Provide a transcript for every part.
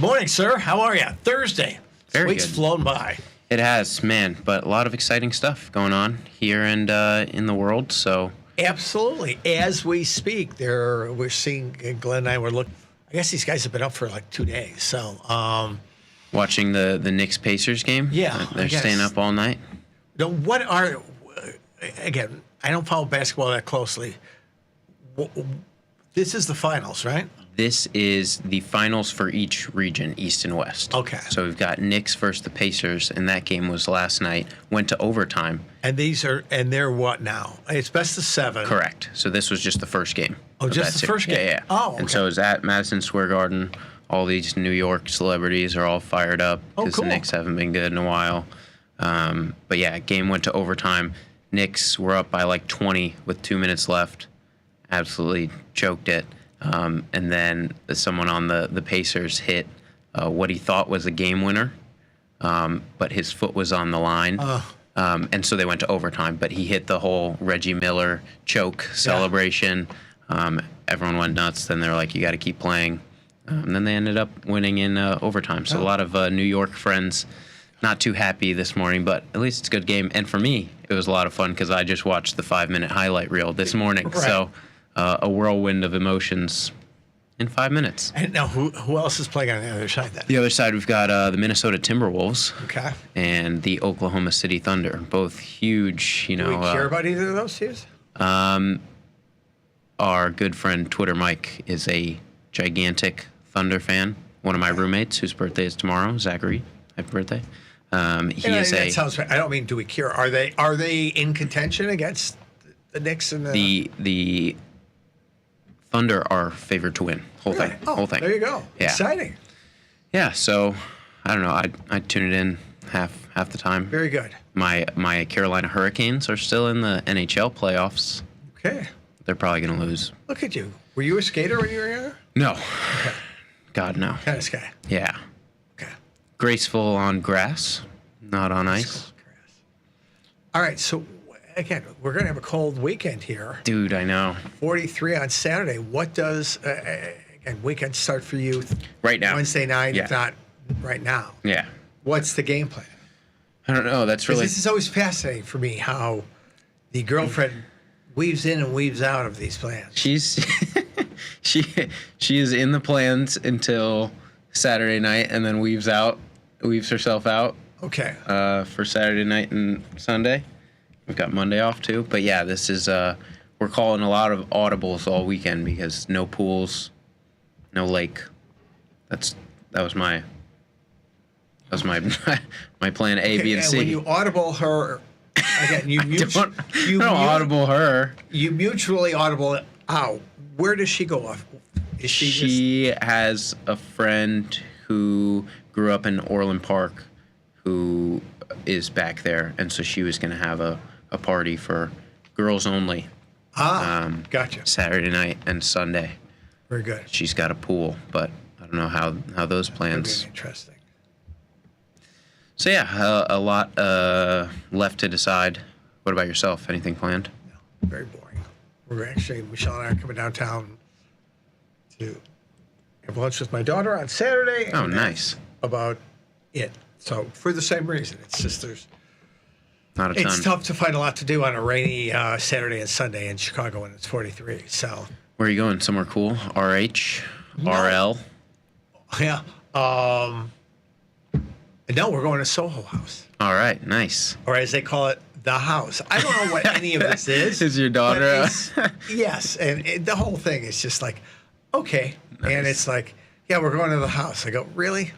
morning, sir. How are you? Thursday. Very Week's good. flown by. It has, man, but a lot of exciting stuff going on here and in the world. So Absolutely. As we speak, we're seeing Glenn and I were looking. I guess these guys have been up for like 2 days. So, watching the Knicks Pacers game. Yeah, they're staying up all night. now what are again? I don't follow basketball that closely. This is the finals, right? This is the finals for each region, East and West. Okay. So we've got Knicks versus the Pacers, and that game was last night. Went to overtime. And they're what now? It's best of 7. Correct. So this was just the first game. Oh, of just that the series. first game? Yeah. Oh, okay. And so it's at Madison Square Garden. All these New York celebrities are all fired up because cool. the Knicks haven't been good in a while. But yeah, game went to overtime. Knicks were up by like 20 with 2 minutes left. Absolutely choked it. And then someone on the Pacers hit what he thought was a game winner, but his foot was on the line. And so they went to overtime. But he hit the whole Reggie Miller choke celebration. Everyone went nuts. Then they were like, you got to keep playing. And then they ended up winning in overtime. So a lot of New York friends not too happy this morning, but at least it's a good game. And for me, it was a lot of fun because I just watched the 5-minute highlight reel this morning. Right. So a whirlwind of emotions in 5 minutes. And now, who else is playing on the other side then? The other side, we've got the Minnesota Timberwolves Okay. and the Oklahoma City Thunder. Both huge, Do we care about either of those teams? Our good friend Twitter Mike is a gigantic Thunder fan. One of my roommates, whose birthday is tomorrow, Zachary. Happy birthday. That sounds right. I don't mean do we care. Are they in contention against the Knicks and the Thunder are favored to win. Whole thing. There you go. Yeah. Exciting. Yeah. So I don't know. I tune it in half the time. Very good. My Carolina Hurricanes are still in the NHL playoffs. Okay. They're probably gonna lose. Look at you. Were you a skater when you were younger? No. Okay. God no. Tennis guy. Yeah. Okay. Graceful on grass, not on ice. All right. So again, we're going to have a cold weekend here. Dude, I know. 43 on Saturday. What does again weekend start for you? Right now. Wednesday night, Yeah. if not right now. Yeah. What's the game plan? I don't know. That's 'Cause really. this is always fascinating for me how the girlfriend weaves in and weaves out of these plans. She's she is in the plans until Saturday night, and then weaves herself out Okay. for Saturday night and Sunday. We've got Monday off too, but yeah, this is we're calling a lot of audibles all weekend because no pools, no lake. That was my my plan A, B, and C. When you audible her, again, you audible her. You mutually audible out. Where does she go off? Is She has a friend who grew up in Orland Park who is back there, and so she was going to have a party for girls only. Gotcha. Saturday night and Sunday. Very good. She's got a pool, but I don't know how those plans. That'd be interesting. So yeah, a lot left to decide. What about yourself? Anything planned? No, very boring. Michelle and I are coming downtown to have lunch with my daughter on Saturday. Oh, and nice. that's about it. So for the same reason, it's just Not a ton. it's tough to find a lot to do on a rainy Saturday and Sunday in Chicago when it's 43. So Where are you going? Somewhere cool? RH? No. RL? yeah. No, we're going to Soho House, All right, nice. or as they call it, the house. I don't know what any of this is. Is your daughter? but yes, and the whole thing is just like, okay, and Nice. it's like, yeah, we're going to the house. I go, really?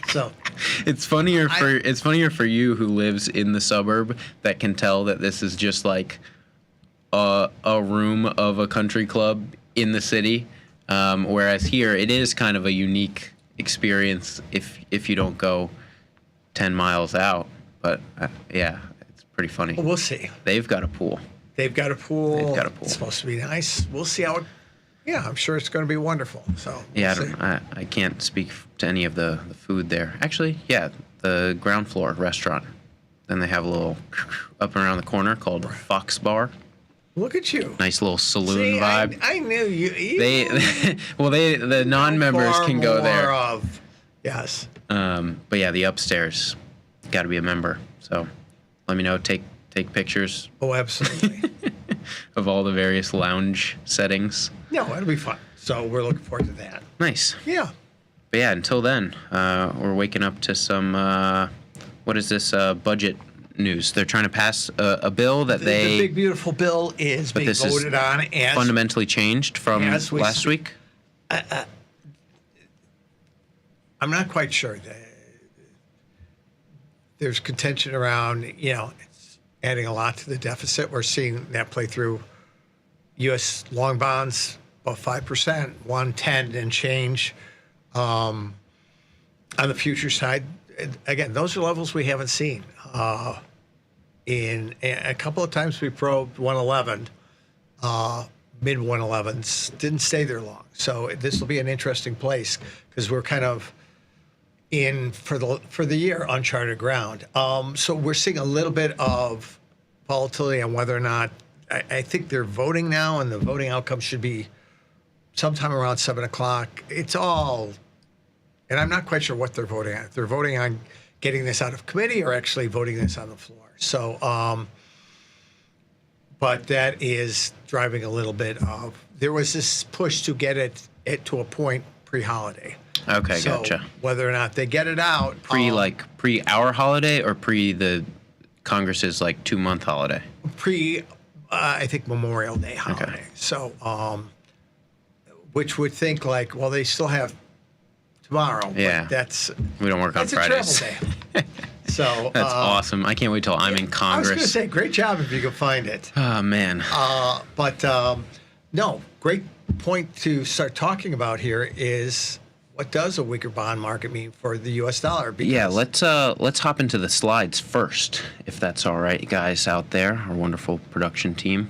So It's funnier for you who lives in the suburb that can tell that this is just like a room of a country club in the city, whereas here it is kind of a unique experience if you don't go 10 miles out. But yeah, it's pretty funny. we'll see. They've got a pool. They've got a pool. They've got a pool. It's supposed to be nice. We'll see how it. Yeah, I'm sure it's going to be wonderful. So Yeah, we'll see. I can't speak to any of the food there. Actually, yeah, the ground floor restaurant. Then they have a little up and around the corner called Fox Bar. Look at you. Nice little saloon See, vibe. I knew you. The non-members far can go there. more of Yes. But yeah, the upstairs, got to be a member. So let me know. Take pictures Oh, absolutely. of all the various lounge settings. No, it'll be fun. So we're looking forward to that. Nice. Yeah. But yeah, until then, we're waking up to some, what is this, budget news. They're trying to pass a bill that The they big, beautiful bill is being this is voted on as fundamentally changed from as we last speak. week. I'm not quite sure. There's contention around, it's adding a lot to the deficit. We're seeing that play through U.S. long bonds, about 5%, 110 and change. On the future side, again, those are levels we haven't seen. In a couple of times we probed 111, mid 111s, didn't stay there long. So this will be an interesting place because we're kind of in for the year uncharted ground. So we're seeing a little bit of volatility on whether or not I think they're voting now, and the voting outcome should be sometime around 7 o'clock. It's all, and I'm not quite sure what they're voting on. If they're voting on getting this out of committee or actually voting this on the floor. So, but that is driving a little bit of, there was this push to get it to a point pre-holiday. Okay, So gotcha. whether or not they get it out. Pre our holiday or pre the Congress's 2-month holiday? I think Memorial Day holiday. Okay. So, which would think well, they still have tomorrow. Yeah. But that's We don't work on a Fridays. travel day. So That's awesome. I can't wait till I'm in I was Congress. going to say, great job if you can find it. Oh man. But no, great point to start talking about here is what does a weaker bond market mean for the U.S. dollar? Because Yeah, let's hop into the slides first, if that's all right, guys out there, our wonderful production team.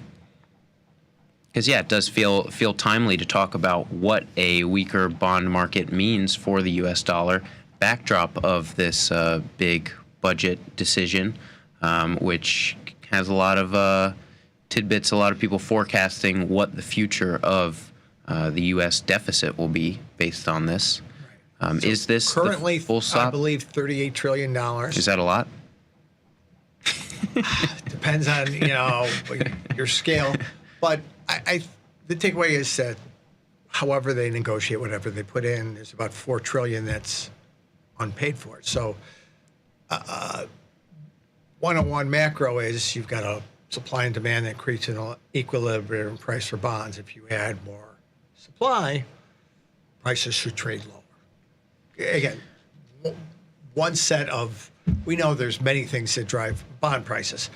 Because yeah, it does feel timely to talk about what a weaker bond market means for the U.S. dollar, backdrop of this big budget decision, which has a lot of tidbits, a lot of people forecasting what the future of the U.S. deficit will be based on this. Is this currently, the full I stop? believe, $38 trillion. Is that a lot? Depends on your scale, but the takeaway is that however they negotiate whatever they put in, there's about $4 trillion that's unpaid for. So 101 macro is you've got a supply and demand that creates an equilibrium price for bonds. If you add more supply, prices should trade lower. Again, one set of, we know there's many things that drive bond prices.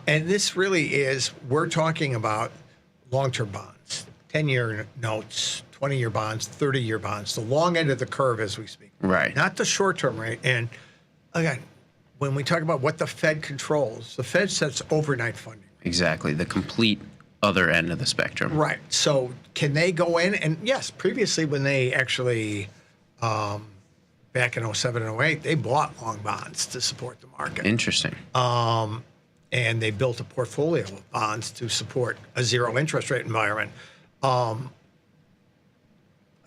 And this really is, we're talking about long-term bonds, 10-year notes, 20-year bonds, 30-year bonds, the long end of the curve as we speak. Right. Not the short-term rate. And again, when we talk about what the Fed controls, the Fed sets overnight funding. Exactly, the complete other end of the spectrum. Right. So can they go in? And yes, previously when they actually, back in 07 and 08, they bought long bonds to support the market. Interesting. And they built a portfolio of bonds to support a zero interest rate environment.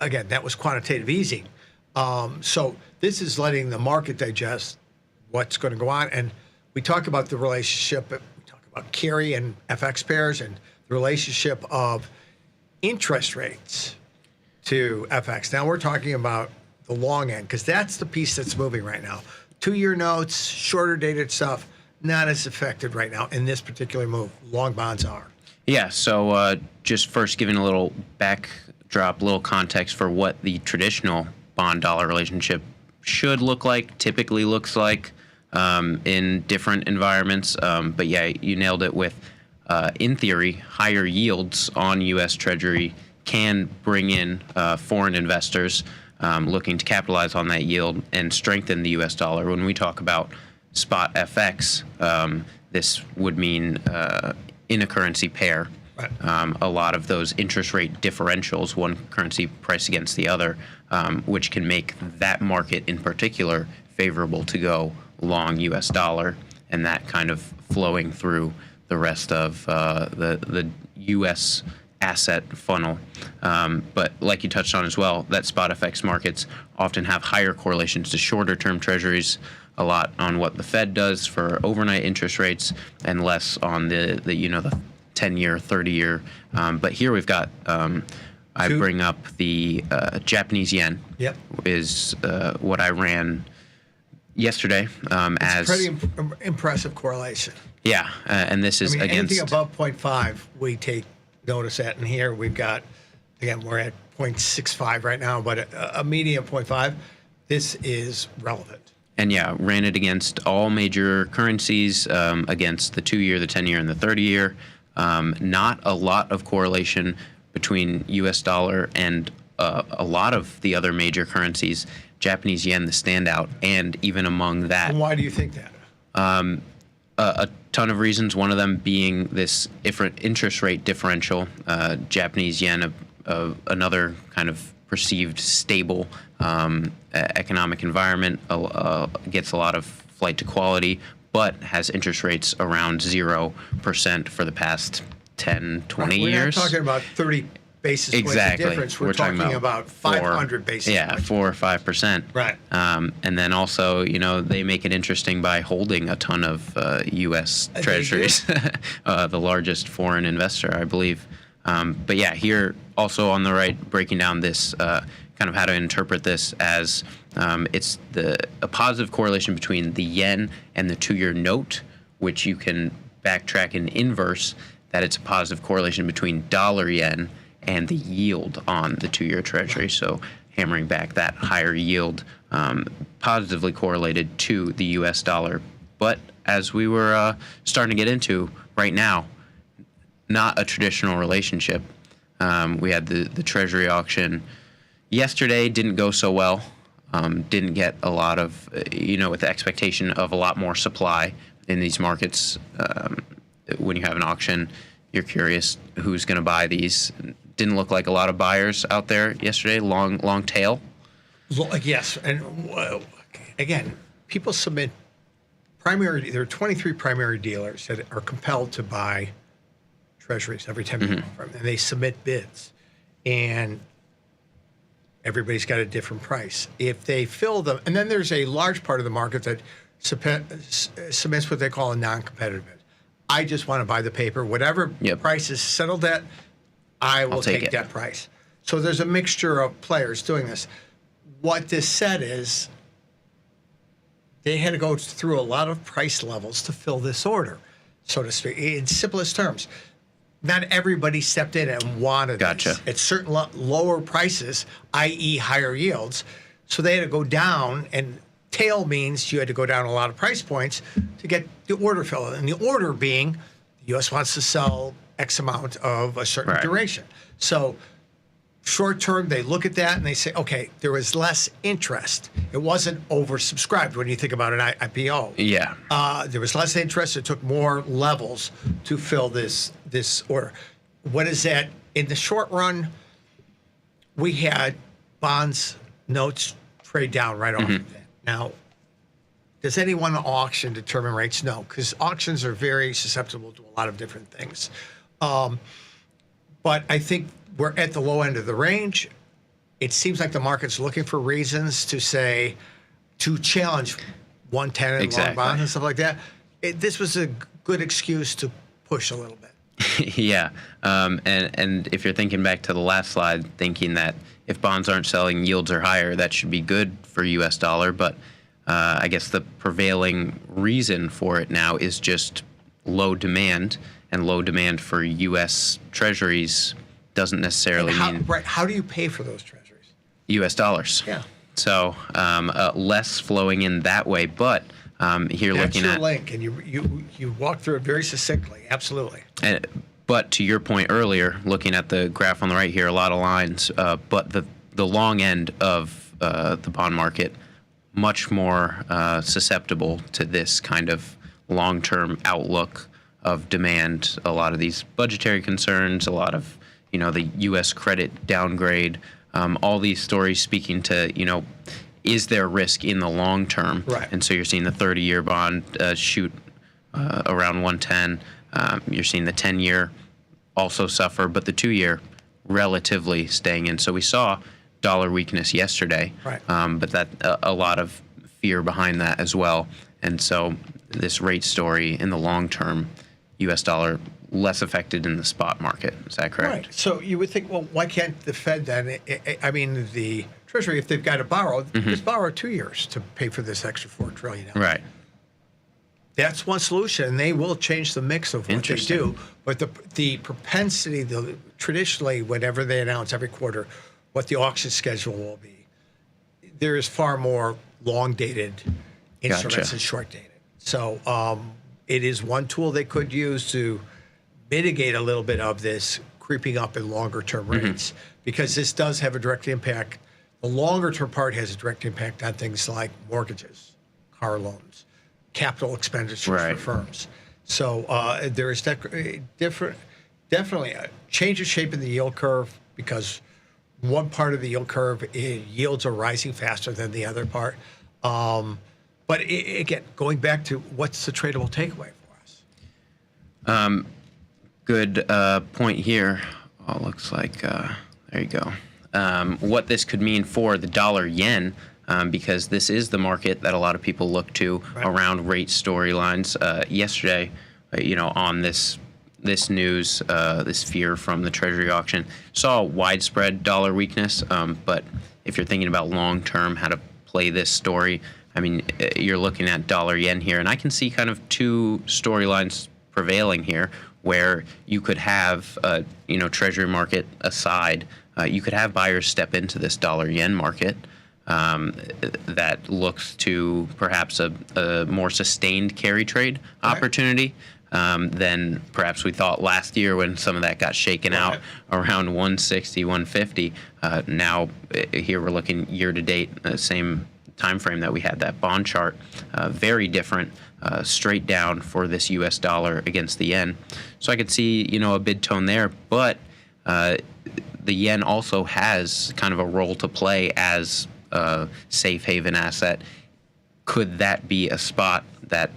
Again, that was quantitative easing. So this is letting the market digest what's going to go on. And we talk about the relationship, we talk about carry and FX pairs and the relationship of interest rates to FX. Now we're talking about the long end because that's the piece that's moving right now. 2-year notes, shorter dated stuff, not as affected right now in this particular move. Long bonds are. Yeah, so just first giving a little backdrop, a little context for what the traditional bond-dollar relationship should look like, typically looks like in different environments. But yeah, you nailed it with, in theory, higher yields on U.S. Treasury can bring in foreign investors looking to capitalize on that yield and strengthen the U.S. dollar. When we talk about spot FX, this would mean in a currency pair. Right. A lot of those interest rate differentials, one currency priced against the other, which can make that market in particular favorable to go long U.S. dollar, and that kind of flowing through the rest of the U.S. asset funnel. But like you touched on as well, that spot FX markets often have higher correlations to shorter term treasuries, a lot on what the Fed does for overnight interest rates, and less on the 10-year, 30-year. But here we've got, I bring up the Japanese yen. Yep. Is what I ran yesterday as pretty impressive correlation. Yeah, and this is against anything above 0.5, we take notice at. And here we've got, again, we're at 0.65 right now, but a median 0.5. This is relevant. And yeah, ran it against all major currencies, against the 2-year, the 10-year, and the 30-year. Not a lot of correlation between U.S. dollar and a lot of the other major currencies. Japanese yen, the standout, and even among that. And why do you think that? A ton of reasons. One of them being this interest rate differential. Japanese yen, another kind of perceived stable economic environment, gets a lot of flight to quality, but has interest rates around 0% for the past 10, 20 years. We're not talking about 30 basis points of difference. We're talking about 500 basis points. 4 or 5%. Right. And then also, they make it interesting by holding a ton of U.S. treasuries, the largest foreign investor, I believe. But yeah, here also on the right, breaking down this kind of how to interpret this as it's a positive correlation between the yen and the 2-year note, which you can backtrack in inverse, that it's a positive correlation between dollar yen and the yield on the 2-year treasury. So hammering back that higher yield, positively correlated to the U.S. dollar. But as we were starting to get into right now, not a traditional relationship. We had the treasury auction yesterday, didn't go so well. Didn't get a lot of, with the expectation of a lot more supply in these markets. When you have an auction, you're curious who's going to buy these. Didn't look like a lot of buyers out there yesterday. Long tail. Yes, and again, people submit primary. There are 23 primary dealers that are compelled to buy treasuries every time you and they submit bids, and everybody's got a different price. If they fill them, and then there's a large part of the market that submits what they call a non-competitive bid. I just want to buy the paper. Whatever price is settled at, I will take that price. So there's a mixture of players doing this. What this said is they had to go through a lot of price levels to fill this order, so to speak. In simplest terms, not everybody stepped in and wanted this at certain lower prices, i.e. higher yields. So they had to go down, and tail means you had to go down a lot of price points to get the order filled. And the order being the U.S. wants to sell X amount of a certain duration. So short term, they look at that and they say, okay, there was less interest. It wasn't oversubscribed when you think about an IPO. Yeah. There was less interest. It took more levels to fill this order. What is that? In the short run, we had bonds, notes trade down right off of that. Now, does any one auction determine rates? No, because auctions are very susceptible to a lot of different things. But I think we're at the low end of the range. It seems like the market's looking for reasons to challenge 110 and long bonds and stuff like that. This was a good excuse to push a little bit. Yeah. And if you're thinking back to the last slide, thinking that if bonds aren't selling, yields are higher, that should be good for U.S. dollar. But I guess the prevailing reason for it now is just low demand, and low demand for U.S. treasuries doesn't necessarily mean... Right. How do you pay for those treasuries? U.S. dollars. Yeah. So less flowing in that way, but here That's looking your at... link, and you walk through it very succinctly. Absolutely. But to your point earlier, looking at the graph on the right here, a lot of lines, but the long end of the bond market, much more susceptible to this kind of long-term outlook of demand. A lot of these budgetary concerns, a lot of, the U.S. credit downgrade, all these stories speaking to, is there risk in the long term? Right. And so you're seeing the 30-year bond shoot around 110. You're seeing the 10-year also suffer, but the 2-year relatively staying in. So we saw dollar weakness yesterday, Right. But that a lot of fear behind that as well. And so this rate story in the long term, U.S. dollar less affected in the spot market. Is that correct? Right. So you would think, well, why can't the Fed then? I mean, the Treasury, if they've got to borrow, just borrow 2 years to pay for this extra $4 trillion. Right. That's one solution, and they will change the mix of what they Interesting. do. But the propensity, traditionally, whenever they announce every quarter what the auction schedule will be, there is far more long-dated instruments Gotcha. than short-dated. So it is one tool they could use to mitigate a little bit of this creeping up in longer-term rates, because this does have a direct impact. The longer-term part has a direct impact on things like mortgages, car loans, capital expenditures Right. for firms. So there is definitely a change of shape in the yield curve, because one part of the yield curve yields are rising faster than the other part. But again, going back to what's the tradable takeaway for us? Good point here. Oh, looks like there you go. What this could mean for the dollar yen, because this is the market that a lot of people look to around rate storylines. Yesterday, on this news, this fear from the Treasury auction, saw widespread dollar weakness. But if you're thinking about long term, how to play this story, I mean, you're looking at dollar yen here, and I can see kind of two storylines prevailing here, where you could have, Treasury market aside, you could have buyers step into this dollar yen market that looks to perhaps a more sustained carry trade opportunity than perhaps we thought last year, when some of that got shaken out around 160, 150. Now here we're looking year to date, same time frame that we had that bond chart, very different, straight down for this U.S. dollar against the yen. So I could see, a bid tone there, but the yen also has kind of a role to play as a safe haven asset. Could that be a spot that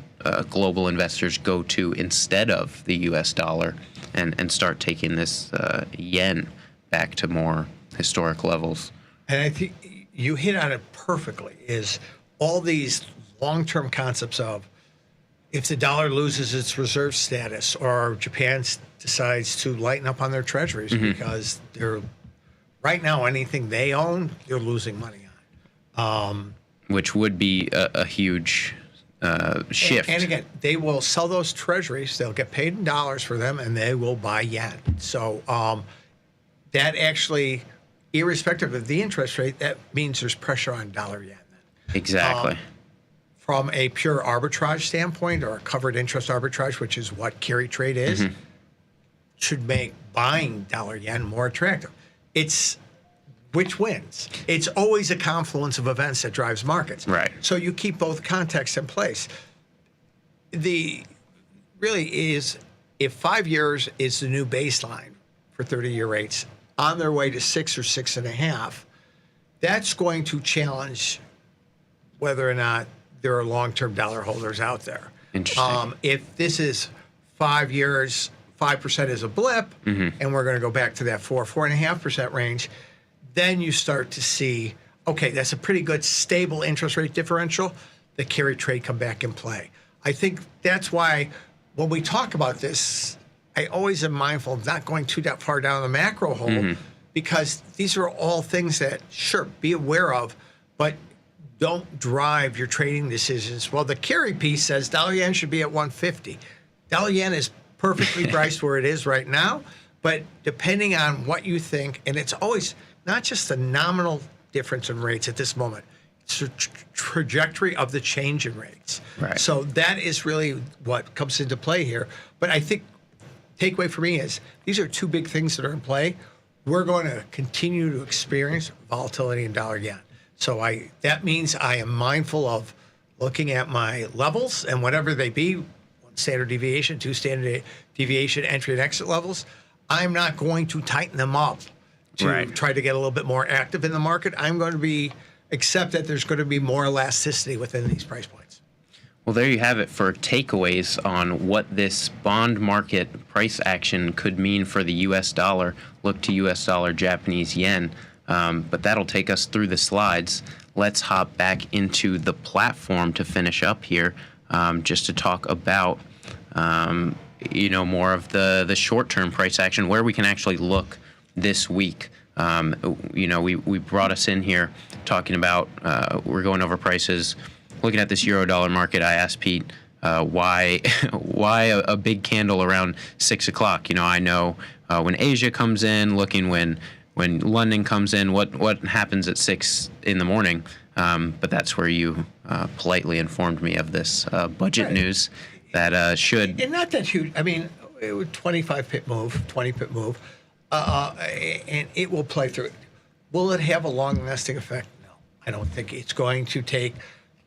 global investors go to instead of the U.S. dollar and start taking this yen back to more historic levels? And I think you hit on it perfectly, is all these long-term concepts of, if the dollar loses its reserve status, or Japan decides to lighten up on their treasuries because they're right now, anything they own, they're losing money on. Which would be a huge shift. And again, they will sell those treasuries. They'll get paid in dollars for them, and they will buy yen. So that actually, irrespective of the interest rate, that means there's pressure on dollar yen. Exactly. From a pure arbitrage standpoint, or a covered interest arbitrage, which is what carry trade is, should make buying dollar yen more attractive. It's which wins. It's always a confluence of events that drives markets. Right. So you keep both contexts in place. The really is, if 5 years is the new baseline for 30-year rates, on their way to 6 or 6.5, that's going to challenge whether or not there are long-term dollar holders out there. Interesting. If this is 5 years, 5% is a blip, and we're going to go back to that 4.5% range, then you start to see, okay, that's a pretty good stable interest rate differential. The carry trade come back in play. I think that's why when we talk about this, I always am mindful of not going too far down the macro hole, because these are all things that, sure, be aware of, but don't drive your trading decisions. Well, the carry piece says dollar yen should be at 150. Dollar yen is perfectly priced where it is right now, but depending on what you think, and it's always not just the nominal difference in rates at this moment, it's the trajectory of the change in rates. Right. So that is really what comes into play here. But I think takeaway for me is these are two big things that are in play. We're going to continue to experience volatility in dollar yen. So that means I am mindful of looking at my levels, and whatever they be, 1 standard deviation, 2 standard deviation entry and exit levels, I'm not going to tighten them up to try to get a little bit more active in the market. I'm going to accept that there's going to be more elasticity within these price points. Well, there you have it for takeaways on what this bond market price action could mean for the U.S. dollar. Look to U.S. dollar, Japanese yen. But that'll take us through the slides. Let's hop back into the platform to finish up here, just to talk about, more of the short-term price action, where we can actually look this week. We brought us in here talking about, we're going over prices. Looking at this euro-dollar market, I asked Pete why a big candle around 6 o'clock. I know when Asia comes in, looking when London comes in, what happens at 6 in the morning. But that's where you politely informed me of this budget news that should. And not that huge. I mean, it would 25 pip move, 20 pip move, and it will play through. Will it have a long-lasting effect? No, I don't think it's going to take.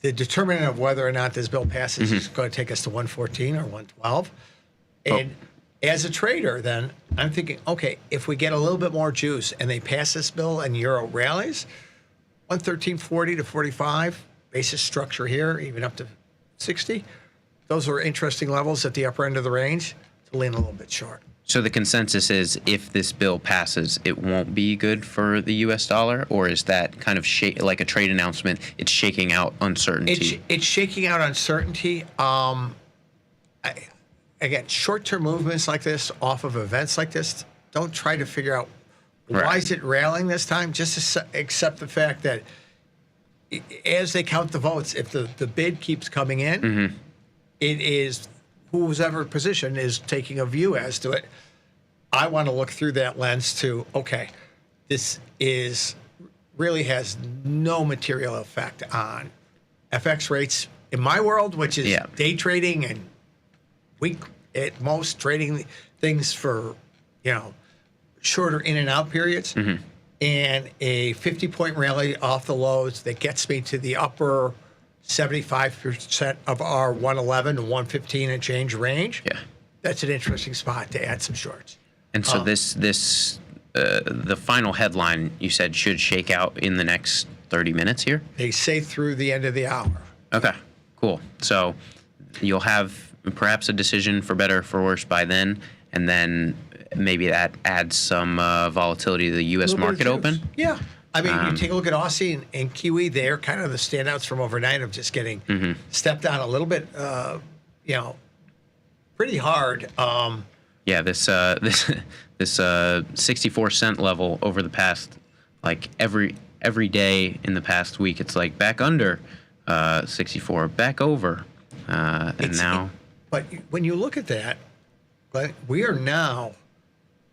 The determinant of whether or not this bill passes is going to take us to 114 or 112. And as a trader, then I'm thinking, okay, if we get a little bit more juice and they pass this bill and euro rallies, 113.40 to 45, basis structure here, even up to 60. Those are interesting levels at the upper end of the range to lean a little bit short. So the consensus is if this bill passes, it won't be good for the U.S. dollar, or is that kind of like a trade announcement? It's shaking out uncertainty. It's shaking out uncertainty. Again, short-term movements like this off of events like this, don't try to figure out why is it rallying this time. Just accept the fact that as they count the votes, if the bid keeps coming in, it is who's ever position is taking a view as to it. I want to look through that lens to, okay, this really has no material effect on FX rates in my world, which is day trading and week at most trading things for, shorter in and out periods. And a 50-point rally off the lows that gets me to the upper 75% of our 111 to 115 and change range. Yeah, that's an interesting spot to add some shorts. And so the final headline you said should shake out in the next 30 minutes here? They say through the end of the hour. Okay, cool. So you'll have perhaps a decision for better or for worse by then, and then maybe that adds some volatility to the U.S. market open? Yeah. I mean, you take a look at Aussie and Kiwi, they're kind of the standouts from overnight of just getting stepped on a little bit, pretty hard. This 64 cent level over the past, like every day in the past week, it's like back under 64, back over, now. But when you look at that, we are now.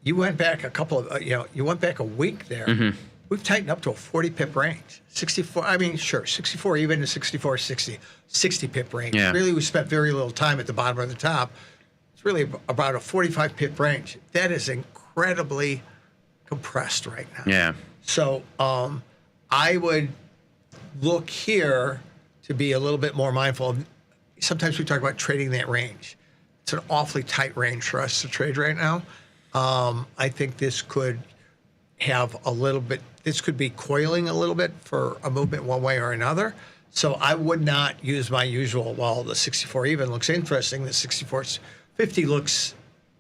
You went back you went back a week there. We've tightened up to a 40 pip range. 64, 64 even to 64, 60 pip range. Yeah. Really, we spent very little time at the bottom or the top. It's really about a 45 pip range. That is incredibly compressed right now. Yeah. So I would look here to be a little bit more mindful of, sometimes we talk about trading that range. It's an awfully tight range for us to trade right now. I think this could have this could be coiling a little bit for a movement one way or another. So I would not use my usual, while the 64 even looks interesting, the 64.50 looks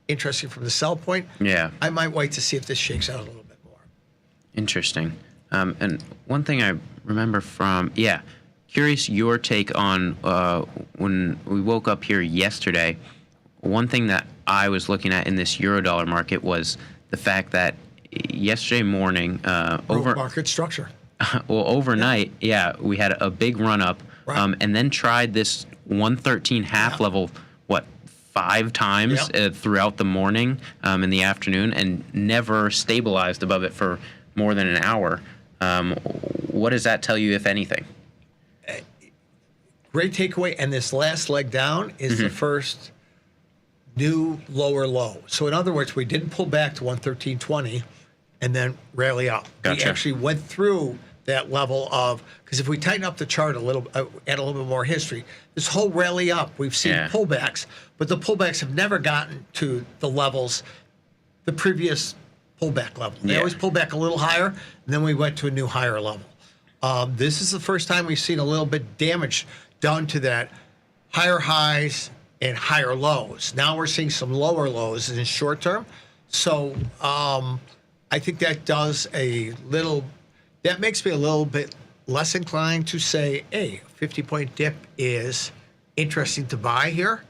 interesting from the sell point. Yeah. I might wait to see if this shakes out a little bit more. Interesting. And one thing I remember curious your take on when we woke up here yesterday, one thing that I was looking at in this euro-dollar market was the fact that yesterday morning, market structure. Well, overnight, we had a big run up, and then tried this 113 half level, 5 times throughout the morning, in the afternoon, and never stabilized above it for more than an hour. What does that tell you, if anything? Great takeaway. And this last leg down is the first new lower low. So in other words, we didn't pull back to 113.20 and then rally up. Gotcha. We actually went through that level of, because if we tighten up the chart a little, add a little bit more history, this whole rally up, we've seen pullbacks, but the pullbacks have never gotten to the levels, the previous pullback level. They always pull back a little higher, and then we went to a new higher level. This is the first time we've seen a little bit damage done to that higher highs and higher lows. Now we're seeing some lower lows in short term. So I think that that makes me a little bit less inclined to say, hey, a 50-point dip is interesting to buy here.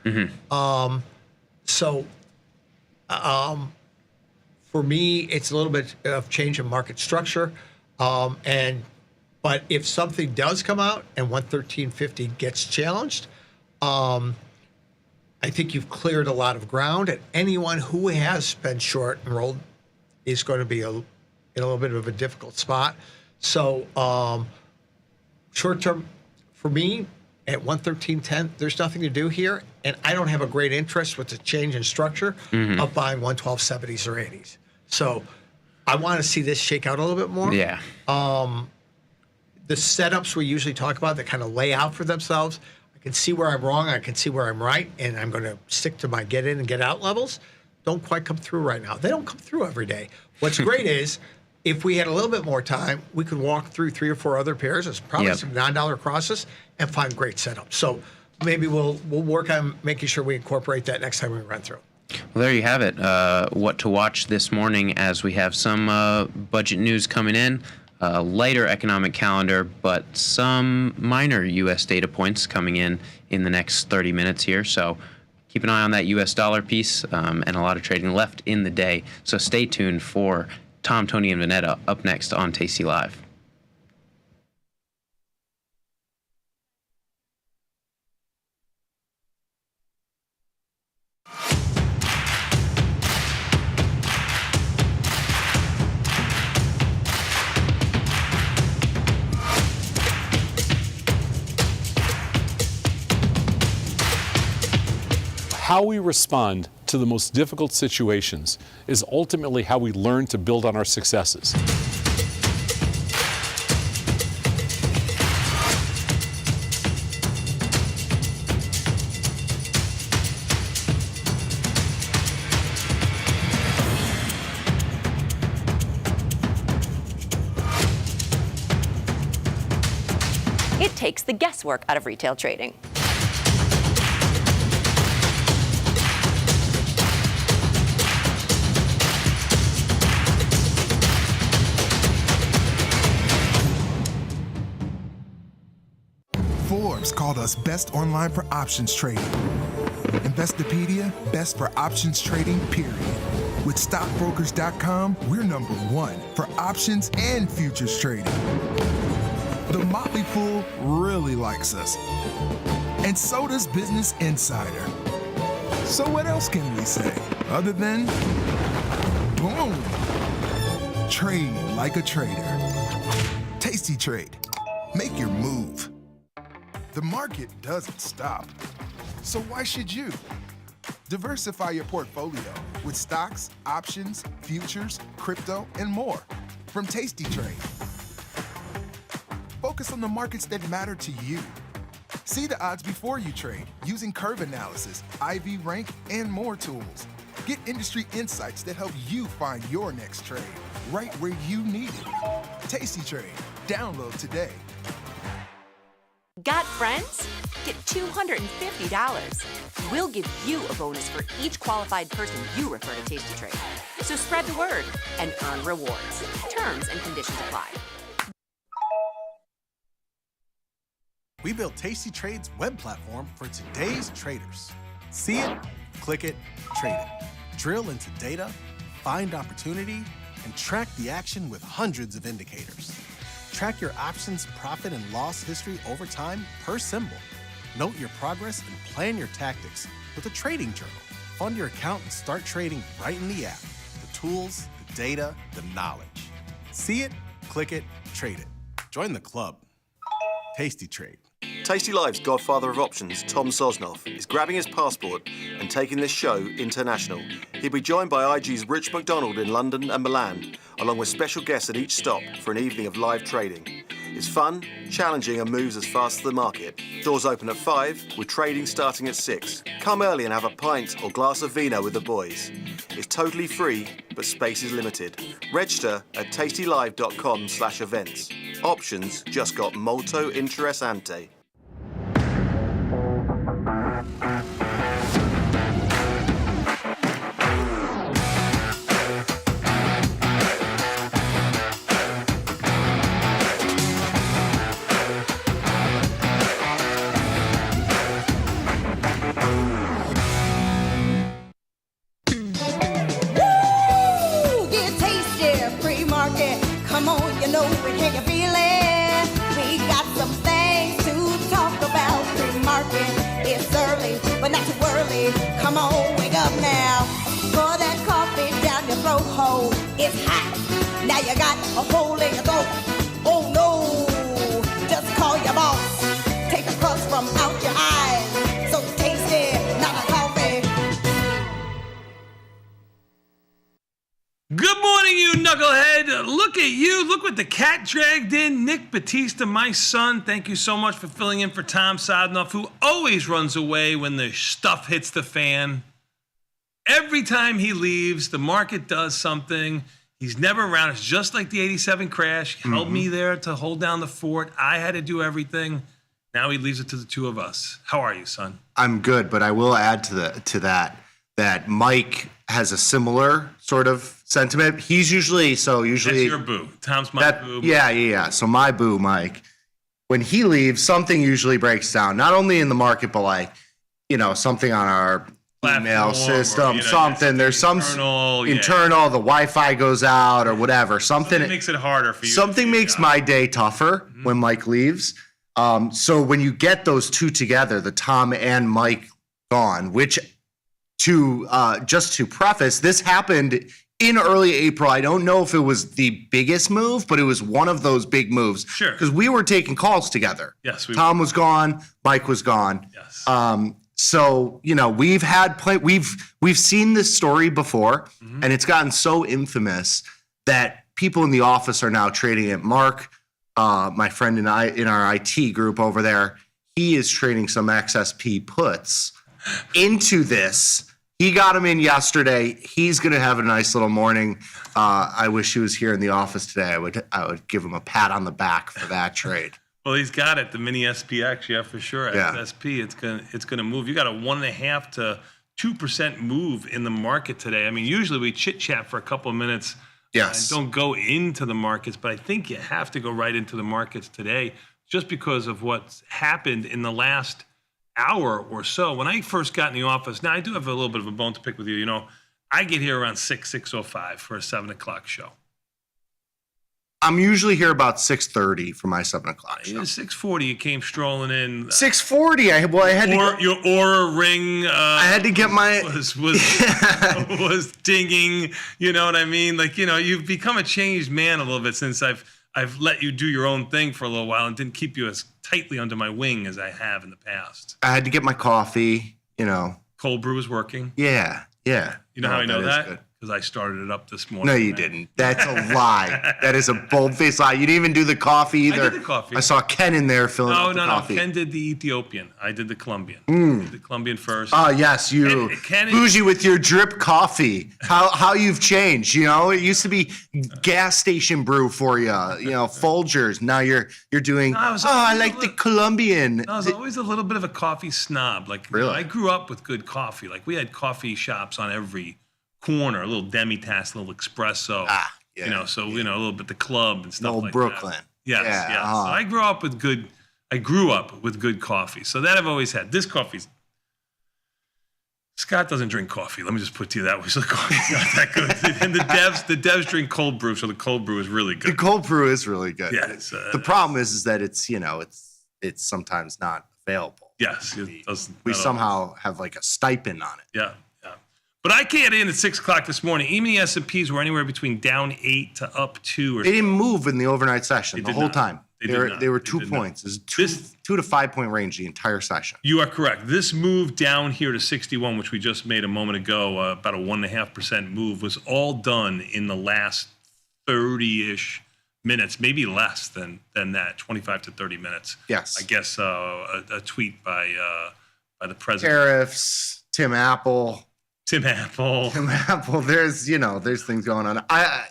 For me, it's a little bit of change in market structure. But if something does come out and 113.50 gets challenged, I think you've cleared a lot of ground, and anyone who has been short and rolled is going to be in a little bit of a difficult spot. So short term, for me, at 113.10, there's nothing to do here, and I don't have a great interest with the change in structure of buying 112.70s or 80s. So I want to see this shake out a little bit more. Yeah. The setups we usually talk about that kind of lay out for themselves, I can see where I'm wrong, I can see where I'm right, and I'm going to stick to my get in and get out levels. Don't quite come through right now. They don't come through every day. What's great is if we had a little bit more time, we could walk through 3 or 4 other pairs. There's probably some non-dollar crosses and find great setups. So maybe we'll work on making sure we incorporate that next time we run through. Well, there you have it. What to watch this morning as we have some budget news coming in. Lighter economic calendar, but some minor U.S. data points coming in the next 30 minutes here. So keep an eye on that U.S. dollar piece and a lot of trading left in the day. So stay tuned for Tom, Tony, and Vanetta up next on Tasty Live. How we respond to the most difficult situations is ultimately how we learn to build on our successes. It takes the guesswork out of retail trading. Forbes called us best online for options trading. Investopedia, best for options trading, period. With stockbrokers.com, we're #1 for options and futures trading. The Motley Fool really likes us. And so does Business Insider. So what else can we say other than, boom, trade like a trader. Tasty Trade. Make your move. The market doesn't stop, so why should you? Diversify your portfolio with stocks, options, futures, crypto, and more from Tasty Trade. Focus on the markets that matter to you. See the odds before you trade using curve analysis, IV rank, and more tools. Get industry insights that help you find your next trade right where you need it. Tasty Trade. Download today. Got friends? Get $250. We'll give you a bonus for each qualified person you refer to Tasty Trade. So spread the word and earn rewards. Terms and conditions apply. We built Tasty Trade's web platform for today's traders. See it, click it, trade it. Drill into data, find opportunity, and track the action with hundreds of indicators. Track your options profit and loss history over time per symbol. Note your progress and plan your tactics with a trading journal. Fund your account and start trading right in the app. The tools, the data, the knowledge. See it, click it, trade it. Join the club. Tasty Trade. TastyLive's godfather of options, Tom Sosnoff, is grabbing his passport and taking this show international. He'll be joined by IG's Rich McDonald in London and Milan, along with special guests at each stop for an evening of live trading. It's fun, challenging, and moves as fast as the market. Doors open at 5, with trading starting at 6. Come early and have a pint or glass of vino with the boys. It's totally free, but space is limited. Register at tastylive.com/events. Options just got molto interessante. going? Can you feel it? We got some things to talk about. Pre-market, it's early, but not too early. Come on, wake up now. Pour that coffee down your throat hole. It's hot. Now you got a hole in your throat. Oh no, just call your boss. Take the crust from out your eyes. So tasty, not a coffee. Good morning, you knucklehead. Look at you. Look what the cat dragged in. Nick Batista, my son. Thank you so much for filling in for Tom Sadnoff, who always runs away when the stuff hits the fan. Every time he leaves, the market does something. He's never around. It's just like the 87 crash. He held me there to hold down the fort. I had to do everything. Now he leaves it to the two of us. How are you, son? I'm good, but I will add to that Mike has a similar sort of sentiment. He's usually That's your boo. Tom's my boo. Yeah. So my boo, Mike, when he leaves, something usually breaks down. Not only in the market, but like, something on our email system, something. There's some internal. The Wi-Fi goes out or whatever. Something makes it harder for you. Something makes my day tougher when Mike leaves. So when you get those two together, the Tom and Mike gone, which just to preface, this happened in early April. I don't know if it was the biggest move, but it was one of those big moves. Sure. Because we were taking calls together. Yes. Tom was gone. Mike was gone. Yes. So, we've seen this story before, and it's gotten so infamous that people in the office are now trading it. Mark, my friend and I in our IT group over there, he is trading some XSP puts into this. He got him in yesterday. He's going to have a nice little morning. I wish he was here in the office today. I would give him a pat on the back for that trade. Well, he's got it. The mini SPX, yeah, for sure. Yeah. XSP, it's gonna move. You got a 1.5 to 2% move in the market today. I mean, usually we chit chat for a couple of minutes. Yes. And don't go into the markets, but I think you have to go right into the markets today, just because of what's happened in the last hour or so. When I first got in the office, now I do have a little bit of a bone to pick with you. I get here around 6:05 for a 7 o'clock show. I'm usually here about 6:30 for my 7 o'clock show. 6:40, you came strolling in. 6:40. I had to. Your Aura ring. I had to get my was dinging. You know what I mean? Like, you've become a changed man a little bit since I've let you do your own thing for a little while and didn't keep you as tightly under my wing as I have in the past. I had to get my coffee. Cold brew is working. Yeah. You know how I know that? Good. Because I started it up this morning. No, you didn't. That's a lie. That is a bold-faced lie. You didn't even do the coffee either. I did the coffee. I saw Ken in there filling up the coffee. No. Ken did the Ethiopian. I did the Colombian. Did the Colombian first. Oh, yes, you bougie with your drip coffee. How you've changed, It used to be gas station brew for you, Folgers. Now you're doing, I like the Colombian. I was always a little bit of a coffee snob. Like, really? I grew up with good coffee. Like, we had coffee shops on every corner, a little demi-tasse, a little espresso, a little bit the club and stuff like Brooklyn. that. Yes. So I grew up with good coffee. So that I've always had. This coffee's, Scott doesn't drink coffee. Let me just put it to you that way. So the coffee's not that good. And the devs drink cold brew, so the cold brew is really good. The cold brew is really good. Yeah. The problem is that it's sometimes not available. Yes. We somehow have like a stipend on it. Yeah. But I can't in at 6 o'clock this morning. Even the S&Ps were anywhere between down 8 to up 2. They didn't move in the overnight session the whole time. They were 2 points. It was 2 to 5 point range the entire session. You are correct. This move down here to 61, which we just made a moment ago, about a 1.5% move, was all done in the last 30-ish minutes, maybe less than that, 25 to 30 minutes. Yes. I guess a tweet by the president. Tariffs, Tim Apple. There's things going on. I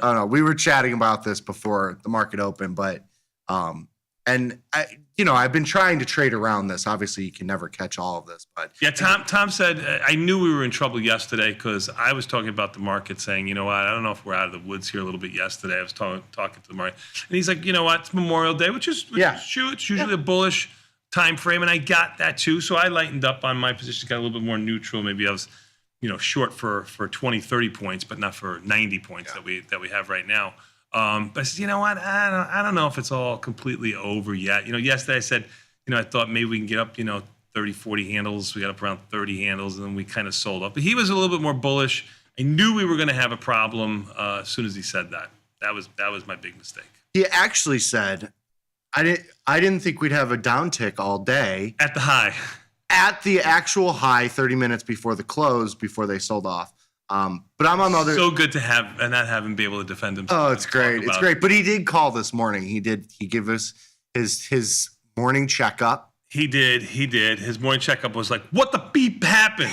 don't know. We were chatting about this before the market opened, but I've been trying to trade around this. Obviously, you can never catch all of this, but yeah. Tom said I knew we were in trouble yesterday because I was talking about the market, saying, I don't know if we're out of the woods here a little bit yesterday. I was talking to the market, and he's like, it's Memorial Day, which is true. It's usually a bullish time frame, and I got that too. So I lightened up on my position, got a little bit more neutral. Maybe I was short for 20, 30 points, but not for 90 points that we have right now. But I said, you know what? I don't know if it's all completely over yet. Yesterday I said, I thought maybe we can get up, 30, 40 handles. We got up around 30 handles, and then we kind of sold up. But he was a little bit more bullish. I knew we were going to have a problem as soon as he said that. That was my big mistake. He actually said, I didn't think we'd have a downtick all day. At the high. At the actual high, 30 minutes before the close, before they sold off. But I'm on the other. So good to have and not have him be able to defend himself. Oh, it's great. It's great. But he did call this morning. He gave us his morning checkup. He did. His morning checkup was like, what the beep happened?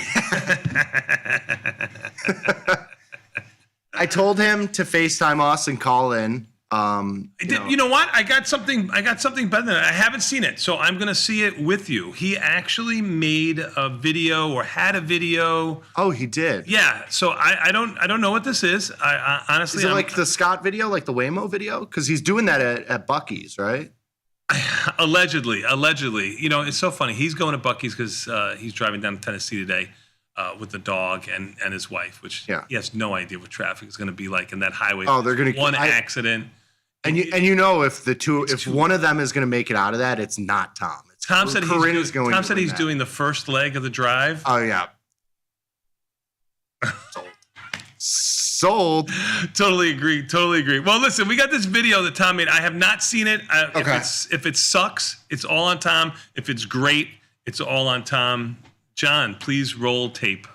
I told him to FaceTime us and call in. You know what? I got something better than that. I haven't seen it, so I'm gonna see it with you. He actually made a video or had a video. Oh, he did. Yeah. So I don't know what this is. I honestly. Is it like the Scott video, like the Waymo video? Because he's doing that at Buc-ee's, right? Allegedly. It's so funny. He's going to Buc-ee's because he's driving down to Tennessee today with the dog and his wife, which he has no idea what traffic is going to be like in that highway. Oh, they're going to one accident. And if one of them is going to make it out of that, it's not Tom. Tom said he's doing the first leg of the drive. Oh yeah. Sold. Totally agree. Well, listen, we got this video that Tom made. I have not seen it. Okay. If it sucks, it's all on Tom. If it's great, it's all on Tom. John, please roll tape.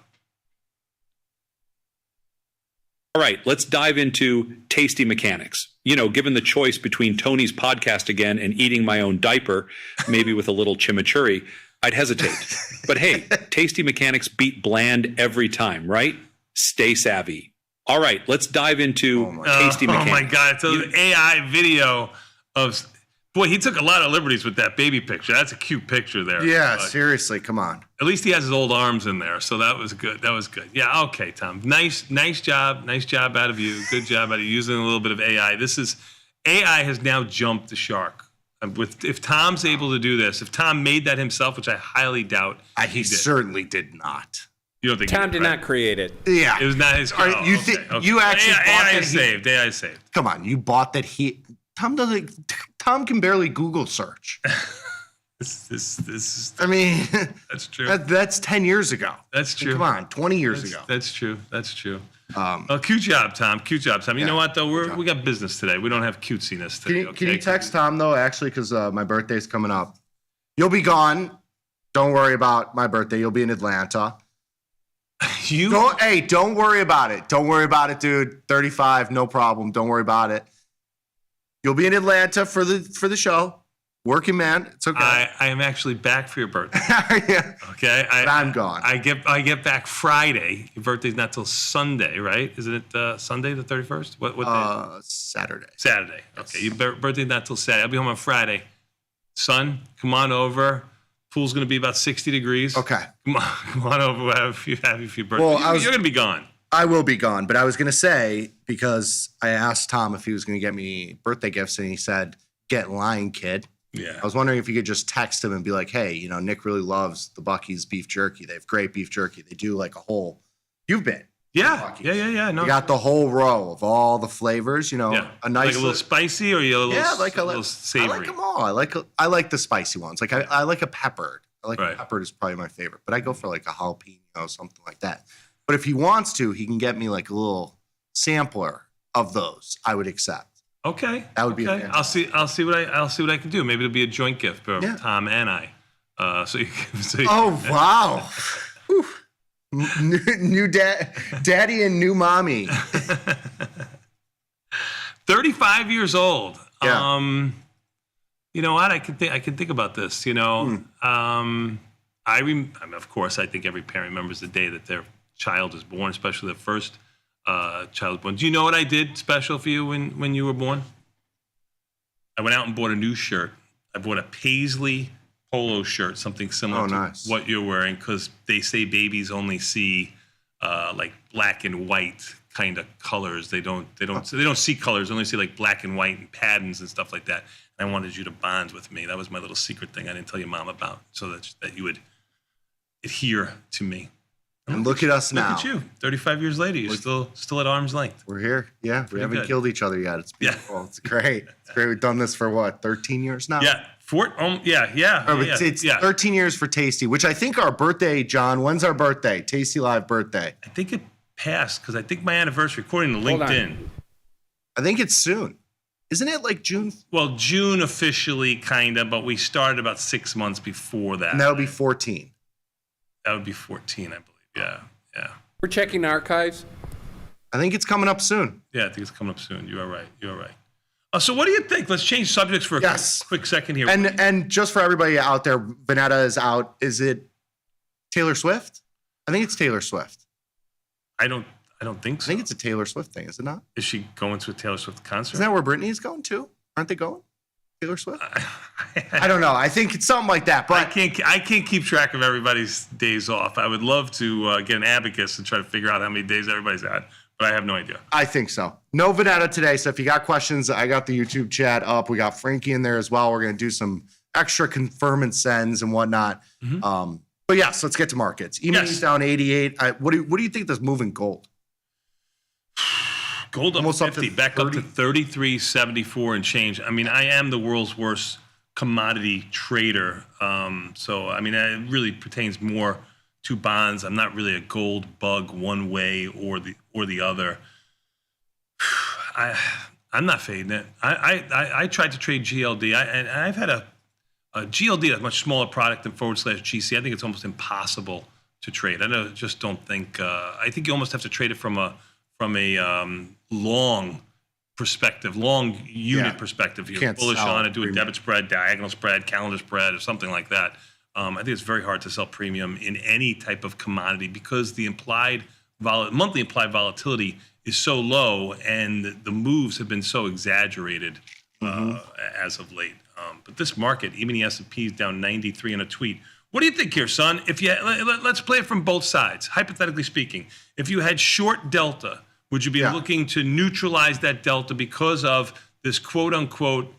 All right, let's dive into tasty mechanics. Given the choice between Tony's podcast again and eating my own diaper, maybe with a little chimichurri, I'd hesitate. But hey, tasty mechanics beat bland every time, right? Stay savvy. All right, let's dive into tasty mechanics. Oh my God, it's an AI video of... Boy, he took a lot of liberties with that baby picture. That's a cute picture there. Yeah, seriously, come on. At least he has his old arms in there, so that was good. Yeah, okay, Tom. Nice job. Nice job out of you. Good job out of using a little bit of AI. AI has now jumped the shark. If Tom's able to do this, if Tom made that himself, which I highly doubt, he certainly did not. You don't think Tom did not create it? Yeah, it was not his. You actually bought AI saved? AI saved. Come on, you bought that. Tom can barely Google search. This I mean, that's true. That's 10 years ago. That's true. Come on, 20 years ago. That's true. Cute job, Tom. You know what though? We got business today. We don't have cutesiness today. Can you text Tom though? Actually, because my birthday's coming up. You'll be gone. Don't worry about my birthday. You'll be in Atlanta. Don't worry about it. Don't worry about it, dude. 35, no problem. Don't worry about it. You'll be in Atlanta for the show. Working man, it's okay. I am actually back for your birthday. Yeah. Okay, I'm gone. I get back Friday. Your birthday's not till Sunday, right? Isn't it Sunday the 31st? What day? Saturday. Saturday. Okay, your birthday's not till Saturday. I'll be home on Friday. Son, come on over. Pool's going to be about 60 degrees. Okay. Come on over. We'll have a few birthdays. Well, you're going to be gone. I will be gone, but I was going to say, because I asked Tom if he was going to get me birthday gifts, and he said, get in line, kid. Yeah. I was wondering if you could just text him and be like, hey, Nick really loves the Buc-ee's beef jerky. They have great beef jerky. They do like a whole, you've been. Yeah. No. You got the whole row of all the flavors, a nice. Like a little spicy or a little savory? I like them all. I like the spicy ones. Like I like a peppered. A peppered is probably my favorite, but I go for like a jalapeno, something like that. But if he wants to, he can get me like a little sampler of those. I would accept. Okay. That would be. I'll see what I can do. Maybe it'll be a joint gift for Tom and I. Wow. New daddy and new mommy. 35 years old. Yeah. You know what? I can think about this. Of course, I think every parent remembers the day that their child is born, especially the first child born. Do you know what I did special for you when you were born? I went out and bought a new shirt. I bought a Paisley polo shirt, something similar to what you're wearing, because they say babies only see like black and white kind of colors. They don't see colors. They only see like black and white and patterns and stuff like that. And I wanted you to bond with me. That was my little secret thing I didn't tell your mom about, so that you would adhere to me. And look at us now. Look at you, 35 years later, you're still at arm's length. We're here. Yeah, we haven't good. killed each other yet. It's beautiful. It's great. It's great. We've done this for what, 13 years now? Yeah, It's 13 years for Tasty, which I think our birthday, John. When's our birthday? Tasty Live birthday. I think it passed because I think my anniversary, according to Hold on. LinkedIn. I think it's soon. Isn't it like June? Well, June officially, kind of, but we started about 6 months before that. And that'll be 14. That would be 14, I believe. Yeah. We're checking archives. I think it's coming up soon. Yeah, I think it's coming up soon. You are right. So what do you think? Let's change subjects for a quick second here. And just for everybody out there, Vanetta is out. Is it Taylor Swift? I think it's Taylor Swift. I don't think so. I think it's a Taylor Swift thing, is it not? Is she going to a Taylor Swift concert? Isn't that where Britney's going to? Aren't they going? Taylor Swift? I don't know. I think it's something like that. But I can't keep track of everybody's days off. I would love to get an abacus and try to figure out how many days everybody's had, but I have no idea. I think so. No Vanetta today. So if you got questions, I got the YouTube chat up. We got Frankie in there as well. We're going to do some extra confirm and sends and whatnot. But yes, let's get to markets. E-minis down 88. What do you think this moving gold? Gold up Almost 50, up to back up to 30. 33.74 and change. I mean, I am the world's worst commodity trader. So, I mean, it really pertains more to bonds. I'm not really a gold bug one way or the other. I'm not fading it. I tried to trade GLD. And I've had a GLD, a much smaller product than /GC. I think it's almost impossible to trade. Just don't think. I think you almost have to trade it from a long perspective, long unit perspective. You're bullish on it, do a debit spread, diagonal spread, calendar spread, or something like that. I think it's very hard to sell premium in any type of commodity because the monthly implied volatility is so low and the moves have been so exaggerated as of late. But this market, even the S&P is down 93 in a tweet. What do you think here, son? Let's play it from both sides. Hypothetically speaking, if you had short delta, would you be looking to neutralize that delta because of this quote unquote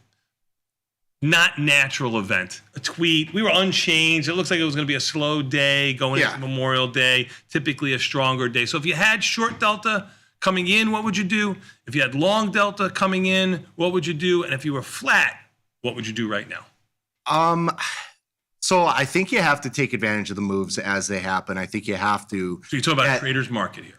not natural event? A tweet. We were unchanged. It looks like it was going to be a slow day going into Memorial Day, typically a stronger day. So if you had short delta coming in, what would you do? If you had long delta coming in, what would you do? And if you were flat, what would you do right now? So I think you have to take advantage of the moves as they happen. I think you have to. So you're talking about a trader's market here.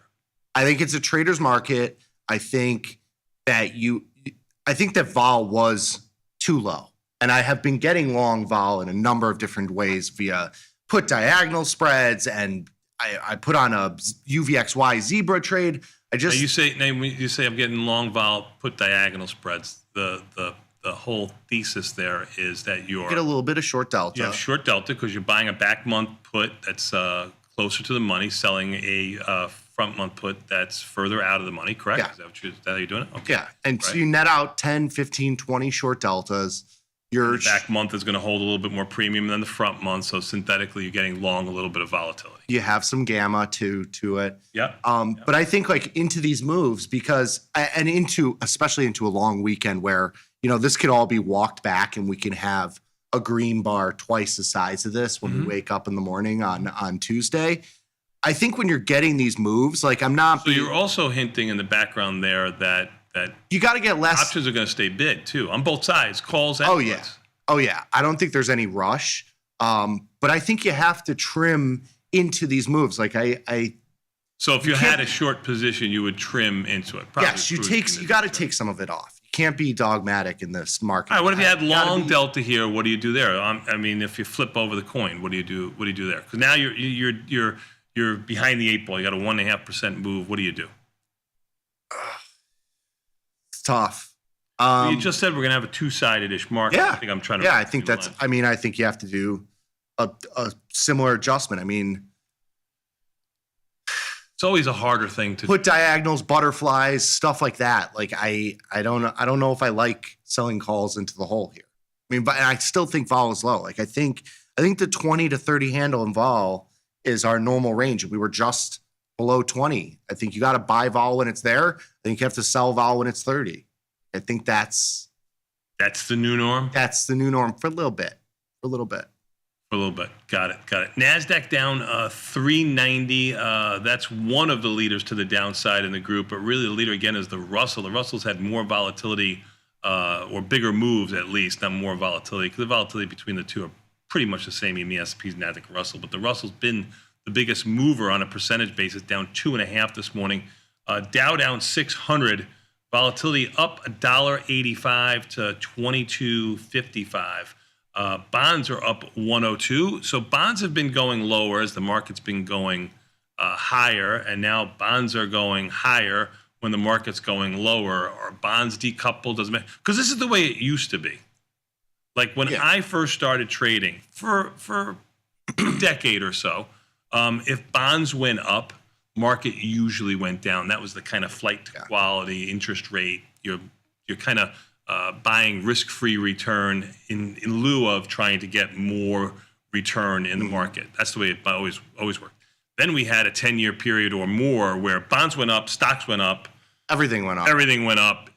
I think it's a trader's market. I think that vol was too low. And I have been getting long vol in a number of different ways via put diagonal spreads, and I put on a UVXY zebra trade. You say I'm getting long vol, put diagonal spreads. The whole thesis there is that you get a little bit of short delta. You have short delta because you're buying a back month put that's closer to the money, selling a front month put that's further out of the money, correct? Yeah. Is that how you're doing it? Okay. Yeah. And so you net out 10, 15, 20 short deltas. Your back month is going to hold a little bit more premium than the front month. So synthetically, you're getting long a little bit of volatility. You have some gamma to it. Yeah. But I think like into these moves especially into a long weekend where, this could all be walked back and we can have a green bar twice the size of this when we wake up in the morning on Tuesday. I think when you're getting these moves, like I'm not. So you're also hinting in the background there that you got to get less. Options are going to stay bid too on both sides, calls and puts. Oh yeah. I don't think there's any rush. But I think you have to trim into these moves. Like So if you had a short position, you would trim into it. Yes, you got to take some of it off. You can't be dogmatic in this market. All right, what if you had long delta here? What do you do there? I mean, if you flip over the coin, what do you do? What do you do there? Because now you're behind the eight ball. You got a 1.5% move. What do you do? It's tough. You just said we're gonna have a two-sided-ish market. Yeah, I think I'm trying to. Yeah, I think that's. I mean, I think you have to do a similar adjustment. I mean, it's always a harder thing to put diagonals, butterflies, stuff like that. Like I don't know if I like selling calls into the hole here. I mean, but I still think vol is low. Like I think the 20 to 30 handle in vol is our normal range. We were just below 20. I think you got to buy vol when it's there. I think you have to sell vol when it's 30. I think that's the new norm. That's the new norm for a little bit. For a little bit. Got it. NASDAQ down 390. That's one of the leaders to the downside in the group, but really the leader again is the Russell. The Russell's had more volatility or bigger moves at least, not more volatility, because the volatility between the two are pretty much the same, EMEA, S&P's, NASDAQ, Russell. But the Russell's been the biggest mover on a percentage basis, down 2.5 this morning. Dow down 600. Volatility up $1.85 to 22.55. Bonds are up 102. So bonds have been going lower as the market's been going higher, and now bonds are going higher when the market's going lower. Are bonds decoupled? Doesn't matter, because this is the way it used to be. Like when I first started trading for a decade or so, if bonds went up, market usually went down. That was the kind of flight to quality, interest rate. You're kind of buying risk-free return in lieu of trying to get more return in the market. That's the way it always worked. Then we had a 10-year period or more where bonds went up, stocks went up. Everything went up.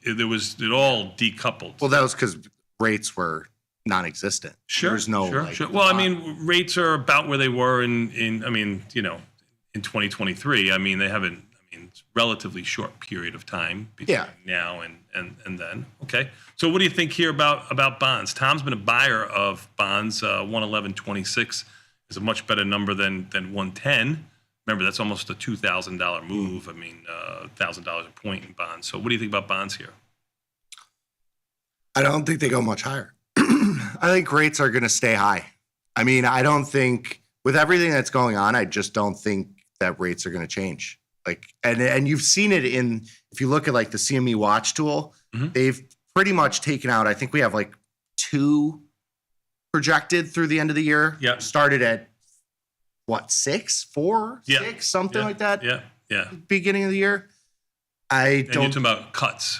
It all decoupled. Well, that was because rates were non-existent. Sure. There's no. Sure. Well, I mean, rates are about where they were in 2023. I mean, they haven't. It's a relatively short period of time between now and then. Okay. So what do you think here about bonds? Tom's been a buyer of bonds. 111.26 is a much better number than 110. Remember, that's almost a $2,000 move. I mean, $1,000 a point in bonds. So what do you think about bonds here? I don't think they go much higher. I think rates are going to stay high. I mean, I don't think with everything that's going on, I just don't think that rates are going to change. Like, and you've seen it if you look at like the CME watch tool, they've pretty much taken out, I think we have like 2 projected through the end of the year. Yeah. Started at what, 6, 4, 6, something like that. Yeah. Beginning of the year. You're talking about cuts.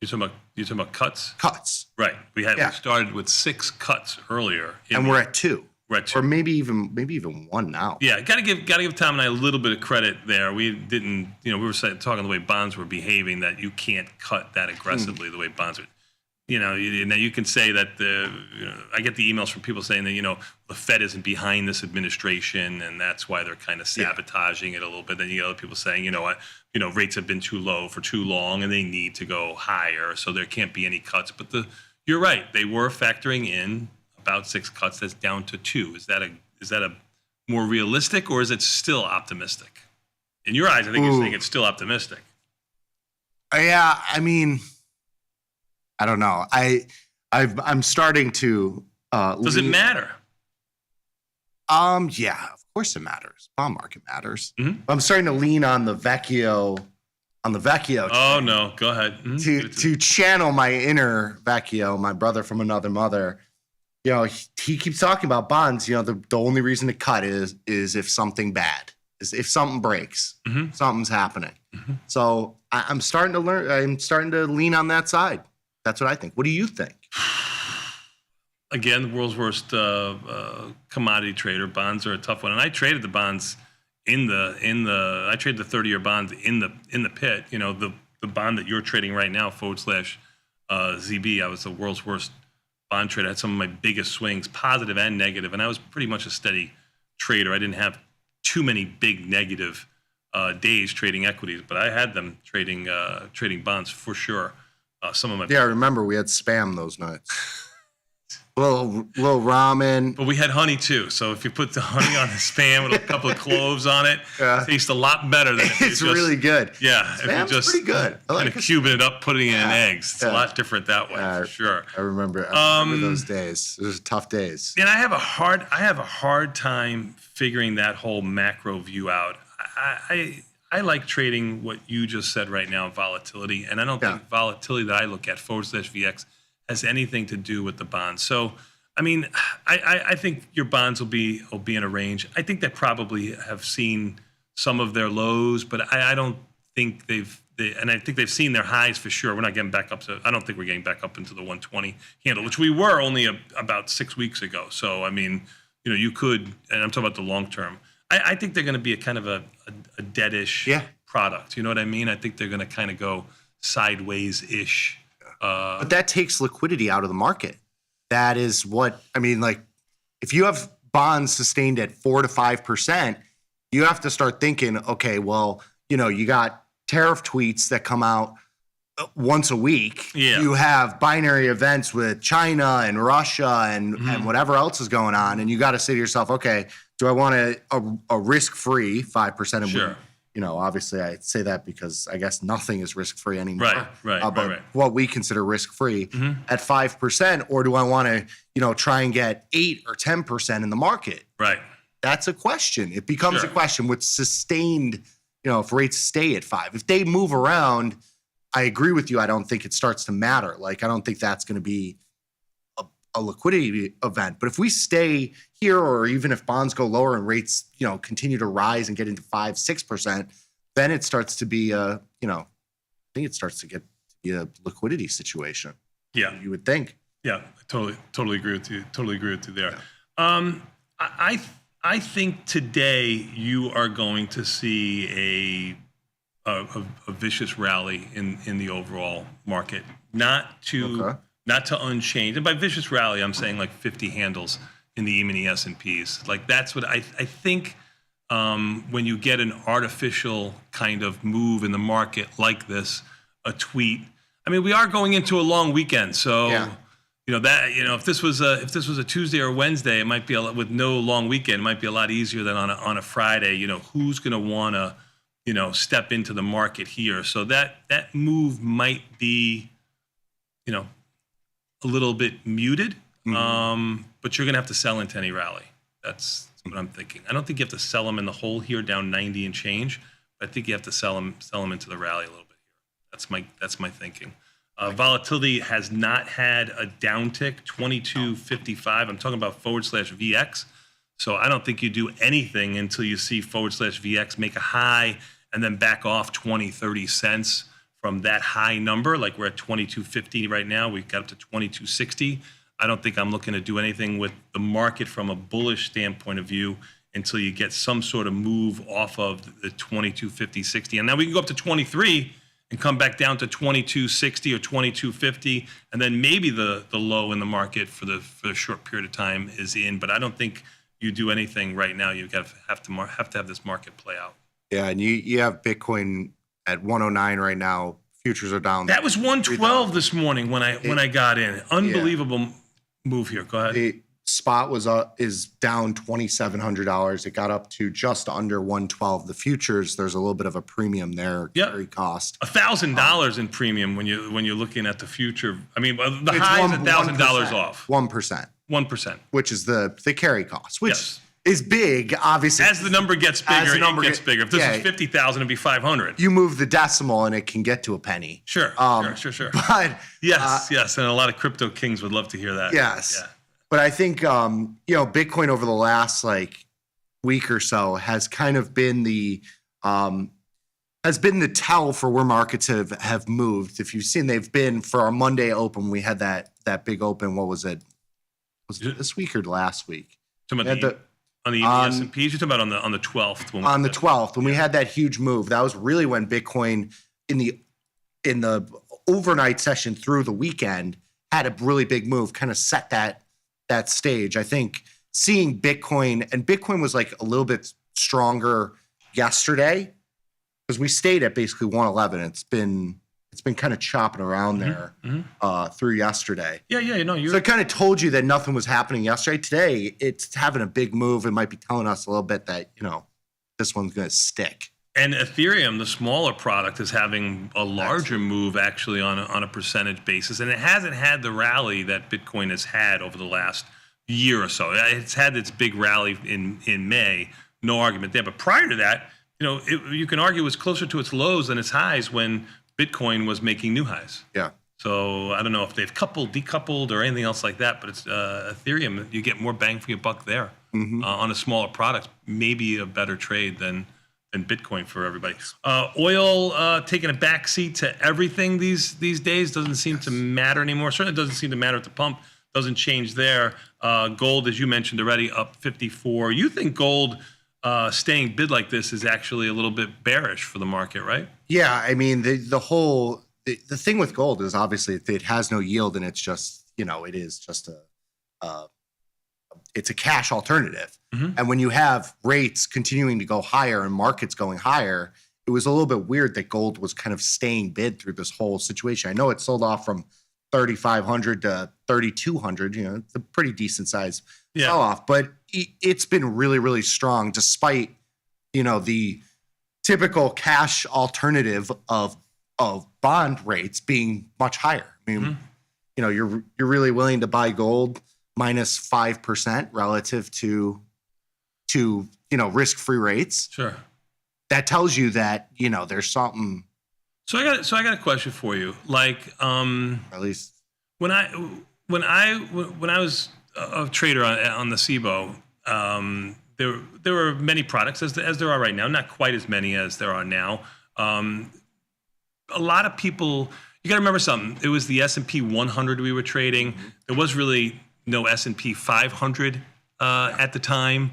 You're talking about cuts? Cuts. Right. We started with 6 cuts earlier. And we're at 2. We're at 2. Or maybe even 1 now. Yeah, gotta give Tom and I a little bit of credit there. We didn't, we were talking the way bonds were behaving, that you can't cut that aggressively the way bonds are. Now you can say that I get the emails from people saying that the Fed isn't behind this administration and that's why they're kind of sabotaging it a little bit. Then you get other people saying, rates have been too low for too long and they need to go higher, so there can't be any cuts. But you're right, they were factoring in about 6 cuts. That's down to 2. Is that a more realistic, or is it still optimistic? In your eyes, I think you're saying it's still optimistic. Yeah, I mean, I don't know. I'm starting to. Does it matter? Yeah, of course it matters. Bond market matters. I'm starting to lean on the Vecchio. Oh no, go ahead. To channel my inner Vecchio, my brother from another mother. He keeps talking about bonds. The only reason to cut is if something bad, is if something breaks, something's happening. So I'm starting to learn. I'm starting to lean on that side. That's what I think. What do you think? Again, the world's worst commodity trader. Bonds are a tough one, and I traded the bonds I traded the 30-year bond in the pit. The bond that you're trading right now /ZB. I was the world's worst bond trader. I had some of my biggest swings, positive and negative, and I was pretty much a steady trader. I didn't have too many big negative days trading equities, but I had them trading bonds for sure. Some of my I remember we had spam those nights. little ramen. But we had honey too. So if you put the honey on the spam with a couple of cloves on it, it tastes a lot better than if it's really good. Yeah, Spam's pretty good. I like kind of cubing it up, putting it in eggs. It's a lot different that way for sure. I remember those days. Those were tough days. And I have a hard time figuring that whole macro view out. I like trading what you just said right now, volatility, and I don't think volatility that I look at /VX has anything to do with the bonds. So, I mean, I think your bonds will be in a range. I think they probably have seen some of their lows, but I don't think and I think they've seen their highs for sure. We're not getting back up to. I don't think we're getting back up into the 120 handle, which we were only about 6 weeks ago. So, I mean, you could, and I'm talking about the long term. I think they're going to be a kind of a deadish product. You know what I mean? I think they're going to kind of go sideways-ish. But that takes liquidity out of the market. That is what, I mean, like, if you have bonds sustained at 4 to 5%, you have to start thinking, okay, well, you got tariff tweets that come out once a week. Yeah. You have binary events with China and Russia and whatever else is going on. And you got to say to yourself, okay, do I want a risk-free 5%? Sure. Obviously I say that because I guess nothing is risk-free anymore. Right. But what we consider risk-free at 5%, or do I want to, try and get 8 or 10% in the market? Right. That's a question. It becomes Sure. a question with sustained, if rates stay at 5. If they move around, I agree with you. I don't think it starts to matter. Like, I don't think that's going to be a liquidity event. But if we stay here, or even if bonds go lower and rates, continue to rise and get into 5, 6%, then it starts to be I think it starts to get to be a liquidity situation. Yeah. You would think. Yeah, I totally agree with you. Totally agree with you there. I think today you are going to see a vicious rally in the overall market, not to unchained. And by vicious rally, I'm saying like 50 handles in the E-mini S&Ps. Like that's what I think. When you get an artificial kind of move in the market like this, a tweet. I mean, we are going into a long weekend, so. Yeah. If this was a Tuesday or Wednesday, it might be with no long weekend. It might be a lot easier than on a Friday. Who's going to want to, step into the market here? So that move might be, a little bit muted. But you're going to have to sell into any rally. That's what I'm thinking. I don't think you have to sell them in the hole here down 90 and change. But I think you have to sell them into the rally a little bit here. That's my thinking. Volatility has not had a downtick, 22.55. I'm talking about /VX. So I don't think you do anything until you see /VX make a high and then back off 20, 30 cents from that high number. Like we're at 22.50 right now. We've got up to 22.60. I don't think I'm looking to do anything with the market from a bullish standpoint of view until you get some sort of move off of the 22.50, 60. And now we can go up to 23 and come back down to 22.60 or 22.50, and then maybe the low in the market for the short period of time is in. But I don't think you do anything right now. You have to have this market play out. Yeah, and you have Bitcoin at 109 right now. Futures are down. That was 112 this morning when I got in. Unbelievable move here. Go ahead. The spot is down $2,700. It got up to just under 112. The futures, there's a little bit of a premium there. Carry cost $1,000 in premium when you're looking at the future. I mean, the high is $1,000 off. 1%. 1%, which is the carry cost, which is big, obviously. As the number gets bigger, it gets bigger. If this is 50,000, it'd be 500. You move the decimal and it can get to a penny. Sure. But yes, and a lot of crypto kings would love to hear that. Yes. Yeah. But I think Bitcoin over the last week or so has kind of been the tell for where markets have moved. If you've seen, they've been for our Monday open. We had that big open. What was it? Was it this week or last week? On the S&Ps, you're talking about on the 12th. On the 12th, when we had that huge move, that was really when Bitcoin in the overnight session through the weekend had a really big move, kind of set that stage. I think seeing Bitcoin was like a little bit stronger yesterday because we stayed at basically 111. It's been kind of chopping around there through yesterday. Yeah. So it kind of told you that nothing was happening yesterday. Today, it's having a big move. It might be telling us a little bit that, this one's going to stick. And Ethereum, the smaller product, is having a larger move actually on a percentage basis. And it hasn't had the rally that Bitcoin has had over the last year or so. It's had its big rally in May. No argument there. But prior to that, you can argue it was closer to its lows than its highs when Bitcoin was making new highs. Yeah. So I don't know if they've decoupled, or anything else like that, but it's Ethereum. You get more bang for your buck there on a smaller product. Maybe a better trade than Bitcoin for everybody. Oil taking a backseat to everything these days. Doesn't seem to matter anymore. Certainly doesn't seem to matter at the pump. Doesn't change there. Gold, as you mentioned already, up 54. You think gold staying bid like this is actually a little bit bearish for the market, right? Yeah, I mean the thing with gold is obviously it has no yield, and it's just it is just a it's a cash alternative. And when you have rates continuing to go higher and markets going higher, it was a little bit weird that gold was kind of staying bid through this whole situation. I know it sold off from 3,500 to 3,200. You know, it's a pretty decent size sell off, but it's been really, really strong despite, you know, the typical cash alternative of bond rates being much higher. I mean, you know, you're really willing to buy gold minus 5% relative to you know, risk-free rates. Sure. That tells you that, you know, there's something. So I got a question for you. Like, At least when I was a trader on the SIBO, there were many products as there are right now. Not quite as many as there are now. A lot of people. You got to remember something. It was the S&P 100 we were trading. There was really no S&P 500 at the time.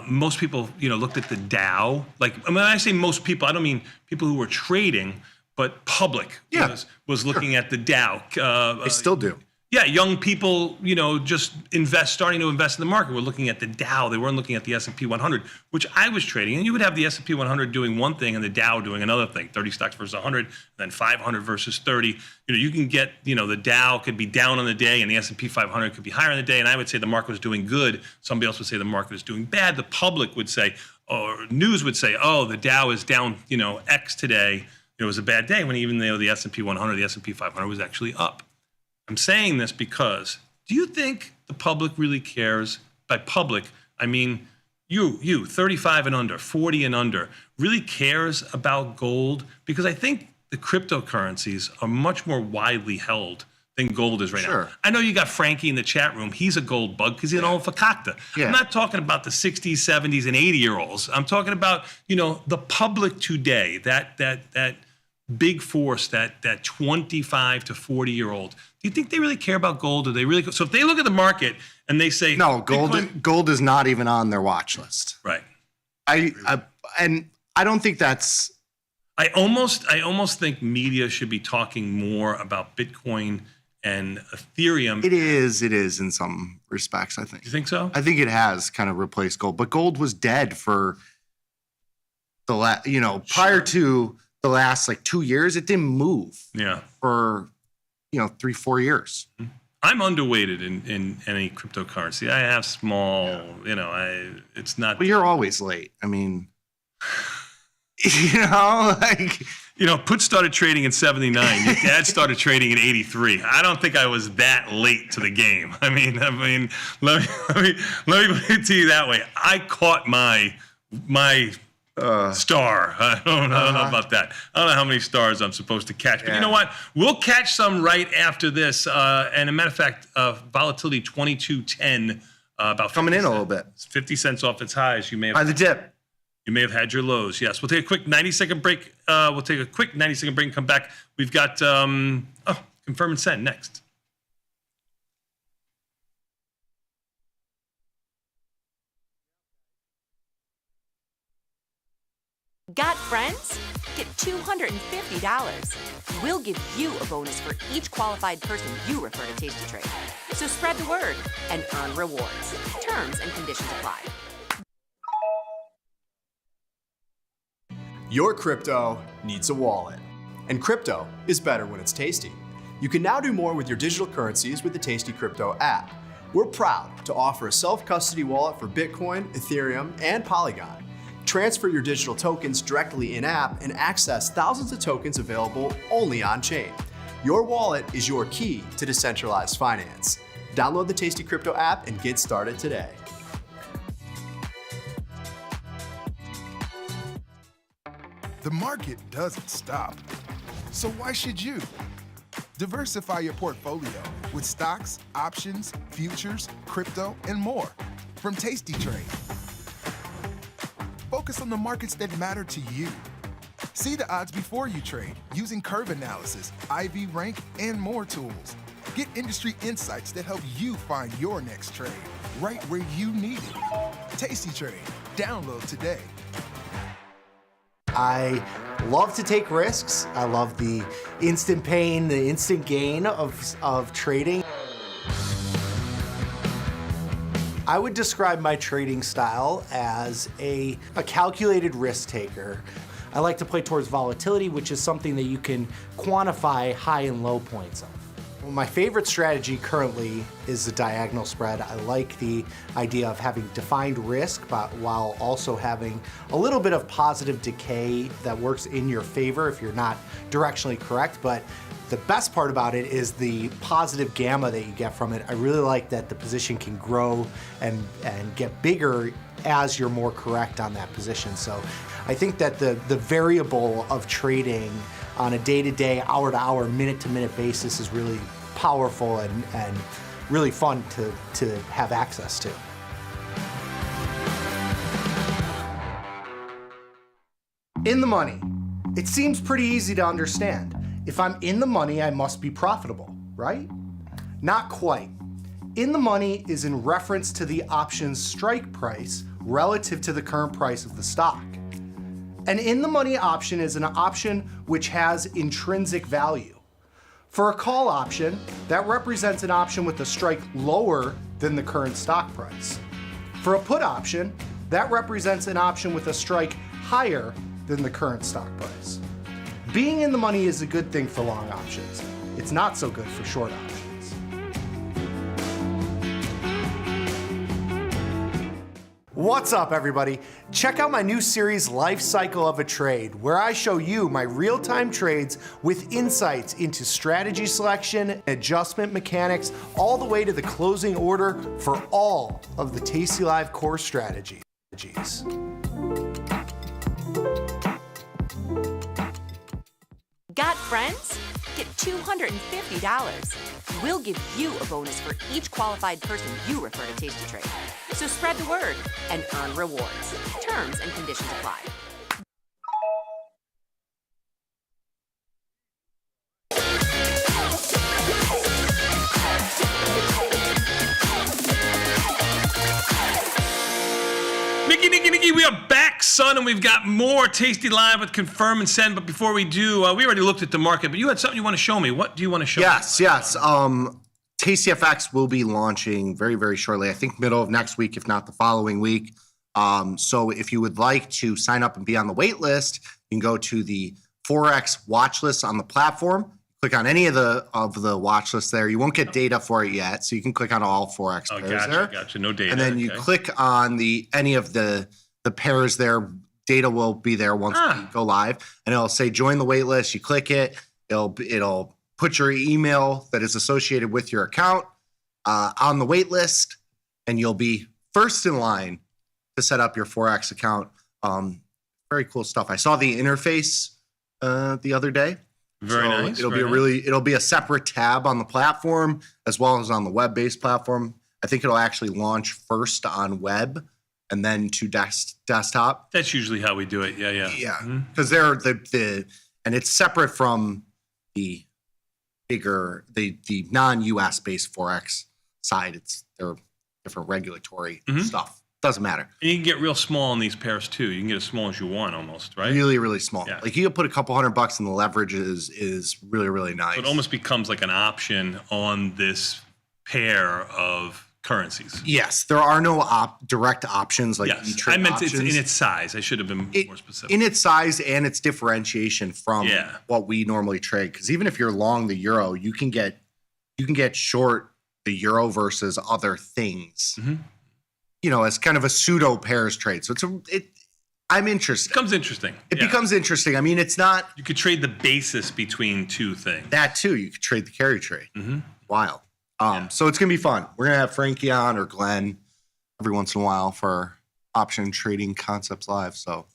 Most people, you know, looked at the Dow. Like, when I say most people, I don't mean people who were trading, but public was looking at the Dow. they still do. Yeah, young people, you know, just starting to invest in the market. We're looking at the Dow. They weren't looking at the S&P 100, which I was trading. And you would have the S&P 100 doing one thing and the Dow doing another thing. 30 stocks versus 100, then 500 versus 30. You know, you can get, you know, the Dow could be down on the day and the S&P 500 could be higher on the day. And I would say the market was doing good. Somebody else would say the market is doing bad. The public would say, or news would say, oh, the Dow is down, you know, X today. It was a bad day, when even though the S&P 100, the S&P 500 was actually up. I'm saying this because, do you think the public really cares? By public, I mean you, 35 and under, 40 and under, really cares about gold? Because I think the cryptocurrencies are much more widely held than gold is right now. I know you got Frankie in the chat room. He's a gold bug because he's an old fakakta. I'm not talking about the 60s, 70s, and 80-year-olds. I'm talking about, you know, the public today, that big force, that 25 to 40-year-old. Do you think they really care about gold? Do they really? So if they look at the market and they say, no, gold is not even on their watch list. Right. And I don't think that's. I almost think media should be talking more about Bitcoin and Ethereum. It is in some respects, I think. You think so? I think it has kind of replaced gold, but gold was dead for prior to the last like 2 years. It didn't move. Yeah. For 3-4 years. I'm underweighted in any cryptocurrency. I have small, it's not. But you're always late. I mean, Put started trading in 79. Your dad started trading in 83. I don't think I was that late to the game. I mean, let me put it to you that way. I caught my star. I don't know about that. I don't know how many stars I'm supposed to catch. But you know what? We'll catch some right after this. And a matter of fact, Volatility 2210, about coming in a little bit. 50 cents off its highs. You may have by the dip. You may have had your lows. Yes. We'll take a quick 90-second break. And come back. We've got confirm and send next. Got friends? Get $250. We'll give you a bonus for each qualified person you refer to Tasty Trade. So spread the word and earn rewards. Terms and conditions apply. Your crypto needs a wallet. And crypto is better when it's tasty. You can now do more with your digital currencies with the Tasty Crypto app. We're proud to offer a self-custody wallet for Bitcoin, Ethereum, and Polygon. Transfer your digital tokens directly in-app and access thousands of tokens available only on-chain. Your wallet is your key to decentralized finance. Download the Tasty Crypto app and get started today. The market doesn't stop. So why should you? Diversify your portfolio with stocks, options, futures, crypto, and more from Tasty Trade. Focus on the markets that matter to you. See the odds before you trade using curve analysis, IV rank, and more tools. Get industry insights that help you find your next trade right where you need it. Tasty Trade. Download today. I love to take risks. I love the instant pain, the instant gain of trading. I would describe my trading style as a calculated risk taker. I like to play towards volatility, which is something that you can quantify high and low points of. Well, my favorite strategy currently is the diagonal spread. I like the idea of having defined risk, but while also having a little bit of positive decay that works in your favor if you're not directionally correct. But the best part about it is the positive gamma that you get from it. I really like that the position can grow and get bigger as you're more correct on that position. So I think that the variable of trading on a day-to-day, hour-to-hour, minute-to-minute basis is really powerful and really fun to have access to. In the money. It seems pretty easy to understand. If I'm in the money, I must be profitable, right? Not quite. In the money is in reference to the option's strike price relative to the current price of the stock. An in the money option is an option which has intrinsic value. For a call option, that represents an option with a strike lower than the current stock price. For a put option, that represents an option with a strike higher than the current stock price. Being in the money is a good thing for long options. It's not so good for short options. What's up, everybody? Check out my new series, Life Cycle of a Trade, where I show you my real-time trades with insights into strategy selection, adjustment mechanics, all the way to the closing order for all of the tastylive core strategies. Got friends? Get $250. We'll give you a bonus for each qualified person you refer to Tasty Trade. So spread the word and earn rewards. Terms and conditions apply. Nikki, we are back, son, and we've got more Tasty Live with Confirm and Send. But before we do, we already looked at the market, but you had something you want to show me. What do you want to show me? Yes. TastyFX will be launching very, very shortly. I think middle of next week, if not the following week. So if you would like to sign up and be on the wait list, you can go to the Forex watch list on the platform. Click on any of the watch lists there. You won't get data for it yet, so you can click on all Forex pairs there. Gotcha. No data. And then you click on any of the pairs there. Data will be there once we go live, and it'll say join the wait list. You click it. It'll put your email that is associated with your account on the wait list, and you'll be first in line to set up your Forex account. Very cool stuff. I saw the interface the other day. Very nice. It'll be a separate tab on the platform as well as on the web-based platform. I think it'll actually launch first on web and then to desktop. That's usually how we do it. Yeah. Yeah, because they're and it's separate from the bigger the non-US based Forex side. They're different regulatory stuff. Doesn't matter. And you can get real small in these pairs too. You can get as small as you want almost, right? Really, really small. Yeah. Like you can put a couple $100 in the leverage is really, really nice. So it almost becomes like an option on this pair of currencies. Yes, there are no direct options like yes. E-Trade I meant options. it's in its size. I should have been more specific. In its size and its differentiation from what we normally trade. Because even if you're long the euro, you can get short the euro versus other things. You know, as kind of a pseudo pairs trade. So I'm interested. It becomes interesting. It becomes interesting. I mean, it's not. You could trade the basis between two things. That too. You could trade the carry trade. Wild. So it's gonna be fun. We're gonna have Frankie on or Glenn every once in a while for option trading concepts live. So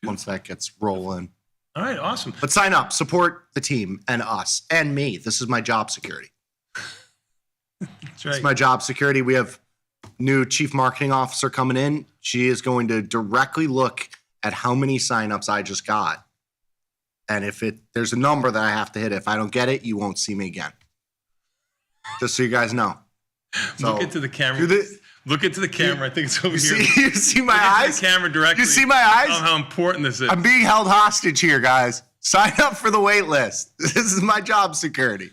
once that gets rolling. All right, awesome. But sign up, support the team and us and me. This is my job security. That's right. It's my job security. We have new chief marketing officer coming in. She is going to directly look at how many signups I just got. And if there's a number that I have to hit, if I don't get it, you won't see me again. Just so you guys know. So, look into the camera. Look into the camera. I think it's over here. You see my eyes? The camera directly. You see my eyes? How important this is. I'm being held hostage here, guys. Sign up for the wait list. This is my job security.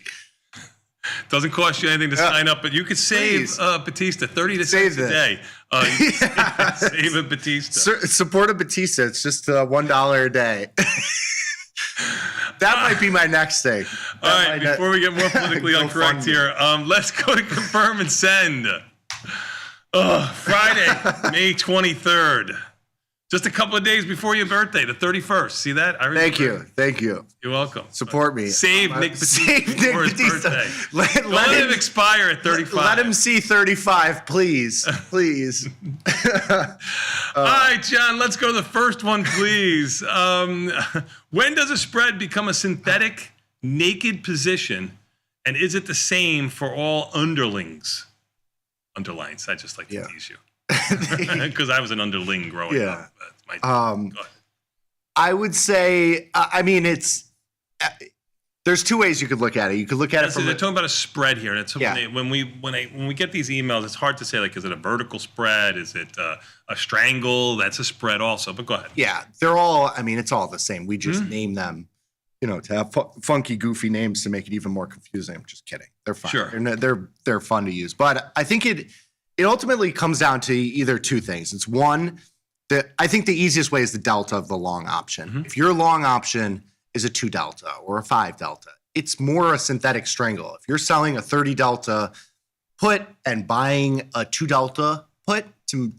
Doesn't cost you anything to sign up, but you could save Batista 30 cents a day. Save a Batista. Support a Batista. It's just $1 a day. That might be my next thing. All right, before we get more politically incorrect here, let's go to confirm and send. Friday, May 23rd. Just a couple of days before your birthday, the 31st. See that? I remember. Thank you. You're welcome. Support me. Save Nick Batista for his birthday. Let him expire at 35. Let him see 35, please. Please. All right, John, let's go to the first one, please. When does a spread become a synthetic naked position, and is it the same for all underlings? Underlines. I just like to tease you. Because I was an underling growing up. I would say, there's two ways you could look at it. You could look at it from. They're talking about a spread here, and it's when we get these emails, it's hard to say like, is it a vertical spread? Is it a strangle? That's a spread also. But go ahead. Yeah, they're all. It's all the same. We just name them, to have funky, goofy names to make it even more confusing. I'm just kidding. They're fun. Sure. They're fun to use, but I think it ultimately comes down to either two things. It's one, I think the easiest way is the delta of the long option. If your long option is a 2 delta or a 5 delta, it's more a synthetic strangle. If you're selling a 30 delta put and buying a 2 delta put to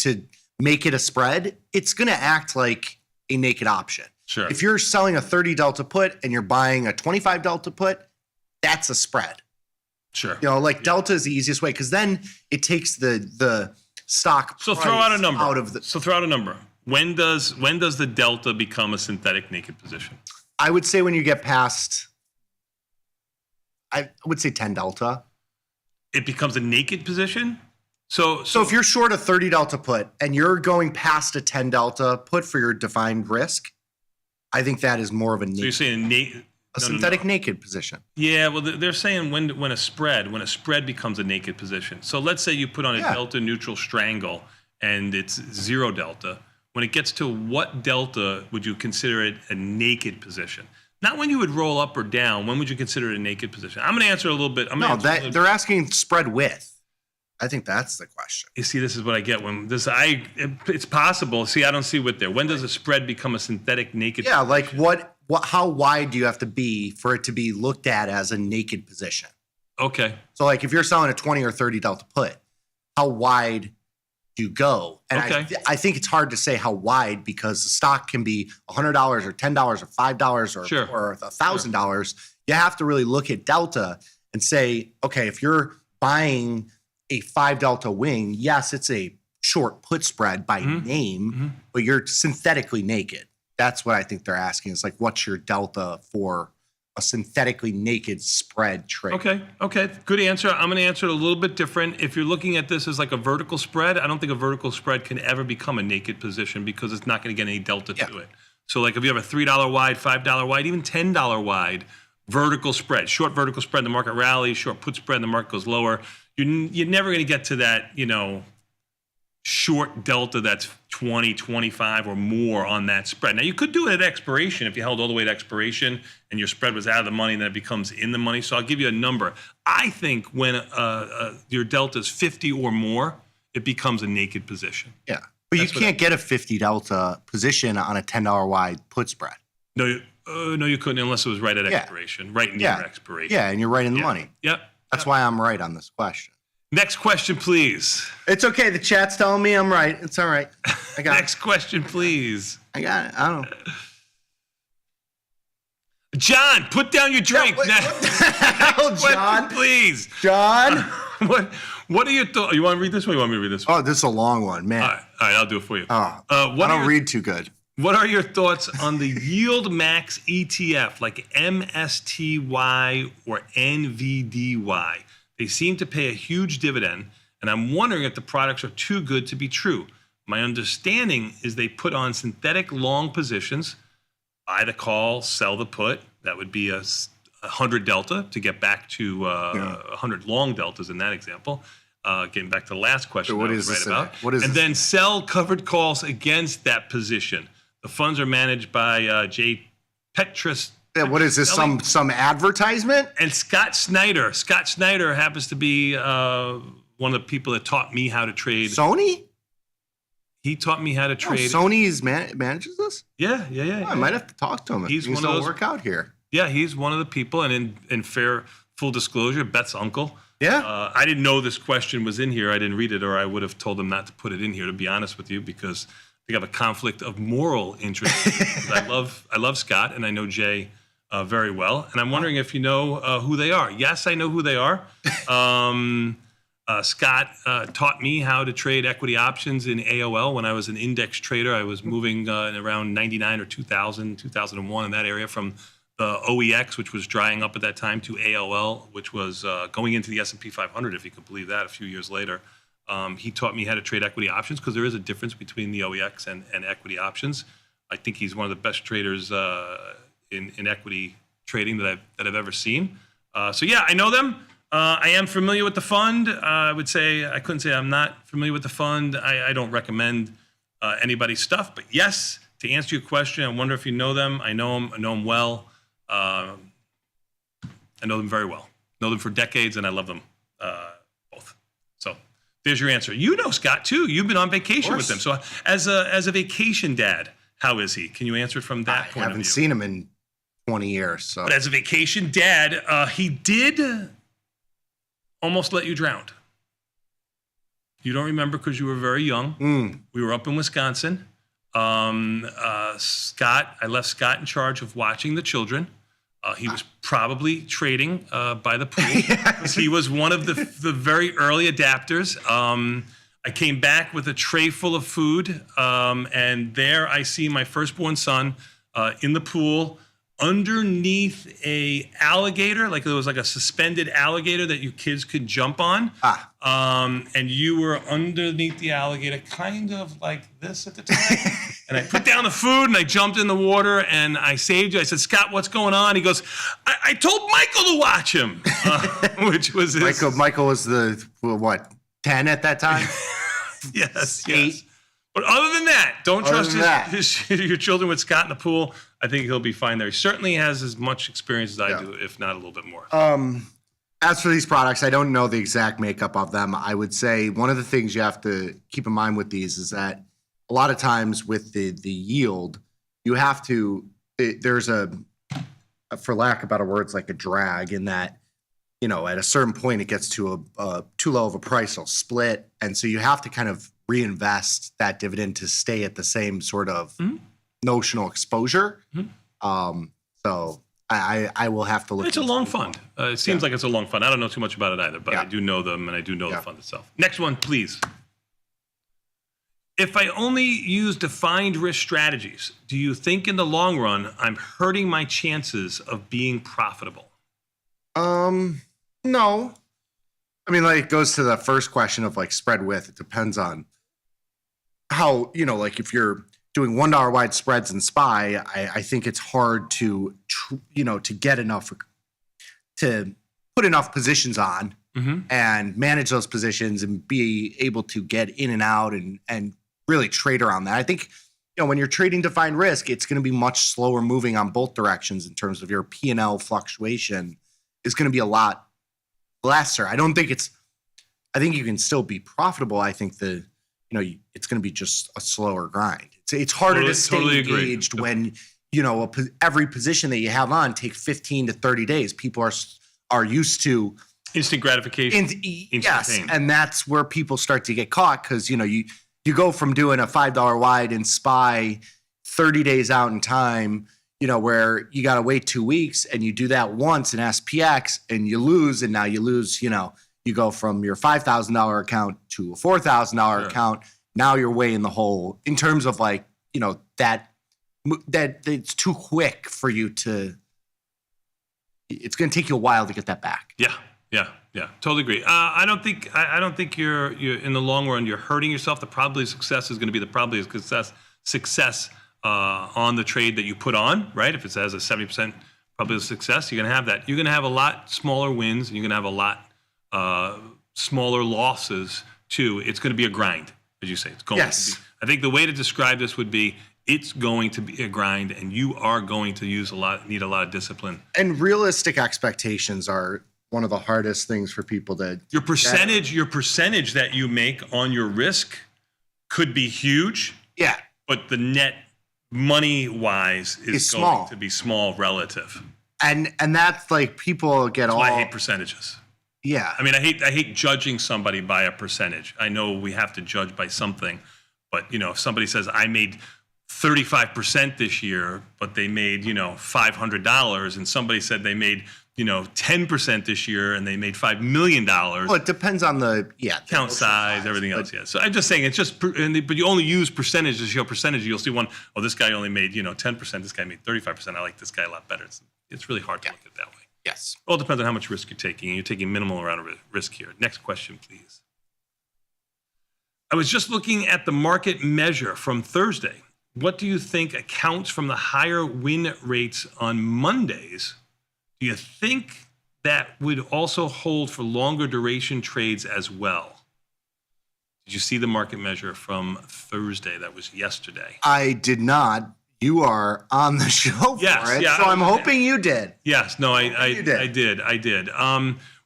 make it a spread, it's going to act like a naked option. Sure. If you're selling a 30 delta put and you're buying a 25 delta put, that's a spread. Sure. Delta is the easiest way because then it takes the stock. So throw out a number. Throw out a number. When does the delta become a synthetic naked position? I would say when you get past, I would say 10 delta. It becomes a naked position? So if you're short a 30 delta put and you're going past a 10 delta put for your defined risk, I think that is more of a naked. So you're saying synthetic naked position. Yeah, well, they're saying when a spread becomes a naked position. So let's say you put on a delta neutral strangle and it's 0 delta. When it gets to what delta would you consider it a naked position? Not when you would roll up or down. When would you consider it a naked position? I'm going to answer a little bit. They're asking spread width. I think that's the question. You see, this is what I get when it's possible. See, I don't see what there. When does a spread become a synthetic naked position? Like what, how wide do you have to be for it to be looked at as a naked position? Okay. So like if you're selling a 20 or 30 delta put, how wide do you go? And I think it's hard to say how wide because the stock can be $100 or $10 or $5 or $1,000. You have to really look at delta and say, okay, if you're buying a 5 delta wing, yes, it's a short put spread by name, but you're synthetically naked. That's what I think they're asking is like, what's your delta for a synthetically naked spread trade? Okay. Good answer. I'm going to answer it a little bit different. If you're looking at this as like a vertical spread, I don't think a vertical spread can ever become a naked position because it's not going to get any delta to it. So like if you have a $3 wide, $5 wide, even $10 wide vertical spread, short vertical spread, the market rallies, short put spread, the market goes lower. You're never going to get to that, short delta that's 20, 25 or more on that spread. Now, you could do it at expiration if you held all the way to expiration and your spread was out of the money and then it becomes in the money. So I'll give you a number. I think when your delta is 50 or more, it becomes a naked position. Yeah. But you can't get a 50 delta position on a $10 wide put spread. No, you couldn't unless it was right at expiration, right near expiration. Yeah, and you're right in the money. Yep. That's why I'm right on this question. Next question, please. It's okay. The chat's telling me I'm right. It's all right. I got Next question, please. I got it. I don't know. John, put down your drink. What the hell, John? Please. John? What are your thoughts? You want to read this one or you want me to read this one? Oh, this is a long one, man. All right, I'll do it for you. I don't read too good. What are your thoughts on the YieldMax ETF, like MSTY or NVDY? They seem to pay a huge dividend, and I'm wondering if the products are too good to be true. My understanding is they put on synthetic long positions, buy the call, sell the put. That would be a 100 delta to get back to 100 long deltas in that example. Getting back to the last question what I is was this right about. What is and this? then sell covered calls against that position. The funds are managed by Jay What is this? Some advertisement? And Scott Snyder happens to be one of the people that taught me how to trade. Sony? He taught me how to trade. Sony's manages this? Yeah. I might have to talk to him. He's Things one of don't those, work out here. Yeah, he's one of the people. And in full disclosure, Beth's uncle. Yeah. I didn't know this question was in here. I didn't read it, or I would have told him not to put it in here, to be honest with you, because I think I have a conflict of moral interest. I love Scott, and I know Jay very well. And I'm wondering if you know who they are. Yes, I know who they are. Scott taught me how to trade equity options in AOL when I was an index trader. I was moving in around 99 or 2000, 2001 in that area from the OEX, which was drying up at that time, to AOL, which was going into the S&P 500, if you could believe that, a few years later. He taught me how to trade equity options because there is a difference between the OEX and equity options. I think he's one of the best traders in equity trading that I've ever seen. So yeah, I know them. I am familiar with the fund. I couldn't say I'm not familiar with the fund. I don't recommend anybody's stuff, but yes, to answer your question, I wonder if you know them. I know them well. I know them very well. Know them for decades, and I love them both. So there's your answer. You know Scott too. You've been on vacation with them. So as a vacation dad, how is he? Can you answer it from that point of view? I haven't seen him in 20 years. So. But as a vacation dad, he did almost let you drown. You don't remember because you were very young. We were up in Wisconsin. I left Scott in charge of watching the children. He was probably trading by the pool because he was one of the very early adapters. I came back with a tray full of food, and there I see my firstborn son in the pool underneath a alligator, like there was like a suspended alligator that you kids could jump on. And you were underneath the alligator, kind of like this at the time. And I put down the food and I jumped in the water and I saved you. I said, Scott, what's going on? He goes, I told Michael to watch him, which was his... Michael was the, 10 at that time? Yes. But other than that, don't trust your children with Scott in the pool. I think he'll be fine there. He certainly has as much experience as I do, if not a little bit more. As for these products, I don't know the exact makeup of them. I would say one of the things you have to keep in mind with these is that a lot of times with the yield, you have to, there's for lack of better words, like a drag in that, at a certain point it gets to a too low of a price, it'll split. And so you have to kind of reinvest that dividend to stay at the same sort of notional exposure. So I will have to look. It's a long fund. It seems like it's a long fund. I don't know too much about it either, but I do know them and I do know the fund itself. Next one, please. If I only use defined risk strategies, do you think in the long run I'm hurting my chances of being profitable? No. I mean, like, it goes to the first question of like spread width. It depends on how, like if you're doing $1 wide spreads in SPY, I think it's hard to get enough, to put enough positions on and manage those positions and be able to get in and out and really trade around that. I think, when you're trading defined risk, it's going to be much slower moving on both directions in terms of your P&L fluctuation is going to be a lot lesser. I think you can still be profitable. I think it's going to be just a slower grind. It's harder to stay engaged when, every position that you have on takes 15 to 30 days. People are used to instant gratification. Yes, and that's where people start to get caught because, you go from doing a $5 wide in SPY 30 days out in time, where you got to wait 2 weeks, and you do that once in SPX and you lose, and now you lose, you go from your $5,000 account to a $4,000 account. Now you're way in the hole in terms of like, that it's too quick for you to, it's going to take you a while to get that back. Yeah, totally agree. I don't think you're in the long run you're hurting yourself. The probability of success is going to be the probability of success on the trade that you put on, right? If it has a 70% probability of success, you're going to have that. You're going to have a lot smaller wins, and you're going to have a lot smaller losses too. It's going to be a grind, as you say. It's going to be. I think the way to describe this would be it's going to be a grind, and you are going to need a lot of discipline. And realistic expectations are one of the hardest things for people to. Your percentage that you make on your risk could be huge. Yeah. But the net money wise is going small. to be small relative. And that's like people get That's all. why I hate percentages. Yeah. I mean, I hate judging somebody by a percentage. I know we have to judge by something, but if somebody says I made 35% this year, but they made $500, and somebody said they made 10% this year and they made $5 million. Well, it depends on the count size, everything else. Yeah. So I'm just saying it's just, but you only use percentage to show percentage. You'll see one, oh, this guy only made 10%. This guy made 35%. I like this guy a lot better. It's really hard to look at it that way. Yes. Well, it depends on how much risk you're taking. You're taking minimal amount of risk here. Next question, please. I was just looking at the market measure from Thursday. What do you think accounts from the higher win rates on Mondays? Do you think that would also hold for longer duration trades as well? Did you see the market measure from Thursday? That was yesterday. I did not. You are on the show for it, so I'm hoping you did. Yes, no, I did.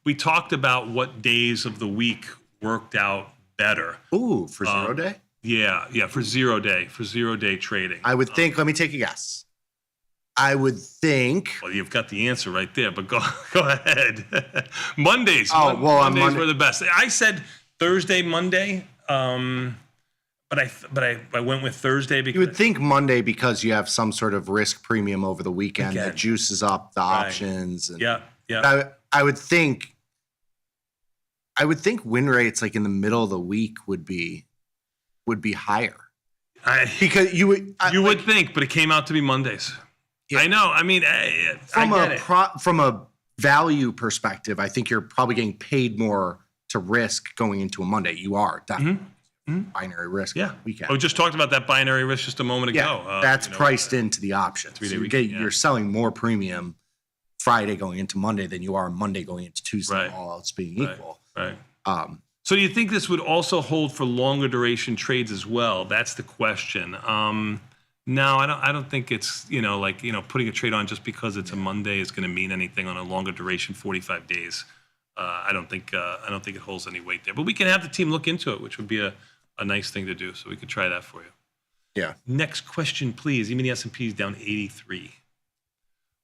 We talked about what days of the week worked out better. Ooh, for 0 day? Yeah, for 0 day trading. I would think, let me take a guess. I would think. Well, you've got the answer right there, but go ahead. Mondays. Mondays were the best. I said Thursday, Monday, but I went with Thursday because you would think Monday because you have some sort of risk premium over the weekend that juices up the options. And I would think win rates like in the middle of the week would be higher. Because you would think, but it came out to be Mondays. Yeah. I know. I mean, from a value perspective, I think you're probably getting paid more to risk going into a Monday. You are definitely binary risk. Yeah, weekend. We just talked about that binary risk just a moment ago. That's priced into the option. So you're selling more premium Friday going into Monday than you are Monday going into Tuesday. All else being equal. Right. So do you think this would also hold for longer duration trades as well? That's the question. No, I don't think it's putting a trade on just because it's a Monday is going to mean anything on a longer duration, 45 days. I don't think it holds any weight there. But we can have the team look into it, which would be a nice thing to do. So we could try that for you. Yeah. Next question, please. Even the S&P is down 83.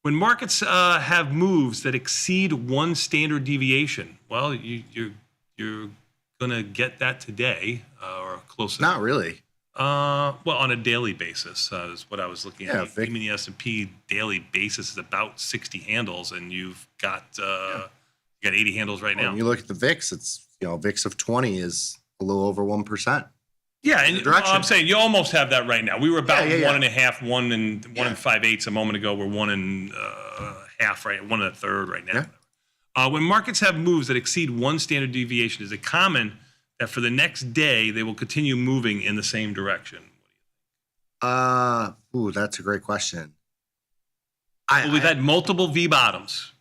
When markets have moves that exceed one standard deviation, well, you're going to get that today or close. Not really. Well, on a daily basis is what I was looking at. Even the S&P daily basis is about 60 handles, and you've got you got 80 handles right now. When you look at the VIX, it's VIX of 20 is a little over 1% Yeah, and I'm saying you almost have that right now. We were about 1.5, 1 and 5/8 a moment ago. We're 1 and half, right? 1 1/3 right now. Yeah. When markets have moves that exceed one standard deviation, is it common that for the next day they will continue moving in the same direction? That's a great question. We've had multiple V bottoms,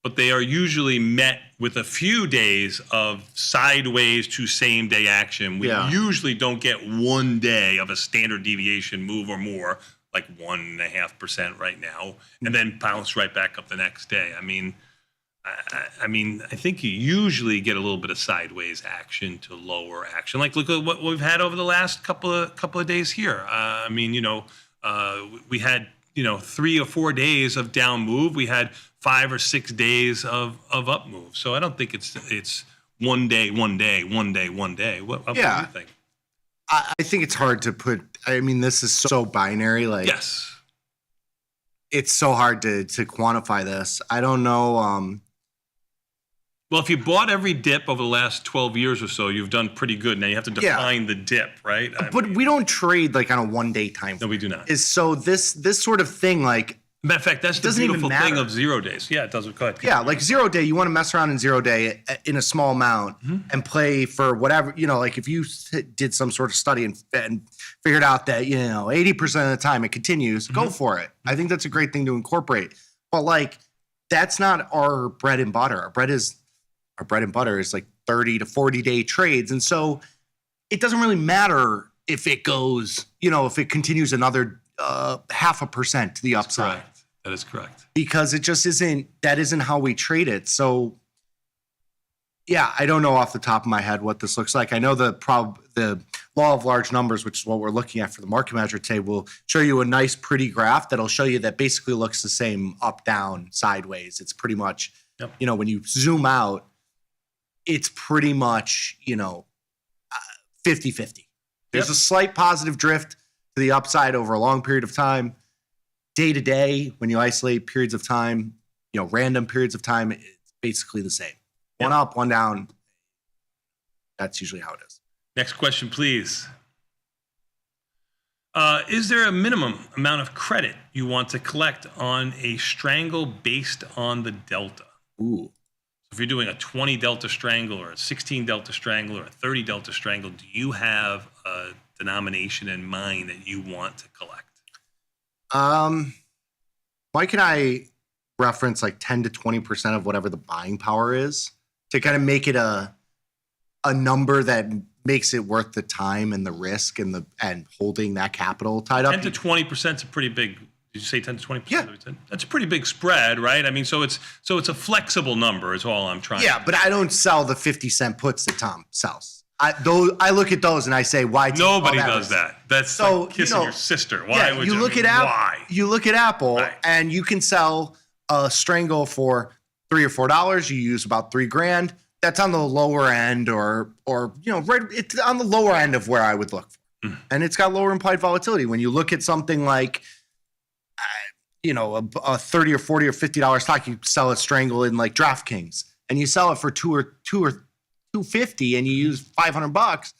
but they are usually met with a few days of sideways to same day action. We usually don't get 1 day of a standard deviation move or more, like 1.5% right now, and then bounce right back up the next day. I mean, I think you usually get a little bit of sideways action to lower action. Like, look at what we've had over the last couple of days here. We had 3 or 4 days of down move. We had 5 or 6 days of up move. So I don't think it's 1 day, 1 day, 1 day, 1 day. What do you think? I think it's hard to put. I mean, this is so binary. Like, yes, it's so hard to quantify this. I don't know. Well, if you bought every dip over the last 12 years or so, you've done pretty good. Now you have to define the dip, right? But we don't trade like on a 1 day time frame. No, we do not. So this sort of thing, like, matter of fact, that's the beautiful thing of 0 days. Yeah, it does. Go ahead. Yeah, like 0 day, you want to mess around in 0 day in a small amount and play for whatever, like if you did some sort of study and figured out that, 80% of the time it continues, go for it. I think that's a great thing to incorporate. But like, that's not our bread and butter. Our bread and butter is like 30 to 40 day trades. And so it doesn't really matter if it goes, if it continues another 0.5% to the upside. Correct. That is correct. Because it just isn't how we trade it. So yeah, I don't know off the top of my head what this looks like. I know the law of large numbers, which is what we're looking at for the market manager today, will show you a nice, pretty graph that'll show you that basically looks the same up, down, sideways. It's pretty much, when you zoom out, it's pretty much, 50-50. There's a slight positive drift to the upside over a long period of time. Day to day, when you isolate periods of time, random periods of time, it's basically the same. One up, one down. That's usually how it is. Next question, please. Is there a minimum amount of credit you want to collect on a strangle based on the delta? Ooh. So if you're doing a 20 delta strangle or a 16 delta strangle or a 30 delta strangle, do you have a denomination in mind that you want to collect? Why can I reference like 10 to 20% of whatever the buying power is to kind of make it a number that makes it worth the time and the risk and holding that capital tied up? 10 to 20% is a pretty big. Did you say 10 to 20%? Yeah. That's a pretty big spread, right? I mean, so it's a flexible number is all I'm trying. Yeah, but I don't sell the 50-cent puts that Tom sells. I look at those and I say, why? Nobody does that. That's so, like kissing your sister. Why would you? Look at why? You look at Apple, and you can sell a strangle for $3 or $4. You use about $3,000. That's on the lower end, or right. It's on the lower end of where I would look for, and it's got lower implied volatility. When you look at something like, a $30 or $40 or $50 stock, you sell a strangle in like DraftKings, and you sell it for $250 and you use $500,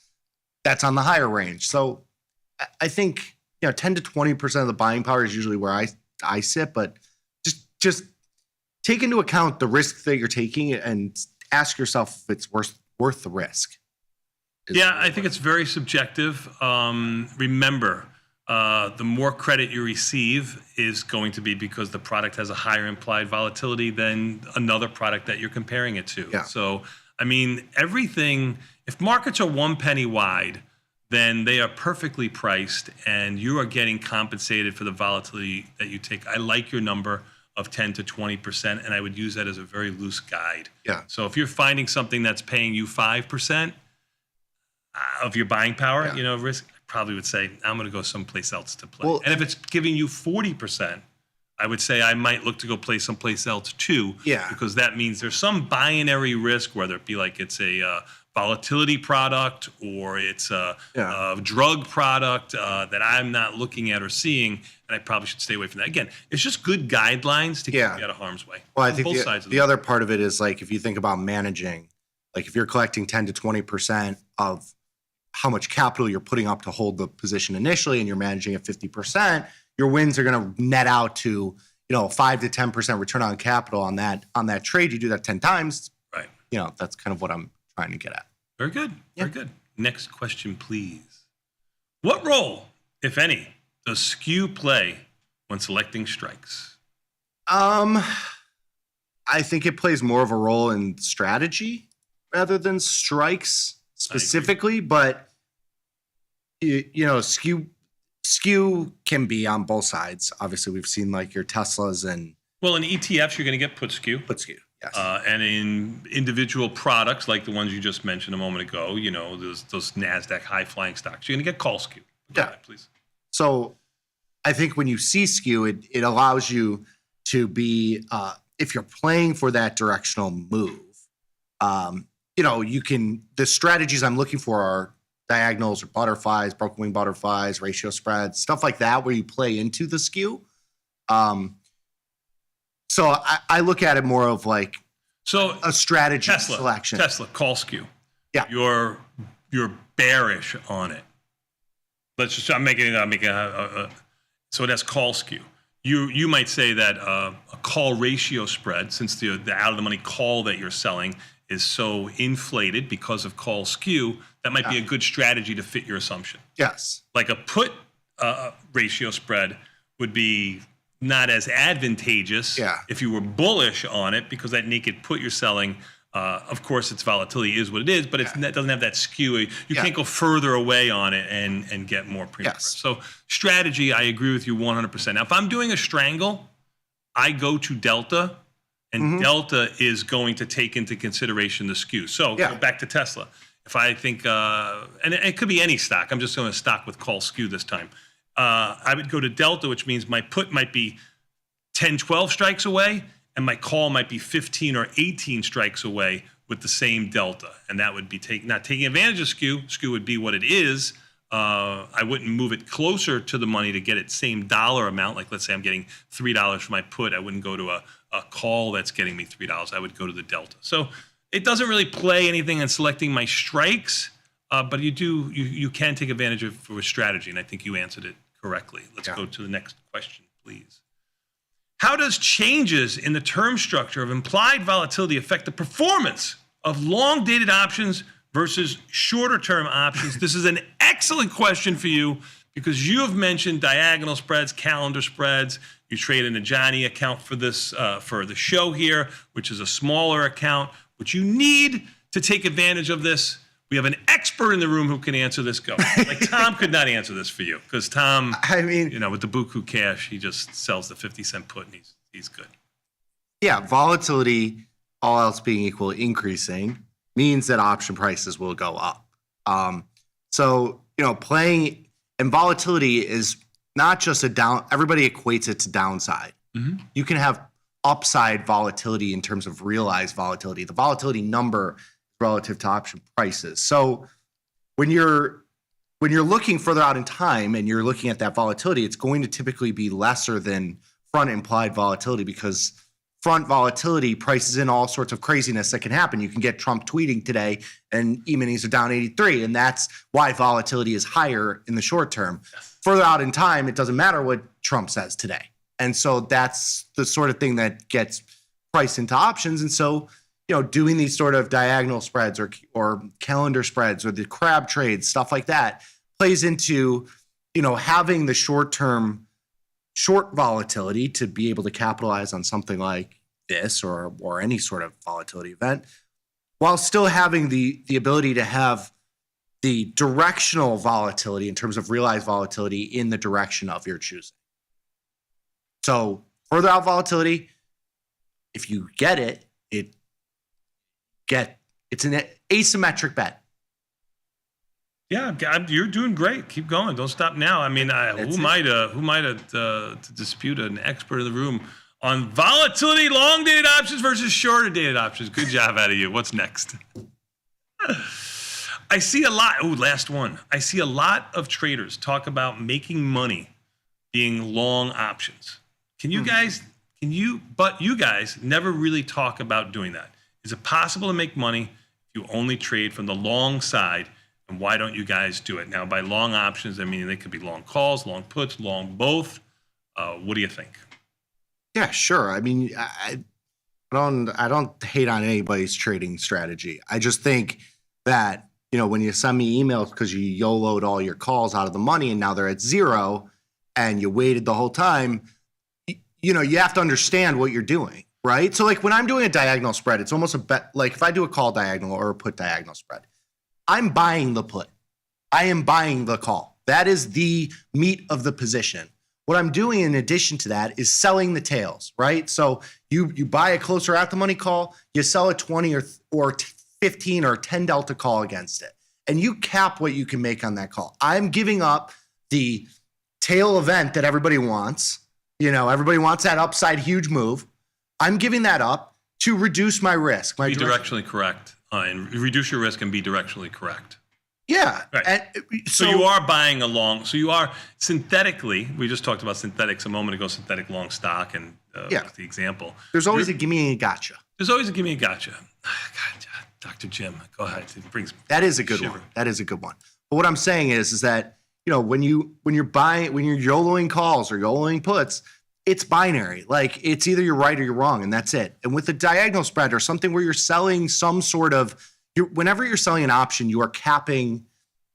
that's on the higher range. So I think 10 to 20% of the buying power is usually where I sit, but just take into account the risk that you're taking and ask yourself if it's worth the risk. Yeah, I think it's very subjective. Remember, the more credit you receive is going to be because the product has a higher implied volatility than another product that you're comparing it to. Yeah. So I mean, everything, if markets are 1 penny wide, then they are perfectly priced and you are getting compensated for the volatility that you take. I like your number of 10 to 20%, and I would use that as a very loose guide. Yeah. So if you're finding something that's paying you 5% of your buying power, risk, I probably would say, I'm going to go someplace else to play. Well, and if it's giving you 40%, I would say I might look to go play someplace else too. Yeah. Because that means there's some binary risk, whether it be like it's a volatility product or it's a drug product that I'm not looking at or seeing, and I probably should stay away from that. Again, it's just good guidelines to keep you out of harm's way. Well, I think the other part of it is like if you think about managing, like if you're collecting 10 to 20% of how much capital you're putting up to hold the position initially, and you're managing at 50%, your wins are going to net out to 5 to 10% return on capital on that trade. You do that 10 times, right? That's kind of what I'm trying to get at. Very good. Very good. Next question, please. What role, if any, does skew play when selecting strikes? I think it plays more of a role in strategy rather than strikes specifically, but skew can be on both sides. Obviously, we've seen like your Teslas and in ETFs, you're going to get put skew. Yes. And in individual products like the ones you just mentioned a moment ago, those NASDAQ high-flying stocks, you're going to get call skew. Go ahead, please. So I think when you see skew, it allows you to be, if you're playing for that directional move, the strategies I'm looking for are diagonals or butterflies, broken wing butterflies, ratio spreads, stuff like that, where you play into the skew. So I look at it more of like a strategy selection. Tesla, call skew. Yeah. You're bearish on it. I'm making so it has call skew. You might say that a call ratio spread, since the out of the money call that you're selling is so inflated because of call skew, that might be a good strategy to fit your assumption. Yes. Like a put ratio spread would be not as advantageous if you were bullish on it, because that naked put you're selling Of course, its volatility is what it is, but it doesn't have that skew. You can't go further away on it and get more premium. Yes. So strategy, I agree with you 100%. Now, if I'm doing a strangle, I go to delta, and delta is going to take into consideration the skew. So go back to Tesla. If I think, and it could be any stock, I'm just going to stock with call skew this time. I would go to delta, which means my put might be 10, 12 strikes away, and my call might be 15 or 18 strikes away with the same delta. And that would be not taking advantage of skew. Skew would be what it is. I wouldn't move it closer to the money to get it same dollar amount. Like, let's say I'm getting $3 for my put. I wouldn't go to a call that's getting me $3. I would go to the delta. So it doesn't really play anything in selecting my strikes, but you can take advantage of it for a strategy. And I think you answered it correctly. Let's go to the next question, please. How does changes in the term structure of implied volatility affect the performance of long-dated options versus shorter-term options? This is an excellent question for you because you have mentioned diagonal spreads, calendar spreads. You trade in a Johnny account for this for the show here, which is a smaller account, which you need to take advantage of this. We have an expert in the room who can answer this. Go. Like Tom could not answer this for you because Tom, with the buku cash, he just sells the 50-cent put and he's good. Yeah, volatility, all else being equal, increasing means that option prices will go up. So playing and volatility is not just a down. Everybody equates it to downside. You can have upside volatility in terms of realized volatility. The volatility number relative to option prices. So when you're looking further out in time and you're looking at that volatility, it's going to typically be lesser than front implied volatility because front volatility prices in all sorts of craziness that can happen. You can get Trump tweeting today and E-minis are down 83, and that's why volatility is higher in the short term. Further out in time, it doesn't matter what Trump says today. And so that's the sort of thing that gets priced into options. And so doing these sort of diagonal spreads or calendar spreads or the crab trades, stuff like that, plays into, having the short-term short volatility to be able to capitalize on something like this or any sort of volatility event, while still having the ability to have the directional volatility in terms of realized volatility in the direction of your choosing. So further out volatility, if you get it, it's an asymmetric bet. Yeah, you're doing great. Keep going. Don't stop now. I mean, who might to dispute an expert in the room on volatility, long-dated options versus shorter-dated options? Good job out of you. What's next? I see a lot. Oh, last one. I see a lot of traders talk about making money being long options. You guys never really talk about doing that. Is it possible to make money if you only trade from the long side? And why don't you guys do it? Now, by long options, I mean they could be long calls, long puts, long both. What do you think? Yeah, sure. I mean, I don't hate on anybody's trading strategy. I just think that, when you send me emails because you YOLO'd all your calls out of the money and now they're at zero and you waited the whole time, you have to understand what you're doing. Right. So like when I'm doing a diagonal spread, it's almost a bet. Like if I do a call diagonal or a put diagonal spread, I'm buying the put. I am buying the call. That is the meat of the position. What I'm doing in addition to that is selling the tails, right? So you buy a closer at the money call, you sell a 20 or 15 or 10 delta call against it, and you cap what you can make on that call. I'm giving up the tail event that everybody wants. Everybody wants that upside huge move. I'm giving that up to reduce my risk. Be directionally correct and reduce your risk and be directionally correct. Yeah. Right. And so you are buying a long. So you are synthetically. We just talked about synthetics a moment ago. Synthetic long stock and was the example. There's always a gimme and a gotcha. There's always a gimme and gotcha. God, Dr. Jim, go ahead. It brings that is a good one. That is a good one. But what I'm saying is that when you're YOLOing calls or YOLOing puts, it's binary. Like it's either you're right or you're wrong, and that's it. And with a diagonal spread or something where you're selling some sort of, whenever you're selling an option, you are capping,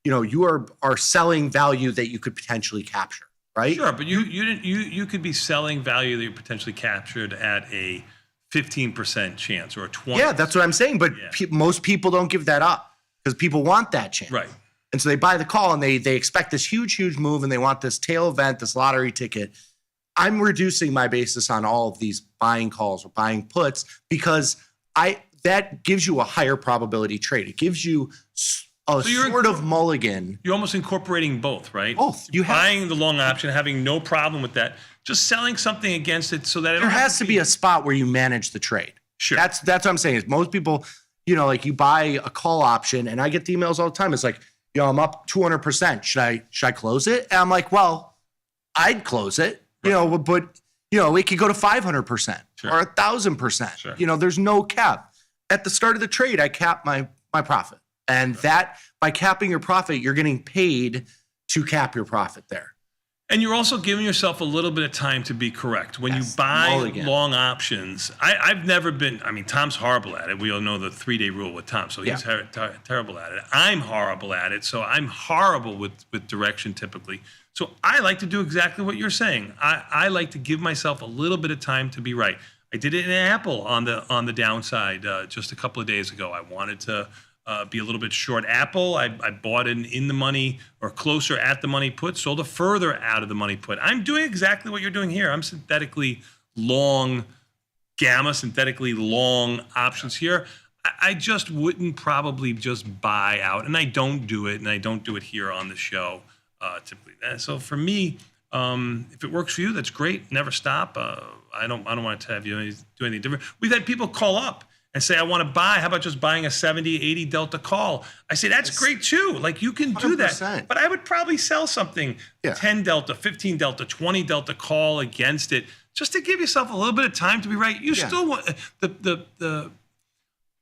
you are selling value that you could potentially capture, right? Sure, but you could be selling value that you potentially captured at a 15% chance or a 20%. Yeah, that's what I'm saying. But most people don't give that up because people want that chance. Right. And so they buy the call and they expect this huge, huge move and they want this tail event, this lottery ticket. I'm reducing my basis on all of these buying calls or buying puts because that gives you a higher probability trade. It gives you a sort of mulligan. You're almost incorporating both, right? Both. You're buying the long option, having no problem with that. Just selling something against it so that there has to be a spot where you manage the trade. Sure. That's what I'm saying is most people, like you buy a call option and I get the emails all the time. It's like, I'm up 200%. Should I close it? And I'm like, well, I'd close it, but it could go to 500% or 1,000%. There's no cap. At the start of the trade, I cap my profit. And that by capping your profit, you're getting paid to cap your profit there. And you're also giving yourself a little bit of time to be correct. When you buy long options, I've never been, Tom's horrible at it. We all know the 3-day rule with Tom, so he's terrible at it. I'm horrible at it, so I'm horrible with direction typically. So I like to do exactly what you're saying. I like to give myself a little bit of time to be right. I did it in Apple on the downside just a couple of days ago. I wanted to be a little bit short Apple. I bought an in the money or closer at the money put, sold a further out of the money put. I'm doing exactly what you're doing here. I'm synthetically long gamma, synthetically long options here. I just wouldn't probably just buy out, and I don't do it, and I don't do it here on the show typically. So for me, if it works for you, that's great. Never stop. I don't want to have you do anything different. We've had people call up and say, I want to buy. How about just buying a 70, 80 delta call? I say, that's great too. Like you can do that. 100%. But I would probably sell something 10 delta, 15 delta, 20 delta call against it just to give yourself a little bit of time to be right. You still want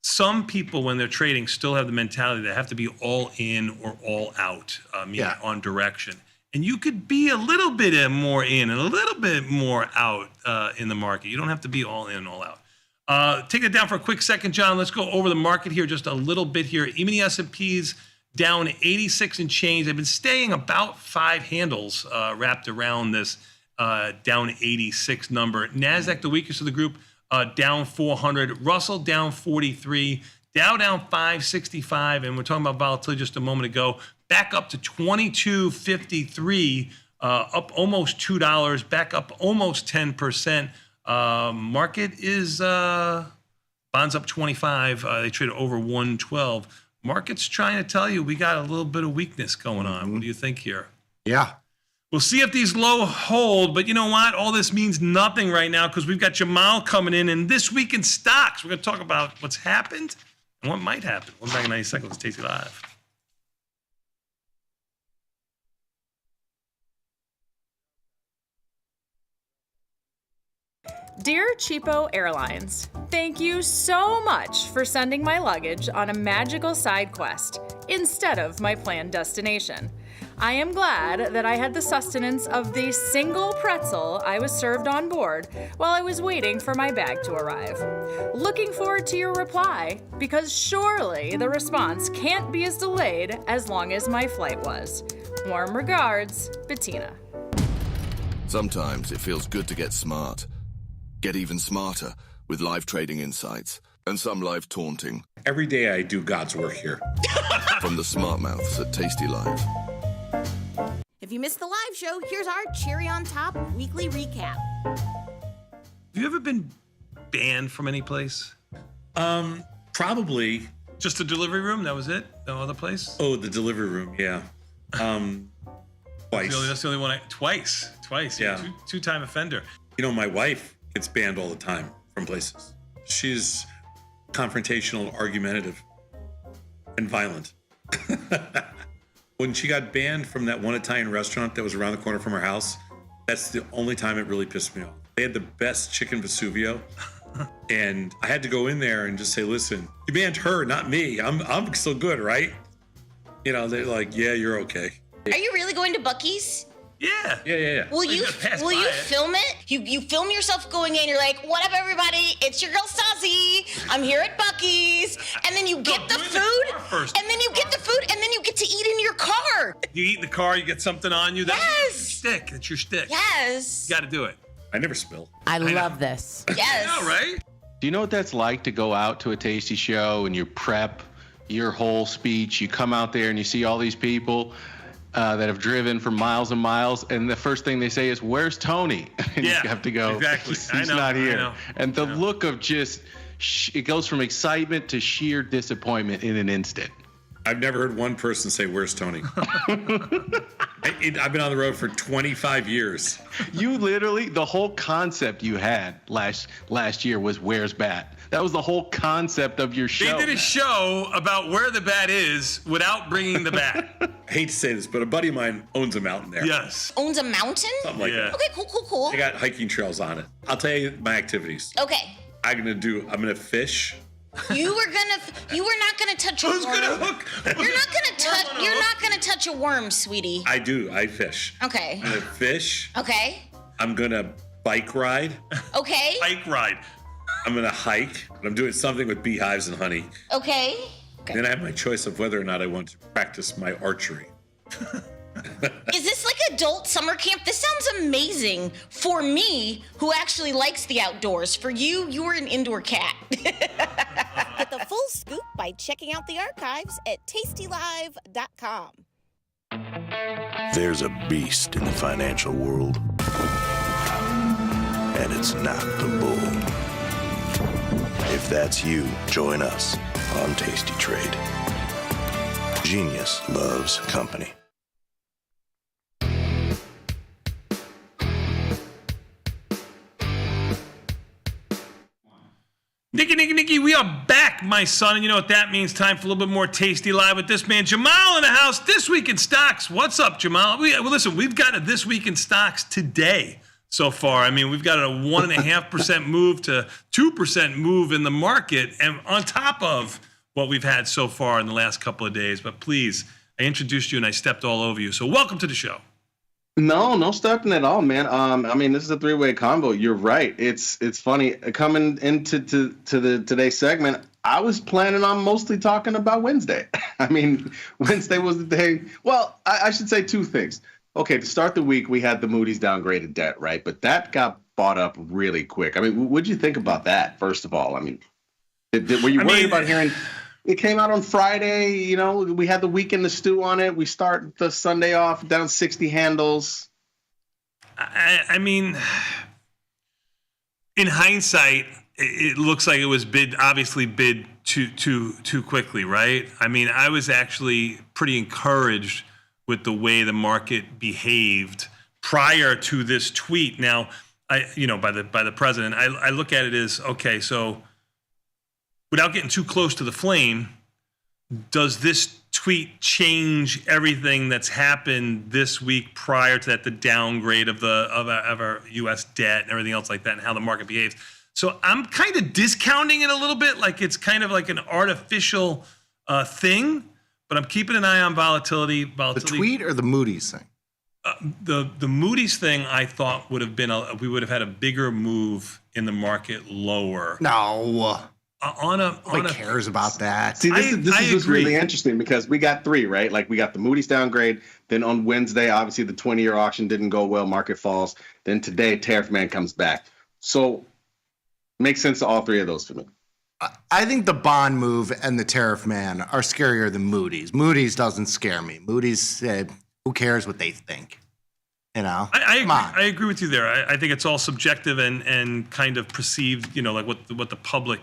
some people when they're trading still have the mentality they have to be all in or all out, meaning on direction. And you could be a little bit more in and a little bit more out in the market. You don't have to be all in, all out. Take it down for a quick second, John. Let's go over the market here just a little bit here. Even the S&P's down 86 and change. They've been staying about 5 handles wrapped around this down 86 number. NASDAQ, the weakest of the group, down 400. Russell down 43. Dow down 565. And we're talking about volatility just a moment ago. Back up to 22.53, up almost $2, back up almost 10%. Market is bonds up 25. They trade over 112. Market's trying to tell you we got a little bit of weakness going on. What do you think here? Yeah. We'll see if these low hold, but you know what? All this means nothing right now because we've got Jamal coming in, and this week in stocks, we're going to talk about what's happened and what might happen. We're back in 90 seconds. Tasty Live. Dear Cheapo Airlines, thank you so much for sending my luggage on a magical side quest instead of my planned destination. I am glad that I had the sustenance of the single pretzel I was served on board while I was waiting for my bag to arrive. Looking forward to your reply, because surely the response can't be as delayed as long as my flight was. Warm regards, Bettina. Sometimes it feels good to get smart. Get even smarter with live trading insights and some live taunting. Every day I do God's work here. From the smart mouths at TastyLive. If you missed the live show, here's our cherry on top weekly recap. Have you ever been banned from any place? Probably. Just the delivery room? That was it? No other place? Oh, the delivery room, yeah. Twice. That's the only one. Twice. Yeah. Two-time offender. My wife gets banned all the time from places. She's confrontational, argumentative, and violent. When she got banned from that one Italian restaurant that was around the corner from her house, that's the only time it really pissed me off. They had the best chicken Vesuvio, and I had to go in there and just say, listen, you banned her, not me. I'm still good, right? They're like, yeah, you're okay. Are you really going to Buc-ee's? Yeah. Will you film it? You film yourself going in. You're like, "What up, everybody? It's your girl Stasi. I'm here at Buc-ee's." And then you get the food, and then you get to eat in your car. You eat in the car. You get something on you. That's Yes. your stick. It's your stick. Yes. You got to do it. I never spill. I love this. Yes. Yeah, right? Do you know what that's like to go out to a Tasty show and you prep your whole speech? You come out there and you see all these people that have driven for miles and miles, and the first thing they say is, "Where's Tony?" And you have to go, exactly. He's not here. And the look of just, it goes from excitement to sheer disappointment in an instant. I've never heard one person say, "Where's Tony?" I've been on the road for 25 years. You literally, the whole concept you had last year was "Where's Bat?" That was the whole concept of your show. They did a show about where the bat is without bringing the bat. I hate to say this, but a buddy of mine owns a mountain there. Yes. Owns a mountain? Something like that. Okay, cool. I got hiking trails on it. I'll tell you my activities. Okay. I'm gonna fish. You were not gonna touch a worm. Who's gonna hook? You're not gonna touch a worm, sweetie. I do. I fish. Okay. I'm gonna fish. Okay. I'm gonna bike ride. Okay. Bike ride. I'm gonna hike. And I'm doing something with beehives and honey. Okay. Then I have my choice of whether or not I want to practice my archery. Is this like adult summer camp? This sounds amazing for me, who actually likes the outdoors. For you, you're an indoor cat. Get the full scoop by checking out the archives at tastylive.com. There's a beast in the financial world, and it's not the bull. If that's you, join us on Tasty Trade. Genius loves company. Nicky, we are back, my son, and you know what that means. Time for a little bit more Tasty Live with this man, Jamal, in the house. This Week in Stocks. What's up, Jamal? Listen, we've got a This Week in Stocks today so far. I mean, we've got a 1.5% move to 2% move in the market, and on top of what we've had so far in the last couple of days. But please, I introduced you and I stepped all over you. So welcome to the show. No stepping at all, man. I mean, this is a three-way combo. You're right. It's funny coming into the today's segment. I was planning on mostly talking about Wednesday. I mean, Wednesday was the day. Well, I should say two things. Okay, to start the week, we had the Moody's downgraded debt, right? But that got bought up really quick. I mean, what'd you think about that? First of all, I mean, were you worried about hearing? It came out on Friday, you know, we had the weekend to stew on it. We start the Sunday off down 60 handles. I mean, in hindsight, it looks like it was obviously bid too quickly, right? I mean, I was actually pretty encouraged with the way the market behaved prior to this tweet. Now, by the president, I look at it as, okay, so without getting too close to the flame, does this tweet change everything that's happened this week prior to that, the downgrade of our U.S. debt and everything else like that, and how the market behaves? So I'm kind of discounting it a little bit, like it's kind of like an artificial thing, but I'm keeping an eye on volatility. The tweet or the Moody's thing? The Moody's thing, I thought would have been we would have had a bigger move in the market lower. No. Nobody cares about that. See, this is just really interesting because we got three, right? Like we got the Moody's downgrade. Then on Wednesday, obviously the 20-year auction didn't go well. Market falls. Then today, Tariff Man comes back. So makes sense to all three of those for me. I think the bond move and the Tariff Man are scarier than Moody's. Moody's doesn't scare me. Moody's, who cares what they think? You know, I agree with you there. I think it's all subjective and kind of perceived, you know, like what the public,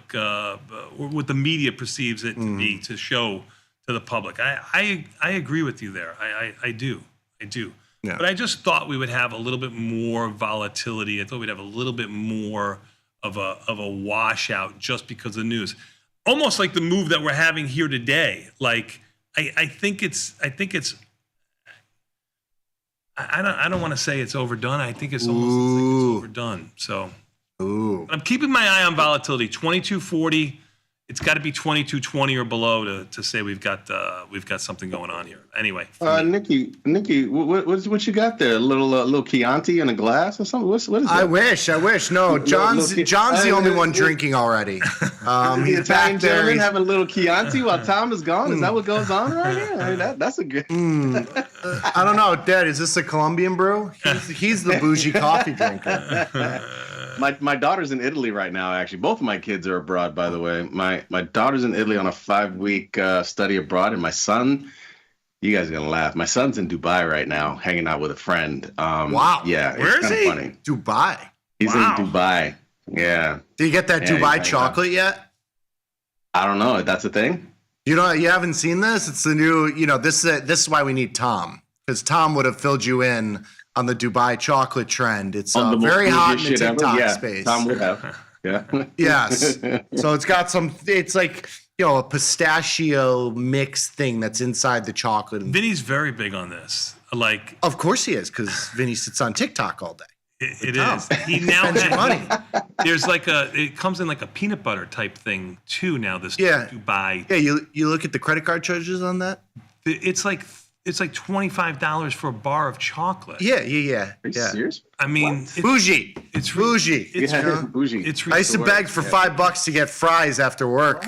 what the media perceives it to be, to show to the public. I agree with you there. I do. Yeah. But I just thought we would have a little bit more volatility. I thought we'd have a little bit more of a washout just because of the news. Almost like the move that we're having here today. Like I think it's. I don't want to say it's overdone. I think it's almost like it's overdone. So I'm keeping my eye on volatility. 2240. It's got to be 2220 or below to say we've got something going on here. Anyway, Nikki, what you got there? A little Chianti in a glass or something? What is that? I wish. No, John's the only one drinking already. The Italian gentleman having a little Chianti while Tom is gone. Is that what goes on right here? I mean, that's a good. I don't know, Dad. Is this a Colombian brew? He's the bougie coffee drinker. My daughter's in Italy right now. Actually, both of my kids are abroad. By the way, my daughter's in Italy on a 5-week study abroad, and my son. You guys are gonna laugh. My son's in Dubai right now, hanging out with a friend. Wow. Yeah. Where it's is kinda he? Funny. Dubai. He's in Dubai. Yeah. Did you get that Yeah, Dubai he's chocolate yet? I don't know. That's a thing. You haven't seen this? It's the new. This is why we need Tom, because Tom would have filled you in on the Dubai chocolate trend. It's On the most very hot in the shit ever? TikTok Yeah, space. Tom would have. Yeah. Yes. So it's got some. It's like a pistachio mix thing that's inside the chocolate. Vinny's very big on this. Like, of course he is, because Vinny sits on TikTok all day. It is. He now Spends your money. There's like it comes in like a peanut butter type thing too now. This Dubai. Yeah, you look at the credit card charges on that. It's like $25 for a bar of chocolate. Yeah. Are you serious? I mean, bougie. It's bougie. It's bougie. It's I used to beg for $5 to get fries after work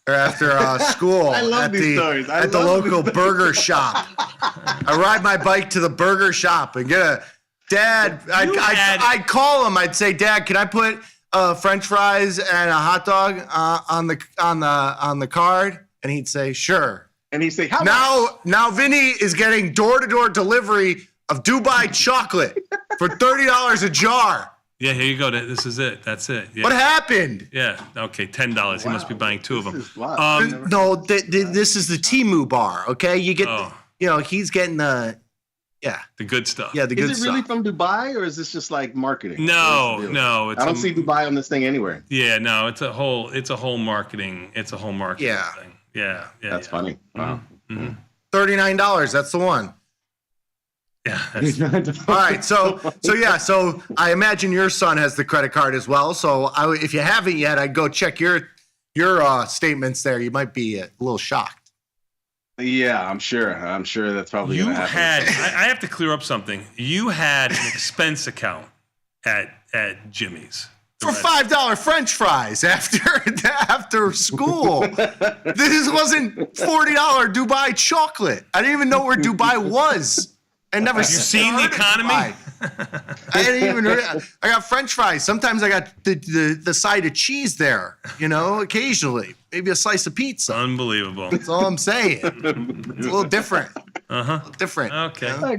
or after school. I love at these the, stories. at the local burger shop. I ride my bike to the burger shop and get a Dad. I'd call him. I'd say, Dad, can I put French fries and a hot dog on the card? And he'd say, sure. And he'd say, how much? Now Vinny is getting door-to-door delivery of Dubai chocolate for $30 a jar. Yeah, here you go. This is it. That's it. Yeah. What happened? Yeah. Okay, $10. He must be buying 2 of them. No, this is the Temu bar. Okay, you get. He's getting the. Yeah. The good stuff. Yeah, the good Is it stuff. really from Dubai, or is this just like marketing? No. I don't see Dubai on this thing anywhere. Yeah, no. It's a whole marketing. It's a whole marketing thing. Yeah. That's funny. Wow. Mm-hmm. $39. That's the one. Yeah. All right. So I imagine your son has the credit card as well. So if you haven't yet, I'd go check your statements there. You might be a little shocked. Yeah, I'm sure that's probably going to happen. I have to clear up something. You had an expense account at Jimmy's. For $5 French fries after school. This wasn't $40 Dubai chocolate. I didn't even know where Dubai was. I never. Have you seen the economy? I didn't even. I got French fries. Sometimes I got the side of cheese there. Occasionally, maybe a slice of pizza. Unbelievable. That's all I'm saying. It's a little different. Different. Okay. I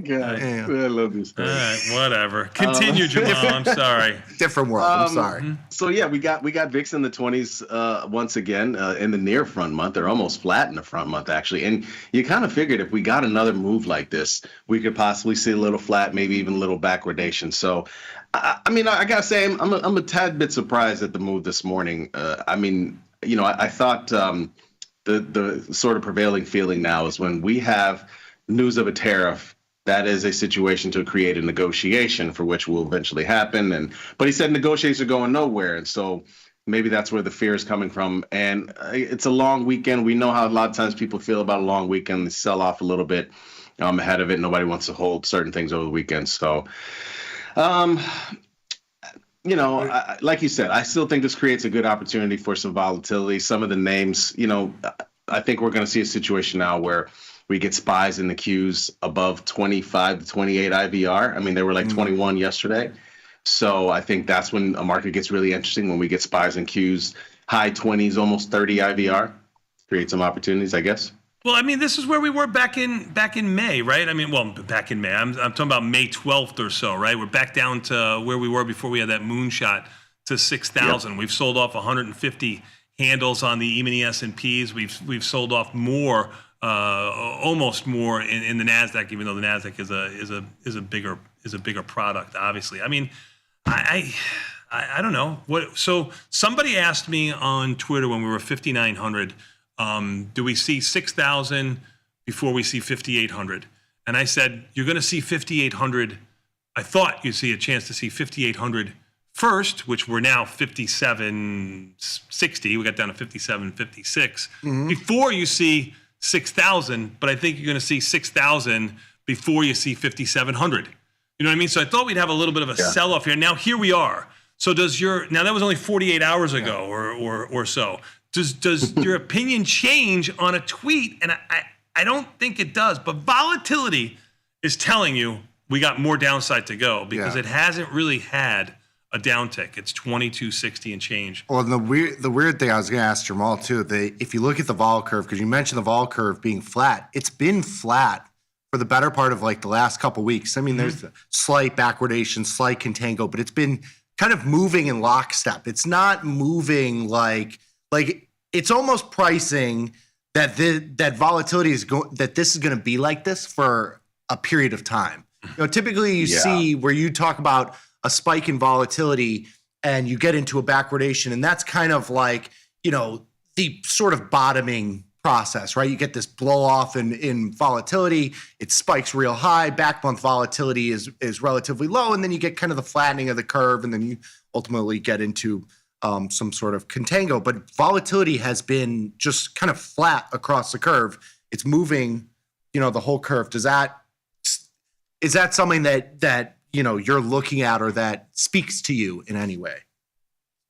love this story. All right, whatever. Continue, Jamal. I'm sorry. Different world. I'm sorry. So yeah, we got VIX in the 20s once again in the near front month. They're almost flat in the front month actually, and you kind of figured if we got another move like this, we could possibly see a little flat, maybe even a little backwardation. So, I gotta say, I'm a tad bit surprised at the move this morning. I thought the sort of prevailing feeling now is when we have news of a tariff, that is a situation to create a negotiation for which will eventually happen. But he said negotiations are going nowhere. And so maybe that's where the fear is coming from. And it's a long weekend. We know how a lot of times people feel about a long weekend. They sell off a little bit ahead of it. Nobody wants to hold certain things over the weekend. So, like you said, I still think this creates a good opportunity for some volatility. Some of the names, I think we're going to see a situation now where we get spies in the queues above 25 to 28 IVR. I mean, they were like 21 yesterday. So I think that's when a market gets really interesting, when we get spies in queues, high 20s, almost 30 IVR. Create some opportunities, I guess. Well, I mean, this is where we were back in May, right? I mean, back in May. I'm talking about May 12th or so, right? We're back down to where we were before we had that moonshot to 6,000. Yep. We've sold off 150 handles on the E-mini S&Ps. We've sold off more, almost more in the Nasdaq, even though the Nasdaq is a bigger product, obviously. I mean, I don't know what. So somebody asked me on Twitter when we were 5,900. Do we see 6,000 before we see 5,800? And I said, you're going to see 5,800. I thought you'd see a chance to see 5,800 first, which we're now 57.60. We got down to 57.56 before you see 6,000. But I think you're going to see 6,000 before you see 5,700. You know what I mean? So I thought we'd have a little bit of a sell-off here. Now here we are. So now that was only 48 hours ago or so. Does your opinion change on a tweet? And I don't think it does. But volatility is telling you we got more downside to go because it hasn't really had a downtick. It's 2260 and change. Well, and the weird thing I was going to ask Jamal too, if you look at the vol curve, because you mentioned the vol curve being flat, it's been flat for the better part of like the last couple weeks. I mean, there's a slight backwardation, slight contango, but it's been kind of moving in lockstep. It's not moving like it's almost pricing that that volatility that this is going to be like this for a period of time. Typically you see where you talk about a spike in volatility and you get into a backwardation, and that's kind of like, the sort of bottoming process, right? You get this blow off in volatility, it spikes real high, back month volatility is relatively low, and then you get kind of the flattening of the curve, and then you ultimately get into some sort of contango. But volatility has been just kind of flat across the curve. It's moving, the whole curve. Is that something that you're looking at or that speaks to you in any way?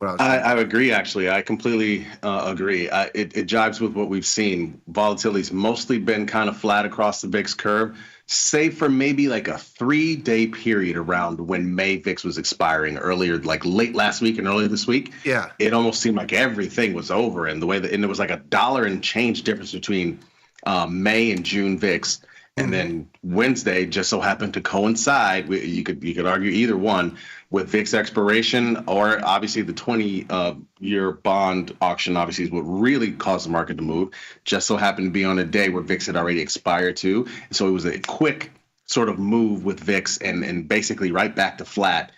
I agree, actually. I completely agree. It jives with what we've seen. Volatility's mostly been kind of flat across the VIX curve, save for maybe like a 3-day period around when May VIX was expiring earlier, like late last week and earlier this week. Yeah. It almost seemed like everything was over, and and it was like $1 and change difference between May and June VIX. And then Wednesday just so happened to coincide. You could argue either one with VIX expiration, or obviously the 20-year bond auction. Obviously, is what really caused the market to move. Just so happened to be on a day where VIX had already expired too, so it was a quick sort of move with VIX, and basically right back to flat.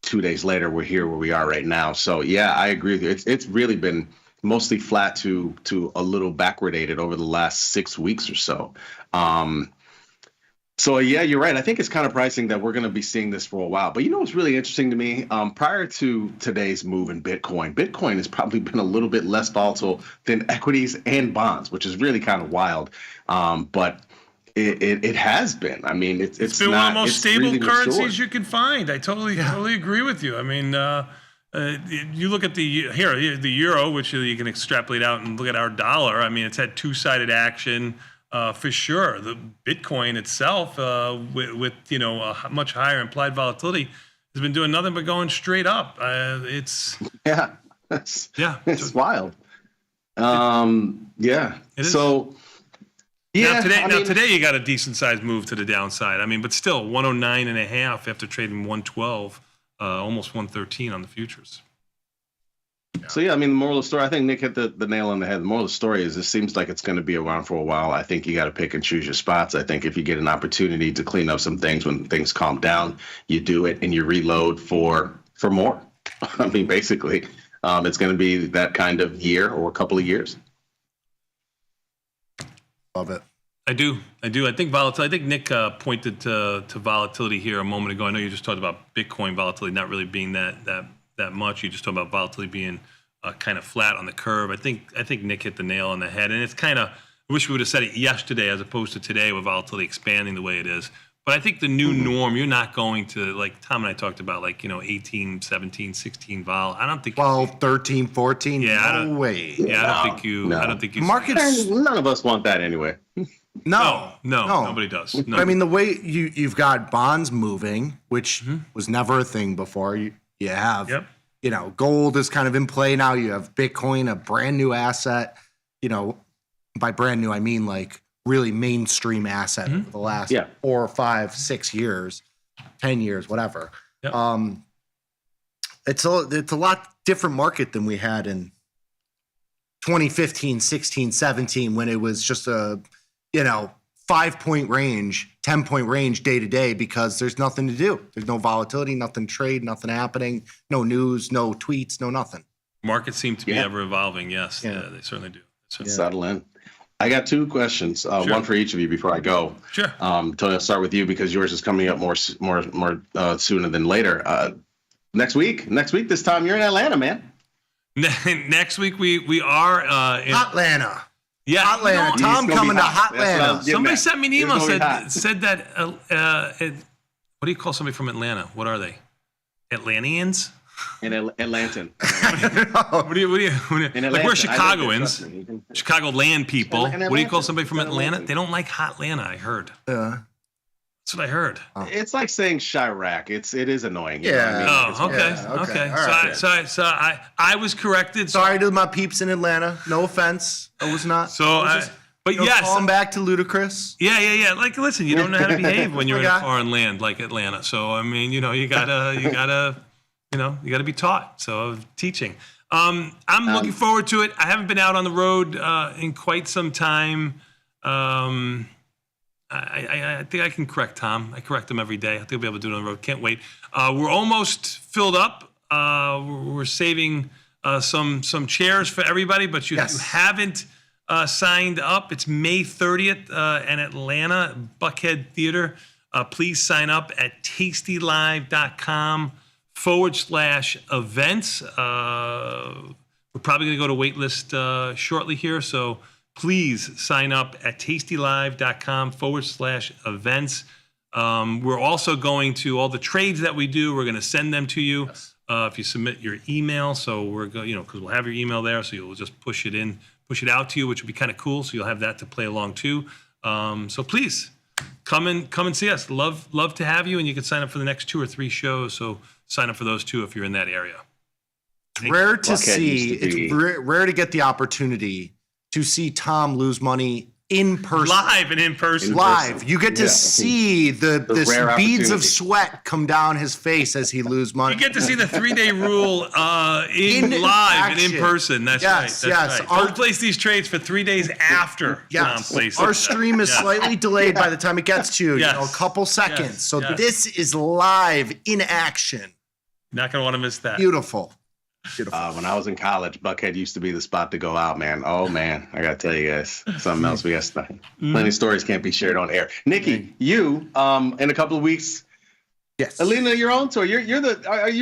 2 days later, we're here where we are right now. So yeah, I agree with you. It's really been mostly flat to a little backwardated over the last 6 weeks or so. So yeah, you're right. I think it's kind of pricing that we're going to be seeing this for a while. But what's really interesting to me? Prior to today's move in Bitcoin has probably been a little bit less volatile than equities and bonds, which is really kind of wild. But it has been. I mean, it's been not, one of the most stable really currencies matured. you can find. I totally agree with you. I mean, you look at the euro, which you can extrapolate out and look at our dollar. I mean, it's had two-sided action. For sure, the Bitcoin itself, with a much higher implied volatility, has been doing nothing but going straight up. It's wild. Yeah. So yeah. Today you got a decent sized move to the downside. I mean, but still 109.5 after trading 112, almost 113 on the futures. So yeah, I mean, the moral of the story, I think Nick hit the nail on the head. The moral of the story is it seems like it's going to be around for a while. I think you got to pick and choose your spots. I think if you get an opportunity to clean up some things when things calm down, you do it and you reload for more. I mean, basically, it's going to be that kind of year or a couple of years. Love it. I do. I think volatility. I think Nick pointed to volatility here a moment ago. I know you just talked about Bitcoin volatility not really being that much. You just talked about volatility being kind of flat on the curve. I think Nick hit the nail on the head, and it's kind of. I wish we would have said it yesterday as opposed to today with volatility expanding the way it is. But I think the new norm, you're not going to, like Tom and I talked about, 18, 17, 16 vol. I don't think 12, 13, 14. Yeah, no way. Yeah, I don't think you. Markets. None of us want that anyway. No, nobody does. No. But I mean, the way you've got bonds moving, which was never a thing before. You have, gold is kind of in play now. You have Bitcoin, a brand new asset. By brand new, I mean like really mainstream asset over the last 4, 5, 6 years, 10 years, whatever. Yep. It's a lot different market than we had in 2015, 16, 17, when it was just a 5-point range, 10-point range day to day, because there's nothing to do. There's no volatility, nothing to trade, nothing happening, no news, no tweets, no nothing. Markets seem to be ever evolving. Yes, they certainly do. Settle in. I got 2 questions, one for each of you before I go. Sure. Tony, I'll start with you because yours is coming up more sooner than later. Next week this time, you're in Atlanta, man. Next week we are in Hotlanta. Yeah, Hotlanta. Tom coming to Hotlanta. Somebody sent me an email said that. What do you call somebody from Atlanta? What are they? Atlanteans? In Atlantan. What do you like? We're Chicagoans, Chicago land people. What do you call somebody from Atlanta? They don't like Hotlanta, I heard. That's what I heard. It's like saying Chirac. It is annoying. You know what I mean? Okay. All right. So I was corrected. Sorry to my peeps in Atlanta. No offense. I was not. But yes, calling back to Ludacris. Yeah. Like, listen, you don't know how to behave when you're in a foreign land like Atlanta. So I mean, you gotta be taught. So teaching. I'm looking forward to it. I haven't been out on the road in quite some time. I think I can correct Tom. I correct him every day. I think we'll be able to do it on the road. Can't wait. We're almost filled up. We're saving some chairs for everybody, but you haven't signed up. It's May 30th in Atlanta, Buckhead Theater. Please sign up at tastylive.com/events. We're probably going to go to waitlist shortly here, so please sign up at tastylive.com/events. We're also going to all the trades that we do. We're going to send them to you if you submit your email. So we're going, because we'll have your email there, so you'll just push it out to you, which would be kind of cool. So you'll have that to play along too. So please come and see us. Love to have you, and you can sign up for the next 2 or 3 shows. So sign up for those too if you're in that area. It's rare to see. It's rare to get the opportunity to see Tom lose money in person. Live and in person. Live. You get to see the beads of sweat come down his face as he loses money. You get to see the 3-day rule in live and in person. That's right. That's right. Don't place these trades for 3 days after Tom places. Our stream is slightly delayed by the time it gets to you, a couple seconds. So this is live in action. Not going to want to miss that. Beautiful. When I was in college, Buckhead used to be the spot to go out, man. Oh, man. I got to tell you guys something else. We got plenty of stories can't be shared on air. Nikki, you, in a couple of weeks. Yes. Alina, you're on tour. Are you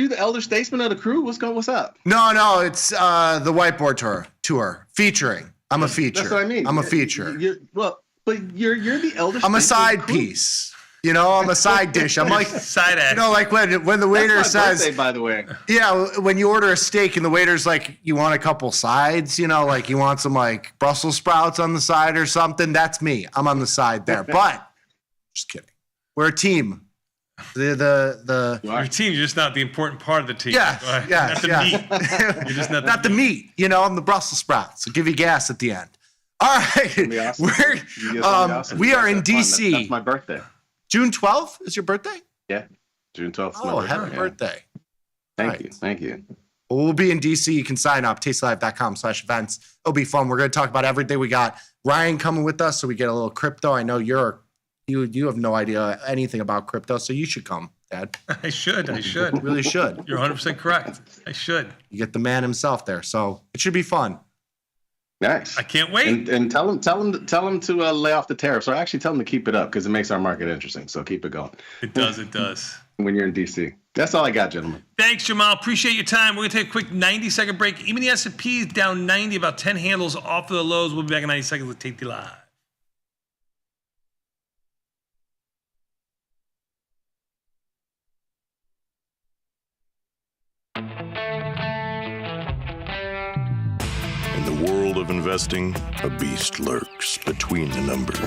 the elder statesman of the crew? What's up? No, it's the whiteboard tour featuring. I'm a feature. That's what I mean. I'm a feature. You're the elder statesman. I'm a side piece. I'm a side dish. I'm like side act. Like when the waiter says, birthday, by the way. Yeah, when you order a steak and the waiter's like, you want a couple sides, like you want some like Brussels sprouts on the side or something. That's me. I'm on the side there. But just kidding. We're a team. Your team, you're just not the important part of the team. Yeah. Not the meat. You're just not the meat. I'm the Brussels sprouts. I'll give you gas at the end. All right. Awesome. We are in DC. That's my birthday. June 12th is your birthday? Yeah, June 12th. Oh, happy birthday. Thank you. Well, we'll be in DC. You can sign up, tastylive.com/events. It'll be fun. We're going to talk about everything. We got Ryan coming with us, so we get a little crypto. I know you have no idea anything about crypto, so you should come, Dad. I should. Really should. You're 100% correct. I should. You get the man himself there, so it should be fun. Nice. I can't wait. And tell him to lay off the tariffs, or actually tell him to keep it up because it makes our market interesting. So keep it going. It does. When you're in DC. That's all I got, gentlemen. Thanks, Jamal. Appreciate your time. We're going to take a quick 90-second break. Even the S&P is down 90, about 10 handles off of the lows. We'll be back in 90 seconds with Tasty Live. In the world of investing, a beast lurks between the numbers.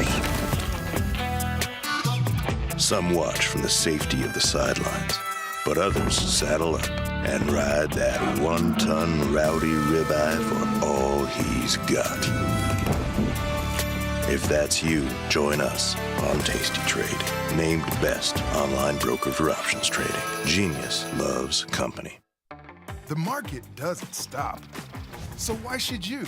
Some watch from the safety of the sidelines, but others saddle up and ride that 1-ton rowdy ribeye for all he's got. If that's you, join us on Tasty Trade, named best online broker for options trading. Genius loves company. The market doesn't stop. So why should you?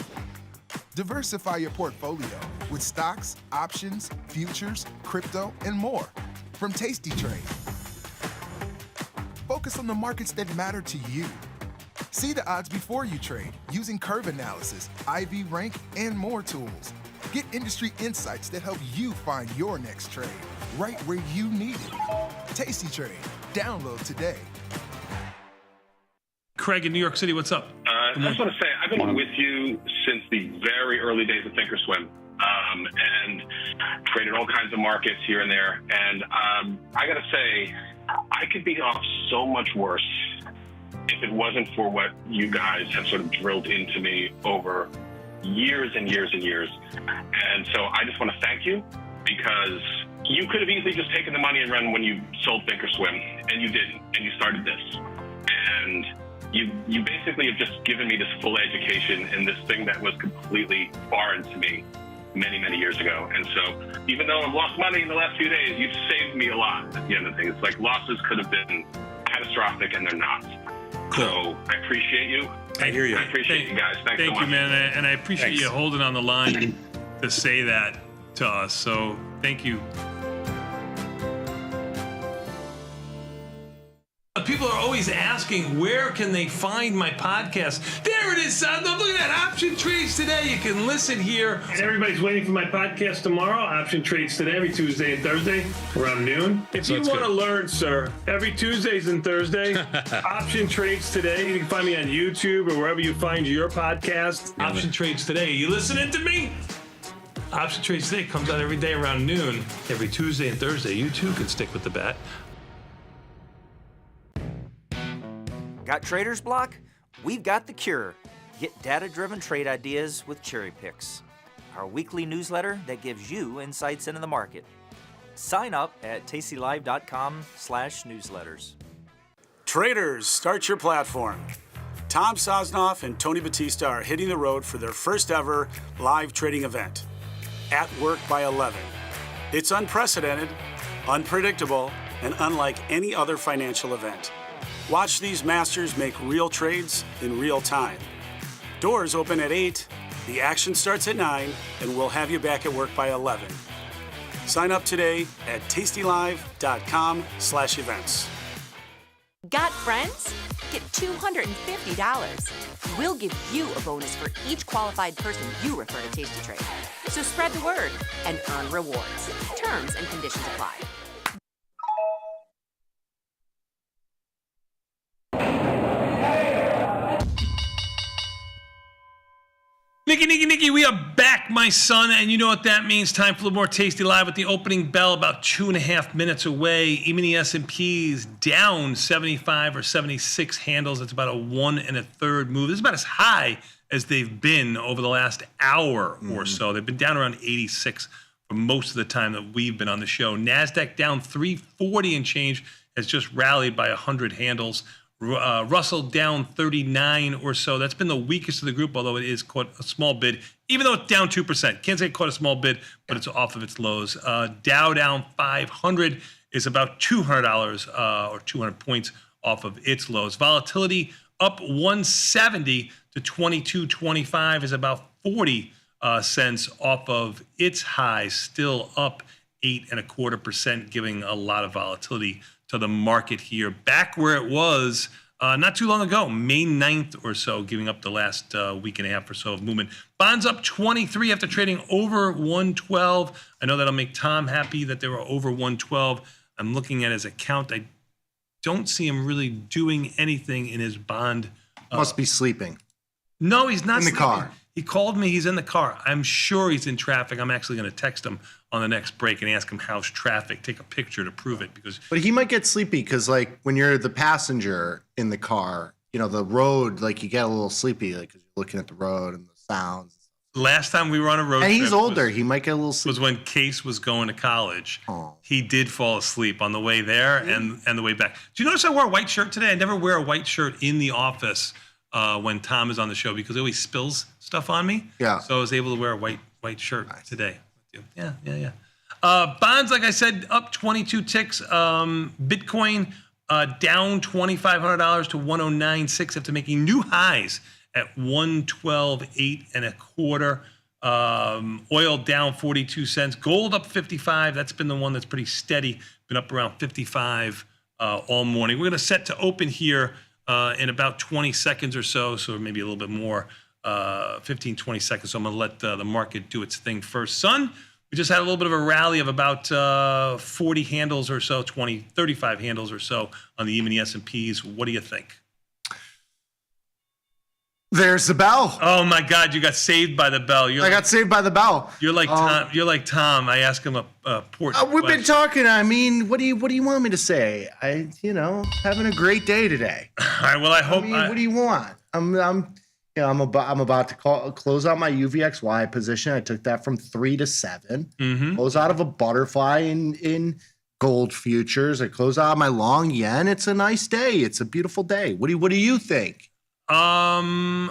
Diversify your portfolio with stocks, options, futures, crypto, and more from Tasty Trade. Focus on the markets that matter to you. See the odds before you trade using curve analysis, IV rank, and more tools. Get industry insights that help you find your next trade right where you need it. Tasty Trade. Download today. Craig in New York City, what's up? I just want to say, I've been with you since the very early days of Thinkorswim, and traded all kinds of markets here and there. And I got to say, I could be off so much worse if it wasn't for what you guys have sort of drilled into me over years and years and years. And so I just want to thank you, because you could have easily just taken the money and run when you sold Thinkorswim, and you didn't, and you started this. And you basically have just given me this full education in this thing that was completely foreign to me many, many years ago. And so even though I've lost money in the last few days, you've saved me a lot at the end of things. Like, losses could have been catastrophic, and they're not. Cool. So I appreciate you. I hear you. I appreciate you guys. Thanks so much. Thank you, man. And I appreciate you holding on the line to say that to us. So thank you. People are always asking, where can they find my podcast? There it is, son. Look at that. Option Trades Today. You can listen here. And everybody's waiting for my podcast tomorrow. Option Trades Today, every Tuesday and Thursday around noon. If you want to learn, sir, every Tuesdays and Thursday, Option Trades Today. You can find me on YouTube or wherever you find your podcast. Option Trades Today. You listening to me? Option Trades Today comes out every day around noon, every Tuesday and Thursday. You too can stick with the bat. Got trader's block? We've got the cure. Get data-driven trade ideas with Cherry Picks, our weekly newsletter that gives you insights into the market. Sign up at tastylive.com/newsletters. Traders, start your platform. Tom Sosnoff and Tony Batista are hitting the road for their first ever live trading event, At Work by 11. It's unprecedented, unpredictable, and unlike any other financial event. Watch these masters make real trades in real time. Doors open at 8, the action starts at 9, and we'll have you back at work by 11. Sign up today at tastylive.com/events. Got friends? Get $250. We'll give you a bonus for each qualified person you refer to Tasty Trade. So spread the word and earn rewards. Terms and conditions apply. Nicky, we are back, my son, and you know what that means. Time for a little more Tasty Live with the opening bell about 2.5 minutes away. Even the S&P's down 75 or 76 handles. That's about a 1 1/3 move. This is about as high as they've been over the last hour or so. They've been down around 86 for most of the time that we've been on the show. NASDAQ down 340 and change, has just rallied by 100 handles. Russell down 39 or so. That's been the weakest of the group, although it is caught a small bid, even though it's down 2%. Can't say it caught a small bid, but it's off of its lows. Dow down 500 is about $200 or 200 points off of its lows. Volatility up 170 to 22.25 is about 40 cents off of its highs, still up 8.25%, giving a lot of volatility to the market here. Back where it was not too long ago, May 9th or so, giving up the last week and a half or so of movement. Bonds up 23 after trading over 112. I know that'll make Tom happy that they were over 112. I'm looking at his account. I don't see him really doing anything in his bond. Must be sleeping. No, he's not in the sleeping. car. He called me. He's in the car. I'm sure he's in traffic. I'm actually going to text him on the next break and ask him how's traffic. Take a picture to prove it, because. But he might get sleepy because, like, when you're the passenger in the car, you know, the road, like, you get a little sleepy, like, because you're looking at the road and the sounds. Last time we were on a road and trip. he's older. He might get a little sleepy. Was when Case was going to college. He did fall asleep on the way there and the way back. Do you notice I wore a white shirt today? I never wear a white shirt in the office when Tom is on the show because he always spills stuff on me. Yeah. So I was able to wear a white shirt today. Yeah. Bonds, like I said, up 22 ticks. Bitcoin down $2,500 to 109.6 after making new highs at 112.825. Oil down 42 cents. Gold up 55. That's been the one that's pretty steady. Been up around 55 all morning. We're going to set to open here in about 20 seconds or so maybe a little bit more, 15, 20 seconds. So I'm going to let the market do its thing first. Son, we just had a little bit of a rally of about 40 handles or so, 35 handles or so on the E-mini S&Ps. What do you think? There's the bell. Oh my God! You got saved by the bell. I got saved by the bell. You're like Tom. You're like Tom. I asked him a port. We've been talking. I mean, what do you want me to say? Having a great day today. All right. Well, I hope. What do you want? I'm Yeah, I'm about to close out my UVXY position. I took that from 3 to 7. Close out of a butterfly in gold futures. I close out my long yen. It's a nice day. It's a beautiful day. What do you think? I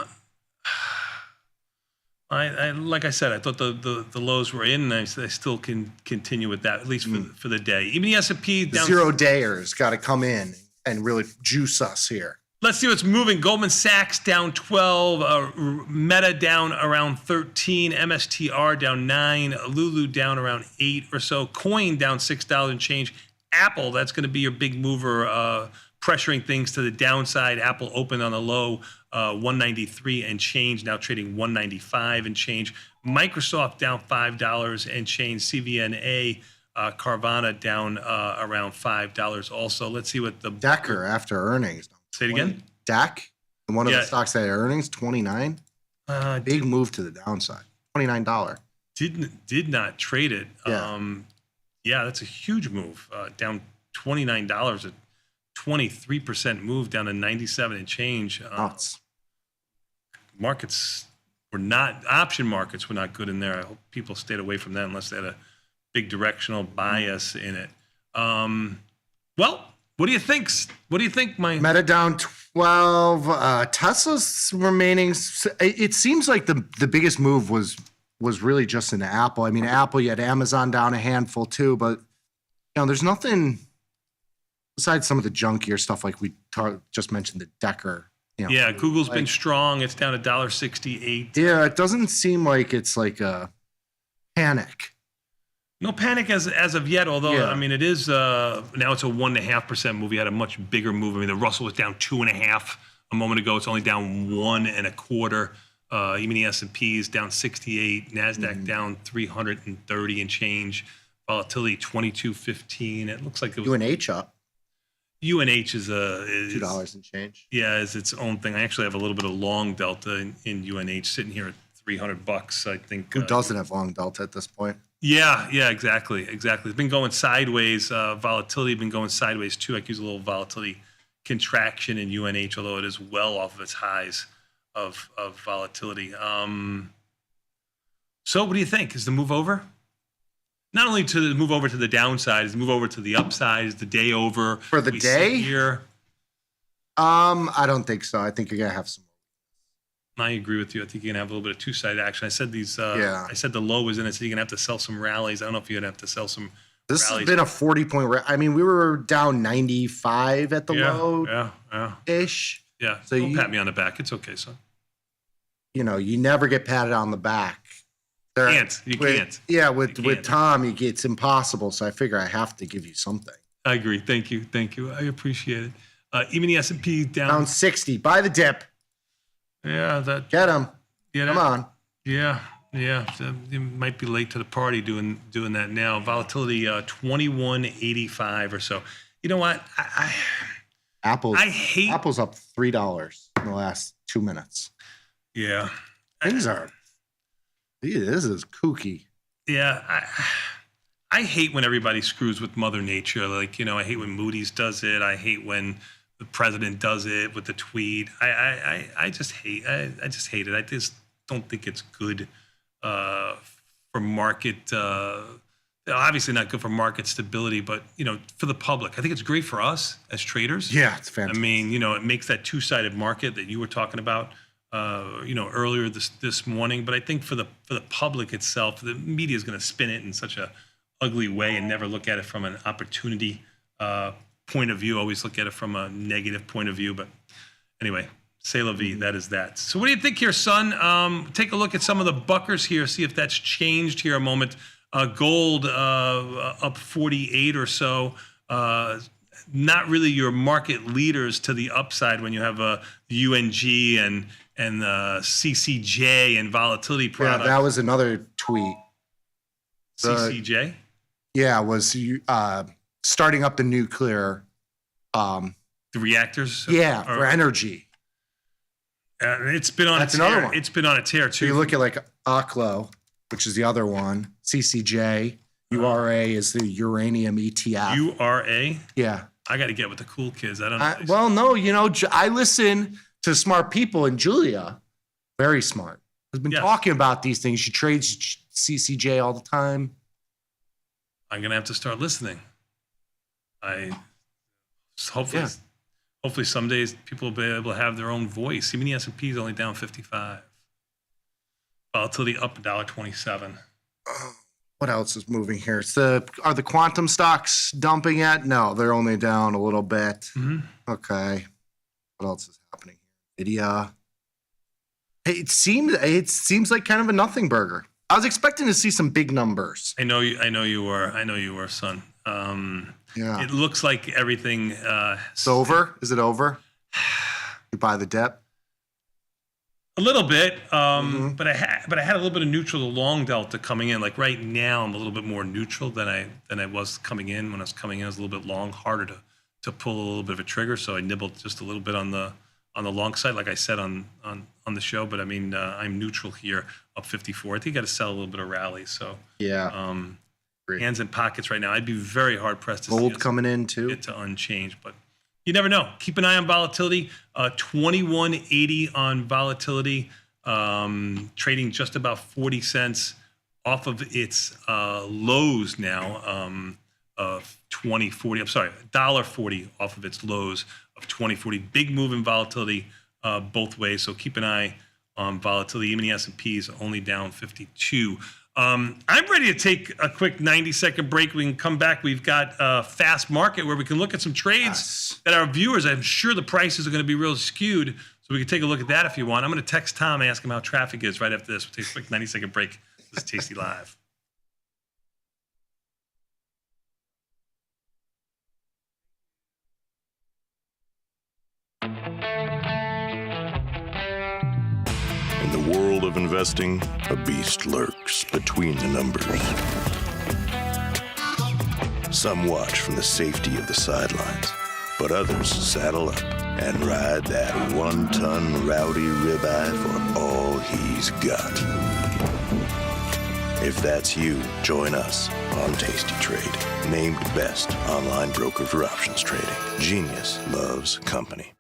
like I said, I thought the lows were in, and I still can continue with that, at least for the day. Even the S&P down. 0-dayers got to come in and really juice us here. Let's see what's moving. Goldman Sachs down 12, Meta down around 13, MSTR down 9, Lulu down around 8 or so, Coin down $6 and change. Apple, that's going to be your big mover, pressuring things to the downside. Apple opened on a low, 193 and change, now trading 195 and change. Microsoft down $5 and change. CVNA, Carvana down around $5 also. Let's see what the Decker after earnings. Say it again. DAC, one of the stocks that had earnings, 29. Big move to the downside. $29. Did not trade it. Yeah. That's a huge move. Down $29, a 23% move down to 97 and change. Markets were not, option markets were not good in there. I hope people stayed away from that unless they had a big directional bias in it. Well, what do you think? What do you think, Mike? Meta down 12. Tesla's remaining. It seems like the biggest move was really just in Apple. I mean, Apple, you had Amazon down a handful too, but there's nothing besides some of the junkier stuff like we just mentioned, the Decker. Yeah, Google's been strong. It's down $1.68. Yeah, it doesn't seem like it's like a panic. No panic as of yet, although, I mean, it is, now it's a 1.5% move. We had a much bigger move. I mean, the Russell was down 2.5 a moment ago. It's only down 1.25. Even the S&P is down 68. NASDAQ down 330 and change. Volatility 22.15. It looks like it was. UNH up. UNH is $2 and change. Yeah, is its own thing. I actually have a little bit of long delta in UNH sitting here at $300. I think. Who doesn't have long delta at this point? Yeah, exactly. It's been going sideways. Volatility been going sideways too. I could use a little volatility contraction in UNH, although it is well off of its highs of volatility. So what do you think? Is the move over? Not only to move over to the downside, is the move over to the upside? Is the day over? For the day? Here? I don't think so. I think you're gonna have some. I agree with you. I think you're gonna have a little bit of two-sided action. I said these. I said the low was in it, so you're gonna have to sell some rallies. I don't know if you're gonna have to sell some. This rallies. has been a 40-point. I mean, we were down 95 at the low. Yeah. Ish. Yeah. So don't pat me on the back. It's okay, son. You never get patted on the back. You can't. Yeah, with Tom, it's impossible. So I figure I have to give you something. I agree. Thank you. I appreciate it. Even the S&P down 60. Buy the dip. Yeah, get him. Come on. Yeah. So you might be late to the party doing that now. Volatility 21.85 or so. You know what? Apple's up $3 in the last 2 minutes. Yeah. Things are. This is kooky. Yeah. I hate when everybody screws with Mother Nature. Like, I hate when Moody's does it. I hate when the president does it with the tweet. I just hate it. I just don't think it's good for market. Obviously not good for market stability, but for the public, I think it's great for us as traders. Yeah, it's fantastic. I mean, it makes that two-sided market that you were talking about, earlier this morning. But I think for the public itself, the media is going to spin it in such a ugly way and never look at it from an opportunity point of view. Always look at it from a negative point of view. But anyway, c'est la vie. That is that. So what do you think here, son? Take a look at some of the buckers here. See if that's changed here a moment. Gold up 48 or so. Not really your market leaders to the upside when you have a UNG and CCJ and volatility products. Yeah, that was another tweet. CCJ? Yeah, was starting up the nuclear. The reactors? Yeah, for energy. It's been on a tear. Another one. It's been on a tear, too. So you look at like ACLO, which is the other one. CCJ. URA is the uranium ETF. URA? Yeah. I got to get with the cool kids. I don't know. Well, no, I listen to smart people, and Julia Very smart. Has been talking about these things. She trades CCJ all the time. I'm gonna have to start listening. Hopefully some days people will be able to have their own voice. Even the S&P is only down 55. Volatility up $1.27. What else is moving here? Are the quantum stocks dumping yet? No, they're only down a little bit. Okay. What else is happening? Nvidia. Hey, it seems like kind of a nothing burger. I was expecting to see some big numbers. I know you were, son. Yeah. It looks like everything. It's over. Is it over? You buy the dip. A little bit, but I had a little bit of neutral to long delta coming in. Like right now, I'm a little bit more neutral than I was coming in. When I was coming in, I was a little bit long, harder to pull a little bit of a trigger. So I nibbled just a little bit on the long side, like I said on the show. But I mean, I'm neutral here, up 54. I think you got to sell a little bit of rally. So yeah, hands in pockets right now. I'd be very hard pressed to gold see coming in too. Get to unchanged, but you never know. Keep an eye on volatility. 2180 on volatility, trading just about 40 cents off of its lows now of 2040. I'm sorry, $1.40 off of its lows of 2040. Big move in volatility both ways. So keep an eye on volatility. Even the S&P is only down 52. I'm ready to take a quick 90-second break. We can come back. We've got a fast market where we can look at some trades that our viewers, I'm sure the prices are going to be real skewed. So we can take a look at that if you want. I'm going to text Tom and ask him how traffic is right after this. We'll take a quick 90-second break. This is Tasty Live. In the world of investing, a beast lurks between the numbers. Some watch from the safety of the sidelines, but others saddle up and ride that 1-ton rowdy ribeye for all he's got. If that's you, join us on Tasty Trade, named best online broker for options trading. Genius loves company.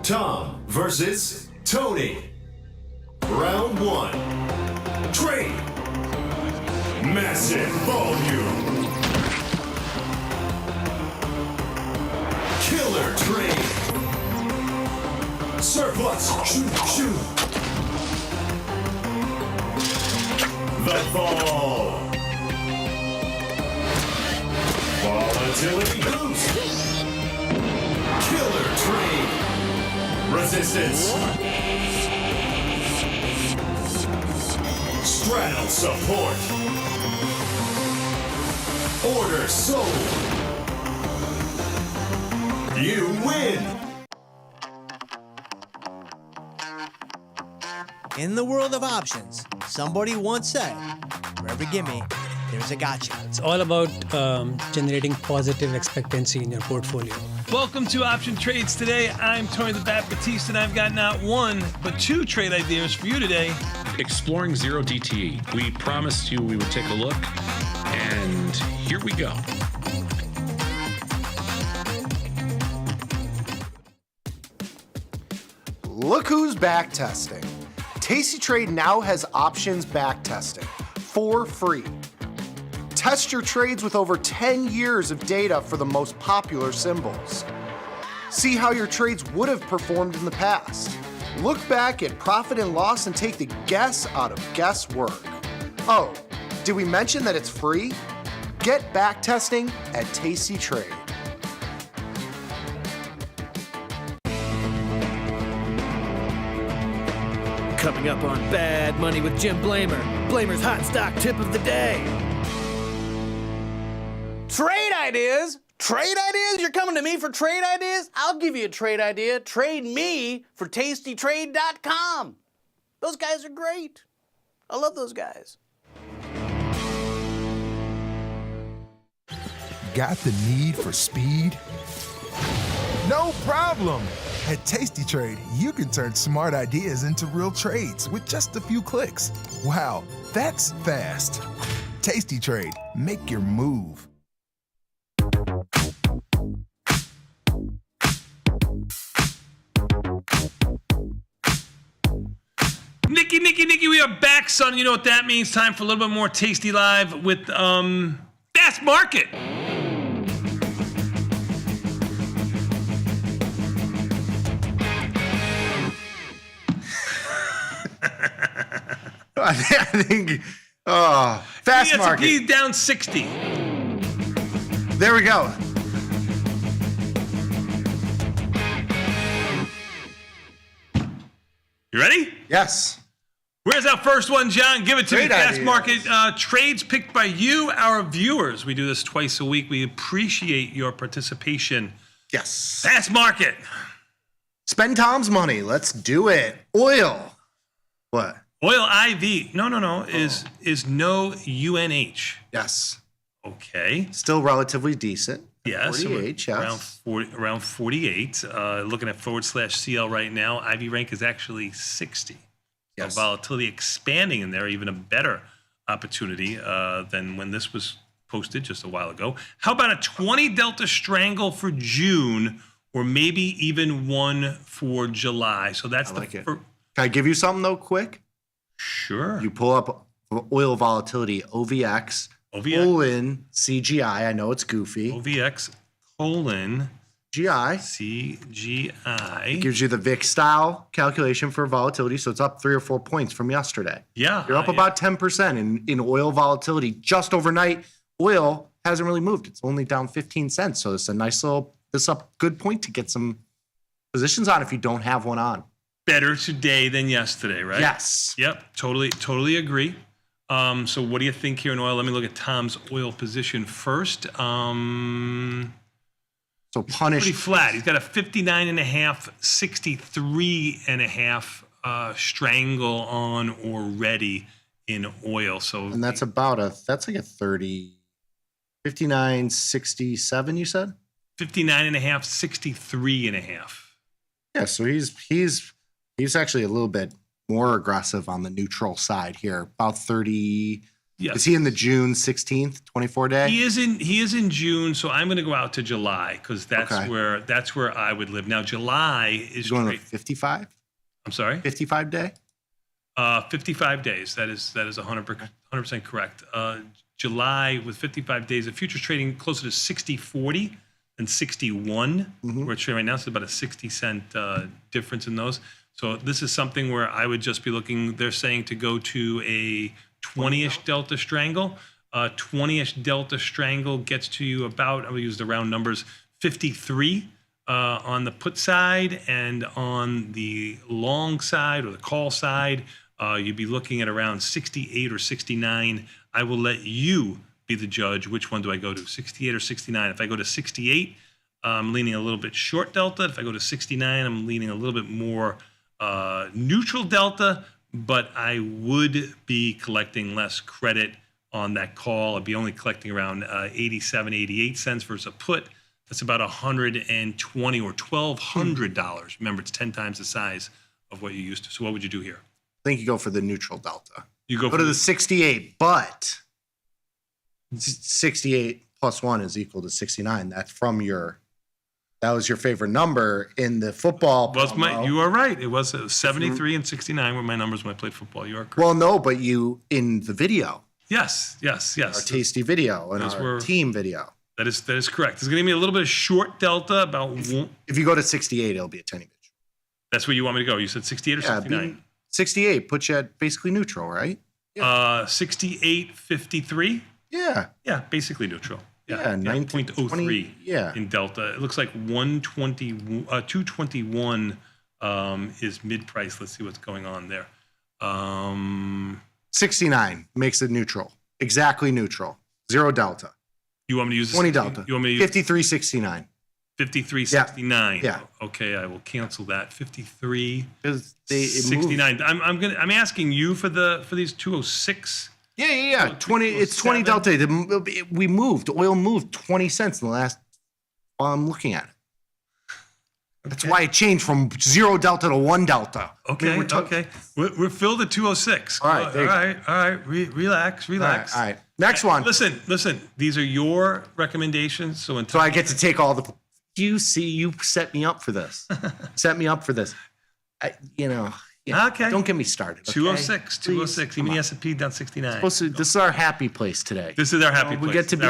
Tom versus Tony. Round one. Trade. Massive volume. Killer trade. Surplus. Shoot. The fall. Volatility boost. Killer trade. Resistance. Straddle support. Order sold. You win. In the world of options, somebody once said, for every gimme, there's a gotcha. It's all about generating positive expectancy in your portfolio. Welcome to Option Trades Today. I'm Tony the Bat Batiste, and I've got not one, but two trade ideas for you today. Exploring zero DTE. We promised you we would take a look, and here we go. Look who's back testing. Tasty Trade now has options back testing for free. Test your trades with over 10 years of data for the most popular symbols. See how your trades would have performed in the past. Look back at profit and loss and take the guess out of guesswork. Oh, did we mention that it's free? Get back testing at tastytrade. Coming up on Bad Money with Jim Blamer. Blamer's hot stock tip of the day. Trade ideas? Trade ideas? You're coming to me for trade ideas? I'll give you a trade idea. Trade me for tastytrade.com. Those guys are great. I love those guys. Got the need for speed? No problem. At Tasty Trade, you can turn smart ideas into real trades with just a few clicks. Wow, that's fast. Tasty Trade, make your move. Nikki, we are back, son. You know what that means. Time for a little bit more Tasty Live with Fast Market. I think Fast Market. S&P down 60. There we go. You ready? Yes. Where's our first one, John? Give it to me. Fast ideas. Market trades picked by you, our viewers. We do this twice a week. We appreciate your participation. Yes. Fast Market. Spend Tom's money. Let's do it. Oil. What? Oil IV. No. Is no UNH. Yes. Okay. Still relatively decent. Yes. 48, yes. Around 48. Looking at /CL right now, IV rank is actually 60. Yes. So volatility expanding in there, even a better opportunity than when this was posted just a while ago. How about a 20 Delta Strangle for June, or maybe even one for July? So that's Can I give you something though, quick? Sure. You pull up oil volatility, OVX, colon CGI. I know it's goofy. OVX colon GI. CGI. It gives you the VIX style calculation for volatility, so it's up 3 or 4 points from yesterday. Yeah. You're up about 10% in oil volatility just overnight. Oil hasn't really moved. It's only down 15 cents. So it's a nice little, good point to get some positions on if you don't have one on. Better today than yesterday, right? Yes. Yep. Totally agree. So what do you think here in oil? Let me look at Tom's oil position first. So punish. Pretty flat. He's got a 59.5, 63.5 strangle on already in oil. So and that's about that's like a 30, 59.67, you said? 59.5, 63.5. Yeah, so he's actually a little bit more aggressive on the neutral side here. About 30. Yes. Is he in the June 16th, 24 day? He is in June, so I'm going to go out to July because that's where I would live. Now July is going to 55. I'm sorry, 55 day. 55 days. That is 100% correct. July with 55 days. The future's trading closer to 60.40 than 61. Where it's trading right now, so about a 60-cent difference in those. So this is something where I would just be looking. They're saying to go to a 20-ish Delta Strangle. 20-ish Delta Strangle gets to you about, I will use the round numbers, 53 on the put side, and on the long side or the call side, you'd be looking at around 68 or 69. I will let you be the judge. Which one do I go to, 68 or 69? If I go to 68, I'm leaning a little bit short Delta. If I go to 69, I'm leaning a little bit more neutral Delta, but I would be collecting less credit on that call. I'd be only collecting around 87, 88 cents versus a put. That's about $120 or $1,200. Remember, it's 10 times the size of what you used to. So what would you do here? I think you go for the neutral Delta. You go to the 68, but 68 plus 1 is equal to 69. That's from that was your favorite number in the football. You are right. It was 73 and 69 were my numbers when I played football. You are correct. Well, no, but in the video, Yes. Our Tasty video and our team video. That is correct. It's going to give me a little bit of short delta about. If you go to 68, it'll be a tiny bit. That's where you want me to go. You said 68 or 69? 68 puts you at basically neutral, right? 68.53. Yeah. Yeah, basically neutral. Yeah, 9.03 yeah. in delta. It looks like 221 is mid-price. Let's see what's going on there. 69 makes it neutral. Exactly neutral. 0 delta. You want me to use 20 delta. You want me to use 53.69. 53.69. Yeah. Okay, I will cancel that. 53.69. I'm asking you for these 206. Yeah. 20. It's 20 delta. We moved. Oil moved 20 cents in the last. While I'm looking at it. That's why it changed from 0 delta to 1 delta. Okay. We're filled at 206. All right. All right. Relax. All right. Next one. Listen. These are your recommendations. So I get to take all the. You set me up for this. Yeah. Okay. Don't get me started. Okay? 206. Even the S&P down 69. This is our happy place today. This is our happy place. We get to be.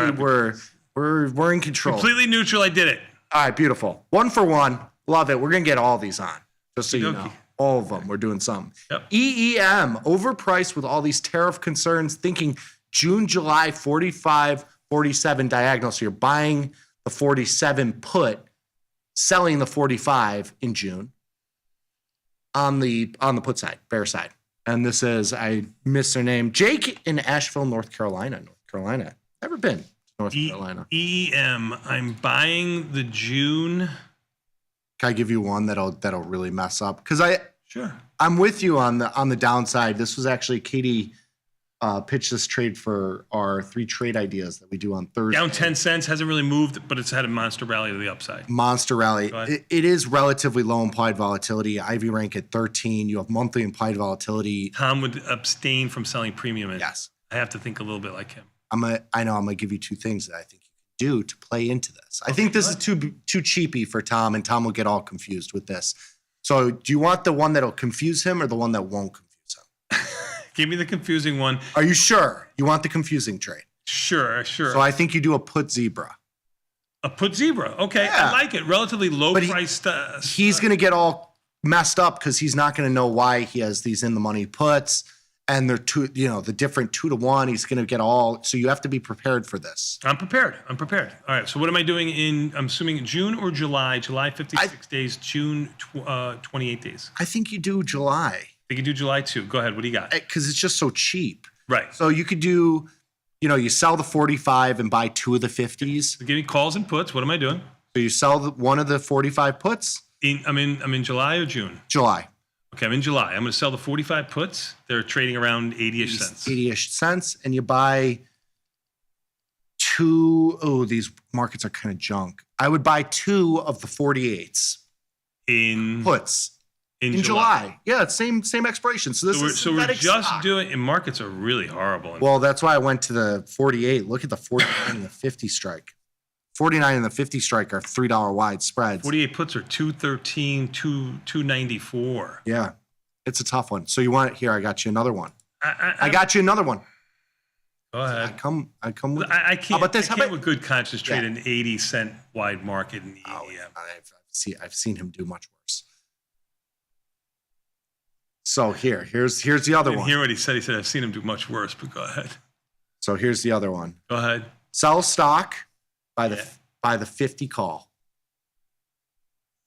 We're in control. Completely neutral. I did it. All right. Beautiful. 1 for 1. Love it. We're gonna get all these on. Just so you know, all of them. We're doing some. Yep. EEM overpriced with all these tariff concerns. Thinking June, July 45, 47 diagonal. So you're buying the 47 put, selling the 45 in June on the put side, bear side. And this is, I missed their name, Jake in Asheville, North Carolina. Never been to North Carolina. EEM. I'm buying the June. Can I give you one that'll really mess up? Because Sure. I'm with you on the downside. This was actually Katie pitched this trade for our 3 trade ideas that we do on Thursday. Down 10 cents, hasn't really moved, but it's had a monster rally to the upside. Monster rally. It is relatively low implied volatility. Ivy rank at 13. You have monthly implied volatility. Tom would abstain from selling premium. Yes. I have to think a little bit like him. I know I'm gonna give you 2 things that I think you can do to play into this. I think this is too cheapy for Tom, and Tom will get all confused with this. So do you want the one that'll confuse him or the one that won't confuse him? Give me the confusing one. Are you sure you want the confusing trade? Sure. So I think you do a put zebra. A put zebra. Okay, Yeah. I like it. Relatively low priced. He's going to get all messed up because he's not going to know why he has these in the money puts, and they're the different 2 to 1. He's going to get all. So you have to be prepared for this. I'm prepared. All right. So what am I doing I'm assuming June or July? July 56 days. June 28 days. I think you do July. They can do July 2. Go ahead. What do you got? Because it's just so cheap. Right. So you could do, you sell the 45 and buy 2 of the 50s. So give me calls and puts. What am I doing? So you sell one of the 45 puts. I'm in July or June? July. Okay, I'm in July. I'm going to sell the 45 puts. They're trading around 80-ish cents. 80-ish cents. And you buy 2. Oh, these markets are kind of junk. I would buy 2 of the 48s. In puts. In July. Yeah, it's same expiration. So this is we're synthetic just stock. doing, and markets are really horrible. Well, that's why I went to the 48. Look at the 49 and the 50 strike. 49 and the 50 strike are $3 wide spreads. 48 puts are 213, 294. Yeah, it's a tough one. So you want it here? I got you another one. I got you another one. Go ahead. I come with. I can't. How about this? I can't with good conscience trade an 80-cent wide market in EEM. I've seen him do much worse. So here's the other one. Hear what he said. He said, I've seen him do much worse, but go ahead. So here's the other one. Go ahead. Sell stock by the 50 call.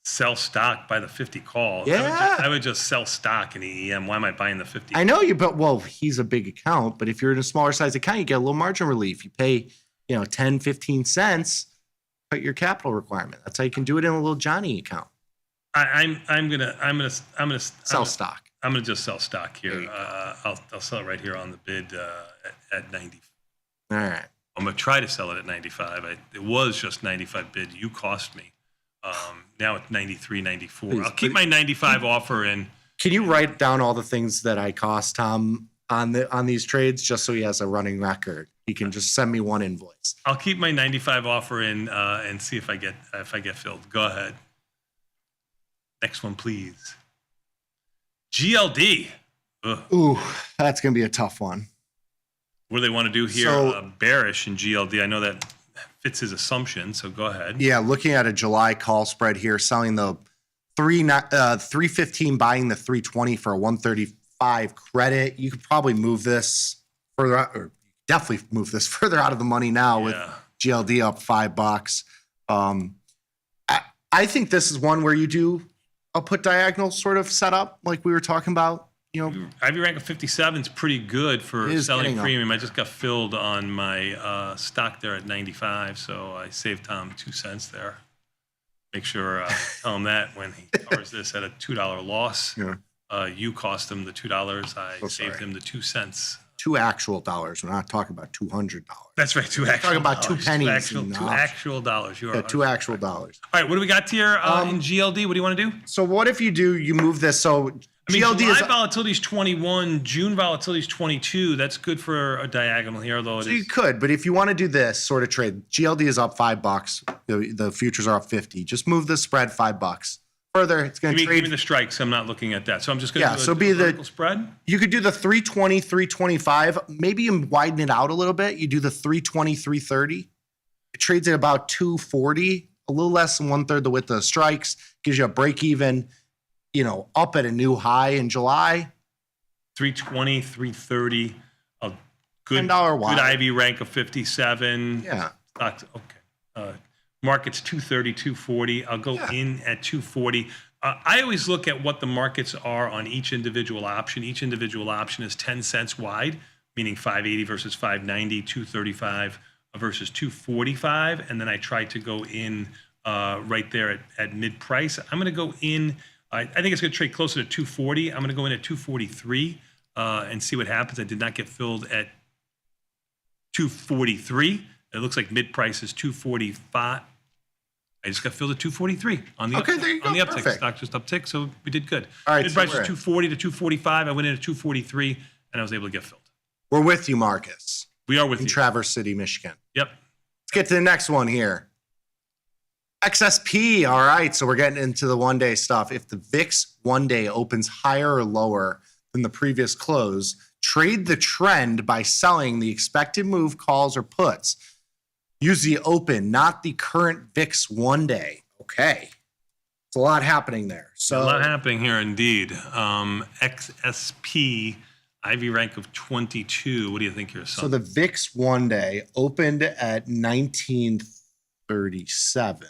Sell stock by the 50 call. Yeah. I would just sell stock in EEM. Why am I buying the 50? I know you, but he's a big account, but if you're in a smaller size account, you get a little margin relief. You pay, 10, 15 cents, cut your capital requirement. That's how you can do it in a little Johnny account. I'm gonna sell stock. I'm gonna just sell stock here. I'll sell it right here on the bid at 90. All right. I'm gonna try to sell it at 95. It was just 95 bid. You cost me. Now it's 93, 94. Please, I'll keep my 95 offer in. Can you write down all the things that I cost Tom on these trades, just so he has a running record? He can just send me one invoice. I'll keep my 95 offer in and see if I get filled. Go ahead. Next one, please. GLD. Ugh. Ooh, that's gonna be a tough one. What do they want to do here? So- Bearish in GLD. I know that fits his assumption, so go ahead. Yeah, looking at a July call spread here, selling the 315, buying the 320 for a 135 credit. You could probably move this further out, or definitely move this further out of the money now with GLD up $5. I think this is one where you do a put diagonal sort of setup, like we were talking about. You know, IV rank of 57 is pretty good for It is selling getting up. premium. I just got filled on my stock there at 95, so I saved Tom 2 cents there. Make sure tell him that when he covers this at a $2 loss. You cost him the $2. I saved him the 2 cents. $2 actual. We're not talking about $200. That's right, $2 actual. Talking about 2 pennies. Two actual dollars. You are $2 actual dollars. All right, what do we got here in GLD? What do you want to do? So what if you move this? So I mean, GLD July is volatility is 21, June volatility is 22. That's good for a diagonal here, although it So is. you could, but if you want to do this sort of trade, GLD is up $5. The futures are up 50. Just move the spread $5. Further, it's going to trade. Give me the strikes. I'm not looking at that. So I'm just going to do so a be the vertical spread. You could do the 320, 325. Maybe you widen it out a little bit. You do the 320, 330. It trades at about 240, a little less than 1/3 the width of the strikes. Gives you a break even, up at a new high in July. 320, 330. A good $10 wide. Good IV rank of 57. Yeah. Stocks, okay. Market's 230, 240. I'll go in at 240. I always look at what the markets are on each individual option. Each individual option is 10 cents wide, meaning 580 versus 590, 235 versus 245. And then I try to go in right there at mid price. I'm going to go in. I think it's going to trade closer to 240. I'm going to go in at 243 and see what happens. I did not get filled at 243. It looks like mid price is 245. I just got filled at 243 on the Okay, uptick. there you go. On the uptick, Perfect. stock just uptick, so we did good. All right, Mid so price was we're- 240 to 245. I went in at 243, and I was able to get filled. We're with you, Marcus. We are with in you. Traverse City, Michigan. Yep. Let's get to the next one here. XSP. All right, so we're getting into the one-day stuff. If the VIX one day opens higher or lower than the previous close, trade the trend by selling the expected move calls or puts. Use the open, not the current VIX one day. Okay. It's a lot happening there. So A lot happening here indeed. XSP, IV rank of 22. What do you think your So the VIX one day opened at 1937.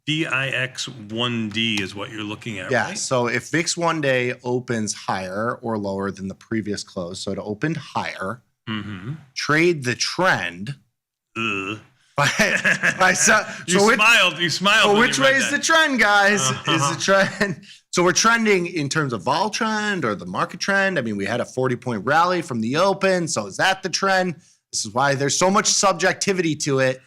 VIX1D is what you're looking at, Yeah. right? So if VIX one day opens higher or lower than the previous close, so it opened higher, trade the trend. Ugh. You smiled. You smiled. So when which you read way is that. the trend, guys? Is the trend? So we're trending in terms of vol trend or the market trend. I mean, we had a 40-point rally from the open. So is that the trend? This is why there's so much subjectivity to it.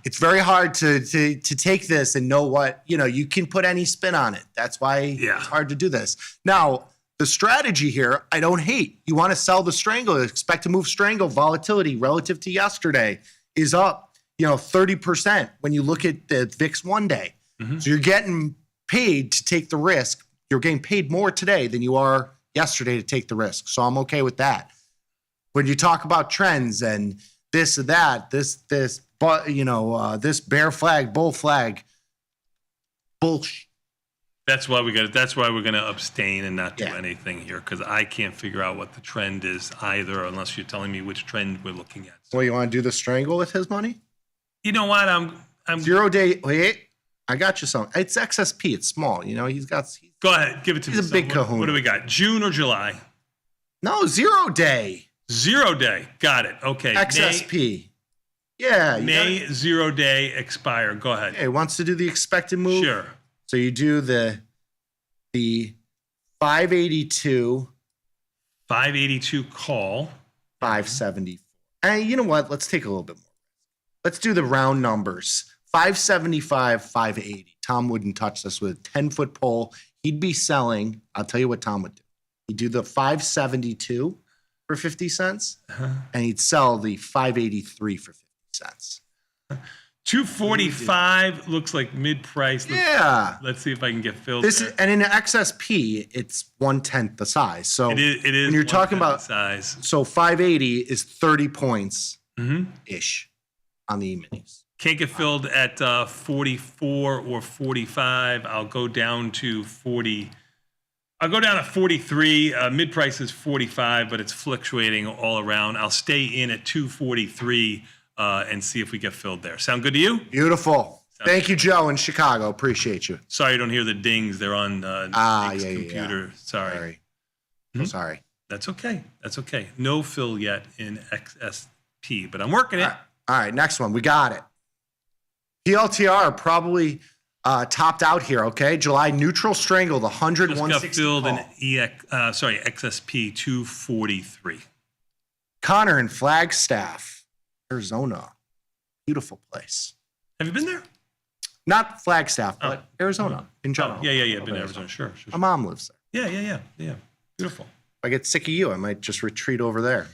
It's very hard to take this and know what, you can put any spin on it. That's why it's hard to do this. Now, the strategy here, I don't hate. You want to sell the Strangle, expect to move Strangle. Volatility relative to yesterday is up, 30% when you look at the VIX one day. So you're getting paid to take the risk. You're getting paid more today than you are yesterday to take the risk. So I'm okay with that. When you talk about trends and this or that, this bear flag, bull flag, bullshit. That's why we're gonna abstain and not do anything here because I can't figure out what the trend is either, unless you're telling me which trend we're looking at. Well, you want to do the Strangle with his money? You know what? I'm 0 day. Wait, I got you some. It's XSP. It's small. He's got. Go ahead, give it to me. He's a big kahuna. What do we got? June or July? No, 0 day. 0 day. Got it. Okay. XSP. Yeah. May 0 day expire. Go ahead. Hey, wants to do the expected move? Sure. So you do the 582. 582 call. 574. And you know what? Let's take a little bit more. Let's do the round numbers. 575, 580. Tom wouldn't touch this with a 10-foot pole. He'd be selling. I'll tell you what Tom would do. He'd do the 572 for 50 cents, and he'd sell the 583 for 50 cents. 245 looks like mid-price. Let's see if I can get filled. This is, and in XSP, it's 1/10 the size. So it is when you're talking about size. So 580 is 30 points ish on the E-minis. Can't get filled at 44 or 45. I'll go down to 40. I'll go down to 43. Mid price is 45, but it's fluctuating all around. I'll stay in at 243 and see if we get filled there. Sound good to you? Beautiful. Thank you, Joe, in Chicago. Appreciate you. Sorry you don't hear the dings. They're on Nick's computer. Sorry. Sorry. That's okay. That's okay. No fill yet in XSP, but I'm working it. All right, next one. We got it. PLTR probably topped out here, okay? July neutral strangle, the 100, Just 160 got filled call. in XSP 243. Connor in Flagstaff, Arizona. Beautiful place. Have you been there? Not Flagstaff, but Arizona in general. Yeah. Been to Arizona. Sure. My mom lives there. Yeah. Beautiful. If I get sick of you, I might just retreat over there.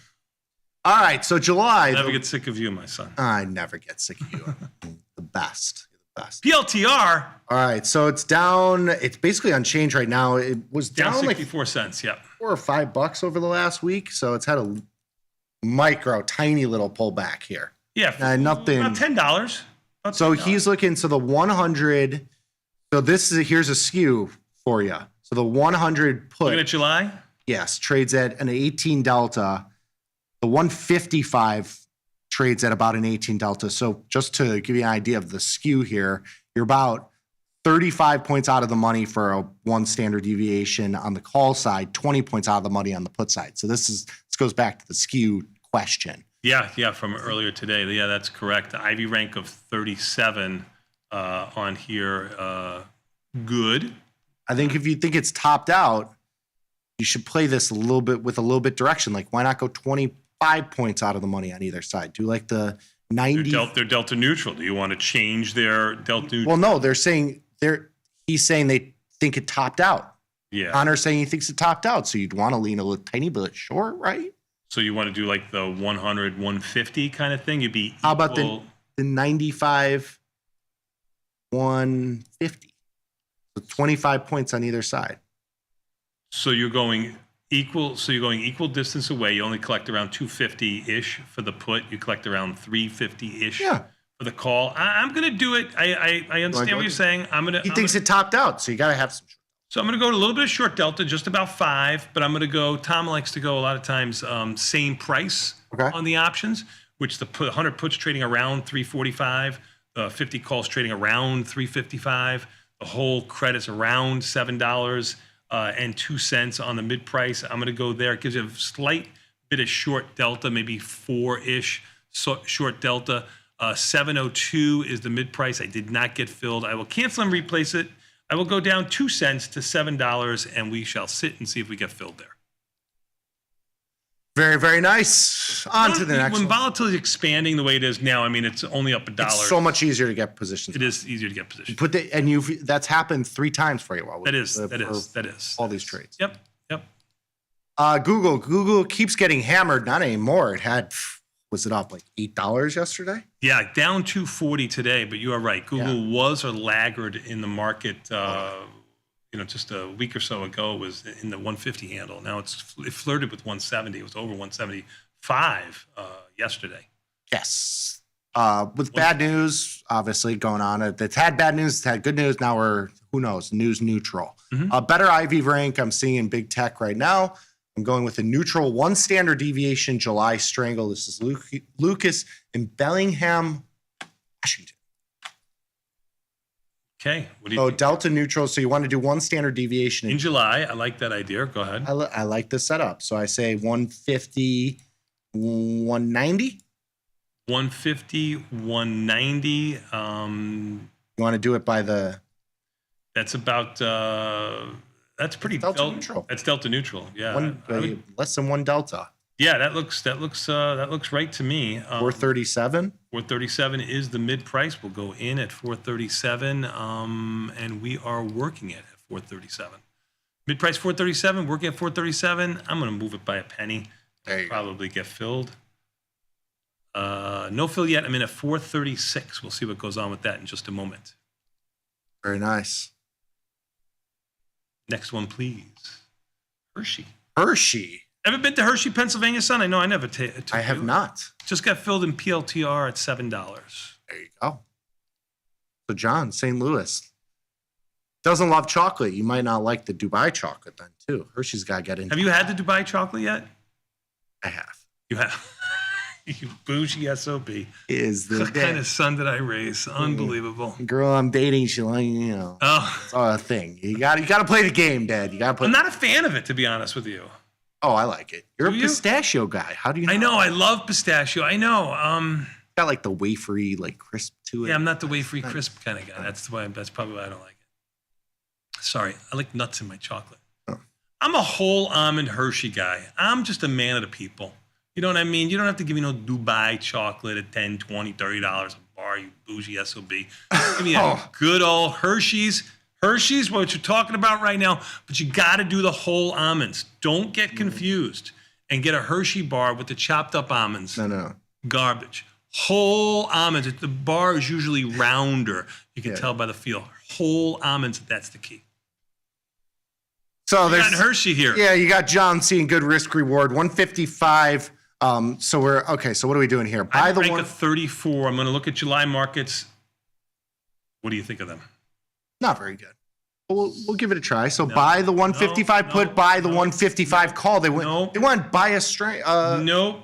All right, so July. I'll never get sick of you, my son. I never get sick of you. The best. PLTR. All right, so it's down. It's basically unchanged right now. It was down, Down like 64 cents. Yeah. $4 or $5 over the last week. So it's had a tiny little pullback here. Yeah. Nothing. About $10. So he's looking. So the 100. So here's a skew for you. So the 100 put. Looking at July. Yes, trades at an 18 delta. The 155 trades at about an 18 delta. So just to give you an idea of the skew here, you're about 35 points out of the money for a one standard deviation on the call side, 20 points out of the money on the put side. So this goes back to the skew question. Yeah, from earlier today. Yeah, that's correct. The IV rank of 37 on here. Good. I think if you think it's topped out, you should play this a little bit direction. Like, why not go 25 points out of the money on either side? Do like the 90. They're delta neutral. Do you want to change their delta neutral? Well, no, he's saying they think it topped out. Yeah. Connor's saying he thinks it topped out. So you'd want to lean a tiny bit short, right? So you want to do like the 100, 150 kind of thing? You'd be equal. How about the 95, 150? So 25 points on either side. So you're going equal. So you're going equal distance away. You only collect around 250-ish for the put. You collect around 350-ish for the call. I'm going to do it. I understand what you're saying. He thinks it topped out, so you got to have some. So I'm going to go to a little bit of short delta, just about 5. But I'm going to go. Tom likes to go a lot of times same price on the options, which the 100 puts trading around 345, 50 calls trading around 355. The whole credit's around $7. And 2 cents on the mid price. I'm going to go there. It gives you a slight bit of short delta, maybe 4-ish short delta. 702 is the mid price. I did not get filled. I will cancel and replace it. I will go down 2 cents to $7, and we shall sit and see if we get filled there. Very, very nice. On to the next When one. volatility is expanding the way it is now, I mean, it's only up $1. It's so much easier to get positions. It is easier to get positions. That's happened 3 times for you. That is. All these trades. Yep. Google keeps getting hammered. Not anymore. It had, was it up like $8 yesterday? Yeah, down 240 today, but you are right. Google was a laggard in the market. Just a week or so ago, it was in the 150 handle. Now it flirted with 170. It was over 175 yesterday. Yes. With bad news, obviously, going on. It's had bad news. It's had good news. Now we're, who knows, news neutral. Better IV rank I'm seeing in big tech right now. I'm going with a neutral 1 standard deviation July strangle. This is Lucas in Bellingham, Washington. Okay. What do you think? Delta neutral. So you want to do 1 standard deviation in July? I like that idea. Go ahead. I like the setup. So I say 150, 190. 150, 190. You want to do it by the? That's about. That's pretty delta neutral. That's delta neutral. Yeah. Less than 1 delta. Yeah, that looks right to me. 437. 437 is the mid price. We'll go in at 437, and we are working it at 437. Mid price 437, working at 437. I'm going to move it by a penny. Probably get filled. No fill yet. I'm in at 436. We'll see what goes on with that in just a moment. Very nice. Next one, please. Hershey. Hershey. Ever been to Hershey, Pennsylvania, son? I know I never I have not. Just got filled in PLTR at $7. There you go. So John, St. Louis. Doesn't love chocolate. You might not like the Dubai chocolate then, too. Hershey's got to get into Have you had the Dubai chocolate yet? I have. You have. You bougie SOB. Is the What kind of son did I raise? Unbelievable. Girl I'm dating, she like, it's all a thing. You got to play the game, Dad. You got to play. I'm not a fan of it, to be honest with you. Oh, I like it. You're a pistachio guy. How do you know? I know. I love pistachio. I know. Got like the wafery, like crisp to it. Yeah, I'm not the wafery crisp kind of guy. That's probably why I don't like it. Sorry, I like nuts in my chocolate. Oh. I'm a whole almond Hershey guy. I'm just a man of the people. You know what I mean? You don't have to give me no Dubai chocolate at $10, $20, $30 a bar, you bougie SOB. Give me a good old Hershey's. Hershey's, what you're talking about right now, but you got to do the whole almonds. Don't get confused and get a Hershey bar with the chopped up almonds. No. Garbage. Whole almonds. The bar is usually rounder. You can tell by the feel. Whole almonds, that's the key. So you got Hershey here. Yeah, you got John seeing good risk reward, 155. So we're okay. So what are we doing here? I rank a 34. I'm going to look at July markets. What do you think of them? Not very good. We'll give it a try. So buy the 155 put, buy the 155 call. They went buy a strangle. Nope.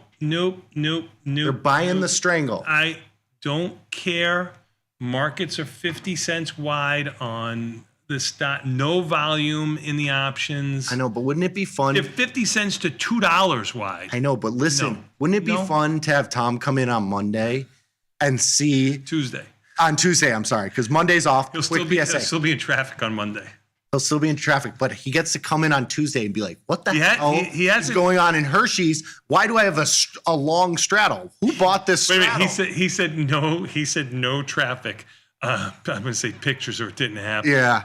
They're buying the strangle. I don't care. Markets are 50 cents wide on the stock. No volume in the options. I know, but wouldn't it be fun? They're 50 cents to $2 wide. I know, but listen, wouldn't it be fun to have Tom come in on Monday and see On Tuesday, I'm sorry, because Monday's off. He'll still be in traffic on Monday. He'll still be in traffic, but he gets to come in on Tuesday and be like, what the hell is going on in Hershey's? Why do I have a long straddle? Who bought this straddle? Wait a minute, he said no. He said no traffic. I'm going to say pictures or it didn't happen. Yeah.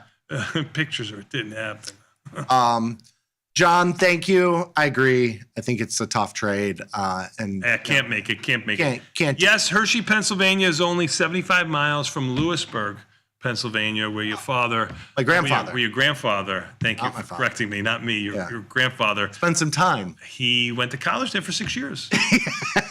Pictures or it didn't happen. John, thank you. I agree. I think it's a tough trade. And can't make it. Yes, Hershey, Pennsylvania is only 75 miles from Lewisburg, Pennsylvania, where your father, my grandfather, where your grandfather. Thank you for correcting me, not me. Your grandfather spent some time. He went to college there for 6 years.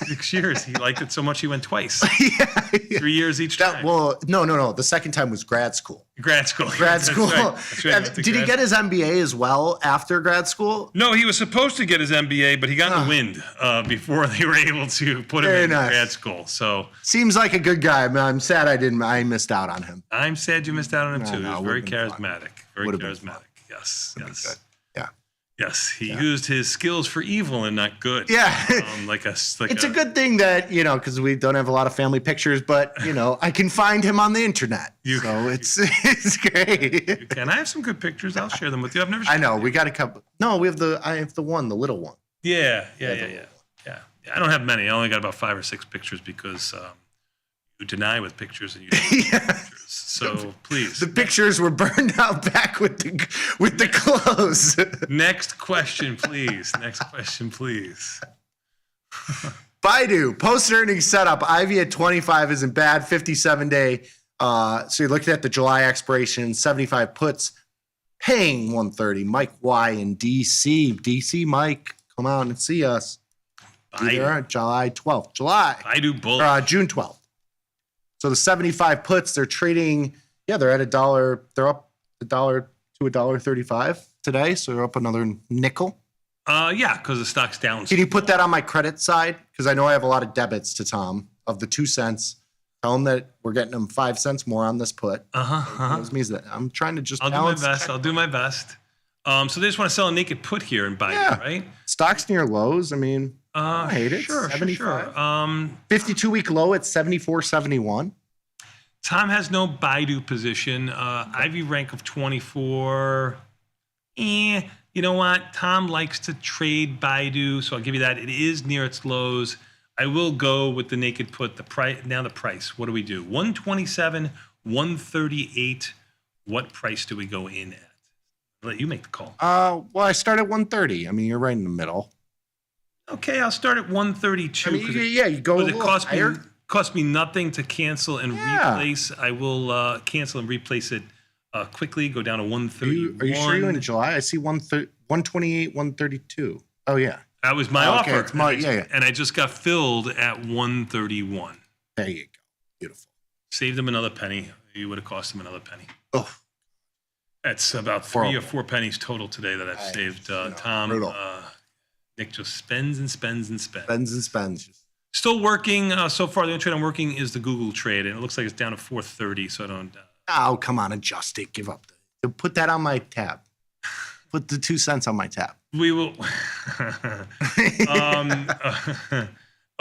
6 years. He liked it so much he went twice. 3 years each time. Well, no. The second time was grad school. Grad school. That's right. Did he get his MBA as well after grad school? No, he was supposed to get his MBA, but he got in the wind before they were able to put him in grad school. So seems like a good guy, but I'm sad I missed out on him. I'm sad you missed out on him too. He was very charismatic. Very charismatic. Yes. Yeah. Yes, he used his skills for evil and not good. Yeah. It's a good thing that, because we don't have a lot of family pictures, but, I can find him on the internet. It's great. And I have some good pictures. I'll share them with you. I've never I know. We got a couple. No, I have the little one. Yeah. I don't have many. I only got about 5 or 6 pictures because you deny with pictures and you don't with pictures. So please. The pictures were burned out back with the clothes. Next question, please. Baidu, post-earnings setup. Ivy at 25 isn't bad. 57-day. So you're looking at the July expiration, 75 puts, paying 130. Mike Y in DC. DC, Mike, come out and see us. There, July 12th. Baidu bull. June 12th. So the 75 puts, they're trading, they're at $1. They're up $1 to $1.35 today. So they're up another nickel. Because the stock's down. Can you put that on my credit side? Because I know I have a lot of debits to Tom of the 2 cents. Tell him that we're getting him 5 cents more on this put. That means that I'm trying to just balance. I'll do my best. So they just want to sell a naked put here and buy it, right? Stock's near lows. I mean, I hate it. Sure. 52-week low at 74.71. Tom has no Baidu position. Ivy rank of 24. You know what? Tom likes to trade Baidu, so I'll give you that. It is near its lows. I will go with the naked put. The price. What do we do? 127, 138. What price do we go in at? I'll let you make the call. Well, I start at 130. I mean, you're right in the middle. Okay, I'll start at 132. I mean, you go a It little cost higher. me nothing to cancel and replace. I will cancel and replace it quickly. Go down to 131. Are you sure you're in July? I see 128, 132. Oh yeah, that was my okay, offer. it's my, yeah. And I just got filled at 131. There you go. Beautiful. Saved him another penny. It would have cost him another penny. Oh, that's about 3 or 4 pennies total today that I've saved. Tom, Nick just spends and spends and spends. Spends and spends. Still working so far. The only trade I'm working is the Google trade, and it looks like it's down to 430. So I don't. Oh, come on, adjust it. Give up. Put that on my tab. Put the 2 cents on my tab. We will.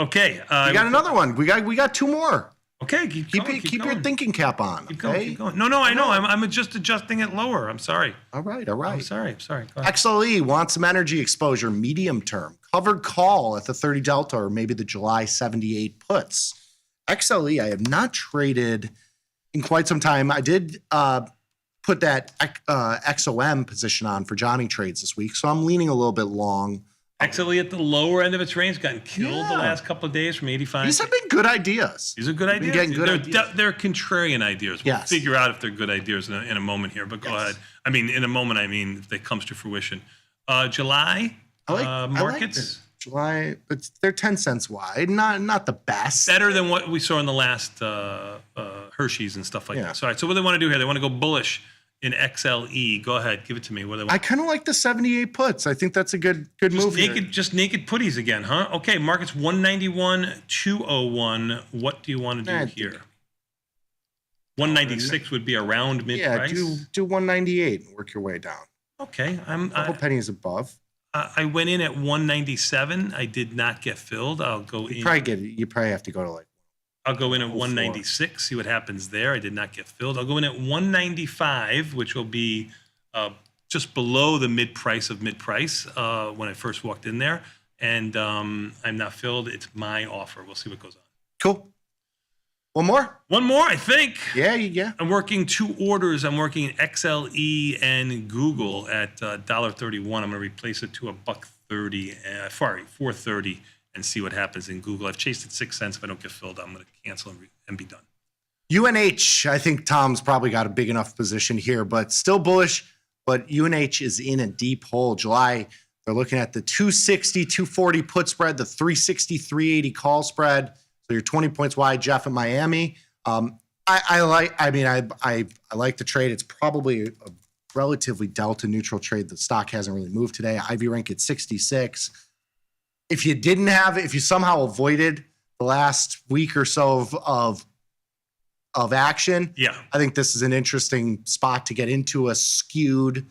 Okay. You got another one. We got 2 more. Okay, keep your thinking cap on. Keep going. No, I know. I'm just adjusting it lower. I'm sorry. All right. I'm sorry. Go ahead. XLE wants some energy exposure, medium term. Covered call at the 30 delta or maybe the July 78 puts. XLE, I have not traded in quite some time. I did put that XOM position on for Johnny trades this week, so I'm leaning a little bit long. XLE at the lower end of its range, gotten killed the last couple of days from 85. These have been good ideas. These are good ideas. Getting good ideas. They're contrarian ideas. We'll figure out if they're good ideas in a moment here, but go ahead. I mean, in a moment, if they comes to fruition. July markets. July, they're 10 cents wide. Not the best. Better than what we saw in the last Hershey's and stuff like that. So, all right, so what do they want to do here? They want to go bullish in XLE. Go ahead, give it to me. What do they want? I kind of like the 78 puts. I think that's a good move. Just naked putties again, huh? Okay, market's 191.201. What do you want to do here? 196 would be around mid-price. Yeah, do 198 and work your way down. Okay, a couple pennies above. I went in at 197. I did not get filled. I'll go in. You probably have to go to I'll go in at 196, see what happens there. I did not get filled. I'll go in at 195, which will be just below the mid-price of mid-price when I first walked in there. And I'm not filled. It's my offer. We'll see what goes on. Cool. One more? One more, I think. Yeah. I'm working 2 orders. I'm working XLE and Google at $1.31. I'm going to replace it to $1.30. Sorry, $4.30. And see what happens in Google. I've chased it 6 cents. If I don't get filled, I'm going to cancel and be done. UNH, I think Tom's probably got a big enough position here, but still bullish. But UNH is in a deep hole. July, they're looking at the 260, 240 put spread, the 360, 380 call spread. So you're 20 points wide, Jeff, in Miami. I like the trade. It's probably a relatively delta neutral trade. The stock hasn't really moved today. Ivy rank at 66. If you somehow avoided the last week or so of action, I think this is an interesting spot to get into a skewed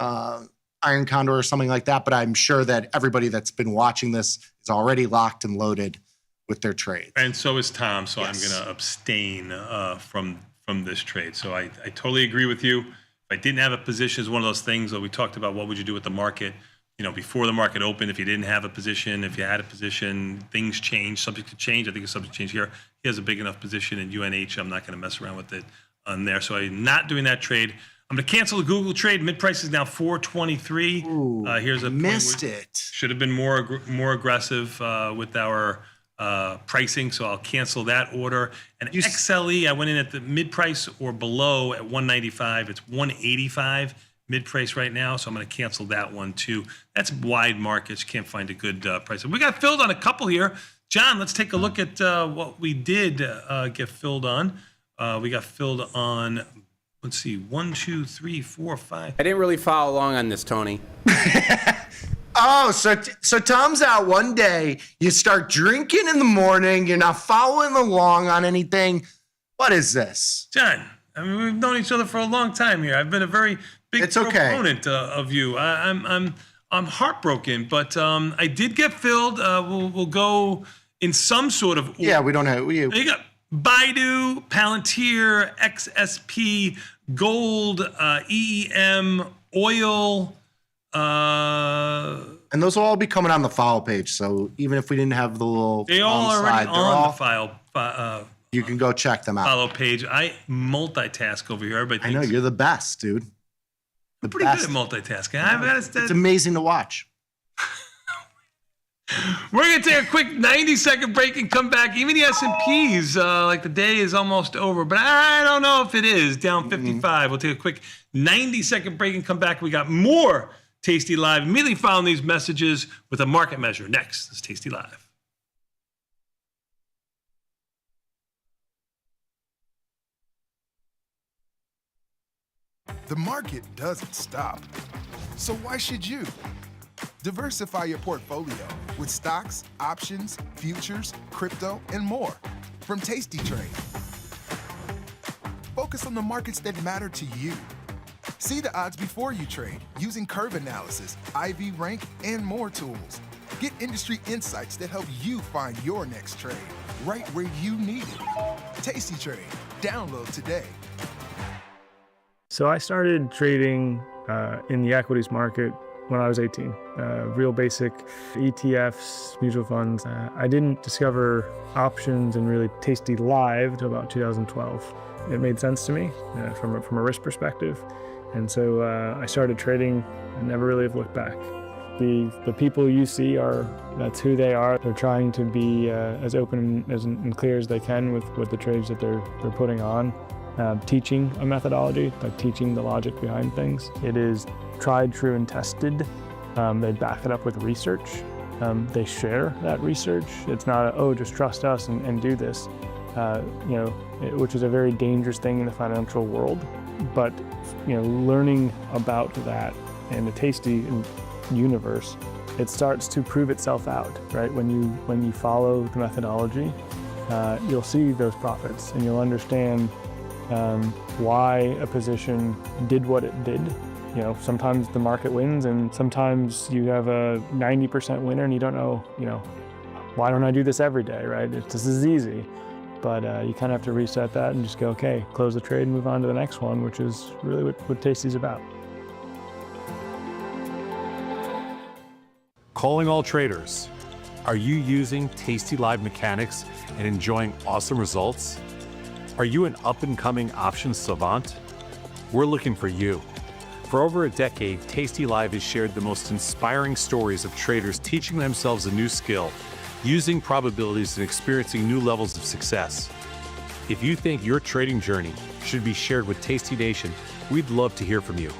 iron condor or something like that. But I'm sure that everybody that's been watching this is already locked and loaded with their trade. And so is Tom. So I'm going to abstain from this trade. So I totally agree with you. If I didn't have a position, it's one of those things that we talked about. What would you do with the market? Before the market opened, if you didn't have a position, if you had a position, things change, subject to change. I think it's subject to change here. He has a big enough position in UNH. I'm not going to mess around with it on there. So I'm not doing that trade. I'm going to cancel the Google trade. Mid-price is now 423. Here's a missed it. Should have been more aggressive with our pricing. So I'll cancel that order. And XLE, I went in at the mid-price or below at 195. It's 185. Mid-price right now, so I'm going to cancel that one too. That's wide markets. You can't find a good price. We got filled on a couple here. John, let's take a look at what we did get filled on. We got filled on, let's see, 1, 2, 3, 4, 5. I didn't really follow along on this, Tony. So Tom's out one day. You start drinking in the morning. You're not following along on anything. What is this? John, I mean, we've known each other for a long time here. I've been a very big proponent of you. I'm heartbroken, but I did get filled. We'll go in some sort of order. Yeah, we don't have. You got Baidu, Palantir, XSP, gold, EEM, oil. And those will all be coming on the file page. So even if we didn't have the little, they all already on the file. You can go check them out. Follow page. I multitask over here. Everybody I know you're the best, dude. I'm pretty good at multitasking. It's amazing to watch. We're going to take a quick 90-second break and come back. Even the S&Ps, like the day is almost over, but I don't know if it is. Down 55. We'll take a quick 90-second break and come back. We got more Tasty Live immediately following these messages with a market measure. Next is Tasty Live. The market doesn't stop. So why should you? Diversify your portfolio with stocks, options, futures, crypto, and more from TastyTrade. Focus on the markets that matter to you. See the odds before you trade using curve analysis, IV rank, and more tools. Get industry insights that help you find your next trade right where you need it. TastyTrade. Download today. So I started trading in the equities market when I was 18. Real basic ETFs, mutual funds. I didn't discover options and really Tasty Live until about 2012. It made sense to me from a risk perspective. And so I started trading and never really have looked back. The people you see that's who they are. They're trying to be as open and clear as they can with the trades that they're putting on. Teaching a methodology, like teaching the logic behind things. It is tried, true, and tested. They back it up with research. They share that research. It's not, just trust us and do this, which is a very dangerous thing in the financial world. But, learning about that in the Tasty universe, it starts to prove itself out, right? When you follow the methodology, you'll see those profits and you'll understand why a position did what it did. Sometimes the market wins and sometimes you have a 90% winner and you don't know, why don't I do this every day, right? This is easy. But you kind of have to reset that and just go, okay, close the trade and move on to the next one, which is really what Tasty's about. Calling all traders. Are you using Tasty Live mechanics and enjoying awesome results? Are you an up-and-coming options savant? We're looking for you. For over a decade, Tasty Live has shared the most inspiring stories of traders teaching themselves a new skill, using probabilities and experiencing new levels of success. If you think your trading journey should be shared with Tasty Nation, we'd love to hear from you.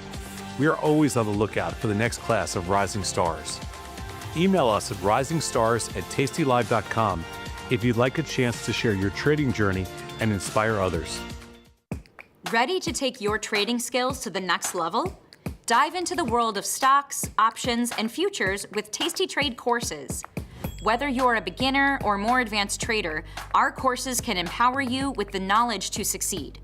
We are always on the lookout for the next class of rising stars. Email us at risingstars@tastylive.com if you'd like a chance to share your trading journey and inspire others. Ready to take your trading skills to the next level? Dive into the world of stocks, options, and futures with Tasty Trade courses. Whether you're a beginner or more advanced trader, our courses can empower you with the knowledge to succeed.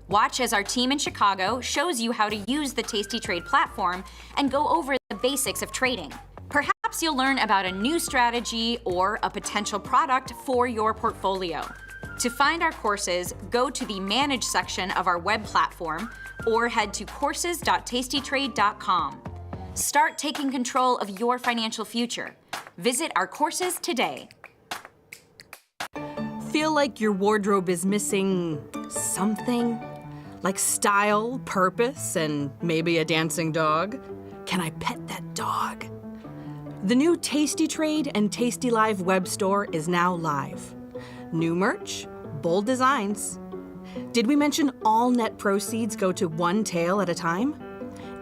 Watch as our team in Chicago shows you how to use the Tasty Trade platform and go over the basics of trading. Perhaps you'll learn about a new strategy or a potential product for your portfolio. To find our courses, go to the Manage section of our web platform or head to courses.tastytrade.com. Start taking control of your financial future. Visit our courses today. Feel like your wardrobe is missing something? Like style, purpose, and maybe a dancing dog? Can I pet that dog? The new Tasty Trade and Tasty Live web store is now live. New merch, bold designs. Did we mention all net proceeds go to one tail at a time?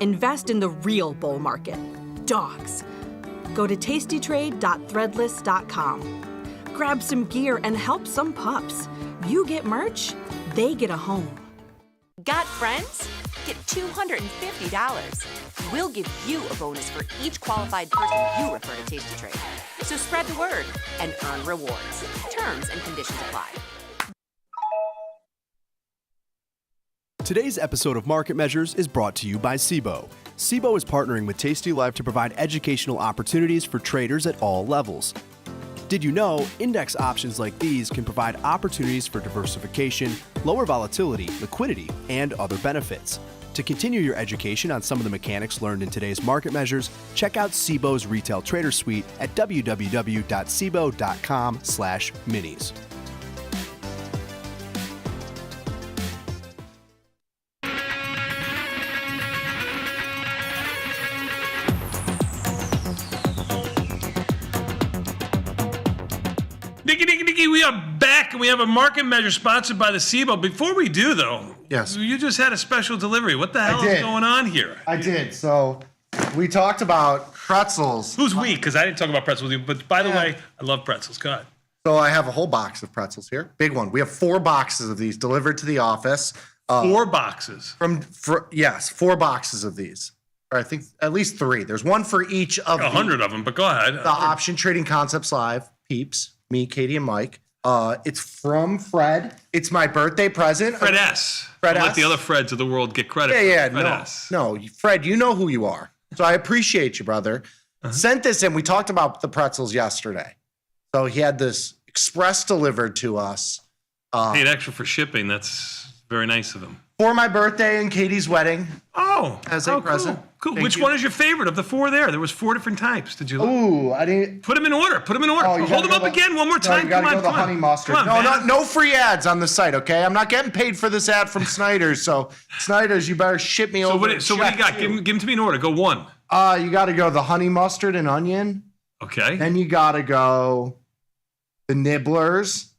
Invest in the real bull market, dogs. Go to tastytrade.threadless.com. Grab some gear and help some pups. You get merch, they get a home. Got friends? Get $250. We'll give you a bonus for each qualified person you refer to Tasty Trade. So spread the word and earn rewards. Terms and conditions apply. Today's episode of Market Measures is brought to you by SIBO. SIBO is partnering with Tasty Live to provide educational opportunities for traders at all levels. Did you know index options like these can provide opportunities for diversification, lower volatility, liquidity, and other benefits? To continue your education on some of the mechanics learned in today's Market Measures, check out SIBO's Retail Trader Suite at www.sibo.com/minis. Nicky, we are back, and we have a market measure sponsored by the SIBO. Before we do, though, yes, you just had a special delivery. What the hell is going on here? I did. So we talked about pretzels. Who's we? Because I didn't talk about pretzels with you. But by the way, I love pretzels. Go ahead. So I have a whole box of pretzels here. Big one. We have 4 boxes of these delivered to the office. 4 boxes? 4 boxes of these. Or I think at least 3. There's one for each of 100 of them, but go ahead. The Option Trading Concepts Live peeps, me, Katie, and Mike. It's from Fred. It's my birthday present. Fred S. Fred Don't S. Let the other Freds of the world get credit. Yeah, Fred no. S. No, Fred, you know who you are. So I appreciate you, brother. Sent this in. We talked about the pretzels yesterday. So he had this express delivered to us. Paid extra for shipping. That's very nice of him. For my birthday and Katie's wedding. Oh, as a present. Cool. Thank Which you. one is your favorite of the 4 there? There was 4 different types. Did you look? Ooh, I didn't. Put them in order. Oh, you Hold them gotta up go again one more time. No, you gotta Come go on, the come on. honey mustard. Come on, No, man. no free ads on the site, okay? I'm not getting paid for this ad from Snyder's, so Snyder's, you better ship me over. So what do you got? Give them to me in order. Go 1. You got to go the honey mustard and onion. Okay. Then you got to go the nibblers.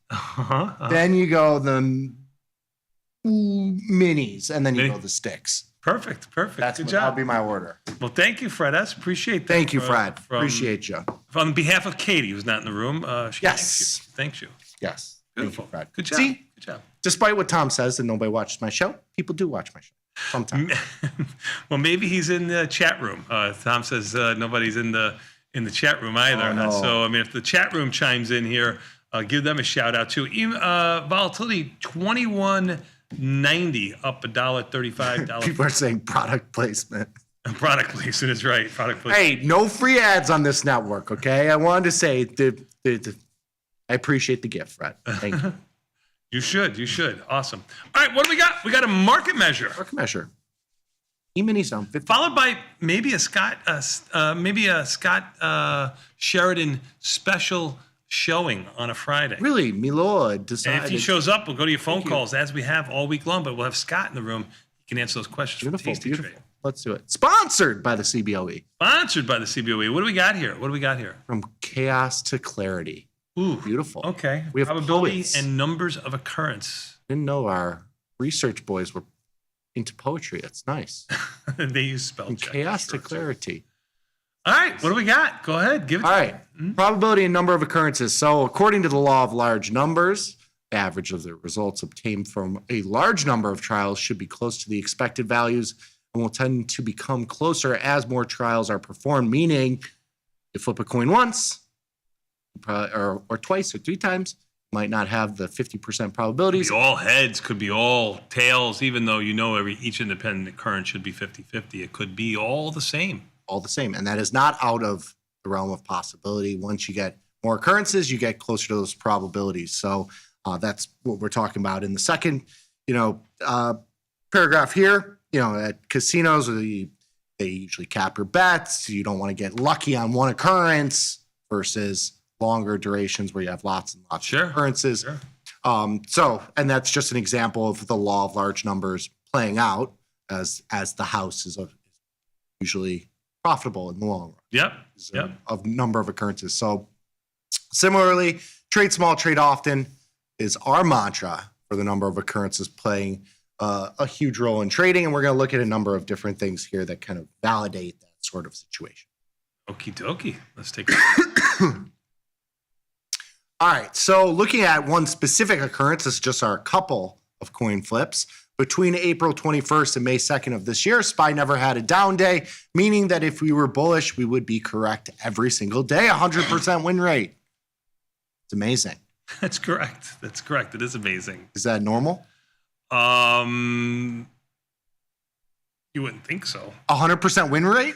Then you go the minis, and then you go the sticks. Perfect. Good job. That'll be my order. Well, thank you, Fred S. Appreciate that. Thank you, Fred. Appreciate you. On behalf of Katie, who's not in the room, she thanks you. Yes. Beautiful. Thank you, Fred. Good job. See? Good job. Despite what Tom says that nobody watches my show, people do watch my show sometimes. Well, maybe he's in the chat room. Tom says nobody's in the chat room either. Oh, no. So, I mean, if the chat room chimes in here, give them a shout out too. Volatility 21.90 up $1.35. People are saying product placement. Product placement is right. Product placement. Hey, no free ads on this network, okay? I wanted to say I appreciate the gift, Fred. Thank you. You should. Awesome. All right, what do we got? We got a market measure. Market measure. E-minis down 50. Followed by maybe a Scott Sheridan special showing on a Friday. Really, Milord decided. And if he shows up, we'll go to your phone calls as we have all week long, but we'll have Scott in the room. He can answer those questions. Beautiful. Let's do it. Sponsored by the CBOE. Sponsored by the CBOE. What do we got here? From chaos to clarity. Ooh, beautiful. Okay. We have probability poets. and numbers of occurrence. Didn't know our research boys were into poetry. That's nice. They use spell From check. chaos to clarity. All right, what do we got? Go ahead, give it All to right. me. Probability and number of occurrences. So, according to the law of large numbers, the average of the results obtained from a large number of trials should be close to the expected values and will tend to become closer as more trials are performed, meaning you flip a coin once, or twice or 3 times, might not have the 50% probabilities. Could be all heads, could be all tails, even though each independent occurrence should be 50-50. It could be all the same. All the same. And that is not out of the realm of possibility. Once you get more occurrences, you get closer to those probabilities. So that's what we're talking about in the second, paragraph here. At casinos, they usually cap your bets. You don't want to get lucky on one occurrence versus longer durations where you have lots and lots of occurrences. Sure. And that's just an example of the law of large numbers playing out as the house is usually profitable in the long run. Yep. Of number of occurrences. So similarly, trade small, trade often is our mantra for the number of occurrences playing a huge role in trading. And we're going to look at a number of different things here that kind of validate that sort of situation. Okie dokie. Let's take a All right. So looking at one specific occurrence, this is just our couple of coin flips. Between April 21st and May 2nd of this year, SPY never had a down day, meaning that if we were bullish, we would be correct every single day, 100% win rate. It's amazing. That's correct. It is amazing. Is that normal? You wouldn't think so. 100% win rate?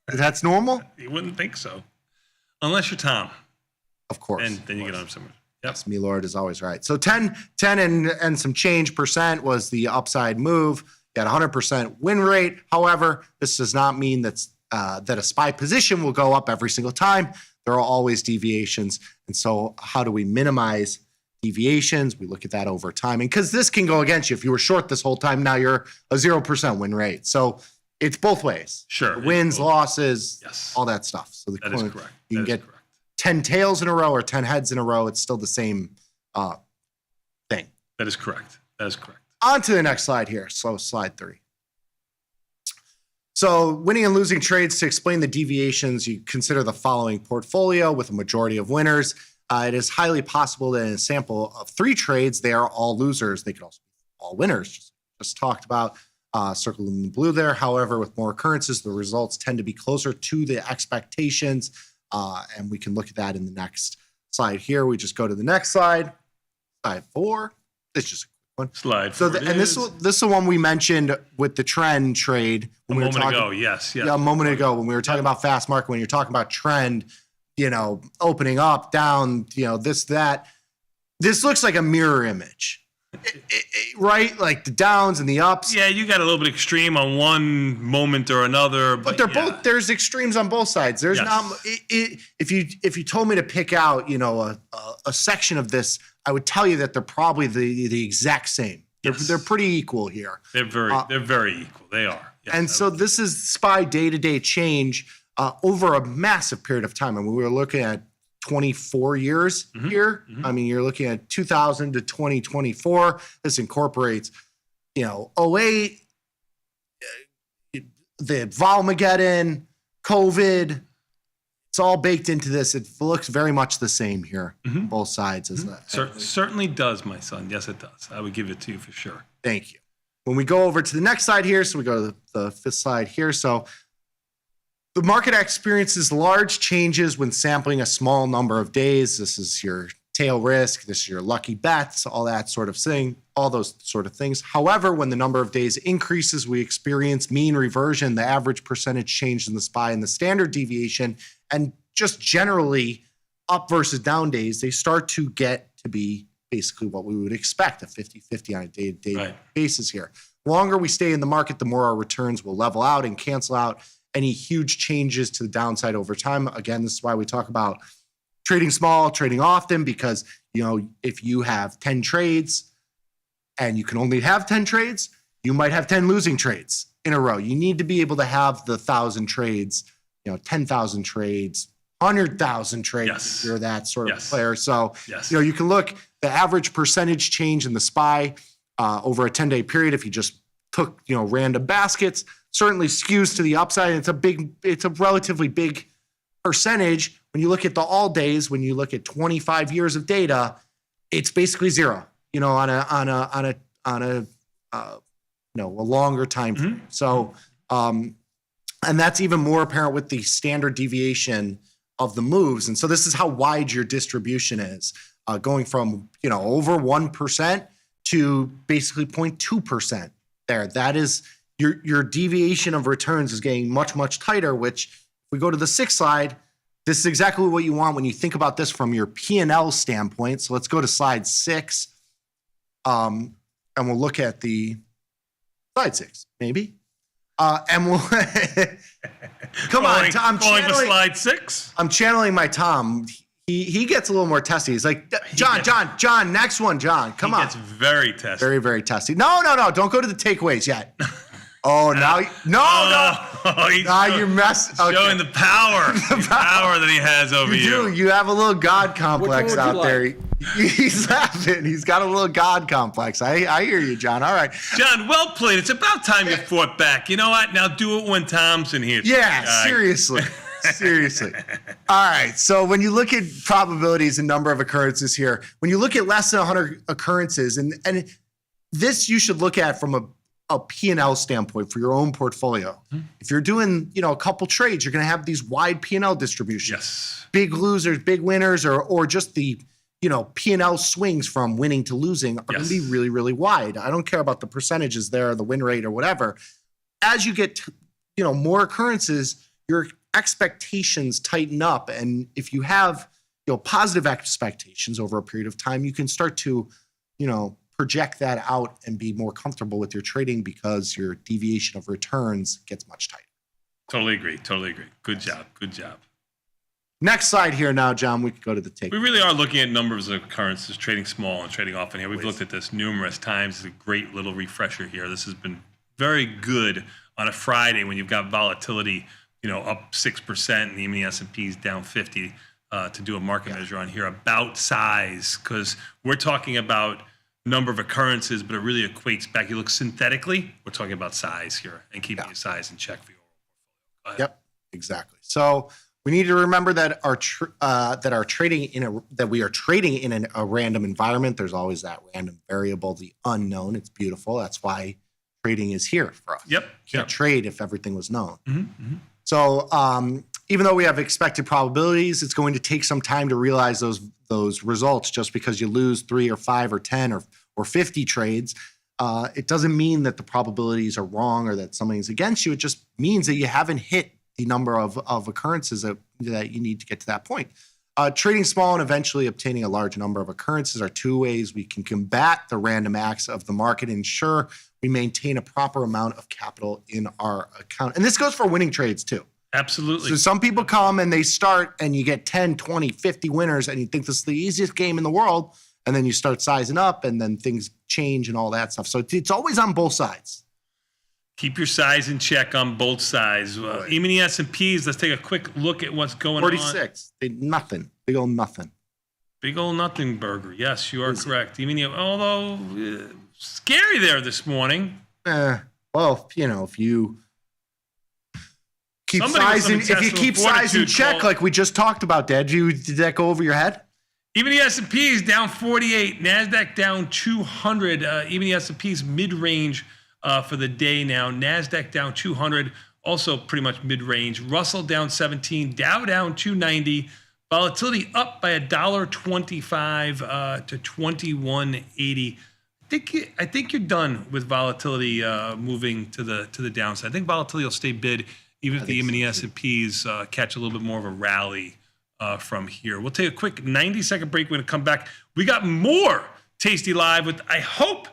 That's normal? You wouldn't think so. Unless you're Tom. Of course. And then you get on somewhere. Yes, Milord is always right. So 10 and some change percent was the upside move. You had 100% win rate. However, this does not mean that a SPY position will go up every single time. There are always deviations. And so how do we minimize deviations? We look at that over time. And because this can go against you. If you were short this whole time, now you're a 0% win rate. So it's both ways. Sure. Wins, losses, yes, all that stuff. So that is correct. You can get 10 tails in a row or 10 heads in a row, it's still the same thing. That is correct. That is correct. On to the next slide here. So slide 3. So winning and losing trades, to explain the deviations, you consider the following portfolio with a majority of winners. It is highly possible that in a sample of 3 trades, they are all losers. They could also be all winners, just talked about, circled in the blue there. However, with more occurrences, the results tend to be closer to the expectations. And we can look at that in the next slide here. We just go to the next slide. Slide 4. It's just a quick one. Slide 4. So and this is the one we mentioned with the trend trade. When a we were moment talking, ago, yes. Yeah, a moment ago when we were talking about fast market, when you're talking about trend, opening up, down, this, that. This looks like a mirror image, right? Like the downs and the ups. Yeah, you got a little bit extreme on one moment or another, but they're both. There's extremes on both sides. There's not. If you told me to pick out, a section of this, I would tell you that they're probably the exact same. They're pretty equal here. They're very equal. They are. Yes, and so this is SPY day-to-day change over a massive period of time. And we were looking at 24 years here. I mean, you're looking at 2000 to 2024. This incorporates, 08, the Volmageddon, COVID. It's all baked into this. It looks very much the same here, both sides. Certainly does, my son. Yes, it does. I would give it to you for sure. Thank you. When we go over to the next slide here, so we go to the 5th slide here. So the market experiences large changes when sampling a small number of days. This is your tail risk. This is your lucky bets, all that sort of thing, all those sort of things. However, when the number of days increases, we experience mean reversion, the average percentage change in the SPY and the standard deviation, and just generally up versus down days, they start to get to be basically what we would expect, a 50-50 on a day-to-day basis here. The longer we stay in the market, the more our returns will level out and cancel out any huge changes to the downside over time. Again, this is why we talk about trading small, trading often, because if you have 10 trades and you can only have 10 trades, you might have 10 losing trades in a row. You need to be able to have the 1,000 trades, 10,000 trades, 100,000 trades if you're that sort of player. So, you can look the average percentage change in the SPY over a 10-day period. If you just took, random baskets, certainly skews to the upside. It's a relatively big percentage. When you look at the all days, when you look at 25 years of data, it's basically zero, on a longer time frame. So, and that's even more apparent with the standard deviation of the moves. And so this is how wide your distribution is, going from, over 1% to basically 0.2% there. That is your deviation of returns is getting much, much tighter, which if we go to the 6th slide, this is exactly what you want when you think about this from your P&L standpoint. So let's go to slide 6. And we'll look at the slide 6, maybe. And we'll come on. I'm going for slide 6. I'm channeling my Tom. He gets a little more testy. He's like, John, next one, John. Come on. He gets very testy. Very, very testy. No. Don't go to the takeaways yet. Oh, now, now you're messing. Showing the power, that he has over you. You have a little God complex out there. He's laughing. He's got a little God complex. I hear you, John. All right. John, well played. It's about time you fought back. You know what? Now do it when Tom's in here. Yeah, seriously. Seriously. All right. So when you look at probabilities and number of occurrences here, when you look at less than 100 occurrences, and this you should look at from a P&L standpoint for your own portfolio. If you're doing, a couple trades, you're going to have these wide P&L distributions. Yes. Big losers, big winners, or just the, P&L swings from winning to losing are going to be really, really wide. I don't care about the percentages there, the win rate or whatever. As you get, more occurrences, your expectations tighten up. And if you have, positive expectations over a period of time, you can start to, project that out and be more comfortable with your trading because your deviation of returns gets much tighter. Totally agree. Good job. Next slide here now, John, we could go to the take. We really are looking at numbers of occurrences, trading small and trading often here. We've looked at this numerous times. It's a great little refresher here. This has been very good on a Friday when you've got volatility, up 6% and the S&P is down 50. to do a market measure on here about size, because we're talking about number of occurrences, but it really equates back. You look synthetically, we're talking about size here and keeping your size in check for your portfolio. Yep, exactly. So we need to remember that we are trading in a random environment. There's always that random variable, the unknown. It's beautiful. That's why trading is here for us. Yep. You can't trade if everything was known. Mm-hmm. So even though we have expected probabilities, it's going to take some time to realize those results. Just because you lose 3 or 5 or 10 or 50 trades, it doesn't mean that the probabilities are wrong or that something's against you. It just means that you haven't hit the number of occurrences that you need to get to that point. Trading small and eventually obtaining a large number of occurrences are two ways we can combat the random acts of the market and ensure we maintain a proper amount of capital in our account. And this goes for winning trades too. Absolutely. So some people come and they start and you get 10, 20, 50 winners and you think this is the easiest game in the world. And then you start sizing up and then things change and all that stuff. So it's always on both sides. Keep your size in check on both sides. Even the S&Ps, let's take a quick look at what's going 46. on. Nothing. Big old nothing. Big old nothing burger. Yes, you are correct. Although scary there this morning. Well, if you keep size in check like we just talked about, did that go over your head? Even the S&P is down 48. NASDAQ down 200. Even the S&P's mid-range for the day now. NASDAQ down 200, also pretty much mid-range. Russell down 17. Dow down 290. Volatility up by $1.25 to 21.80. I think you're done with volatility moving to the downside. I think volatility will stay bid even if the S&Ps catch a little bit more of a rally from here. We'll take a quick 90-second break. We're going to come back. We got more Tasty Live with, I hope,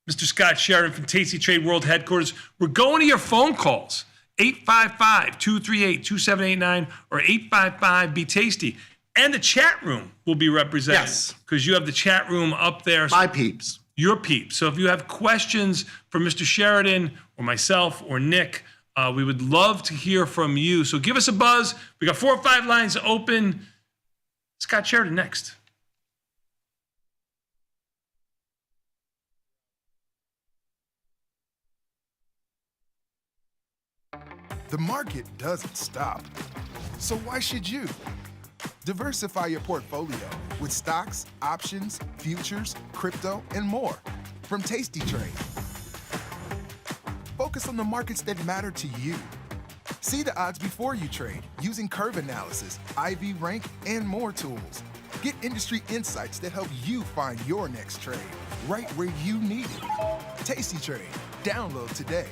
Mr. Scott Sheridan from Tasty Trade World Headquarters. We're going to your phone calls. 855-238-2789 or 855-BE-TASTY. And the chat room will be represented. Yes. Because you have the chat room up there. My peeps. Your peeps. So if you have questions for Mr. Sheridan or myself or Nick, we would love to hear from you. So give us a buzz. We got 4 or 5 lines open. Scott Sheridan next. The market doesn't stop. So why should you? Diversify your portfolio with stocks, options, futures, crypto, and more from Tasty Trade. Focus on the markets that matter to you. See the odds before you trade using curve analysis, IV rank, and more tools. Get industry insights that help you find your next trade right where you need it. Tasty Trade. Download today.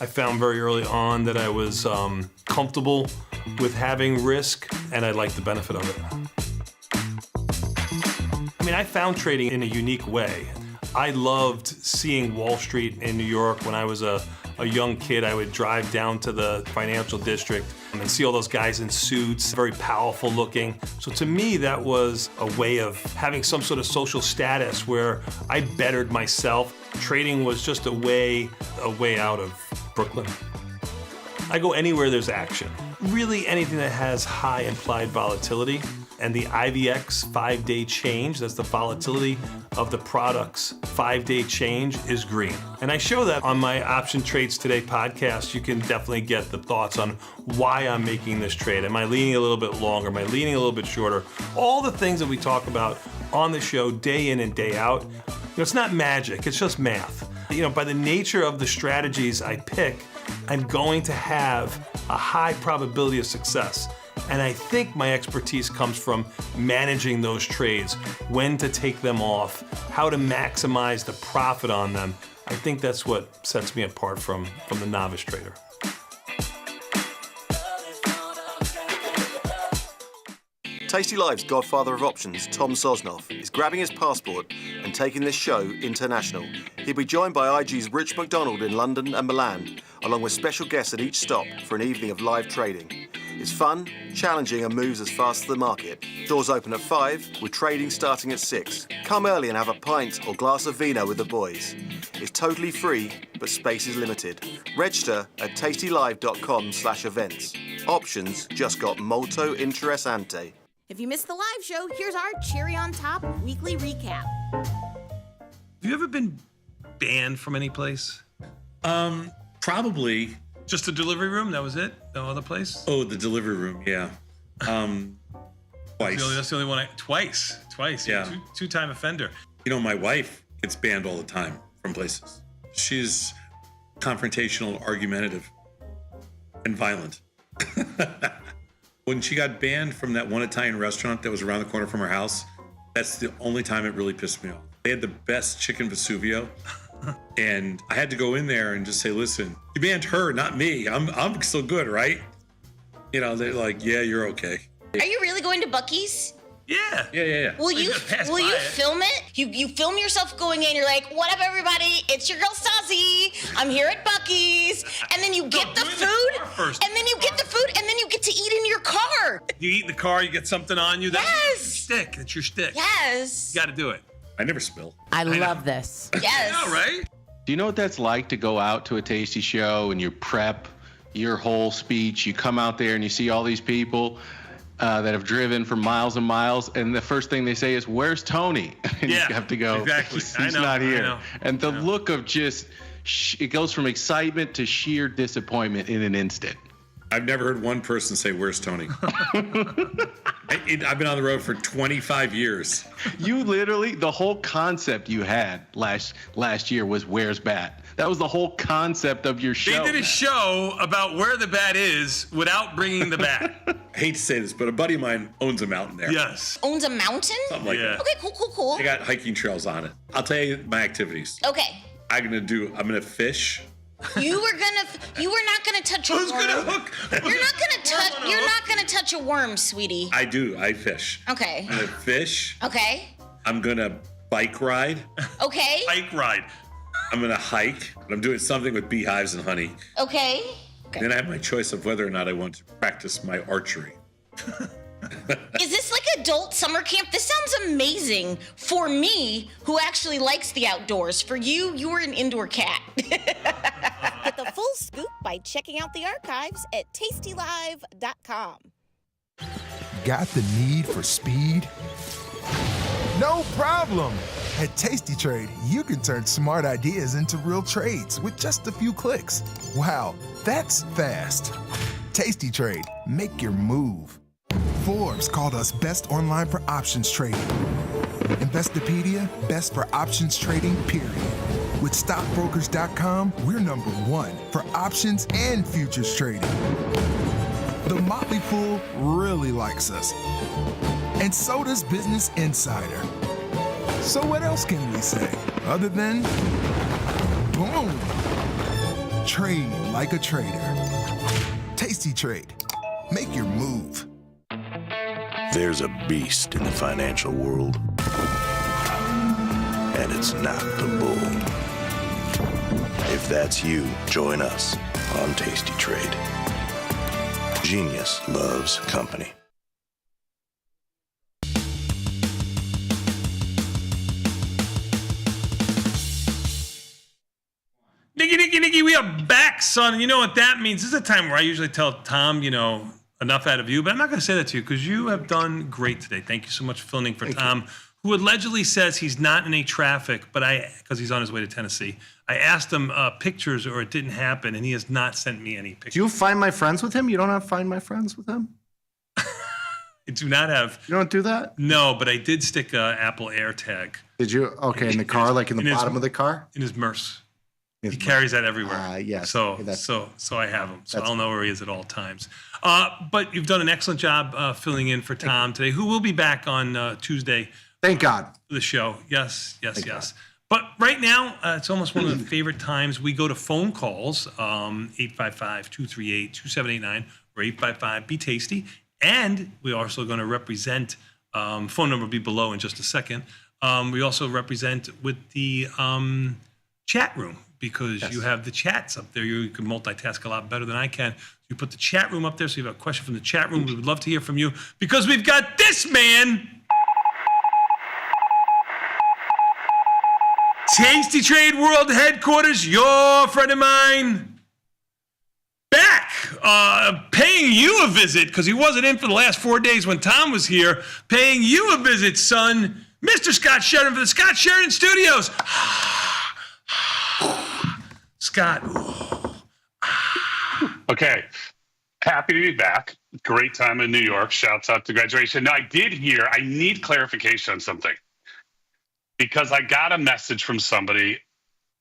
I found very early on that I was comfortable with having risk, and I liked the benefit of it. I found trading in a unique way. I loved seeing Wall Street in New York. When I was a young kid, I would drive down to the financial district and see all those guys in suits, very powerful looking. So to me, that was a way of having some sort of social status where I bettered myself. Trading was just a way out of Brooklyn. I go anywhere there's action. Really anything that has high implied volatility. And the IVX 5-day change, that's the volatility of the product's 5-day change, is green. And I show that on my Option Trades Today podcast. You can definitely get the thoughts on why I'm making this trade. Am I leaning a little bit longer? Am I leaning a little bit shorter? All the things that we talk about on the show day in and day out. It's not magic, it's just math. By the nature of the strategies I pick, I'm going to have a high probability of success. And I think my expertise comes from managing those trades, when to take them off, how to maximize the profit on them. I think that's what sets me apart from the novice trader. Tasty Live's godfather of options, Tom Sosnoff, is grabbing his passport and taking this show international. He'll be joined by IG's Rich McDonald in London and Milan, along with special guests at each stop for an evening of live trading. It's fun, challenging, and moves as fast as the market. Doors open at 5, with trading starting at 6. Come early and have a pint or glass of vino with the boys. It's totally free, but space is limited. Register at tastylive.com/events. Options just got molto interessante. If you missed the live show, here's our cherry on top weekly recap. Have you ever been banned from any place? Probably. Just the delivery room? That was it? No other place? Oh, the delivery room, yeah. Twice. That's the only one. Twice. Yeah. Two-time offender. You know, my wife gets banned all the time from places. She's confrontational, argumentative, and violent. When she got banned from that one Italian restaurant that was around the corner from her house, that's the only time it really pissed me off. They had the best chicken Vesuvio. And I had to go in there and just say, listen, you banned her, not me. I'm still good, right? You know, they're like, yeah, you're okay. Are you really going to Buc-ee's? Yeah. Will you film it? You film yourself going in, you're like, what up everybody? It's your girl Sassy. I'm here at Buc-ee's. And then you get the food. And then you get the food and then you get to eat in your car. You eat in the car, you get something on you. Yes. That's your stick. Yes. You got to do it. I never spill. I love this. Yes. I know, right? Do you know what that's like to go out to a tasty show and you prep your whole speech? You come out there and you see all these people that have driven for miles and miles, and the first thing they say is, "Where's Tony?" And you have to go, exactly. He's not here. And the look of just, it goes from excitement to sheer disappointment in an instant. I've never heard one person say, "Where's Tony?" I've been on the road for 25 years. You literally, the whole concept you had last year was "Where's Bat?" That was the whole concept of your show. They did a show about where the bat is without bringing the bat. I hate to say this, but a buddy of mine owns a mountain there. Yes. Owns a mountain? Something like that. Okay, cool. I got hiking trails on it. I'll tell you my activities. Okay. I'm gonna fish. You were not gonna touch a worm. You're not gonna touch a worm, sweetie. I do. I fish. Okay. I'm gonna fish. Okay. I'm gonna bike ride. Okay. Bike ride. I'm gonna hike. I'm doing something with beehives and honey. Okay. Then I have my choice of whether or not I want to practice my archery. Is this like adult summer camp? This sounds amazing for me, who actually likes the outdoors. For you, you were an indoor cat. Get the full scoop by checking out the archives at tastylive.com. Got the need for speed? No problem. At Tasty Trade, you can turn smart ideas into real trades with just a few clicks. Wow, that's fast. Tasty Trade, make your move. Forbes called us best online for options trading. Investopedia, best for options trading, period. With stockbrokers.com, we're #1 for options and futures trading. The Motley Fool really likes us. And so does Business Insider. So what else can we say other than boom? Trade like a trader. Tasty Trade. Make your move. There's a beast in the financial world, and it's not the bull. If that's you, join us on Tasty Trade. Genius loves company. Nicky, we are back, son. And you know what that means? This is a time where I usually tell Tom, enough out of you, but I'm not going to say that to you because you have done great today. Thank you so much for filling in for Tom, who allegedly says he's not in any traffic, but because he's on his way to Tennessee. I asked him pictures or it didn't happen, and he has not sent me any pictures. Do you find my friends with him? You don't have Find My Friends with him? I do not have. You don't do that? No, but I did stick a Apple AirTag. Did you? Okay, in the car, like in the bottom of the car? In his Merce. He carries that everywhere. Yes. So I have him. So I'll know where he is at all times. But you've done an excellent job filling in for Tom today, who will be back on Tuesday. Thank God. For the show. Yes. But right now, it's almost one of the favorite times. We go to phone calls, 855-238-2789 or 855-BE-TASTY. And we're also going to represent, phone number will be below in just a second. We also represent with the chat room because you have the chats up there. You can multitask a lot better than I can. You put the chat room up there, so you have a question from the chat room. We would love to hear from you because we've got this man, Tasty Trade World Headquarters, your friend of mine, back paying you a visit, because he wasn't in for the last 4 days when Tom was here, paying you a visit, son, Mr. Scott Sheridan for the Scott Sheridan Studios. Scott. Okay. Happy to be back. Great time in New York. Shouts out to graduation. Now, I did hear, I need clarification on something, because I got a message from somebody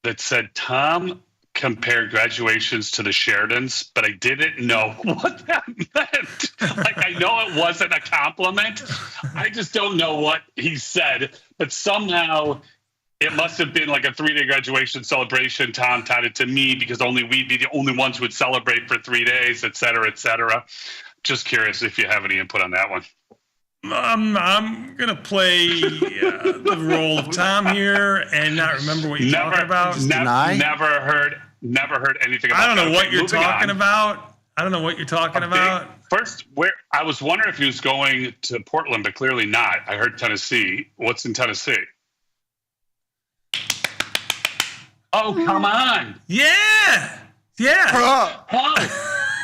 that said Tom compared graduations to the Sheridans, but I didn't know what that meant. Like, I know it wasn't a compliment. I just don't know what he said, but somehow it must have been like a 3-day graduation celebration. Tom tied it to me because only we'd be the only ones who would celebrate for 3 days, et cetera, et cetera. Just curious if you have any input on that one. I'm going to play the role of Tom here and not remember what you're talking about. Never heard anything about I don't know that. what Okay, you're moving talking on. about. I don't know what you're talking about. First, where I was wondering if he was going to Portland, but clearly not. I heard Tennessee. What's in Tennessee? Oh, come on. Yeah.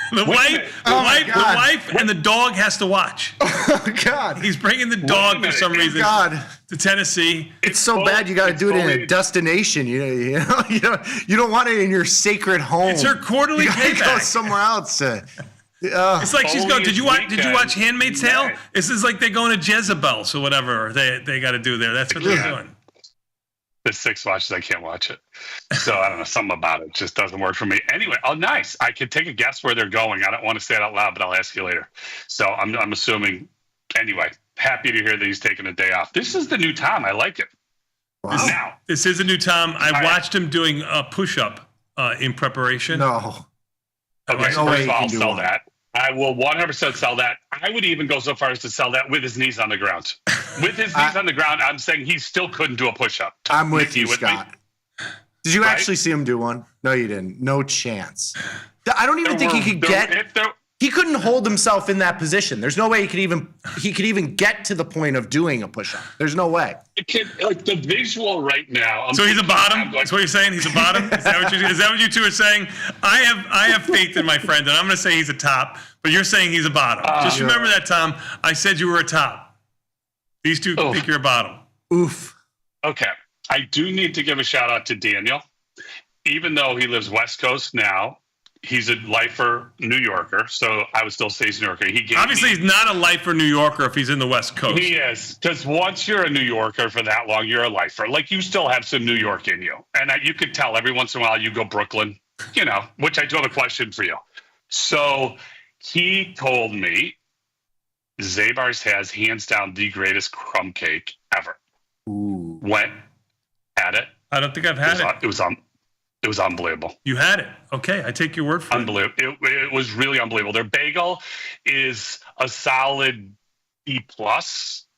The wife and the dog has to watch. Oh, God. He's bringing the dog for some reason to Tennessee. It's so bad you got to do it in a destination. You don't want it in your sacred home. It's her quarterly you gotta go payback. somewhere else. It's like she's going. Did you watch Handmaid's Tale? This is like they're going to Jezebel, so whatever they got to do there. That's what they're doing. The 6 watches, I can't watch it. So I don't know, something about it just doesn't work for me. Anyway, oh, nice. I could take a guess where they're going. I don't want to say it out loud, but I'll ask you later. So I'm assuming. Anyway, happy to hear that he's taking a day off. This is the new Tom. I like it. Wow. This is a new Tom. I watched him doing a push-up in preparation. No. Okay, so first of all, I'll sell that. I will 100% sell that. I would even go so far as to sell that with his knees on the ground. With his knees on the ground, I'm saying he still couldn't do a push-up. I'm with you, Scott. Did you actually see him do one? No, you didn't. No chance. I don't even think he could get. He couldn't hold himself in that position. There's no way he could even get to the point of doing a push-up. There's no way. Like the visual right now. So he's a bottom. That's what you're saying. He's a bottom. Is that what you two are saying? I have faith in my friend, and I'm going to say he's a top. But you're saying he's a bottom. Just remember that, Tom. I said you were a top. These two think you're a bottom. Oof. Okay. I do need to give a shout out to Daniel. Even though he lives West Coast now, he's a lifer New Yorker. So I would still say he's a New Yorker. Obviously, he's not a lifer New Yorker if he's in the West Coast. He is. Because once you're a New Yorker for that long, you're a lifer. Like, you still have some New York in you. And you could tell every once in a while you go Brooklyn, which I do have a question for you. So he told me Zabar's has hands down the greatest crumb cake ever. Ooh. Went, had it. I don't think I've had it. It was unbelievable. You had it. Okay, I take your word for it. Unbelievable. It was really unbelievable. Their bagel is a solid B+.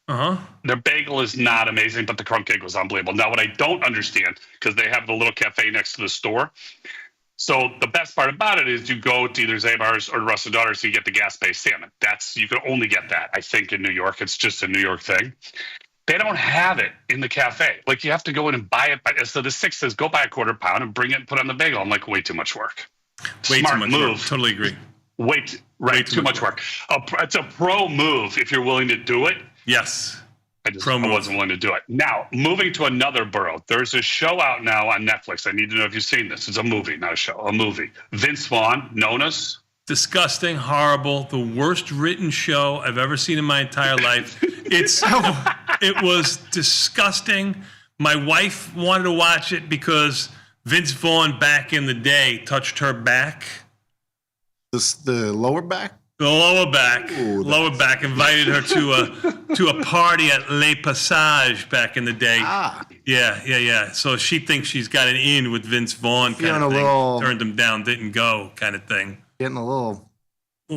Their bagel is not amazing, but the crumb cake was unbelievable. Now, what I don't understand, because they have the little cafe next to the store. So the best part about it is you go to either Zabar's or Russ and Daughters, so you get the gas-based salmon. You can only get that, I think, in New York. It's just a New York thing. They don't have it in the cafe. Like, you have to go in and buy it. So the 6 says, go buy a quarter pound and bring it and put it on the bagel. I'm like, way too much work. Way Smart too much move. work. Totally agree. Too much work. It's a pro move if you're willing to do it. Yes. I wasn't willing to do it. Now, moving to another borough. There's a show out now on Netflix. I need to know if you've seen this. It's a movie, not a show. A movie. Vince Vaughn, known as? Disgusting, horrible, the worst written show I've ever seen in my entire life. It was disgusting. My wife wanted to watch it because Vince Vaughn back in the day touched her back. The lower back? The lower back. Ooh, lower back. Invited her to a party at Le Passage back in the day. Yeah. So she thinks she's got an in with Vince Vaughn kind of thing. Turned him down, didn't go kind of thing. Getting a little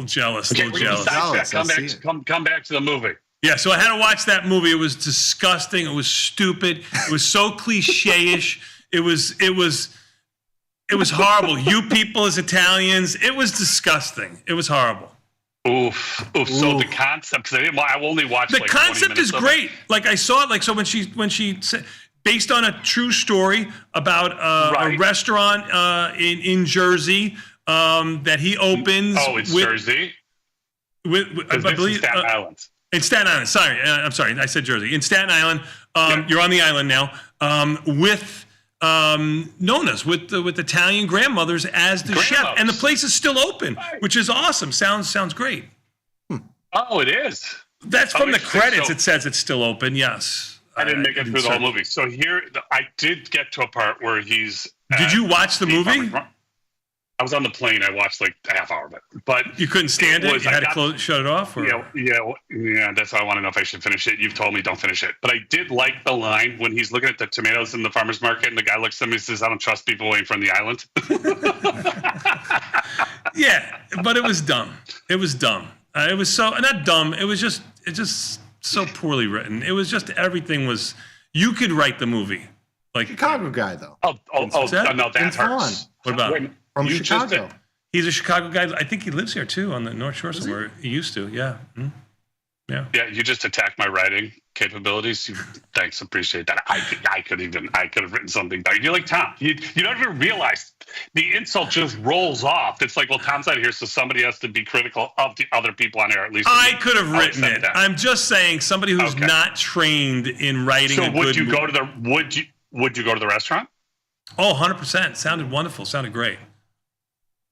jealous. Come back to the movie. Yeah, so I had to watch that movie. It was disgusting. It was stupid. It was so cliche-ish. It was horrible. You people as Italians, it was disgusting. It was horrible. Oof. So the concept, because I only watched the like concept 20 is great. Like, I saw it. Like, so when she said, based on a true story about a restaurant in Jersey that he opens. Oh, it's Jersey. I believe Staten Island. In Staten Island. Sorry, I'm sorry. I said Jersey. In Staten Island, you're on the island now with Nona's, with Italian grandmothers as the chef, and the place is still open, which is awesome. Sounds great. Oh, it is. That's from the credits. It says it's still open. Yes. I didn't make it through the whole movie. So here, I did get to a part where he's. Did you watch the movie? I was on the plane. I watched like a half hour of it, but you couldn't stand it. You had to shut it off. Or? Yeah. That's why I want to know if I should finish it. You've told me don't finish it, but I did like the line when he's looking at the tomatoes in the farmer's market, and the guy looks at him and says, "I don't trust people away from the island." Yeah, but it was dumb. It was dumb. It was so not dumb. It was just so poorly written. It was just everything was. You could write the movie like Chicago guy though. No, that hurts. What about him? From Chicago. He's a Chicago guy. I think he lives here too on the North Shore somewhere. He used to. Yeah. Mm-hmm. Yeah. Yeah. You just attacked my writing capabilities. Thanks. Appreciate that. I could have written something better. You're like Tom. You don't even realize the insult just rolls off. It's like, well, Tom's not here, so somebody has to be critical of the other people on air. At least I could have written it. I'm just saying somebody who's not trained in writing. So would you go to the restaurant? Oh, 100%. Sounded wonderful. Sounded great.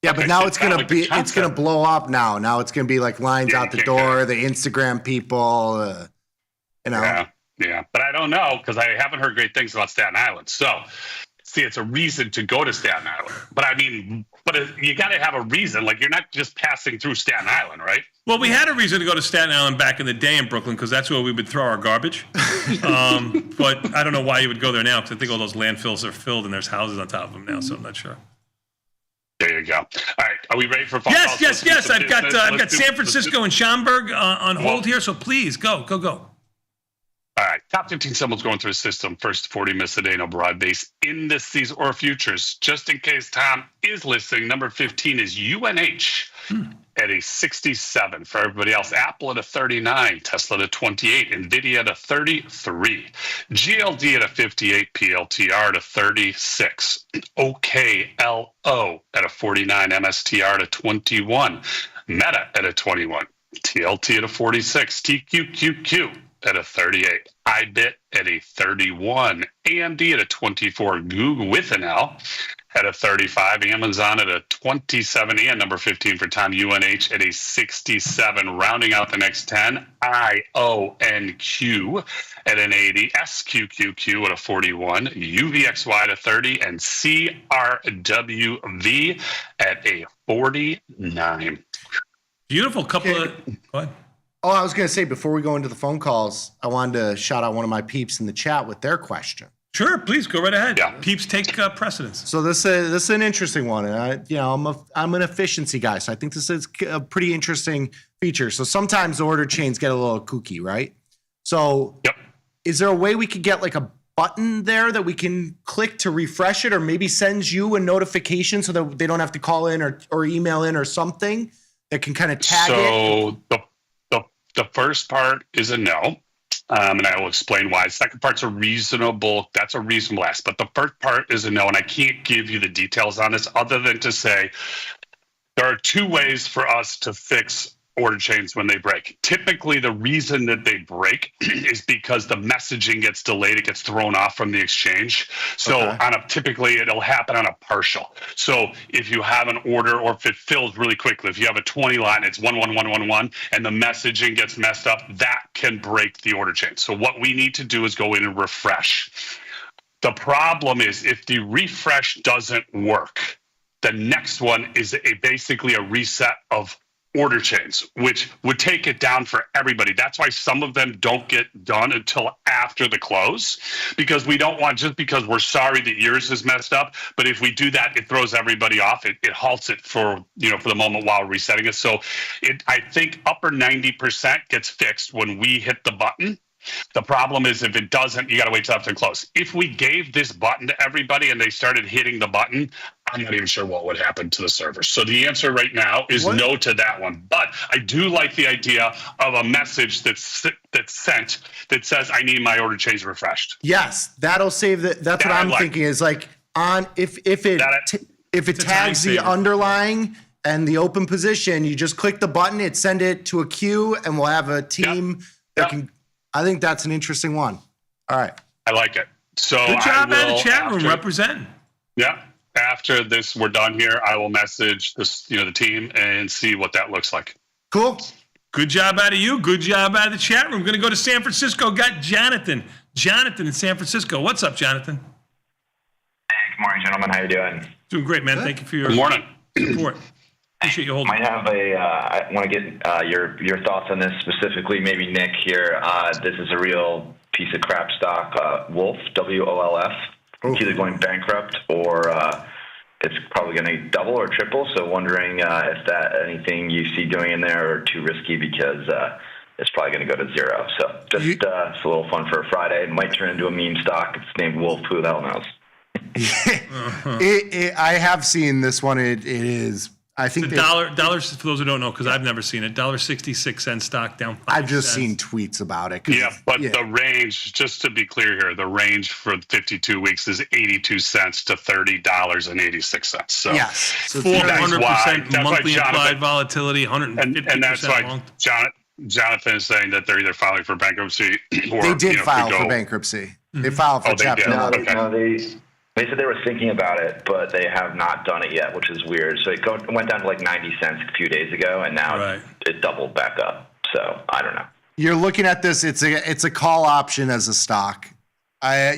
Yeah, but now it's gonna blow up now. Now it's gonna be like lines out the door, the Instagram people, Yeah, but I don't know because I haven't heard great things about Staten Island. So, see, it's a reason to go to Staten Island. But I mean, you got to have a reason. Like, you're not just passing through Staten Island, right? Well, we had a reason to go to Staten Island back in the day in Brooklyn because that's where we would throw our garbage. But I don't know why you would go there now because I think all those landfills are filled and there's houses on top of them now. So I'm not sure. There you go. All right, are we ready for phone calls? Yes. I've got San Francisco and Schaumburg on hold here, so please go. All right, top 15 symbols going through the system. First 40 minutes a day, no broad-based indices or futures. Just in case Tom is listening, number 15 is UNH at a 67. For everybody else, Apple at a 39, Tesla at a 28, Nvidia at a 33, GLD at a 58, PLTR at a 36, OKLO at a 49, MSTR at a 21, Meta at a 21, TLT at a 46, TQQQ at a 38, iBit at a 31, AMD at a 24, Google with an L at a 35, Amazon at a 27, and number 15 for Tom, UNH at a 67. Rounding out the next 10, IONQ at an 80, SQQQ at a 41, UVXY at a 30, and CRWV at a 49. Beautiful couple of... Go ahead. Oh, I was going to say, before we go into the phone calls, I wanted to shout out one of my peeps in the chat with their question. Sure, please go right ahead. Yeah. Peeps take precedence. So this is an interesting one, and I'm an efficiency guy, so I think this is a pretty interesting feature. So sometimes the order chains get a little kooky, right? So is there a way we could get like a button there that we can click to refresh it, or maybe sends you a notification so that they don't have to call in or email in or something that can kind of tag it? So the first part is a no, and I will explain why. The second part's that's a reasonable ask, but the first part is a no, and I can't give you the details on this other than to say there are two ways for us to fix order chains when they break. Typically, the reason that they break is because the messaging gets delayed. It gets thrown off from the exchange. So typically it'll happen on a partial. So if you have an order, or if it fills really quickly, if you have a 20 lot and it's 11111 and the messaging gets messed up, that can break the order chain. So what we need to do is go in and refresh. The problem is if the refresh doesn't work, the next one is basically a reset of order chains, which would take it down for everybody. That's why some of them don't get done until after the close, because we don't want, just because we're sorry that yours is messed up, but if we do that, it throws everybody off. It halts it for the moment while resetting it. So I think upper 90% gets fixed when we hit the button. The problem is if it doesn't, you got to wait till after close. If we gave this button to everybody and they started hitting the button, I'm not even sure what would happen to the server. So the answer right now is no to that one. But I do like the idea of a message that's sent that says, I need my order chains refreshed. Yes, that'll save That's what I'm thinking is like on if it if it tags the underlying and the open position, you just click the button, it send it to a queue, and we'll have a team that can. I think that's an interesting one. All right. I like it. So good job at the chat room representing. Yeah. After this, we're done here. I will message this, the team and see what that looks like. Cool. Good job out of you. Good job out of the chat room. Going to go to San Francisco. Got Jonathan. Jonathan in San Francisco. What's up, Jonathan? Hey, good morning, gentlemen. How you doing? Doing great, man. Thank you for your good morning. Support. Appreciate you holding. I want to get your thoughts on this specifically. Maybe Nick here. This is a real piece of crap stock. Wolf, WOLF. It's either going bankrupt or it's probably going to double or triple. So wondering if that anything you see doing in there or too risky because it's probably going to go to zero. So just it's a little fun for a Friday. It might turn into a meme stock. It's named Wolf. Who the hell knows? I have seen this one. It is. I think the dollars for those who don't know, because I've never seen it. $1.66 stock down. I've just seen tweets about it. Yeah, but the range, just to be clear here, the range for 52 weeks is 82 cents to $30.86. So yes, 400% monthly implied volatility, 150%. And that's why Jonathan is saying that they're either filing for bankruptcy or they did file for bankruptcy. They filed for Chapter 11. They said they were thinking about it, but they have not done it yet, which is weird. So it went down to like 90 cents a few days ago, and now it doubled back up. So I don't know. You're looking at this. It's a call option as a stock. I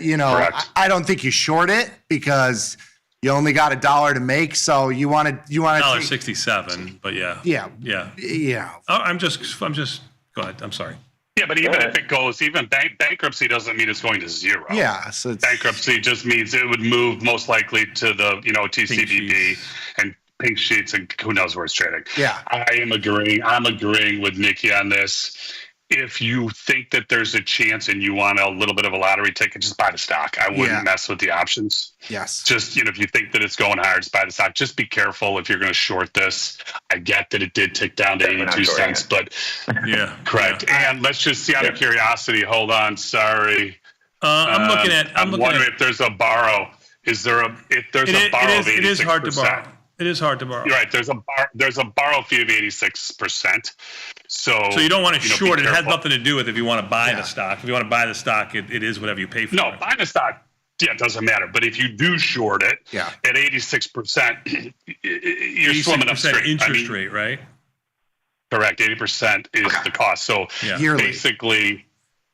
don't think you short it because you only got $1 to make. So you want to $1.67. But yeah. Oh, I'm just. Go ahead. I'm sorry. Yeah, but even if it goes, bankruptcy doesn't mean it's going to zero. Yeah, so bankruptcy just means it would move most likely to the TCBB and pink sheets, and who knows where it's trading. Yeah, I'm agreeing with Nikki on this. If you think that there's a chance and you want a little bit of a lottery ticket, just buy the stock. I wouldn't mess with the options. Yes. Just, if you think that it's going higher, just buy the stock. Just be careful if you're going to short this. I get that it did tick down to 82 cents, but correct. Yeah. And let's just see out of curiosity. Hold on. Sorry. I'm wondering if there's a borrow. If there's a borrow of 86%. It is hard to borrow. It is hard to borrow. You're right. There's a borrow fee of 86%. So you don't want to short it. It has nothing to do with if you want to buy the stock. If you want to buy the stock, it is whatever you pay for. No, buying the stock, it doesn't matter. But if you do short it at 86%, you're swimming upstream. Interest rate, right? Correct. 80% is the cost. So basically,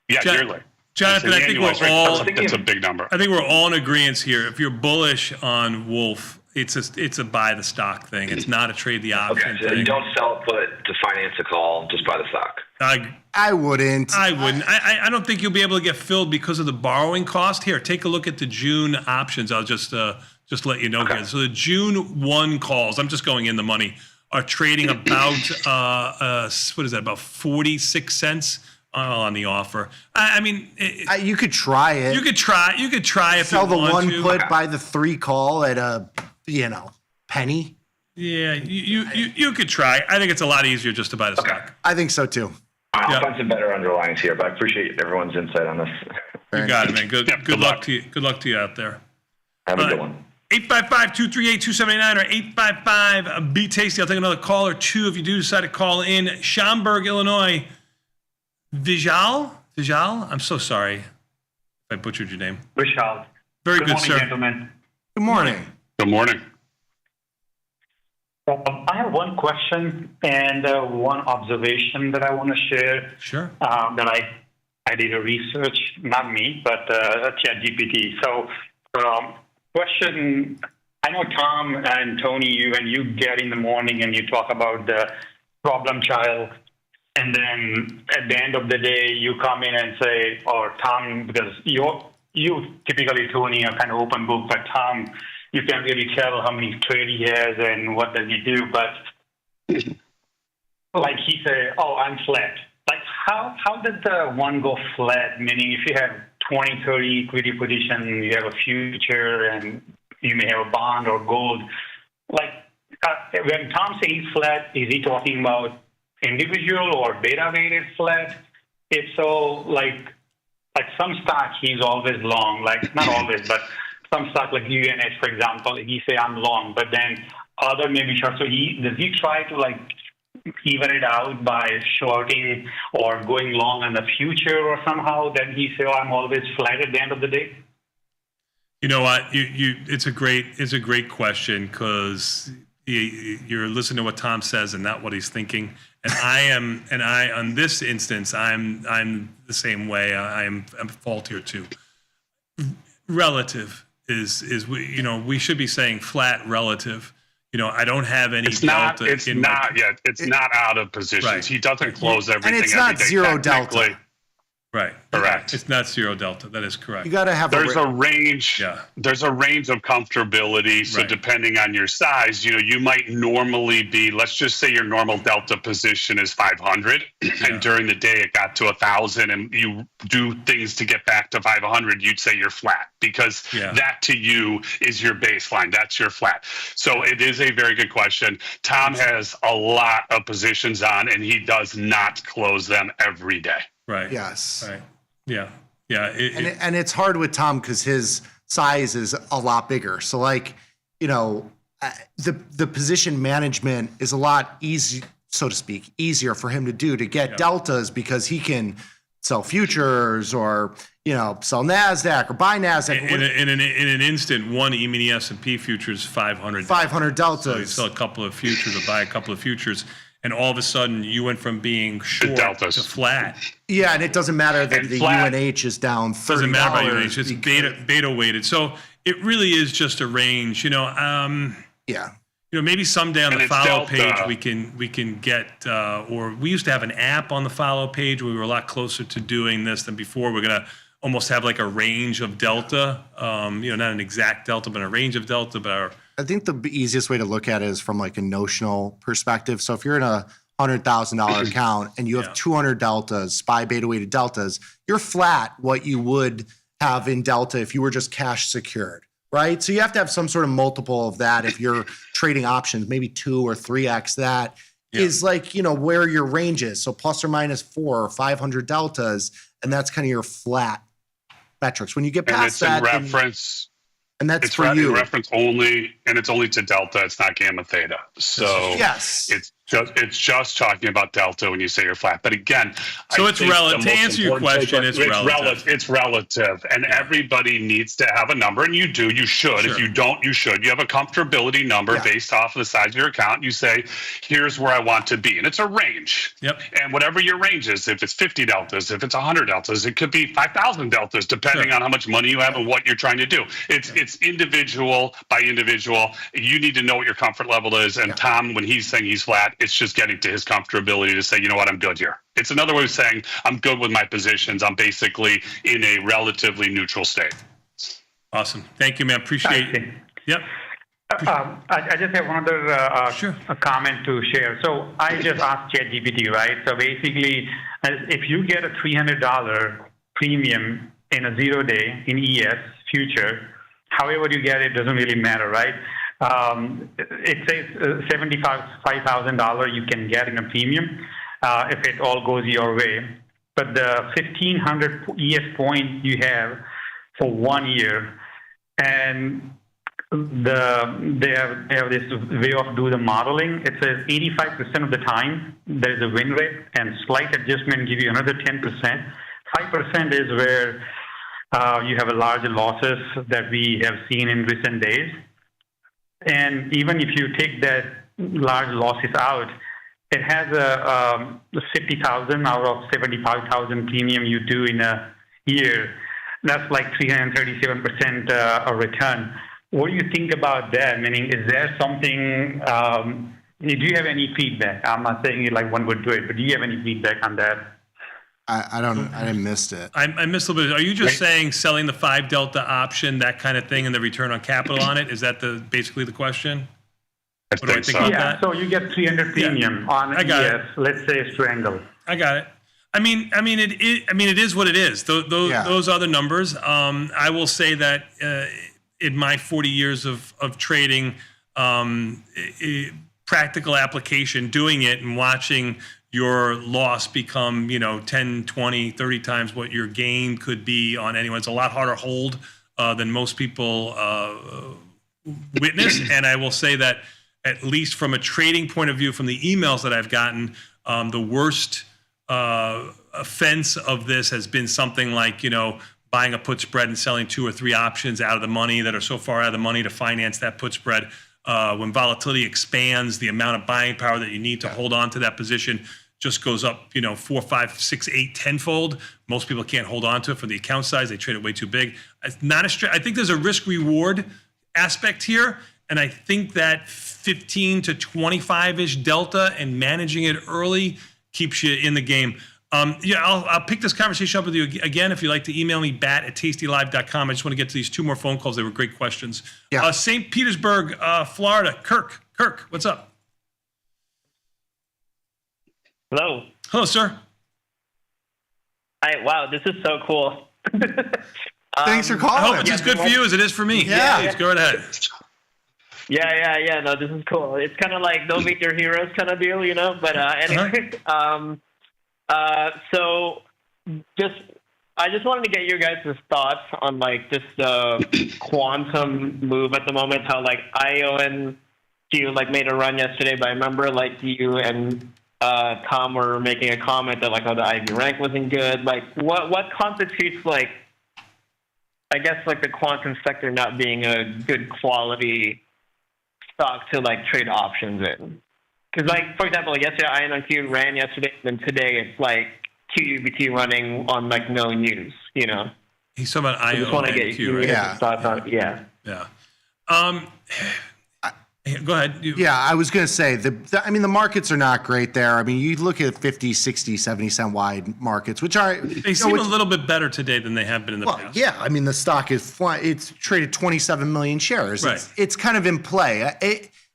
yearly. Jonathan, I think that's a big number. I think we're all in agreement here. If you're bullish on Wolf, it's a buy the stock thing. It's not a trade the option so thing. You don't sell put to finance a call, just buy the stock. I wouldn't. I don't think you'll be able to get filled because of the borrowing cost. Here, take a look at the June options. I'll just let you know here. So the June 1 calls, I'm just going in the money, are trading about what is that? About 46 cents. On the offer. I mean, you could try it. You could try if sell you want the 1 put, buy the 3 call at a penny. Yeah, you could try. I think it's a lot easier just to buy the stock. I think so too. I'll find some better underlyings here, but I appreciate everyone's insight on this. You got it, man. Good luck to you. Good luck to you out there. Have a good one. 855-238-2789 or 855-BE-TASTY. I'll take another call or two if you do decide to call in. Schaumburg, Illinois. Vijal? I'm so sorry if I butchered your name. Vishal. Very good, morning, sir. Gentlemen. Good morning. Good morning. I have one question and one observation that I want to share. Sure. That I did a research, not me, but ChatGPT. So, question, I know Tom and Tony, when you get in the morning and you talk about the problem child, and then at the end of the day, you come in and say, or Tom, because you typically, Tony, are kind of open book, but Tom, you can't really tell how many trade he has and what does he do. But like he said, I'm flat. Like how did the one go flat? Meaning if you have 20, 30 equity position, you have a future and you may have a bond or gold. Like when Tom says he's flat, is he talking about individual or beta weighted flat? If so, like some stock he's always long, like not always, but some stock like UNH, for example, he say I'm long, but then other maybe short. So does he try to like even it out by shorting or going long in the future or somehow? Then he say, oh, I'm always flat at the end of the day. You know what? It's a great question because you're listening to what Tom says and not what he's thinking. And on this instance, I'm the same way. I'm at fault here too. Relative is we should be saying flat relative. I don't have any delta. It's not out of positions. Right. He doesn't close everything. And it's not zero delta. Right. Correct. It's not zero delta. That is correct. You got to have a range. Yeah. There's a range of comfortability. So depending on your size, you might normally be, let's just say your normal delta position is 500 and during the day it got to 1,000 and you do things to get back to 500, you'd say you're flat because that to you is your baseline. That's your flat. So it is a very good question. Tom has a lot of positions on and he does not close them every day. Right. Yes. Right. Yeah. Yeah. And it's hard with Tom because his size is a lot bigger. So the position management is a lot easy, so to speak, easier for him to do to get deltas because he can sell futures or sell NASDAQ or buy NASDAQ. In an instant, one E-mini S&P futures 500 deltas. So you sell a couple of futures or buy a couple of futures. And all of a sudden, you went from being short to flat. Yeah, and it doesn't matter that the UNH is down $30. Doesn't matter about UNH. It's beta weighted. So it really is just a range. Maybe someday on the follow page we can get, or we used to have an app on the follow page. We were a lot closer to doing this than before. We're gonna almost have like a range of delta. Not an exact delta, but a range of delta. But I think the easiest way to look at it is from like a notional perspective. So if you're in a $100,000 account and you have 200 deltas, SPY beta weighted deltas, you're flat what you would have in delta if you were just cash secured, right? So you have to have some sort of multiple of that if you're trading options, maybe 2 or 3x that is like, where your range is. So plus or minus 4 or 500 deltas, and that's kind of your flat metrics. When you get past that, reference. And that's it's for you. Reference only, and it's only to delta. It's not gamma theta. So yes, it's just talking about delta when you say you're flat. But again, so it's relative. To answer your question, it's relative. It's relative, and everybody needs to have a number, and you do. You should. Sure. If you don't, you should. You have a comfortability number based off of the size of your account. You say, "Here's where I want to be," and it's a range. Yep. And whatever your range is, if it's 50 deltas, if it's 100 deltas, it could be 5,000 deltas, depending on how much money you have and what you're trying to do. It's individual by individual. You need to know what your comfort level is. And Tom, when he's saying he's flat, it's just getting to his comfortability to say, you know what, I'm good here. It's another way of saying I'm good with my positions. I'm basically in a relatively neutral state. Awesome. Thank you, man. Appreciate it. Yep. I just have one other a comment to share. So I just asked ChatGPT, right? So basically, if you get a $300 premium in a 0 day in ES future, however you get it doesn't really matter, right? It says $75,000 you can get in a premium if it all goes your way. But the 1,500 ES point you have for 1 year, and they have this way of do the modeling. It says 85% of the time there is a win rate, and slight adjustment give you another 10%. 5% is where you have a larger losses that we have seen in recent days. And even if you take that large losses out, it has a 50,000 out of 75,000 premium you do in a year. That's like 337% a return. What do you think about that? Meaning, is there something, do you have any feedback? I'm not saying it like one would do it, but do you have any feedback on that? I missed it. I missed a little bit. Are you just saying selling the 5 delta option, that kind of thing, and the return on capital on it? Is that basically the question? What do I think about that? So you get 300 premium on ES, let's say Strangle. I got it. I mean, it is what it is. Those are the numbers. I will say that in my 40 years of trading, practical application, doing it and watching your loss become, 10, 20, 30 times what your gain could be on anyone. It's a lot harder hold than most people witness. And I will say that, at least from a trading point of view, from the emails that I've gotten, the worst offense of this has been something like, buying a put spread and selling 2 or 3 options out of the money that are so far out of the money to finance that put spread. When volatility expands, the amount of buying power that you need to hold on to that position just goes up, 4, 5, 6, 8, 10-fold. Most people can't hold on to it for the account size. They trade it way too big. It's not I think there's a risk-reward aspect here, and I think that 15 to 25-ish delta and managing it early keeps you in the game. I'll pick this conversation up with you again. If you'd like to email me, bat@tastylive.com. I just want to get to these 2 more phone calls. They were great questions. Yeah. St. Petersburg, Florida. Kirk, what's up? Hello. Hello, sir. Hi. Wow, this is so cool. Thanks for calling. I hope it's as good for you as it is for me. Yeah. Please, go right ahead. Yeah. No, this is cool. It's kind of like don't meet your heroes kind of deal, But anyway, so I just wanted to get your guys' thoughts on like this quantum move at the moment. How like IO and Q like made a run yesterday, but I remember like you and Tom were making a comment that like the IV rank wasn't good. Like what constitutes like I guess like the quantum sector not being a good quality stock to like trade options in? Because like for example, like yesterday INQ ran yesterday, and today it's like QUBT running on like no news. He's talking about IO. I just want to get your thoughts on it. Yeah. Go ahead. I was going to say, the markets are not great there. I mean, you look at 50, 60, 70 cent wide markets, which are... They seem a little bit better today than they have been in the past. Yeah, I mean, the stock is it's traded 27 million shares. Right. It's kind of in play.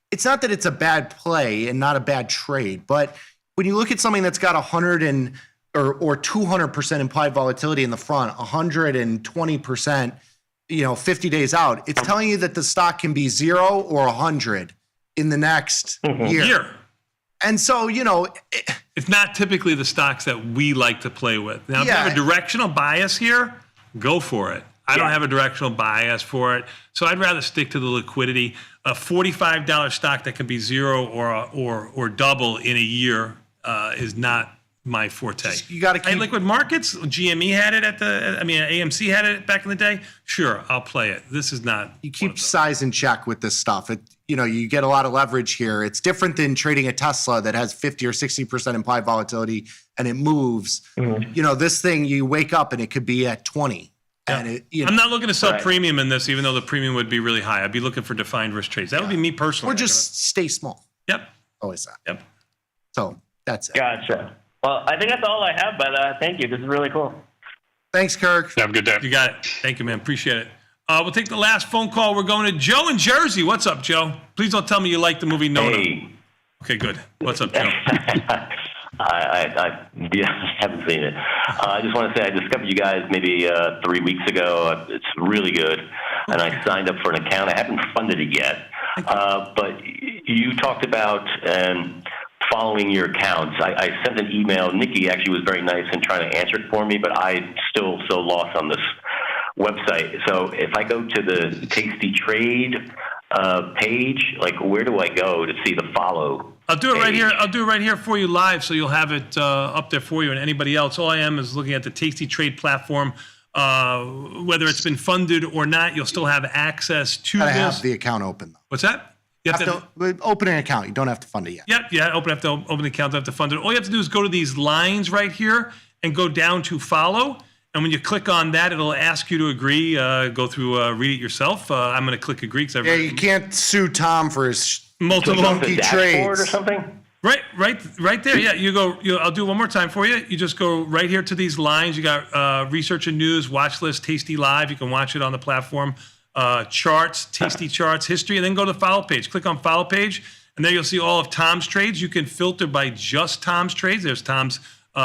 It's not that it's a bad play and not a bad trade, but when you look at something that's got 100 or 200% implied volatility in the front, 120%, 50 days out, it's telling you that the stock can be 0 or 100 in the next year. And so, it's not typically the stocks that we like to play with. Now, if you have a directional bias here, go for it. I don't have a directional bias for it, so I'd rather stick to the liquidity. A $45 stock that can be 0 or double in a year is not my forte. You got to keep liquid markets. GME had it AMC had it back in the day. Sure, I'll play it. This is not. You keep size in check with this stuff. You get a lot of leverage here. It's different than trading a Tesla that has 50 or 60% implied volatility and it moves. This thing, you wake up and it could be at 20. And I'm not looking to sell premium in this, even though the premium would be really high. I'd be looking for defined risk trades. That would be me personally. Or just stay small. Yep. Always that. Yep. So that's it. Gotcha. Well, I think that's all I have, but thank you. This is really cool. Thanks, Kirk. Have a good day. You got it. Thank you, man. Appreciate it. We'll take the last phone call. We're going to Joe in Jersey. What's up, Joe? Please don't tell me you like the movie Nona. Hey. Okay, good. What's up, Joe? I haven't seen it. I just want to say I discovered you guys maybe 3 weeks ago. It's really good. And I signed up for an account. I haven't funded it yet. But you talked about following your accounts. I sent an email. Nikki actually was very nice in trying to answer it for me, but I'm still so lost on this website. So if I go to the Tasty Trade page, like where do I go to see the follow? I'll do it right here. I'll do it right here for you live, so you'll have it up there for you and anybody else. All I am is looking at the Tasty Trade platform. Whether it's been funded or not, you'll still have access to Gotta this. have the account open, though. What's that? You have to open an account. You don't have to fund it yet. Open the account, don't have to fund it. All you have to do is go to these lines right here and go down to follow. And when you click on that, it'll ask you to agree. Go through, read it yourself. I'm going to click agree. You can't sue Tom for his multiple trades or something. Right there. Yeah, you go. I'll do it one more time for you. You just go right here to these lines. You got research and news, watch list, Tasty Live. You can watch it on the platform. Charts, Tasty Charts, history, and then go to the follow page. Click on follow page, and there you'll see all of Tom's trades. You can filter by just Tom's trades. There's Tom's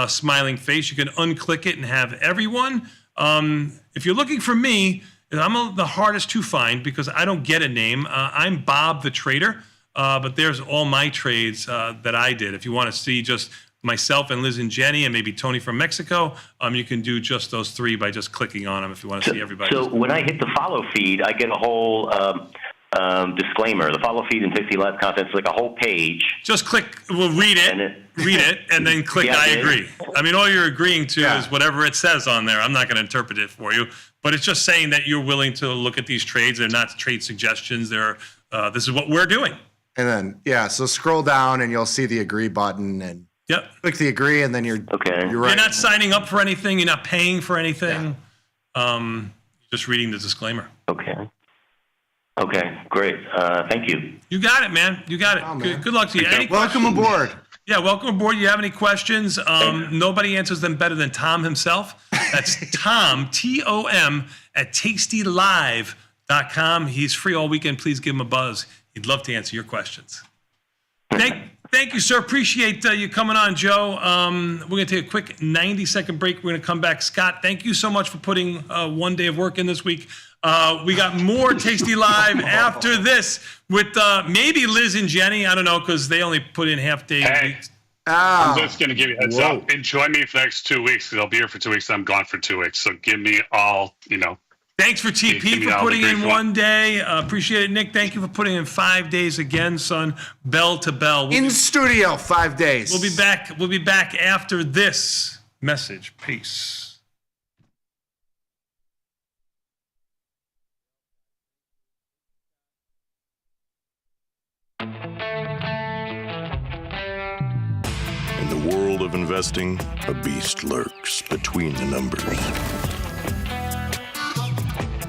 smiling face. You can unclick it and have everyone. If you're looking for me, I'm the hardest to find because I don't get a name. I'm Bob the Trader, but there's all my trades that I did. If you want to see just myself and Liz and Jenny, and maybe Tony from Mexico, you can do just those three by just clicking on them if you want to see everybody. So when I hit the follow feed, I get a whole disclaimer. The follow feed in Tasty Live content is like a whole page. Just click, read it, and then click I agree. I mean, all you're agreeing to is whatever it says on there. I'm not going to interpret it for you, but it's just saying that you're willing to look at these trades. They're not trade suggestions. They're this is what we're doing. And then, so scroll down and you'll see the agree button and click the agree, and then you're right. You're not signing up for anything. You're not paying for anything. Just reading the disclaimer. Okay, great. Thank you. You got it, man. You got it. Oh, Good luck to you. Any welcome questions? aboard. Yeah, welcome aboard. You have any questions? Nobody answers them better than Tom himself. That's Tom, Tom, at tastylive.com. He's free all weekend. Please give him a buzz. He'd love to answer your questions. Thank you, sir. Appreciate you coming on, Joe. We're going to take a quick 90-second break. We're going to come back. Scott, thank you so much for putting 1 day of work in this week. We got more Tasty Live after this with maybe Liz and Jenny. I don't know, because they only put in half-day weeks. I'm just going to give you a heads up. Enjoy me for the next 2 weeks, because I'll be here for 2 weeks, and I'm gone for 2 weeks. So give me all, Thanks for TP for putting in 1 day. Appreciate it, Nick. Thank you for putting in 5 days again, son. Bell to bell. In studio, 5 days. We'll be back. We'll be back after this message. Peace. In the world of investing, a beast lurks between the numbers.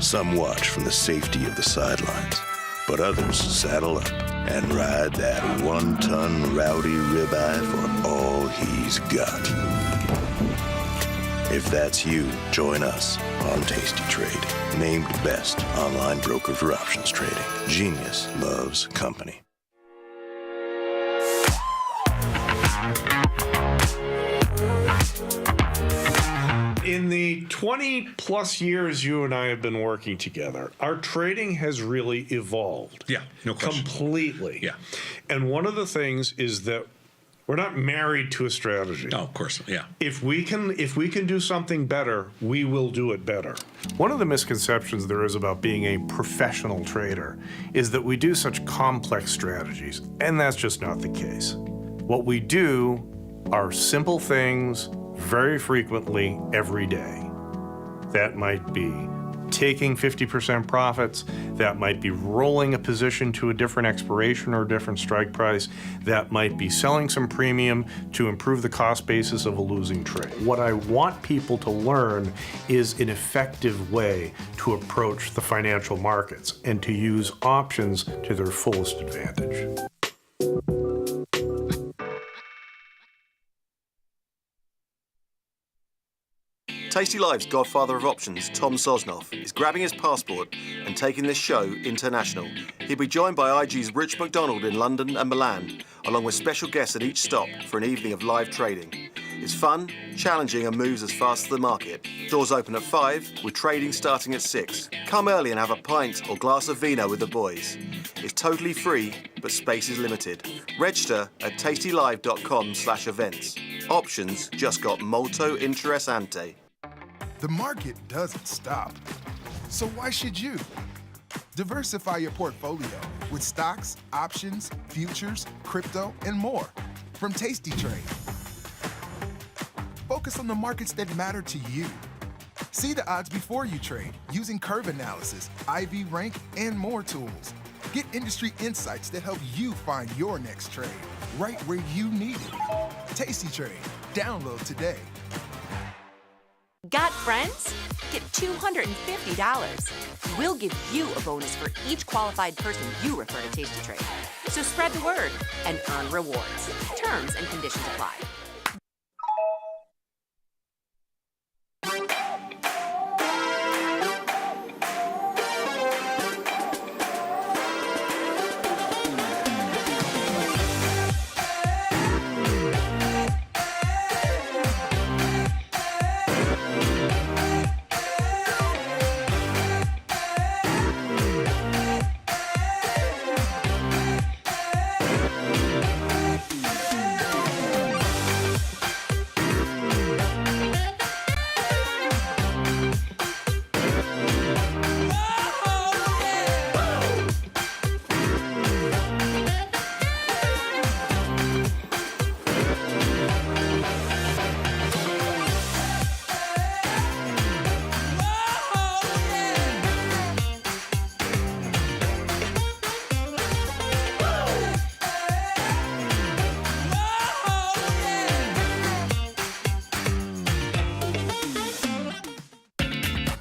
Some watch from the safety of the sidelines, but others saddle up and ride that 1-ton rowdy ribeye for all he's got. If that's you, join us on Tasty Trade, named best online broker for options trading. Genius loves company. In the 20 plus years you and I have been working together, our trading has really evolved. Yeah, no question. Completely. Yeah. And one of the things is that we're not married to a strategy. No, of course, yeah. If we can do something better, we will do it better. One of the misconceptions there is about being a professional trader is that we do such complex strategies, and that's just not the case. What we do are simple things very frequently every day. That might be taking 50% profits. That might be rolling a position to a different expiration or a different strike price. That might be selling some premium to improve the cost basis of a losing trade. What I want people to learn is an effective way to approach the financial markets and to use options to their fullest advantage. Tasty Live's godfather of options, Tom Sosnoff, is grabbing his passport and taking this show international. He'll be joined by IG's Rich McDonald in London and Milan, along with special guests at each stop for an evening of live trading. It's fun, challenging, and moves as fast as the market. Doors open at 5, with trading starting at 6. Come early and have a pint or glass of vino with the boys. It's totally free, but space is limited. Register at tastylive.com/events. Options just got molto interessante. The market doesn't stop. So why should you? Diversify your portfolio with stocks, options, futures, crypto, and more from Tasty Trade. Focus on the markets that matter to you. See the odds before you trade using curve analysis, IV rank, and more tools. Get industry insights that help you find your next trade right where you need it. Tasty Trade. Download today. Got friends? Get $250. We'll give you a bonus for each qualified person you refer to Tasty Trade. So spread the word and earn rewards. Terms and conditions apply.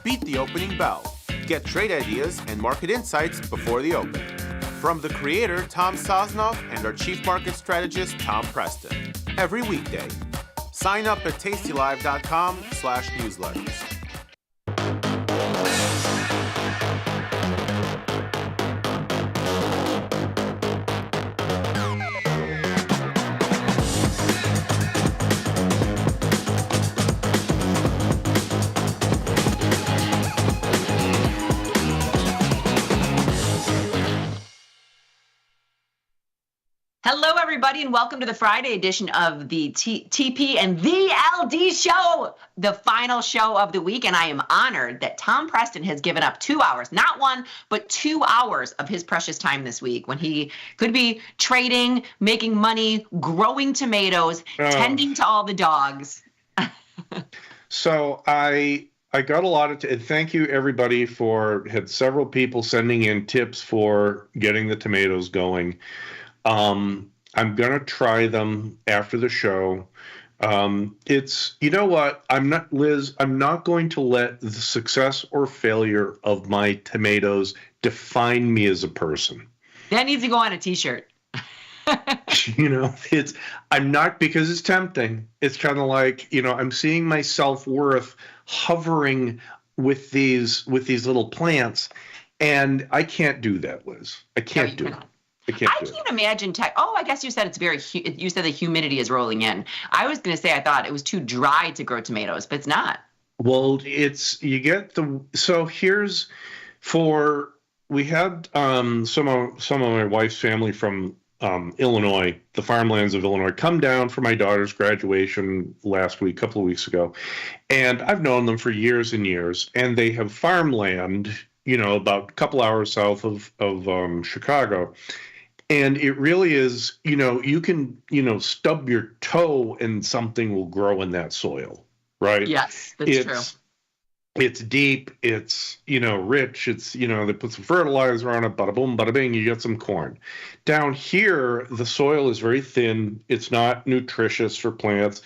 beat the opening bell. Get trade ideas and market insights before the open. From the creator, Tom Sosnoff, and our chief market strategist, Tom Preston. Every weekday. Sign up at tastylive.com/newsletters. Hello, everybody, and welcome to the Friday edition of the TP and VLD show, the final show of the week. And I am honored that Tom Preston has given up 2 hours, not 1, but 2 hours of his precious time this week when he could be trading, making money, growing tomatoes, tending to all the dogs. So I got a lot of, and thank you everybody had several people sending in tips for getting the tomatoes going. I'm going to try them after the show. You know what? I'm not going to let the success or failure of my tomatoes define me as a person. That needs to go on a t-shirt. I'm not, because it's tempting. It's kind of like, I'm seeing my self-worth hovering with these little plants, and I can't do that, Liz. I can't do it. I can't imagine I guess you said you said the humidity is rolling in. I was going to say I thought it was too dry to grow tomatoes, but it's not. Well, we had some of my wife's family from Illinois, the farmlands of Illinois, come down for my daughter's graduation couple of weeks ago. And I've known them for years and years, and they have farmland, about a couple hours south of Chicago. And it really is, you can, stub your toe and something will grow in that soil, right? Yes, that's true. It's deep, it's, rich, it's, they put some fertilizer on it, bada boom, bada bing, you get some corn. Down here, the soil is very thin. It's not nutritious for plants.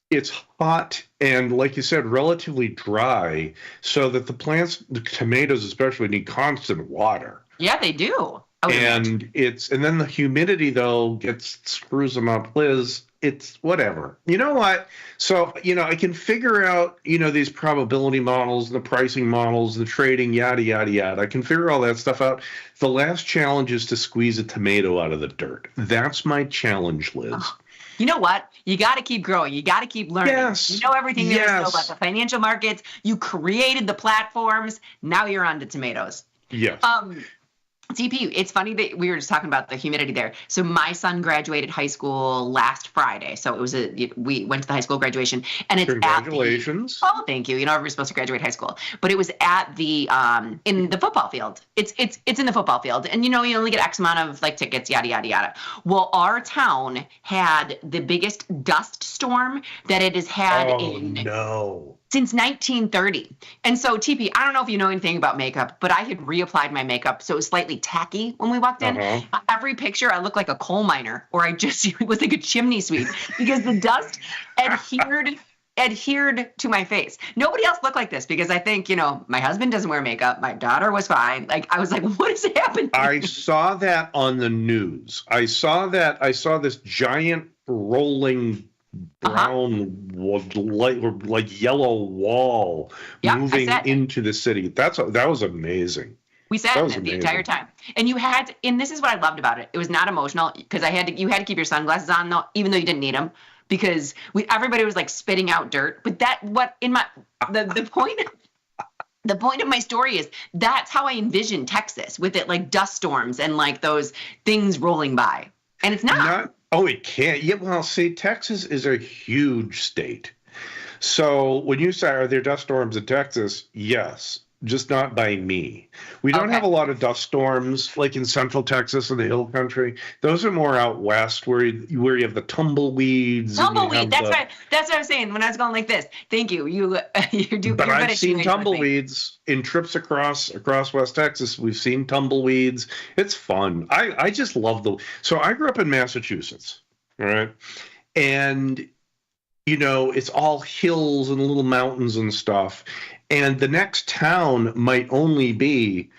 It's hot and, like you said, relatively dry, so that the tomatoes especially, need constant water. Yeah, they do. And then the humidity though screws them up. Liz, it's whatever. You know what? So, I can figure out, these probability models, the pricing models, the trading, yada, yada, yada. I can figure all that stuff out. The last challenge is to squeeze a tomato out of the dirt. That's my challenge, Liz. Oh. You know what? You got to keep growing. You got to keep learning. Yes. You know everything there is to know about the financial markets. You created the platforms. Now you're on to tomatoes. Yes. TP, it's funny that we were just talking about the humidity there. So my son graduated high school last Friday. So we went to the high school graduation, and it's congratulations. Thank you. Everybody's supposed to graduate high school, but it was at the in the football field. It's in the football field, and you only get X amount of tickets, yada yada yada. Well, our town had the biggest dust storm that it has had since 1930. And so, TP, I don't know if you know anything about makeup, but I had reapplied my makeup, so it was slightly tacky when we walked in. Every picture, I looked like a coal miner, or it was like a chimney sweep, because the dust adhered to my face. Nobody else looked like this, because I think, my husband doesn't wear makeup. My daughter was fine. I was like, what is happening? I saw that on the news. I saw this giant rolling brown, like yellow wall moving into the city. That was amazing. We sat in it the entire time, and this is what I loved about it. It was not emotional, because you had to keep your sunglasses on though, even though you didn't need them, because everybody was spitting out dirt. But the point of my story is that's how I envision Texas, with it dust storms and those things rolling by, and it's not. Oh, it can't. Yeah, well, see, Texas is a huge state. So when you say, are there dust storms in Texas? Yes, just not by me. We don't have a lot of dust storms like in central Texas and the hill country. Those are more out west where you have the tumbleweeds. Tumbleweed, that's what I was saying when I was going like this. Thank you. You do. But I've seen tumbleweeds in trips across West Texas. We've seen tumbleweeds. It's fun. I just love so I grew up in Massachusetts, all right? And it's all hills and little mountains and stuff. And the next town might only be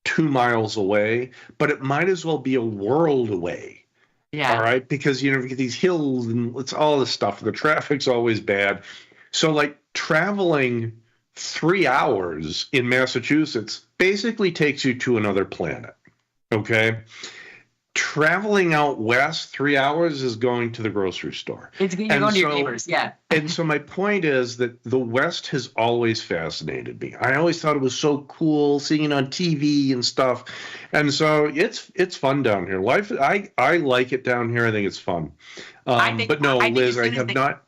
2 miles away, but it might as well be a world away. Yeah. All right. Because, you get these hills and it's all this stuff. The traffic's always bad. So, like, traveling 3 hours in Massachusetts basically takes you to another planet. Okay. Traveling out west 3 hours is going to the grocery store. You're going to your neighbors, yeah. And so my point is that the West has always fascinated me. I always thought it was so cool seeing it on TV and stuff. And so it's fun down here. Life, I like it down here. I think it's fun. But no, Liz, I have not.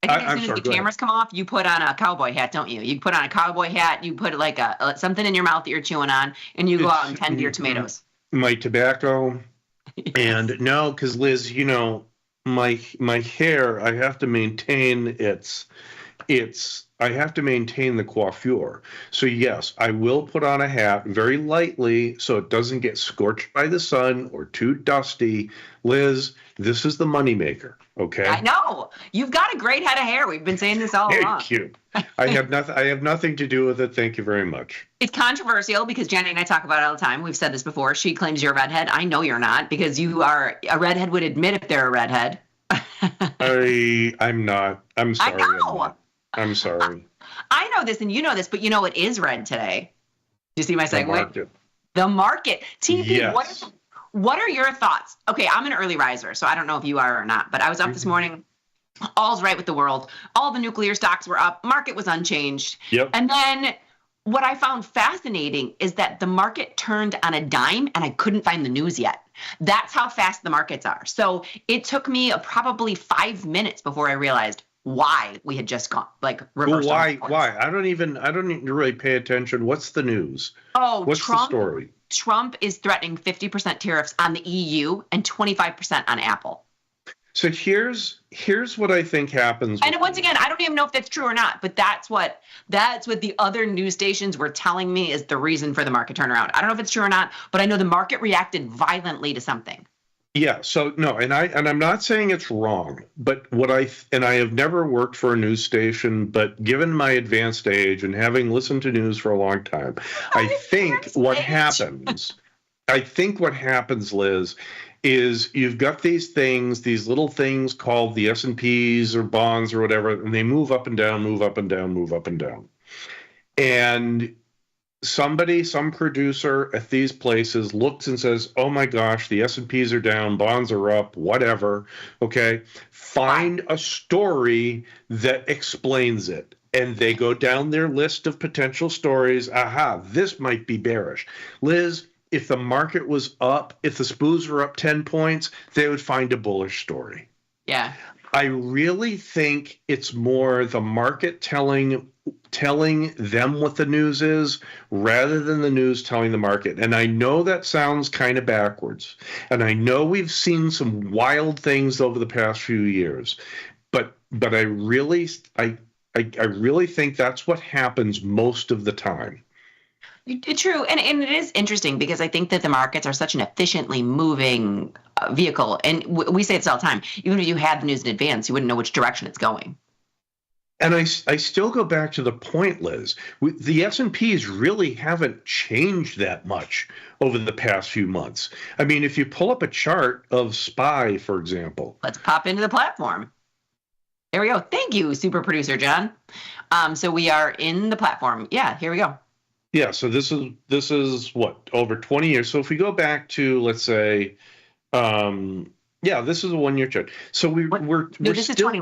I think as soon as the cameras come off, you put on a cowboy hat, don't you? You put on a cowboy hat, you put like something in your mouth that you're chewing on, and you go out and tend to your tomatoes. My tobacco. And no, because Liz, my hair, I have to maintain I have to maintain the coiffure. So yes, I will put on a hat very lightly so it doesn't get scorched by the sun or too dusty. Liz, this is the moneymaker, okay? I know. You've got a great head of hair. We've been saying this all along. Thank you. I have nothing to do with it. Thank you very much. It's controversial because Jenny and I talk about it all the time. We've said this before. She claims you're a redhead. I know you're not because you are a redhead would admit if they're a redhead. I'm not. I'm sorry. I know. I'm sorry. I know this and you know this, but you know what is red today? Do you see my segue? The market. TP, yes. What are your thoughts? Okay, I'm an early riser, so I don't know if you are or not, but I was up this morning. All's right with the world. All the nuclear stocks were up. Market was unchanged. Yep. And then what I found fascinating is that the market turned on a dime and I couldn't find the news yet. That's how fast the markets are. So it took me probably 5 minutes before I realized why we had just gone reversed. Well, why? I don't even really pay attention. What's the news? What's the story? Trump is threatening 50% tariffs on the EU and 25% on Apple. So here's what I think happens. And once again, I don't even know if that's true or not, but that's what the other news stations were telling me is the reason for the market turnaround. I don't know if it's true or not, but I know the market reacted violently to something. Yeah. So no, and I'm not saying it's wrong, but I have never worked for a news station, but given my advanced age and having listened to news for a long time, I think what happens, Liz, is you've got these little things called the S&Ps or bonds or whatever, and they move up and down, move up and down, move up and down. And some producer at these places looks and says, oh my gosh, the S&Ps are down, bonds are up, whatever. Okay. Find a story that explains it. And they go down their list of potential stories. Aha, this might be bearish. Liz, if the market was up, if the SPOOs were up 10 points, they would find a bullish story. Yeah. I really think it's more the market telling them what the news is rather than the news telling the market. And I know that sounds kind of backwards. And I know we've seen some wild things over the past few years. But I really think that's what happens most of the time. True. And it is interesting because I think that the markets are such an efficiently moving vehicle. And we say this all the time. Even if you had the news in advance, you wouldn't know which direction it's going. And I still go back to the point, Liz. The S&Ps really haven't changed that much over the past few months. I mean, if you pull up a chart of SPY, for example. Let's pop into the platform. There we go. Thank you, super producer John. So we are in the platform. Yeah, here we go. Yeah, so this is what, over 20 years. So if we go back to, let's say, this is a 1 year chart. So this is 20.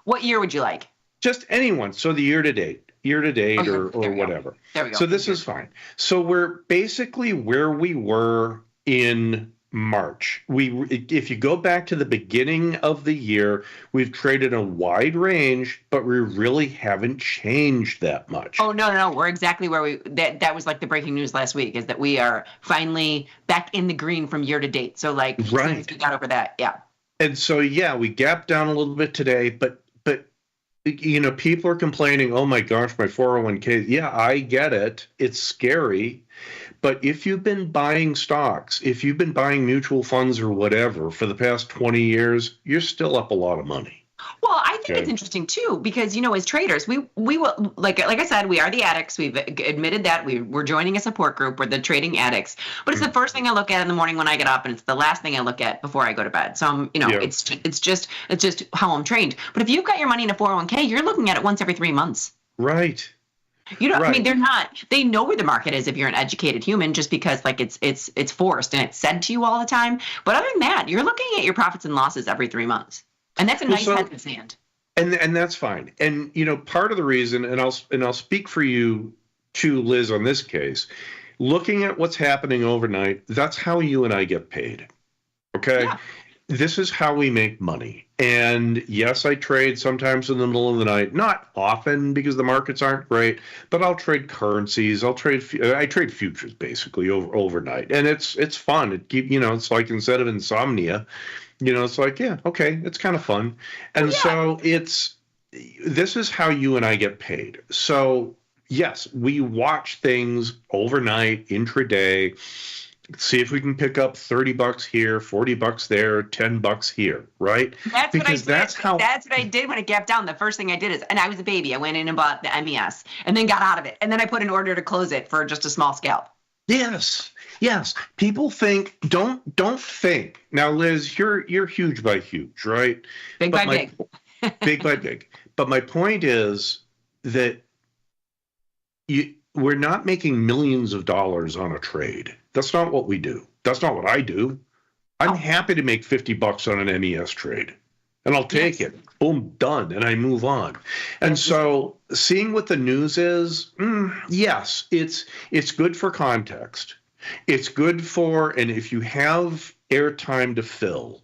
What year would you like? Just anyone. So the year to date or whatever. There we go. So this is fine. So we're basically where we were in March. If you go back to the beginning of the year, we've traded a wide range, but we really haven't changed that much. Oh, no. We're exactly where that was like the breaking news last week is that we are finally back in the green from year to date. So right. We got over that. Yeah. And so, we gapped down a little bit today, but people are complaining, oh my gosh, my 401k. Yeah, I get it. It's scary. But if you've been buying stocks, if you've been buying mutual funds or whatever for the past 20 years, you're still up a lot of money. Well, I think it's interesting too because as traders, we will like I said, we are the addicts. We've admitted that we're joining a support group. We're the trading addicts. But it's the first thing I look at in the morning when I get up, and it's the last thing I look at before I go to bed. So I'm, it's just how I'm trained. But if you've got your money in a 401k, you're looking at it once every 3 months. Right. I mean, they know where the market is if you're an educated human, just because like it's forced and it's said to you all the time. But other than that, you're looking at your profits and losses every 3 months. And that's a nice head in the sand. And that's fine. And part of the reason, and I'll speak for you too, Liz, on this case, looking at what's happening overnight, that's how you and I get paid. Okay? Yeah. This is how we make money. And yes, I trade sometimes in the middle of the night, not often because the markets aren't great, but I'll trade currencies. I trade futures basically overnight. And it's fun. It's like instead of insomnia, it's like, yeah, okay, it's kind of fun. And so this is how you and I get paid. So yes, we watch things overnight, intraday, see if we can pick up $30 here, $40 there, $10 here, right? That's what I did when it gapped down. The first thing I did and I was a baby. I went in and bought the MES and then got out of it. And then I put an order to close it for just a small scalp. Yes. People think, don't think. Now, Liz, you're huge by huge, right? Big by big. Big by big. But my point is that we're not making millions of dollars on a trade. That's not what we do. That's not what I do. I'm happy to make $50 on an MES trade, and I'll take it. Boom, done, and I move on. And so seeing what the news is, yes, it's good for context. It's good for, and if you have airtime to fill,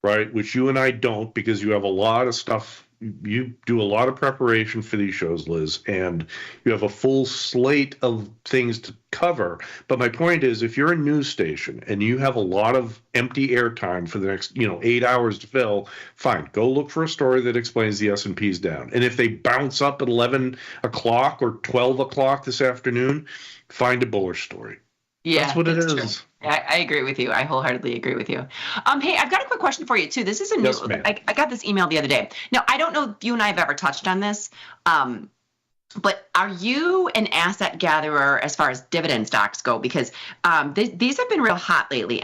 right, which you and I don't because you have a lot of stuff. You do a lot of preparation for these shows, Liz, and you have a full slate of things to cover. But my point is, if you're a news station and you have a lot of empty airtime for the next, 8 hours to fill, fine, go look for a story that explains the S&P's down. And if they bounce up at 11 o'clock or 12 o'clock this afternoon, find a bullish story. Yeah, that's what it is. True. I agree with you. I wholeheartedly agree with you. Hey, I've got a quick question for you too. This is a new. Yes, ma'am. I got this email the other day. Now, I don't know if you and I have ever touched on this, but are you an asset gatherer as far as dividend stocks go? Because these have been real hot lately.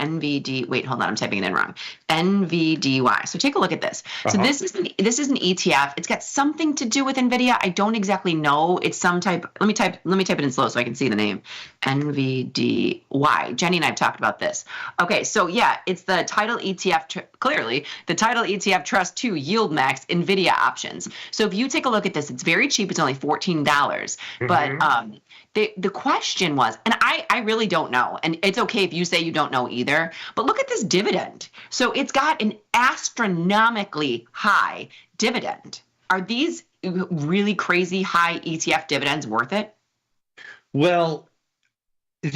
Wait, hold on, I'm typing it in wrong. NVDY. So take a look at this. So this is an ETF. It's got something to do with Nvidia. I don't exactly know. It's some type. Let me type it in slow so I can see the name. NVDY. Jenny and I have talked about this. Okay, so yeah, it's the title ETF. Clearly, the title ETF Trust 2 YieldMax Nvidia options. So if you take a look at this, it's very cheap. It's only $14. But the question was, and I really don't know, and it's okay if you say you don't know either, but look at this dividend. So it's got an astronomically high dividend. Are these really crazy high ETF dividends worth it? Well, so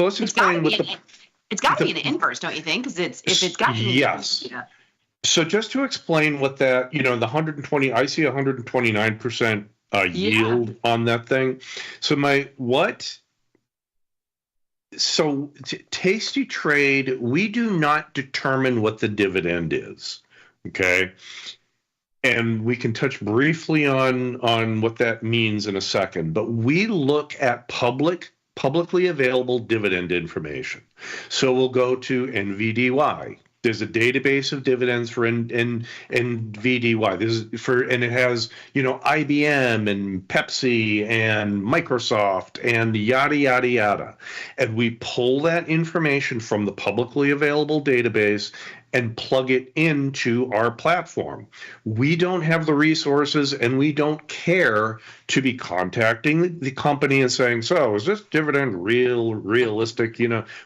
let's explain what it's got to be the inverse, don't you think? Because it's got to be. Yes. Yeah. So just to explain what that, the 120, I see 129% yield on that thing. So Tasty Trade, we do not determine what the dividend is, okay? And we can touch briefly on what that means in a second, but we look at publicly available dividend information. So we'll go to NVDY. There's a database of dividends for NVDY. And it has, IBM and Pepsi and Microsoft and yada, yada, yada. And we pull that information from the publicly available database and plug it into our platform. We don't have the resources and we don't care to be contacting the company and saying, so is this dividend realistic?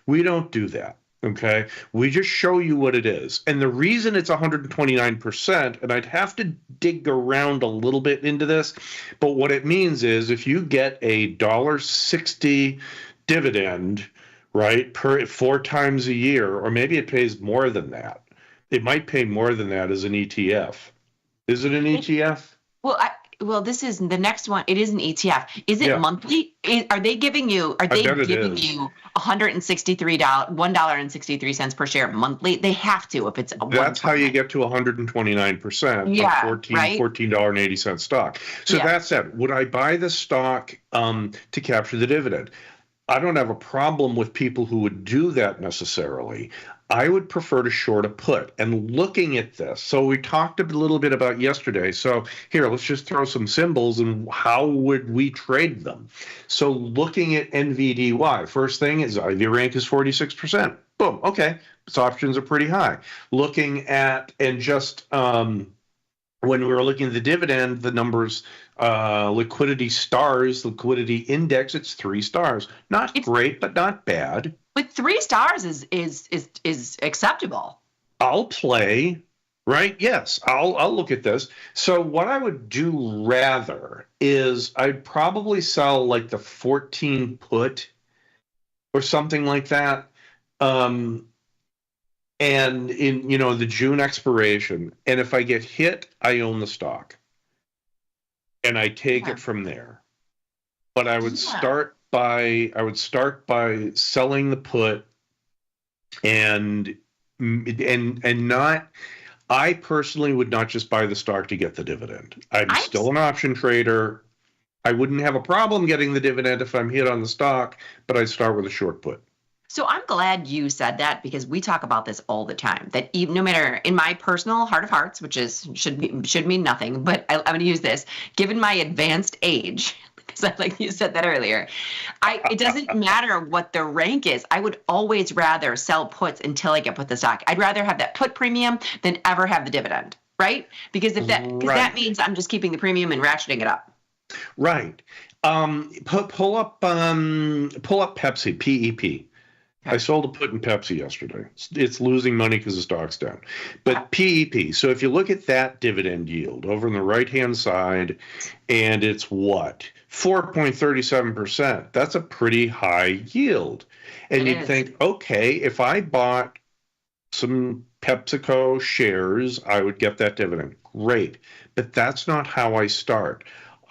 We don't do that. Okay, we just show you what it is. And the reason it's 129%, and I'd have to dig around a little bit into this, but what it means is if you get a $1.60 dividend, right, 4 times a year, or maybe it pays more than that. It might pay more than that as an ETF. Is it an ETF? Well, well, this is the next one. It is an ETF. Is it monthly? Are they giving you $163, $1.63 per share monthly? They have to if it's That's how you get to 129% Yeah, of $14.80 stock. So that said, would I buy the stock to capture the dividend? I don't have a problem with people who would do that necessarily. I would prefer to short a put. And looking at this, so we talked a little bit about yesterday. So here, let's just throw some symbols and how would we trade them? So looking at NVDY, first thing is IV rank is 46%. Boom, okay, its options are pretty high. Looking at, and just when we were looking at the dividend, the numbers, liquidity stars, liquidity index, it's 3 stars. Not great, but not bad. But 3 stars is acceptable. I'll play, right? Yes, I'll look at this. So what I would do rather is I'd probably sell like the 14 put or something like that. And in, the June expiration, and if I get hit, I own the stock. And I take it from there. But I would start by selling the put and not, I personally would not just buy the stock to get the dividend. I'm still an option trader. I wouldn't have a problem getting the dividend if I'm hit on the stock, but I'd start with a short put. So I'm glad you said that, because we talk about this all the time, that even, no matter, in my personal heart of hearts, which should mean nothing, but I'm going to use this, given my advanced age, because like you said that earlier, it doesn't matter what the rank is. I would always rather sell puts until I get put the stock. I'd rather have that put premium than ever have the dividend, right? Because that means I'm just keeping the premium and ratcheting it up. Right. Pull up Pepsi, PEP. I sold a put in Pepsi yesterday. It's losing money because the stock's down. But PEP, so if you look at that dividend yield over on the right-hand side, and it's what? 4.37%. That's a pretty high yield. And you'd think, okay, if I bought some PepsiCo shares, I would get that dividend. Great. But that's not how I start.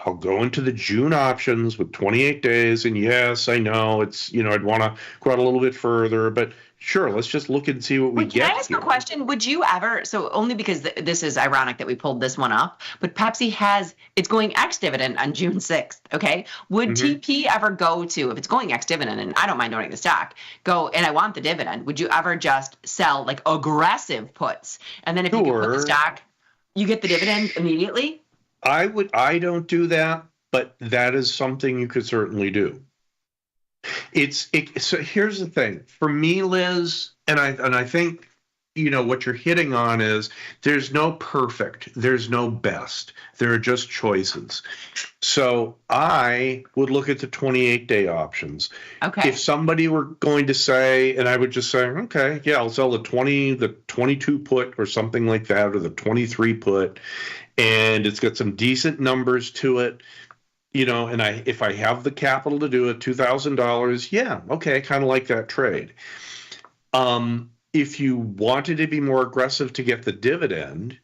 I'll go into the June options with 28 days, and yes, I know it's, I'd want to go out a little bit further, but sure, let's just look and see what we get. Can I ask a question? Would you ever, so only because this is ironic that we pulled this one up, but Pepsi it's going ex-dividend on June 6th, okay? Would TP ever go to, if it's going ex-dividend, and I don't mind owning the stock, and I want the dividend, would you ever just sell like aggressive puts? And then if you put the stock, you get the dividend immediately? I don't do that, but that is something you could certainly do. So here's the thing for me, Liz, and I think, what you're hitting on is there's no perfect, there's no best, there are just choices. So I would look at the 28-day options. Okay. If somebody were going to say, and I would just say, okay, yeah, I'll sell the 22 put or something like that, or the 23 put, and it's got some decent numbers to it, and if I have the capital to do it, $2,000, yeah, okay, I kind of like that trade. If you wanted to be more aggressive to get the dividend,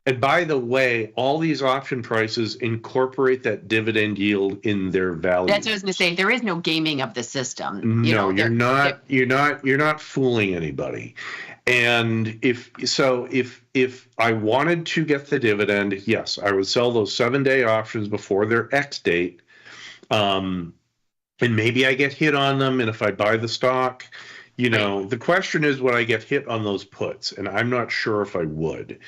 and by the way, all these option prices incorporate that dividend yield in their value. That's what I was going to say. There is no gaming of the system. You're not fooling anybody. And if I wanted to get the dividend, yes, I would sell those 7-day options before their X date. And maybe I get hit on them. And if I buy the stock, the question is, would I get hit on those puts? And I'm not sure if I would.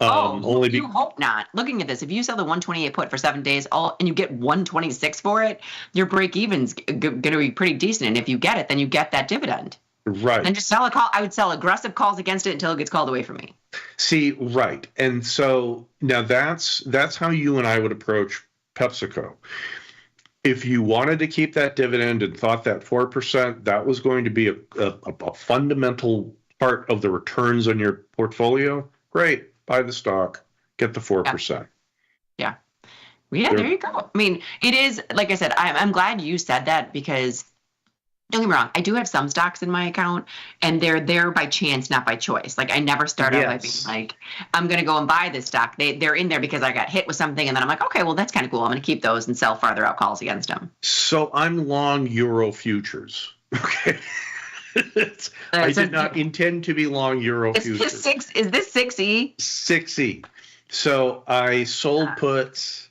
You hope not. Looking at this, if you sell the 128 put for 7 days, and you get 126 for it, your break even's going to be pretty decent. And if you get it, then you get that dividend. Right. And just sell a call. I would sell aggressive calls against it until it gets called away from me. See, right. And so now that's how you and I would approach PepsiCo. If you wanted to keep that dividend and thought that 4%, that was going to be a fundamental part of the returns on your portfolio, great. Buy the stock, get the 4%. Yeah. Yeah, there you go. I mean, it is, like I said, I'm glad you said that, because don't get me wrong, I do have some stocks in my account, and they're there by chance, not by choice. Like I never start out by being like, I'm going to go and buy this stock. They're in there because I got hit with something, and then I'm like, okay, well, that's kind of cool. I'm going to keep those and sell farther out calls against them. So I'm long Euro futures. Okay. I did not intend to be long Euro futures. Is this 6E? 6E. So I sold puts.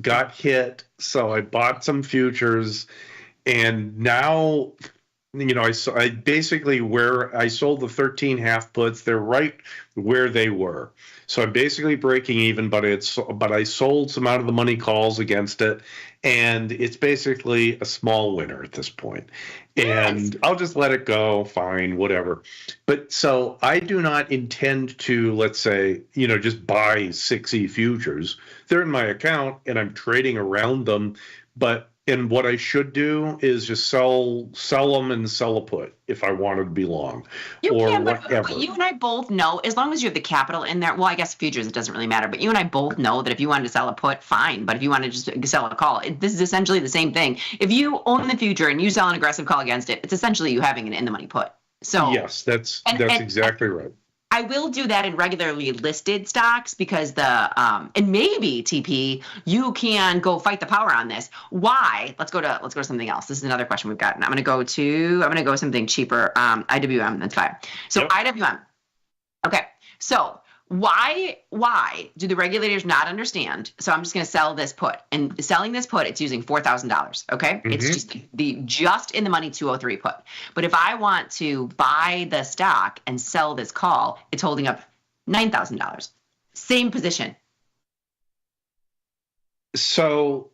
Got hit. So I bought some futures. And now, I basically where I sold the 13 half puts, they're right where they were. So I'm basically breaking even, but I sold some out of the money calls against it, and it's basically a small winner at this point. And I'll just let it go, fine, whatever. But so I do not intend to, let's say, just buy 6E futures. They're in my account, and I'm trading around them, and what I should do is just sell them and sell a put if I wanted to be long whatever. But you and I both know, as long as you have the capital in there, well, I guess futures, it doesn't really matter, but you and I both know that if you wanted to sell a put, fine. But if you want to just sell a call, this is essentially the same thing. If you own the future and you sell an aggressive call against it, it's essentially you having an in the money put. So yes, that's exactly right. I will do that in regularly listed stocks because and maybe TP, you can go fight the power on this. Why? Let's go to something else. This is another question we've gotten. I'm going to go something cheaper. IWM, that's fine. So yep. IWM. Okay. So why do the regulators not understand? So I'm just going to sell this put, and selling this put, it's using $4,000. Okay. Mm-hmm. It's just just in the money 203 put. But if I want to buy the stock and sell this call, it's holding up $9,000. Same position. So,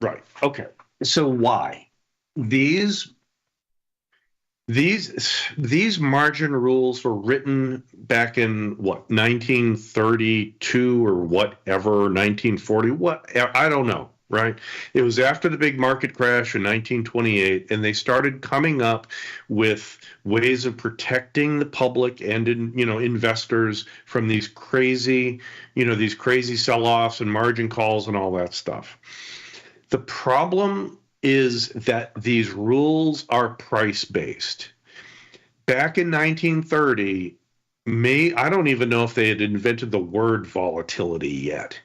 right. Okay. So why these margin rules were written back in 1932 or whatever, 1940, I don't know, right? It was after the big market crash in 1928, and they started coming up with ways of protecting the public and investors from these crazy sell-offs and margin calls and all that stuff. The problem is that these rules are price-based. Back in 1930, I don't even know if they had invented the word volatility yet,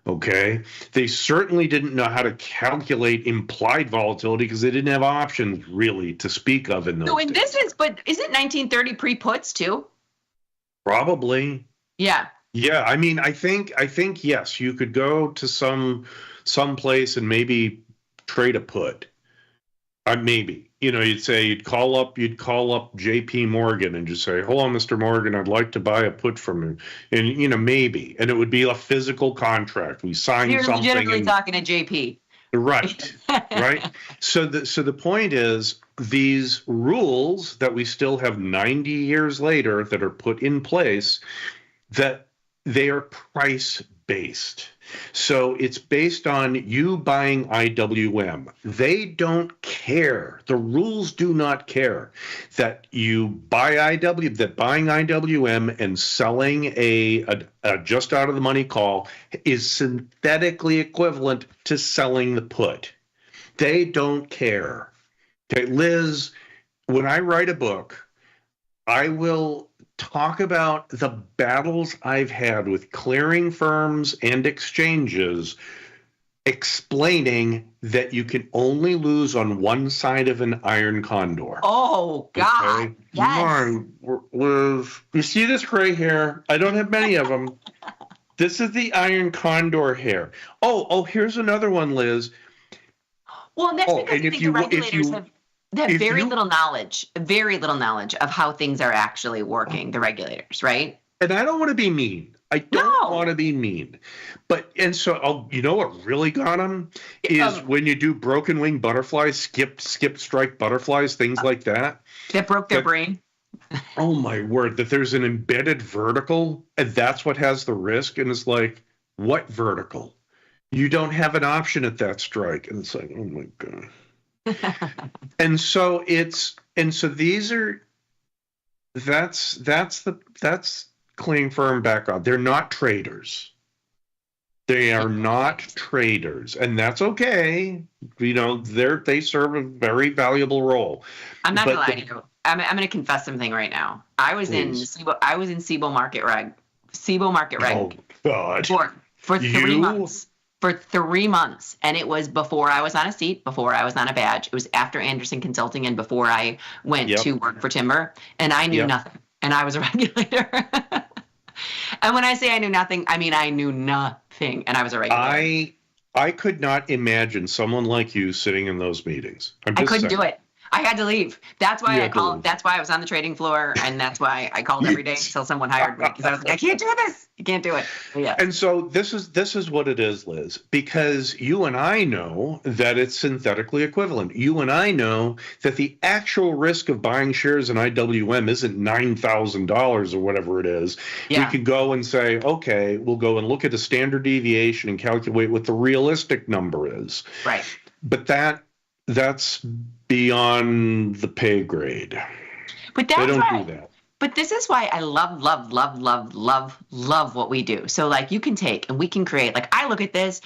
okay? They certainly didn't know how to calculate implied volatility because they didn't have options really to speak of in those days. But isn't 1930 pre-puts too? Probably. Yeah. Yeah, I mean, I think yes, you could go to some place and maybe trade a put. Maybe, you'd call up JP Morgan and just say, hold on, Mr. Morgan, I'd like to buy a put from you. And, maybe, and it would be a physical contract. We signed something. You're legitimately talking to JP. Right. Right. So the point is, these rules that we still have 90 years later that are put in place, that they are price based. So it's based on you buying IWM. They don't care. The rules do not care that you buy that buying IWM and selling a just out of the money call is synthetically equivalent to selling the put. They don't care. Okay, Liz, when I write a book, I will talk about the battles I've had with clearing firms and exchanges, explaining that you can only lose on one side of an iron condor. Oh, God. Okay? Yes. Liz, you see this gray hair? I don't have many of them. This is the iron condor hair. Oh, here's another one, Liz. Well, that's because I think the regulators have very little knowledge of how things are actually working, the regulators, right? And I don't want to be mean. I don't want to be mean. So you know what really got them is when you do broken wing butterflies, skip strike butterflies, things like that. That broke their brain. Oh my word, that there's an embedded vertical and that's what has the risk. And it's like, what vertical? You don't have an option at that strike. And it's like, oh my God. That's clearing firm background. They're not traders. They are not traders, and that's okay. You know, they serve a very valuable role. I'm not gonna lie to you. I'm gonna confess something right now. I was in SIBO market reg. Oh God. For 3 months. For 3 months, and it was before I was on a seat, before I was on a badge. It was after Anderson Consulting and before I went to work for Timber, and I knew nothing, and I was a regulator. And when I say I knew nothing, I mean I knew nothing, and I was a regulator. I could not imagine someone like you sitting in those meetings. I couldn't do it. I had to leave. That's why I called. That's why I was on the trading floor, and that's why I called every day until someone hired me, because I was like, I can't do this. You can't do it. Yeah. And so this is what it is, Liz, because you and I know that it's synthetically equivalent. You and I know that the actual risk of buying shares in IWM isn't $9,000 or whatever it is. Yeah. We could go and say, okay, we'll go and look at the standard deviation and calculate what the realistic number is. Right. But that's beyond the pay grade. But that's they don't why, do that. But this is why I love what we do. So like you can take and we can create, like I look at this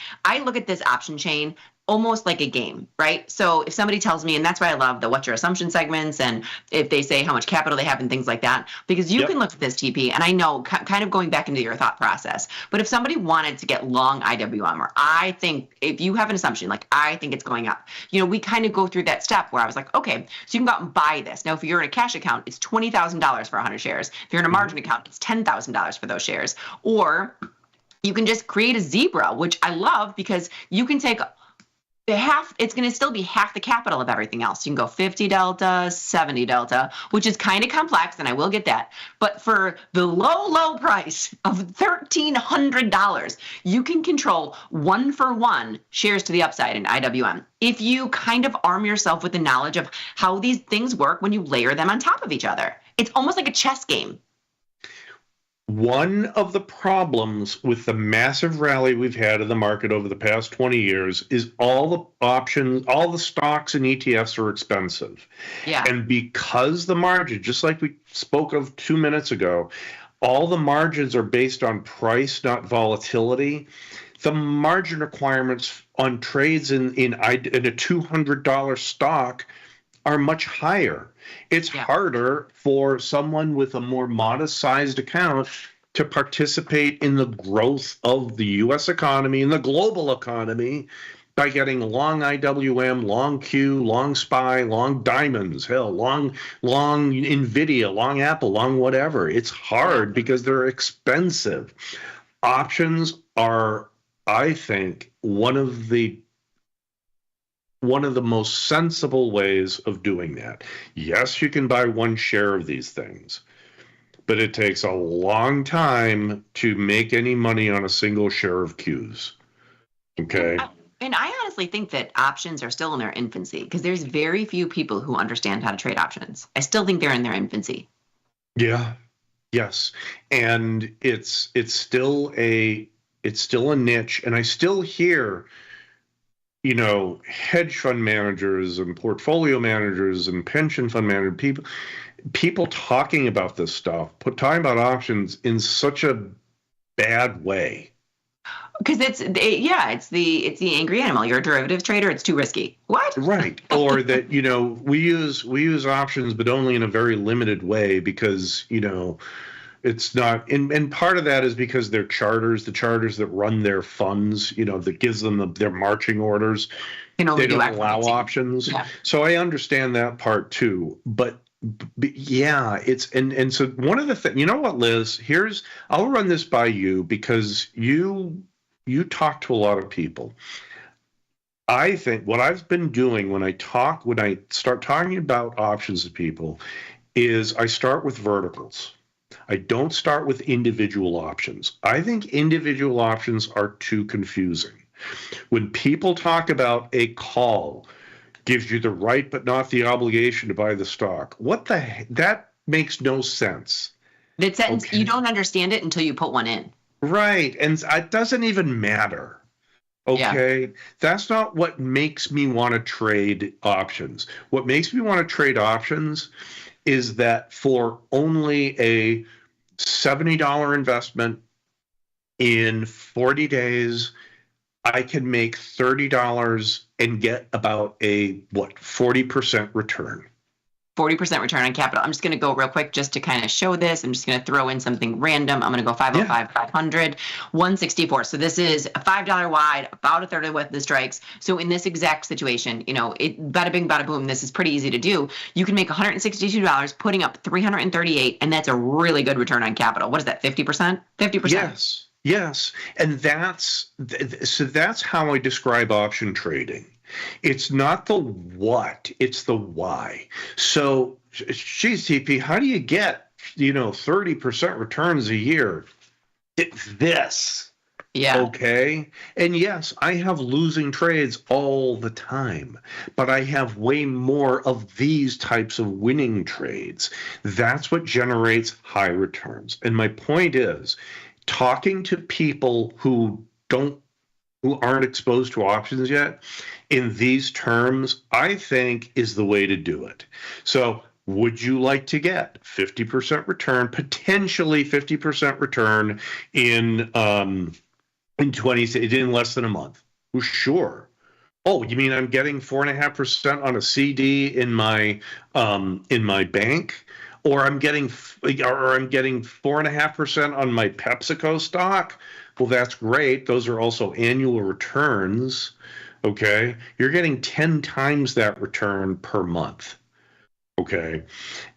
option chain almost like a game, right? So if somebody tells me, and that's why I love the what's your assumption segments, and if they say how much capital they have and things like that, because you can look at this TP, and I know kind of going back into your thought process, but if somebody wanted to get long IWM, or I think if you have an assumption, like I think it's going up, you know, we kind of go through that step where I was like, okay, so you can go out and buy this. Now, if you're in a cash account, it's $20,000 for 100 shares. If you're in a margin account, it's $10,000 for those shares. Or you can just create a zebra, which I love because you can take it's going to still be half the capital of everything else. You can go 50 delta, 70 delta, which is kind of complex, and I will get that. But for the low price of $1,300, you can control 1-for-1 shares to the upside in IWM. If you kind of arm yourself with the knowledge of how these things work when you layer them on top of each other. It's almost like a chess game. One of the problems with the massive rally we've had in the market over the past 20 years is all the options, all the stocks and ETFs are expensive. Yeah. And because the margin, just like we spoke of 2 minutes ago, all the margins are based on price, not volatility. The margin requirements on trades in a $200 stock are much higher. It's harder for someone with a more modest-sized account to participate in the growth of the U.S. economy and the global economy by getting long IWM, long Q, long SPY, long diamonds, hell, long Nvidia, long Apple, long whatever. It's hard because they're expensive. Options are, I think, one of the most sensible ways of doing that. Yes, you can buy one share of these things, but it takes a long time to make any money on a single share of Qs. Okay? And I honestly think that options are still in their infancy because there's very few people who understand how to trade options. I still think they're in their infancy. Yeah. Yes. And it's still a niche, and I still hear hedge fund managers and portfolio managers and pension fund managers, people talking about this stuff, talking about options in such a bad way. Because it's the angry animal. You're a derivatives trader. It's too risky. What? Right. Or that, we use options, but only in a very limited way because, it's not, and part of that is because they're the charters that run their funds, that gives them their marching orders. They don't allow options. Yeah. So I understand that part too. But yeah, and so one of the things, you know what, Liz, I'll run this by you because you talk to a lot of people. I think what I've been doing when I start talking about options to people is I start with verticals. I don't start with individual options. I think individual options are too confusing. When people talk about a call gives you the right but not the obligation to buy the stock, that makes no sense. That sentence, okay. You don't understand it until you put one in. Right, and it doesn't even matter. Okay, yeah. That's not what makes me want to trade options. What makes me want to trade options is that for only a $70 investment in 40 days, I can make $30 and get about a 40% return. 40% return on capital. I'm just going to go real quick just to kind of show this. I'm just going to throw in something random. I'm going to go 505, 500, 164. So this is a $5 wide, about a third of what the strikes. So in this exact situation, you know, bada bing, bada boom, this is pretty easy to do. You can make $162, putting up 338, and that's a really good return on capital. What is that, 50%? 50%. Yes. And that's how I describe option trading. It's not the what, it's the why. So, geez, TP, how do you get, 30% returns a year? It's this. Yeah. Okay. And yes, I have losing trades all the time, but I have way more of these types of winning trades. That's what generates high returns. And my point is, talking to people who aren't exposed to options yet in these terms, I think is the way to do it. So would you like to get 50% return, potentially 50% return in 20 in less than a month? Well, sure. Oh, you mean I'm getting 4.5% on a CD in my bank? Or I'm getting 4.5% on my PepsiCo stock. Well, that's great. Those are also annual returns. Okay, you're getting 10 times that return per month. Okay,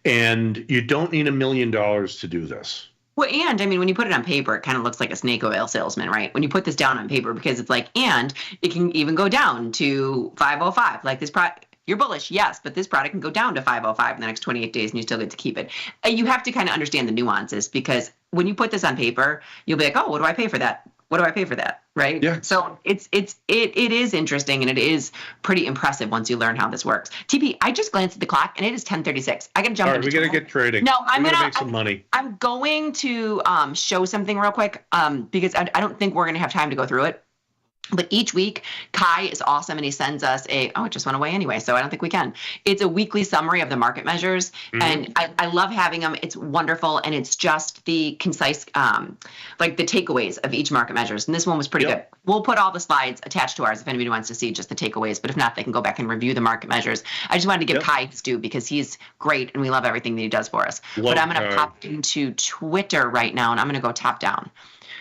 and you don't need $1 million to do this. Well, and I mean, when you put it on paper, it kind of looks like a snake oil salesman, right? When you put this down on paper, because it's like, and it can even go down to 505, like this product. You're bullish, yes, but this product can go down to 505 in the next 28 days and you still get to keep it. You have to kind of understand the nuances, because when you put this on paper, you'll be like, oh, what do I pay for that? What do I pay for that? Right? Yeah. So it is interesting, and it is pretty impressive once you learn how this works. TP, I just glanced at the clock and it is 10:36. I got to jump. All right, we got to get trading. No, I'm gonna gonna make some money. I'm going to show something real quick because I don't think we're gonna have time to go through it. But each week, Kai is awesome, and he sends us it just went away anyway, so I don't think we can. It's a weekly summary of the market measures, and I love having them. It's wonderful, and it's just the concise, like the takeaways of each market measures. And this one was pretty good. We'll put all the slides attached to ours if anybody wants to see just the takeaways, but if not, they can go back and review the market measures. I just wanted to give Kai his due because he's great, and we love everything that he does for us. But I'm going to pop into Twitter right now, and I'm going to go top down.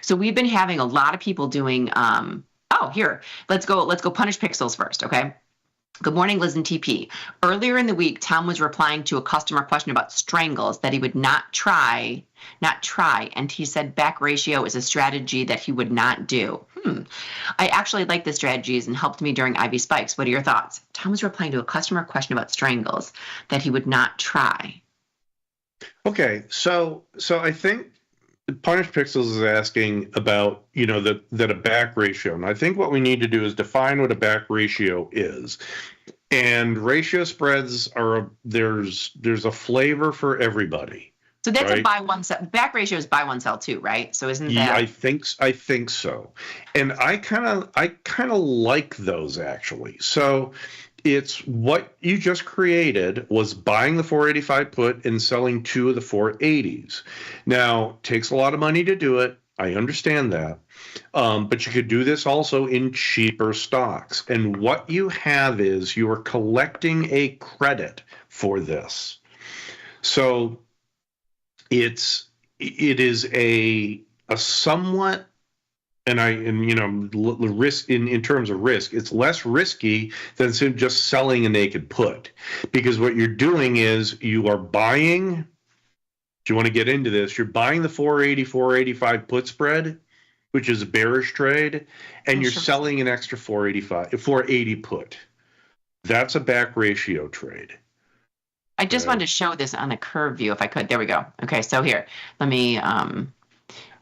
So we've been having a lot of people doing here, let's go punish pixels first, okay? Good morning, Liz and TP. Earlier in the week, Tom was replying to a customer question about strangles that he would not try, and he said back ratio is a strategy that he would not do. I actually like the strategies and helped me during IV spikes. What are your thoughts? Tom was replying to a customer question about strangles that he would not try. Okay, so I think Punish Pixels is asking about, that a back ratio. And I think what we need to do is define what a back ratio is. And ratio spreads there's a flavor for everybody. So that's right? a buy one sell. Back ratio is buy one sell too, right? So isn't that? Yeah, I think so. And I kind of like those actually. So it's what you just created was buying the 485 put and selling 2 of the 480s. Now, it takes a lot of money to do it. I understand that. But you could do this also in cheaper stocks. And what you have is you are collecting a credit for this. So it is a somewhat, risk in terms of risk, it's less risky than just selling a naked put, because what you're doing is you are buying. If you want to get into this, you're buying the 480, 485 put spread, which is a bearish trade, and you're selling an extra 480 put. That's a back ratio trade. I just wanted to show this on a curve view if I could. There we go. Okay, so here, let me.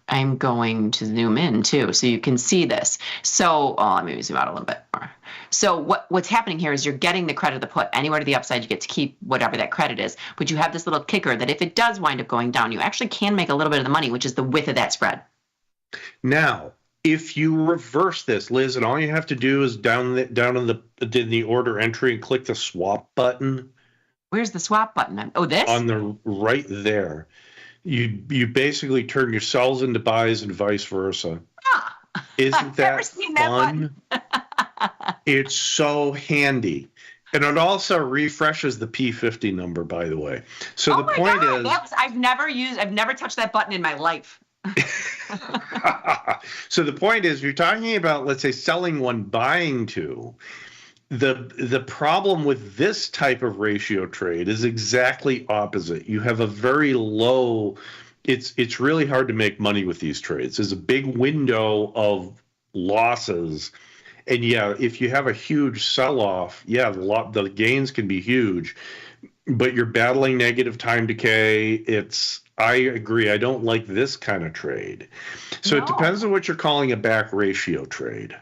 I'm going to zoom in too, so you can see this. So let me zoom out a little bit more. So what's happening here is you're getting the credit of the put. Anywhere to the upside, you get to keep whatever that credit is. But you have this little kicker that if it does wind up going down, you actually can make a little bit of the money, which is the width of that spread. Now, if you reverse this, Liz, and all you have to do is down in the order entry and click the swap button. Where's the swap button? Oh, this? On the right there. You basically turn your sells into buys and vice versa. Isn't that fun? It's so handy. And it also refreshes the P50 number, by the way. So the point is, I've never touched that button in my life. So the point is, you're talking about, let's say, selling one, buying two. The problem with this type of ratio trade is exactly opposite. You have a very low. It's really hard to make money with these trades. There's a big window of losses. And yeah, if you have a huge sell-off, yeah, the gains can be huge, but you're battling negative time decay. I agree. I don't like this kind of trade. So It depends on what you're calling a back ratio trade.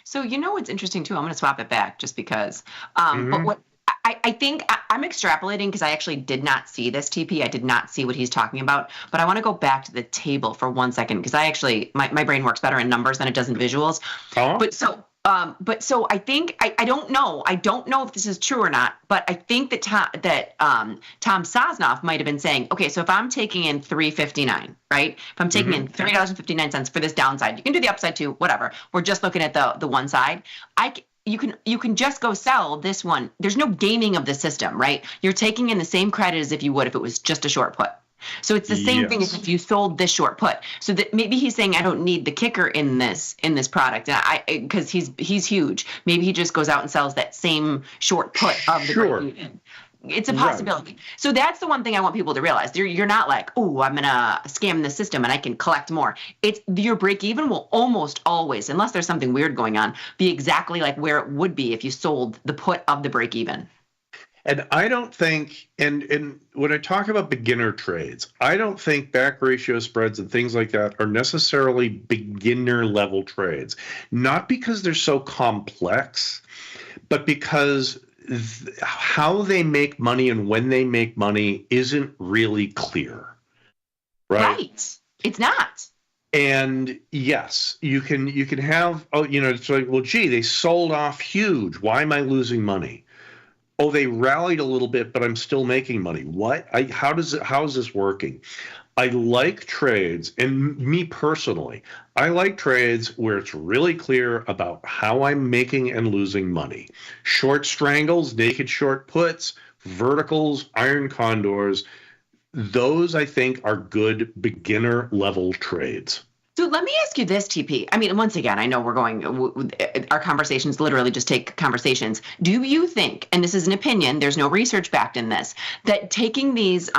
So you know what's interesting too? I'm going to swap it back just because. But what I think I'm extrapolating because I actually did not see this TP. I did not see what he's talking about. But I want to go back to the table for 1 second because I actually my brain works better in numbers than it does in visuals. Oh. But so I think I don't know. I don't know if this is true or not. But I think that Tom Sosnoff might have been saying, okay, so if I'm taking in $3.59, right? If I'm taking in $3.59 for this downside, you can do the upside too. Whatever. We're just looking at the one side. You can just go sell this one. There's no gaming of the system, right? You're taking in the same credit as if you would if it was just a short put. So it's the same thing as if you sold this short put. So that maybe he's saying I don't need the kicker in this product, because he's huge. Maybe he just goes out and sells that same short put of the break-even. It's a possibility. Right. So that's the one thing I want people to realize. You're not like, oh, I'm gonna scam the system and I can collect more. It's your break even will almost always, unless there's something weird going on, be exactly like where it would be if you sold the put of the break even. And I don't think, and when I talk about beginner trades, I don't think back ratio spreads and things like that are necessarily beginner level trades. Not because they're so complex, but because how they make money and when they make money isn't really clear. Right. It's not. And yes, you can have, it's like, well, gee, they sold off huge. Why am I losing money? Oh, they rallied a little bit, but I'm still making money. What? How is this working? I like trades, and me personally, I like trades where it's really clear about how I'm making and losing money. Short strangles, naked short puts, verticals, iron condors, those I think are good beginner level trades. So let me ask you this, TP. I mean, once again, I know our conversations literally just take conversations. Do you think, and this is an opinion, there's no research backed in this, that taking these,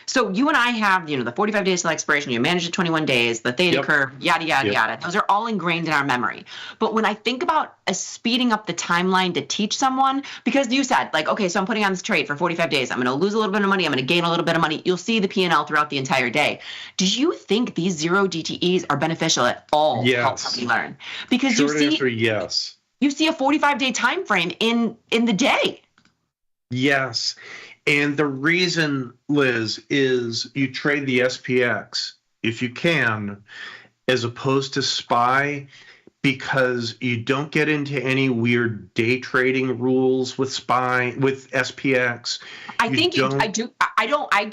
so you and I have, the 45 days till expiration, you manage it 21 days, the theta curve, yada, yada, yada. Those are all ingrained in our memory. But when I think about speeding up the timeline to teach someone, because you said, like, okay, so I'm putting on this trade for 45 days. I'm going to lose a little bit of money. I'm going to gain a little bit of money. You'll see the P&L throughout the entire day. Do you think these zero DTEs are beneficial at all to help somebody learn? Because Short answer, yes. You see a 45-day time frame in the day. Yes. And the reason, Liz, is you trade the SPX, if you can, as opposed to SPY, because you don't get into any weird day trading rules with SPX. I do.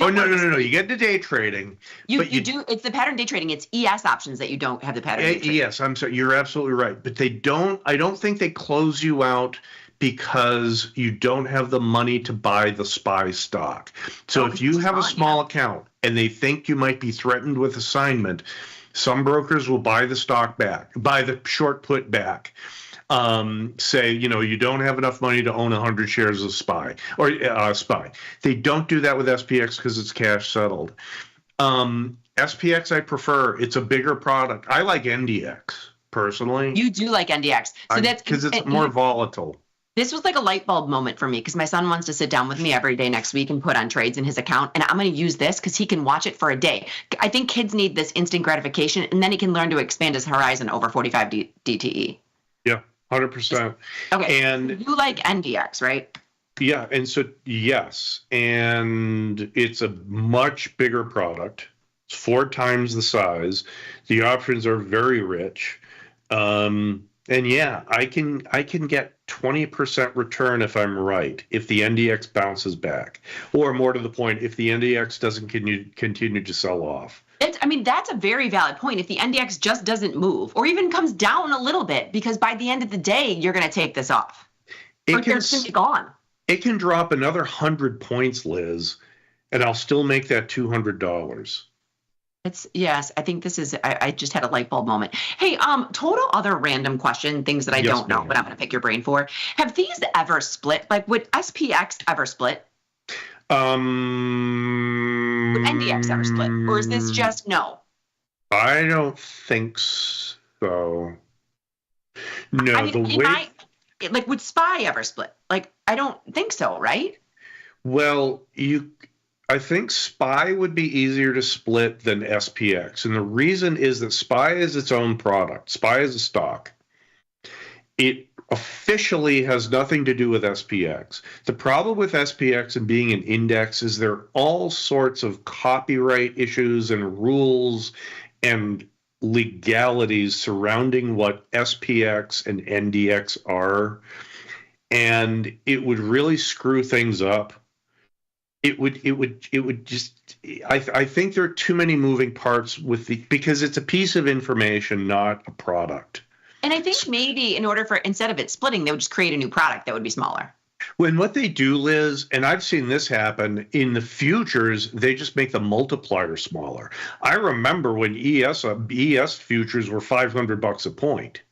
Oh, no. You get into day trading. You do. It's the pattern day trading. It's ES options that you don't have the pattern day trading. Yes, I'm sorry. You're absolutely right. But I don't think they close you out because you don't have the money to buy the SPY stock. So if you have a small account and they think you might be threatened with assignment, some brokers will buy the stock back, buy the short put back. Say, you don't have enough money to own 100 shares of SPY or SPY. They don't do that with SPX because it's cash settled. SPX I prefer. It's a bigger product. I like NDX personally. You do like NDX. So that's because it's more volatile. This was like a light bulb moment for me because my son wants to sit down with me every day next week and put on trades in his account. And I'm going to use this because he can watch it for a day. I think kids need this instant gratification, and then he can learn to expand his horizon over 45 DTE. Yeah, 100%. Okay, and you like NDX, right? Yeah, and so, yes. And it's a much bigger product. It's 4 times the size. The options are very rich. And yeah, I can get 20% return if I'm right, if the NDX bounces back. Or more to the point, if the NDX doesn't continue to sell off. That's a very valid point. If the NDX just doesn't move or even comes down a little bit, because by the end of the day, you're going to take this off. It's going to be gone. It can drop another 100 points, Liz, and I'll still make that $200. Yes, I think this is, I just had a light bulb moment. Hey, total other random question, things that I don't know, but I'm going to pick your brain for. Have these ever split? Like, would SPX ever split? Would NDX ever split? Or is this just no? I don't think so. No, would SPY ever split? Like, I don't think so, right? Well, I think SPY would be easier to split than SPX. And the reason is that SPY is its own product. SPY is a stock. It officially has nothing to do with SPX. The problem with SPX and being an index is there are all sorts of copyright issues and rules and legalities surrounding what SPX and NDX are. And it would really screw things up. It would just, I think there are too many moving parts because it's a piece of information, not a product. And I think maybe instead of it splitting, they would just create a new product that would be smaller. When what they do, Liz, and I've seen this happen in the futures, they just make the multiplier smaller. I remember when ES futures were $500 a point.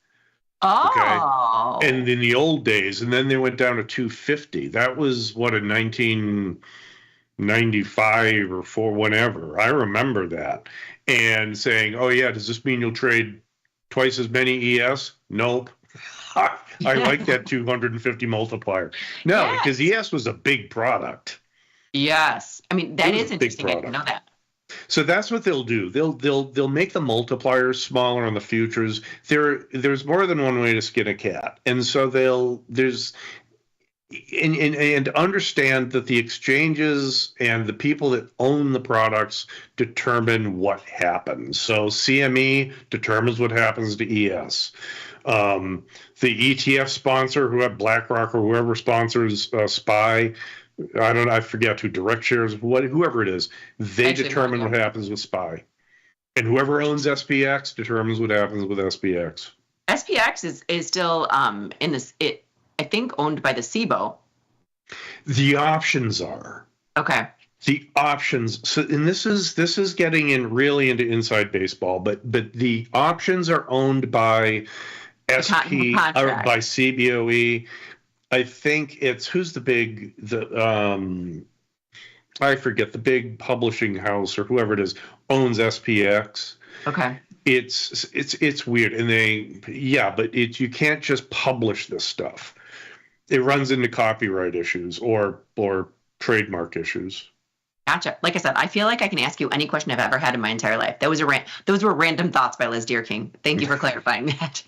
Oh. Okay? And in the old days, and then they went down to $250. That was in 1995 or 4, whenever. I remember that. And saying, oh yeah, does this mean you'll trade twice as many ES? Nope. I like that 250 multiplier. No, because ES was a big product. Yes. That is interesting. I didn't know that. So that's what they'll do. They'll make the multipliers smaller on the futures. There's more than one way to skin a cat. And so and understand that the exchanges and the people that own the products determine what happens. So CME determines what happens to ES. The ETF sponsor, who had BlackRock or whoever sponsors SPY, I forget who, Direct Shares, whoever it is, they determine what happens with SPY. And whoever owns SPX determines what happens with SPX. SPX is still in this, I think, owned by the SIBO. The options are. Okay. The options. So, and this is getting really into inside baseball, but the options are owned by SP or by CBOE. I think it's I forget, the big publishing house or whoever it is owns SPX. Okay. It's weird, and but you can't just publish this stuff. It runs into copyright issues or trademark issues. Gotcha. Like I said, I feel like I can ask you any question I've ever had in my entire life. Those were random thoughts by Liz Deerking. Thank you for clarifying that.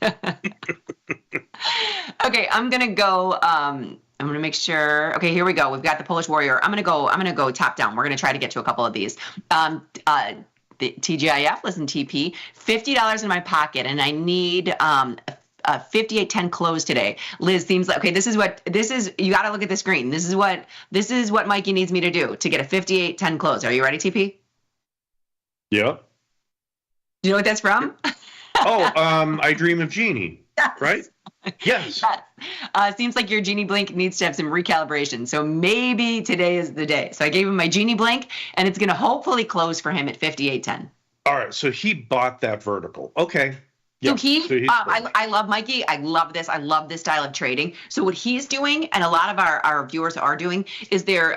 Okay, I'm gonna go. I'm gonna make sure. Okay, here we go. We've got the Polish Warrior. I'm gonna go top down. We're gonna try to get to a couple of these. The TGIF, listen, TP, $50 in my pocket, and I need a 58.10 close today. Liz seems like, okay, this is you got to look at the screen. This is what Mikey needs me to do to get a 58.10 close. Are you ready, TP? Yeah. You know what that's from? I Dream of Jeannie, right? Yes. Seems like your Genie Blink needs to have some recalibration. So maybe today is the day. So I gave him my Genie Blink, and it's going to hopefully close for him at 58.10. All right. So he bought that vertical. Okay. Yep. So I love Mikey. I love this. I love this style of trading. So what he's doing, and a lot of our viewers are doing, is they're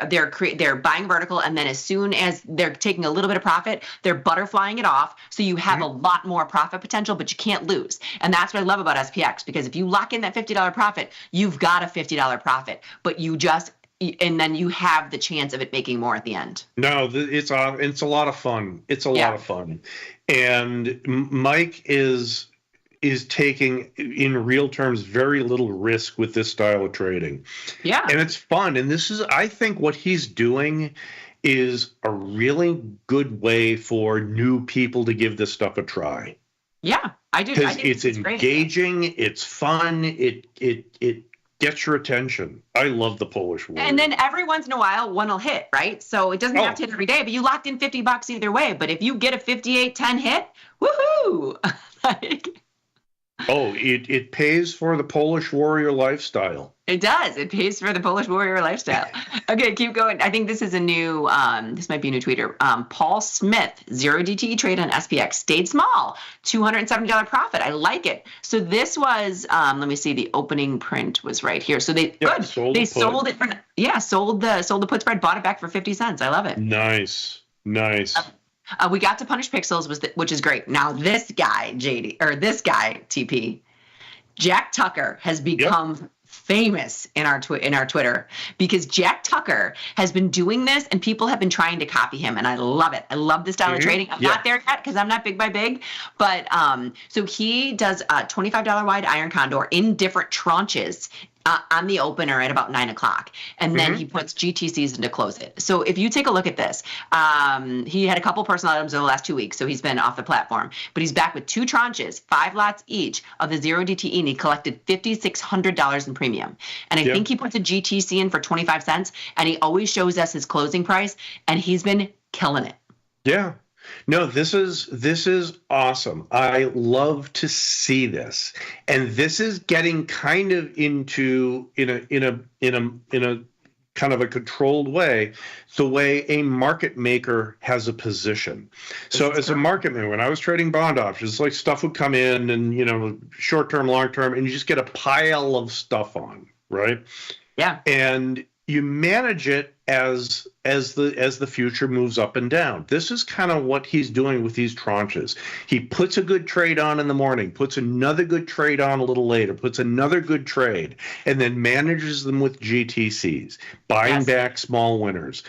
buying vertical, and then as soon as they're taking a little bit of profit, they're butterflying it off. So you have a lot more profit potential, but you can't lose. And that's what I love about SPX, because if you lock in that $50 profit, you've got a $50 profit, but and then you have the chance of it making more at the end. No, it's a lot of fun. It's a lot of fun. And Mike is taking, in real terms, very little risk with this style of trading. Yeah. And it's fun. And I think what he's doing is a really good way for new people to give this stuff a try. Yeah, I do. Because it's engaging, it's fun, it gets your attention. I love the Polish Warrior. And then every once in a while, one will hit, right? So it doesn't have to hit every day, but you locked in $50 either way. But if you get a 58.10 hit, woohoo! It pays for the Polish Warrior lifestyle. It does. It pays for the Polish Warrior lifestyle. Okay, keep going. I think this is a new, this might be a new tweeter. Paul Smith, 0 DTE trade on SPX, stayed small, $270 profit. I like it. So this was, let me see, the opening print was right here. So they sold it. Sold the put spread, bought it back for 50 cents. I love it. Nice. We got to punish pixels, which is great. Now this guy, TP, Jack Tucker has become famous in our Twitter because Jack Tucker has been doing this and people have been trying to copy him, and I love it. I love this style of trading. I'm not there yet because I'm not big by big, but so he does a $25 wide iron condor in different tranches on the opener at about 9 o'clock. And then he puts GTCs in to close it. So if you take a look at this, he had a couple personal items in the last 2 weeks, so he's been off the platform. But he's back with 2 tranches, 5 lots each of the 0 DTE, and he collected $5,600 in premium. And I think he puts a GTC in for 25 cents, and he always shows us his closing price, and he's been killing it. Yeah. No, this is awesome. I love to see this, and this is getting kind of into in a kind of a controlled way, the way a market maker has a position. So as a market maker, when I was trading bond options, like stuff would come in and short term, long term, and you just get a pile of stuff on, right? Yeah. And you manage it as the future moves up and down. This is kind of what he's doing with these tranches. He puts a good trade on in the morning, puts another good trade on a little later, puts another good trade, and then manages them with GTCs, buying back small winners.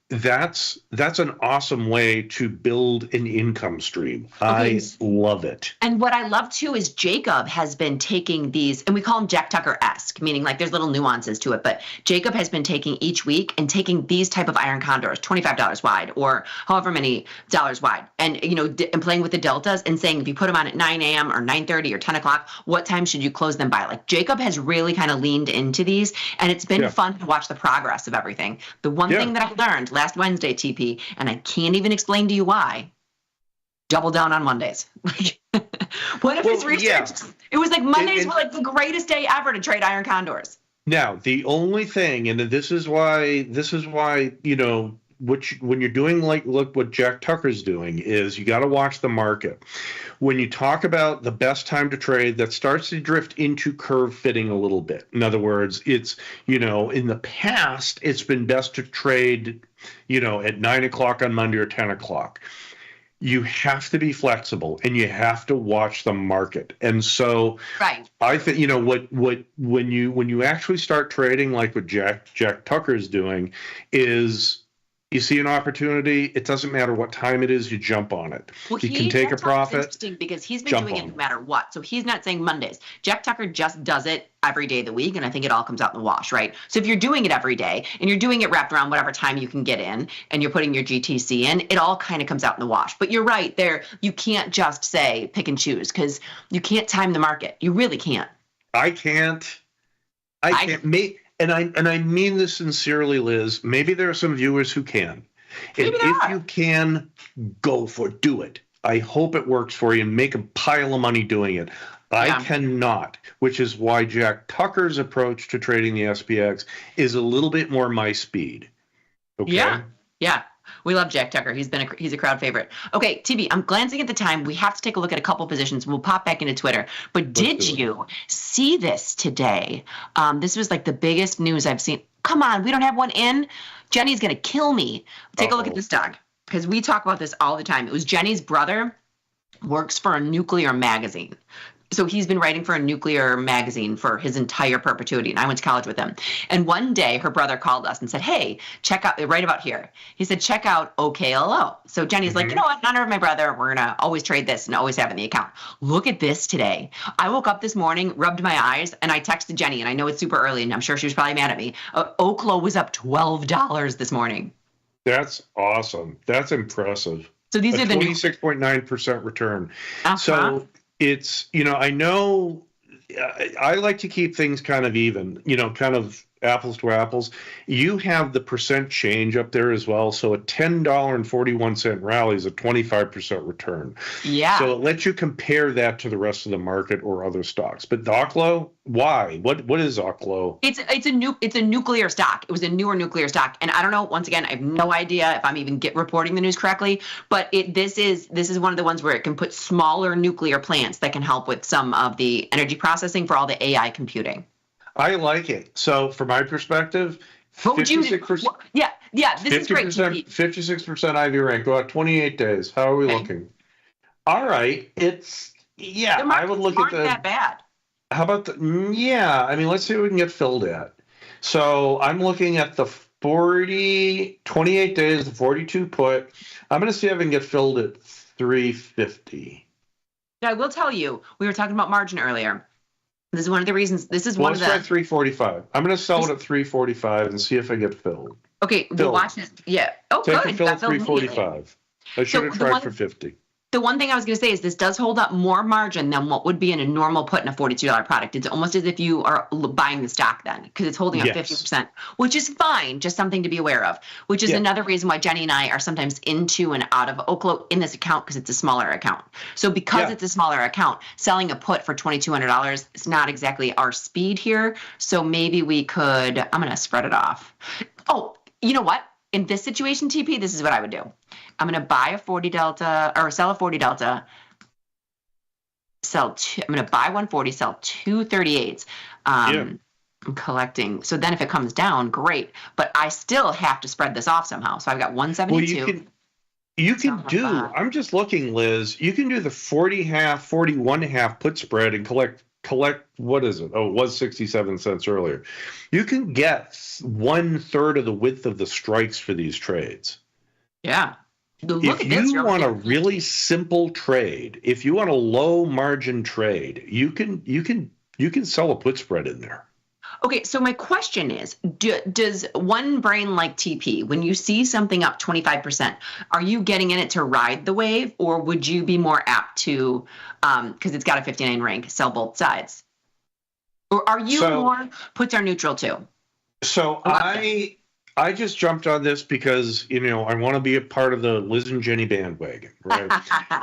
That's an awesome way to build an income stream. I love it. And what I love too is Jacob has been taking these, and we call them Jack Tucker-esque, meaning like there's little nuances to it, but Jacob has been taking each week and taking these type of iron condors, $25 wide or however many dollars wide, and and playing with the deltas and saying if you put them on at 9 a.m. or 9:30 or 10 o'clock, what time should you close them by? Like Jacob has really kind of leaned into these, and it's been fun to watch the progress of everything. The one thing that I learned last Wednesday, TP, and I can't even explain to you why, double down on Mondays. What if his research, it was like Mondays were like the greatest day ever to trade iron condors. Now, the only thing, and this is why, when you're doing look what Jack Tucker's doing is you got to watch the market. When you talk about the best time to trade, that starts to drift into curve fitting a little bit. In other words, it's, in the past, it's been best to trade, at 9 o'clock on Monday or 10 o'clock. You have to be flexible and you have to watch the market. And so I think, when you actually start trading like what Jack Tucker's doing is, you see an opportunity, it doesn't matter what time it is, you jump on it. Well, you can take a profit. Interesting because he's been doing it no matter what. So he's not saying Mondays. Jack Tucker just does it every day of the week, and I think it all comes out in the wash, right? So if you're doing it every day and you're doing it wrapped around whatever time you can get in and you're putting your GTC in, it all kind of comes out in the wash. But you're right there, you can't just say pick and choose because you can't time the market. You really can't. I can't. And I mean this sincerely, Liz. Maybe there are some viewers who can. And if you can, do it. I hope it works for you and make a pile of money doing it. I cannot, which is why Jack Tucker's approach to trading the SPX is a little bit more my speed. Okay? Yeah. We love Jack Tucker. He's a crowd favorite. Okay, TB, I'm glancing at the time. We have to take a look at a couple positions. We'll pop back into Twitter. But did you see this today? This was like the biggest news I've seen. Come on, we don't have one in. Jenny's going to kill me. Take a look at this dog because we talk about this all the time. It was Jenny's brother works for a nuclear magazine. So he's been writing for a nuclear magazine for his entire perpetuity, and I went to college with him. And one day, her brother called us and said, hey, check out, right about here. He said, check out OKLO. So Jenny's like, you know what, in honor of my brother, we're going to always trade this and always have it in the account. Look at this today. I woke up this morning, rubbed my eyes, and I texted Jenny, and I know it's super early, and I'm sure she was probably mad at me. OKLO was up $12 this morning. That's awesome. That's impressive. So these are the 26.9% return. So it's, I know I like to keep things kind of even, kind of apples to apples. You have the percent change up there as well. So a $10.41 rally is a 25% return. Yeah. So it lets you compare that to the rest of the market or other stocks. But the Oklo, why? What is Oklo? It's a nuclear stock. It was a newer nuclear stock, and I don't know. Once again, I have no idea if I'm even reporting the news correctly. But this is one of the ones where it can put smaller nuclear plants that can help with some of the energy processing for all the AI computing. I like it. So from my perspective, 56%. Yeah, this is great. 56% IV rank. Go out 28 days. How are we looking? All right. I would look at the. That bad. How about let's see what we can get filled at. So I'm looking at the 28 days, the 42 put. I'm going to see if I can get filled at 350. Now, I will tell you, we were talking about margin earlier. This is one of the reasons. This is one of the. Let's try 345. I'm going to sell it at 345 and see if I get filled. Okay, we'll watch it. Yeah. Oh, Take good. a fill at 345. I should have tried for 50. The one thing I was going to say is this does hold up more margin than what would be in a normal put in a $42 product. It's almost as if you are buying the stock then, because it's holding up 50%, which is fine, just something to be aware of, which is another reason why Jenny and I are sometimes into and out of Oklo in this account, because it's a smaller account. So because it's a smaller account, selling a put for $2,200 is not exactly our speed here. So maybe we could, I'm going to spread it off. Oh, you know what? In this situation, TP, this is what I would do. I'm going to buy a 40 delta or sell a 40 delta. I'm going to buy 140, sell 238s. I'm collecting. So then if it comes down, great. But I still have to spread this off somehow. So I've got 172. Well, you can do, I'm just looking, Liz, you can do the 41.5 put spread and collect, what is it? Oh, it was 67 cents earlier. You can get 1/3 of the width of the strikes for these trades. Yeah. If you want a really simple trade, if you want a low margin trade, you can sell a put spread in there. Okay, so my question is, does one brain like TP, when you see something up 25%, are you getting in it to ride the wave, or would you be more apt to, because it's got a 59 rank, sell both sides? Or are you more puts are neutral too? So I just jumped on this because, I want to be a part of the Liz and Jenny bandwagon, right?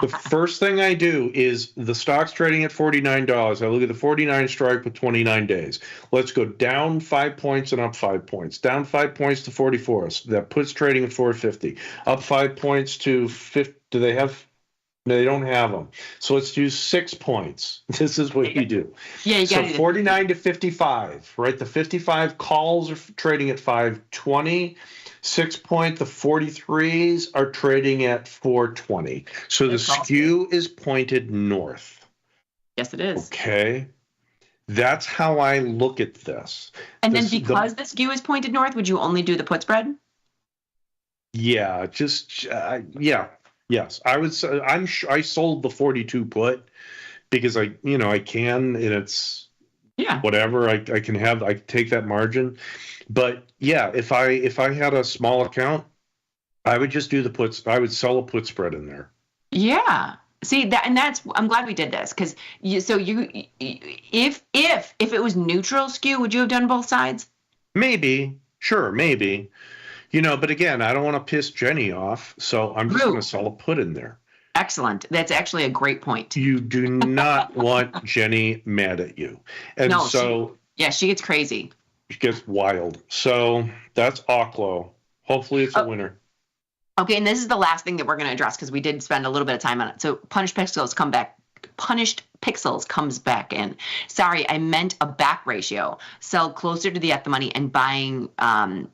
The first thing I do is the stock's trading at $49. I look at the 49 strike with 29 days. Let's go down 5 points and up 5 points. Down 5 points to 44. So that puts trading at 450. Up 5 points to 50. Do they have? No, they don't have them. So let's do 6 points. This is what you do. Yeah, you got So 49 to 55, right? The 55 calls are trading at 520. 6 point, the 43s are trading at 420. So the skew is pointed north. Yes, it is. Okay. That's how I look at this. And then because the skew is pointed north, would you only do the put spread? Yeah, Yes, I would say I sold the 42 put because I can, and it's whatever I take that margin. But yeah, if I had a small account, I would just do the puts. I would sell a put spread in there. Yeah. See that, and I'm glad we did this, because if it was neutral skew, would you have done both sides? Maybe, sure, maybe. But again, I don't want to piss Jenny off, so I'm just going to sell a put in there. Excellent. That's actually a great point. You do not want Jenny mad at you. And she gets crazy. She gets wild. So that's Oklo. Hopefully it's a winner. Okay, and this is the last thing that we're going to address, because we did spend a little bit of time on it. So Punished Pixels comes back in. Sorry, I meant a back ratio. Sell closer to the at the money and buying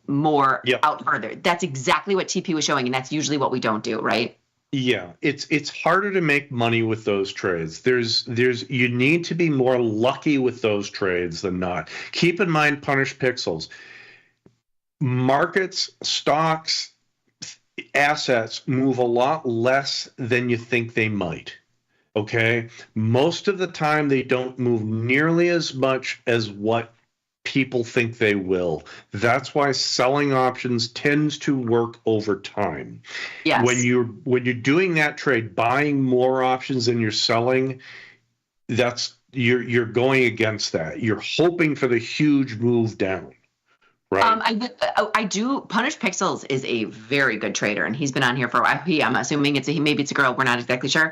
more out further. That's exactly what TP was showing, and that's usually what we don't do, right? Yeah, it's harder to make money with those trades. You need to be more lucky with those trades than not. Keep in mind, Punished Pixels. Markets, stocks, assets move a lot less than you think they might. Okay, most of the time they don't move nearly as much as what people think they will. That's why selling options tends to work over time. Yes. When you're doing that trade, buying more options than you're selling, that's you're going against that. You're hoping for the huge move down. Right. I do. Punished Pixels is a very good trader, and he's been on here for a while. I'm assuming maybe it's a girl. We're not exactly sure.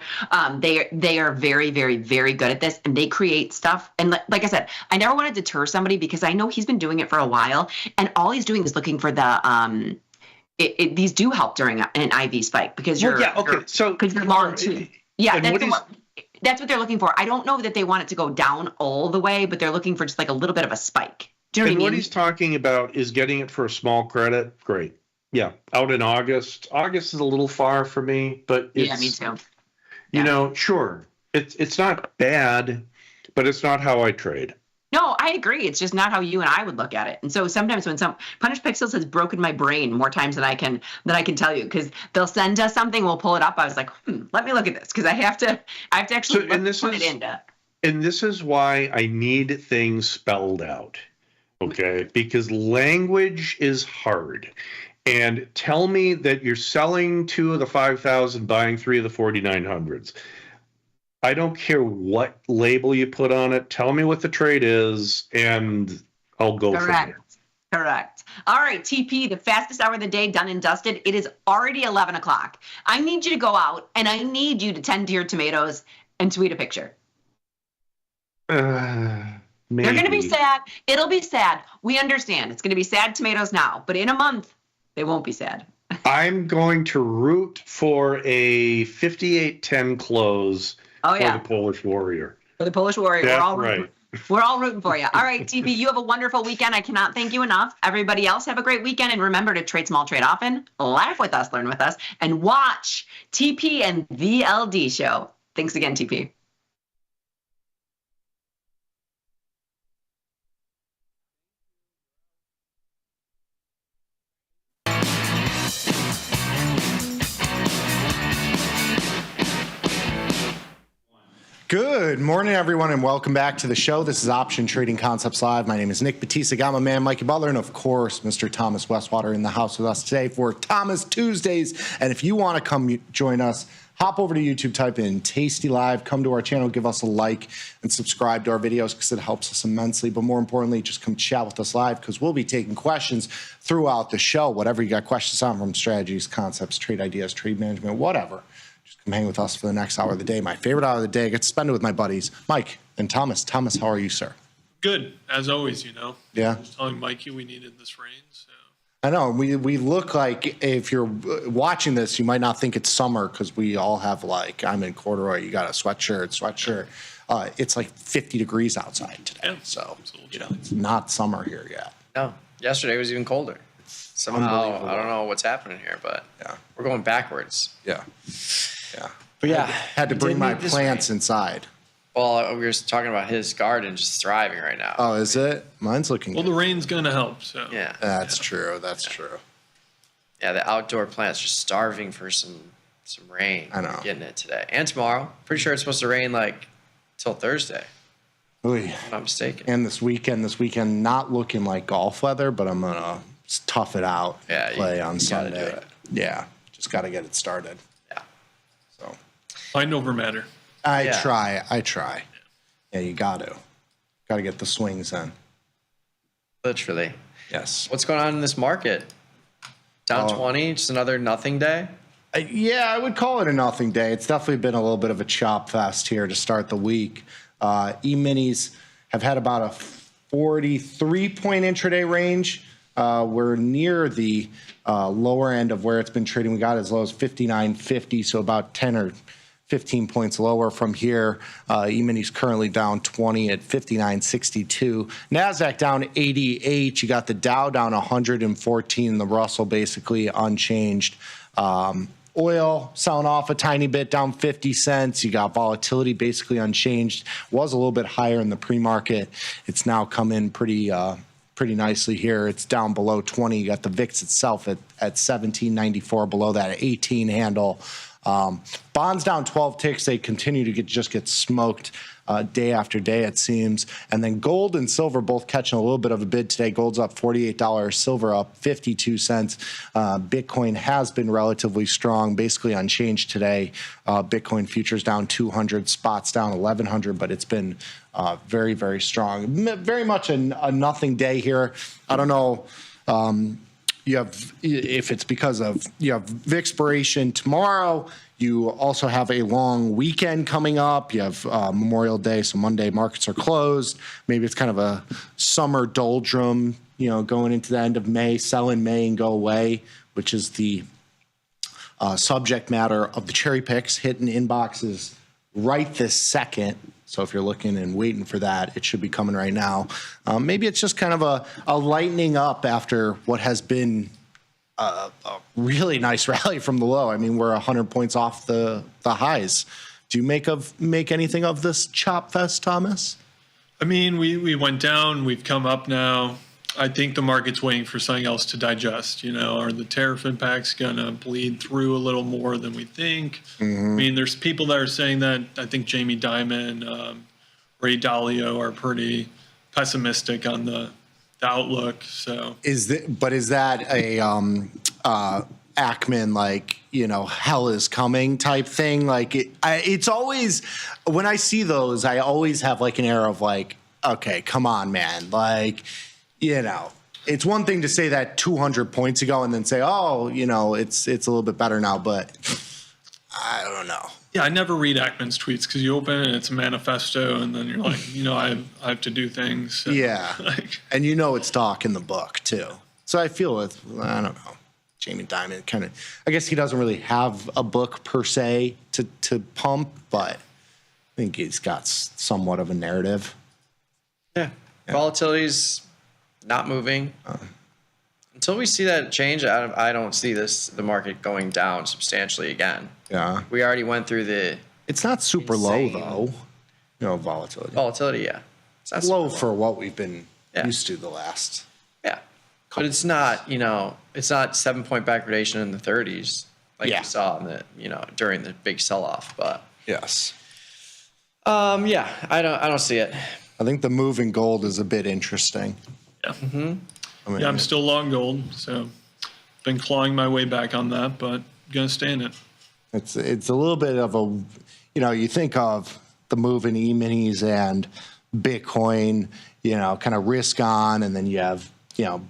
They are very, very, very good at this, and they create stuff. And like I said, I never want to deter somebody because I know he's been doing it for a while, and all he's doing is looking for the these do help during an IV spike because you're because you're long too. Yeah, that's what they're looking for. I don't know that they want it to go down all the way, but they're looking for just like a little bit of a spike. Do you know what I mean? What he's talking about is getting it for a small credit. Great. Yeah. Out in August. August is a little far for me, but it's, yeah, me too. You know, sure. It's not bad, but it's not how I trade. No, I agree. It's just not how you and I would look at it. And so sometimes when Punished Pixels has broken my brain more times than I can tell you, because they'll send us something, we'll pull it up. I was like, let me look at this because I have to actually put it into. And this is why I need things spelled out. Okay, because language is hard. And tell me that you're selling 2 of the 5,000, buying 3 of the 4,900s. I don't care what label you put on it. Tell me what the trade is, and I'll go from there. Correct. All right, TP, the fastest hour of the day, done and dusted. It is already 11 o'clock. I need you to go out, and I need you to tend to your tomatoes and tweet a picture. Maybe. They're going to be sad. It'll be sad. We understand. It's going to be sad tomatoes now, but in a month, they won't be sad. I'm going to root for a 58-10 close for the Polish Warrior. For the Polish Warrior. That's We're all rooting for you. All right, TP, you have a wonderful weekend. I cannot thank you enough. Everybody else, have a great weekend. And remember to trade small, trade often, laugh with us, learn with us, and watch TP and the LD show. Thanks again, TP. Good morning, everyone, and welcome back to the show. This is Option Trading Concepts Live. My name is Nick Batista. Got my man, Mikey Butler, and of course, Mr. Thomas Westwater in the house with us today for Thomas Tuesdays. And if you want to come join us, hop over to YouTube, type in Tasty Live, come to our channel, give us a like, and subscribe to our videos because it helps us immensely. But more importantly, just come chat with us live because we'll be taking questions throughout the show. Whatever you got questions on, from strategies, concepts, trade ideas, trade management, whatever. Come hang with us for the next hour of the day. My favorite hour of the day. I get to spend it with my buddies, Mike and Thomas. Thomas, how are you, sir? Good, as always, you know. Yeah. I was telling Mikey we needed this rain. So. I know. We look like, if you're watching this, you might not think it's summer because we all have, like, I'm in corduroy. You got a sweatshirt. It's like 50 degrees outside today. Yeah, so, it's not summer here yet. No, yesterday was even colder. Somehow, I don't know what's happening here, but we're going backwards. Yeah. But yeah, had to bring my plants inside. Well, we were talking about his garden just thriving right now. Oh, is it? Mine's looking good. Well, the rain's going to help, so. Yeah. That's true. That's true. Yeah, the outdoor plants just starving for some rain. I know. Getting it today and tomorrow. Pretty sure it's supposed to rain like till Thursday. Ooh. If I'm not mistaken. And this weekend, not looking like golf weather, but I'm going to tough it out. Yeah, play on Sunday. Do it. Yeah, just got to get it started. Mind over matter. I try. Yeah, you got to get the swings in. Literally. Yes. What's going on in this market? Down 20, just another nothing day? Yeah, I would call it a nothing day. It's definitely been a little bit of a chop fest here to start the week. E-minis have had about a 43-point intraday range. We're near the lower end of where it's been trading. We got as low as 59.50, so about 10 or 15 points lower from here. E-mini's currently down 20 at 59.62. NASDAQ down 88. You got the Dow down 114. The Russell basically unchanged. Oil selling off a tiny bit, down 50 cents. You got volatility basically unchanged. Was a little bit higher in the pre-market. It's now come in pretty nicely here. It's down below 20. You got the VIX itself at 1794, below that 18 handle. Bonds down 12 ticks. They continue to get smoked day after day, it seems. And then gold and silver both catching a little bit of a bid today. Gold's up $48, silver up 52 cents. Bitcoin has been relatively strong, basically unchanged today. Bitcoin futures down 200, spots down 1,100, but it's been very, very strong. Very much a nothing day here. I don't know. You have, if it's because of, you have expiration tomorrow. You also have a long weekend coming up. You have Memorial Day, so Monday markets are closed. Maybe it's kind of a summer doldrum, going into the end of May, sell in May and go away, which is the subject matter of the cherry picks hitting inboxes right this second. So if you're looking and waiting for that, it should be coming right now. Maybe it's just kind of a lightening up after what has been a really nice rally from the low. I mean, we're 100 points off the highs. Do you make anything of this chop fest, Thomas? I mean, we went down, we've come up now. I think the market's waiting for something else to digest. Are the tariff impacts going to bleed through a little more than we think? I mean, there's people that are saying that. I think Jamie Dimon, Ray Dalio are pretty pessimistic on the outlook. So is that a Ackman, like, hell is coming type thing? Like it's always, when I see those, I always have like an air of like, okay, come on, man. Like, it's one thing to say that 200 points ago and then say, oh, it's a little bit better now, but I don't know. Yeah, I never read Ackman's tweets because you open it and it's a manifesto, and then you're like, I have to do things. So, yeah, and it's talk in the book too. So I feel with, I don't know, Jamie Dimon kind of, I guess he doesn't really have a book per se to pump, but I think he's got somewhat of a narrative. Yeah. Volatility's not moving. Until we see that change, I don't see the market going down substantially again. Yeah. We already went through the... It's not super low, though. Volatility. Volatility, yeah. It's not low for what we've been used to the last... Yeah. But it's not, it's not 7-point backwardation in the 30s like you saw in the, during the big sell-off, but... Yes. Yeah, I don't see it. I think the move in gold is a bit interesting. Yeah. I'm still long gold, so been clawing my way back on that, but gonna stay in it. It's a little bit of a, you think of the move in E-minis and Bitcoin, kind of risk on, and then you have,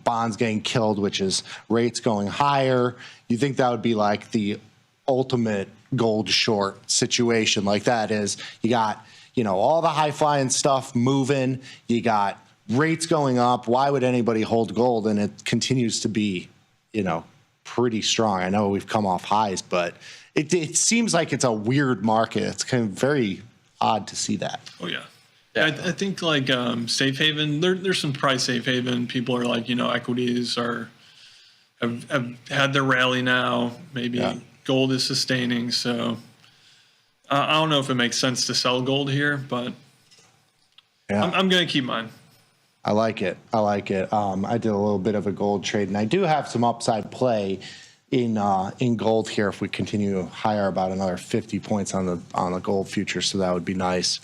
bonds getting killed, which is rates going higher. You think that would be like the ultimate gold short situation. Like that is, you got, all the high flying stuff moving, you got rates going up. Why would anybody hold gold? And it continues to be, pretty strong. I know we've come off highs, but it seems like it's a weird market. It's kind of very odd to see that. Oh yeah. I think like safe haven, there's some price safe haven. People are like, equities have had their rally now. Maybe gold is sustaining. So I don't know if it makes sense to sell gold here, but I'm going to keep mine. I like it. I did a little bit of a gold trade, and I do have some upside play in gold here if we continue higher, about another 50 points on the gold future. So that would be nice.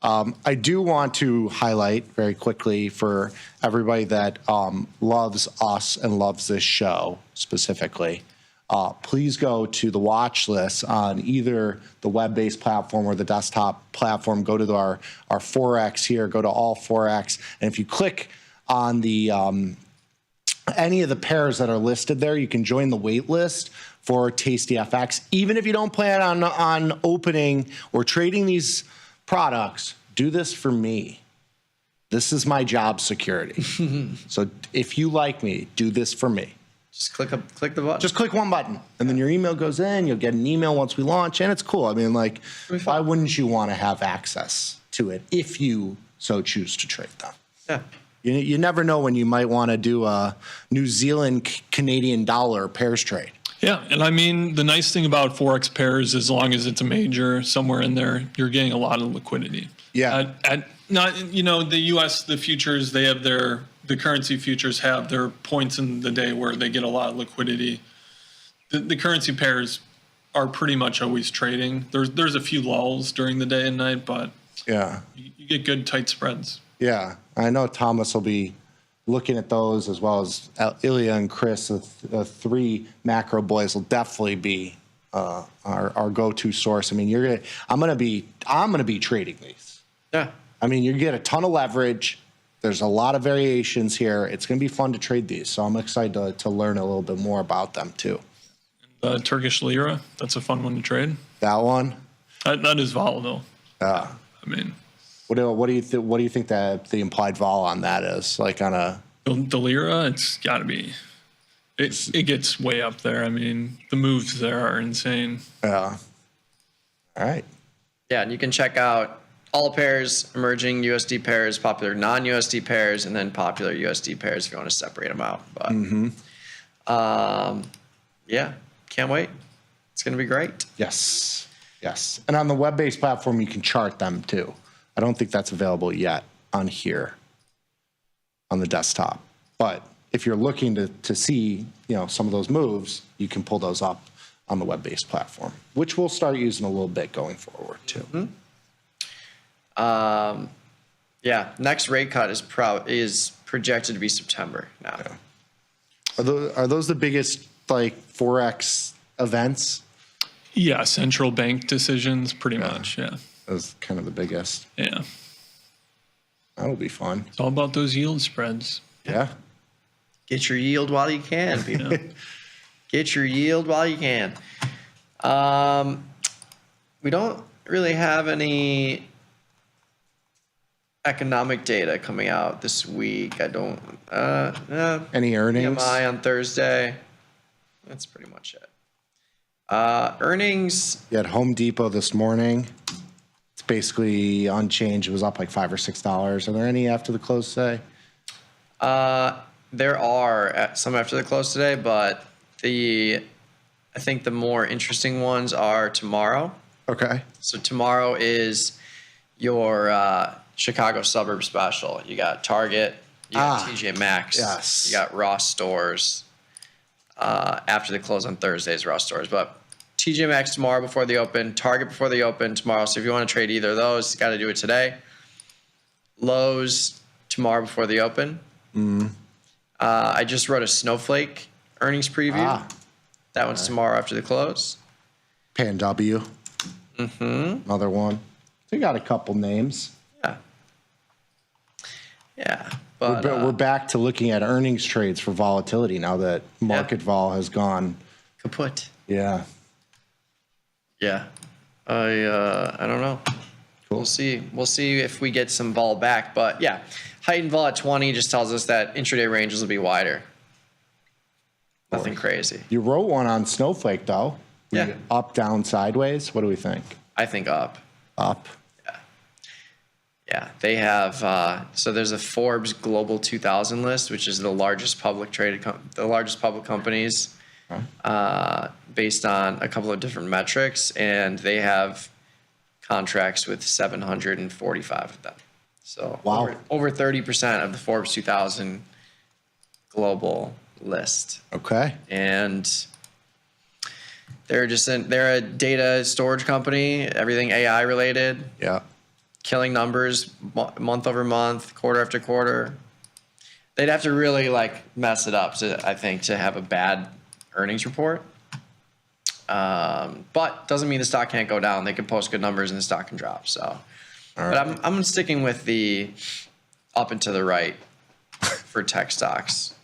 I do want to highlight very quickly for everybody that loves us and loves this show specifically. Please go to the watch list on either the web-based platform or the desktop platform. Go to our Forex here. Go to all Forex, and if you click on the any of the pairs that are listed there, you can join the wait list for TastyFX. Even if you don't plan on opening or trading these products, do this for me. This is my job security. So if you like me, do this for me. Just click the button. Just click one button, and then your email goes in. You'll get an email once we launch, and it's cool. I mean, like, why wouldn't you want to have access to it if you so choose to trade them? Yeah. You never know when you might want to do a New Zealand Canadian dollar pairs trade. Yeah, and I mean, the nice thing about Forex pairs, as long as it's a major somewhere in there, you're getting a lot of liquidity. Yeah. The U.S., the futures, they have the currency futures have their points in the day where they get a lot of liquidity. The currency pairs are pretty much always trading. There's a few lulls during the day and night, but you get good tight spreads. Yeah, I know Thomas will be looking at those, as well as Ilya and Chris, the three macro boys will definitely be our go-to source. I mean, I'm gonna be trading these. Yeah. I mean, you get a ton of leverage. There's a lot of variations here. It's going to be fun to trade these. So I'm excited to learn a little bit more about them too. The Turkish lira, that's a fun one to trade. That one? That is volatile. Yeah. I mean, what do you think that the implied vol on that is? Like on a the lira, it's got to be. It gets way up there. I mean, the moves there are insane. Yeah. All right. Yeah, and you can check out all pairs, emerging USD pairs, popular non-USD pairs, and then popular USD pairs if you want to separate them out. But yeah, can't wait. It's going to be great. Yes. Yes. And on the web-based platform, you can chart them too. I don't think that's available yet on here on the desktop. But if you're looking to see, some of those moves, you can pull those up on the web-based platform, which we'll start using a little bit going forward too. Yeah, next rate cut is projected to be September now. Yeah. Are those the biggest Forex events? Yeah, central bank decisions, pretty much. Yeah, that's kind of the biggest. Yeah, that'll be fun. It's all about those yield spreads. Yeah, get your yield while you can, people. Get your yield while you can. We don't really have any economic data coming out this week. I don't. Any earnings? PMI on Thursday. That's pretty much it. Earnings. You had Home Depot this morning. It's basically unchanged. It was up like $5 or $6. Are there any after the close today? There are some after the close today, but I think the more interesting ones are tomorrow. Okay. So tomorrow is your Chicago suburb special. You got Target, you got TJ Maxx, yes. You got Ross Stores. After the close on Thursdays, Ross Stores, but TJ Maxx tomorrow before the open, Target before the open tomorrow. So if you want to trade either of those, you got to do it today. Lowe's tomorrow before the open. I just wrote a Snowflake earnings preview. That one's tomorrow after the close. Pan W. Another one. We got a couple names. Yeah. But we're back to looking at earnings trades for volatility now that market vol has gone kaput. Yeah. Yeah. I don't know. Cool. We'll see if we get some vol back. But yeah, heightened vol at 20 just tells us that intraday ranges will be wider. Nothing crazy. You wrote one on Snowflake though. Yeah. Up, down, sideways. What do we think? I think up. Up. Yeah, they have. So there's a Forbes Global 2000 list, which is the largest public companies, based on a couple of different metrics, and they have contracts with 745 of them. So over 30% of the Forbes 2000 global list. Okay. And they're a data storage company, everything AI related. Yeah. Killing numbers month over month, quarter after quarter. They'd have to really mess it up I think to have a bad earnings report. But doesn't mean the stock can't go down. They can post good numbers and the stock can drop. So, but I'm sticking with the up and to the right for tech stocks.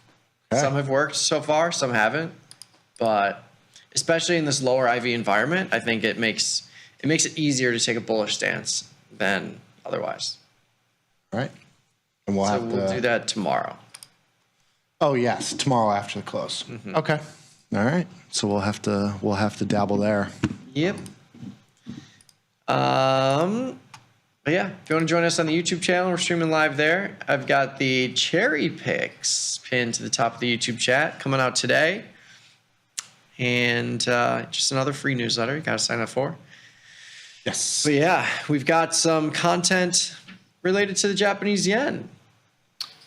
Okay. Some have worked so far, some haven't. But especially in this lower IV environment, I think it makes it easier to take a bullish stance than otherwise. All right. And we'll do that tomorrow. Oh yes, tomorrow after the close. Okay. All right. So we'll have to dabble there. Yep. But yeah, if you want to join us on the YouTube channel, we're streaming live there. I've got the cherry picks pinned to the top of the YouTube chat coming out today. And just another free newsletter you got to sign up for. Yes. But yeah, we've got some content related to the Japanese yen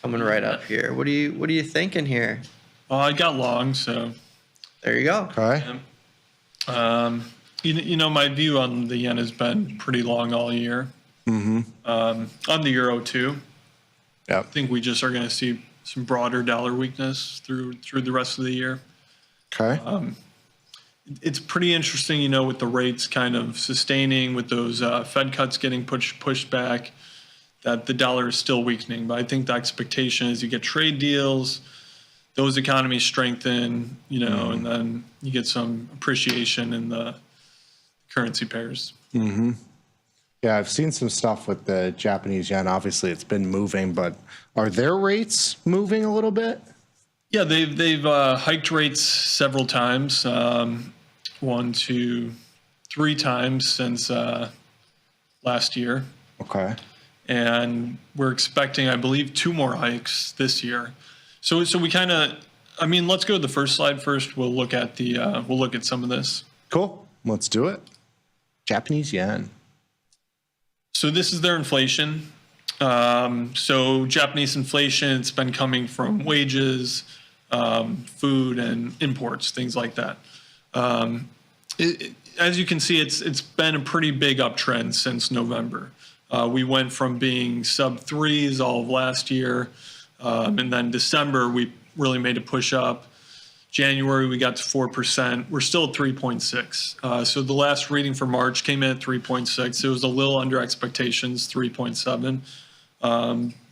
coming right up here. What are you thinking here? Well, I got long, so there you go. Okay. My view on the yen has been pretty long all year. On the euro too. Yeah. I think we just are going to see some broader dollar weakness through the rest of the year. Okay. It's pretty interesting, with the rates kind of sustaining, with those Fed cuts getting pushed back. that the dollar is still weakening. But I think the expectation is you get trade deals, those economies strengthen, and then you get some appreciation in the currency pairs. Mm-hmm. Yeah, I've seen some stuff with the Japanese yen. Obviously, it's been moving, but are their rates moving a little bit? Yeah, they've hiked rates several times, 1, 2, 3 times since last year. Okay. And we're expecting, I believe, 2 more hikes this year. So we kind of, let's go to the first slide first. We'll look at some of this. Cool. Let's do it. Japanese yen. So this is their inflation. So Japanese inflation, it's been coming from wages, food, and imports, things like that. As you can see, it's been a pretty big uptrend since November. We went from being sub 3s all of last year, and then December we really made a push up. January we got to 4%. We're still at 3.6. So the last reading for March came in at 3.6. It was a little under expectations, 3.7.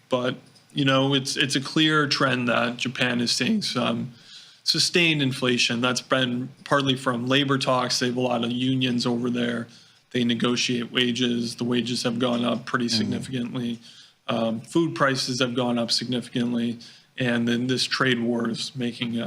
But it's a clear trend that Japan is seeing some sustained inflation. That's been partly from labor talks. They have a lot of unions over there. They negotiate wages. The wages have gone up pretty significantly. Food prices have gone up significantly. And then this trade war is making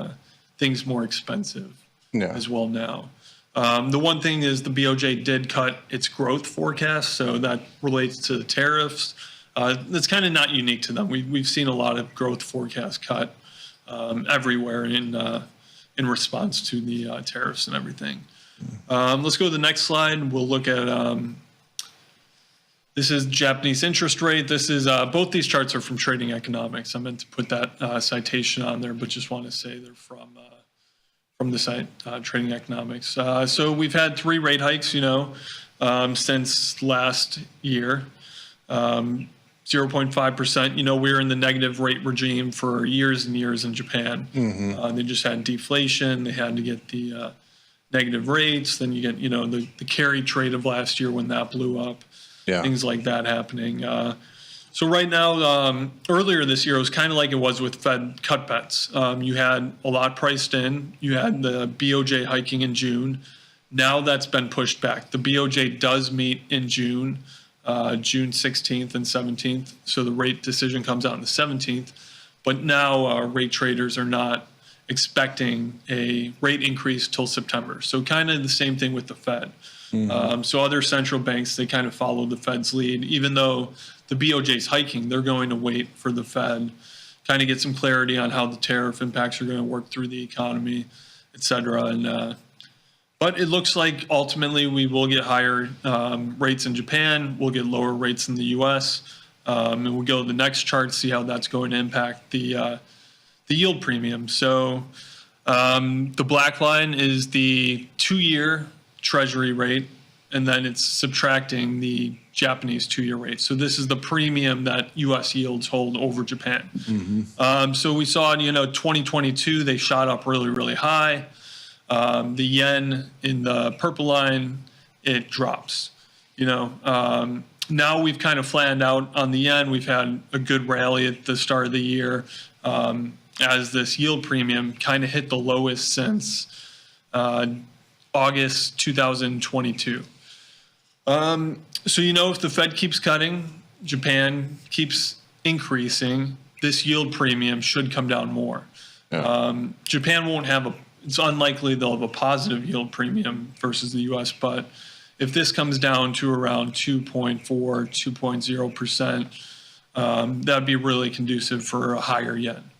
things more expensive as well now. The one thing is the BOJ did cut its growth forecast, so that relates to the tariffs. That's kind of not unique to them. We've seen a lot of growth forecasts cut everywhere in response to the tariffs and everything. Let's go to the next slide. We'll look at this is Japanese interest rate. This is both these charts are from Trading Economics. I meant to put that citation on there, but just want to say they're from the site Trading Economics. So we've had 3 rate hikes, since last year. 0.5%. We're in the negative rate regime for years and years in Japan. They just had deflation. They had to get the negative rates. Then you get, the carry trade of last year when that blew up. Things like that happening. So right now, earlier this year, it was kind of like it was with Fed cut bets. You had a lot priced in. You had the BOJ hiking in June. Now that's been pushed back. The BOJ does meet in June, June 16th and 17th. So the rate decision comes out on the 17th. But now rate traders are not expecting a rate increase till September. So kind of the same thing with the Fed. So other central banks, they kind of follow the Fed's lead. Even though the BOJ is hiking, they're going to wait for the Fed, kind of get some clarity on how the tariff impacts are going to work through the economy, et cetera. And but it looks like ultimately we will get higher rates in Japan. We'll get lower rates in the U.S. And we'll go to the next chart, see how that's going to impact the yield premium. So the black line is the 2-year Treasury rate, and then it's subtracting the Japanese 2-year rate. So this is the premium that U.S. yields hold over Japan. So we saw in 2022 they shot up really, really high. The yen in the purple line, it drops. Now we've kind of flattened out on the yen. We've had a good rally at the start of the year as this yield premium kind of hit the lowest since August 2022. So, if the Fed keeps cutting, Japan keeps increasing, this yield premium should come down more. Japan won't have it's unlikely they'll have a positive yield premium versus the U.S., but if this comes down to around 2.4, 2.0%, that'd be really conducive for a higher yen.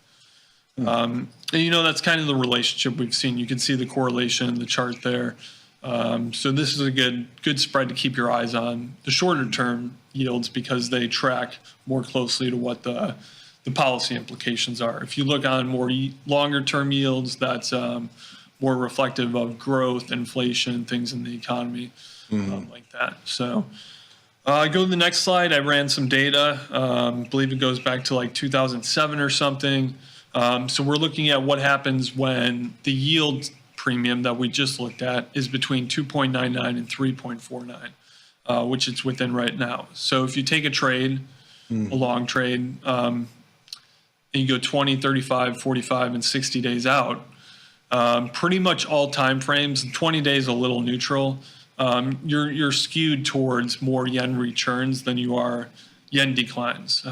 And that's kind of the relationship we've seen. You can see the correlation in the chart there. So this is a good spread to keep your eyes on. The shorter term yields, because they track more closely to what the policy implications are. If you look on more longer term yields, that's more reflective of growth, inflation, things in the economy like that. So go to the next slide. I ran some data. I believe it goes back to like 2007 or something. So we're looking at what happens when the yield premium that we just looked at is between 2.99 and 3.49, which it's within right now. So if you take a trade, a long trade. And you go 20, 35, 45, and 60 days out. Pretty much all time frames. 20 days a little neutral. You're skewed towards more yen returns than you are yen declines.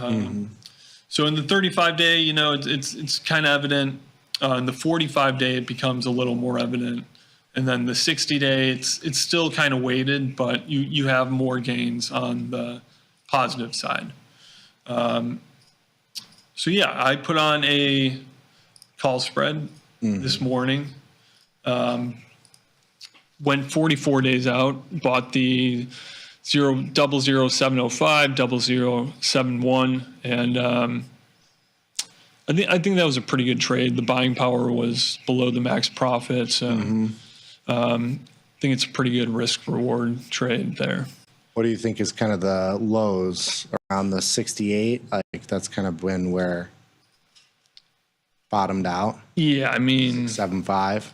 So in the 35-day, you know, it's kind of evident. In the 45-day, it becomes a little more evident. And then the 60-day, it's still kind of weighted, but you have more gains on the positive side. So yeah, I put on a call spread this morning. Went 44 days out, bought the 00705, 0071, and I think that was a pretty good trade. The buying power was below the max profit, so I think it's a pretty good risk reward trade there. What do you think is kind of the lows around the 68? Like that's kind of when we're bottomed out. Yeah, I mean 675.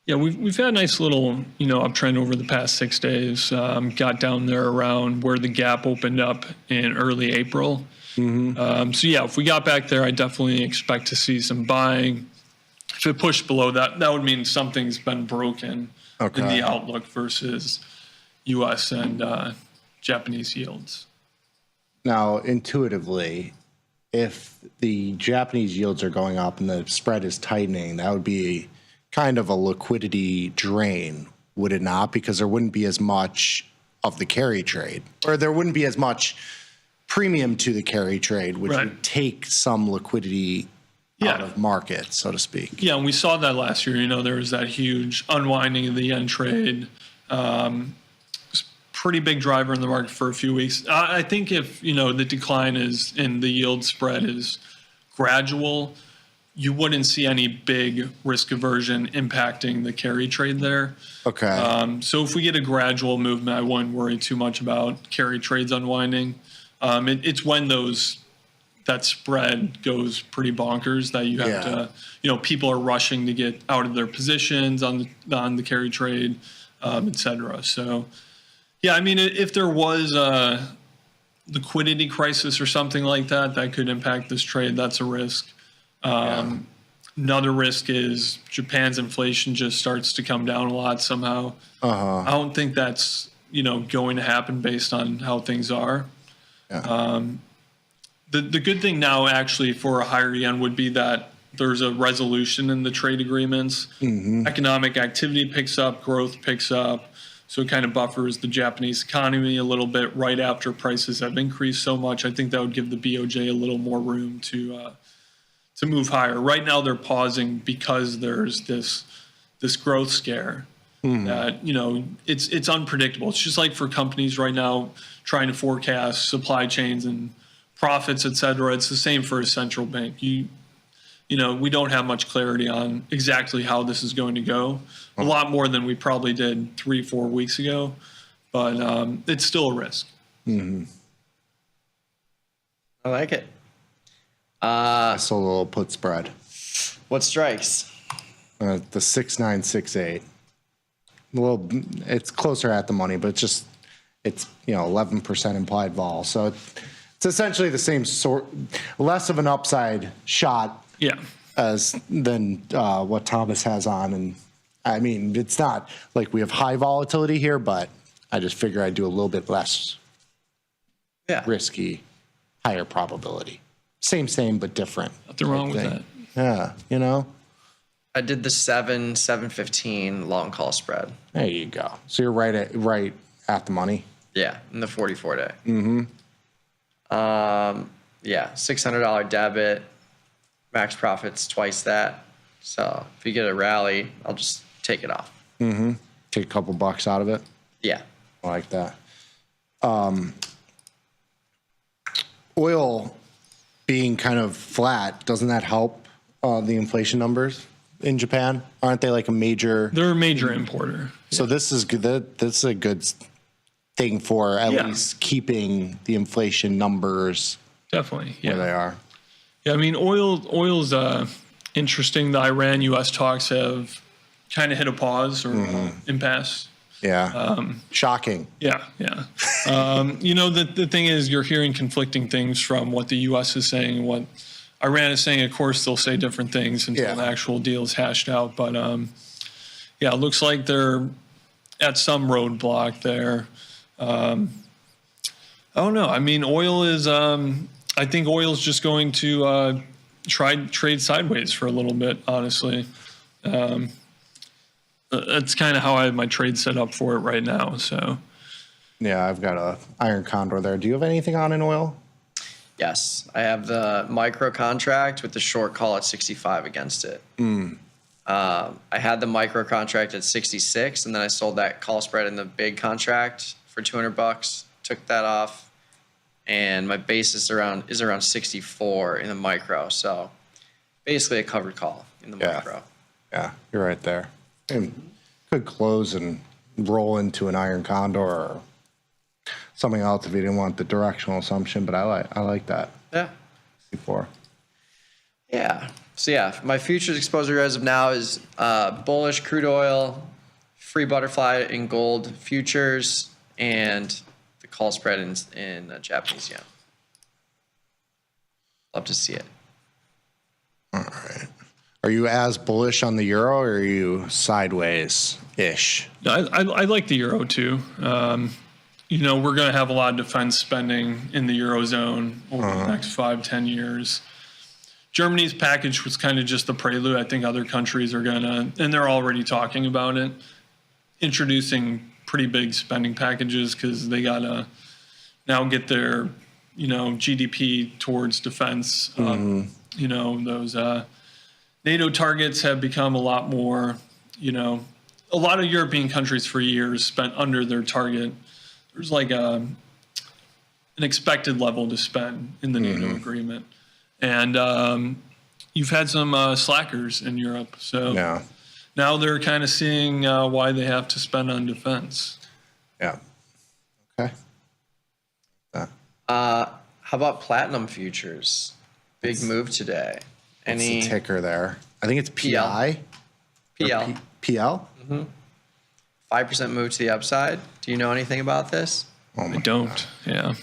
Yeah, we've had a nice little, you know, uptrend over the past 6 days. Got down there around where the gap opened up in early April. So yeah, if we got back there, I definitely expect to see some buying. If it pushed below that, that would mean something's been broken in the outlook versus U.S. and Japanese yields. Now, intuitively, if the Japanese yields are going up and the spread is tightening, that would be kind of a liquidity drain, would it not? Because there wouldn't be as much of the carry trade, or there wouldn't be as much premium to the carry trade, which would take some liquidity out of market, so to speak. Yeah, and we saw that last year. You know, there was that huge unwinding of the yen trade. Pretty big driver in the market for a few weeks. I think if, you know, the decline is in the yield spread is gradual, you wouldn't see any big risk aversion impacting the carry trade there. So if we get a gradual movement, I wouldn't worry too much about carry trades unwinding. It's when that spread goes pretty bonkers that you have to, you know, people are rushing to get out of their positions on the carry trade, et cetera. So, yeah, I mean, if there was a liquidity crisis or something like that, that could impact this trade. That's a risk. Another risk is Japan's inflation just starts to come down a lot somehow. I don't think that's, you know, going to happen based on how things are. The good thing now actually for a higher yen would be that there's a resolution in the trade agreements. Economic activity picks up, growth picks up. So it kind of buffers the Japanese economy a little bit right after prices have increased so much. I think that would give the BOJ a little more room to move higher. Right now they're pausing because there's this growth scare that, you know, it's unpredictable. It's just like for companies right now trying to forecast supply chains and profits, et cetera. It's the same for a central bank. You know, we don't have much clarity on exactly how this is going to go. A lot more than we probably did 3-4 weeks ago, but it's still a risk. I like it. I sold a little put spread. What strikes? The 6968. Well, it's closer at the money, but it's 11% implied vol. So it's essentially the same sort, less of an upside shot. Than what Thomas has on. And I mean, it's not like we have high volatility here, but I just figure I'd do a little bit less risky, higher probability. Same, but different. Nothing wrong with that. Yeah, you know? I did the 7-15 long call spread. There you go. So you're right at the money. Yeah, in the 44-day. Yeah, $600 debit. Max profits twice that. So if you get a rally, I'll just take it off. Take a couple bucks out of it. Yeah. I like that. Oil being kind of flat, doesn't that help the inflation numbers in Japan? Aren't they like a major? They're a major importer. So this is good. That's a good thing for at least keeping the inflation numbers definitely where they are. Yeah, I mean, oil's interesting. The Iran-U.S. talks have kind of hit a pause or impasse. Yeah. Shocking. Yeah. The thing is, you're hearing conflicting things from what the U.S. is saying and what Iran is saying. Of course, they'll say different things until the actual deal is hashed out. But, it looks like they're at some roadblock there. I don't know. I mean, oil is I think oil is just going to trade sideways for a little bit, honestly. That's kind of how I have my trade set up for it right now. So, yeah, I've got a iron condor there. Do you have anything on in oil? Yes, I have the micro contract with the short call at 65 against it. I had the micro contract at 66, and then I sold that call spread in the big contract for $200. Took that off, and my basis is around 64 in the micro. So basically a covered call in the micro. Yeah, you're right there. And could close and roll into an iron condor or something else if you didn't want the directional assumption, but I like that. Yeah. Before. Yeah. So my futures exposure as of now is bullish crude oil, free butterfly in gold futures, and the call spread in Japanese yen. Love to see it. All right. Are you as bullish on the euro, or are you sideways-ish? I like the euro too. We're going to have a lot of defense spending in the eurozone over the next 5-10 years. Germany's package was kind of just the prelude. I think other countries are going to, and they're already talking about it, introducing pretty big spending packages because they got to now get their, GDP towards defense. Those NATO targets have become a lot more, a lot of European countries for years spent under their target. There's like an expected level to spend in the NATO agreement. And you've had some slackers in Europe. So now they're kind of seeing why they have to spend on defense. Yeah. Okay. How about platinum futures? Big move today. What's the ticker there? I think it's PI. PL. PL? 5% move to the upside. Do you know anything about this? I don't. Yeah.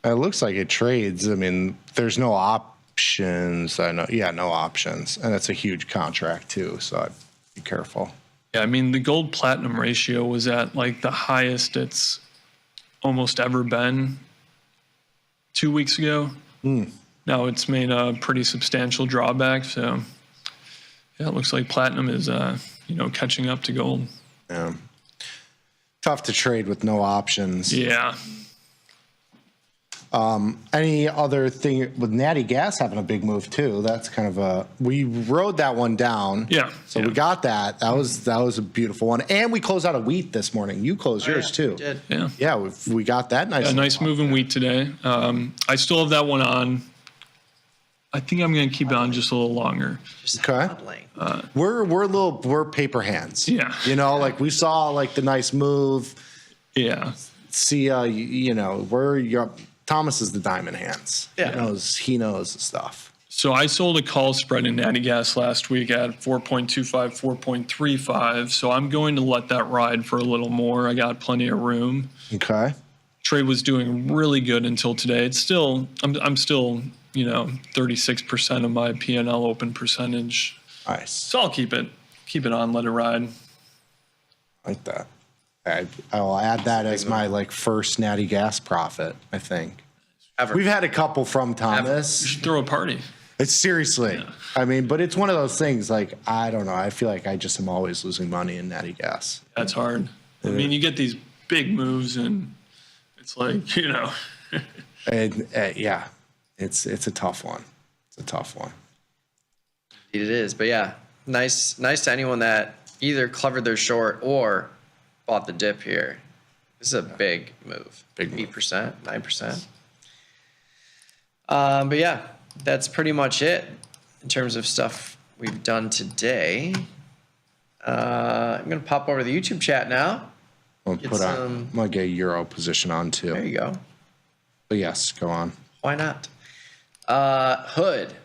It looks like it trades. I mean, there's no options. I know. Yeah, no options. And it's a huge contract too, so I'd be careful. Yeah, I mean, the gold platinum ratio was at like the highest it's almost ever been 2 weeks ago. Now it's made a pretty substantial drawback. So, yeah, it looks like platinum is, catching up to gold. Yeah. Tough to trade with no options. Yeah. Any other thing with Natty Gas having a big move too? That's kind of we rode that one down. Yeah. So we got that. That was a beautiful one. And we closed out a wheat this morning. You closed yours too. We did. Yeah. Yeah. We got that nice. A nice move in wheat today. I still have that one on. I think I'm going to keep it on just a little longer. Okay. We're paper hands. Yeah. Like we saw like the nice move. Yeah. See, Thomas is the diamond hands. Yeah. He knows the stuff. So I sold a call spread in Natty Gas last week at 4.25, 4.35. So I'm going to let that ride for a little more. I got plenty of room. Okay. Trade was doing really good until today. It's still, I'm still, 36% of my P&L open percentage. Nice. So I'll keep it on, let it ride. Like that. I'll add that as my first Natty Gas profit, I think. Ever. We've had a couple from Thomas. You should throw a party. It's seriously. Yeah. I mean, but it's one of those things I don't know. I feel like I just am always losing money in Natty Gas. That's hard. I mean, you get these big moves and it's like, and yeah, it's a tough one. It's a tough one. It is, but yeah, nice to anyone that either covered their short or bought the dip here. This is a big move. 8%, 9%. But yeah, that's pretty much it in terms of stuff we've done today. I'm gonna pop over to the YouTube chat now. I'm gonna get a euro position on too. There you go. But yes, go on. Why not? Hood.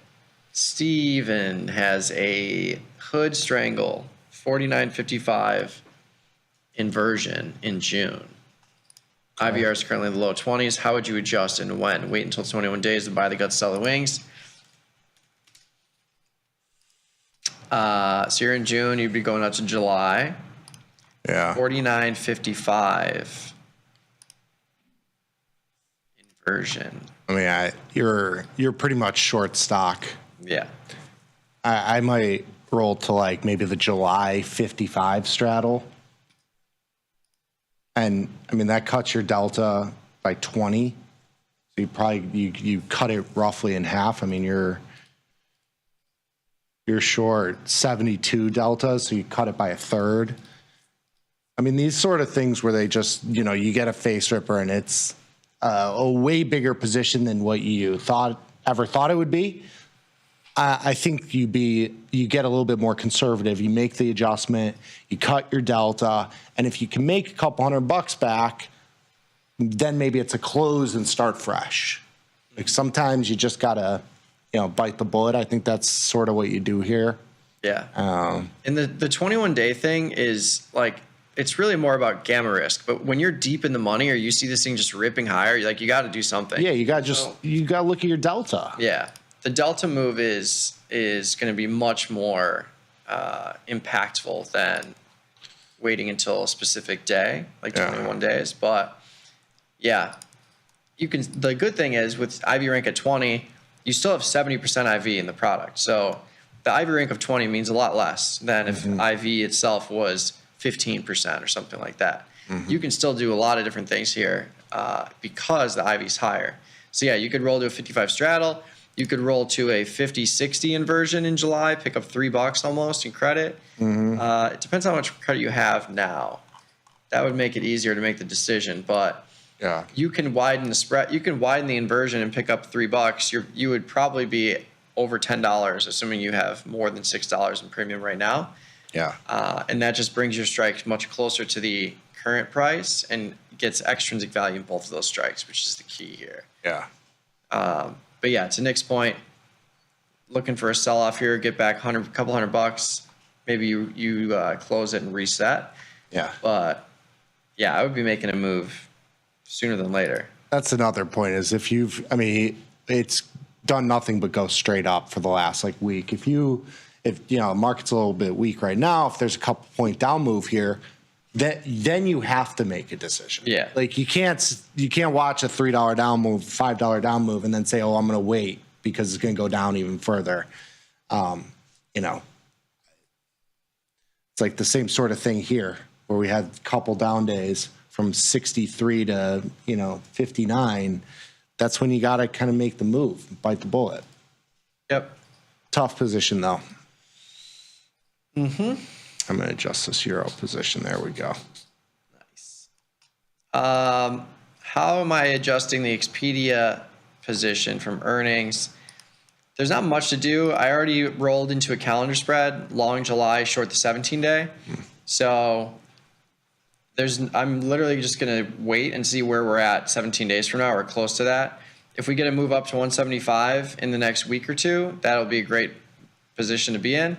Steven has a Hood Strangle, 49.55. inversion in June. IVR is currently in the low 20s. How would you adjust and when? Wait until 21 days to buy the guts, sell the wings. So you're in June, you'd be going out to July. Yeah. 49.55 inversion. I mean, you're pretty much short stock. Yeah. I might roll to like maybe the July 55 straddle. And I mean, that cuts your delta by 20. So you probably, you cut it roughly in half. I mean, you're short 72 delta, so you cut it by a third. I mean, these sort of things where they just, you get a face ripper and it's a way bigger position than what you ever thought it would be. I think you get a little bit more conservative. You make the adjustment, you cut your delta, and if you can make a couple $100 back, then maybe it's a close and start fresh. Like sometimes you just gotta, bite the bullet. I think that's sort of what you do here. Yeah. And the 21-day thing is like, it's really more about gamma risk. But when you're deep in the money or you see this thing just ripping higher, you're like, you got to do something. Yeah, you got to look at your delta. Yeah. The delta move is going to be much more impactful than waiting until a specific day, like 21 days. But yeah, the good thing is with IV rank at 20, you still have 70% IV in the product. So the IV rank of 20 means a lot less than if IV itself was 15% or something like that. You can still do a lot of different things here because the IV is higher. So yeah, you could roll to a 55 straddle. You could roll to a 50-60 inversion in July, pick up $3 almost in credit. It depends how much credit you have now. That would make it easier to make the decision. But you can widen the spread. You can widen the inversion and pick up $3. You would probably be over $10, assuming you have more than $6 in premium right now. Yeah. And that just brings your strikes much closer to the current price and gets extrinsic value in both of those strikes, which is the key here. Yeah. But yeah, to Nick's point, looking for a sell-off here, get back couple $100. Maybe you close it and reset. Yeah. But yeah, I would be making a move sooner than later. That's another point is it's done nothing but go straight up for the last week. If market's a little bit weak right now, if there's a couple point down move here, then you have to make a decision. Yeah. Like you can't watch a $3 down move, $5 down move, and then say, oh, I'm going to wait because it's going to go down even further. It's like the same sort of thing here where we had a couple down days from 63 to 59. That's when you got to kind of make the move, bite the bullet. Yep. Tough position though. I'm going to adjust this euro position. There we go. Nice. How am I adjusting the Expedia position from earnings? There's not much to do. I already rolled into a calendar spread, long July, short the 17-day. So I'm literally just going to wait and see where we're at 17 days from now or close to that. If we get a move up to 175 in the next week or two, that'll be a great position to be in.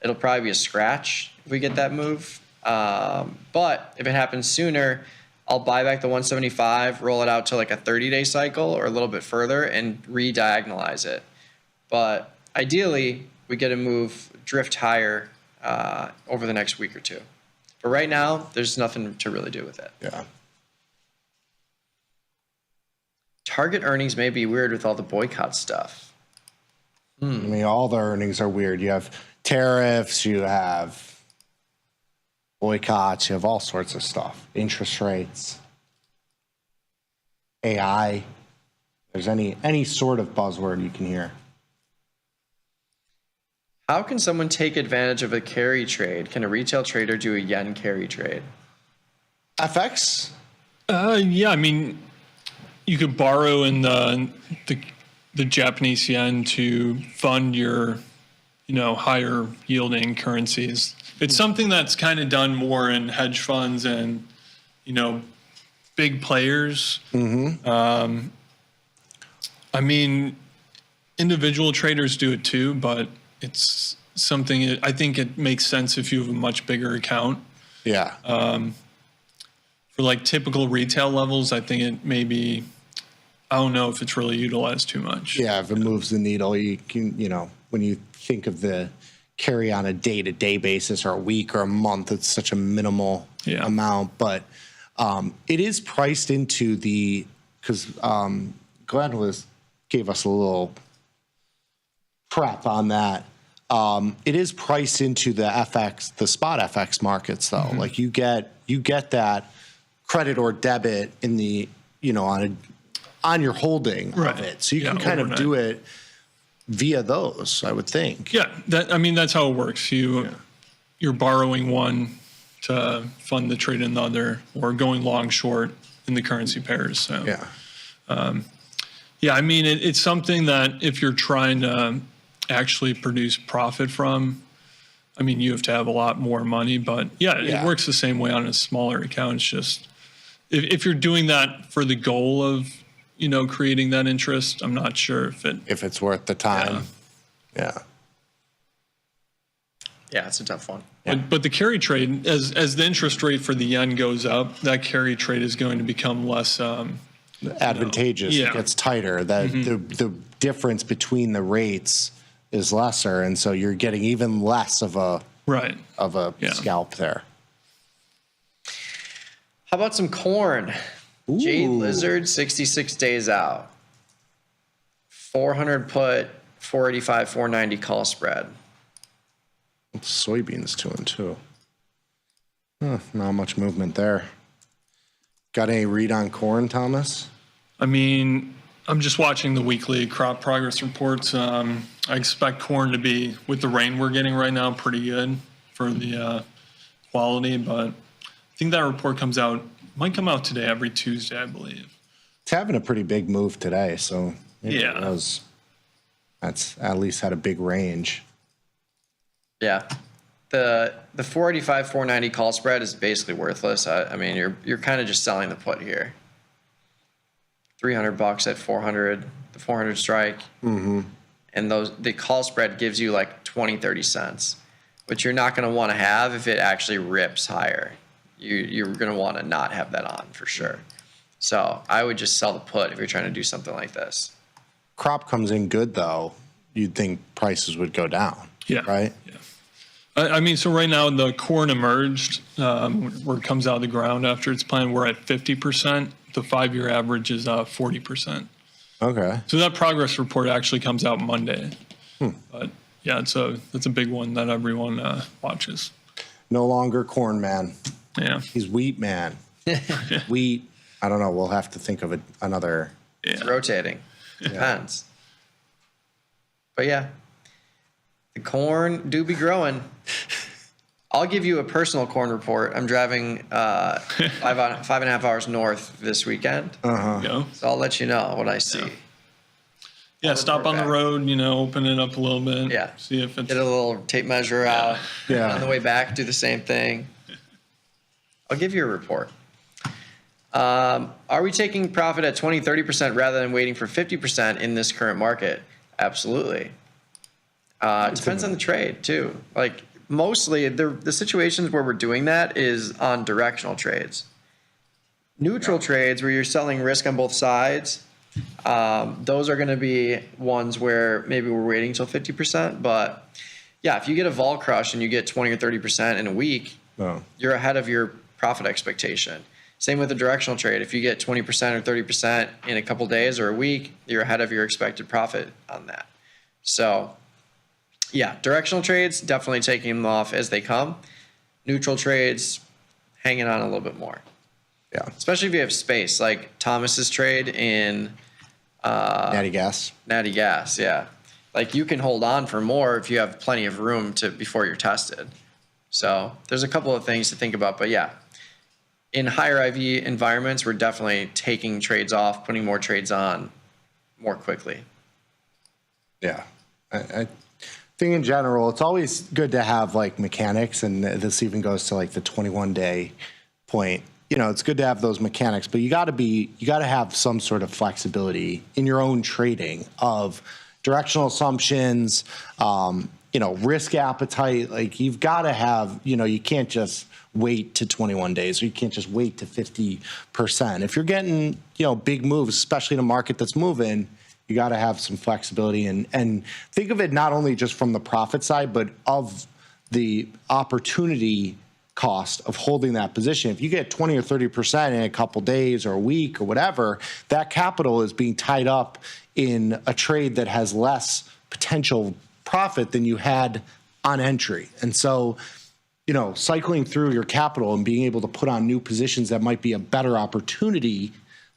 It'll probably be a scratch if we get that move. But if it happens sooner, I'll buy back the 175, roll it out to like a 30-day cycle or a little bit further and re-diagonalize it. But ideally, we get a move drift higher over the next week or two. But right now, there's nothing to really do with it. Yeah. Target earnings may be weird with all the boycott stuff. I mean, all the earnings are weird. You have tariffs, you have boycotts, you have all sorts of stuff. Interest rates, AI. There's any sort of buzzword you can hear. How can someone take advantage of a carry trade? Can a retail trader do a yen carry trade? FX? Yeah, I mean, you could borrow in the Japanese yen to fund your, higher yielding currencies. It's something that's kind of done more in hedge funds and, big players. I mean, individual traders do it too, but it's something I think it makes sense if you have a much bigger account. Yeah. for like typical retail levels, I think it may be, I don't know if it's really utilized too much. Yeah, if it moves the needle, you can, when you think of the carry on a day-to-day basis or a week or a month, it's such a minimal amount. But it is priced into because Glenn gave us a little prep on that. It is priced into the spot FX markets, though. Mm-hmm. Like you get that credit or debit in the on your holding of it, so you can kind of do it via those, I would think. Yeah, that's how it works. You're borrowing one to fund the trade in the other, or going long short in the currency pairs. So it's something that if you're trying to actually produce profit from, you have to have a lot more money. But it works the same way on a smaller account. It's just if you're doing that for the goal of creating that interest, I'm not sure if it's worth the time. Yeah, it's a tough one. But the carry trade, as the interest rate for the yen goes up, that carry trade is going to become less advantageous. It gets tighter. That the difference between the rates is lesser, and so you're getting even less of a scalp there. How about some corn? Jade Lizard, 66 days out. 400 put, 485, 490 call spread. Soybeans 2 and 2. Not much movement there. Got any read on corn, Thomas? I'm just watching the weekly crop progress reports. I expect corn to be, with the rain we're getting right now, pretty good for the quality, but I think that report might come out today, every Tuesday, I believe. It's having a pretty big move today, so that's at least had a big range. Yeah. The 485, 490 call spread is basically worthless. You're kind of just selling the put here. $300 at 400, the 400 strike. Mm-hmm. And the call spread gives you like 20, 30 cents, which you're not going to want to have if it actually rips higher. You're going to want to not have that on for sure. So I would just sell the put if you're trying to do something like this. Crop comes in good, though. You'd think prices would go down. Yeah. Right? Yeah. So right now the corn emerged where it comes out of the ground after it's planted. We're at 50%. The 5-year average is 40%. Okay. So that progress report actually comes out Monday. But it's a big one that everyone watches. No longer corn man. Yeah. He's wheat man. Wheat. I don't know. We'll have to think of another. It's rotating. Depends. But the corn do be growing. I'll give you a personal corn report. I'm driving 5.5 hours north this weekend. Uh-huh. So I'll let you know what I see. Yeah, stop on the road, open it up a little bit. Yeah. See if it's... Get a little tape measure out. Yeah. On the way back, do the same thing. I'll give you a report. Are we taking profit at 20, 30% rather than waiting for 50% in this current market? Absolutely. It depends on the trade, too. Like, mostly, the situations where we're doing that is on directional trades. Neutral trades, where you're selling risk on both sides, those are going to be ones where maybe we're waiting till 50%. But, if you get a vol crush and you get 20 or 30% in a week, you're ahead of your profit expectation. Same with a directional trade. If you get 20% or 30% in a couple days or a week, you're ahead of your expected profit on that. So, directional trades, definitely taking them off as they come. Neutral trades, hanging on a little bit more. Yeah. Especially if you have space, like Thomas's trade in Natty Gas. Natty Gas, yeah. Like you can hold on for more if you have plenty of room before you're tested. So there's a couple of things to think about, but in higher IV environments, we're definitely taking trades off, putting more trades on more quickly. Yeah. I think in general, it's always good to have like mechanics, and this even goes to like the 21-day point. It's good to have those mechanics, but you got to have some sort of flexibility in your own trading of directional assumptions, risk appetite. Like you've got to have, you can't just wait to 21 days or you can't just wait to 50%. If you're getting, big moves, especially in a market that's moving, you got to have some flexibility and think of it not only just from the profit side, but of the opportunity cost of holding that position. If you get 20 or 30% in a couple days or a week or whatever, that capital is being tied up in a trade that has less potential profit than you had on entry. And so, cycling through your capital and being able to put on new positions that might be a better opportunity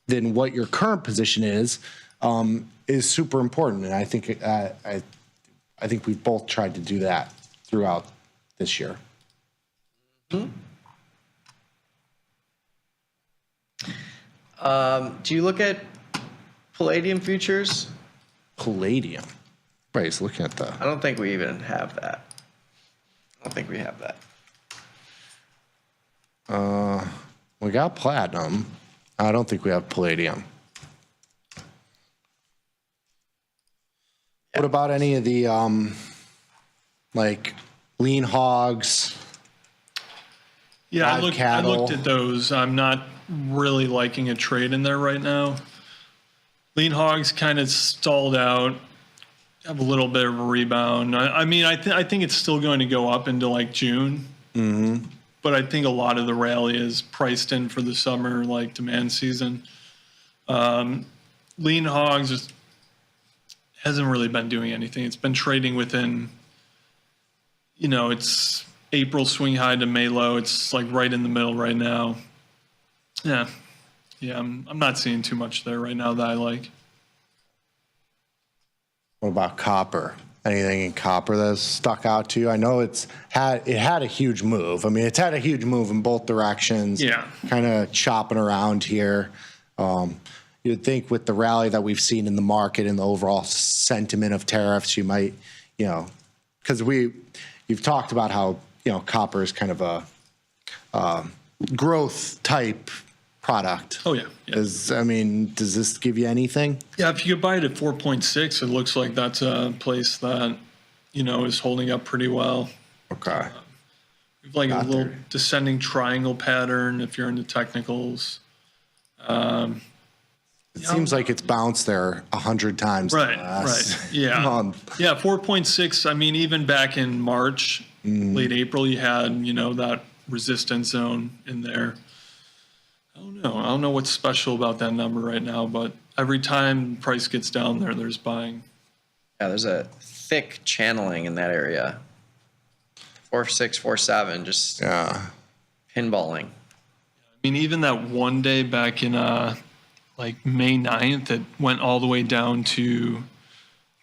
than what your current position is super important. And I think I think we've both tried to do that throughout this year. Do you look at Palladium futures? Palladium. Right, he's looking at that. I don't think we even have that. I don't think we have that. We got platinum. I don't think we have palladium. What about any of the like lean hogs? Yeah, I looked at those. I'm not really liking a trade in there right now. Lean hogs kind of stalled out. Have a little bit of a rebound. I think it's still going to go up into like June. Mm-hmm. But I think a lot of the rally is priced in for the summer, like demand season. Lean hogs hasn't really been doing anything. It's been trading within, it's April swing high to May low. It's like right in the middle right now. Yeah. I'm not seeing too much there right now that I like. What about copper? Anything in copper that's stuck out to you? I know it had a huge move. I mean, it's had a huge move in both directions. Yeah. Kind of chopping around here. You'd think with the rally that we've seen in the market and the overall sentiment of tariffs, you might, because you've talked about how, copper is kind of a growth type product. Oh, yeah. Does this give you anything? Yeah, if you could buy it at 4.6, it looks like that's a place that, is holding up pretty well. Okay. We've like a little descending triangle pattern if you're into technicals. It seems like it's bounced there 100 times. Right. Yeah. Yeah, 4.6. I mean, even back in March, late April, you had, that resistance zone in there. I don't know what's special about that number right now, but every time price gets down there, there's buying. Yeah, there's a thick channeling in that area. 4.6, 4.7, just pinballing. I mean, even that one day back in like May 9th, it went all the way down to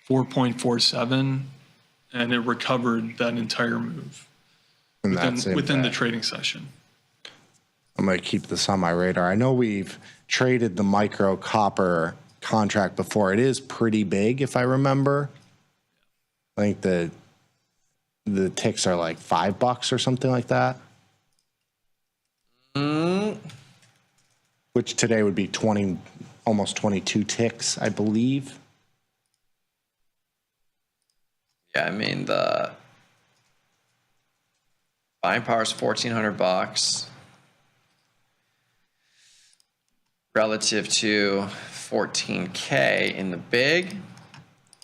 4.47, and it recovered that entire move within the trading session. I'm going to keep this on my radar. I know we've traded the micro copper contract before. It is pretty big, if I remember. I think the ticks are like $5 or something like that. Which today would be almost 22 ticks, I believe. Yeah, I mean the buying power is $1,400 relative to 14K in the big,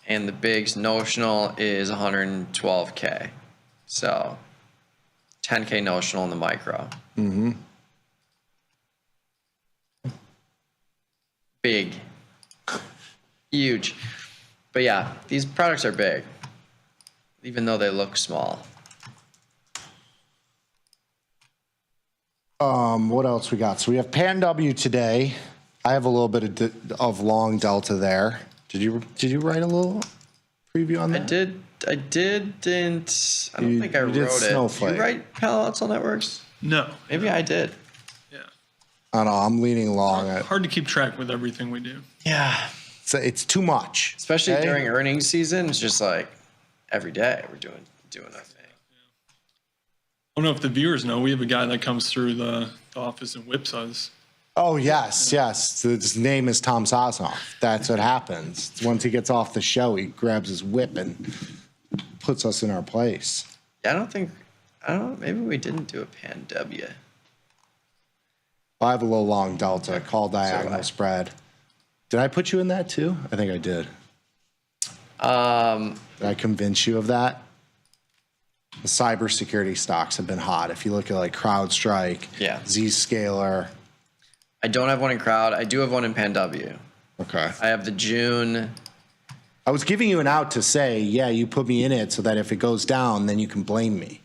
and the big's notional is 112K. So 10K notional in the micro. Mm-hmm. Big. Huge. But yeah, these products are big, even though they look small. What else we got? So we have Pan W today. I have a little bit of long delta there. Did you write a little preview on that? I didn't. I don't think I wrote it. Snowflake. Did you write Palo Alto Networks? No. Maybe I did. I don't know. I'm leaning long. Hard to keep track with everything we do. Yeah. It's too much. Especially during earnings season. It's just like every day we're doing a thing. I don't know if the viewers know, we have a guy that comes through the office and whips us. Oh, yes. His name is Tom Sosnoff. That's what happens. Once he gets off the show, he grabs his whip and puts us in our place. Yeah, maybe we didn't do a pan W. I have a little long delta, call diagonal spread. Did I put you in that too? I think I did. Did I convince you of that? The cybersecurity stocks have been hot. If you look at like CrowdStrike, Zscaler. I don't have one in Crowd. I do have one in Pan W. Okay. I have the June. I was giving you an out to say, yeah, you put me in it so that if it goes down, then you can blame me.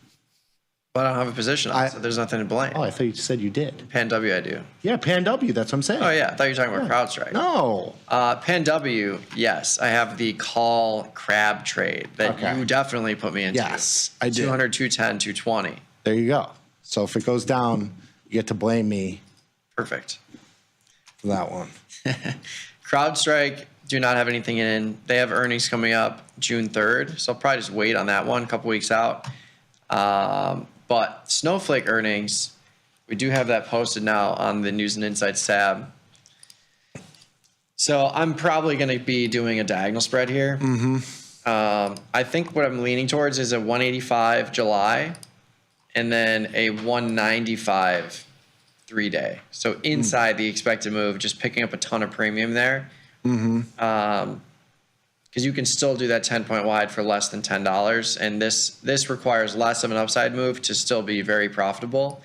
But I don't have a position on it, so there's nothing to blame. Oh, I thought you said you did. Pan W, I do. Yeah, Pan W, that's what I'm saying. Oh, yeah. I thought you were talking about CrowdStrike. No. Pan W, yes. I have the call crab trade that you definitely put me into. Yes, I did. 200, 210, 220. There you go. So if it goes down, you get to blame me. Perfect. For that one. CrowdStrike, do not have anything in. They have earnings coming up June 3rd, so I'll probably just wait on that one a couple weeks out. But Snowflake earnings, we do have that posted now on the News and Insights tab. So I'm probably going to be doing a diagonal spread here. I think what I'm leaning towards is a 185 July and then a 195 3-day. So inside the expected move, just picking up a ton of premium there. Because you can still do that 10-point wide for less than $10, and this requires less of an upside move to still be very profitable.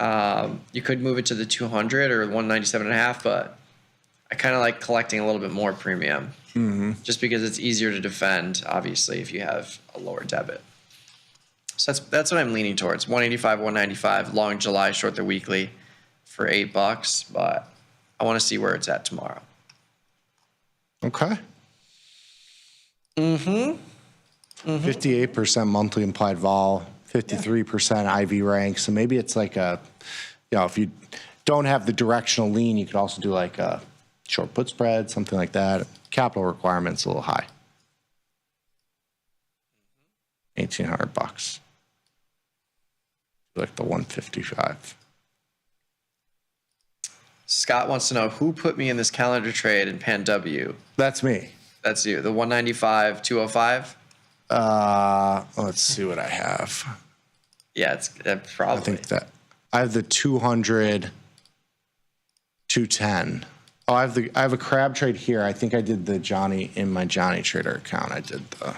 You could move it to the 200 or 197.5, but I kind of like collecting a little bit more premium, just because it's easier to defend, obviously, if you have a lower debit. So that's what I'm leaning towards: 185, 195, long July, short the weekly for $8, but I want to see where it's at tomorrow. Okay. 58% monthly implied vol, 53% IV rank. So maybe it's like if you don't have the directional lean, you could also do like a short put spread, something like that. Capital requirements a little high. $1,800. Like the 155. Scott wants to know who put me in this calendar trade in Pan W. That's me. That's you. The 195, 205. Let's see what I have. Yeah, it's probably. I think that I have the 200, 210. Oh, I have a crab trade here. I think I did the Johnny in my Johnny Trader account. I did the.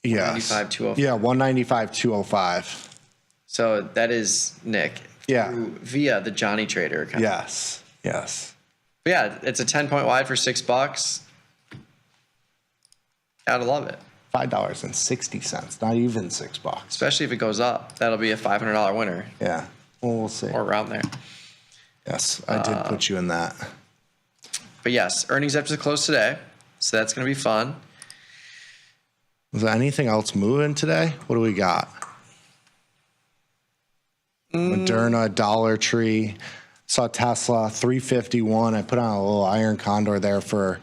Yes. 195, 205. Yeah, 195, 205. So that is Nick. Yeah. Via the Johnny Trader account. Yes. Yes. But yeah, it's a 10-point wide for $6. Gotta love it. $5.60, not even $6. Especially if it goes up. That'll be a $500 winner. Yeah. Well, we'll see. Or around there. Yes, I did put you in that. But yes, earnings after the close today. So that's going to be fun. Was there anything else moving today? What do we got? Moderna, Dollar Tree. Saw Tesla, 351. I put on a little iron condor there for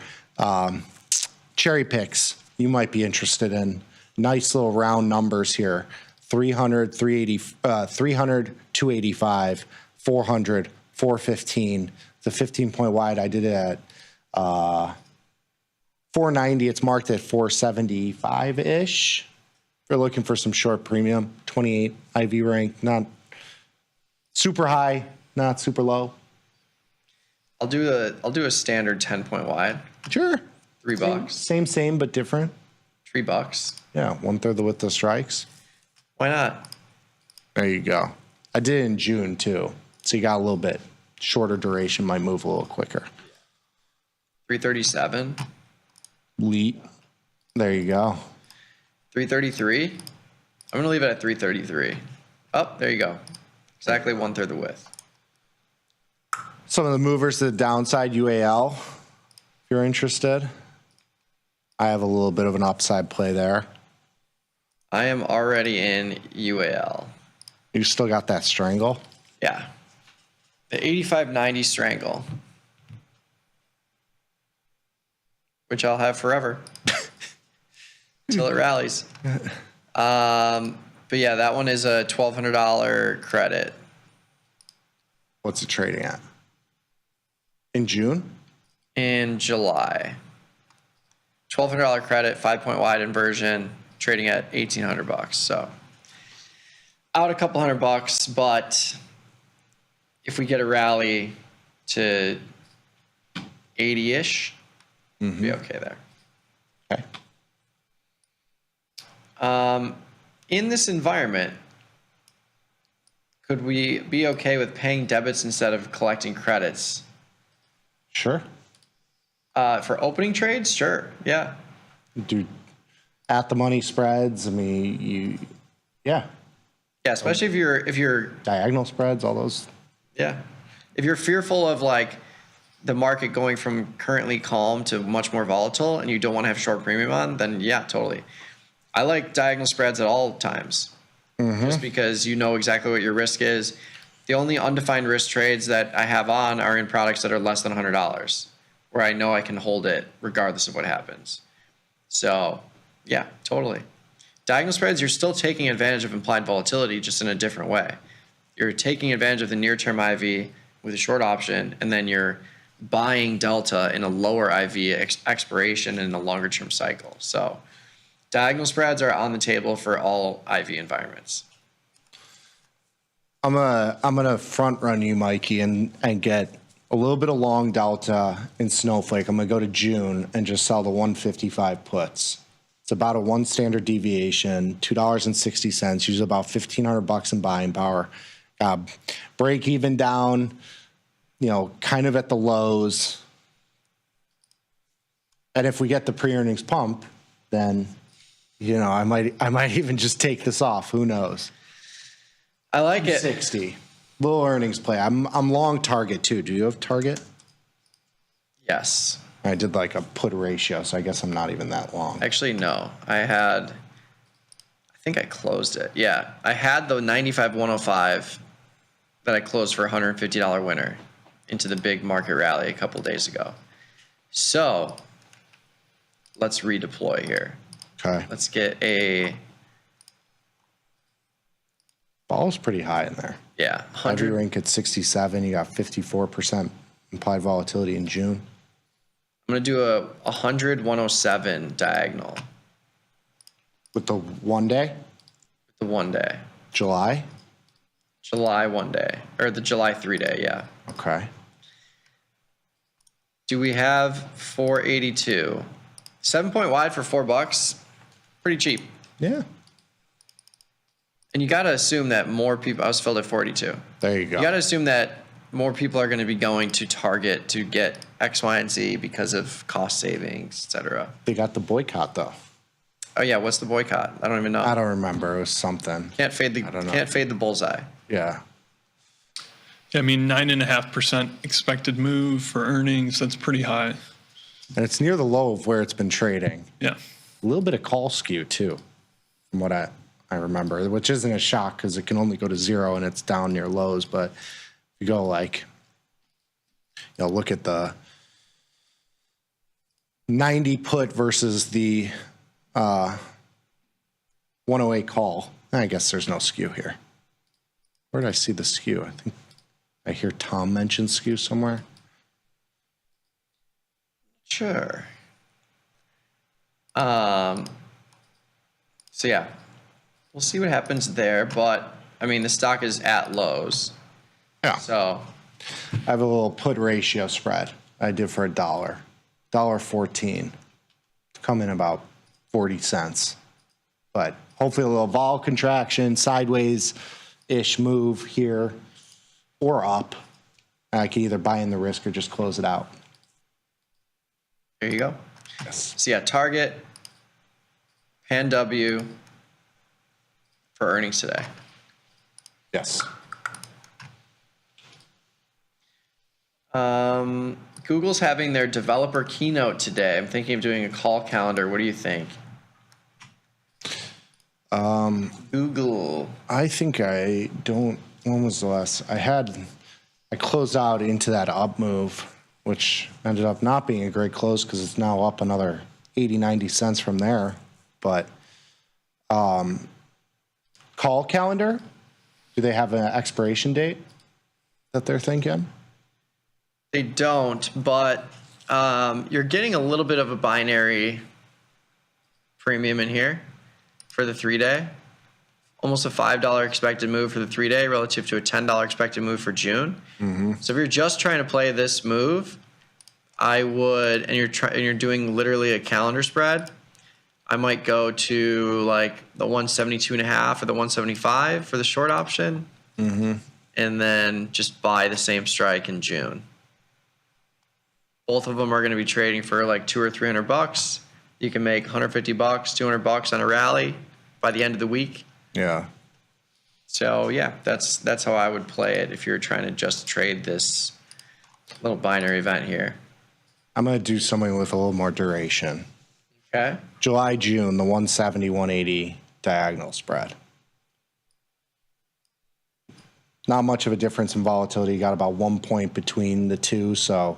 cherry picks. You might be interested in nice little round numbers here. 300, 285, 400, 415. The 15-point wide, I did it at 490. It's marked at 475-ish. We're looking for some short premium. 28 IV rank, not super high, not super low. I'll do a standard 10-point wide. Sure. $3. Same, but different. $3. Yeah, 1/3 the width of strikes. Why not? There you go. I did it in June too, so you got a little bit shorter duration. Might move a little quicker. 337. Leet. There you go. 333. I'm gonna leave it at 333. Oh, there you go. Exactly 1/3 the width. Some of the movers to the downside, UAL, if you're interested. I have a little bit of an upside play there. I am already in UAL. You still got that Strangle? Yeah. The 85.90 Strangle. Which I'll have forever. Until it rallies. But yeah, that one is a $1,200 credit. What's it trading at? In June? in July. $1,200 credit, 5-point wide inversion, trading at $1,800. So out a couple $100, but if we get a rally to 80-ish, be okay there. Okay. In this environment, could we be okay with paying debits instead of collecting credits? Sure. For opening trades, sure, yeah. Do at the money spreads. I mean, yeah, especially if you're diagonal spreads, all those. Yeah, if you're fearful of like the market going from currently calm to much more volatile, and you don't want to have short premium on, then yeah, totally. I like diagonal spreads at all times, just because you know exactly what your risk is. The only undefined risk trades that I have on are in products that are less than $100, where I know I can hold it regardless of what happens. So, yeah, totally. Diagonal spreads, you're still taking advantage of implied volatility, just in a different way. You're taking advantage of the near-term IV with a short option, and then you're buying delta in a lower IV expiration in a longer-term cycle. So, diagonal spreads are on the table for all IV environments. I'm gonna front run you, Mikey, and get a little bit of long delta in Snowflake. I'm gonna go to June and just sell the 155 puts. It's about a 1 standard deviation, $2.60, usually about $1,500 in buying power. Break even down, kind of at the lows. And if we get the pre-earnings pump, then I might even just take this off. Who knows? I like it. 60. Little earnings play. I'm long Target too. Do you have Target? Yes. I did like a put ratio, so I guess I'm not even that long. Actually, no. I think I closed it. Yeah. I had the 95-105 that I closed for a $150 winner into the big market rally a couple days ago. So let's redeploy here. Okay. Let's get a... Ball's pretty high in there. Yeah. 100 rank at 67. You got 54% implied volatility in June. I'm going to do a 100-107 diagonal. With the 1 day? With the 1 day. July? July 1 day. Or the July 3 day, yeah. Okay. Do we have 482? 7-point wide for $4. Pretty cheap. Yeah. And you got to assume that more people, I was filled at 42. There you go. You got to assume that more people are going to be going to Target to get X, Y, and Z because of cost savings, et cetera. They got the boycott though. Oh yeah, what's the boycott? I don't even know. I don't remember. It was something. Can't fade the bullseye. Yeah. I mean, 9.5% expected move for earnings. That's pretty high. And it's near the low of where it's been trading. Yeah. A little bit of call skew too, from what I remember, which isn't a shock because it can only go to 0 and it's down near lows. But if you go look at the 90 put versus the 108 call, I guess there's no skew here. Where did I see the skew? I think I hear Tom mention skew somewhere. Sure. So yeah, we'll see what happens there. But I mean, the stock is at lows. Yeah. So I have a little put ratio spread I did for $1.14 to come in about 40 cents. But hopefully a little vol contraction, sideways-ish move here or up. I can either buy in the risk or just close it out. There you go. Yes. So yeah, Target, Pan W for earnings today. Yes. Google's having their developer keynote today. I'm thinking of doing a call calendar. What do you think? Google. I think I don't. When was the last? I closed out into that up move, which ended up not being a great close because it's now up another 80, 90 cents from there. But call calendar, do they have an expiration date that they're thinking? They don't, but You're getting a little bit of a binary premium in here for the 3-day. Almost a $5 expected move for the 3-day relative to a $10 expected move for June. So if you're just trying to play this move, I would, and you're doing literally a calendar spread, I might go to like the 172.5 or the 175 for the short option, and then just buy the same strike in June. Both of them are going to be trading for like $200 or $300. You can make $150, $200 on a rally by the end of the week. Yeah. So yeah, that's how I would play it if you're trying to just trade this little binary event here. I'm going to do something with a little more duration. Okay. July, June, the 170, 180 diagonal spread. Not much of a difference in volatility. You got about 1 point between the two, so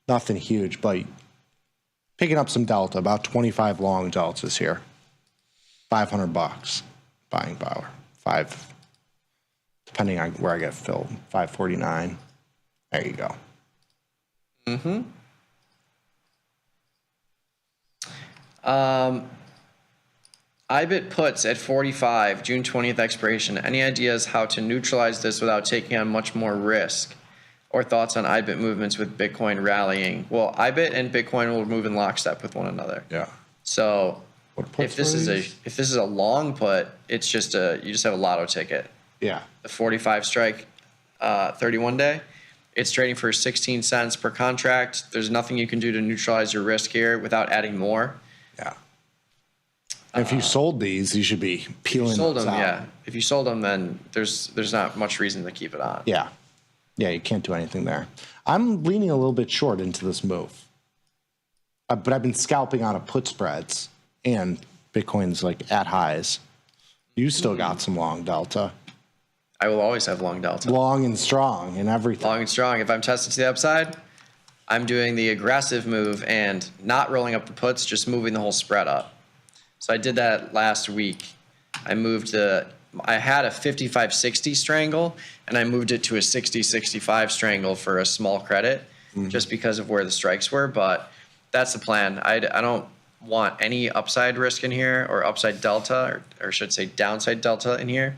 nothing huge, but picking up some delta, about 25 long deltas here. $500 buying power. Depending on where I get filled, 549. There you go. IBIT puts at 45, June 20th expiration. Any ideas how to neutralize this without taking on much more risk? Or thoughts on IBIT movements with Bitcoin rallying? Well, IBIT and Bitcoin will move in lockstep with one another. Yeah. So if this is a long put, it's just you just have a lotto ticket. Yeah. The 45 strike 31 day. It's trading for 16 cents per contract. There's nothing you can do to neutralize your risk here without adding more. Yeah. If you sold these, you should be peeling those out. Yeah. If you sold them, then there's not much reason to keep it on. Yeah. Yeah, you can't do anything there. I'm leaning a little bit short into this move. But I've been scalping out of put spreads, and Bitcoin's like at highs. You still got some long delta. I will always have long delta. Long and strong and everything. Long and strong. If I'm testing to the upside, I'm doing the aggressive move and not rolling up the puts, just moving the whole spread up. So I did that last week. I had a 55-60 strangle, and I moved it to a 60-65 strangle for a small credit, just because of where the strikes were. But that's the plan. I don't want any upside risk in here, or upside delta, or should say downside delta in here.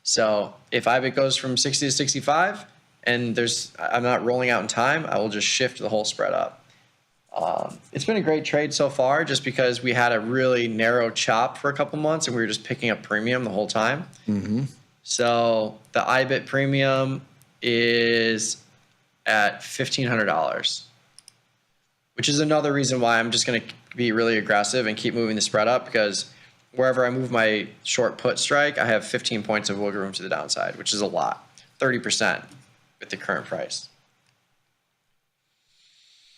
So if IBIT goes from 60 to 65, and I'm not rolling out in time, I will just shift the whole spread up. It's been a great trade so far, just because we had a really narrow chop for a couple months, and we were just picking up premium the whole time. So the IBIT premium is at $1,500, which is another reason why I'm just going to be really aggressive and keep moving the spread up, because wherever I move my short put strike, I have 15 points of wiggle room to the downside, which is a lot, 30% with the current price.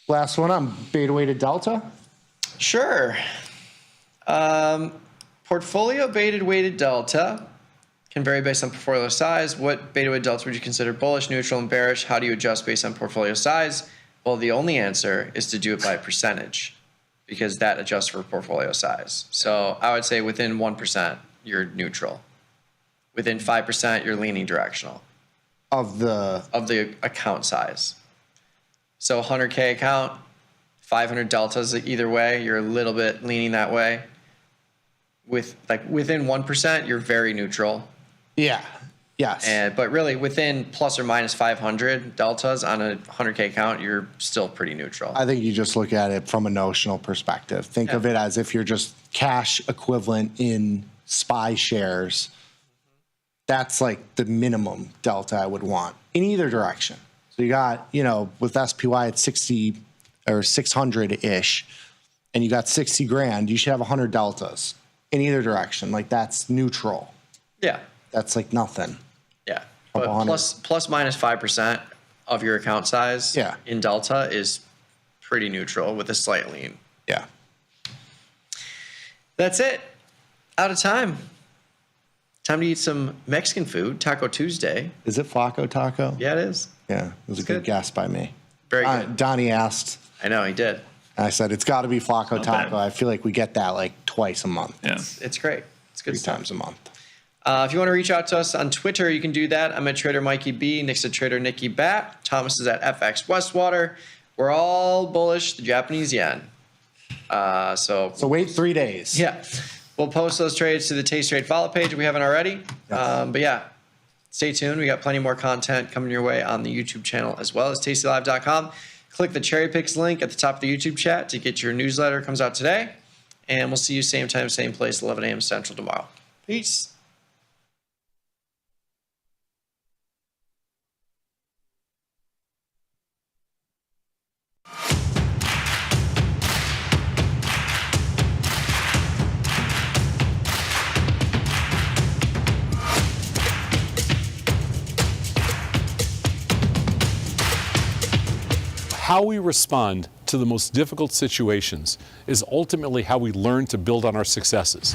Last one on beta weighted delta. Sure. Portfolio beta weighted delta can vary based on portfolio size. What beta weighted delta would you consider bullish, neutral, and bearish? How do you adjust based on portfolio size? Well, the only answer is to do it by percentage, because that adjusts for portfolio size. So I would say within 1%, you're neutral. Within 5%, you're leaning directional. Of the account size. So 100K account, 500 deltas either way, you're a little bit leaning that way. Within 1%, you're very neutral. Yeah. Yes. But really within plus or minus 500 deltas on a 100K account, you're still pretty neutral. I think you just look at it from a notional perspective. Think of it as if you're just cash equivalent in SPY shares. That's like the minimum delta I would want in either direction. So you got, with SPY at 60 or 600-ish, and you got 60 grand, you should have 100 deltas in either direction. Like, that's neutral. Yeah. That's like nothing. Yeah. But plus minus 5% of your account size in delta is pretty neutral with a slight lean. Yeah. That's it. Out of time. Time to eat some Mexican food. Taco Tuesday. Is it Flaco Taco? Yeah, it is. Yeah, it was a good guess by me. Very good. Donnie asked. I know, he did. I said, it's got to be Flaco Taco. I feel like we get that like twice a month. Yeah. It's great. It's good 3 stuff. times a month. If you want to reach out to us on Twitter, you can do that. I'm at Trader Mikey B. Nick's at Trader Nicky Bat. Thomas is at FX Westwater. we're all bullish the Japanese yen. So wait 3 days. Yeah. We'll post those trades to the Taste Trade follow page if we haven't already. But yeah, stay tuned. We got plenty more content coming your way on the YouTube channel as well as tastylive.com. Click the Cherry Picks link at the top of the YouTube chat to get your newsletter. It comes out today. And we'll see you same time, same place, 11 a.m. Central tomorrow. Peace. How we respond to the most difficult situations is ultimately how we learn to build on our successes.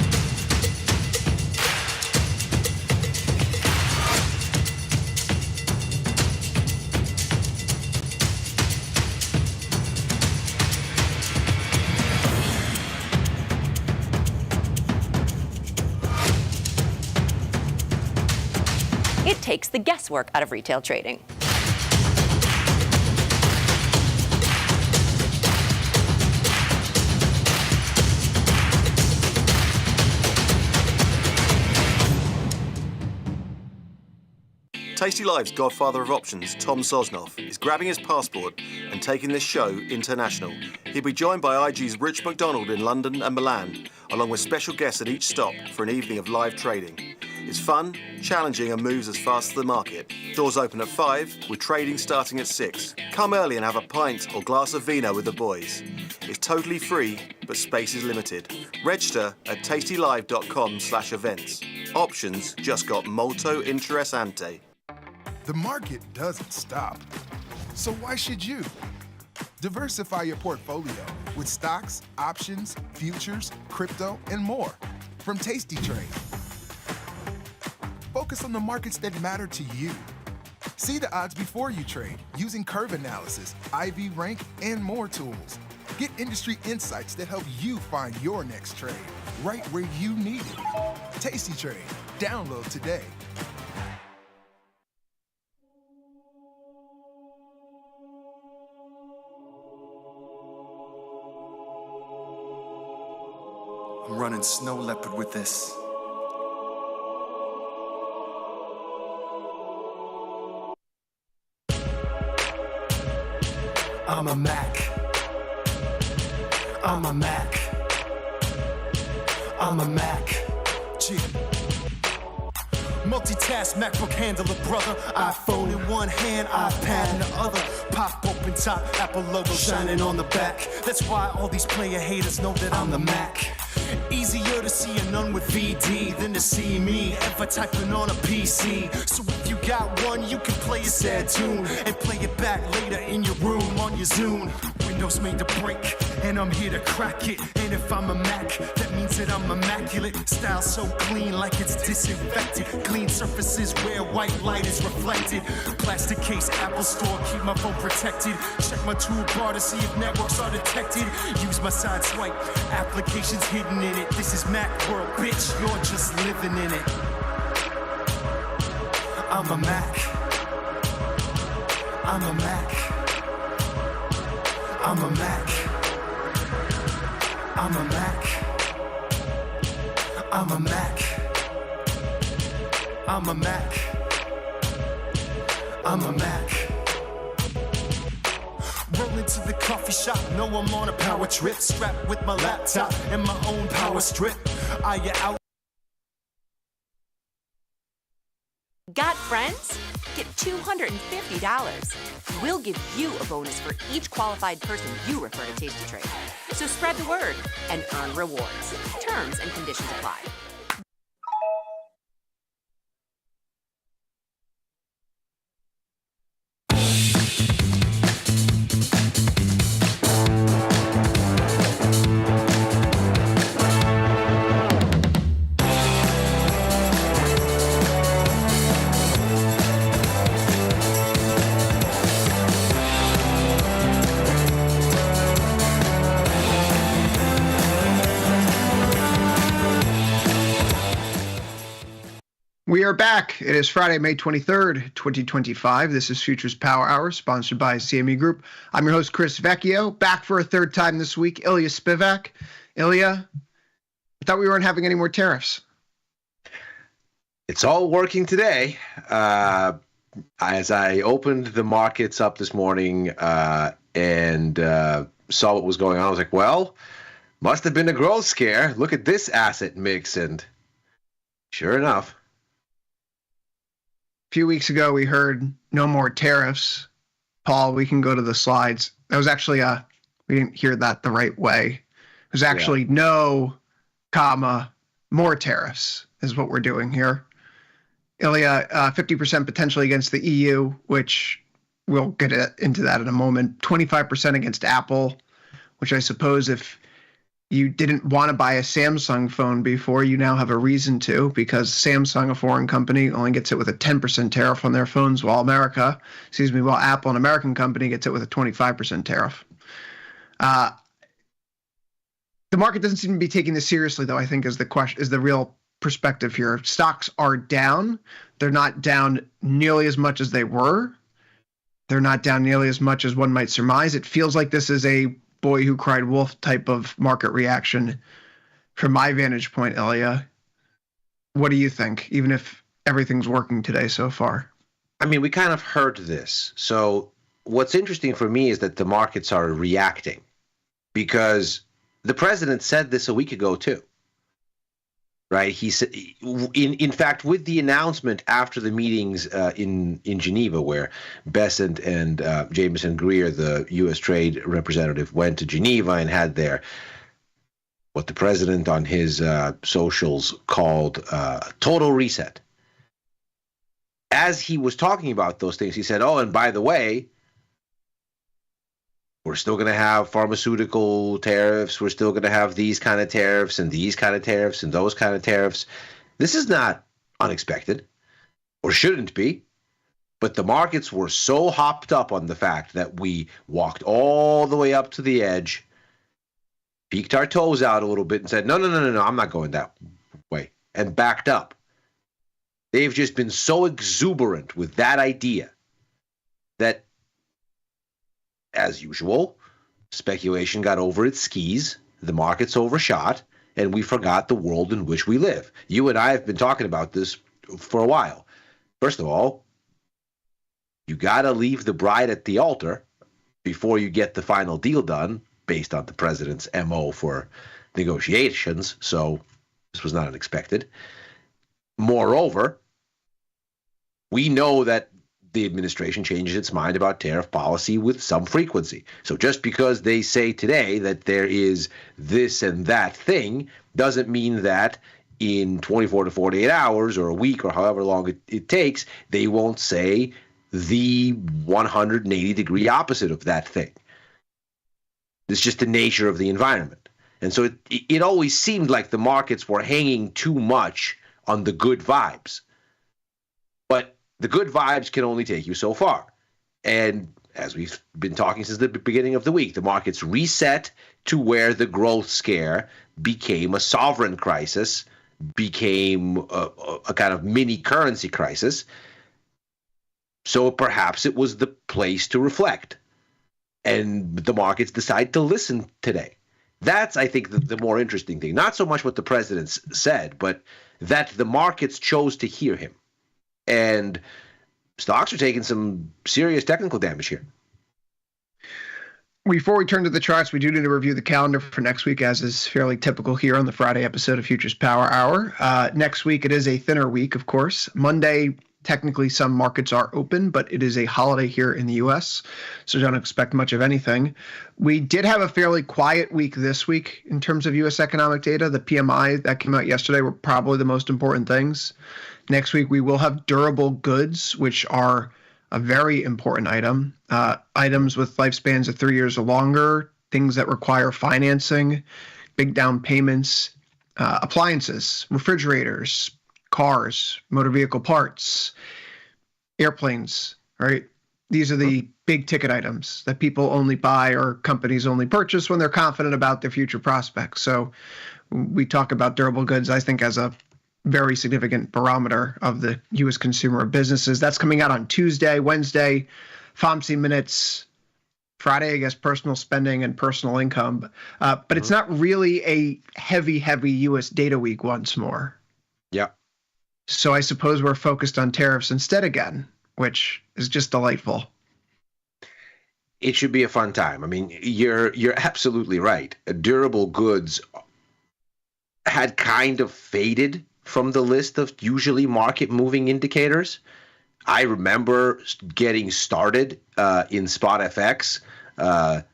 It takes the guesswork out of retail trading. Tasty Live's godfather of options, Tom Sosnoff, is grabbing his passport and taking this show international. He'll be joined by IG's Rich McDonald in London and Milan, along with special guests at each stop for an evening of live trading. It's fun, challenging, and moves as fast as the market. Doors open at 5, with trading starting at 6. Come early and have a pint or glass of vino with the boys. It's totally free, but space is limited. Register at tastylive.com/events. Options just got molto interessante. The market doesn't stop. So why should you? Diversify your portfolio with stocks, options, futures, crypto, and more from Tasty Trade. Focus on the markets that matter to you. See the odds before you trade using curve analysis, IV rank, and more tools. Get industry insights that help you find your next trade right where you need it. Tasty Trade. Download today. I'm running Snow Leopard with this. I'm a Mac. I'm a Mac. I'm a Mac. Gee. Multitask, MacBook handler, brother. iPhone in one hand, iPad in the other. Pop open top, Apple logo shining on the back. That's why all these player haters know that I'm the Mac. Easier to see a nun with VD than to see me ever typing on a PC. So if you got one, you can play a sad tune and play it back later in your room on your Zune. Windows made to break, and I'm here to crack it. And if I'm a Mac, that means that I'm immaculate. Style so clean, like it's disinfected. Clean surfaces where white light is reflected. Plastic case, Apple Store, keep my phone protected. Check my toolbar to see if networks are detected. Use my side swipe, applications hidden in it. This is Mac world, bitch, you're just living in it. I'm a Mac. I'm a Mac. I'm a Mac. I'm a Mac. I'm a Mac. I'm a Mac. I'm a Mac. Roll into the coffee shop, know I'm on a power trip. Strapped with my laptop and my own power strip. Are you out? Got friends? Get $250. We'll give you a bonus for each qualified person you refer to Tasty Trade. So spread the word and earn rewards. Terms and conditions apply. We are back. It is Friday, May 23rd, 2025. This is Futures Power Hour, sponsored by CME Group. I'm your host, Chris Vecchio, back for a third time this week. Ilya Spivak. Ilya, I thought we weren't having any more tariffs. It's all working today. As I opened the markets up this morning and saw what was going on, I was like, well, must have been a growth scare. Look at this asset mix. And sure enough. A few weeks ago, we heard no more tariffs. Paul, we can go to the slides. That was actually we didn't hear that the right way. It was actually no, comma, more tariffs is what we're doing here. Ilya, 50% potentially against the EU, which we'll get into that in a moment. 25% against Apple, which I suppose if you didn't want to buy a Samsung phone before, you now have a reason to, because Samsung, a foreign company, only gets it with a 10% tariff on their phones, while Apple, an American company, gets it with a 25% tariff. The market doesn't seem to be taking this seriously, though, I think is the real perspective here. Stocks are down. They're not down nearly as much as they were. They're not down nearly as much as one might surmise. It feels like this is a boy who cried wolf type of market reaction from my vantage point, Ilya. What do you think, even if everything's working today so far? I mean, we kind of heard this. So what's interesting for me is that the markets are reacting, because the president said this a week ago too. Right? He said, in fact, with the announcement after the meetings in Geneva, where Bessent and Jameson Greer, the U.S. Trade Representative, went to Geneva and had what the president on his socials called total reset. As he was talking about those things, he said, "Oh, and by the way, we're still going to have pharmaceutical tariffs. We're still going to have these kind of tariffs and these kind of tariffs and those kind of tariffs." This is not unexpected, or shouldn't be. But the markets were so hopped up on the fact that we walked all the way up to the edge, peeked our toes out a little bit and said, no, I'm not going that way, and backed up. They've just been so exuberant with that idea that, as usual, speculation got over its skis, the markets overshot, and we forgot the world in which we live. You and I have been talking about this for a while. First of all, you got to leave the bride at the altar before you get the final deal done, based on the president's MO for negotiations, so this was not unexpected. Moreover, we know that the administration changes its mind about tariff policy with some frequency. So just because they say today that there is this and that thing doesn't mean that in 24 to 48 hours or a week or however long it takes, they won't say the 180-degree opposite of that thing. It's just the nature of the environment. And so it always seemed like the markets were hanging too much on the good vibes. But the good vibes can only take you so far. And as we've been talking since the beginning of the week, the markets reset to where the growth scare became a sovereign crisis, became a kind of mini currency crisis. So perhaps it was the place to reflect. And the markets decide to listen today. That's, I think, the more interesting thing. Not so much what the president said, but that the markets chose to hear him. And stocks are taking some serious technical damage here. Before we turn to the charts, we do need to review the calendar for next week, as is fairly typical here on the Friday episode of Futures Power Hour. Next week, it is a thinner week, of course. Monday, technically, some markets are open, but it is a holiday here in the U.S., so don't expect much of anything. We did have a fairly quiet week this week in terms of U.S. economic data. The PMI that came out yesterday were probably the most important things. Next week, we will have durable goods, which are a very important item. Items with lifespans of 3 years or longer, things that require financing, big down payments, appliances, refrigerators, cars, motor vehicle parts, airplanes, right? These are the big ticket items that people only buy or companies only purchase when they're confident about their future prospects. So we talk about durable goods, I think, as a very significant barometer of the U.S. consumer businesses. That's coming out on Tuesday. Wednesday, FOMC minutes. Friday, I guess, personal spending and personal income. But it's not really a heavy U.S. data week once more. Yeah. So I suppose we're focused on tariffs instead again, which is just delightful. It should be a fun time. I mean, you're absolutely right. Durable goods had kind of faded from the list of usually market moving indicators. I remember getting started in SpotFX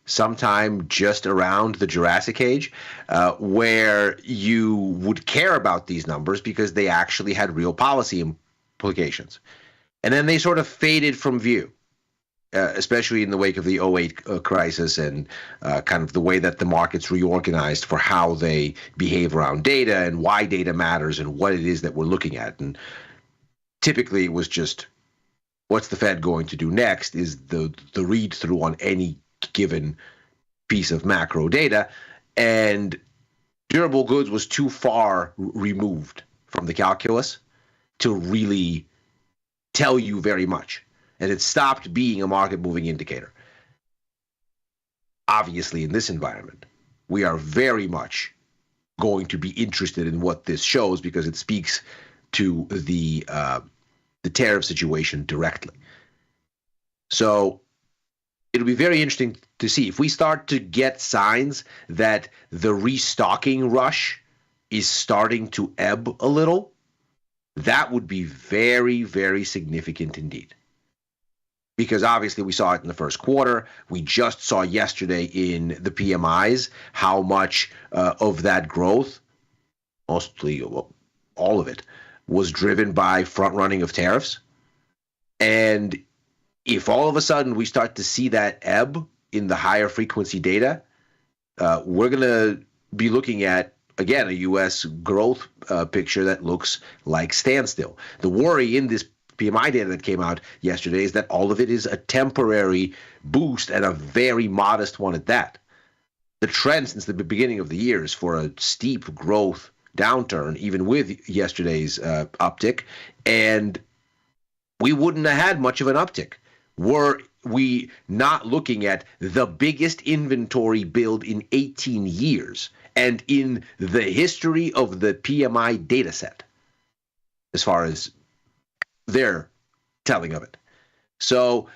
sometime just around the Jurassic Age, where you would care about these numbers because they actually had real policy implications. And then they sort of faded from view, especially in the wake of the 2008 crisis and kind of the way that the markets reorganized for how they behave around data and why data matters and what it is that we're looking at. And typically it was just, what's the Fed going to do next is the read-through on any given piece of macro data. And durable goods was too far removed from the calculus to really tell you very much. And it stopped being a market-moving indicator. Obviously, in this environment, we are very much going to be interested in what this shows because it speaks to the tariff situation directly. So it'll be very interesting to see if we start to get signs that the restocking rush is starting to ebb a little. That would be very, very significant indeed. Because obviously we saw it in the first quarter. We just saw yesterday in the PMIs how much of that growth, mostly all of it, was driven by front running of tariffs. And if all of a sudden we start to see that ebb in the higher frequency data, we're going to be looking at, again, a U.S. growth picture that looks like standstill. The worry in this PMI data that came out yesterday is that all of it is a temporary boost and a very modest one at that. The trend since the beginning of the year is for a steep growth downturn, even with yesterday's uptick, and we wouldn't have had much of an uptick were we not looking at the biggest inventory build in 18 years and in the history of the PMI data set, as far as their telling of it. So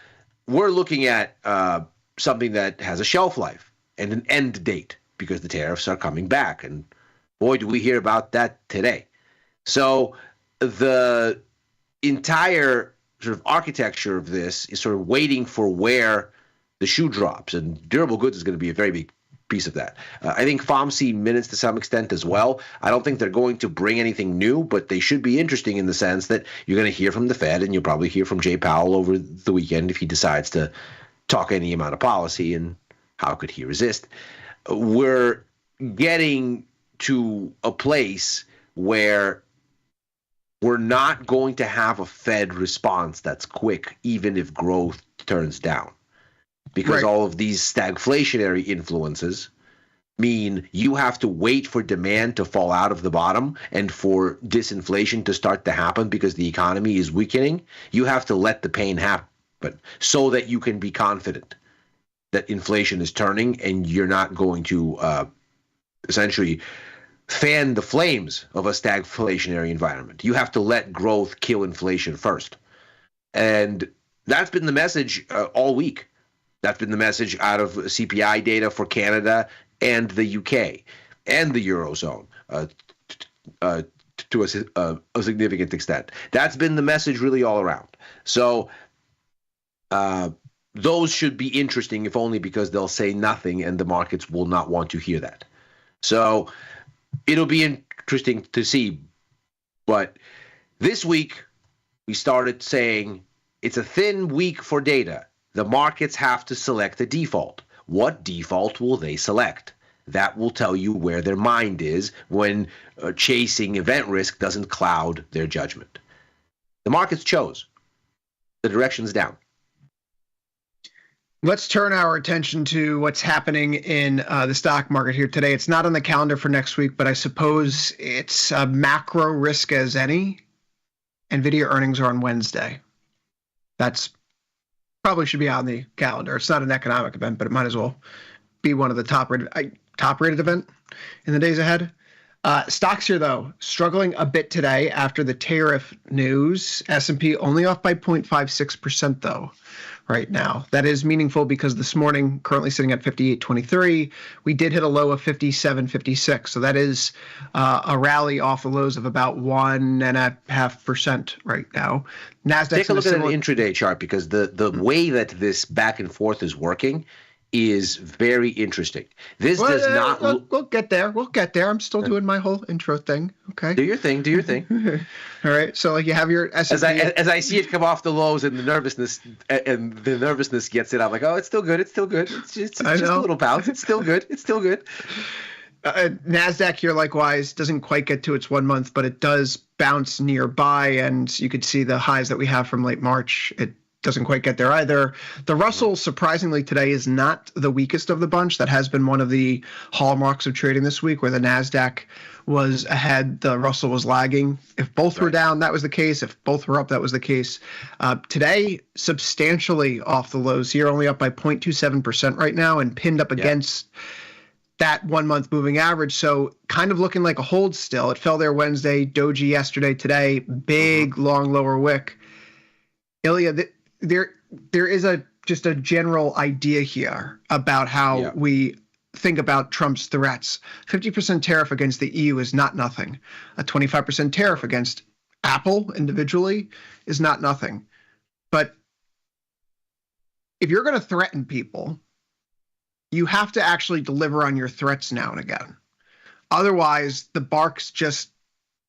we're looking at something that has a shelf life and an end date because the tariffs are coming back. And boy, do we hear about that today. So the entire sort of architecture of this is sort of waiting for where the shoe drops. And durable goods is going to be a very big piece of that. I think FOMC minutes to some extent as well. I don't think they're going to bring anything new, but they should be interesting in the sense that you're going to hear from the Fed and you'll probably hear from Jay Powell over the weekend if he decides to talk any amount of policy, and how could he resist? We're getting to a place where we're not going to have a Fed response that's quick, even if growth turns down. Because all of these stagflationary influences mean you have to wait for demand to fall out of the bottom and for disinflation to start to happen because the economy is weakening. You have to let the pain happen so that you can be confident that inflation is turning and you're not going to essentially fan the flames of a stagflationary environment. You have to let growth kill inflation first. And that's been the message all week. That's been the message out of CPI data for Canada and the UK and the Eurozone to a significant extent. That's been the message really all around. So those should be interesting, if only because they'll say nothing and the markets will not want to hear that. So it'll be interesting to see. But this week, we started saying it's a thin week for data. The markets have to select a default. What default will they select? That will tell you where their mind is when chasing event risk doesn't cloud their judgment. The markets chose. The direction's down. Let's turn our attention to what's happening in the stock market here today. It's not on the calendar for next week, but I suppose it's a macro risk as any. Nvidia earnings are on Wednesday. That's probably should be on the calendar. It's not an economic event, but it might as well be one of the top rated event in the days ahead. Stocks here, though, struggling a bit today after the tariff news. S&P only off by 0.56%, though, right now. That is meaningful because this morning, currently sitting at 58.23, we did hit a low of 57.56. So that is a rally off the lows of about 1.5% right now. NASDAQ. Take a look at an intraday chart because the way that this back and forth is working is very interesting. This does not. We'll get there. We'll get there. I'm still doing my whole intro thing. Okay. Do your thing. Do your thing. All right. So like you have your S&P. As I see it come off the lows and the nervousness gets it. I'm like, oh, it's still good. It's still good. It's just a little bounce. It's still good. It's still good. NASDAQ here likewise doesn't quite get to its 1 month, but it does bounce nearby, and you could see the highs that we have from late March. It doesn't quite get there either. The Russell, surprisingly today, is not the weakest of the bunch. That has been one of the hallmarks of trading this week, where the NASDAQ was ahead, the Russell was lagging. If both were down, that was the case. If both were up, that was the case. Today, substantially off the lows here, only up by 0.27% right now, and pinned up against that 1 month moving average. So kind of looking like a hold still. It fell there Wednesday, doji yesterday, today, big, long lower wick. Ilya, there is just a general idea here about how we think about Trump's threats. 50% tariff against the EU is not nothing. A 25% tariff against Apple individually is not nothing. But if you're going to threaten people, you have to actually deliver on your threats now and again. Otherwise, the barks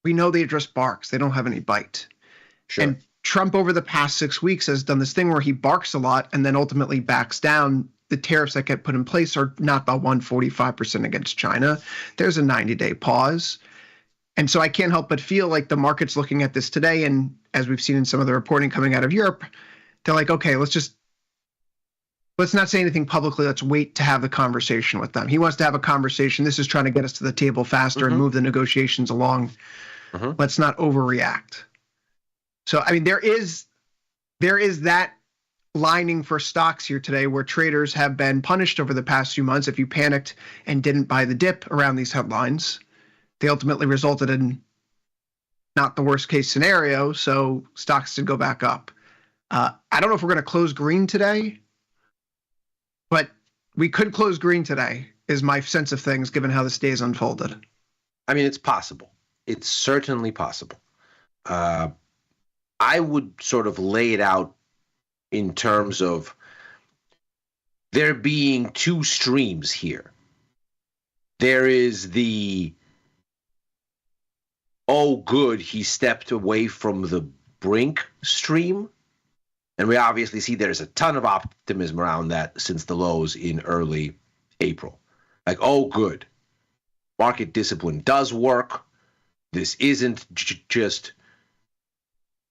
we know they just barks. They don't have any bite. Sure. And Trump over the past 6 weeks has done this thing where he barks a lot and then ultimately backs down. The tariffs that get put in place are not the 145% against China. There's a 90-day pause. And so I can't help but feel like the market's looking at this today, and as we've seen in some of the reporting coming out of Europe, they're like, okay, let's not say anything publicly. Let's wait to have the conversation with them. He wants to have a conversation. This is trying to get us to the table faster and move the negotiations along. Let's not overreact. So, I mean, there is that lining for stocks here today where traders have been punished over the past few months. If you panicked and didn't buy the dip around these headlines, they ultimately resulted in not the worst case scenario. So stocks did go back up. I don't know if we're going to close green today, but we could close green today is my sense of things given how this day is unfolded. I mean, it's possible. It's certainly possible. I would sort of lay it out in terms of there being two streams here. There is the, oh, good, he stepped away from the brink stream. And we obviously see there's a ton of optimism around that since the lows in early April. Like, oh, good. Market discipline does work. This isn't just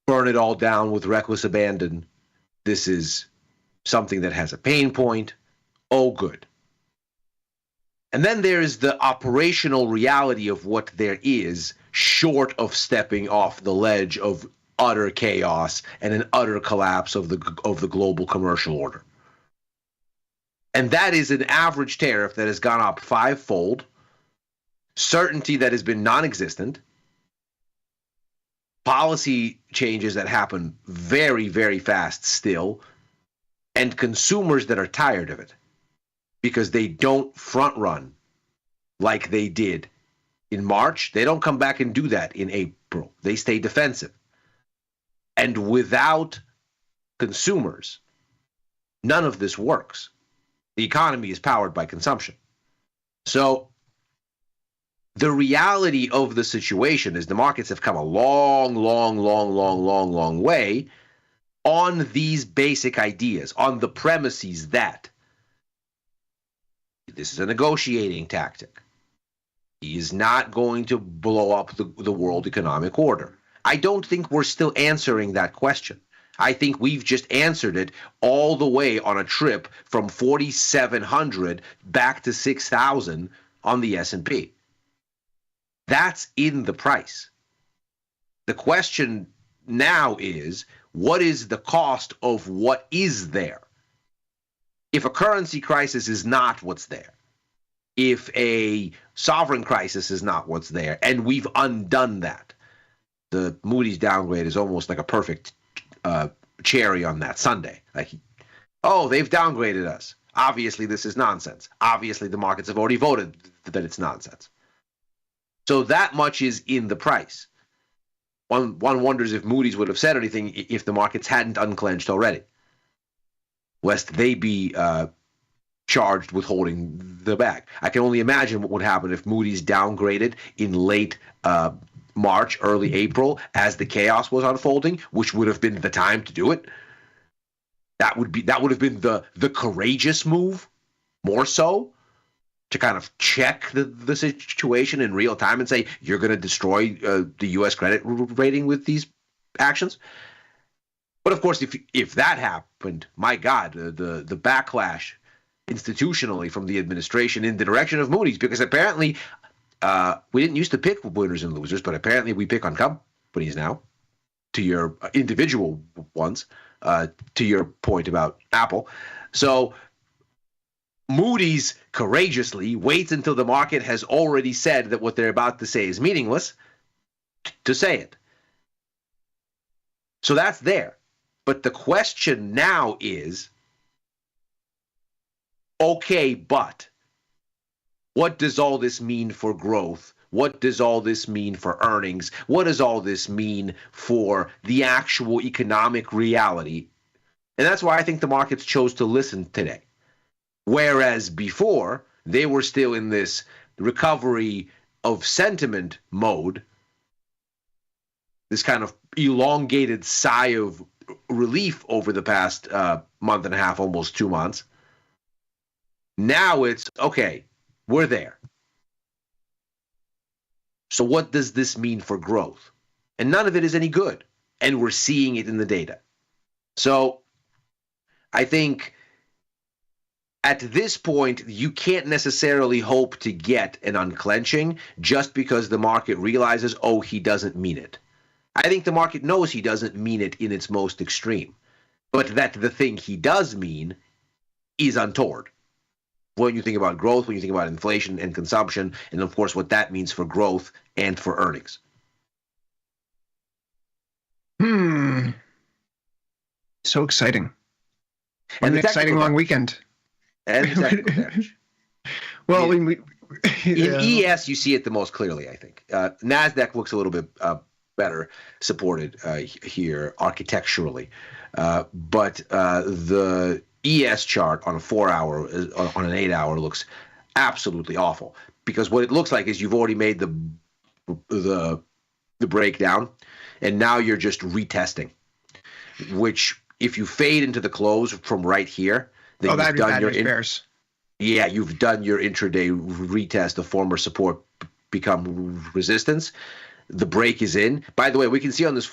burn it all down with reckless abandon. This is something that has a pain point. Oh, good. And then there is the operational reality of what there is, short of stepping off the ledge of utter chaos and an utter collapse of the global commercial order. And that is an average tariff that has gone up fivefold, certainty that has been non-existent, policy changes that happen very, very fast still, and consumers that are tired of it because they don't front run like they did in March. They don't come back and do that in April. They stay defensive. And without consumers, none of this works. The economy is powered by consumption. So the reality of the situation is the markets have come a long way on these basic ideas, on the premises that this is a negotiating tactic. He is not going to blow up the world economic order. I don't think we're still answering that question. I think we've just answered it all the way on a trip from 4,700 back to 6,000 on the S&P. That's in the price. The question now is, what is the cost of what is there? If a currency crisis is not what's there, if a sovereign crisis is not what's there, and we've undone that, the Moody's downgrade is almost like a perfect cherry on that sundae. Like, oh, they've downgraded us. Obviously, this is nonsense. Obviously, the markets have already voted that it's nonsense. So that much is in the price. One wonders if Moody's would have said anything if the markets hadn't unclenched already, lest they be charged with holding the bag. I can only imagine what would happen if Moody's downgraded in late March, early April, as the chaos was unfolding, which would have been the time to do it. That would have been the courageous move, more so, to kind of check the situation in real time and say, you're going to destroy the U.S. credit rating with these actions. But of course, if that happened, my God, the backlash institutionally from the administration in the direction of Moody's, because apparently we didn't used to pick winners and losers, but apparently we pick on companies now, to your individual ones, to your point about Apple. So Moody's courageously waits until the market has already said that what they're about to say is meaningless to say it. So that's there. But the question now is, okay, but what does all this mean for growth? What does all this mean for earnings? What does all this mean for the actual economic reality? And that's why I think the markets chose to listen today. Whereas before, they were still in this recovery of sentiment mode, this kind of elongated sigh of relief over the past month and a half, almost 2 months. Now it's, okay, we're there. So what does this mean for growth? And none of it is any good. And we're seeing it in the data. So I think at this point, you can't necessarily hope to get an unclenching just because the market realizes, oh, he doesn't mean it. I think the market knows he doesn't mean it in its most extreme, but that the thing he does mean is untoward. When you think about growth, when you think about inflation and consumption, and of course what that means for growth and for earnings. So exciting. And an exciting long weekend. And the technical damage. Well, in ES, you see it the most clearly, I think. NASDAQ looks a little bit better supported here architecturally. But the ES chart on a 4-hour, on an 8-hour looks absolutely awful. Because what it looks like is you've already made the breakdown, and now you're just retesting. Which, if you fade into the close from right here, then that'd be bad news bears. Yeah, you've done your intraday retest of former support become resistance. The break is in. By the way, we can see on this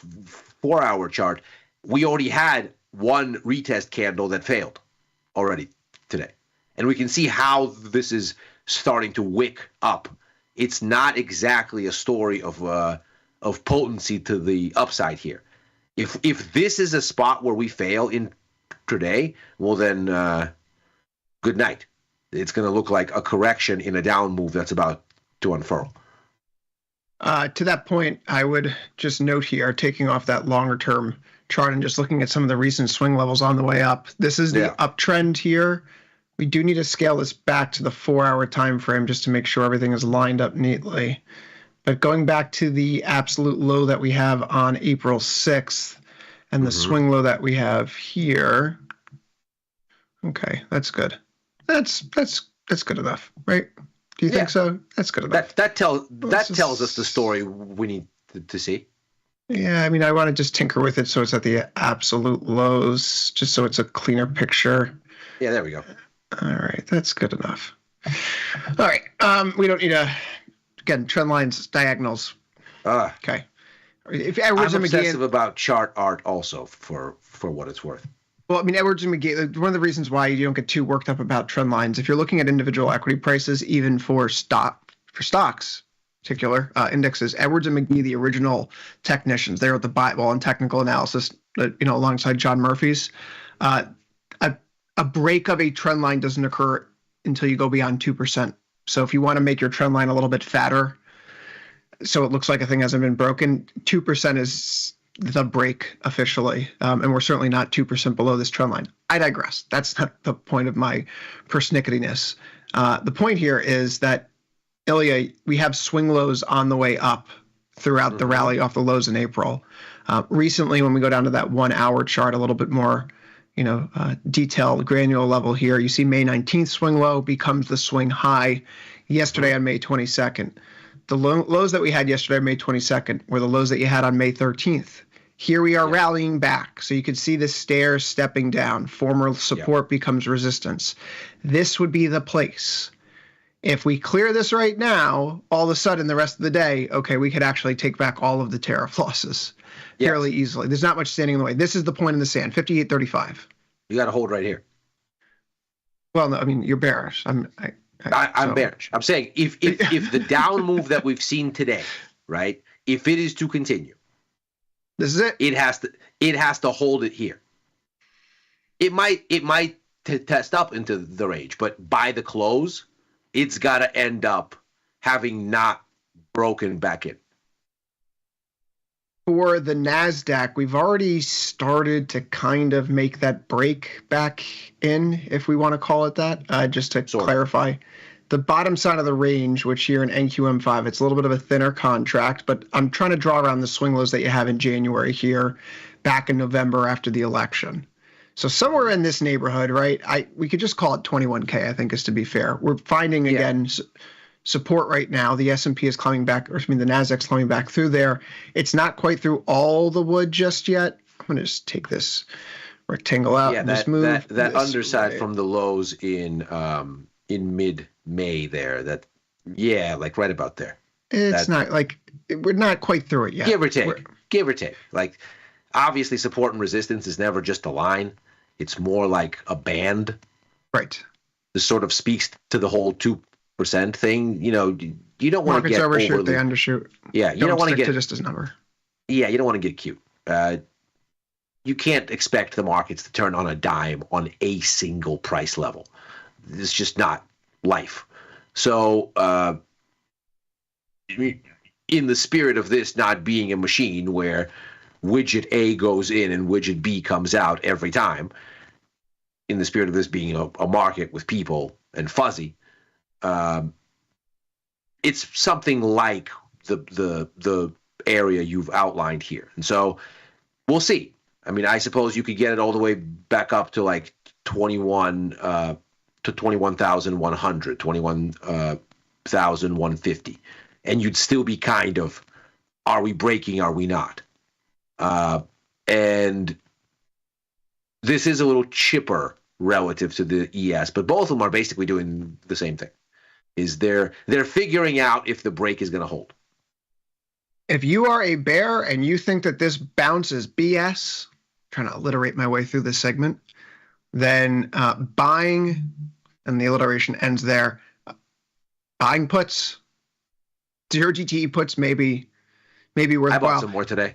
4-hour chart, we already had one retest candle that failed already today. And we can see how this is starting to wick up. It's not exactly a story of potency to the upside here. If this is a spot where we fail intraday, well then, good night. It's going to look like a correction in a down move that's about to unfurl. To that point, I would just note here, taking off that longer term chart and just looking at some of the recent swing levels on the way up. This is the uptrend here. We do need to scale this back to the 4-hour time frame just to make sure everything is lined up neatly. But going back to the absolute low that we have on April 6th and the swing low that we have here. Okay, that's good. That's good enough, right? Do you think so? That's good enough. That tells us the story we need to see. Yeah, I mean, I want to just tinker with it so it's at the absolute lows, just so it's a cleaner picture. Yeah, there we go. All right, that's good enough. All right, we don't need again, trend lines, diagonals. Okay. If Edwards I'm and obsessive McGee, about chart art also for what it's worth. well, I mean, Edwards and McGee, one of the reasons why you don't get too worked up about trend lines, if you're looking at individual equity prices, even for stocks, particular indexes, Edwards and McGee, the original technicians, they were at the Bible and technical analysis, alongside John Murphy's. A break of a trend line doesn't occur until you go beyond 2%. So if you want to make your trend line a little bit fatter, so it looks like a thing hasn't been broken, 2% is the break officially, and we're certainly not 2% below this trend line. I digress. That's not the point of my persnicketyness. The point here is that, Ilya, we have swing lows on the way up throughout the rally off the lows in April. Recently, when we go down to that 1 hour chart, a little bit more detailed, granular level here, you see May 19th swing low becomes the swing high yesterday on May 22nd. The lows that we had yesterday on May 22nd were the lows that you had on May 13th. Here we are rallying back. So you can see the stairs stepping down. Former support becomes resistance. This would be the place. If we clear this right now, all of a sudden the rest of the day, okay, we could actually take back all of the tariff losses fairly easily. There's not much standing in the way. This is the point in the sand, 58.35. You got to hold right here. Well, no, I mean, you're bearish. I'm bearish. I'm saying if the down move that we've seen today, right, if it is to continue, this is it. It has to hold it here. It might test up into the range, but by the close, it's got to end up having not broken back in. For the NASDAQ, we've already started to kind of make that break back in, if we want to call it that, just to clarify. The bottom side of the range, which here in NQM5, it's a little bit of a thinner contract, but I'm trying to draw around the swing lows that you have in January here, back in November after the election. So somewhere in this neighborhood, right, we could just call it 21K, I think, is to be fair. We're finding, again, support right now. The S&P is climbing back, the NASDAQ's climbing back through there. It's not quite through all the wood just yet. I'm going to just take this rectangle out and just move. That underside from the lows in mid-May there, like right about there. It's not like, we're not quite through it yet. Give or take. Like, obviously support and resistance is never just a line. It's more like a band. Right. This sort of speaks to the whole 2% thing. You don't want to get overshoot, overly, they undershoot. Yeah, you don't want to get to just as number. Yeah, you don't want to get cute. You can't expect the markets to turn on a dime on a single price level. It's just not life. So, in the spirit of this not being a machine where widget A goes in and widget B comes out every time, in the spirit of this being a market with people and fuzzy, it's something like the area you've outlined here. And so we'll see. I mean, I suppose you could get it all the way back up to like 21,100, 21,150, and you'd still be kind of, are we breaking, are we not? And this is a little chipper relative to the ES, but both of them are basically doing the same thing. Is they're figuring out if the break is going to hold. If you are a bear and you think that this bounce is BS, trying to alliterate my way through this segment, then buying, and the alliteration ends there, buying puts, 0 GTE puts maybe worthwhile. I bought some more today.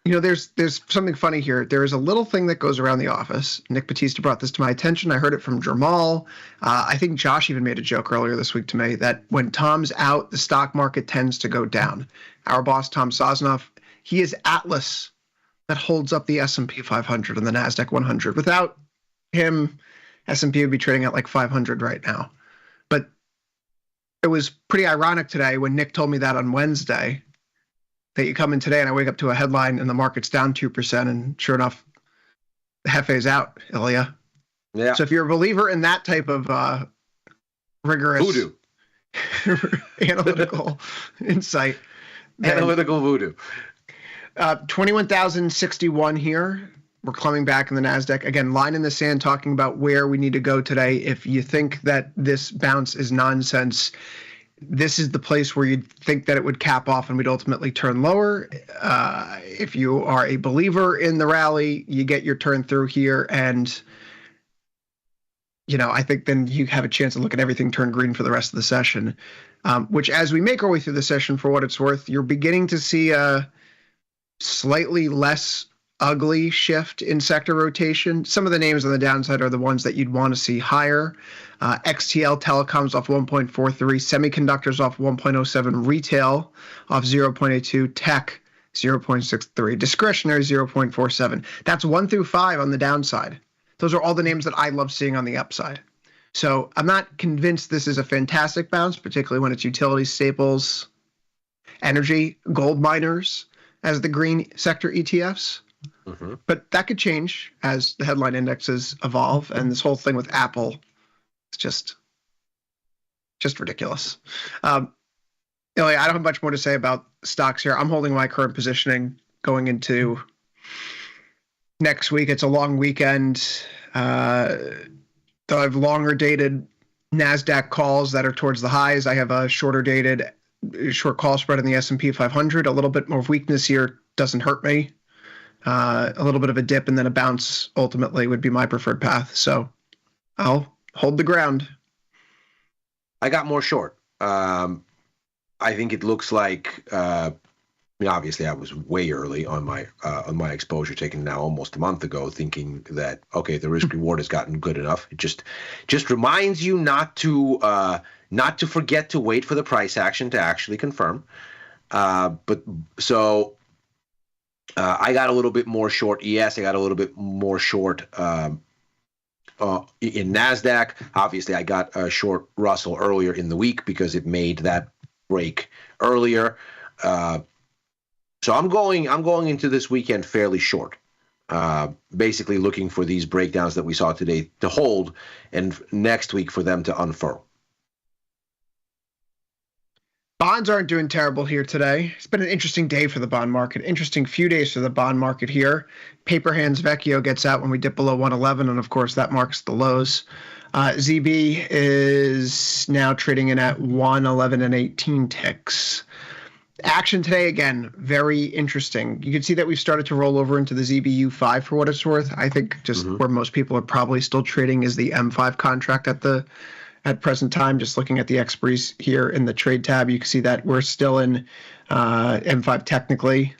There's something funny here. There is a little thing that goes around the office. Nick Batista brought this to my attention. I heard it from Jamal. I think Josh even made a joke earlier this week to me that when Tom's out, the stock market tends to go down. Our boss, Tom Sosnoff, he is Atlas that holds up the S&P 500 and the NASDAQ 100. Without him, S&P would be trading at like 500 right now. But it was pretty ironic today when Nick told me that on Wednesday, that you come in today and I wake up to a headline and the market's down 2%, and sure enough, the Hefe's out, Ilya. Yeah. So if you're a believer in that type of rigorous voodoo, analytical insight, analytical voodoo. 21,061 here. We're climbing back in the NASDAQ. Again, line in the sand talking about where we need to go today. If you think that this bounce is nonsense, this is the place where you'd think that it would cap off and we'd ultimately turn lower. If you are a believer in the rally, you get your turn through here, and I think then you have a chance to look at everything turn green for the rest of the session, which as we make our way through the session, for what it's worth, you're beginning to see a slightly less ugly shift in sector rotation. Some of the names on the downside are the ones that you'd want to see higher. XTL telecoms off 1.43, semiconductors off 1.07, retail off 0.82, tech 0.63, discretionary 0.47. That's 1 through 5 on the downside. Those are all the names that I love seeing on the upside. So I'm not convinced this is a fantastic bounce, particularly when it's utilities, staples, energy, gold miners as the green sector ETFs. Mm-hmm. But that could change as the headline indexes evolve, and this whole thing with Apple is just ridiculous. I don't have much more to say about stocks here. I'm holding my current positioning going into next week. It's a long weekend. I have longer dated NASDAQ calls that are towards the highs. I have a shorter dated short call spread in the S&P 500. A little bit more weakness here doesn't hurt me. A little bit of a dip and then a bounce ultimately would be my preferred path. So I'll hold the ground. I got more short. I think it looks like, obviously I was way early on my exposure, taken now almost a month ago, thinking that, okay, the risk reward has gotten good enough. It just reminds you not to forget to wait for the price action to actually confirm. I got a little bit more short ES. I got a little bit more short in NASDAQ. Obviously, I got a short Russell earlier in the week because it made that break earlier. So I'm going into this weekend fairly short, basically looking for these breakdowns that we saw today to hold, and next week for them to unfurl. Bonds aren't doing terrible here today. It's been an interesting day for the bond market. Interesting few days for the bond market here. Paper hands Vecchio gets out when we dip below 111, and of course that marks the lows. ZB is now trading in at 111 and 18 ticks. Action today, again, very interesting. You can see that we've started to roll over into the ZBU5 for what it's worth. I think just where most people are probably still trading is the M5 contract at present time. Just looking at the expiries here in the trade tab, you can see that we're still in M5 technically.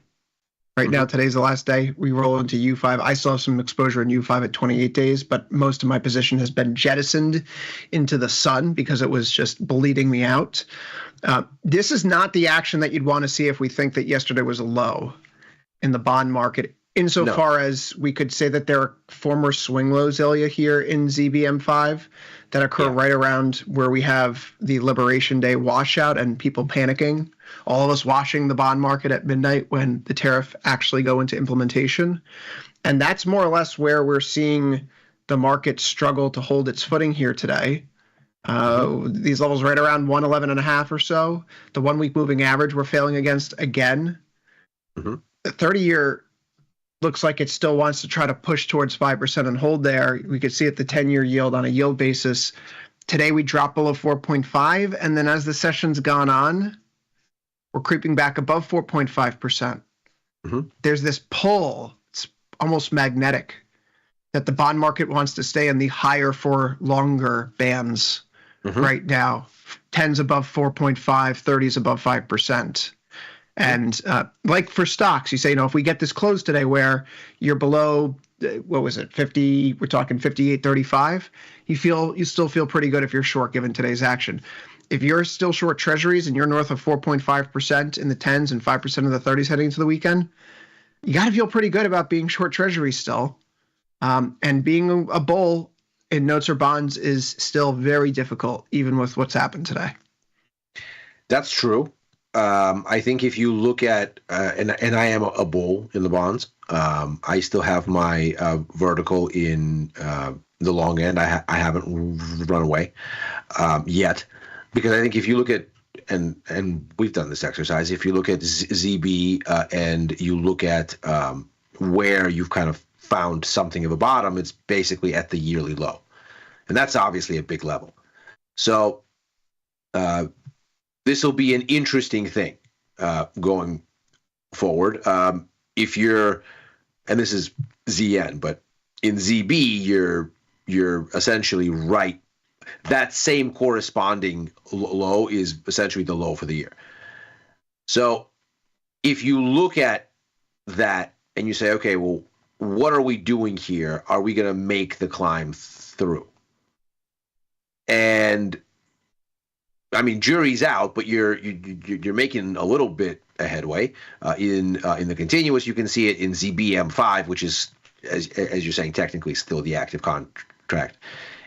Right now, today's the last day. We roll into U5. I still have some exposure in U5 at 28 days, but most of my position has been jettisoned into the sun because it was just bleeding me out. This is not the action that you'd want to see if we think that yesterday was a low in the bond market, insofar as we could say that there are former swing lows, Ilya, here in ZBM5 that occur right around where we have the Liberation Day washout and people panicking. All of us watching the bond market at midnight when the tariff actually go into implementation. And that's more or less where we're seeing the market struggle to hold its footing here today. These levels right around 111.5 or so. The 1 week moving average we're failing against again. The 30-year looks like it still wants to try to push towards 5% and hold there. We could see it the 10-year yield on a yield basis. Today we dropped below 4.5, and then as the session's gone on, we're creeping back above 4.5%. There's this pull, it's almost magnetic, that the bond market wants to stay in the higher for longer bands right now. 10s above 4.5, 30s above 5%. And like for stocks, you say, if we get this close today where you're below, 50, we're talking 58.35, you still feel pretty good if you're short given today's action. If you're still short treasuries and you're north of 4.5% in the 10s and 5% of the 30s heading into the weekend, you got to feel pretty good about being short treasuries still. And being a bull in notes or bonds is still very difficult, even with what's happened today. That's true. I think if you look at, and I am a bull in the bonds, I still have my vertical in the long end. I haven't run away yet, because I think if you look at, and we've done this exercise, if you look at ZB and you look at where you've kind of found something of a bottom, it's basically at the yearly low. And that's obviously a big level. So this will be an interesting thing going forward. If you're, and this is ZN, but in ZB, you're essentially right. That same corresponding low is essentially the low for the year. So if you look at that and you say, okay, well, what are we doing here? Are we going to make the climb through? And I mean, jury's out, but you're making a little bit of headway in the continuous. You can see it in ZBM5, which is, as you're saying, technically still the active contract.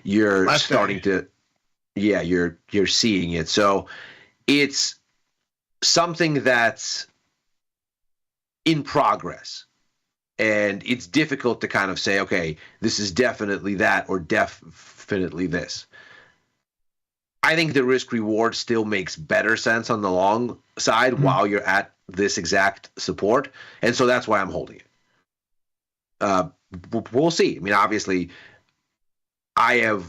You're starting to, you're seeing it. So it's something that's in progress, and it's difficult to kind of say, okay, this is definitely that or definitely this. I think the risk reward still makes better sense on the long side while you're at this exact support. And so that's why I'm holding it. We'll see. I mean, obviously, I have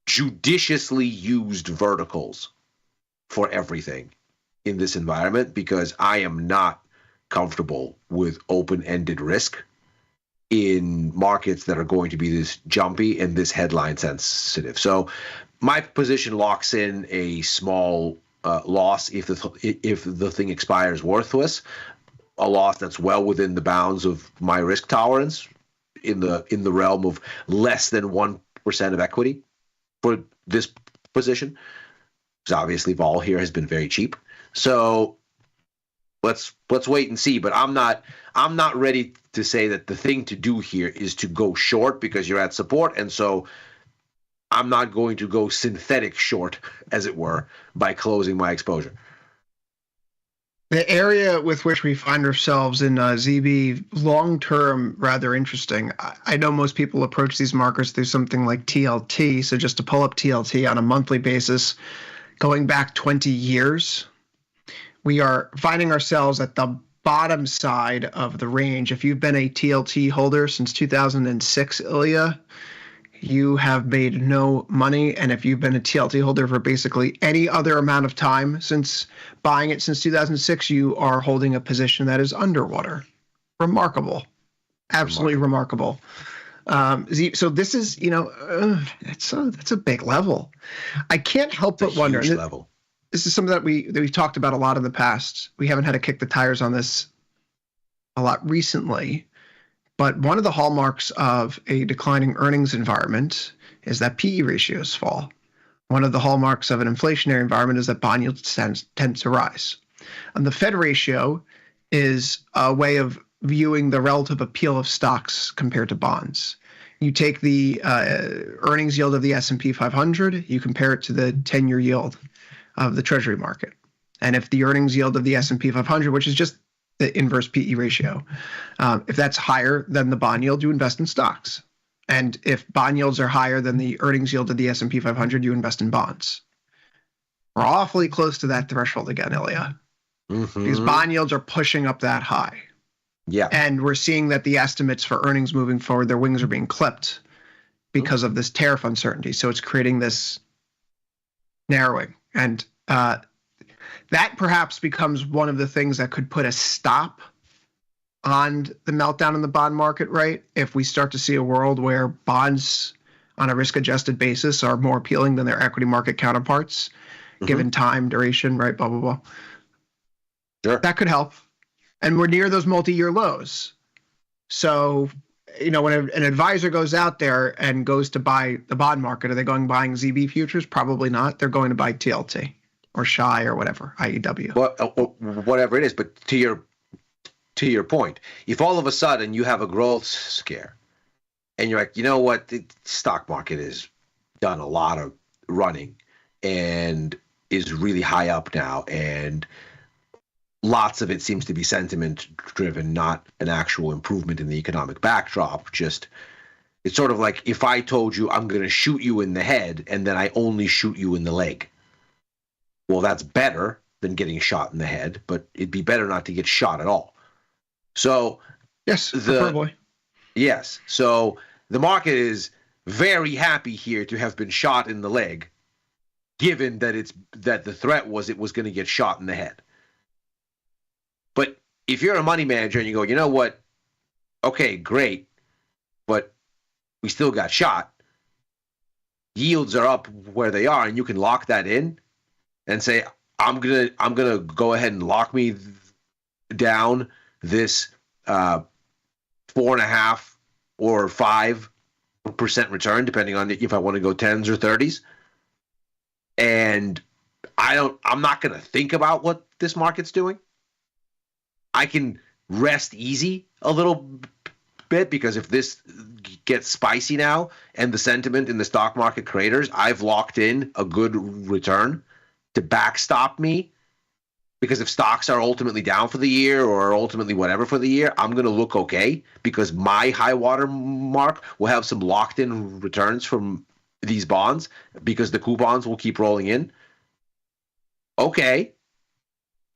judiciously used verticals for everything in this environment because I am not comfortable with open-ended risk in markets that are going to be this jumpy and this headline sensitive. So my position locks in a small loss if the thing expires worthless, a loss that's well within the bounds of my risk tolerance in the realm of less than 1% of equity for this position. Because obviously vol here has been very cheap. So let's wait and see. But I'm not ready to say that the thing to do here is to go short because you're at support, and so I'm not going to go synthetic short, as it were, by closing my exposure. The area with which we find ourselves in ZB long-term, rather interesting. I know most people approach these markers through something like TLT. So just to pull up TLT on a monthly basis, going back 20 years, we are finding ourselves at the bottom side of the range. If you've been a TLT holder since 2006, Ilya, you have made no money. And if you've been a TLT holder for basically any other amount of time since buying it since 2006, you are holding a position that is underwater. Remarkable. Absolutely remarkable. So this is, that's a big level. I can't help but wonder. Level. This is something that we've talked about a lot in the past. We haven't had to kick the tires on this a lot recently. But one of the hallmarks of a declining earnings environment is that PE ratios fall. One of the hallmarks of an inflationary environment is that bond yields tend to rise. And the Fed ratio is a way of viewing the relative appeal of stocks compared to bonds. You take the earnings yield of the S&P 500, you compare it to the 10-year yield of the Treasury market. And if the earnings yield of the S&P 500, which is just the inverse PE ratio, if that's higher than the bond yield, you invest in stocks. And if bond yields are higher than the earnings yield of the S&P 500, you invest in bonds. We're awfully close to that threshold again, Ilya. Because bond yields are pushing up that high. Yeah. And we're seeing that the estimates for earnings moving forward, their wings are being clipped because of this tariff uncertainty. So it's creating this narrowing. And that perhaps becomes one of the things that could put a stop on the meltdown in the bond market, right? If we start to see a world where bonds on a risk-adjusted basis are more appealing than their equity market counterparts, given time, duration, right, blah, blah, blah. Sure. That could help. And we're near those multi-year lows. So, when an advisor goes out there and goes to buy the bond market, are they buying ZB futures? Probably not. They're going to buy TLT or SHI or whatever, IEW. Well, whatever it is. But to your point, if all of a sudden you have a growth scare and you're like, you know what, the stock market has done a lot of running and is really high up now, and lots of it seems to be sentiment driven, not an actual improvement in the economic backdrop. It's sort of like if I told you I'm going to shoot you in the head and then I only shoot you in the leg. Well, that's better than getting shot in the head, but it'd be better not to get shot at all. So yes, preferably. Yes. So the market is very happy here to have been shot in the leg given that the threat was it was going to get shot in the head. But if you're a money manager and you go, you know what? Okay, great, but we still got shot. Yields are up where they are, and you can lock that in and say, I'm gonna go ahead and lock me down this 4.5 or 5% return, depending on if I want to go 10s or 30s. And I'm not gonna think about what this market's doing. I can rest easy a little bit, because if this gets spicy now and the sentiment in the stock market craters, I've locked in a good return to backstop me. Because if stocks are ultimately down for the year or ultimately whatever for the year, I'm going to look okay, because my high water mark will have some locked in returns from these bonds, because the coupons will keep rolling in. Okay,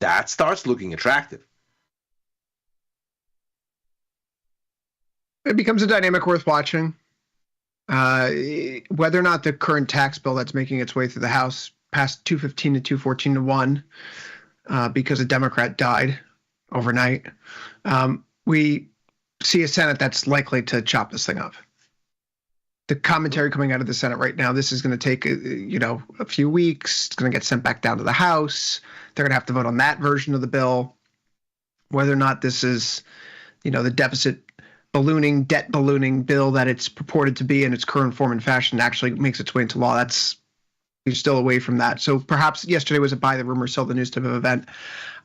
that starts looking attractive. It becomes a dynamic worth watching. Whether or not the current tax bill that's making its way through the House passed 215 to 214 to 1 because a Democrat died overnight, we see a Senate that's likely to chop this thing up. The commentary coming out of the Senate right now, this is going to take a few weeks. It's going to get sent back down to the House. They're going to have to vote on that version of the bill. Whether or not this is, the deficit debt ballooning bill that it's purported to be in its current form and fashion actually makes its way into law, you're still away from that. So perhaps yesterday was a buy the rumor, sell the news type of event.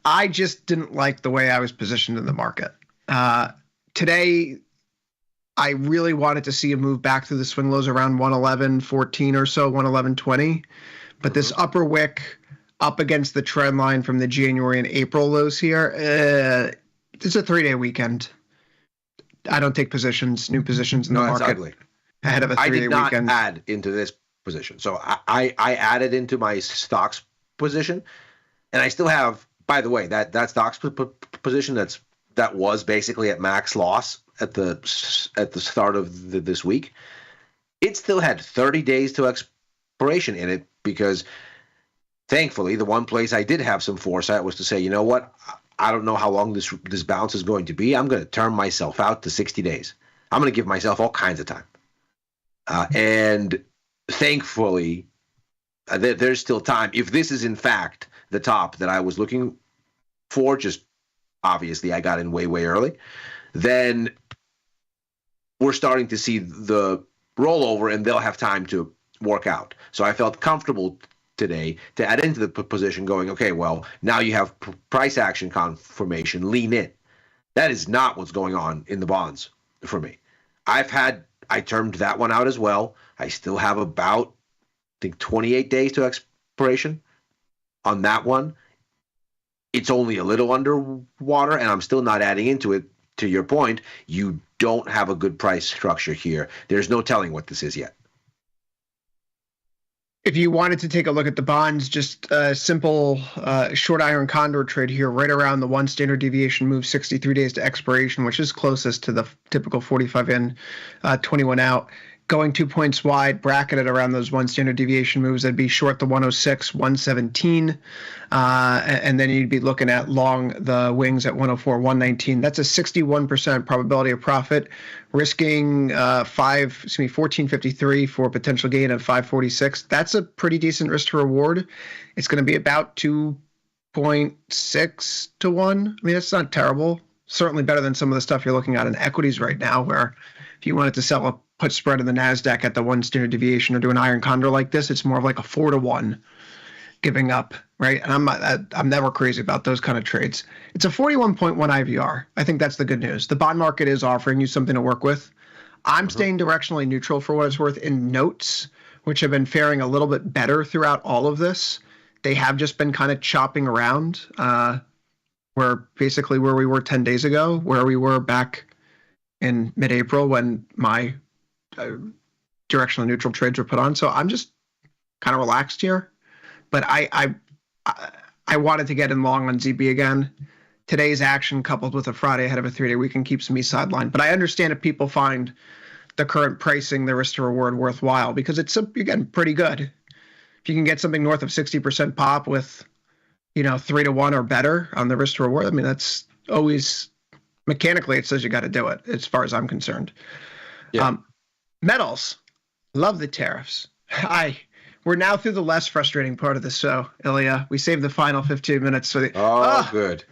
I just didn't like the way I was positioned in the market. Today, I really wanted to see a move back through the swing lows around 111.14 or so, 111.20. But this upper wick up against the trend line from the January and April lows here, it's a 3-day weekend. I don't take new positions in the market ugly. Ahead of a 3-day weekend. I did not add into this position. So I added into my stocks position, and I still have, by the way, that stocks position that was basically at max loss at the start of this week. It still had 30 days to expiration in it, because thankfully the one place I did have some foresight was to say, you know what, I don't know how long this bounce is going to be. I'm going to term myself out to 60 days. I'm going to give myself all kinds of time. And thankfully, there's still time. If this is in fact the top that I was looking for, just obviously I got in way, way early, then we're starting to see the rollover and they'll have time to work out. So I felt comfortable today to add into the position going, okay, well, now you have price action confirmation, lean in. That is not what's going on in the bonds for me. I termed that one out as well. I still have about, I think, 28 days to expiration on that one. It's only a little underwater, and I'm still not adding into it. To your point, you don't have a good price structure here. There's no telling what this is yet. If you wanted to take a look at the bonds, just a simple short iron condor trade here, right around the 1 standard deviation move, 63 days to expiration, which is closest to the typical 45 in, 21 out. Going 2 points wide, bracketed around those 1 standard deviation moves, that'd be short the 106, 117, and then you'd be looking at long the wings at 104, 119. That's a 61% probability of profit, risking 1453 for a potential gain of 546. That's a pretty decent risk to reward. It's going to be about 2.6 to 1. I mean, that's not terrible. Certainly better than some of the stuff you're looking at in equities right now, where if you wanted to sell a put spread in the NASDAQ at the 1 standard deviation or do an iron condor like this, it's more of like a 4 to 1 giving up, right? And I'm never crazy about those kind of trades. It's a 41.1 IVR. I think that's the good news. The bond market is offering you something to work with. I'm staying directionally neutral for what it's worth in notes, which have been faring a little bit better throughout all of this. They have just been kind of chopping around where basically where we were 10 days ago, where we were back in mid-April when my directional neutral trades were put on. So I'm just kind of relaxed here, but I wanted to get in long on ZB again. Today's action coupled with a Friday ahead of a 3-day weekend keeps me sidelined, but I understand if people find the current pricing, the risk to reward worthwhile, because it's again pretty good. if you can get something north of 60% pop with, 3-to-1 or better on the risk to reward, I mean, that's always mechanically it says you got to do it as far as I'm concerned. Yeah. Metals, love the tariffs. We're now through the less frustrating part of the show, Ilya. We saved the final 15 minutes for the. Good.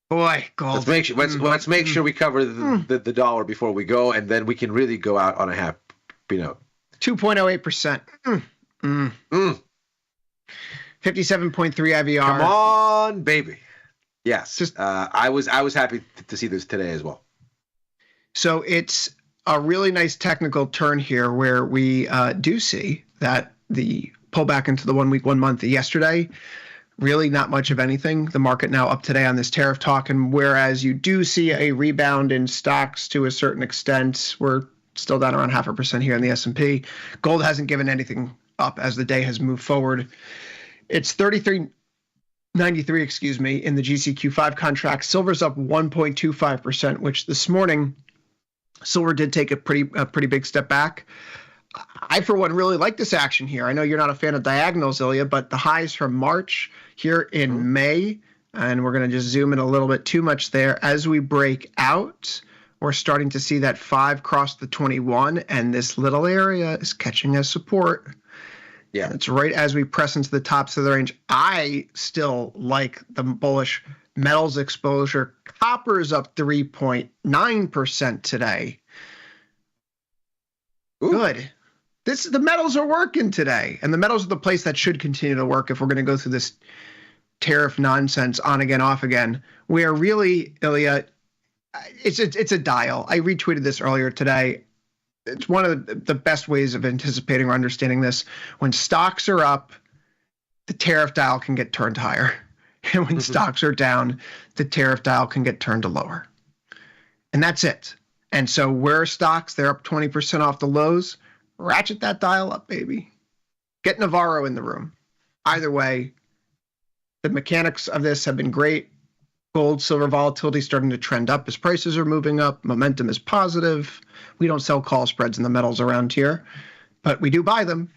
Boy, gold. Let's make sure we cover the dollar before we go, and then we can really go out on a happy note. 2.08%. 57.3 IVR. Come on, baby. Yes. I was happy to see this today as well. So it's a really nice technical turn here where we do see that the pullback into the 1 week, 1 month yesterday, really not much of anything. The market now up today on this tariff talk. And whereas you do see a rebound in stocks to a certain extent, we're still down around 0.5% here in the S&P. Gold hasn't given anything up as the day has moved forward. It's 33.93, in the GCQ5 contract. Silver's up 1.25%, which this morning, silver did take a pretty big step back. I, for one, really like this action here. I know you're not a fan of diagonals, Ilya, but the highs from March here in May, and we're going to just zoom in a little bit too much there. As we break out, we're starting to see that 5 cross the 21, and this little area is catching as support. Yeah, and it's right as we press into the tops of the range. I still like the bullish metals exposure. Copper is up 3.9% today. Ooh. Good. The metals are working today, and the metals are the place that should continue to work if we're going to go through this tariff nonsense on again, off again. We are really, Ilya, it's a dial. I retweeted this earlier today. It's one of the best ways of anticipating or understanding this. When stocks are up, the tariff dial can get turned higher. And when stocks are down, the tariff dial can get turned to lower. And that's it. And so where are stocks? They're up 20% off the lows. Ratchet that dial up, baby. Get Navarro in the room. Either way, the mechanics of this have been great. Gold, silver volatility starting to trend up as prices are moving up. Momentum is positive. We don't sell call spreads in the metals around here, but we do buy them.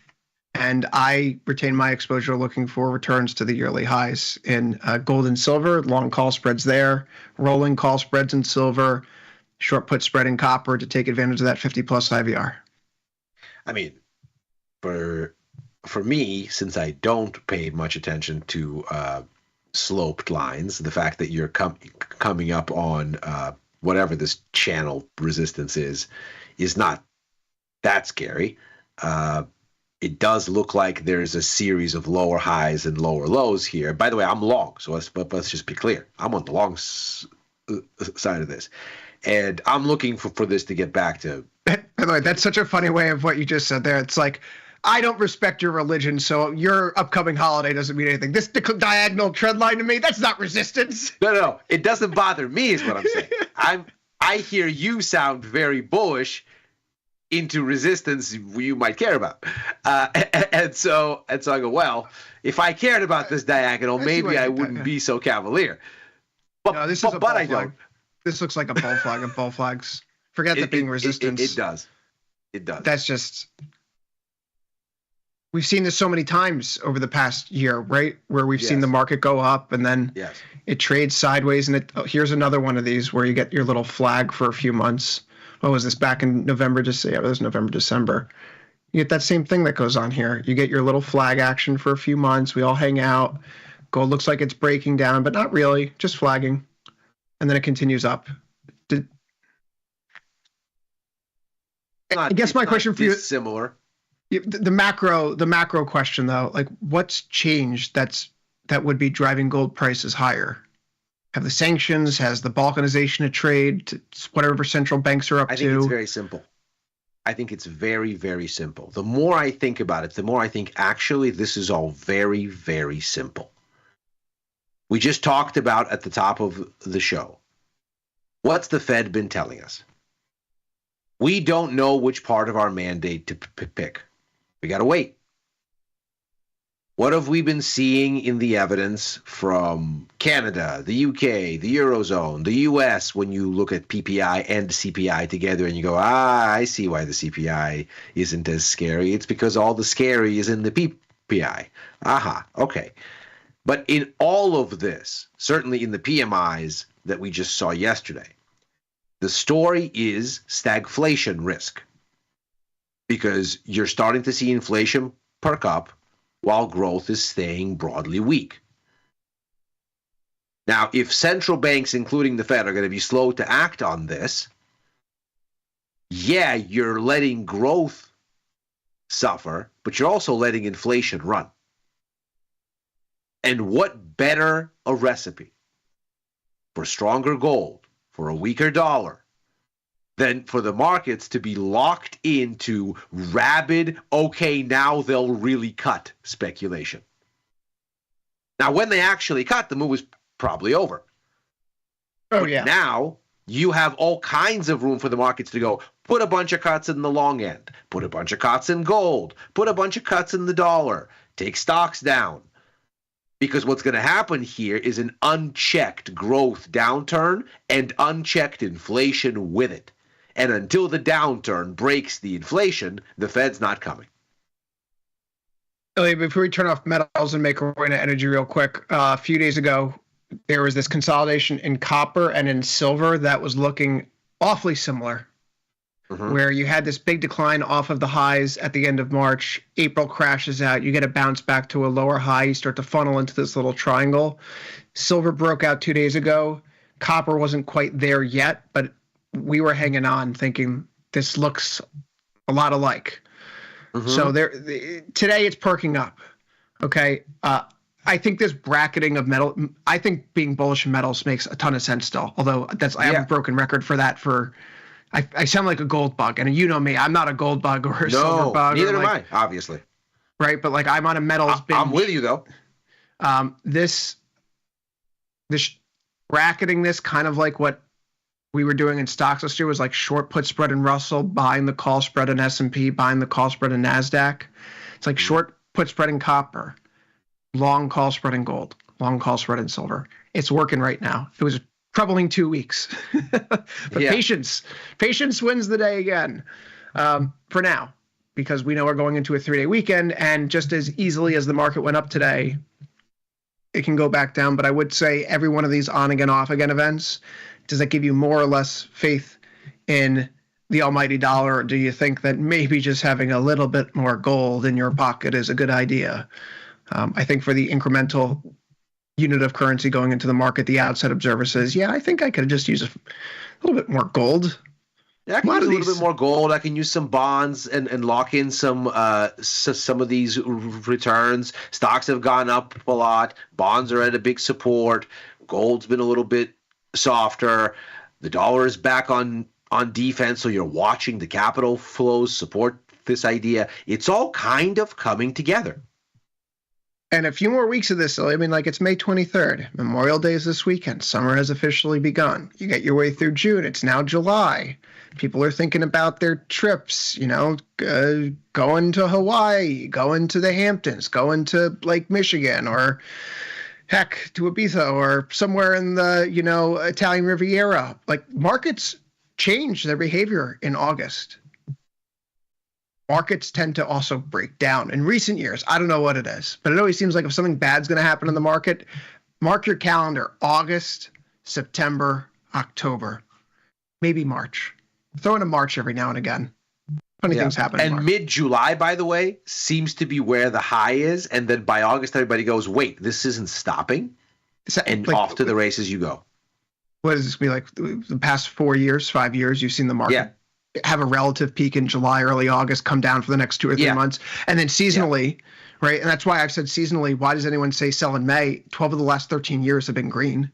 And I retain my exposure looking for returns to the yearly highs in gold and silver, long call spreads there, rolling call spreads in silver, short put spread in copper to take advantage of that 50-plus IVR. I mean, for me, since I don't pay much attention to sloped lines, the fact that you're coming up on whatever this channel resistance is not that scary. It does look like there's a series of lower highs and lower lows here. By the way, I'm long, so let's just be clear. I'm on the long side of this. And I'm looking for this to get back to... By the way, that's such a funny way of what you just said there. It's like, I don't respect your religion, so your upcoming holiday doesn't mean anything. This diagonal trend line to me, that's not resistance. No, it doesn't bother me is what I'm saying. I hear you sound very bullish into resistance you might care about. And so I go, well, if I cared about this diagonal, maybe I wouldn't be so cavalier. But, no, this is a bull flag. This looks like a bull flag of bull flags. Forget that being resistance. It does. It does. That's just... We've seen this so many times over the past year, right? Where we've seen the market go up and then it trades sideways. And here's another one of these where you get your little flag for a few months. What was this, back in November? Yeah, it was November, December. You get that same thing that goes on here. You get your little flag action for a few months. We all hang out. Gold looks like it's breaking down, but not really, just flagging. And then it continues up. I guess my question for you is similar. The macro question though, like what's changed that would be driving gold prices higher? Have the sanctions, has the balkanization of trade, whatever central banks are up to? I think it's very simple. I think it's very, very simple. The more I think about it, the more I think actually this is all very, very simple. We just talked about at the top of the show. What's the Fed been telling us? We don't know which part of our mandate to pick. We got to wait. What have we been seeing in the evidence from Canada, the UK, the Eurozone, the US, when you look at PPI and CPI together and you go, I see why the CPI isn't as scary. It's because all the scary is in the PI. Aha, okay. But in all of this, certainly in the PMIs that we just saw yesterday, the story is stagflation risk, because you're starting to see inflation perk up while growth is staying broadly weak. Now, if central banks, including the Fed, are going to be slow to act on this, yeah, you're letting growth suffer, but you're also letting inflation run. And what better a recipe for stronger gold, for a weaker dollar, than for the markets to be locked into rabid, okay, now they'll really cut speculation. Now, when they actually cut, the move is probably over. Oh, yeah. Now, you have all kinds of room for the markets to go, put a bunch of cuts in the long end, put a bunch of cuts in gold, put a bunch of cuts in the dollar, take stocks down. Because what's going to happen here is an unchecked growth downturn and unchecked inflation with it. And until the downturn breaks the inflation, the Fed's not coming. Elliot, before we turn off metals and make our way into energy real quick, a few days ago, there was this consolidation in copper and in silver that was looking awfully similar, where you had this big decline off of the highs at the end of March. April crashes out. You get a bounce back to a lower high. You start to funnel into this little triangle. Silver broke out 2 days ago. Copper wasn't quite there yet, but we were hanging on thinking this looks a lot alike. So today it's perking up. Okay. I think this bracketing of metal, I think being bullish in metals makes a ton of sense still. Although I have a broken record for that I sound like a gold bug, and you know me, I'm not a gold bug or a silver bug. Neither am I, obviously. Right, but like I'm on a metals binge. I'm with you though. This bracketing this kind of like what we were doing in stocks last year was like short put spread in Russell, buying the call spread in S&P, buying the call spread in NASDAQ. It's like short put spread in copper, long call spread in gold, long call spread in silver. It's working right now. It was troubling 2 weeks. But patience wins the day again for now, because we know we're going into a 3-day weekend, and just as easily as the market went up today, it can go back down. But I would say every one of these on again, off again events, does that give you more or less faith in the almighty dollar? Or do you think that maybe just having a little bit more gold in your pocket is a good idea? I think for the incremental unit of currency going into the market, the outside observer says, yeah, I think I could just use a little bit more gold. Yeah, I can use a little bit more gold. I can use some bonds and lock in some of these returns. Stocks have gone up a lot. Bonds are at a big support. Gold's been a little bit softer. The dollar is back on defense, so you're watching the capital flows support this idea. It's all kind of coming together. And a few more weeks of this, I mean, like it's May 23rd. Memorial Day is this weekend. Summer has officially begun. You get your way through June. It's now July. People are thinking about their trips, going to Hawaii, going to the Hamptons, going to Lake Michigan, or heck, to Ibiza, or somewhere in the, Italian Riviera. Like, markets change their behavior in August. Markets tend to also break down in recent years. I don't know what it is, but it always seems like if something bad's going to happen in the market, mark your calendar, August, September, October, maybe March. Throw in a March every now and again. Funny things happen. And mid-July, by the way, seems to be where the high is. And then by August, everybody goes, wait, this isn't stopping. And off to the races you go. What does this be like? The past 4 years, 5 years, you've seen the market have a relative peak in July, early August, come down for the next 2 or 3 months. And then seasonally, right? And that's why I've said seasonally, why does anyone say sell in May? 12 of the last 13 years have been green.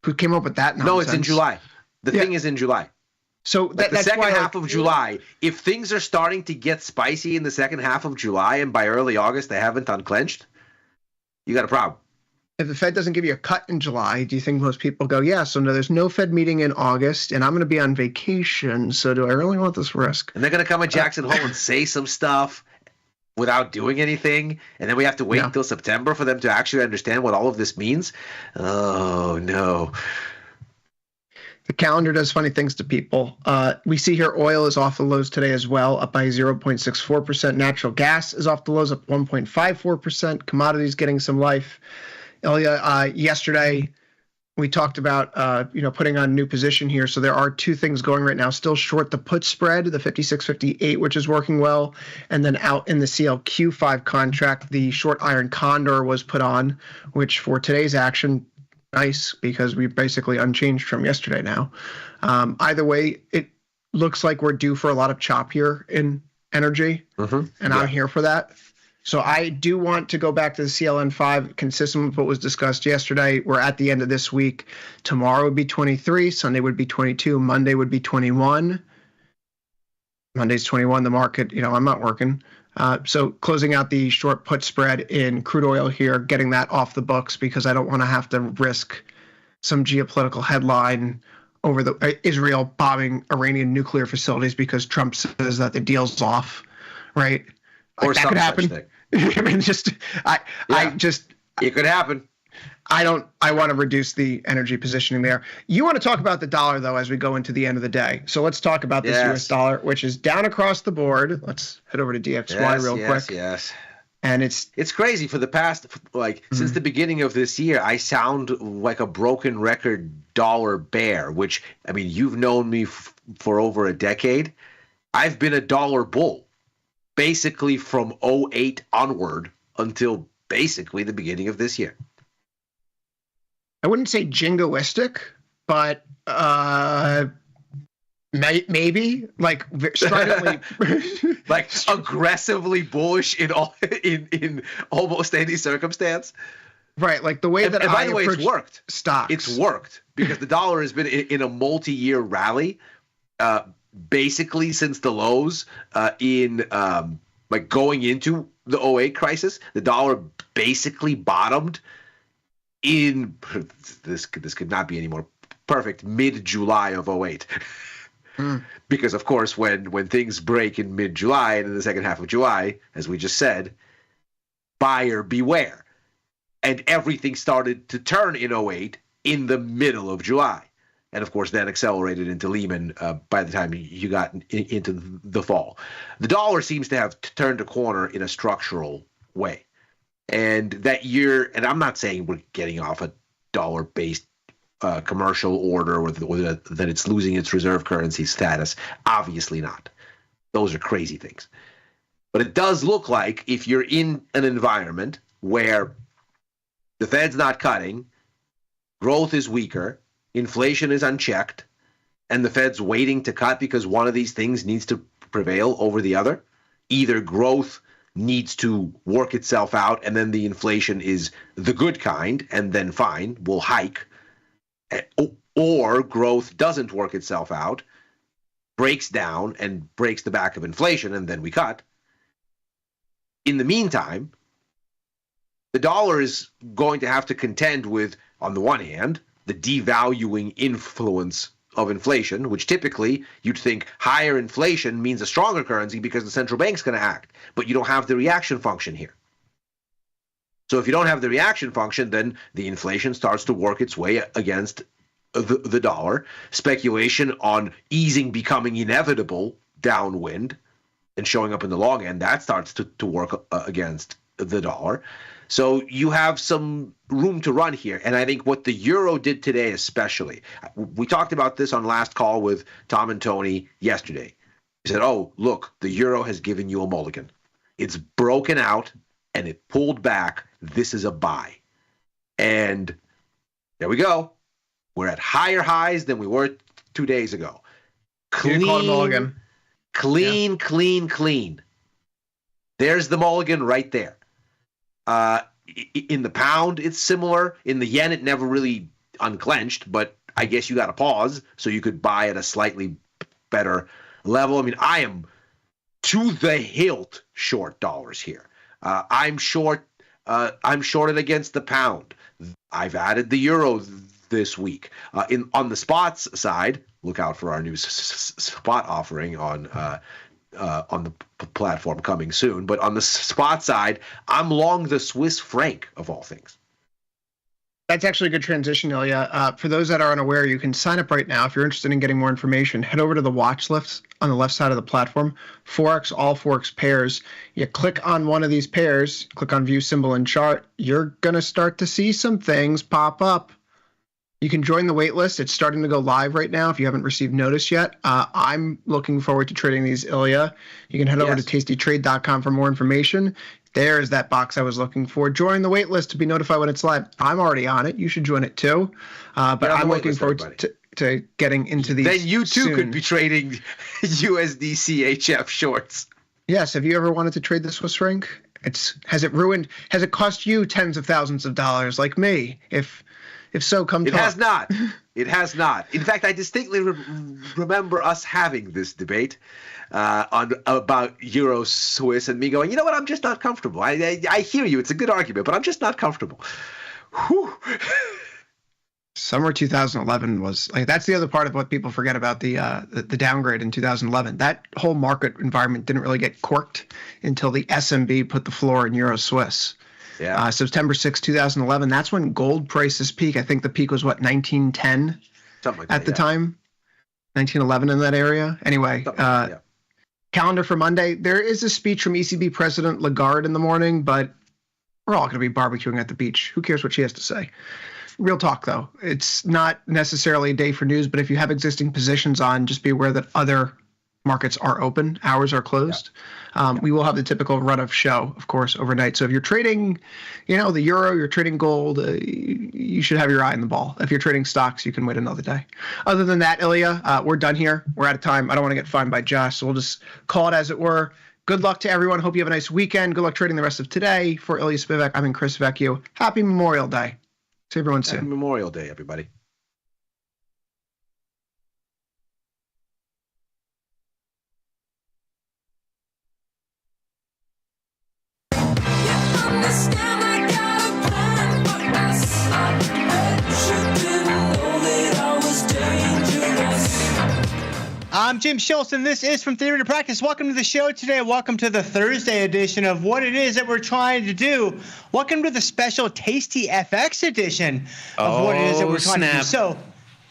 Who came up with that nonsense? No, it's in July. The thing is in July. So the second half of July, if things are starting to get spicy in the second half of July and by early August they haven't unclenched, you got a problem. If the Fed doesn't give you a cut in July, do you think most people go, yeah, so no, there's no Fed meeting in August, and I'm going to be on vacation, so do I really want this risk? And they're going to come at Jackson Hole and say some stuff without doing anything, and then we have to wait until September for them to actually understand what all of this means? Oh, no. The calendar does funny things to people. We see here oil is off the lows today as well, up by 0.64%. Natural gas is off the lows, up 1.54%. Commodities getting some life. Ilya, yesterday we talked about putting on a new position here. So there are two things going right now. Still short the put spread, the 56.58, which is working well, and then out in the CLQ5 contract, the short iron condor was put on, which for today's action, nice, because we basically unchanged from yesterday now. Either way, it looks like we're due for a lot of chop here in energy, and I'm here for that. So I do want to go back to the CLN5, consistent with what was discussed yesterday. We're at the end of this week. Tomorrow would be 23, Sunday would be 22, Monday would be 21. Monday's 21, the market, I'm not working. So closing out the short put spread in crude oil here, getting that off the books because I don't want to have to risk some geopolitical headline over the Israel bombing Iranian nuclear facilities because Trump says that the deal's off, right? Or that could happen. Thing. I mean, it could happen. I want to reduce the energy positioning there. You want to talk about the dollar, though, as we go into the end of the day. So let's talk about this US dollar, which is down across the board. Let's head over to DXY real quick. Yes. And it's crazy. For the past, since the beginning of this year, I sound like a broken record dollar bear, which, I mean, you've known me for over a decade. I've been a dollar bull, basically from 2008 onward until basically the beginning of this year. I wouldn't say jingoistic, but maybe like stridently, like aggressively bullish in almost any circumstance. Right, like the way that by the way, it's worked. Stocks. It's worked because the dollar has been in a multi-year rally, basically since the lows in going into the 2008 crisis. The dollar basically bottomed in this could not be any more perfect mid-July of 2008. Because of course when things break in mid-July and in the second half of July, as we just said, buyer beware. And everything started to turn in 2008 in the middle of July. And of course then accelerated into Lehman by the time you got into the fall. The dollar seems to have turned a corner in a structural way. And that year, and I'm not saying we're getting off a dollar-based commercial order or that it's losing its reserve currency status. Obviously not. Those are crazy things. But it does look like if you're in an environment where the Fed's not cutting, growth is weaker, inflation is unchecked, and the Fed's waiting to cut because one of these things needs to prevail over the other, either growth needs to work itself out and then the inflation is the good kind and then fine, we'll hike, or growth doesn't work itself out, breaks down and breaks the back of inflation and then we cut. In the meantime, the dollar is going to have to contend with, on the one hand, the devaluing influence of inflation, which typically you'd think higher inflation means a stronger currency because the central bank's going to act, but you don't have the reaction function here. So if you don't have the reaction function, then the inflation starts to work its way against the dollar. Speculation on easing becoming inevitable downwind and showing up in the long end, that starts to work against the dollar. So you have some room to run here. And I think what the euro did today especially, we talked about this on last call with Tom and Tony yesterday. He said, oh, look, the euro has given you a mulligan. It's broken out and it pulled back. This is a buy. And there we go. We're at higher highs than we were 2 days ago. Clean. There's the mulligan right there. In the pound, it's similar. In the yen, it never really unclenched, but I guess you got to pause so you could buy at a slightly better level. I mean, I am to the hilt short dollars here. I'm shorted against the pound. I've added the euro this week. On the spots side, look out for our new spot offering on the platform coming soon. But on the spot side, I'm long the Swiss franc of all things. That's actually a good transition, Ilya. For those that are unaware, you can sign up right now. If you're interested in getting more information, head over to the watch list on the left side of the platform, Forex, all Forex pairs. You click on one of these pairs, click on view symbol and chart. You're going to start to see some things pop up. You can join the wait list. It's starting to go live right now if you haven't received notice yet. I'm looking forward to trading these, Ilya. You can head over to tastytrade.com for more information. There's that box I was looking for. Join the wait list to be notified when it's live. I'm already on it. You should join it too. But I'm looking forward to getting into these. Then you too soon. could be trading USD CHF shorts. Yes. Have you ever wanted to trade the Swiss franc? Has it cost you tens of thousands of dollars like me? If so, come talk. It has not. It has not. In fact, I distinctly remember us having this debate about Euro Swiss and me going, you know what, I'm just not comfortable. I hear you. It's a good argument, but I'm just not comfortable. Whew. Summer 2011 was like, that's the other part of what people forget about the downgrade in 2011. That whole market environment didn't really get corked until the SMB put the floor in Euro Swiss. Yeah. September 6, 2011. That's when gold prices peak. I think the peak was what, 1910 something like at the time, 1911 in that area. Anyway, calendar for Monday. There is a speech from ECB President Lagarde in the morning, but we're all going to be barbecuing at the beach. Who cares what she has to say? Real talk, though. It's not necessarily a day for news, but if you have existing positions on, just be aware that other markets are open. Ours are closed. We will have the typical run of show, of course, overnight. So if you're trading, the euro, you're trading gold, you should have your eye on the ball. If you're trading stocks, you can wait another day. Other than that, Ilya, we're done here. We're out of time. I don't want to get fined by Josh, so we'll just call it as it were. Good luck to everyone. Hope you have a nice weekend. Good luck trading the rest of today. For Ilya Spivak, I'm in Chris Vecchio. Happy Memorial Day. See everyone soon. Happy Memorial Day, everybody. I'm Jim Schultz, and this is From Theory to Practice. Welcome to the show today. Welcome to the Thursday edition of what it is that we're trying to do. Welcome to the special TastyFX edition of what it is that we're trying to do. So,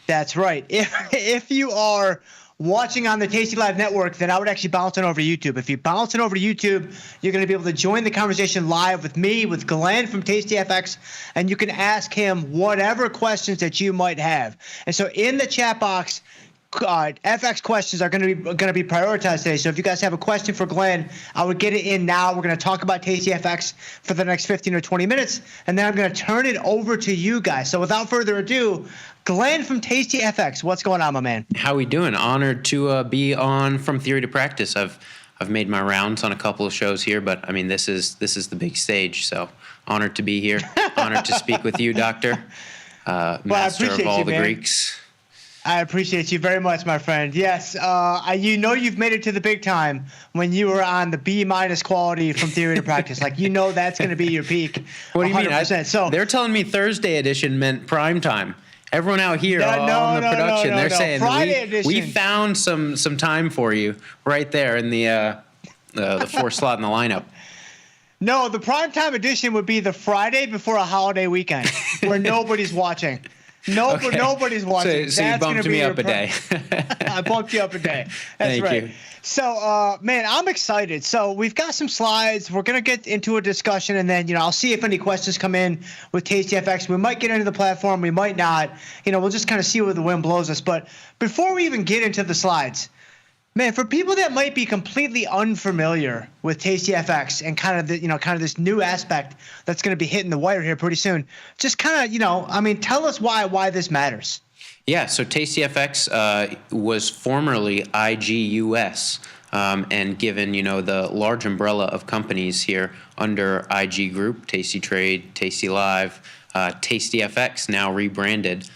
that's right. If you are watching on the Tasty Live network, then I would actually bounce on over to YouTube. If you bounce on over to YouTube, you're going to be able to join the conversation live with me, with Glenn from TastyFX, and you can ask him whatever questions that you might have. And so in the chat box, FX questions are going to be prioritized today. So if you guys have a question for Glenn, I would get it in now. We're going to talk about TastyFX for the next 15 or 20 minutes, and then I'm going to turn it over to you guys. So without further ado, Glenn from TastyFX, what's going on, my man? How we doing? Honored to be on From Theory to Practice. I've made my rounds on a couple of shows here, but I mean this is the big stage. So honored to be here. Honored to speak with you, Doctor. Master of all the Greeks. I appreciate you very much, my friend. Yes, you've made it to the big time when you were on the B- quality From Theory to Practice. Like, that's going to be your peak. What do you 100%. mean? So they're telling me Thursday edition meant prime time. Everyone out here on the production, they're saying we found some time for you right there in the fourth slot in the lineup. No, the primetime edition would be the Friday before a holiday weekend where nobody's watching. Nobody's watching. So you bumped me up a day. I bumped you up a day. That's Thank right. you. So, man, I'm excited. So we've got some slides. We're going to get into a discussion, and then, I'll see if any questions come in with TastyFX. We might get into the platform. We might not. We'll just kind of see where the wind blows us. But before we even get into the slides, man, for people that might be completely unfamiliar with TastyFX and kind of this new aspect that's going to be hitting the wire here pretty soon, just kind of, tell us why this matters. Yeah, so TastyFX was formerly IGUS, and given, the large umbrella of companies here under IG Group, Tasty Trade, Tasty Live, TastyFX, now rebranded,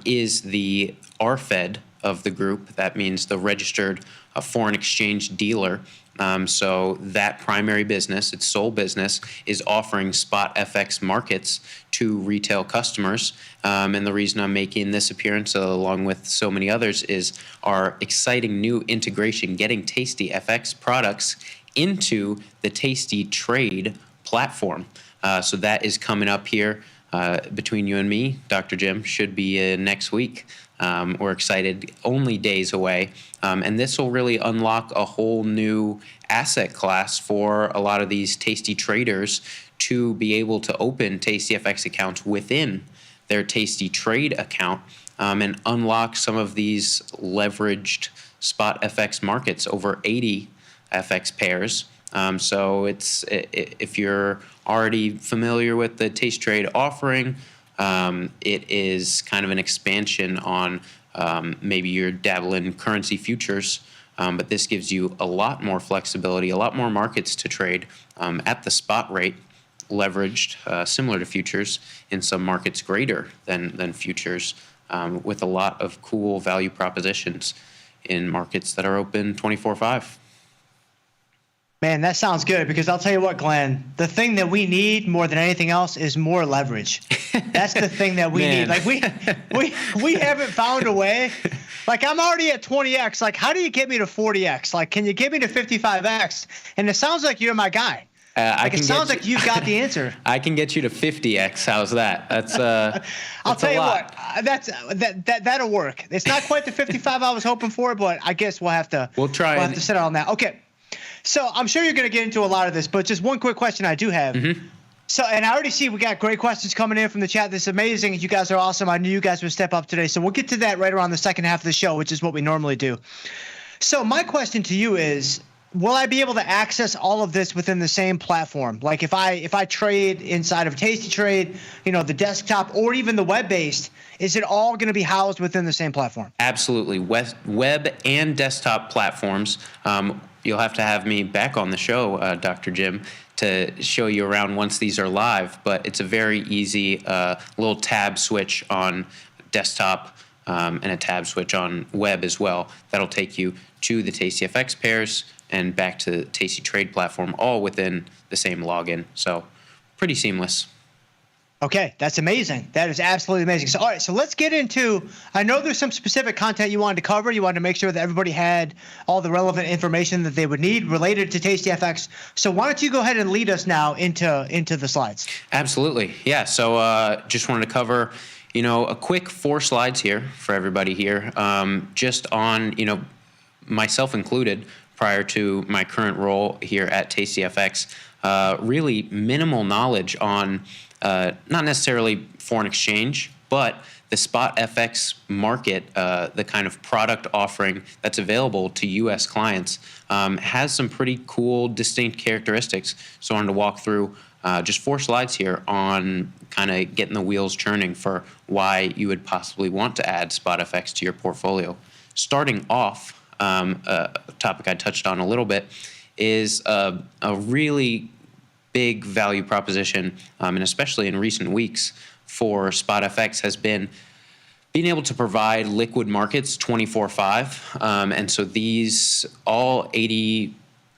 is the RFED of the group. That means the registered foreign exchange dealer. So that primary business, its sole business, is offering spot FX markets to retail customers. And the reason I'm making this appearance, along with so many others, is our exciting new integration, getting TastyFX products into the Tasty Trade platform. So that is coming up here between you and me, Dr. Jim, should be next week. We're excited, only days away. And this will really unlock a whole new asset class for a lot of these Tasty traders to be able to open TastyFX accounts within their Tasty Trade account and unlock some of these leveraged spot FX markets, over 80 FX pairs. So if you're already familiar with the Taste Trade offering, it is kind of an expansion on maybe you're dabbling in currency futures, but this gives you a lot more flexibility, a lot more markets to trade at the spot rate, leveraged, similar to futures, in some markets greater than futures, with a lot of cool value propositions in markets that are open 24/5. Man, that sounds good, because I'll tell you what, Glenn, the thing that we need more than anything else is more leverage. That's the thing that we need. Like we haven't found a way. Like, I'm already at 20x. Like, how do you get me to 40x? Like, can you get me to 55x? And it sounds like you're my guy. It sounds like you've got the answer. I can get you to 50x. How's that? That's I'll tell you what. That'll work. It's not quite the 55 I was hoping for, but I guess we'll have to. We'll try. We'll have to settle on that. Okay. So I'm sure you're going to get into a lot of this, but just one quick question I do have. So, and I already see we got great questions coming in from the chat. This is amazing. You guys are awesome. I knew you guys would step up today. So we'll get to that right around the second half of the show, which is what we normally do. So my question to you is, will I be able to access all of this within the same platform? Like if I trade inside of Tasty Trade, the desktop or even the web-based, is it all going to be housed within the same platform? Absolutely. Web and desktop platforms. You'll have to have me back on the show, Dr. Jim, to show you around once these are live. But it's a very easy little tab switch on desktop and a tab switch on web as well. That'll take you to the TastyFX pairs and back to the Tasty Trade platform, all within the same login. So pretty seamless. Okay, that's amazing. That is absolutely amazing. So, all right, so let's get into, I know there's some specific content you wanted to cover. You wanted to make sure that everybody had all the relevant information that they would need related to TastyFX. So why don't you go ahead and lead us now into the slides? Absolutely. Yeah, so just wanted to cover, a quick 4 slides here for everybody here, just on, myself included, prior to my current role here at TastyFX, really minimal knowledge on not necessarily foreign exchange, but the spot FX market, the kind of product offering that's available to U.S. clients, has some pretty cool, distinct characteristics. So I wanted to walk through just 4 slides here on kind of getting the wheels churning for why you would possibly want to add spot FX to your portfolio. Starting off, a topic I touched on a little bit is a really big value proposition, and especially in recent weeks for spot FX, has been being able to provide liquid markets 24/5. And so these, all 80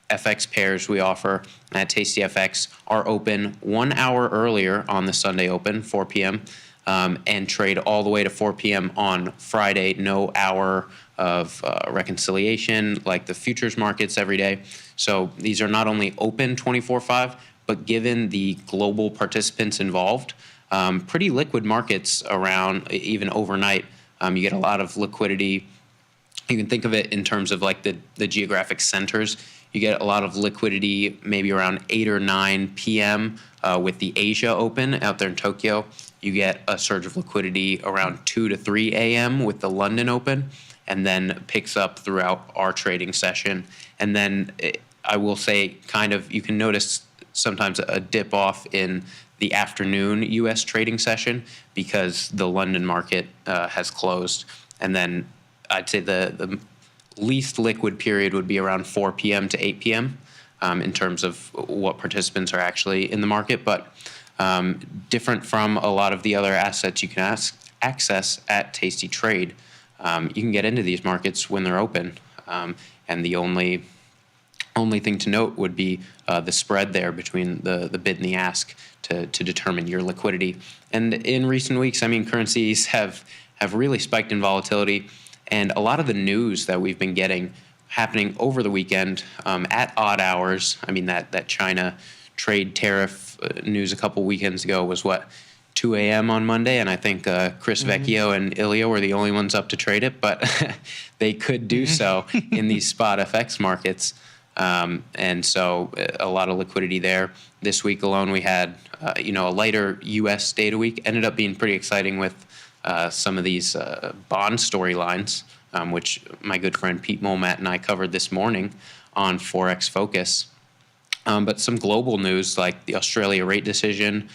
FX pairs we offer at TastyFX are open 1 hour earlier on the Sunday open, 4 p.m., and trade all the way to 4 p.m. on Friday, no hour of reconciliation like the futures markets every day. So these are not only open 24/5, but given the global participants involved, pretty liquid markets around even overnight. You get a lot of liquidity. You can think of it in terms of like the geographic centers. You get a lot of liquidity maybe around 8 or 9 p.m. With the Asia Open out there in Tokyo. You get a surge of liquidity around 2 to 3 a.m. with the London Open, and then picks up throughout our trading session. And then I will say, kind of, you can notice sometimes a dip off in the afternoon U.S. trading session because the London market has closed. And then I'd say the least liquid period would be around 4 p.m. to 8 p.m. In terms of what participants are actually in the market. But different from a lot of the other assets you can access at Tasty Trade, you can get into these markets when they're open. And the only thing to note would be the spread there between the bid and the ask to determine your liquidity. And in recent weeks, currencies have really spiked in volatility, and a lot of the news that we've been getting happening over the weekend at odd hours. That China trade tariff news a couple weekends ago was what, 2 a.m. on Monday, and I think Chris Vecchio and Ilya were the only ones up to trade it, but they could do so in these spot FX markets. And so a lot of liquidity there. This week alone, we had, a lighter U.S. data week. Ended up being pretty exciting with some of these bond storylines, which my good friend Pete Molmat and I covered this morning on Forex Focus. But some global news like the Australia rate decision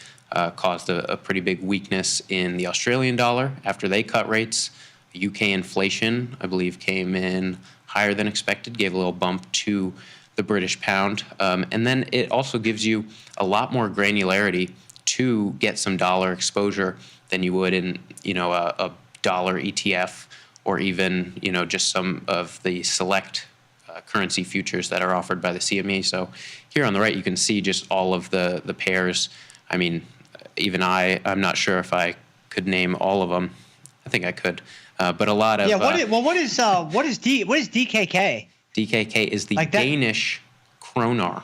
caused a pretty big weakness in the Australian dollar after they cut rates. UK inflation, I believe, came in higher than expected, gave a little bump to the British pound. And then it also gives you a lot more granularity to get some dollar exposure than you would in, a dollar ETF or even, just some of the select currency futures that are offered by the CME. So here on the right, you can see just all of the pairs. I mean, even I'm not sure if I could name all of them. I think I could, but a lot of. Yeah. What is DKK? DKK is the Danish kroner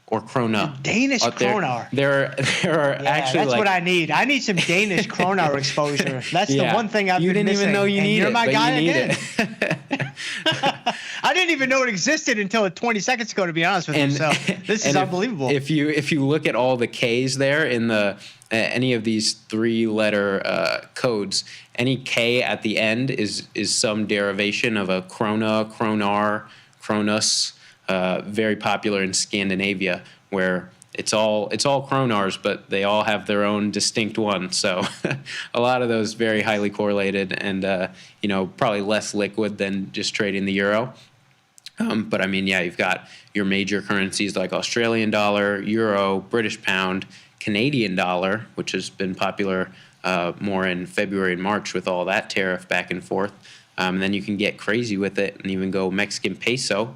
or krona. Danish kroner. There are actually that's what I need. I need some Danish kroner exposure. That's the one thing I've been missing. You didn't even know you need it. You're my guy again. It. I didn't even know it existed until 20 seconds ago, to be honest with you. So this is unbelievable. If you look at all the Ks there in the any of these 3-letter codes, any K at the end is some derivation of a krona, kronar, kronus, very popular in Scandinavia, where it's all kronars, but they all have their own distinct one. So a lot of those very highly correlated and probably less liquid than just trading the euro. But I mean, you've got your major currencies like Australian dollar, euro, British pound, Canadian dollar, which has been popular more in February and March with all that tariff back and forth. And then you can get crazy with it and even go Mexican peso,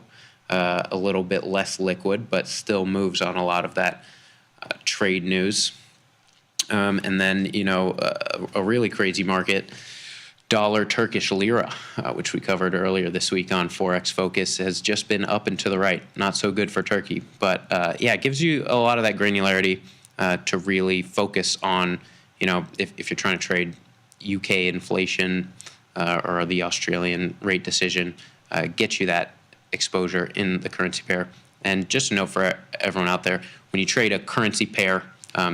a little bit less liquid, but still moves on a lot of that trade news. And then, a really crazy market, dollar Turkish lira, which we covered earlier this week on Forex Focus, has just been up and to the right. Not so good for Turkey. But, it gives you a lot of that granularity to really focus on, if you're trying to trade UK inflation or the Australian rate decision, get you that exposure in the currency pair. And just a note for everyone out there, when you trade a currency pair,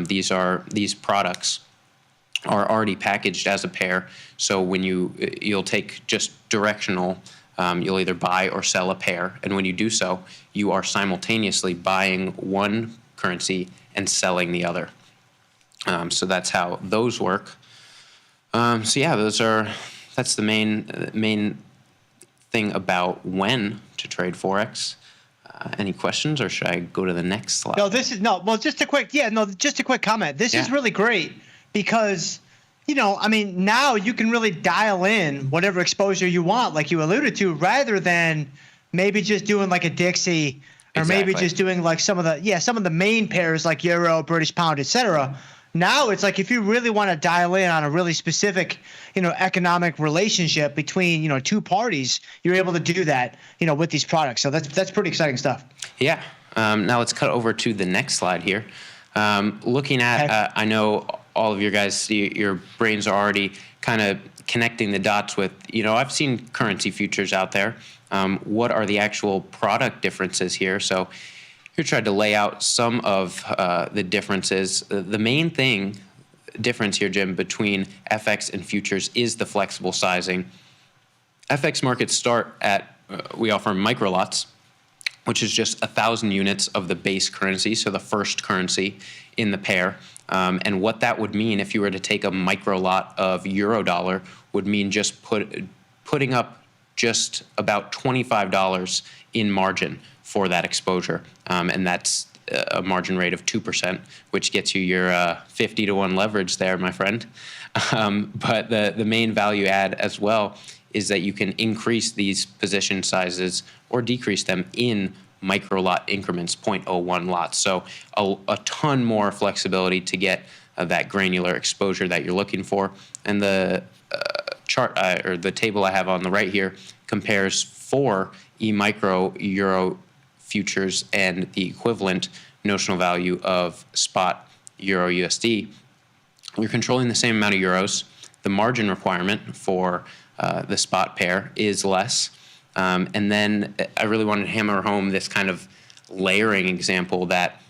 these products are already packaged as a pair. So when you'll take just directional, you'll either buy or sell a pair. And when you do so, you are simultaneously buying one currency and selling the other. So that's how those work. That's the main thing about when to trade Forex. Any questions, or should I go to the next slide? Just a quick comment. This is really great because, now you can really dial in whatever exposure you want, like you alluded to, rather than maybe just doing like a Dixie or maybe just doing like some of the main pairs like euro, British pound, etc. Now it's like if you really want to dial in on a really specific, economic relationship between, two parties, you're able to do that, with these products. So that's pretty exciting stuff. Yeah. Now let's cut over to the next slide here. Looking at, I know all of your guys, your brains are already kind of connecting the dots with, I've seen currency futures out there. What are the actual product differences here? So here tried to lay out some of the differences. The main difference here, Jim, between FX and futures is the flexible sizing. FX markets start at, we offer micro lots, which is just 1,000 units of the base currency, so the first currency in the pair. And what that would mean if you were to take a micro lot of euro dollar would mean just putting up just about $25 in margin for that exposure. And that's a margin rate of 2%, which gets you your 50-to-1 leverage there, my friend. But the main value add as well is that you can increase these position sizes or decrease them in micro lot increments, 0.01 lots. So a ton more flexibility to get that granular exposure that you're looking for. And the chart or the table I have on the right here compares 4 e-micro euro futures and the equivalent notional value of spot euro USD. you're controlling the same amount of euros. The margin requirement for the spot pair is less. And then I really wanted to hammer home this kind of layering example that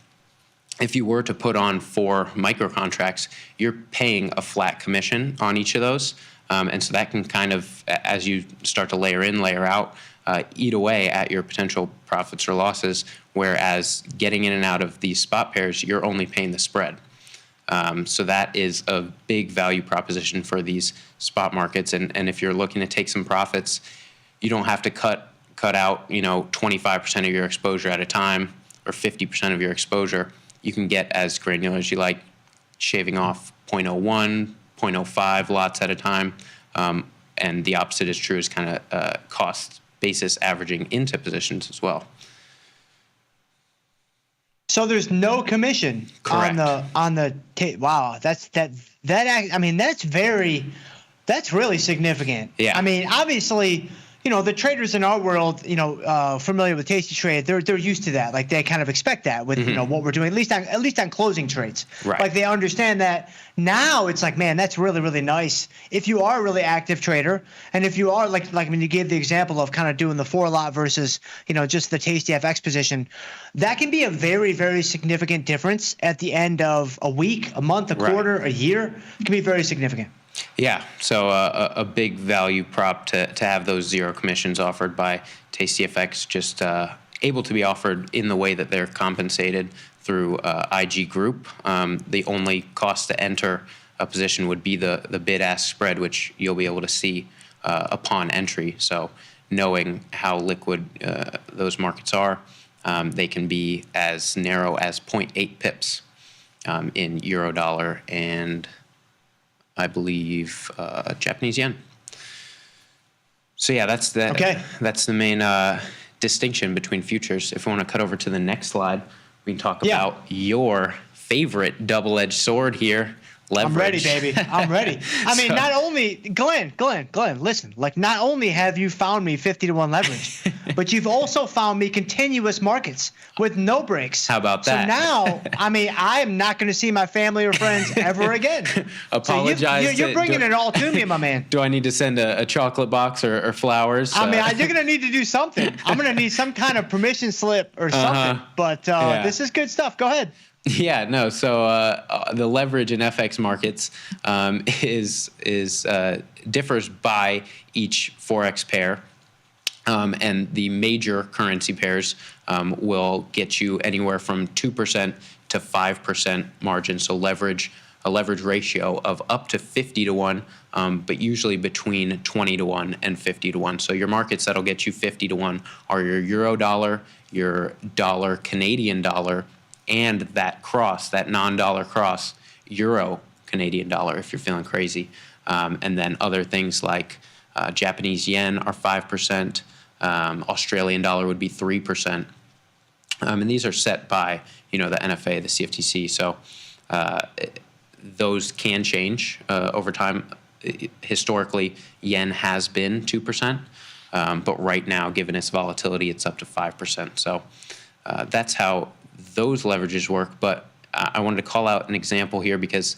if you were to put on 4 micro contracts, you're paying a flat commission on each of those. And so that can kind of, as you start to layer in, layer out, eat away at your potential profits or losses, whereas getting in and out of these spot pairs, you're only paying the spread. So that is a big value proposition for these spot markets. And if you're looking to take some profits, you don't have to cut out, 25% of your exposure at a time or 50% of your exposure. You can get as granular as you like, shaving off 0.01, 0.05 lots at a time. And the opposite is true, is kind of cost basis averaging into positions as well. So there's no commission. Correct. Wow, that's really significant. Yeah. I mean, obviously, the traders in our world, familiar with Tasty Trade, they're used to that. Like they kind of expect that with what we're doing, at least on closing trades. Right. Like they understand that now. It's like, man, that's really, really nice if you are a really active trader, and if you are like when you gave the example of kind of doing the 4 lot versus just the TastyFX position, that can be a very, very significant difference at the end of a week, a month, a quarter, a year. It can be very significant. Yeah, so a big value prop to have those 0 commissions offered by TastyFX, just able to be offered in the way that they're compensated through IG Group. The only cost to enter a position would be the bid-ask spread, which you'll be able to see upon entry. So knowing how liquid those markets are, they can be as narrow as 0.8 pips in euro-dollar and I believe Japanese yen. So yeah, that's the main distinction between futures. If we want to cut over to the next slide, we can talk about your favorite double-edged sword here, leverage. I'm ready, baby. I'm ready. I mean, not only Glenn, listen. Like, not only have you found me 50-to-1 leverage, but you've also found me continuous markets with no breaks. How about that? So now, I mean, I am not going to see my family or friends ever again. Apologize. So you're bringing it all to me, my man. Do I need to send a chocolate box or flowers? I mean, you're going to need to do something. I'm going to need some kind of permission slip or something. But this is good stuff. Go ahead. Yeah, no. So the leverage in FX markets differs by each Forex pair, and the major currency pairs will get you anywhere from 2% to 5% margin. So a leverage ratio of up to 50-to-1, but usually between 20-to-1 and 50-to-1. So your markets that'll get you 50-to-1 are your euro dollar, your dollar Canadian dollar, and that non-dollar cross, euro Canadian dollar, if you're feeling crazy. And then other things like Japanese yen are 5%, Australian dollar would be 3%. And these are set by, the NFA, the CFTC. So those can change over time. Historically, yen has been 2%, but right now, given its volatility, it's up to 5%. So that's how those leverages work. But I wanted to call out an example here because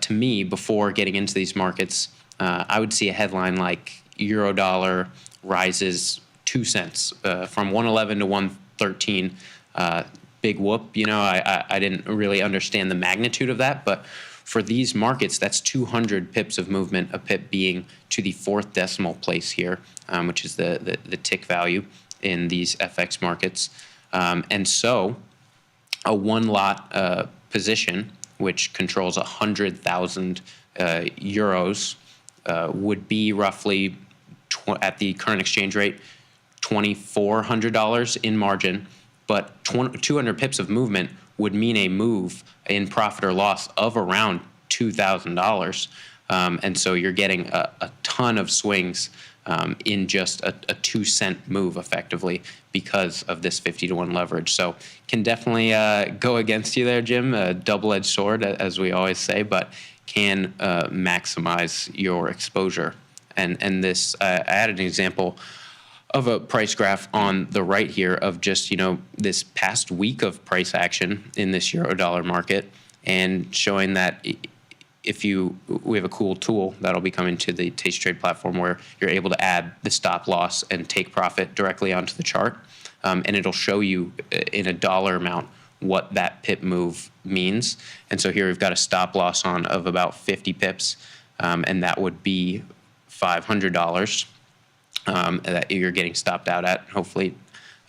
to me, before getting into these markets, I would see a headline like euro dollar rises 2 cents from 111 to 113. Big whoop. I didn't really understand the magnitude of that, but for these markets, that's 200 pips of movement, a pip being to the 4th decimal place here, which is the tick value in these FX markets. And so a 1 lot position, which controls 100,000 euros, would be roughly, at the current exchange rate, $2,400 in margin. But 200 pips of movement would mean a move in profit or loss of around $2,000. And so you're getting a ton of swings in just a 2-cent move effectively because of this 50-to-1 leverage. So can definitely go against you there, Jim, a double-edged sword, as we always say, but can maximize your exposure. And this, I added an example of a price graph on the right here of just, this past week of price action in this euro dollar market, and showing that we have a cool tool that'll be coming to the TastyTrade platform where you're able to add the stop loss and take profit directly onto the chart, and it'll show you in a dollar amount what that pip move means. And so here we've got a stop loss on of about 50 pips, and that would be $500 that you're getting stopped out at, hopefully,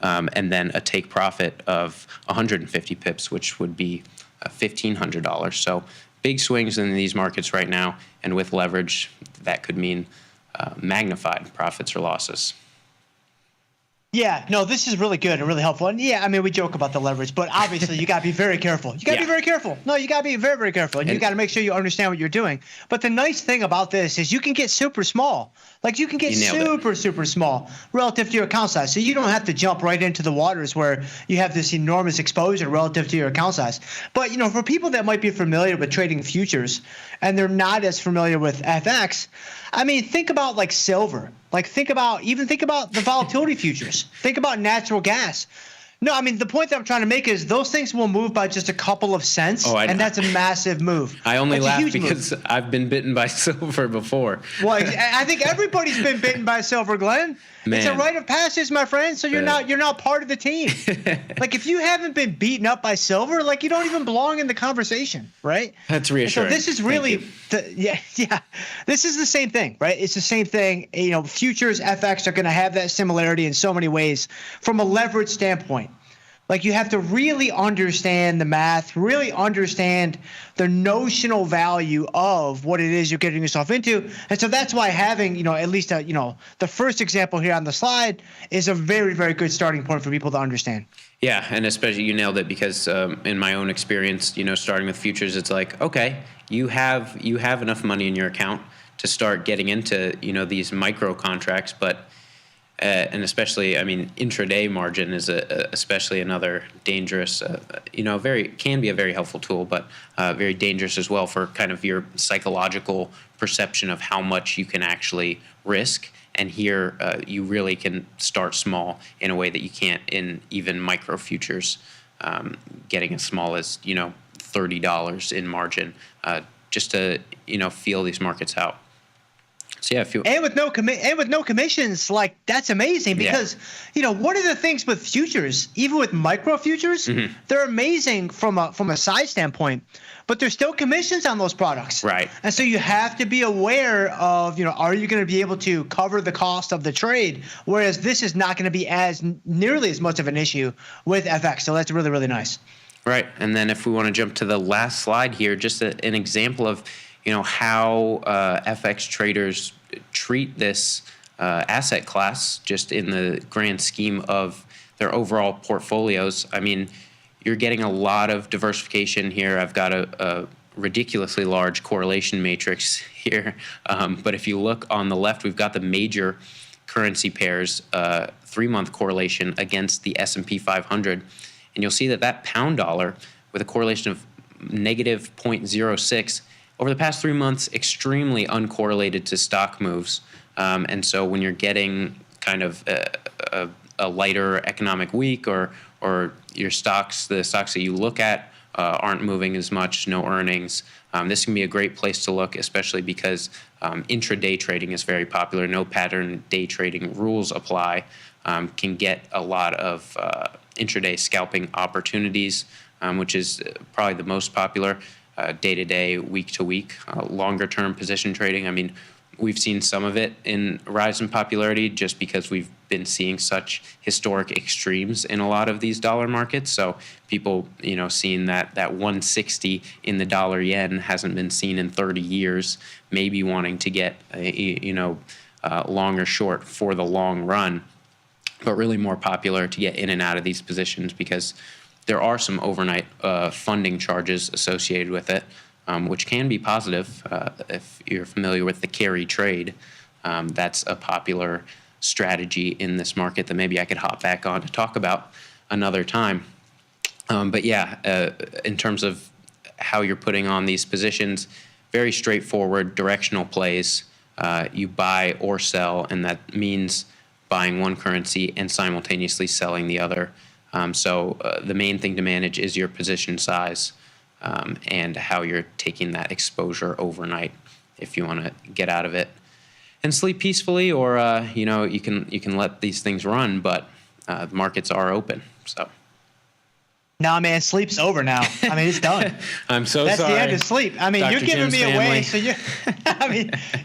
and then a take profit of 150 pips, which would be $1,500. So big swings in these markets right now, and with leverage, that could mean magnified profits or losses. Yeah, no, this is really good and really helpful. And yeah, I mean, we joke about the leverage, but obviously you got to be very careful. You got to be very careful. No, you got to be very, very careful. And you got to make sure you understand what you're doing. But the nice thing about this is you can get super small. Like you can get super small relative to your account size. So you don't have to jump right into the waters where you have this enormous exposure relative to your account size. But, you know, for people that might be familiar with trading futures and they're not as familiar with FX, I mean, think about like silver. Like think about the volatility futures. Think about natural gas. No, I mean, the point that I'm trying to make is those things will move by just a couple of cents, and that's a massive move. I only That's a laugh huge because move. I've been bitten by silver before. Well, I think everybody's been bitten by silver, Glenn. It's a Man. rite of passage, my friend. So you're not part of the team. Like if you haven't been beaten up by silver, like you don't even belong in the conversation, right? That's And reassuring. so this is Thank really, you. this is the same thing, right? It's the same thing. You know, futures, FX are going to have that similarity in so many ways from a leverage standpoint. Like you have to really understand the math, really understand the notional value of what it is you're getting yourself into. And so that's why having, you know, at least, the first example here on the slide is a very, very good starting point for people to understand. Yeah, and especially you nailed it because in my own experience, you know, starting with futures, it's like, okay, you have enough money in your account to start getting into, you know, these micro contracts, but and especially, I mean, intraday margin is especially another dangerous, can be a very helpful tool, but very dangerous as well for kind of your psychological perception of how much you can actually risk. And here, you really can start small in a way that you can't in even micro futures, getting as small as, you know, $30 in margin, just to, you know, feel these markets out. So yeah, and with no commissions, like that's amazing because you know one of the things with futures, even with micro futures, they're amazing from a size standpoint, but there's still commissions on those products. Right. And so you have to be aware of, you know, are you going to be able to cover the cost of the trade? Whereas this is not going to be nearly as much of an issue with FX. So that's really, really nice. Right. And then if we want to jump to the last slide here, just an example of, you know, how FX traders treat this asset class just in the grand scheme of their overall portfolios. I mean, you're getting a lot of diversification here. I've got a ridiculously large correlation matrix here. But if you look on the left, we've got the major currency pairs, 3-month correlation against the S&P 500. And you'll see that pound dollar with a correlation of negative 0.06 over the past 3 months, extremely uncorrelated to stock moves. And so when you're getting kind of a lighter economic week or your stocks, the stocks that you look at aren't moving as much, no earnings, this can be a great place to look, especially because intraday trading is very popular. No pattern day trading rules apply. Can get a lot of intraday scalping opportunities, which is probably the most popular. Day-to-day, week-to-week, longer-term position trading. I mean, we've seen some of it in rise in popularity just because we've been seeing such historic extremes in a lot of these dollar markets. So people, you know, seeing that 160 in the dollar yen hasn't been seen in 30 years, maybe wanting to get, long or short for the long run, but really more popular to get in and out of these positions because there are some overnight funding charges associated with it, which can be positive if you're familiar with the carry trade. That's a popular strategy in this market that maybe I could hop back on to talk about another time. But yeah, in terms of how you're putting on these positions, very straightforward directional plays. You buy or sell, and that means buying one currency and simultaneously selling the other. So the main thing to manage is your position size. and how you're taking that exposure overnight if you want to get out of it and sleep peacefully, or you can let these things run, but the markets are open. So. Nah, man, sleep's over now. I mean, it's done. I'm so That's sorry. the end of sleep. I mean, Dr. you're giving Jim's me family. away. So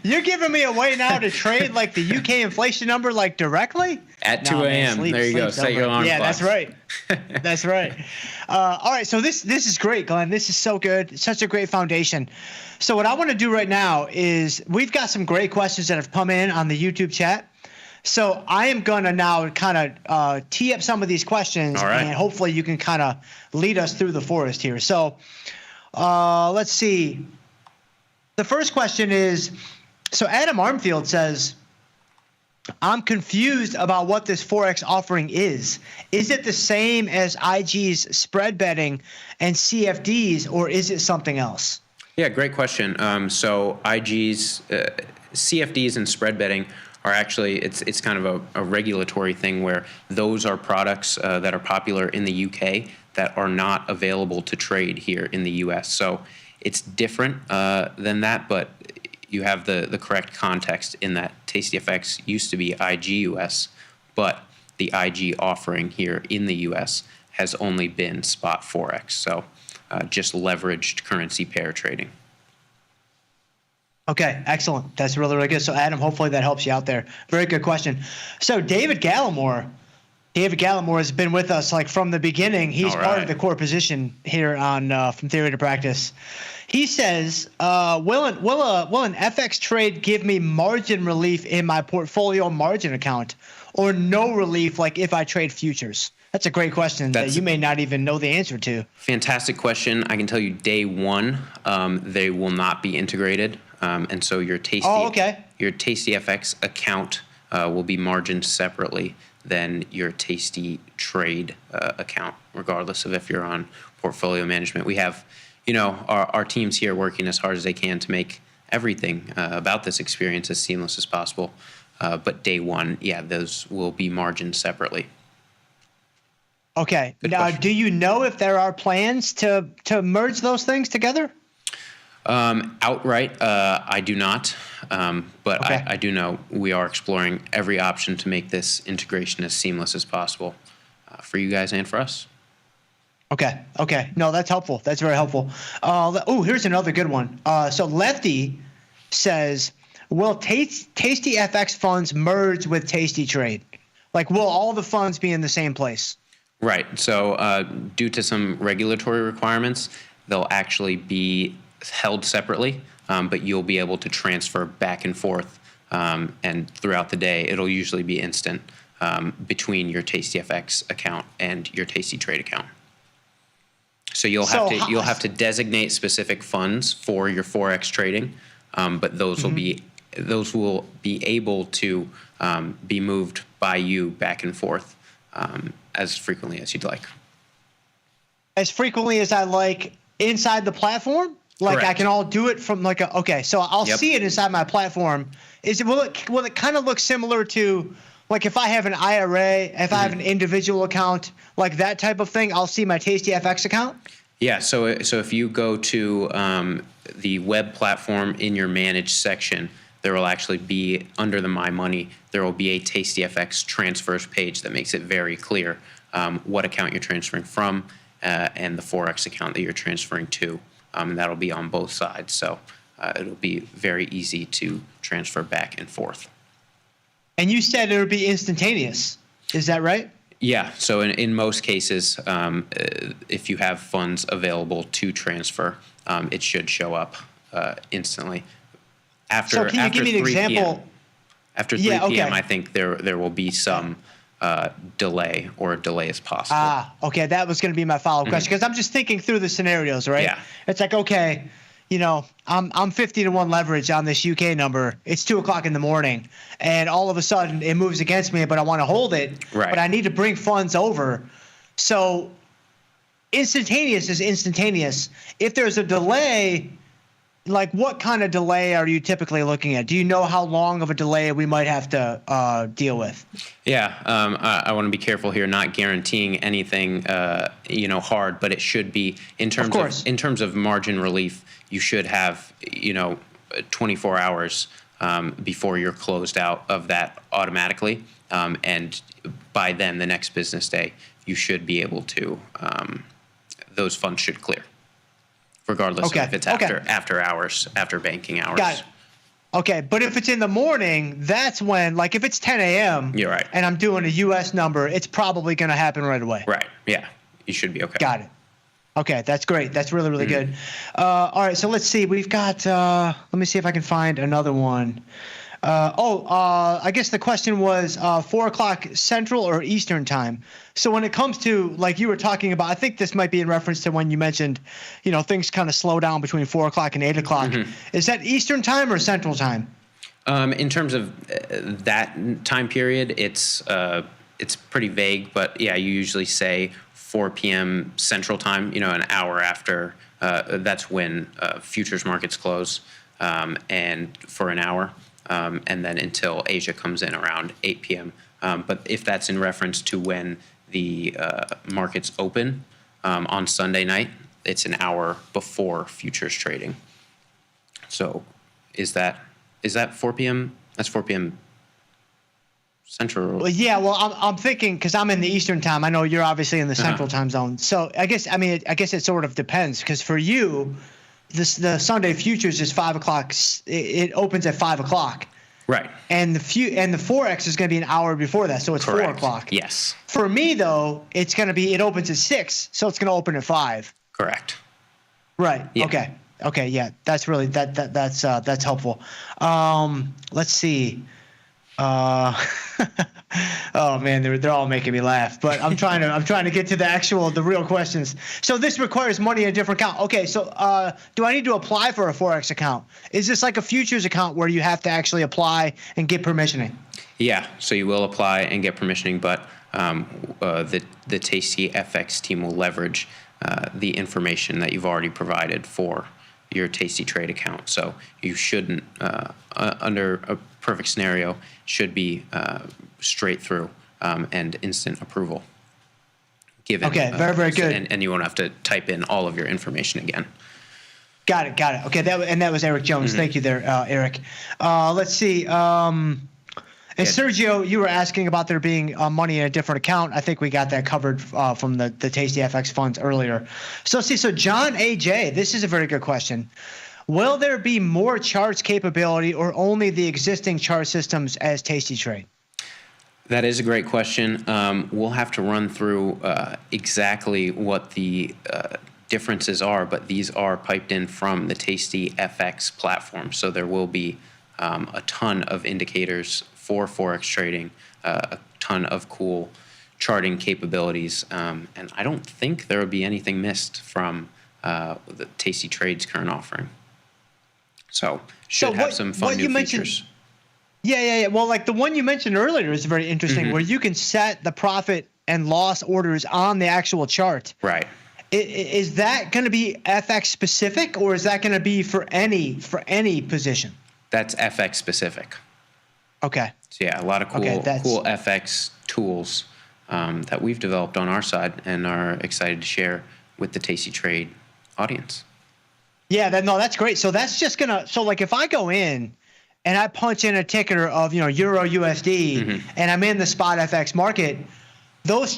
you're giving me away now to trade like the UK inflation number like directly At No, 2 man, a.m. sleep- There you go. sleep's Set your over. alarm Yeah, clocks. that's right. That's right. All right, so this is great, Glenn. This is so good. It's such a great foundation. So what I want to do right now is we've got some great questions that have come in on the YouTube chat. So I am going to now kind of tee up some of these questions, All right. and hopefully you can kind of lead us through the forest here. So let's see. The first question is, so Adam Armfield says, I'm confused about what this Forex offering is. Is it the same as IG's spread betting and CFDs, or is it something else? Yeah, great question. So IG's CFDs and spread betting are actually, it's kind of a regulatory thing where those are products that are popular in the UK that are not available to trade here in the US. So it's different than that, but you have the correct context in that TastyFX used to be IG US, but the IG offering here in the US has only been spot Forex. So just leveraged currency pair trading. Okay, excellent. That's really, really good. So, Adam, hopefully that helps you out there. Very good question. So, David Gallimore has been with us like from the beginning. He's part of the core position here on From Theory to Practice. He says, will an FX trade give me margin relief in my portfolio margin account, or no relief like if I trade futures? That's a great question that you may not even know the answer to. Fantastic question. I can tell you day one, they will not be integrated. And so your TastyFX account will be margined separately than your Tasty Trade account, regardless of if you're on portfolio management. We have, our teams here working as hard as they can to make everything about this experience as seamless as possible. But day one, those will be margined separately. Okay. Now, do you know if there are plans to merge those things together? Outright, I do not, but okay. I do know we are exploring every option to make this integration as seamless as possible for you guys and for us. Okay. No, that's helpful. That's very helpful. Here's another good one. So Lefty says, will TastyFX funds merge with Tasty Trade? Like, will all the funds be in the same place? Right. So due to some regulatory requirements, they'll actually be held separately, but you'll be able to transfer back and forth, and throughout the day, it'll usually be instant between your TastyFX account and your Tasty Trade account. So you'll have to designate specific funds for your Forex trading, but those will be able to be moved by you back and forth as frequently as you'd like. As frequently as I like inside the platform? Like Correct. I can all do it from like so I'll see it inside my platform. Will it kind of look similar to like if I have an IRA, if I have an individual account, like that type of thing, I'll see my TastyFX account? Yeah, so if you go to the web platform in your managed section, there will actually be under the My Money, there will be a TastyFX transfers page that makes it very clear what account you're transferring from and the Forex account that you're transferring to. And that'll be on both sides. So it'll be very easy to transfer back and forth. And you said it would be instantaneous. Is that right? Yeah. So in most cases, if you have funds available to transfer, it should show up instantly. So can you give me an example? After 3 p.m., I think there will be some delay, or a delay is possible. Okay. That was going to be my follow-up question, because I'm just thinking through the scenarios, right? Yeah. It's like, okay, I'm 50-1 leverage on this UK number. It's 2:00 in the morning, and all of a sudden it moves against me, but I want to hold it. Right. But I need to bring funds over. So instantaneous is instantaneous. If there's a delay, like what kind of delay are you typically looking at? Do you know how long of a delay we might have to deal with? Yeah, I want to be careful here, not guaranteeing anything, hard, but it should be in terms of margin relief. You should have 24 hours before you're closed out of that automatically, and by then, the next business day, you should be able to. Those funds should clear, regardless of if it's after hours, after banking hours. Got it. Okay, but if it's in the morning, that's when, like if it's 10 a.m. You're right. And I'm doing a U.S. number, it's probably going to happen right away. Right. Yeah. You should be okay. Got it. Okay, that's great. That's really, really good. All right, so let's see. We've got, let me see if I can find another one. I guess the question was 4 o'clock Central or Eastern time. So when it comes to, like you were talking about, I think this might be in reference to when you mentioned, things kind of slow down between 4 o'clock and 8 o'clock. Is that Eastern time or Central time? In terms of that time period, it's pretty vague, but yeah, you usually say 4 p.m. Central time, an hour after, that's when futures markets close, and for an hour. And then until Asia comes in around 8 p.m. But if that's in reference to when the markets open on Sunday night, it's an hour before futures trading. So is that 4 p.m.? That's 4 p.m. Central. Well, yeah. Well, I'm thinking because I'm in the Eastern time. I know you're obviously in the Central time zone. So I guess it sort of depends because for you, the Sunday futures is 5 o'clock. It opens at 5 o'clock. Right. And the Forex is going to be an hour before that, so it's Correct. 4 o'clock. Yes. For me though, it opens at 6, so it's going to open at 5. Correct. Right. Yeah. Okay. Yeah. That's really that's helpful. Let's see. Oh man, they're all making me laugh. But I'm trying to get to the real questions. So this requires money in a different account. Okay, so do I need to apply for a Forex account? Is this like a futures account where you have to actually apply and get permissioning? Yeah, so you will apply and get permissioning, but the TastyFX team will leverage the information that you've already provided for your Tasty Trade account. So you shouldn't, under a perfect scenario, should be straight through and instant approval given. Okay, very, very good. And you won't have to type in all of your information again. Got it. Okay, that was Eric Jones. Thank you there, Eric. Let's see. And Sergio, you were asking about there being money in a different account. I think we got that covered from the TastyFX funds earlier. So John AJ, this is a very good question. Will there be more charts capability or only the existing chart systems as Tasty Trade? That is a great question. We'll have to run through exactly what the differences are, but these are piped in from the TastyFX platform. So there will be a ton of indicators for Forex trading, a ton of cool charting capabilities, and I don't think there will be anything missed from the Tasty Trade's current offering. So have some fun new features. Yeah. Well, like the one you mentioned earlier is very interesting, where you can set the profit and loss orders on the actual chart. Right. Is that going to be FX specific, or is that going to be for any position? That's FX specific. Okay. So yeah, a lot of cool FX tools that we've developed on our side and are excited to share with the Tasty Trade audience. Yeah, that's great. So that's just like if I go in and I punch in a ticker of Euro USD and I'm in the spot FX market, those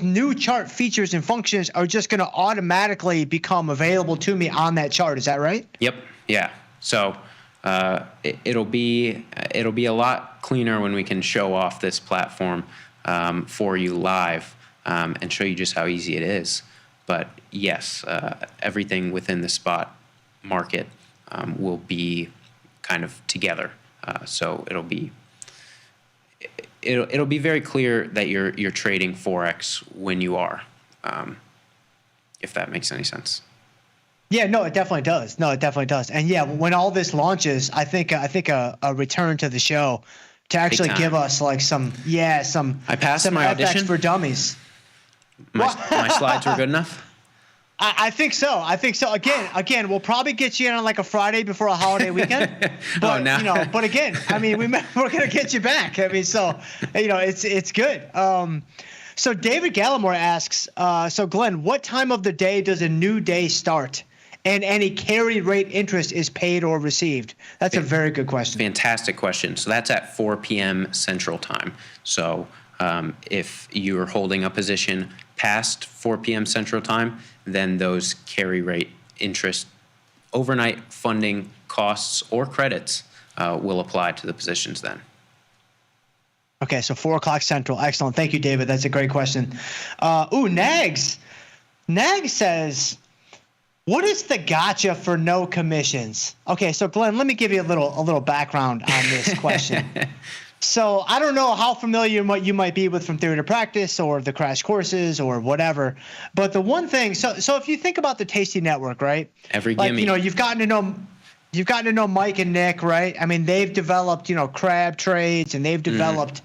new chart features and functions are just going to automatically become available to me on that chart. Is that right? Yep. Yeah. So it'll be a lot cleaner when we can show off this platform for you live and show you just how easy it is. But yes, everything within the spot market will be kind of together. So it'll be very clear that you're trading Forex when you are, if that makes any sense. Yeah, no, it definitely does. And yeah, when all this launches, I think a return to the show to actually give us like some I passed some my FX audition for dummies. My slides were good enough. I think so. Again, we'll probably get you in on like a Friday before a holiday weekend. But but again, I mean, we're gonna get you back. I mean, so it's good. So David Gallimore asks, so Glenn, what time of the day does a new day start? And any carry rate interest is paid or received? That's a very good question. Fantastic question. So that's at 4 p.m. Central Time. So if you're holding a position past 4 p.m. Central Time, then those carry rate interest, overnight funding costs, or credits will apply to the positions then. Okay, so 4 o'clock Central. Excellent. Thank you, David. That's a great question. Nags. Nags says, what is the gotcha for no commissions? Okay, so Glenn, let me give you a little background on this question. So I don't know how familiar you might be with From Theory to Practice or the crash courses or whatever, but the one thing, so if you think about the Tasty Network, right? Every gimme. You've gotten to know Mike and Nick, right? I mean, they've developed, crab trades, and they've developed,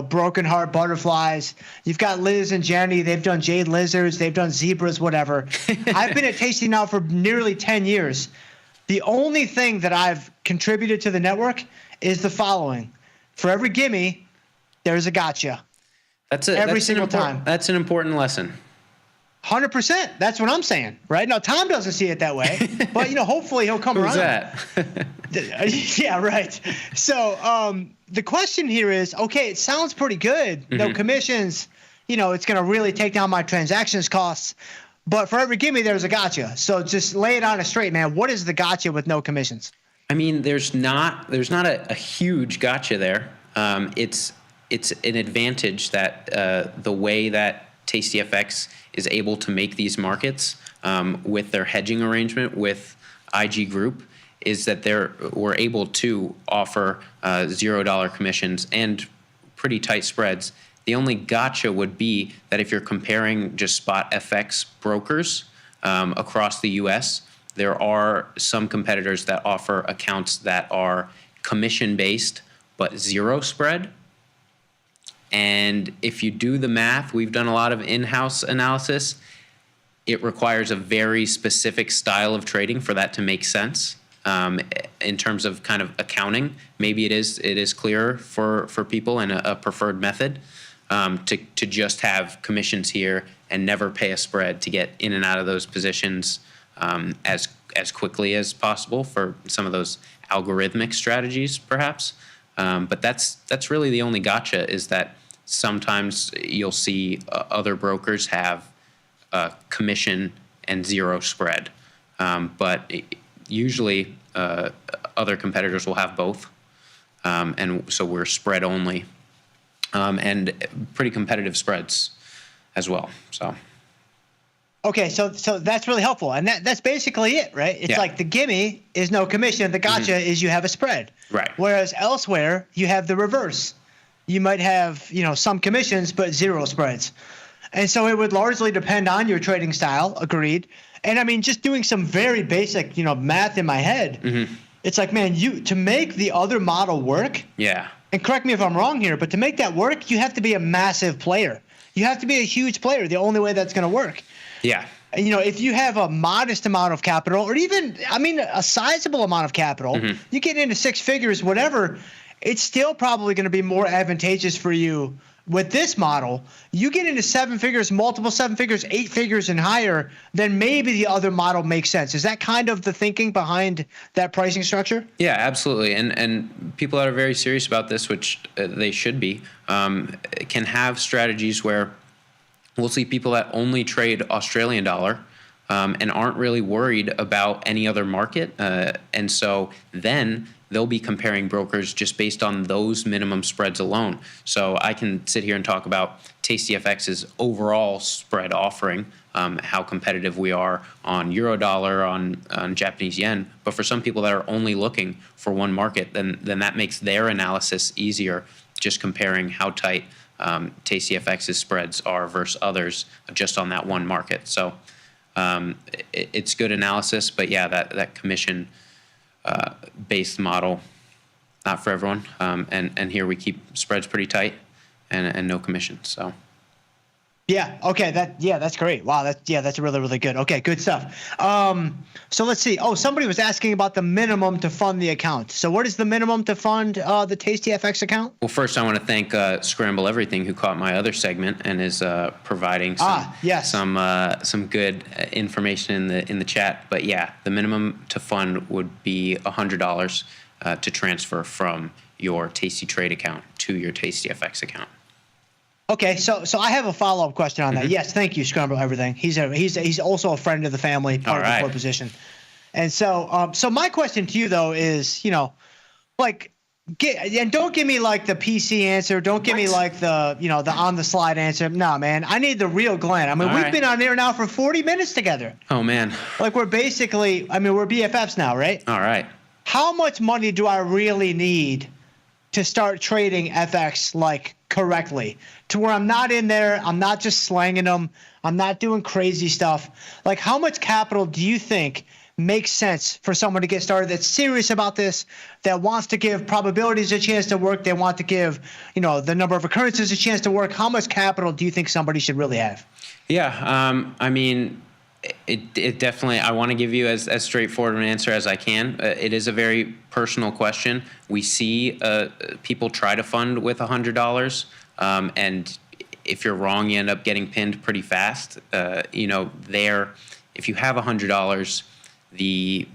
broken heart butterflies. You've got Liz and Jenny. They've done jade lizards. They've done zebras, whatever. I've been at Tasty now for nearly 10 years. The only thing that I've contributed to the network is the following. For every gimme, there's a gotcha. Every single time. That's an important lesson. 100%. That's what I'm saying, right? Now, Tom doesn't see it that way, but, hopefully he'll come Who's around. that? Yeah, right. So the question here is, okay, it sounds pretty good. No commissions. It's going to really take down my transactions costs. But for every gimme, there's a gotcha. So just lay it on us straight, man. What is the gotcha with no commissions? I mean, there's not a huge gotcha there. It's an advantage that the way that TastyFX is able to make these markets with their hedging arrangement with IG Group is that we're able to offer $0 commissions and pretty tight spreads. The only gotcha would be that if you're comparing just spot FX brokers across the U.S., there are some competitors that offer accounts that are commission-based but zero spread. And if you do the math, we've done a lot of in-house analysis. It requires a very specific style of trading for that to make sense. In terms of kind of accounting, maybe it is clearer for people and a preferred method to just have commissions here and never pay a spread to get in and out of those positions as quickly as possible for some of those algorithmic strategies, perhaps. But that's really the only gotcha, is that sometimes you'll see other brokers have commission and zero spread. But usually other competitors will have both. And so we're spread only. And pretty competitive spreads as well. So. Okay, so that's really helpful, and that's basically it, right? It's like the gimme is no commission, the gotcha is you have a spread. Right. Whereas elsewhere, you have the reverse. You might have, some commissions, but zero spreads. And so it would largely depend on your trading style, agreed. And I mean, just doing some very basic, math in my head, it's like, man, to make the other model work, and correct me if I'm wrong here, but to make that work, you have to be a massive player. You have to be a huge player, the only way that's going to work. Yeah. If you have a modest amount of capital, or even, a sizable amount of capital, you get into six figures, whatever, it's still probably going to be more advantageous for you with this model. You get into seven figures, multiple seven figures, 8 figures and higher, then maybe the other model makes sense. Is that kind of the thinking behind that pricing structure? Yeah, absolutely. And people that are very serious about this, which they should be, can have strategies where we'll see people that only trade Australian dollar and aren't really worried about any other market. And so then they'll be comparing brokers just based on those minimum spreads alone. So I can sit here and talk about TastyFX's overall spread offering, how competitive we are on Eurodollar, on Japanese yen. But for some people that are only looking for one market, then that makes their analysis easier, just comparing how tight TastyFX's spreads are versus others just on that one market. So it's good analysis, but yeah, that commission based model, not for everyone. And here we keep spreads pretty tight and no commission. So. Yeah. Okay. That's great. Wow. That's really, really good. Okay. Good stuff. So let's see. Oh, somebody was asking about the minimum to fund the account. So what is the minimum to fund the TastyFX account? Well, first I want to thank Scramble Everything, who caught my other segment and is providing some good information in the chat. But yeah, the minimum to fund would be $100 to transfer from your Tasty Trade account to your TastyFX account. Okay, so I have a follow-up question on that. Yes, thank you, Scramble Everything. He's also a friend of the family, part of the core position. And so my question to you though is, and don't give me like the PC answer. Don't give me like the the on the slide answer. No, man, I need the real Glenn. I mean, we've been on there now for 40 minutes together. Oh man. Like we're basically, we're BFFs now, right? All right. How much money do I really need to start trading FX correctly, to where I'm not in there, I'm not just slanging them, I'm not doing crazy stuff? Like, how much capital do you think makes sense for someone to get started that's serious about this, that wants to give probabilities a chance to work, they want to give the number of occurrences a chance to work? How much capital do you think somebody should really have? Yeah, it definitely, I want to give you as straightforward an answer as I can. It is a very personal question. We see people try to fund with $100, and if you're wrong, you end up getting pinned pretty fast. If you have $100, the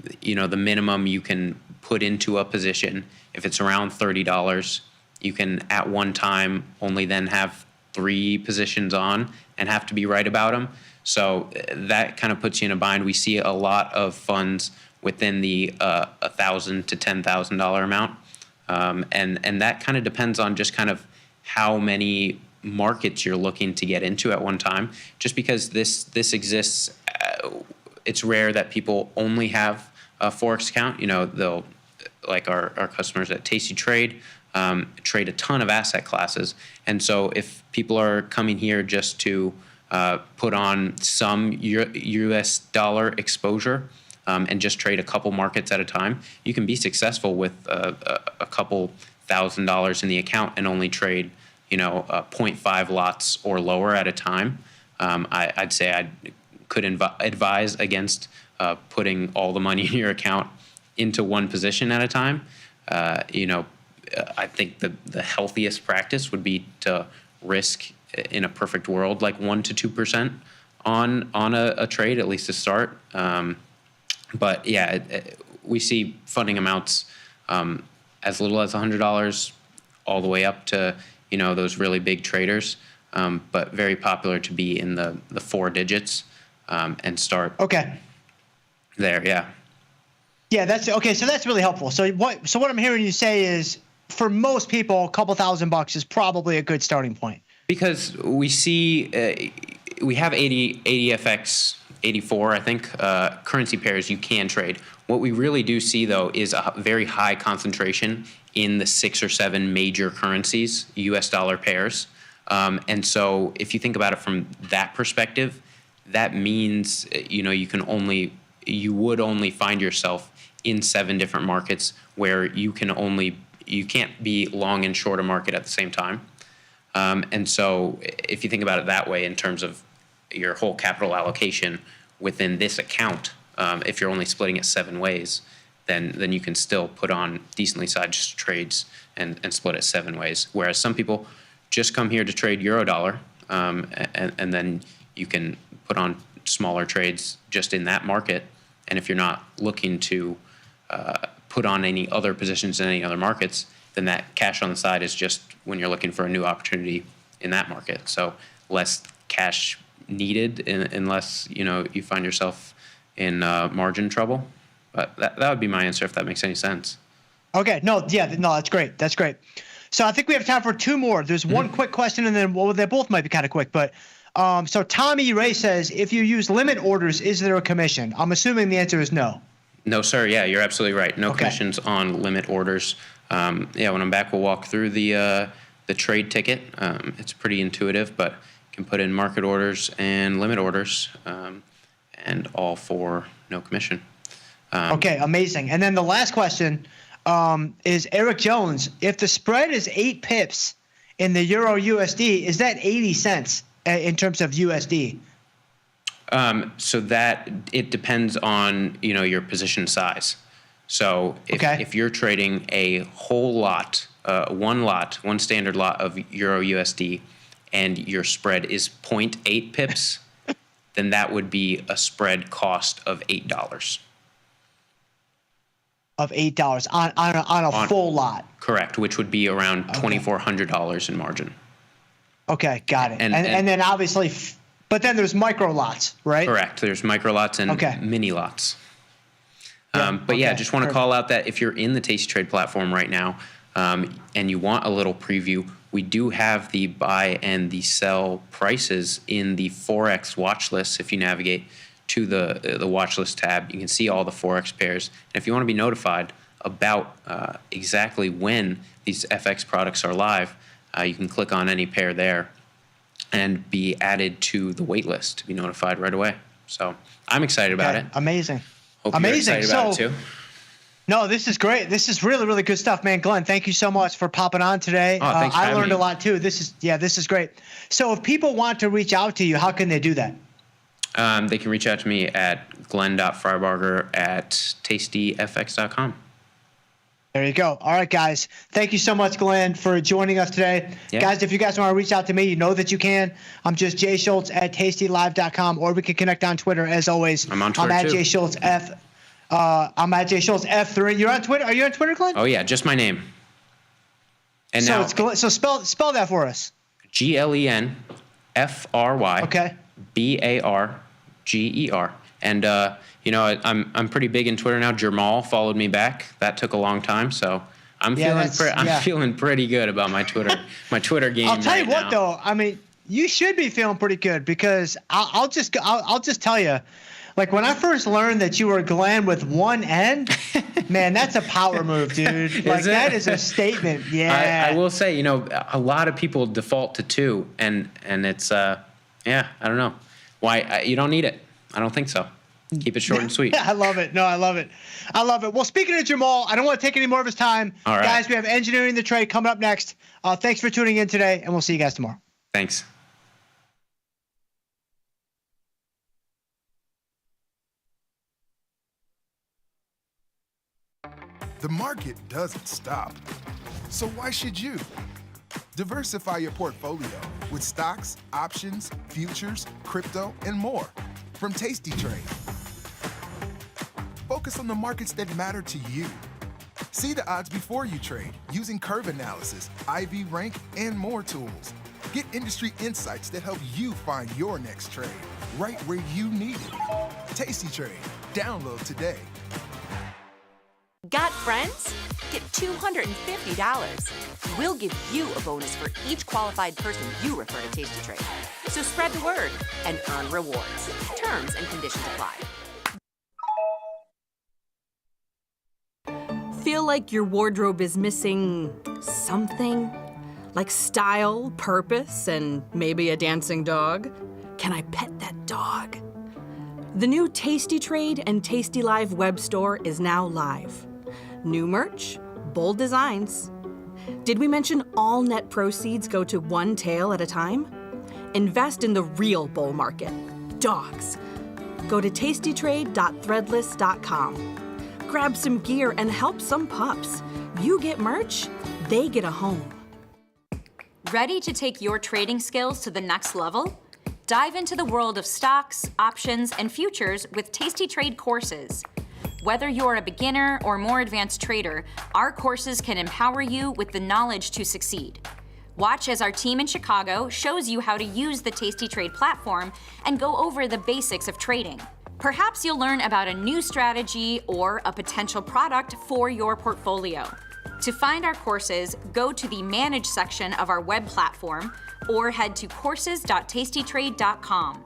minimum you can put into a position, if it's around $30, you can at one time only then have 3 positions on and have to be right about them. So that kind of puts you in a bind. We see a lot of funds within the $1,000 to $10,000 amount, and that kind of depends on just kind of how many markets you're looking to get into at one time. Just because this exists, it's rare that people only have a Forex account. They'll, like our customers at Tasty Trade, trade a ton of asset classes, and so if people are coming here just to put on some U.S. dollar exposure and just trade a couple markets at a time, you can be successful with a couple $1,000 in the account and only trade 0.5 lots or lower at a time. I'd say I could advise against putting all the money in your account into one position at a time. I think the healthiest practice would be to risk, in a perfect world, like 1% to 2% on a trade, at least to start. But yeah, we see funding amounts as little as $100 all the way up to those really big traders, but very popular to be in the 4 digits and start. Okay. There, yeah. Yeah, that's okay. So that's really helpful. So what I'm hearing you say is, for most people, a couple $1,000 is probably a good starting point. Because we see we have 80FX, 84, I think, currency pairs you can trade. What we really do see, though, is a very high concentration in the 6 or 7 major currencies, U.S. dollar pairs. And so if you think about it from that perspective, that means you would only find yourself in 7 different markets where you can't be long and short a market at the same time. And so if you think about it that way in terms of your whole capital allocation within this account, if you're only splitting it 7 ways, then you can still put on decently sized trades and split it 7 ways. Whereas some people just come here to trade Eurodollar, and then you can put on smaller trades just in that market. And if you're not looking to put on any other positions in any other markets, then that cash on the side is just when you're looking for a new opportunity in that market. So less cash needed unless you find yourself in margin trouble. But that would be my answer, if that makes any sense. Okay. No, that's great. That's great. So I think we have time for 2 more. There's one quick question, and then they both might be kind of quick. But so Tommy Ray says, if you use limit orders, is there a commission? I'm assuming the answer is no. No, sir. Yeah, you're absolutely right. No commissions on limit orders. When I'm back, we'll walk through the trade ticket. It's pretty intuitive, but you can put in market orders and limit orders, and all for no commission. Okay, amazing. And then the last question is Eric Jones. If the spread is 8 pips in the Euro USD, is that 80 cents? in terms of USD? So that it depends on, your position size. So if you're trading a whole lot, one standard lot of Euro USD, and your spread is 0.8 pips, then that would be a spread cost of $8. Of $8 on a full lot. Correct, which would be around $2,400 in margin. Okay, got it. And then obviously, but then there's micro lots, right? Correct. There's micro lots and mini lots. Just want to call out that if you're in the tastytrade platform right now, and you want a little preview, we do have the buy and the sell prices in the Forex watch list. If you navigate to the watch list tab, you can see all the Forex pairs. And if you want to be notified about exactly when these FX products are live, you can click on any pair there and be added to the wait list to be notified right away. So I'm excited about it. Amazing. Hope you're excited about it too. No, this is great. This is really, really good stuff, man. Glenn, thank you so much for popping on today. Thanks for I having learned me. a lot too. This is great. So if people want to reach out to you, how can they do that? They can reach out to me at glenn.freiberger@tastyfx.com. There you go. All right, guys. Thank you so much, Glenn, for joining us today. Yeah. Guys, if you guys want to reach out to me, you know that you can. I'm just jschultz@tastylive.com, or we can connect on Twitter as always. I'm on Twitter at too. jschultz. I'm at jschultz_F3. You're on Twitter? Are you on Twitter, Glenn? Oh yeah, just my name. And so now it's Glenn, so spell that for us. GLENFRY. Okay. BARGER. And I'm pretty big in Twitter now. Jamal followed me back. That took a long time, so I'm feeling pretty good about my Twitter game. I'll tell you right what now. though. I mean, you should be feeling pretty good because I'll just tell you, like when I first learned that you were Glenn with one N, man, that's a power move, dude. Like that is a statement. Yeah. I will say, a lot of people default to two, and it's I don't know why you don't need it. I don't think so. Keep it short and sweet. I love it. No, I love it. Well, speaking of Jamal, I don't want to take any more of his time. All right. Guys, we have Engineering the Trade coming up next. Thanks for tuning in today, and we'll see you guys tomorrow. Thanks. The market doesn't stop. So why should you? Diversify your portfolio with stocks, options, futures, crypto, and more from TastyTrade. Focus on the markets that matter to you. See the odds before you trade using curve analysis, IV rank, and more tools. Get industry insights that help you find your next trade right where you need it. TastyTrade. Download today. Got friends? Get $250. We'll give you a bonus for each qualified person you refer to TastyTrade. So spread the word and earn rewards. Terms and conditions apply. Feel like your wardrobe is missing something? Like style, purpose, and maybe a dancing dog? Can I pet that dog? The new TastyTrade and TastyLive web store is now live. New merch, bold designs. Did we mention all net proceeds go to one tail at a time? Invest in the real bull market, dogs. Go to tastytrade.threadless.com. Grab some gear and help some pups. You get merch, they get a home. Ready to take your trading skills to the next level? Dive into the world of stocks, options, and futures with TastyTrade courses. Whether you're a beginner or more advanced trader, our courses can empower you with the knowledge to succeed. Watch as our team in Chicago shows you how to use the TastyTrade platform and go over the basics of trading. Perhaps you'll learn about a new strategy or a potential product for your portfolio. To find our courses, go to the Manage section of our web platform or head to courses.tastytrade.com.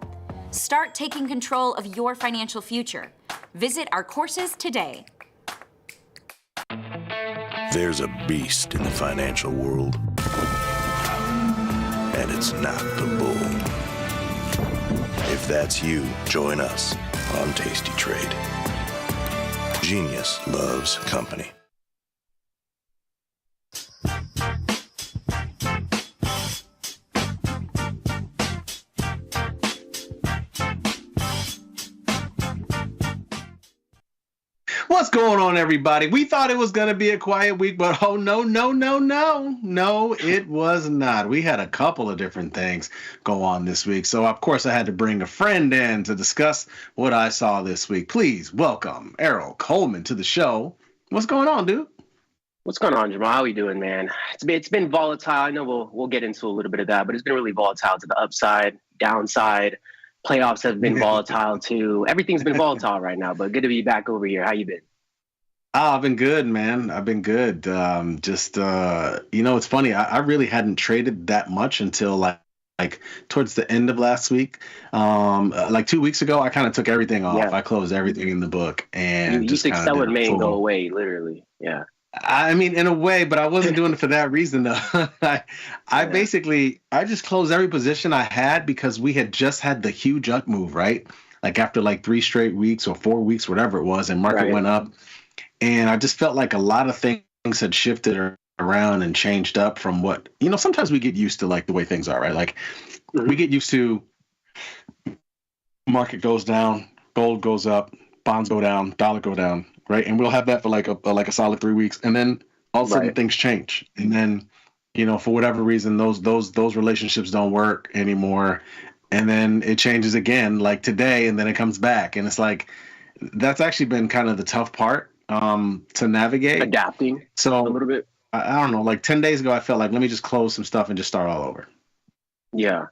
Start taking control of your financial future. Visit our courses today. There's a beast in the financial world, and it's not the bull. If that's you, join us on Tasty Trade. Genius loves company. What's going on, everybody? We thought it was going to be a quiet week, but oh, no, it was not. We had a couple of different things go on this week. So, of course, I had to bring a friend in to discuss what I saw this week. Please welcome Errol Coleman to the show. What's going on, dude? What's going on, Jamal? How are you doing, man? It's been volatile. I know we'll get into a little bit of that, but it's been really volatile to the upside, downside. Playoffs have been volatile too. Everything's been volatile right now, but good to be back over here. How you been? Oh, I've been good, man. I've been good. It's funny. I really hadn't traded that much until like towards the end of last week. Like 2 weeks ago, I kind of took everything off. Yeah. I closed everything in the book and you just think sell it may go away, literally. Yeah. I mean, in a way, but I wasn't doing it for that reason, though. I just closed every position I had because we had just had the huge up move, right? Like after like 3 straight weeks or 4 weeks, whatever it was, and market went up. And I just felt like a lot of things had shifted around and changed up from what, sometimes we get used to like the way things are, right? Like we get used to market goes down, gold goes up, bonds go down, dollar go down. Right. And we'll have that for like a solid 3 weeks. And then all of a sudden things change. And then, for whatever reason, those relationships don't work anymore. And then it changes again, like today, and then it comes back. And it's like, that's actually been kind of the tough part to navigate. Adapting so a little bit. I don't know, like 10 days ago, I felt like, let me just close some stuff and just start all over. Yeah.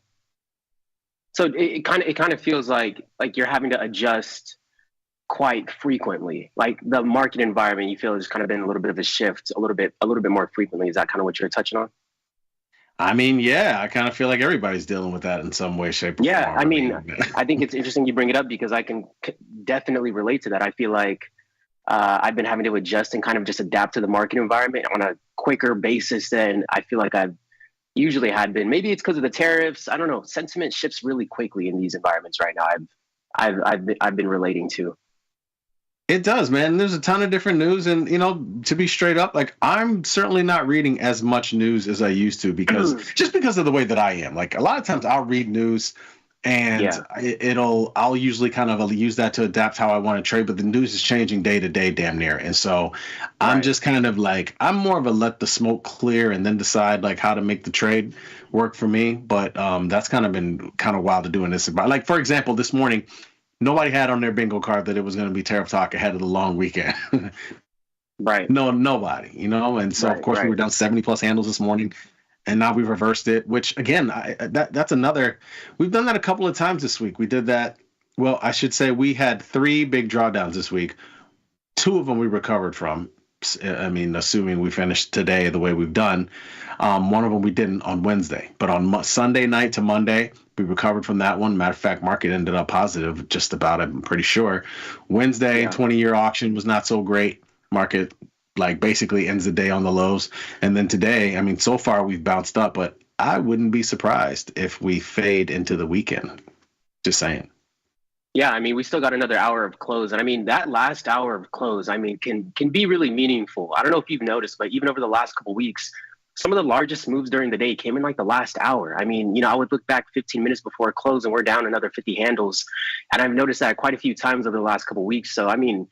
So it kind of feels like you're having to adjust quite frequently. Like the market environment, you feel has kind of been a little bit of a shift, a little bit more frequently. Is that kind of what you're touching on? I mean, yeah, I kind of feel like everybody's dealing with that in some way, shape, or form. I mean, I think it's interesting you bring it up because I can definitely relate to that. I feel like I've been having to adjust and kind of just adapt to the market environment on a quicker basis than I feel like I've usually had been. Maybe it's because of the tariffs. I don't know. Sentiment shifts really quickly in these environments right now. I've been relating to. It does, man. There's a ton of different news. And, to be straight up, like I'm certainly not reading as much news as I used to because of the way that I am. Like a lot of times I'll read news and I'll usually kind of use that to adapt how I want to trade. But the news is changing day to day, damn near. And so I'm just kind of like, I'm more of a let the smoke clear and then decide like how to make the trade work for me. But that's kind of been kind of wild to do in this. Like, for example, this morning, nobody had on their bingo card that it was going to be tariff talk ahead of the long weekend. Right. No, nobody, And so, of course, we were down 70 plus handles this morning. And now we've reversed it, which, again, that's another. We've done that a couple of times this week. We did that. Well, I should say we had 3 big drawdowns this week. 2 of them we recovered from. I mean, assuming we finished today the way we've done. One of them we didn't on Wednesday. But on Sunday night to Monday, we recovered from that one. Matter of fact, market ended up positive just about, I'm pretty sure. Wednesday, 20-year auction was not so great. Market like basically ends the day on the lows. And then today, I mean, so far we've bounced up, but I wouldn't be surprised if we fade into the weekend. Just saying. Yeah, I mean, we still got another hour of close. And I mean, that last hour of close, I mean, can be really meaningful. I don't know if you've noticed, but even over the last couple of weeks, some of the largest moves during the day came in like the last hour. I mean, I would look back 15 minutes before close and we're down another 50 handles. And I've noticed that quite a few times over the last couple of weeks. So, I mean,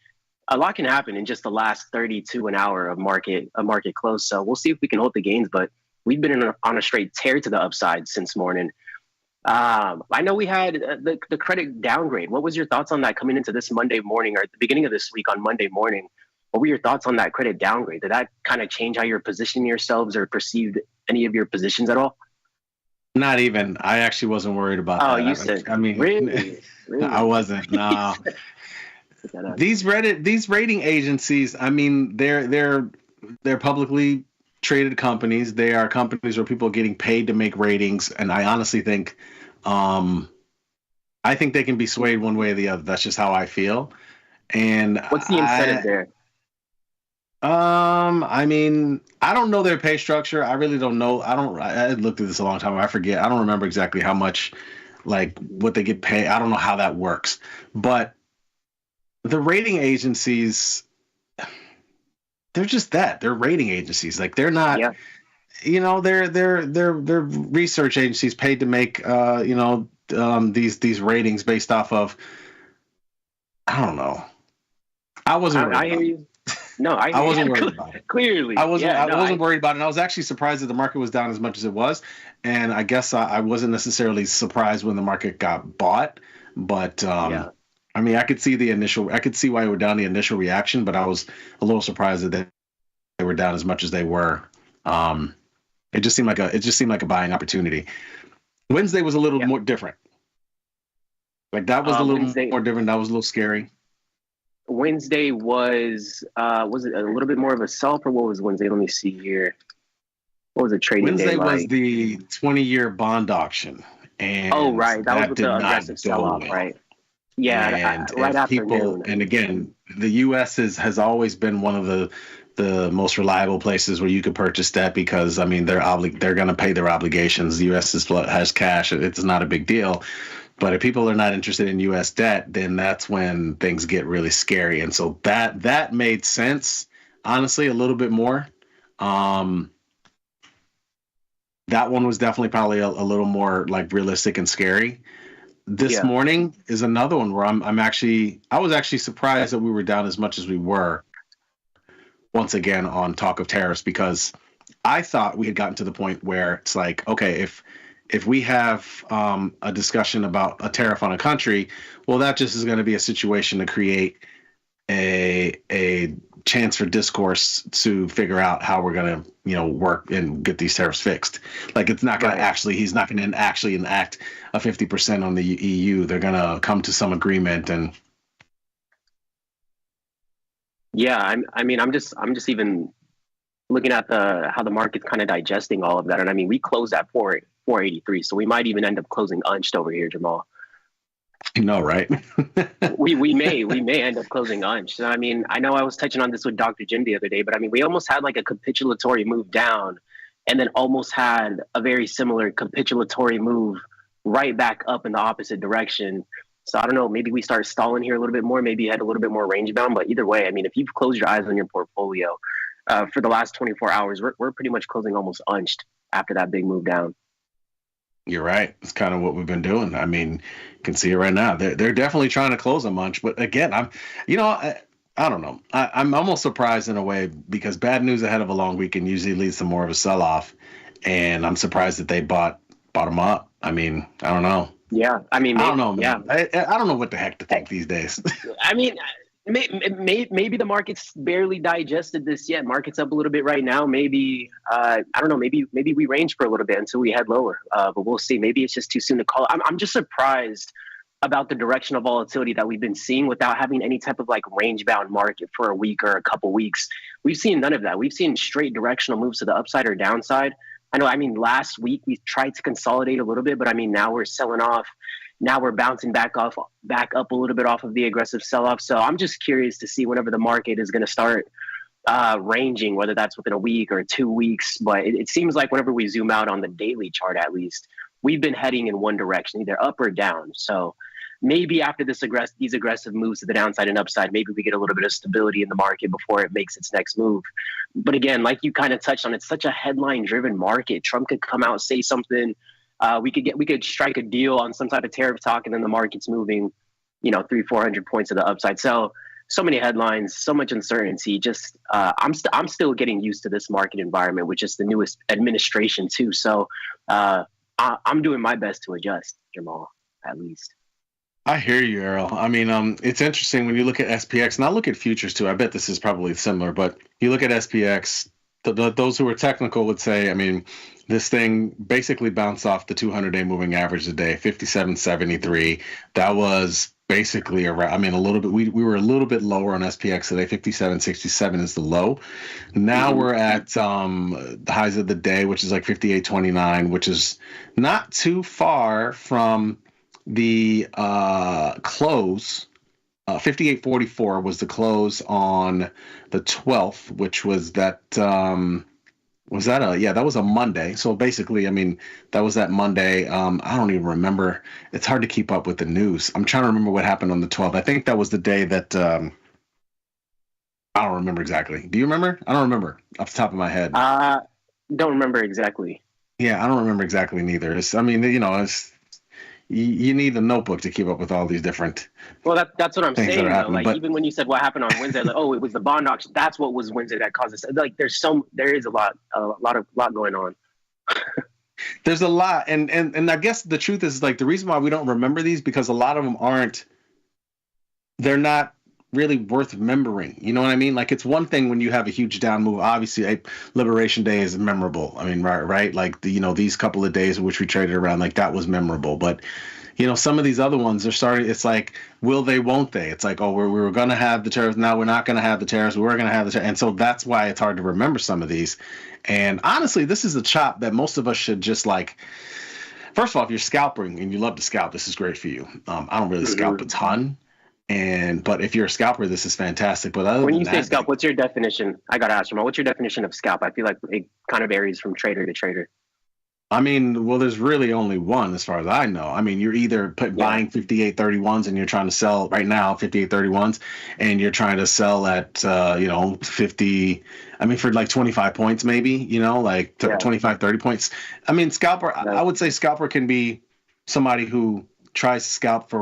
a lot can happen in just the last 30 to an hour of market close. So we'll see if we can hold the gains, but we've been on a straight tear to the upside since morning. I know we had the credit downgrade. What was your thoughts on that coming into this Monday morning or at the beginning of this week on Monday morning? What were your thoughts on that credit downgrade? Did that kind of change how you're positioning yourselves or perceived any of your positions at all? Not even. I actually wasn't worried about that. Oh, you said. I mean, really? I wasn't. No. These rating agencies, I mean, they're publicly traded companies. They are companies where people are getting paid to make ratings, and I honestly think, I think they can be swayed one way or the other. That's just how I feel. And what's the incentive there? I mean, I don't know their pay structure. I really don't know. I looked at this a long time ago. I forget. I don't remember exactly how much, like what they get paid. I don't know how that works. But the rating agencies, they're just that. They're rating agencies. Like they're not, they're research agencies paid to make, these ratings based off of, I don't know. I wasn't worried. I hear you. No, I wasn't worried about it. Clearly. I wasn't worried about it. And I was actually surprised that the market was down as much as it was. And I guess I wasn't necessarily surprised when the market got bought. But I mean, I could see why they were down, the initial reaction, but I was a little surprised that they were down as much as they were. It just seemed like a buying opportunity. Wednesday was a little more different. Like that was a little more different. That was a little scary. Wednesday was it a little bit more of a sell, or what was Wednesday? Let me see here. What was the trading Wednesday day like? was the 20-year bond auction. And right. That was with the aggressive sell-off, right? Yeah, and right after people, noon. and again, the U.S. has always been one of the most reliable places where you could purchase debt because, I mean, they're going to pay their obligations. The U.S. has cash. It's not a big deal. But if people are not interested in U.S. debt, then that's when things get really scary. And so that made sense, honestly, a little bit more. That one was definitely probably a little more like realistic and scary. This morning is another one where I was actually surprised that we were down as much as we were once again on talk of tariffs, because I thought we had gotten to the point where it's like, okay, if we have a discussion about a tariff on a country, well, that just is going to be a situation to create a chance for discourse to figure out how we're going to, work and get these tariffs fixed. Like it's not going to he's not going to actually enact a 50% on the EU. They're going to come to some agreement and. Yeah, I mean, I'm just even looking at how the market's kind of digesting all of that, and I mean, we closed at 483, so we might even end up closing unched over here, Jamal. No, right? we may end up closing unched. I mean, I know I was touching on this with Dr. Jim the other day, but I mean, we almost had like a capitulatory move down, and then almost had a very similar capitulatory move right back up in the opposite direction. So I don't know, maybe we start stalling here a little bit more, maybe you had a little bit more range bound, but either way, I mean, if you've closed your eyes on your portfolio for the last 24 hours, we're pretty much closing almost unched after that big move down. You're right. It's kind of what we've been doing. I mean, you can see it right now. They're definitely trying to close them unched, but again, I don't know. I'm almost surprised in a way because bad news ahead of a long weekend usually leads to more of a sell-off, and I'm surprised that they bought them up. I mean, I don't know. Yeah, I mean, I don't know, man. I don't know what the heck to think these days. I mean, maybe the market's barely digested this yet. Market's up a little bit right now. Maybe I don't know. Maybe we range for a little bit until we head lower. But we'll see. Maybe it's just too soon to call. I'm just surprised about the direction of volatility that we've been seeing without having any type of like range bound market for a week or a couple weeks. We've seen none of that. We've seen straight directional moves to the upside or downside. I mean, last week we tried to consolidate a little bit, but I mean, now we're selling off. Now we're bouncing back up a little bit off of the aggressive sell-off. So I'm just curious to see whenever the market is going to start ranging, whether that's within a week or 2 weeks. But it seems like whenever we zoom out on the daily chart, at least, we've been heading in one direction, either up or down. So maybe after these aggressive moves to the downside and upside, maybe we get a little bit of stability in the market before it makes its next move. But again, like you kind of touched on, it's such a headline-driven market. Trump could come out, say something. We could strike a deal on some type of tariff talk, and then the market's moving, 300-400 points to the upside. So many headlines, so much uncertainty. Just I'm still getting used to this market environment, which is the newest administration too. So I'm doing my best to adjust, Jamal, at least. I hear you, Errol. I mean, it's interesting when you look at SPX, and I look at futures too. I bet this is probably similar, but you look at SPX. Those who are technical would say, I mean, this thing basically bounced off the 200-day moving average today, 57.73. That was basically around, I mean, a little bit. We were a little bit lower on SPX today. 57.67 is the low. Now we're at the highs of the day, which is like 58.29, which is not too far from the close. 58.44 was the close on the 12th, which was that. That was a Monday. So basically, I mean, that was that Monday. I don't even remember. It's hard to keep up with the news. I'm trying to remember what happened on the 12th. I think that was the day that. I don't remember exactly. Do you remember? I don't remember off the top of my head. Don't remember exactly. Yeah, I don't remember exactly neither. you need a notebook to keep up with all these different. Well, that's what I'm things that saying are though. happening, Like but- even when you said what happened on Wednesday, like, oh, it was the bond auction. That's what was Wednesday that caused this. Like there is a lot going on. There's a lot, and I guess the truth is, like, the reason why we don't remember these, because a lot of them they're not really worth remembering. You know what I mean? Like, it's one thing when you have a huge down move. Obviously, Liberation Day is memorable. I mean, right? Like, these couple of days in which we traded around, like, that was memorable. But, some of these other ones are starting. It's like, will they, won't they? It's like, oh, we were going to have the tariffs. Now we're not going to have the tariffs. We're going to have the tariffs. And so that's why it's hard to remember some of these. And honestly, this is a chop that most of us should just like. First of all, if you're scalping and you love to scalp, this is great for you. I don't really scalp a ton. But if you're a scalper, this is fantastic. But other When than you say scalp, what's your definition? I got to ask you, what's your definition of scalp? I feel like it kind of varies from trader to trader. I mean, well, there's really only one as far as I know. I mean, you're either buying 58.31s and you're trying to sell right now 58.31s, and you're trying to sell at 50. I mean, for like 25 points, maybe, 25, 30 points. I mean, scalper. I would say scalper can be somebody who tries to scalp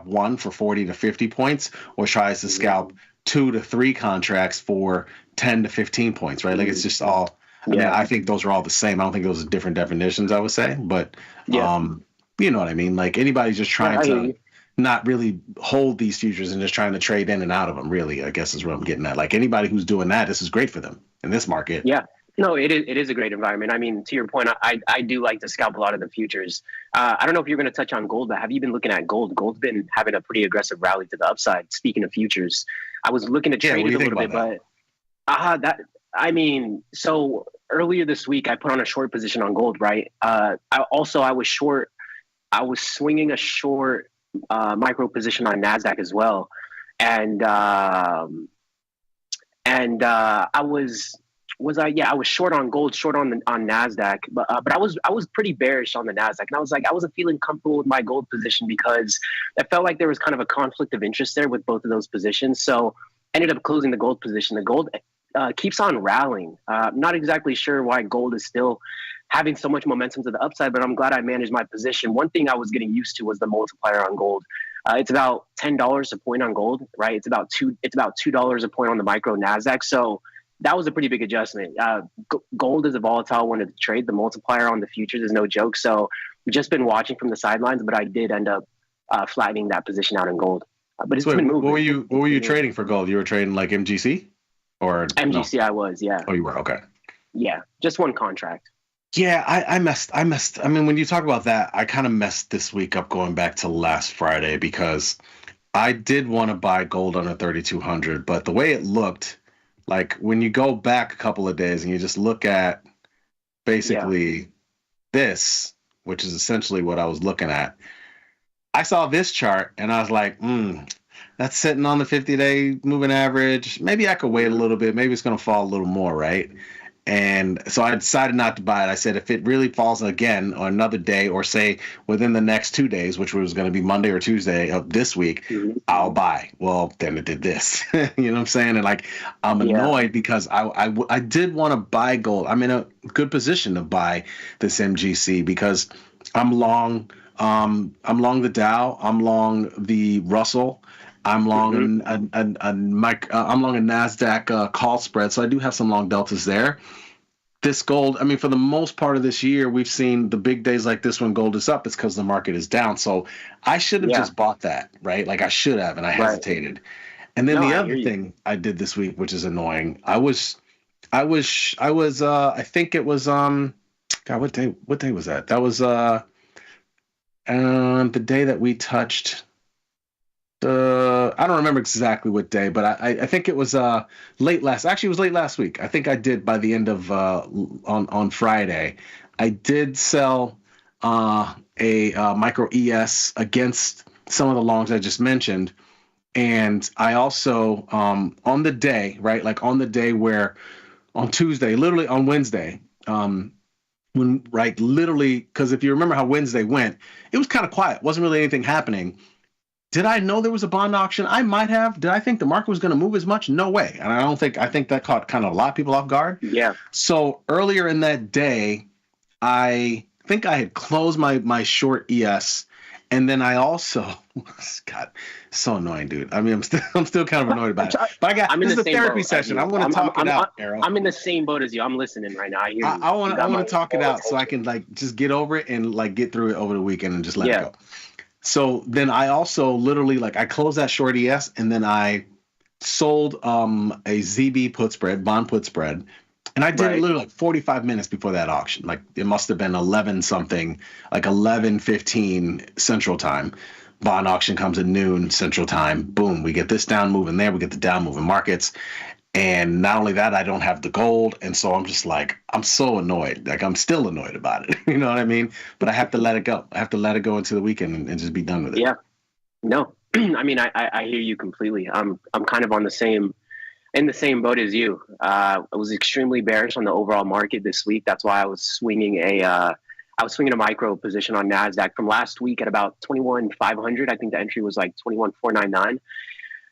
one for 40 to 50 points, or tries to scalp 2 to 3 contracts for 10 to 15 points, right? Like, it's just all. I mean, I think those are all the same. I don't think those are different definitions, I would say. But, you know what I mean? Like, anybody's just trying to not really hold these futures and just trying to trade in and out of them, really, I guess is what I'm getting at. Like, anybody who's doing that, this is great for them in this market. Yeah. No, it is a great environment. I mean, to your point, I do like to scalp a lot of the futures. I don't know if you're going to touch on gold, but have you been looking at gold? Gold's been having a pretty aggressive rally to the upside. Speaking of futures, I was looking to trade it a little bit, but so earlier this week I put on a short position on gold, right? I was swinging a short micro position on NASDAQ as well, and I was short on gold, short on NASDAQ, but I was pretty bearish on the NASDAQ, and I was like, I wasn't feeling comfortable with my gold position because I felt like there was kind of a conflict of interest there with both of those positions. So ended up closing the gold position. The gold keeps on rallying. Not exactly sure why gold is still having so much momentum to the upside, but I'm glad I managed my position. One thing I was getting used to was the multiplier on gold. It's about $10 a point on gold, right? It's about $2 a point on the micro NASDAQ. So that was a pretty big adjustment. Gold is a volatile one to trade. The multiplier on the futures is no joke. So we've just been watching from the sidelines, but I did end up flattening that position out in gold. But it's been moving. What were you trading for gold? You were trading like MGC? Or MGC, no? I was, yeah. Oh, you were? Okay. Yeah, just one contract. Yeah, I messed. I mean, when you talk about that, I kind of messed this week up going back to last Friday, because I did want to buy gold under 3,200, but the way it looked, like when you go back a couple of days and you just look at basically this, which is essentially what I was looking at, I saw this chart and I was like, that's sitting on the 50-day moving average. Maybe I could wait a little bit. Maybe it's going to fall a little more, right? And so I decided not to buy it. I said, if it really falls again on another day, or say within the next 2 days, which was going to be Monday or Tuesday of this week, I'll buy. Well, then it did this. You know what I'm saying? And like, I'm annoyed because I did want to buy gold. I'm in a good position to buy this MGC because I'm long the Dow, I'm long the Russell, I'm long I'm long a NASDAQ call spread, so I do have some long deltas there. This gold, I mean, for the most part of this year, we've seen the big days like this when gold is up. It's because the market is down. So I should have just bought that, right? Like I should have, and I hesitated. And then the other thing I did this week, which is annoying, I think it was God, what day was that? That was the day that we touched. I don't remember exactly what day, but I think it was late last week. I think I did by the end of on Friday. I did sell a micro ES against some of the longs I just mentioned, and I also on the day, right, like on the day where on Tuesday, literally on Wednesday, because if you remember how Wednesday went, it was kind of quiet. Wasn't really anything happening. Did I know there was a bond auction? I might have. Did I think the market was going to move as much? No way. And I think that caught kind of a lot of people off guard. Yeah. So earlier in that day, I think I had closed my short ES, and then I also, God, so annoying, dude. I mean, I'm still kind of annoyed about it. But this is a therapy session. I'm going to talk it out, Errol. I'm in the same boat as you. I'm listening right now. I hear you. I want to talk it out so I can like just get over it and like get through it over the weekend and just let it go. So then I also literally like I closed that short ES, and then I sold a ZB put spread, bond put spread. And I did it literally like 45 minutes before that auction. Like it must have been 11 something, like 11:15 Central Time. Bond auction comes at noon Central Time. Boom, we get this down moving there. We get the down moving markets. And not only that, I don't have the gold. And so I'm just like, I'm so annoyed. Like I'm still annoyed about it. You know what I mean? But I have to let it go. I have to let it go into the weekend and just be done with it. Yeah. No, I mean, I hear you completely. I'm kind of in the same boat as you. I was extremely bearish on the overall market this week. That's why I was swinging a micro position on NASDAQ from last week at about 21,500. I think the entry was like 21,499.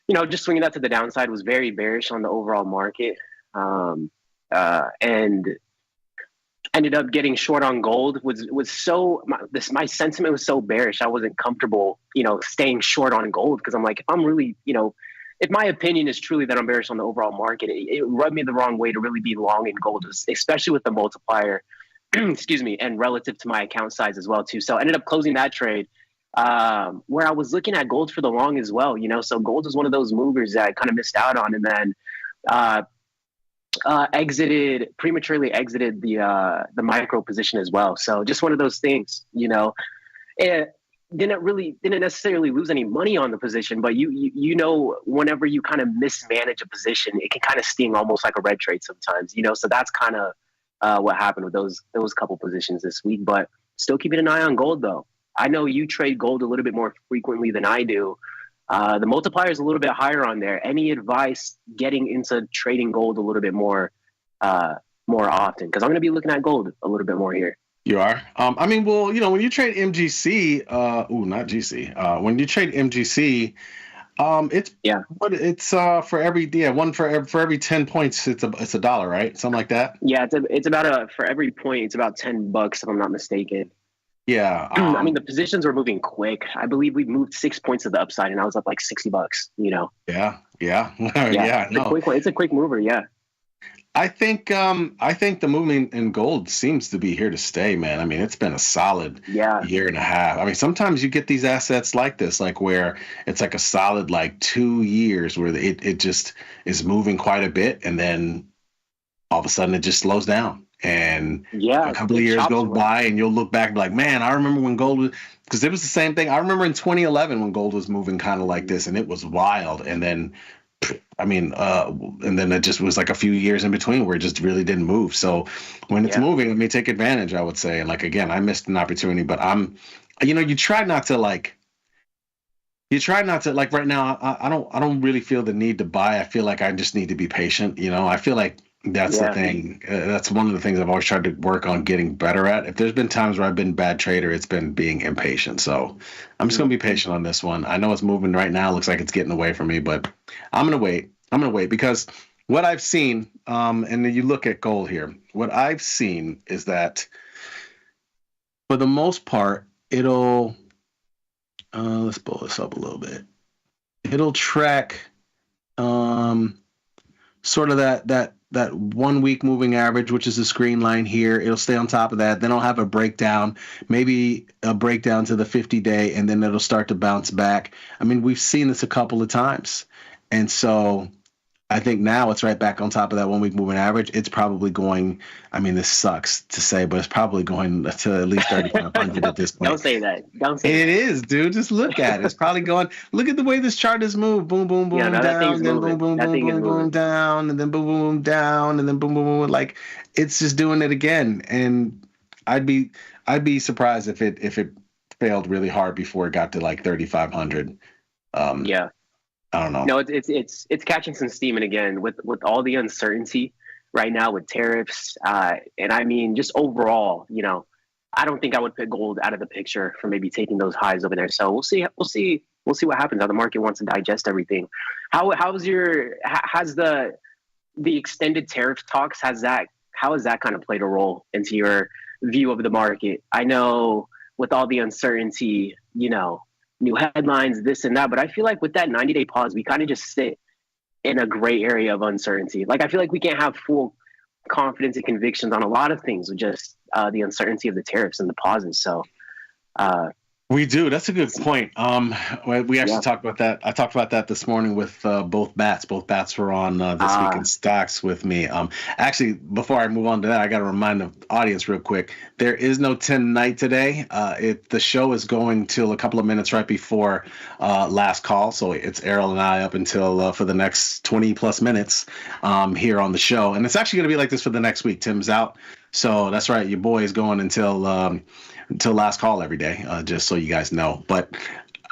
You know, just swinging that to the downside, was very bearish on the overall market. And ended up getting short on gold. My sentiment was so bearish. I wasn't comfortable, you know, staying short on gold, because I'm like, if I'm really, you know, if my opinion is truly that I'm bearish on the overall market, it rubbed me the wrong way to really be long in gold, especially with the multiplier, excuse me, and relative to my account size as well too. So I ended up closing that trade where I was looking at gold for the long as well, you know. So gold was one of those movers that I kind of missed out on, and then prematurely exited the micro position as well. So just one of those things, you know. Didn't necessarily lose any money on the position, but you know, whenever you kind of mismanage a position, it can kind of sting almost like a red trade sometimes, you know. So that's kind of what happened with those couple positions this week. But still keeping an eye on gold, though. I know you trade gold a little bit more frequently than I do. The multiplier is a little bit higher on there. Any advice getting into trading gold a little bit more often? Because I'm going to be looking at gold a little bit more here. You are? I mean, well, you know, when you trade MGC, not GC. When you trade MGC, it's for every 10 points, it's $1, right? Something like that. Yeah, it's about for every point, it's about $10 if I'm not mistaken. Yeah. I mean, the positions were moving quick. I believe we moved 6 points to the upside, and I was up like $60. You know. Yeah. It's a quick mover. Yeah. I think the movement in gold seems to be here to stay, man. I mean, it's been a solid year and a half. I mean, sometimes you get these assets like this, like where it's like a solid like 2 years where it just is moving quite a bit, and then all of a sudden it just slows down. And a couple of years goes by, and you'll look back and be like, man, I remember when gold was, because it was the same thing. I remember in 2011 when gold was moving kind of like this, and it was wild. And then and then it just was like a few years in between where it just really didn't move. So when it's moving, let me take advantage, I would say. And like, again, I missed an opportunity, but you try not to like right now. I don't really feel the need to buy. I feel like I just need to be patient. You know, I feel like that's the thing. That's one of the things I've always tried to work on getting better at. If there's been times where I've been a bad trader, it's been being impatient. So I'm just going to be patient on this one. I know it's moving right now. Looks like it's getting away from me, but I'm going to wait because what I've seen, and then you look at gold here, what I've seen is that for the most part, it'll, let's pull this up a little bit. It'll track sort of that 1 week moving average, which is the screen line here. It'll stay on top of that. Then I'll have a breakdown, maybe a breakdown to the 50-day, and then it'll start to bounce back. I mean, we've seen this a couple of times. And so I think now it's right back on top of that 1 week moving average. It's probably going, I mean, this sucks to say, but it's probably going to at least 3,500 at this point. Don't say that. It is, dude. Just look at it. It's probably going, look at the way this chart has moved. Boom, boom, boom, down, then boom, boom, boom, boom, down, and then boom, boom, boom, down, and then boom, boom, boom. Like, it's just doing it again. And I'd be surprised if it failed really hard before it got to like 3,500. I don't know. No, it's catching some steam, and again with all the uncertainty right now with tariffs, and I mean just overall, you know, I don't think I would put gold out of the picture for maybe taking those highs over there. So we'll see what happens. How the market wants to digest everything. Has the extended tariff talks how has that kind of played a role into your view of the market. I know with all the uncertainty, new headlines, this and that, but I feel like with that 90-day pause, we kind of just sit in a gray area of uncertainty. Like, I feel like we can't have full confidence and convictions on a lot of things with just the uncertainty of the tariffs and the pauses. So, we do. That's a good point. We actually talked about that. I talked about that this morning with both bats. Both bats were on this week in stocks with me. Actually, before I move on to that, I got to remind the audience real quick. There is no 10 night today. The show is going till a couple of minutes right before last call. So it's Errol and I up until for the next 20 plus minutes here on the show. And it's actually going to be like this for the next week. Tim's out. So that's right. Your boy is going until last call every day, just so you guys know. But,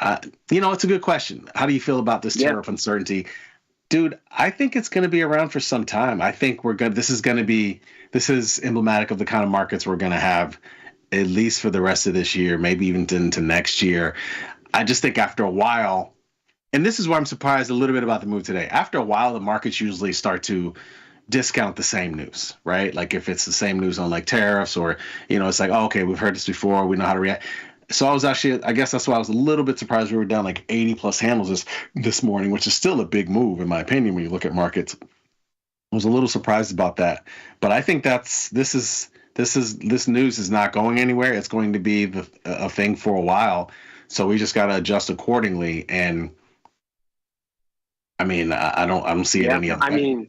it's a good question. How do you feel about this tariff uncertainty? Dude, I think it's going to be around for some time. I think we're good. This is emblematic of the kind of markets we're going to have at least for the rest of this year, maybe even into next year. I just think after a while, and this is why I'm surprised a little bit about the move today. After a while, the markets usually start to discount the same news, right? Like if it's the same news on like tariffs or, it's like, oh, okay, we've heard this before. We know how to react. So I guess that's why I was a little bit surprised we were down like 80 plus handles this morning, which is still a big move in my opinion when you look at markets. I was a little surprised about that, but I think this news is not going anywhere. It's going to be a thing for a while. So we just got to adjust accordingly. And I mean, I don't see it any other way.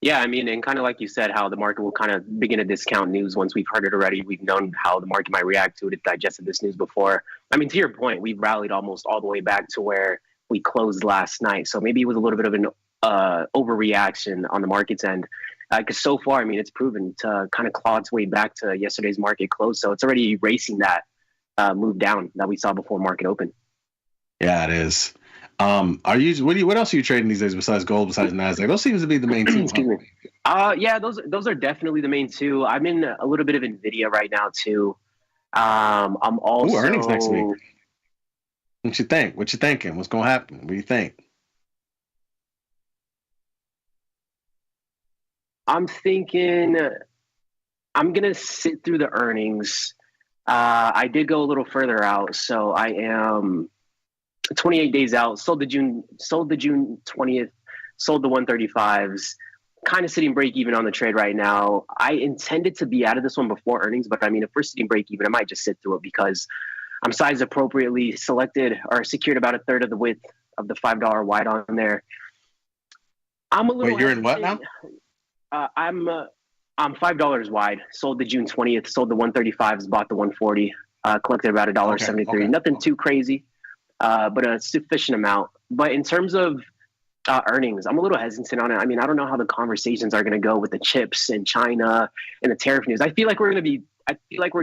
Yeah, and kind of like you said, how the market will kind of begin to discount news once we've heard it already. We've known how the market might react to it. It digested this news before. To your point, we've rallied almost all the way back to where we closed last night. So maybe it was a little bit of an overreaction on the market's end. Because so far, it's proven to kind of claw its way back to yesterday's market close. So it's already erasing that move down that we saw before market open. Yeah, it is. What else are you trading these days besides gold, besides Nasdaq? Those seems to be the main two. Excuse me. Yeah, those are definitely the main two. I'm in a little bit of Nvidia right now too. I'm also earnings next week. What you think? What you thinking? What's gonna happen? What do you think? I'm thinking I'm gonna sit through the earnings. I did go a little further out, so I am 28 days out. Sold the June 20th, sold the 135s, kind of sitting break even on the trade right now. I intended to be out of this one before earnings, but if we're sitting break even, I might just sit through it because I'm sized appropriately, selected or secured about a third of the width of the $5 wide on there. I'm a little. Wait, you're in what now? I'm $5 wide. Sold the June 20th, sold the 135s, bought the 140, collected about $1.73. Okay. Nothing too crazy. But a sufficient amount. But in terms of earnings, I'm a little hesitant on it. I don't know how the conversations are going to go with the chips and China and the tariff news. I feel like we're going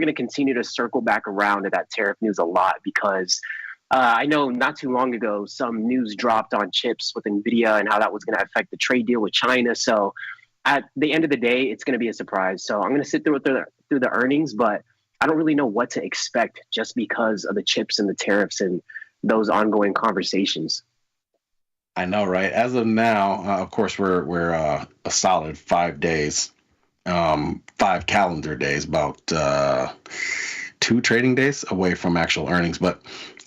to continue to circle back around to that tariff news a lot because I know not too long ago some news dropped on chips with Nvidia and how that was going to affect the trade deal with China. So at the end of the day, it's going to be a surprise. So I'm going to sit through the earnings, but I don't really know what to expect just because of the chips and the tariffs and those ongoing conversations. I know, right? As of now, of course, we're a solid 5 days, 5 calendar days, about 2 trading days away from actual earnings. But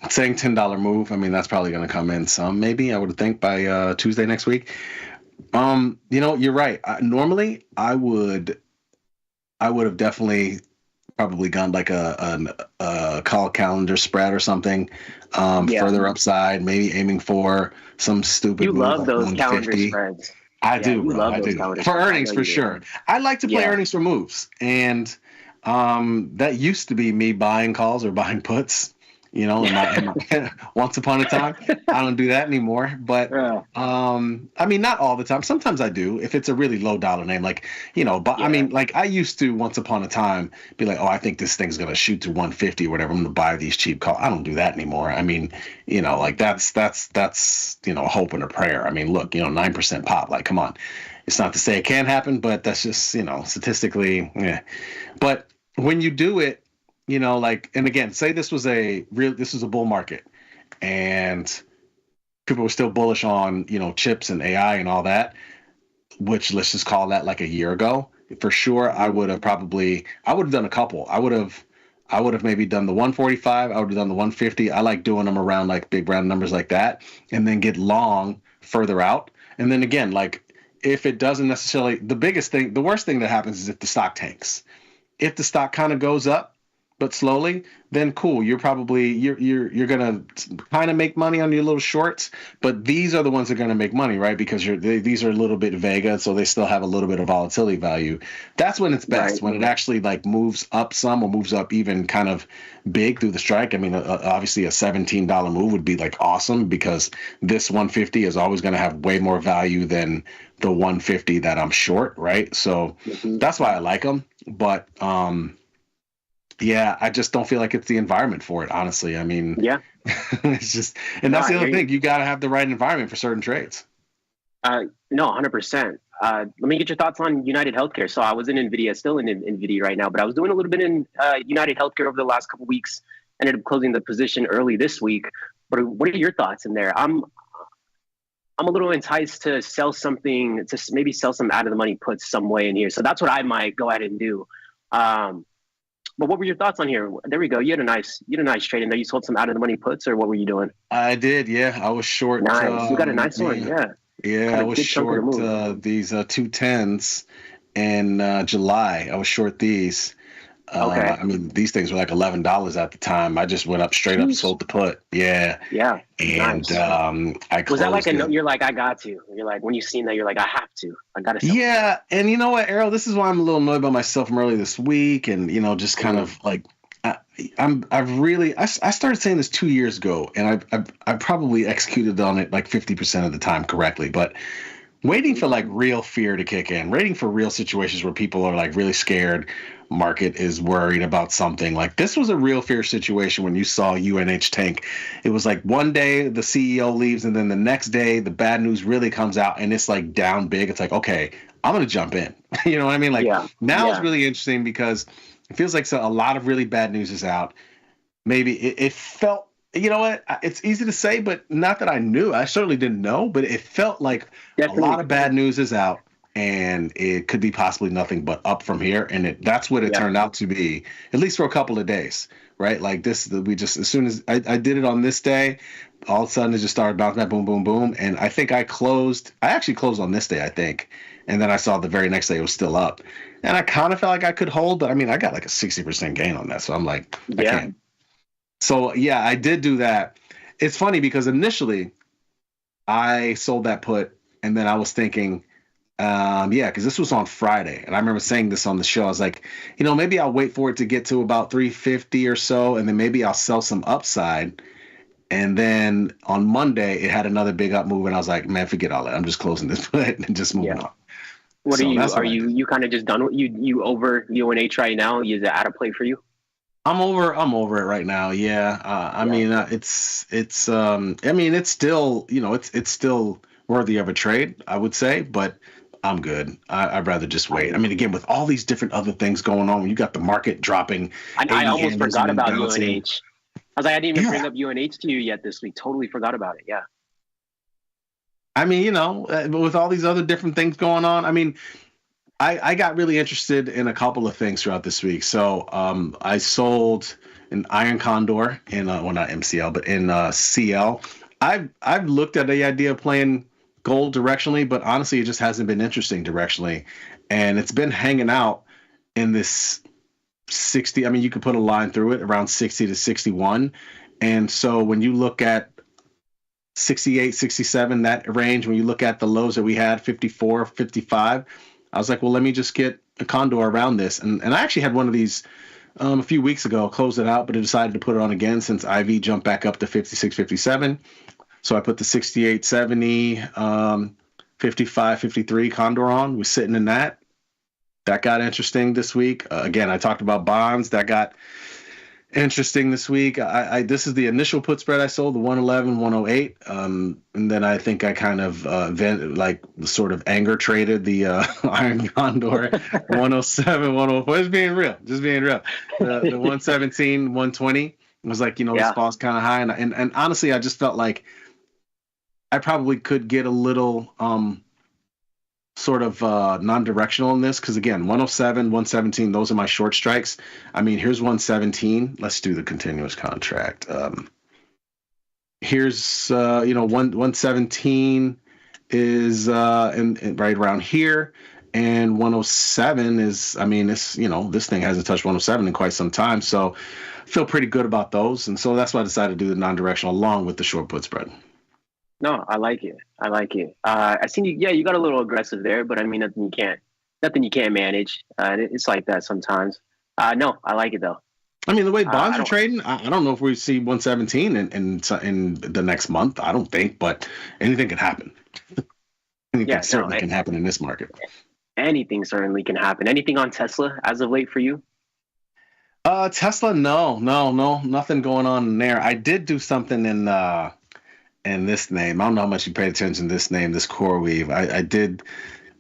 saying $10 move, that's probably going to come in some, maybe I would think by Tuesday next week. You're right. Normally, I would have definitely probably gone like a call calendar spread or something further upside, maybe aiming for some stupid move love like those 150. calendar spreads. I do, bro. I do. For earnings, for sure. I like to play earnings for moves. And that used to be me buying calls or buying puts. Once upon a time. I don't do that anymore. But not all the time. Sometimes I do if it's a really low dollar name, like But I used to once upon a time be like, oh, I think this thing's gonna shoot to 150 or whatever. I'm gonna buy these cheap calls. I don't do that anymore. That's a hope and a prayer. Look, 9% pop. Like, come on. It's not to say it can't happen, but that's just statistically. Yeah. But when you do it. And again, say this was a bull market and people were still bullish on, chips and AI and all that, which let's just call that like a year ago. for sure, I would have done a couple. I would have maybe done the 145. I would have done the 150. I like doing them around like big round numbers like that, and then get long further out. And then again, like if it doesn't necessarily, the worst thing that happens is if the stock tanks. If the stock kind of goes up, but slowly, then cool. You're gonna kind of make money on your little shorts, but these are the ones that are gonna make money, right? Because these are a little bit Vega, so they still have a little bit of volatility value. That's when it's best, when it actually like moves up some or moves up even kind of big through the strike. I mean, obviously a $17 move would be like awesome because this 150 is always gonna have way more value than the 150 that I'm short, right? So that's why I like them, but yeah, I just don't feel like it's the environment for it, honestly. I mean, it's just, and that's the other thing. You got to have the right environment for certain trades. No, 100%. Let me get your thoughts on United Healthcare. So I was in Nvidia, still in Nvidia right now, but I was doing a little bit in United Healthcare over the last couple of weeks. Ended up closing the position early this week. But what are your thoughts in there? I'm a little enticed to sell something, to maybe sell some out of the money puts some way in here. So that's what I might go ahead and do. But what were your thoughts on here? There we go. You had a nice trade in there. You sold some out of the money puts, or what were you doing? I did. Yeah, I was short. Nice. You got a nice one. Yeah. Yeah, I was short these 210s in July. I was short these. Okay. I mean, these things were like $11 at the time. I just went up straight up, sold the put. Yeah. Yeah. And nice. I closed was that like it. You're like, I got to. You're like, when you seen that, you're like, I have to. I got to. Yeah, and you know what, Errol? This is why I'm a little annoyed by myself from earlier this week, and just kind of like, I started saying this 2 years ago, and I probably executed on it like 50% of the time correctly, but waiting for like real fear to kick in, waiting for real situations where people are like really scared, market is worried about something. Like this was a real fear situation when you saw UNH tank. It was like one day the CEO leaves, and then the next day the bad news really comes out, and it's like down big. It's like, okay, I'm gonna jump in. You know what I mean? Like now it's really interesting because it feels like a lot of really bad news is out. Maybe it felt, you know what? It's easy to say, but not that I knew. I certainly didn't know, but it felt like a lot of bad news is out, and it could be possibly nothing but up from here. And that's what it turned out to be, at least for a couple of days, right? Like this, as soon as I did it on this day, all of a sudden it just started bouncing back, boom, boom, boom. And I think I actually closed on this day, I think. And then I saw the very next day it was still up. And I kind of felt like I could hold, but I mean, I got like a 60% gain on that. So I'm like, I can't. So yeah, I did do that. It's funny because initially I sold that put, and then I was thinking, because this was on Friday, and I remember saying this on the show. I was like, maybe I'll wait for it to get to about 350 or so, and then maybe I'll sell some upside. And then on Monday, it had another big up move, and I was like, man, forget all that. I'm just closing this put and just moving on. What are you kind of just done with you over UNH right now? Is it out of play for you? I'm over it right now. Yeah. I mean, it's still, it's still worthy of a trade, I would say, but I'm good. I'd rather just wait. I mean, again, with all these different other things going on, you got the market dropping. I almost forgot about UNH. I was like, I didn't even bring up UNH to you yet this week. Totally forgot about it. Yeah. I mean, with all these other different things going on, I mean, I got really interested in a couple of things throughout this week. So I sold an Iron Condor in, not MCL, but in CL. I've looked at the idea of playing gold directionally, but honestly, it just hasn't been interesting directionally. And it's been hanging out in this 60. I mean, you could put a line through it around 60 to 61. And so when you look at 68, 67, that range, when you look at the lows that we had, 54, 55, I was like, well, let me just get a Condor around this. And I actually had one of these a few weeks ago, closed it out, but I decided to put it on again since IV jumped back up to 56, 57. So I put the 68, 70, 55, 53 Condor on. We're sitting in that. That got interesting this week. Again, I talked about bonds. That got interesting this week. This is the initial put spread I sold, the 111, 108. And then I think I kind of sort of anger traded the Iron Condor 107, 104. Just being real. The 117, 120 was like, this fall's kind of high. And honestly, I just felt like I probably could get a little sort of non-directional in this because again 107 117 those are my short strikes. I mean here's 117. Let's do the continuous contract. Here's 117 is in right around here, and 107 is, I mean, this this thing hasn't touched 107 in quite some time, so I feel pretty good about those, and so that's why I decided to do the non-directional along with the short put spread. No, I like it. I seen you. Yeah, you got a little aggressive there, but I mean, nothing you can't manage. It's like that sometimes. No, I like it though. I mean, the way bonds are trading, I don't know if we see 117 in the next month. I don't think, but anything can happen. Anything certainly can happen in this market. Anything certainly can happen. Anything on Tesla as of late for you? Tesla, no, nothing going on there. I did do something in this name. I don't know how much you paid attention to this name, this core weave. I did.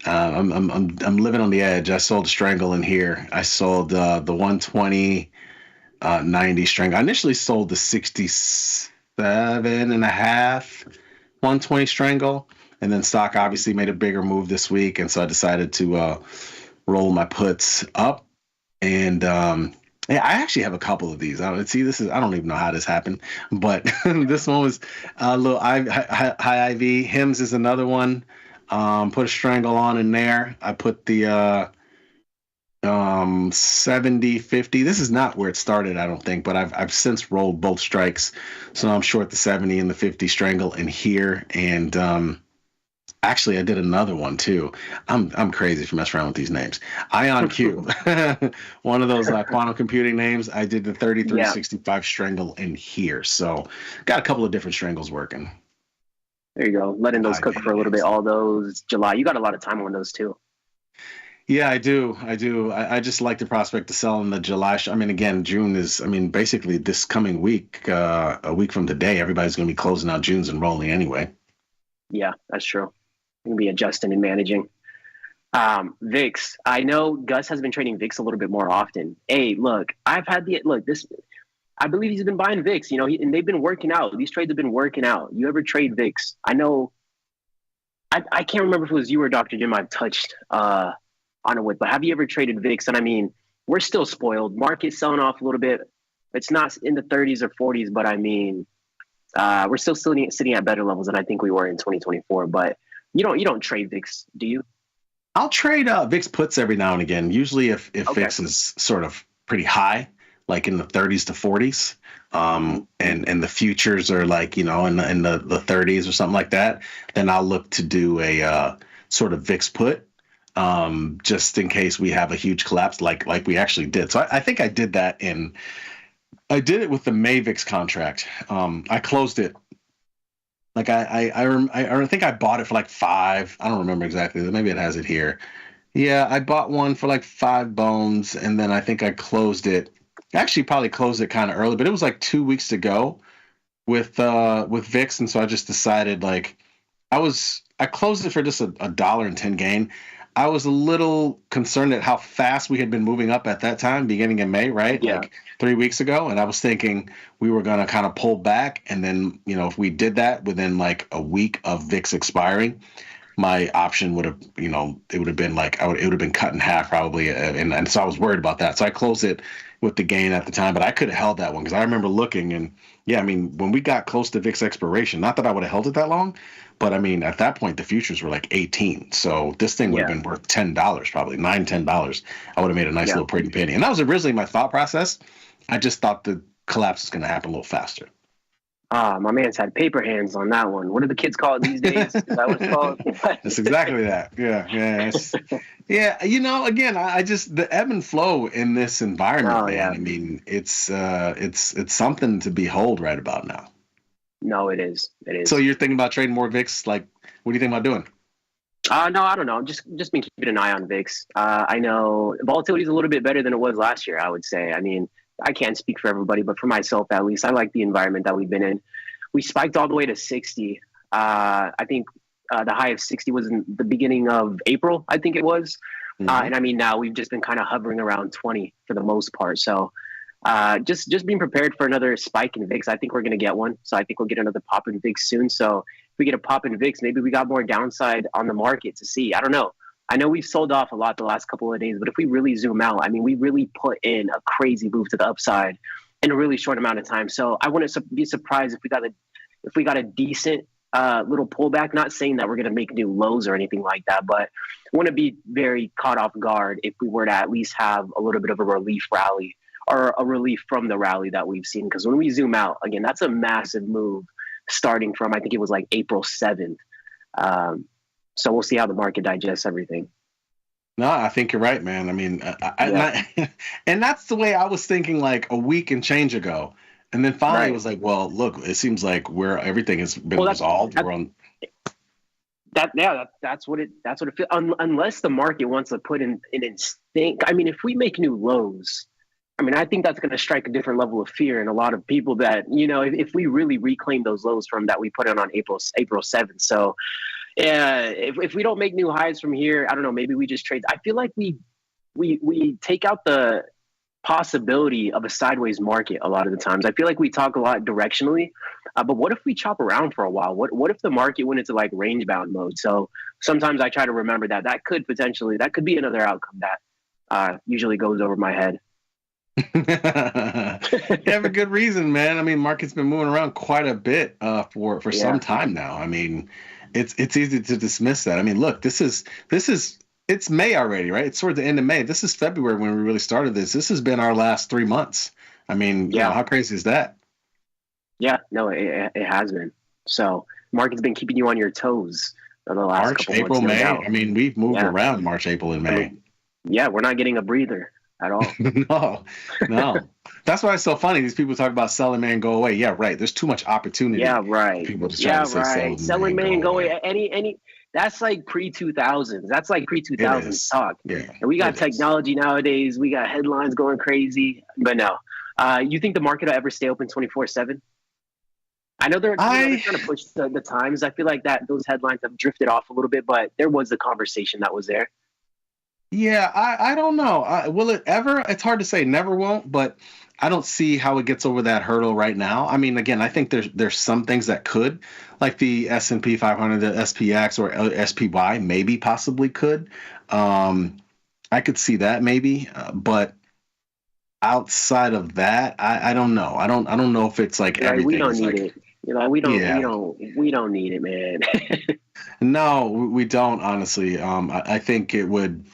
I'm living on the edge. I sold Strangle in here. I sold the 120 90 Strangle. I initially sold the 67.5 120 Strangle, and then stock obviously made a bigger move this week, and so I decided to roll my puts up. And yeah, I actually have a couple of these. I don't even know how this happened, but this one was a little high IV. Hims is another one. Put a Strangle on in there. I put the 70 50. This is not where it started, I don't think, but I've since rolled both strikes, so I'm short the 70 and the 50 Strangle in here. And actually, I did another one too. I'm crazy for messing around with these names. IonQ, one of those quantum computing names. I did the 3365 Strangle in here, so got a couple of different Strangles working. There you go, letting those cook for a little bit. All those July, you got a lot of time on those too. Yeah, I do. I just like the prospect to sell in the July. I mean, again, June is, I mean, basically this coming week, a week from today, everybody's going to be closing out June's and rolling anyway. Yeah, that's true. Going to be adjusting and managing. VIX. I know Gus has been trading VIX a little bit more often. Hey, look, I believe he's been buying VIX, and they've been working out. These trades have been working out. You ever trade VIX? I know, I can't remember if it was you or Dr. Jim I've touched on it with, but have you ever traded VIX? And I mean, we're still spoiled. Market's selling off a little bit. It's not in the 30s or 40s, but I mean, we're still sitting at better levels than I think we were in 2024. But you don't trade VIX, do you? I'll trade VIX puts every now and again. Usually, if VIX is sort of pretty high, like in the 30s to 40s, and the futures are like in the 30s or something like that, then I'll look to do a sort of VIX put. Just in case we have a huge collapse like we actually did. So I think I did that I did it with the May VIX contract. I closed it. Like I think I bought it for like 5. I don't remember exactly. Maybe it has it here. Yeah, I bought one for like 5 bones, and then I think I closed it. Actually, probably closed it kind of early, but it was like 2 weeks to go with VIX, and so I just decided like I closed it for just $1.10 gain. I was a little concerned at how fast we had been moving up at that time, beginning in May, right? Yeah. Like 3 weeks ago. And I was thinking we were going to kind of pull back. And then, if we did that within like a week of VIX expiring, my option would have, it would have been like, it would have been cut in half probably. And so I was worried about that. So I closed it with the gain at the time, but I could have held that one because I remember looking and yeah, I mean, when we got close to VIX expiration, not that I would have held it that long, but I mean, at that point, the futures were like 18. So this thing would have been worth $10, probably $9-10. I would have made a nice little pretty penny. And that was originally my thought process. I just thought the collapse was going to happen a little faster. My man's had paper hands on that one. What do the kids call it these days? Is that what it's called? That's exactly that. Yeah. Yeah. Again, I just, the ebb and flow in this environment, man. Yeah. I mean, it's something to behold right about now. No, it is. It is. So you're thinking about trading more VIX? Like, what do you think about doing? No, I don't know. Just been keeping an eye on VIX. I know volatility is a little bit better than it was last year, I would say. I mean, I can't speak for everybody, but for myself, at least, I like the environment that we've been in. We spiked all the way to 60. I think the high of 60 was in the beginning of April, I think it was. Mm-hmm. And I mean, now we've just been kind of hovering around 20 for the most part. So just being prepared for another spike in VIX. I think we're going to get one. So I think we'll get another pop in VIX soon. So if we get a pop in VIX, maybe we got more downside on the market to see. I don't know. I know we've sold off a lot the last couple of days, but if we really zoom out, I mean, we really put in a crazy move to the upside in a really short amount of time. So I wouldn't be surprised if we got a decent little pullback. Not saying that we're going to make new lows or anything like that, but I want to be very caught off guard if we were to at least have a little bit of a relief rally or a relief from the rally that we've seen. Because when we zoom out, again, that's a massive move starting from, I think it was like April 7th. So we'll see how the market digests everything. No, I think you're right, man. I mean, and that's the way I was thinking like a week and change ago. And then finally it was like, well, look, it seems like everything has been resolved. We're on. That's what it feels. Unless the market wants to put in an instinct. I mean, if we make new lows, I mean, I think that's going to strike a different level of fear in a lot of people that, you know, if we really reclaim those lows from that we put in on April 7th. So if we don't make new highs from here, I don't know, maybe we just trade. I feel like we take out the possibility of a sideways market a lot of the times. I feel like we talk a lot directionally, but what if we chop around for a while? What if the market went into like range bound mode? So sometimes I try to remember that could be another outcome that usually goes over my head. You have a good reason, man. I mean, market's been moving around quite a bit for some time now. I mean, it's easy to dismiss that. I mean, look, it's May already, right? It's toward the end of May. This is February when we really started this. This has been our last 3 months. I mean, you know, how crazy is that? Yeah, no, it has been. So market's been keeping you on your toes for the last March, couple April, months. May. I mean, we've moved around March, April, and May. I mean, yeah, we're not getting a breather at all. No. That's why it's so funny. These people talk about selling May and go away. Yeah, right. There's too much opportunity. Yeah, right. People just try to say selling May and go away. Any. That's like pre-2000s. That's like pre-2000s talk. Yeah, and we got technology nowadays. We got headlines going crazy. But no. You think the market will ever stay open 24/7? I know they're trying to push the times. I feel like those headlines have drifted off a little bit, but there was a conversation that was there. Yeah, I don't know. Will it ever? It's hard to say. Never won't, but I don't see how it gets over that hurdle right now. I mean, again, I think there's some things that could, like the S&P 500, the SPX or SPY, maybe possibly could. I could see that maybe, but outside of that, I don't know. I don't know if it's like everything. We don't need it. You know, we don't need it, man. No, we don't. Honestly, I think it would.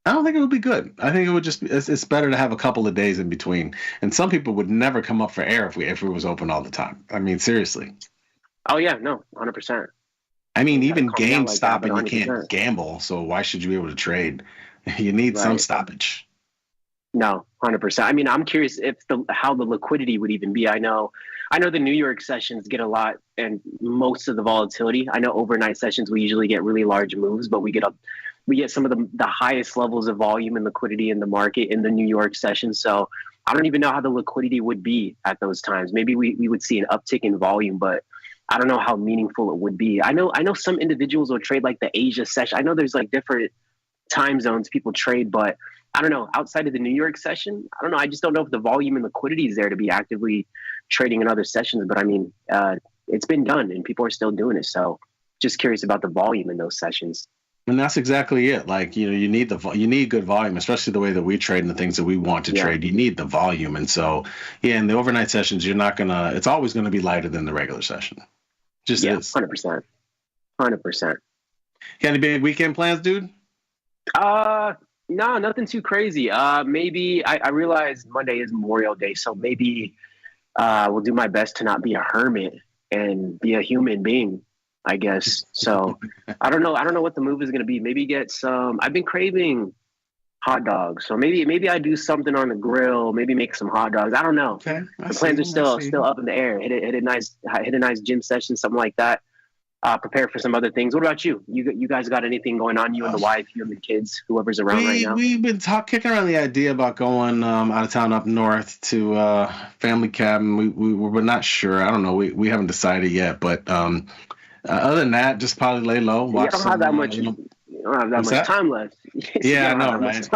I don't think it would be good. I think it would just be, it's better to have a couple of days in between. And some people would never come up for air if it was open all the time. I mean, seriously. Oh yeah, no, 100%. I mean, even GameStop and you can't gamble, so why should you be able to trade? You need some stoppage. No, 100%. I mean, I'm curious how the liquidity would even be. I know the New York sessions get a lot and most of the volatility. I know overnight sessions we usually get really large moves, but we get some of the highest levels of volume and liquidity in the market in the New York session. So I don't even know how the liquidity would be at those times. Maybe we would see an uptick in volume, but I don't know how meaningful it would be. I know some individuals will trade like the Asia session. I know there's like different time zones people trade, but I don't know. Outside of the New York session, I don't know. I just don't know if the volume and liquidity is there to be actively trading in other sessions. But I mean, it's been done and people are still doing it. So just curious about the volume in those sessions. And that's exactly it. Like, you know, you need good volume, especially the way that we trade and the things that we want to trade. You need the volume. And so, yeah, in the overnight sessions, it's always going to be lighter than the regular session. Just is. 100%. 100%. Got any big weekend plans, dude? No, nothing too crazy. Maybe I realize Monday is Memorial Day, so maybe we'll do my best to not be a hermit and be a human being, I guess. So I don't know what the move is going to be. Maybe get some. I've been craving hot dogs, so maybe I do something on the grill. Maybe make some hot dogs. I don't know. Okay. The plans are still up in the air. Hit a nice gym session, something like that. Prepare for some other things. What about you? You guys got anything going on? You and the wife, you and the kids, whoever's around right now? We've been kicking around the idea about going out of town up north to family cabin. We're not sure. I don't know. We haven't decided yet. But other than that, just probably lay low. You don't have that much time left. Yeah, I know, right?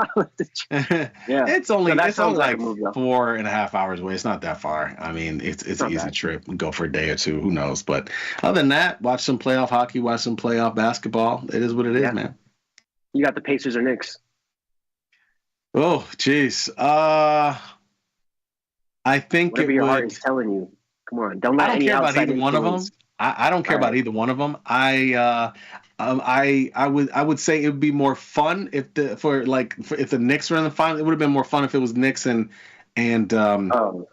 Yeah, it's only like move, 4.5 hours away. It's not that far. I mean, it's an easy trip. We go for a day or two. Who knows? But other than that, watch some playoff hockey, watch some playoff basketball. It is what it is, man. You got the Pacers or Knicks? Oh, geez. I think whatever your heart is telling you. Come on, don't let any outside either one of them. I don't care about either one of them. I would say it would be more fun if the Knicks were in the final. It would have been more fun if it was Knicks and Minnesota,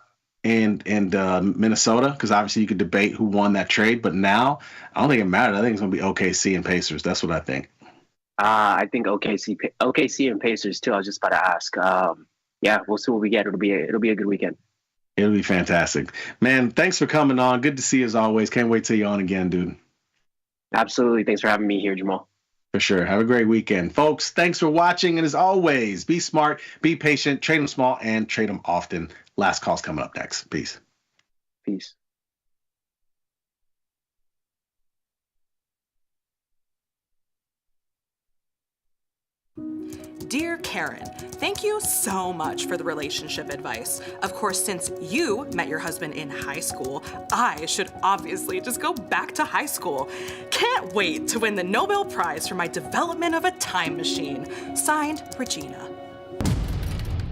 because obviously you could debate who won that trade. But now I don't think it matters. I think it's going to be OKC and Pacers. That's what I think. I think OKC and Pacers too. I was just about to ask. Yeah, we'll see what we get. It'll be a good weekend. It'll be fantastic, man. Thanks for coming on. Good to see you as always. Can't wait till you're on again, dude. Absolutely. Thanks for having me here, Jamal. For sure. Have a great weekend, folks. Thanks for watching, and as always, be smart, be patient, trade them small, and trade them often. Last call's coming up next. Peace. Peace. Dear Karen, thank you so much for the relationship advice. Of course, since you met your husband in high school, I should obviously just go back to high school. Can't wait to win the Nobel Prize for my development of a time machine. Signed, Regina.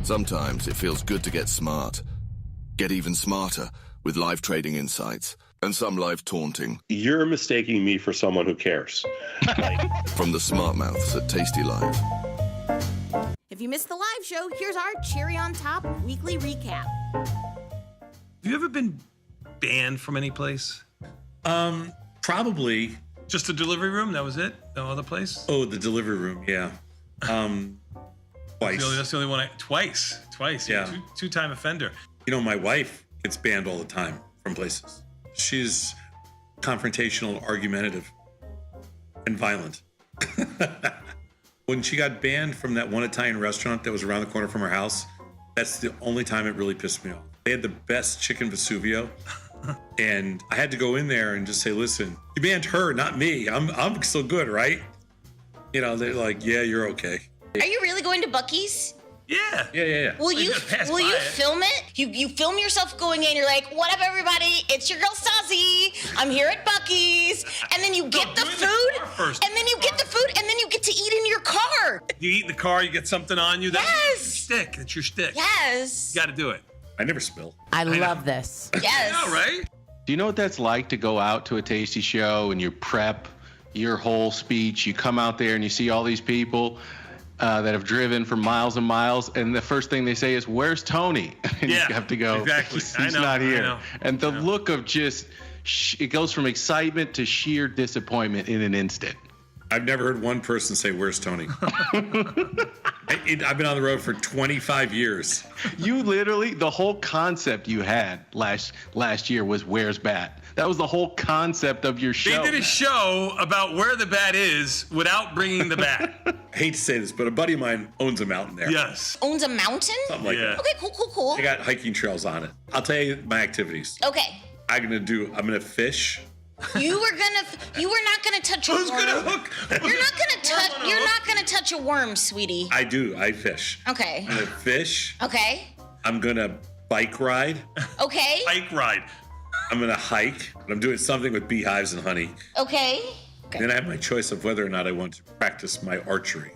Sometimes it feels good to get smart. Get even smarter with live trading insights and some live taunting. You're mistaking me for someone who cares. From the smart mouths at TastyLive. If you missed the live show, here's our cherry on top weekly recap. Have you ever been banned from any place? Probably. Just the delivery room? That was it? No other place? Oh, the delivery room, yeah. Twice. That's the only one Twice. Yeah. Two-time offender. You know, my wife gets banned all the time from places. She's confrontational, argumentative, and violent. When she got banned from that one Italian restaurant that was around the corner from her house, that's the only time it really pissed me off. They had the best chicken Vesuvio, and I had to go in there and just say, listen, you banned her, not me. I'm still good, right? You know, they're like, yeah, you're okay. Are you really going to Buc-ee's? Yeah. Will you film it? You film yourself going in, you're like, what up everybody, it's your girl Sazi, I'm here at Buc-ee's, and then you get the food, and then you get to eat in your car. You eat in the car, you get something on you. Yes. That's your stick. Yes. You got to do it. I never spill. I love this. Yes. I know, right? Do you know what that's like to go out to a tasty show and you prep your whole speech? You come out there and you see all these people that have driven for miles and miles, and the first thing they say is, "Where's Tony?" And you have to go, exactly. He's not here. And the look of just, it goes from excitement to sheer disappointment in an instant. I've never heard one person say, "Where's Tony?" I've been on the road for 25 years. You literally, the whole concept you had last year was "Where's Bat?" That was the whole concept of your show. They did a show about where the bat is without bringing the bat. I hate to say this, but a buddy of mine owns a mountain there. Yes. Owns a mountain? Something like that. Okay, cool. They got hiking trails on it. I'll tell you my activities. Okay. I'm gonna fish. You were not gonna touch a worm. Who's gonna hook? You're not gonna touch a worm, sweetie. I do. I fish. Okay. I'm gonna fish. Okay. I'm gonna bike ride. Okay. Bike ride. I'm gonna hike. I'm doing something with beehives and honey. Okay. Then I have my choice of whether or not I want to practice my archery.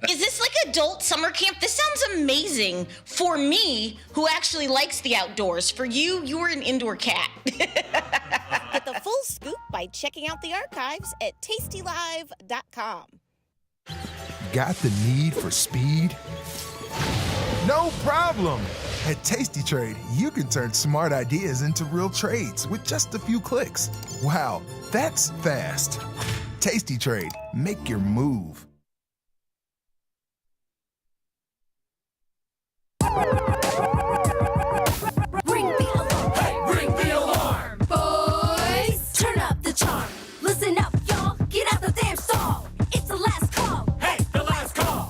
Is this like adult summer camp? This sounds amazing for me, who actually likes the outdoors. For you, you're an indoor cat. Get the full scoop by checking out the archives at tastylive.com. Got the need for speed? No problem. At Tasty Trade, you can turn smart ideas into real trades with just a few clicks. Wow, that's fast. Tasty Trade, make your move. Ring the alarm, hey, ring the alarm, boys. Turn up the charm. Listen up, y'all. Get out the damn stall. It's the last call. Hey, the last call.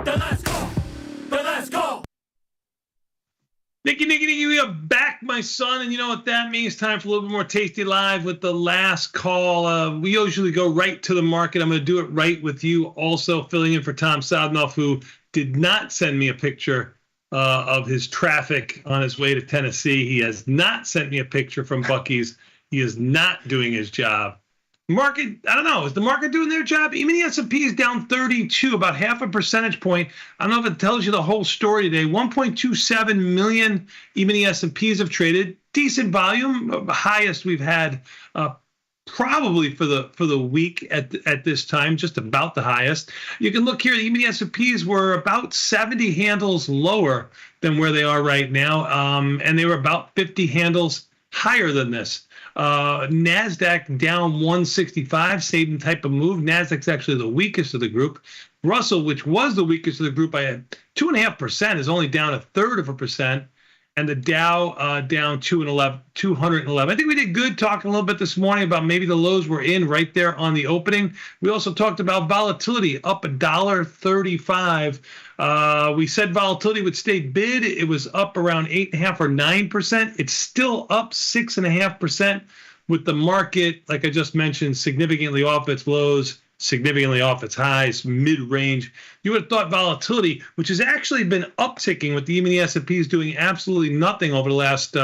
The last call. The last call. Nicky, we are back, my son, and you know what that means. Time for a little bit more Tasty Live with the last call. We usually go right to the market. I'm going to do it right with you, also filling in for Tom Sadnoff, who did not send me a picture of his traffic on his way to Tennessee. He has not sent me a picture from Buc-ee's. He is not doing his job. Market, I don't know. Is the market doing their job? Even the S&P is down 32, about half a percentage point. I don't know if it tells you the whole story today. 1.27 million even the S&Ps have traded. Decent volume, highest we've had probably for the week at this time, just about the highest. You can look here. Even the S&Ps were about 70 handles lower than where they are right now, and they were about 50 handles higher than this. NASDAQ down 165, same type of move. NASDAQ's actually the weakest of the group. Russell, which was the weakest of the group by 2.5%, is only down 1/3%. And the Dow down 211. I think we did good talking a little bit this morning about maybe the lows were in right there on the opening. We also talked about volatility up $1.35. We said volatility would stay bid. It was up around 8.5 or 9%. It's still up 6.5% with the market, like I just mentioned, significantly off its lows, significantly off its highs, mid-range. You would have thought volatility, which has actually been upticking with even the S&Ps doing absolutely nothing over the last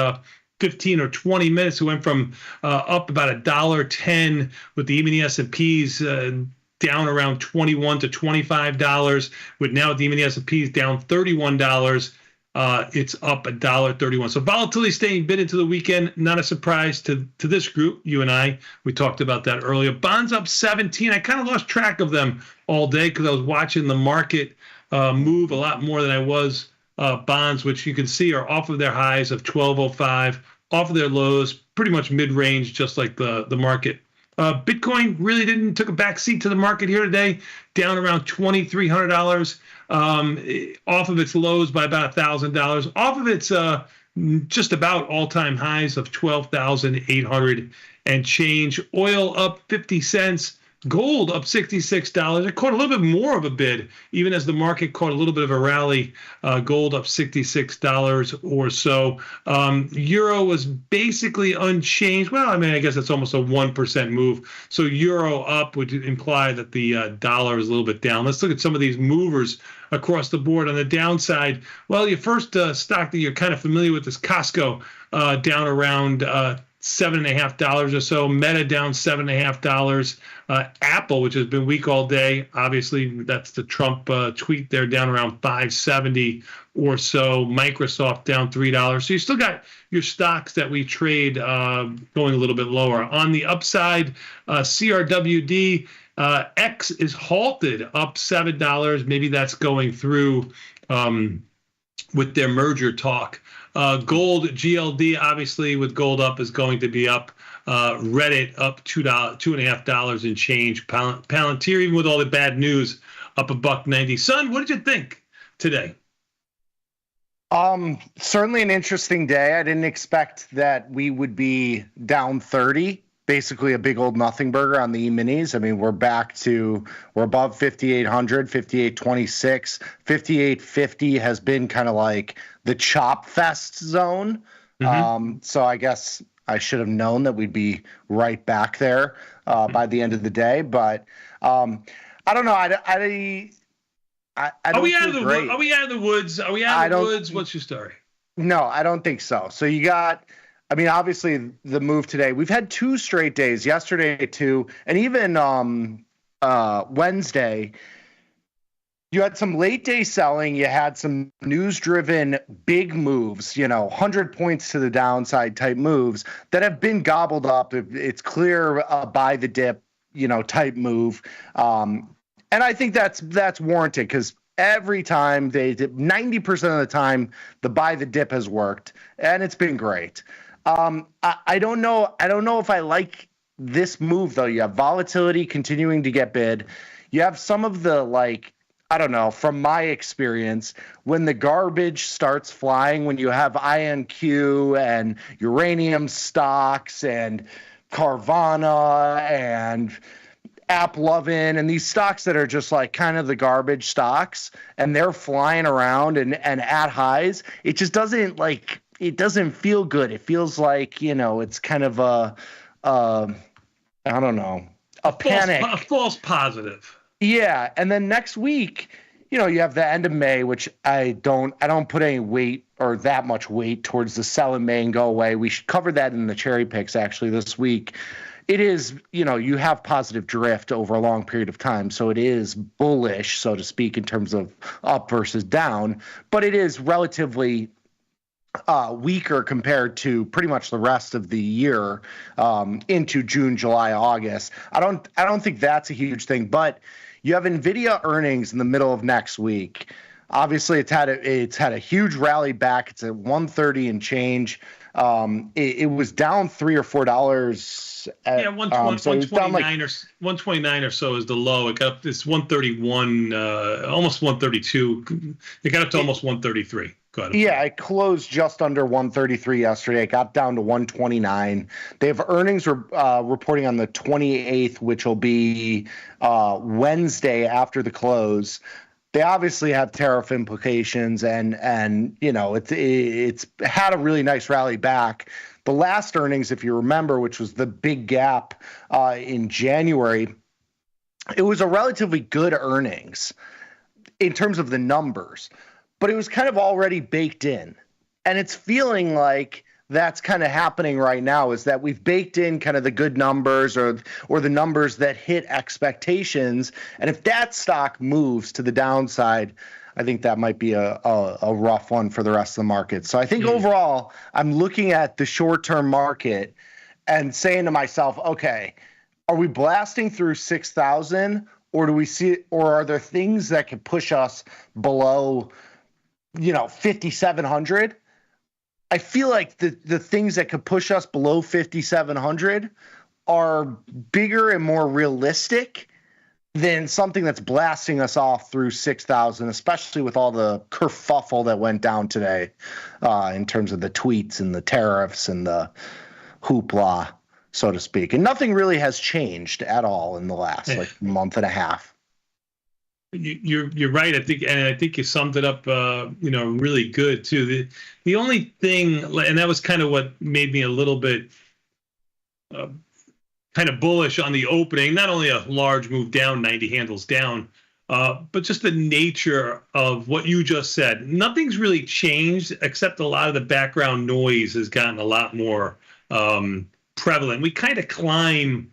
15 or 20 minutes. It went from up about $1.10 with the even the S&Ps down around $21 to $25, with now the even the S&Ps down $31. It's up $1.31. So volatility staying bid into the weekend. Not a surprise to this group. You and I, we talked about that earlier. Bonds up 17. I kind of lost track of them all day because I was watching the market move a lot more than I was bonds, which you can see are off of their highs of 1205, off of their lows, pretty much mid-range, just like the market. Bitcoin really took a back seat to the market here today, down around $2,300, off of its lows by about $1,000, off of its just about all-time highs of 12,800 and change. Oil up 50 cents. Gold up $66. It caught a little bit more of a bid, even as the market caught a little bit of a rally. Gold up $66 or so. Euro was basically unchanged. Well, I mean, I guess it's almost a 1% move. So euro up would imply that the dollar is a little bit down. Let's look at some of these movers across the board. On the downside, well, your first stock that you're kind of familiar with is Costco, down around $7.50 or so. Meta down $7.50. Apple, which has been weak all day, obviously that's the Trump tweet there, down around $5.70 or so. Microsoft down $3. So you still got your stocks that we trade going a little bit lower. On the upside, CRWD, X is halted, up $7. Maybe that's going through with their merger talk. Gold, GLD, obviously with gold up, is going to be up. Reddit up $2.50 and change. Palantir, even with all the bad news, up $1.90. Son, what did you think today? Certainly an interesting day. I didn't expect that we would be down 30. Basically a big old nothing burger on the E-minis. I mean, we're above 5,800, 5,826. 5,850 has been kind of like the chop fest zone. So I guess I should have known that we'd be right back there by the end of the day. But I don't know. I don't Are we out of the woods? Are we out of the woods? What's your story? No, I don't think so. So you got, I mean, obviously the move today, we've had 2 straight days, yesterday too, and even Wednesday, you had some late day selling, you had some news driven big moves, 100 points to the downside type moves that have been gobbled up. It's clear buy the dip, type move. And I think that's warranted because every time they did, 90% of the time, the buy the dip has worked and it's been great. I don't know if I like this move though. You have volatility continuing to get bid. You have some of the I don't know, from my experience, when the garbage starts flying, when you have INQ and uranium stocks and Carvana and AppLovin and these stocks that are just like kind of the garbage stocks and they're flying around and at highs, it just doesn't it doesn't feel good. It feels like, it's kind of I don't know, a panic. A false positive. Yeah, and then next week, you have the end of May, which I don't put any weight or that much weight towards the sell in May and go away. We should cover that in the cherry picks actually this week. it is, you have positive drift over a long period of time. So it is bullish, so to speak, in terms of up versus down, but it is relatively weaker compared to pretty much the rest of the year into June, July, August. I don't think that's a huge thing, but you have Nvidia earnings in the middle of next week. Obviously, it's had a huge rally back. It's at 130 and change. It was down $3 or $4. Yeah, 129 or 129 or so is the low. It got up. It's 131, almost 132. It got up to almost 133. Go ahead. Yeah, it closed just under 133 yesterday. It got down to 129. They have earnings reporting on the 28th, which will be Wednesday after the close. They obviously have tariff implications, and it's had a really nice rally back. The last earnings, if you remember, which was the big gap in January, it was a relatively good earnings in terms of the numbers, but it was kind of already baked in. And it's feeling like that's kind of happening right now, is that we've baked in kind of the good numbers or the numbers that hit expectations. And if that stock moves to the downside, I think that might be a rough one for the rest of the market. So I think overall, I'm looking at the short-term market and saying to myself, okay, are we blasting through 6,000, or are there things that could push us below, 5,700? I feel like the things that could push us below 5,700 are bigger and more realistic than something that's blasting us off through 6,000, especially with all the kerfuffle that went down today in terms of the tweets and the tariffs and the hoopla, so to speak. And nothing really has changed at all in the last month and a half. You're right. I think you summed it up, really good too. The only thing, and that was kind of what made me a little bit kind of bullish on the opening. Not only a large move down, 90 handles down, but just the nature of what you just said. Nothing's really changed, except a lot of the background noise has gotten a lot more prevalent. We kind of climb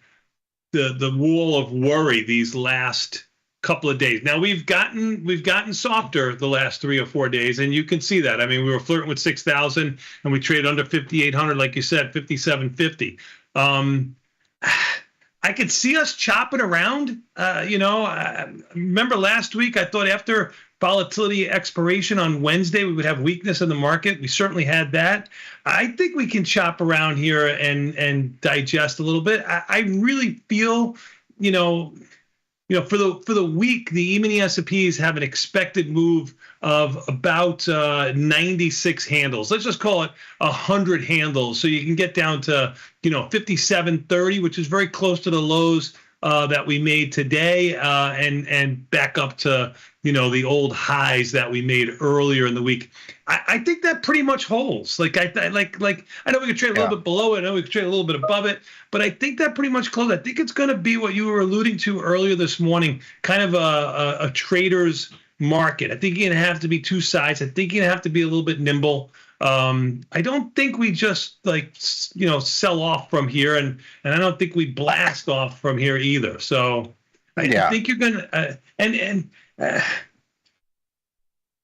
the wall of worry these last couple of days. Now we've gotten softer the last 3 or 4 days, and you can see that. I mean, we were flirting with 6,000, and we traded under 5,800, like you said, 5,750. I could see us chopping around. Remember last week, I thought after volatility expiration on Wednesday, we would have weakness in the market. We certainly had that. I think we can chop around here and digest a little bit. I really feel, for the week, the E-mini S&Ps have an expected move of about 96 handles. Let's just call it 100 handles, so you can get down to 57.30, which is very close to the lows that we made today, and back up to the old highs that we made earlier in the week. I think that pretty much holds. I know we could trade a little bit below it. I know we could trade a little bit above it, but I think that pretty much closed. I think it's going to be what you were alluding to earlier this morning, kind of a trader's market. I think you're going to have to be two sides. I think you're going to have to be a little bit nimble. I don't think we just sell off from here, and I don't think we blast off from here either. So I think you're gonna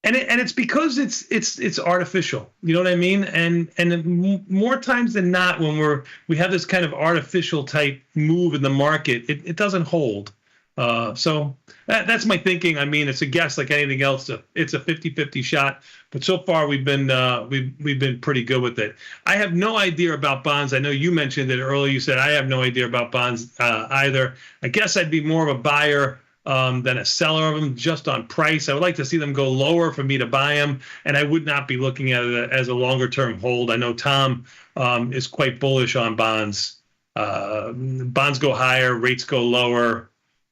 and it's because it's artificial. You know what I mean? And more times than not, when we have this kind of artificial type move in the market, it doesn't hold. So that's my thinking. I mean, it's a guess like anything else. It's a 50-50 shot, but so far we've been pretty good with it. I have no idea about bonds. I know you mentioned it earlier. You said I have no idea about bonds either. I guess I'd be more of a buyer than a seller of them, just on price. I would like to see them go lower for me to buy them, and I would not be looking at it as a longer term hold. I know Tom is quite bullish on bonds. Bonds go higher, rates go lower.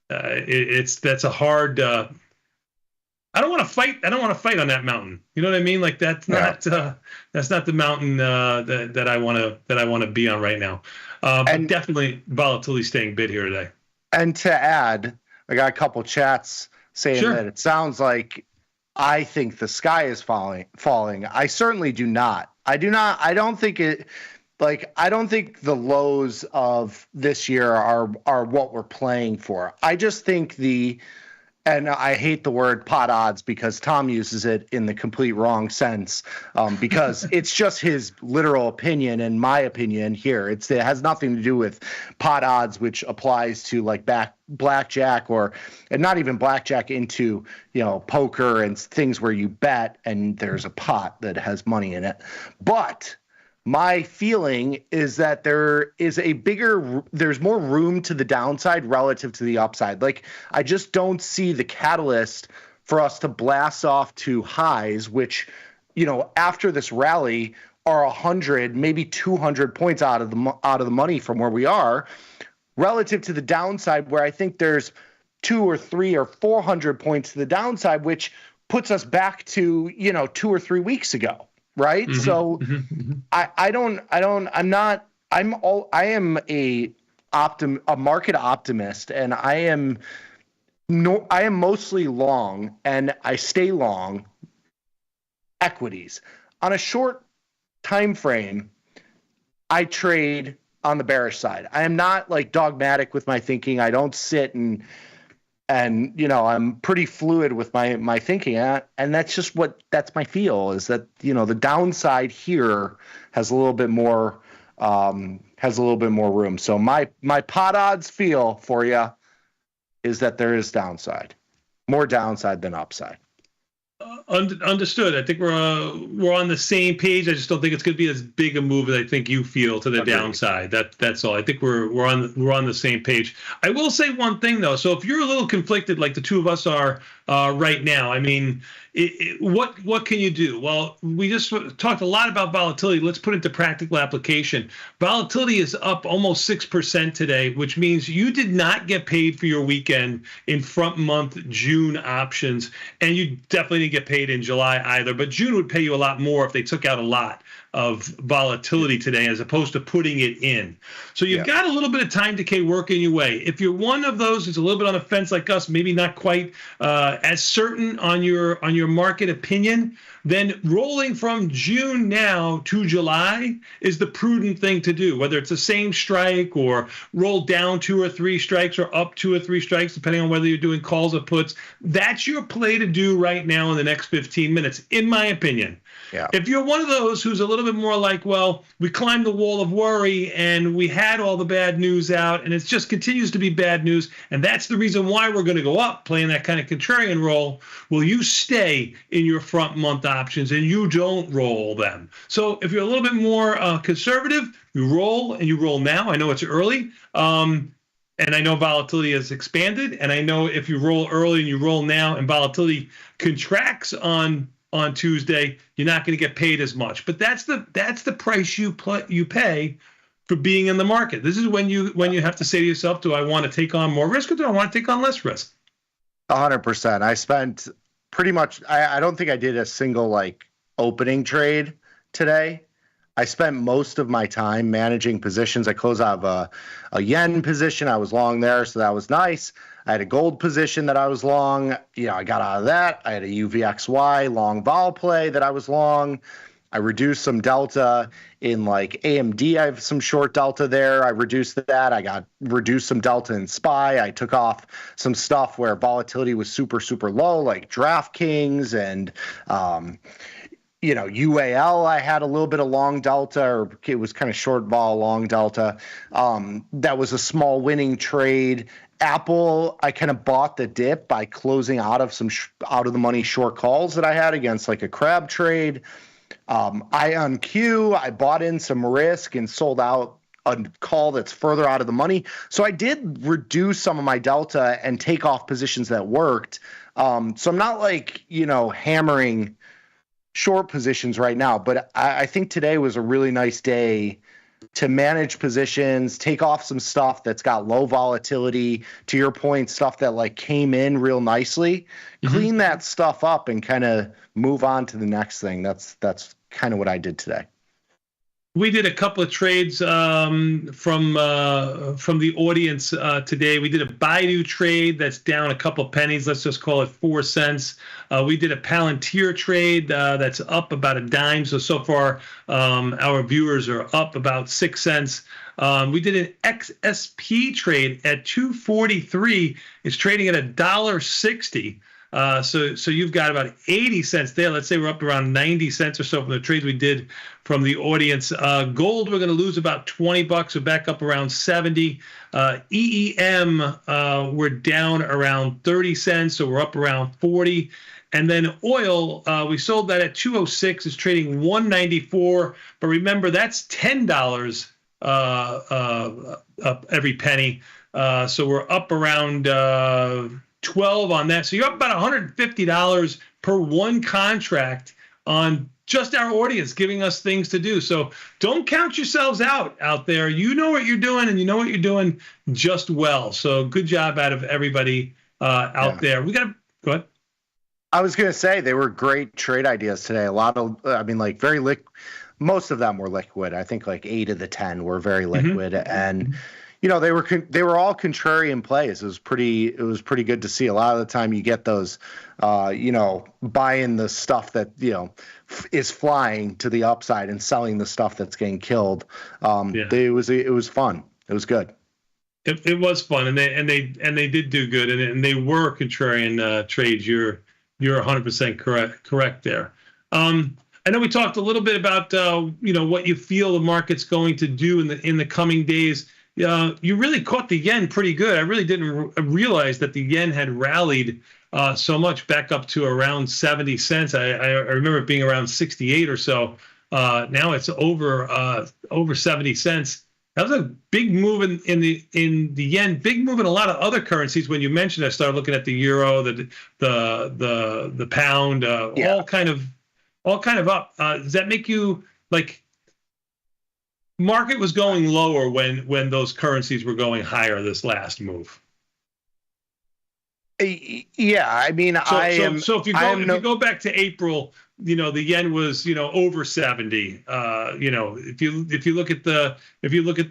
That's a hard. I don't want to fight. I don't want to fight on that mountain. You know what I mean? Like that's not the mountain that I want to be on right now. But definitely volatility staying bid here today. And to add, I got a couple chats saying that it sounds like I think the sky is falling. I certainly do not. I don't think it. like, I don't think the lows of this year are what we're playing for. I just think and I hate the word pot odds because Tom uses it in the complete wrong sense, because it's just his literal opinion and my opinion here. It has nothing to do with pot odds, which applies to like blackjack and not even blackjack, into, poker and things where you bet and there's a pot that has money in it. But my feeling is that there's more room to the downside relative to the upside. Like, I just don't see the catalyst for us to blast off to highs, which, after this rally are 100, maybe 200 points out of the money from where we are, relative to the downside, where I think there's 200 or 300 or 400 points to the downside, which puts us back to, 2 or 3 weeks ago. Right. Mm-hmm. So I am a market optimist, and I am mostly long, and I stay long equities. On a short time frame, I trade on the bearish side. I am not like dogmatic with my thinking. I don't sit and I'm pretty fluid with my thinking, and that's my feel, is that the downside here has a little bit more room. So my pot odds feel for you is that there is more downside than upside. Understood. I think we're on the same page. I just don't think it's going to be as big a move as I think you feel to the downside. That's all. I think we're on the same page. I will say one thing though. So if you're a little conflicted, like the two of us are right now, I mean, what can you do? Well, we just talked a lot about volatility. Let's put it into practical application. Volatility is up almost 6% today, which means you did not get paid for your weekend in front month June options, and you definitely didn't get paid in July either. But June would pay you a lot more if they took out a lot of volatility today as opposed to putting it in. So you've got a little bit of time decay working your way. If you're one of those who's a little bit on the fence like us, maybe not quite as certain on your market opinion, then rolling from June now to July is the prudent thing to do, whether it's the same strike or roll down 2 or 3 strikes or up 2 or 3 strikes, depending on whether you're doing calls or puts. That's your play to do right now in the next 15 minutes, in my opinion. Yeah. If you're one of those who's a little bit more like, well, we climbed the wall of worry and we had all the bad news out and it just continues to be bad news, and that's the reason why we're going to go up, playing that kind of contrarian role, will you stay in your front month options and you don't roll them? So if you're a little bit more conservative, you roll, and you roll now. I know it's early. And I know volatility has expanded. And I know if you roll early and you roll now and volatility contracts on Tuesday, you're not going to get paid as much. But that's the price you pay for being in the market. This is when you have to say to yourself, do I want to take on more risk or do I want to take on less risk? 100%. I spent pretty much, I don't think I did a single opening trade today. I spent most of my time managing positions. I closed out of a yen position. I was long there, so that was nice. I had a gold position that I was long. I got out of that. I had a UVXY long vol play that I was long. I reduced some delta in AMD. I have some short delta there. I reduced that. I reduced some delta in SPY. I took off some stuff where volatility was super, super low, like DraftKings and UAL, I had a little bit of long delta, or it was kind of short vol, long delta. That was a small winning trade. Apple, I kind of bought the dip by closing out of some out of the money short calls that I had against a crab trade. IonQ, I bought in some risk and sold out a call that's further out of the money. So I did reduce some of my delta and take off positions that worked. So I'm not hammering short positions right now, but I think today was a really nice day to manage positions, take off some stuff that's got low volatility, to your point, stuff that came in real nicely, clean that stuff up and kind of move on to the next thing. That's kind of what I did today. We did a couple of trades from the audience today. We did a Baidu trade that's down a couple pennies. Let's just call it 4 cents. We did a Palantir trade that's up about a dime. So far, our viewers are up about 6 cents. We did an XSP trade at 243. It's trading at $1.60. So you've got about 80 cents there. Let's say we're up around 90 cents or so from the trades we did from the audience. Gold, we're going to lose about 20 bucks. We're back up around 70. EEM, we're down around 30 cents, so we're up around 40. And then oil, we sold that at 206. It's trading 194. But remember, that's $10 up every penny. So we're up around 12 on that. So you're up about $150 per one contract on just our audience giving us things to do. So don't count yourselves out there. You know what you're doing, and you know what you're doing just well. So good job out of everybody out there. We got to go ahead. I was going to say they were great trade ideas today. A lot of, most of them were liquid. I think like 8 of the 10 were very liquid, and they were all contrarian plays. It was pretty good to see. A lot of the time you get those, buying the stuff that is flying to the upside and selling the stuff that's getting killed. It was fun. It was good. It was fun, and they did do good, and they were contrarian trades. You're 100% correct there. I know we talked a little bit about what you feel the market's going to do in the coming days. You really caught the yen pretty good. I really didn't realize that the yen had rallied so much back up to around 70 cents. I remember it being around 68 or so. Now it's over 70 cents. That was a big move in the yen. Big move in a lot of other currencies. When you mentioned, I started looking at the euro, the pound, all kind of up. Does that make you like? Market was going lower when those currencies were going higher this last move. Yeah, I mean, so if you go back to April, the yen was over 70. If you look at the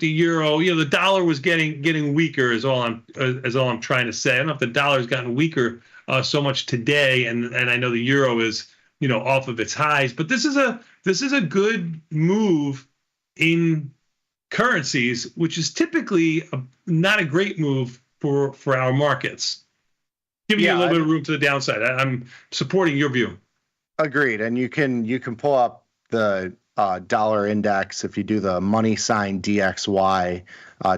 euro, the dollar was getting weaker. Is all I'm trying to say. I don't know if the dollar's gotten weaker so much today, and I know the euro is off of its highs, but this is a good move in currencies, which is typically not a great move for our markets. Giving you a little bit of room to the downside. I'm supporting your view. Agreed. And you can pull up the dollar index if you do the money sign DXY,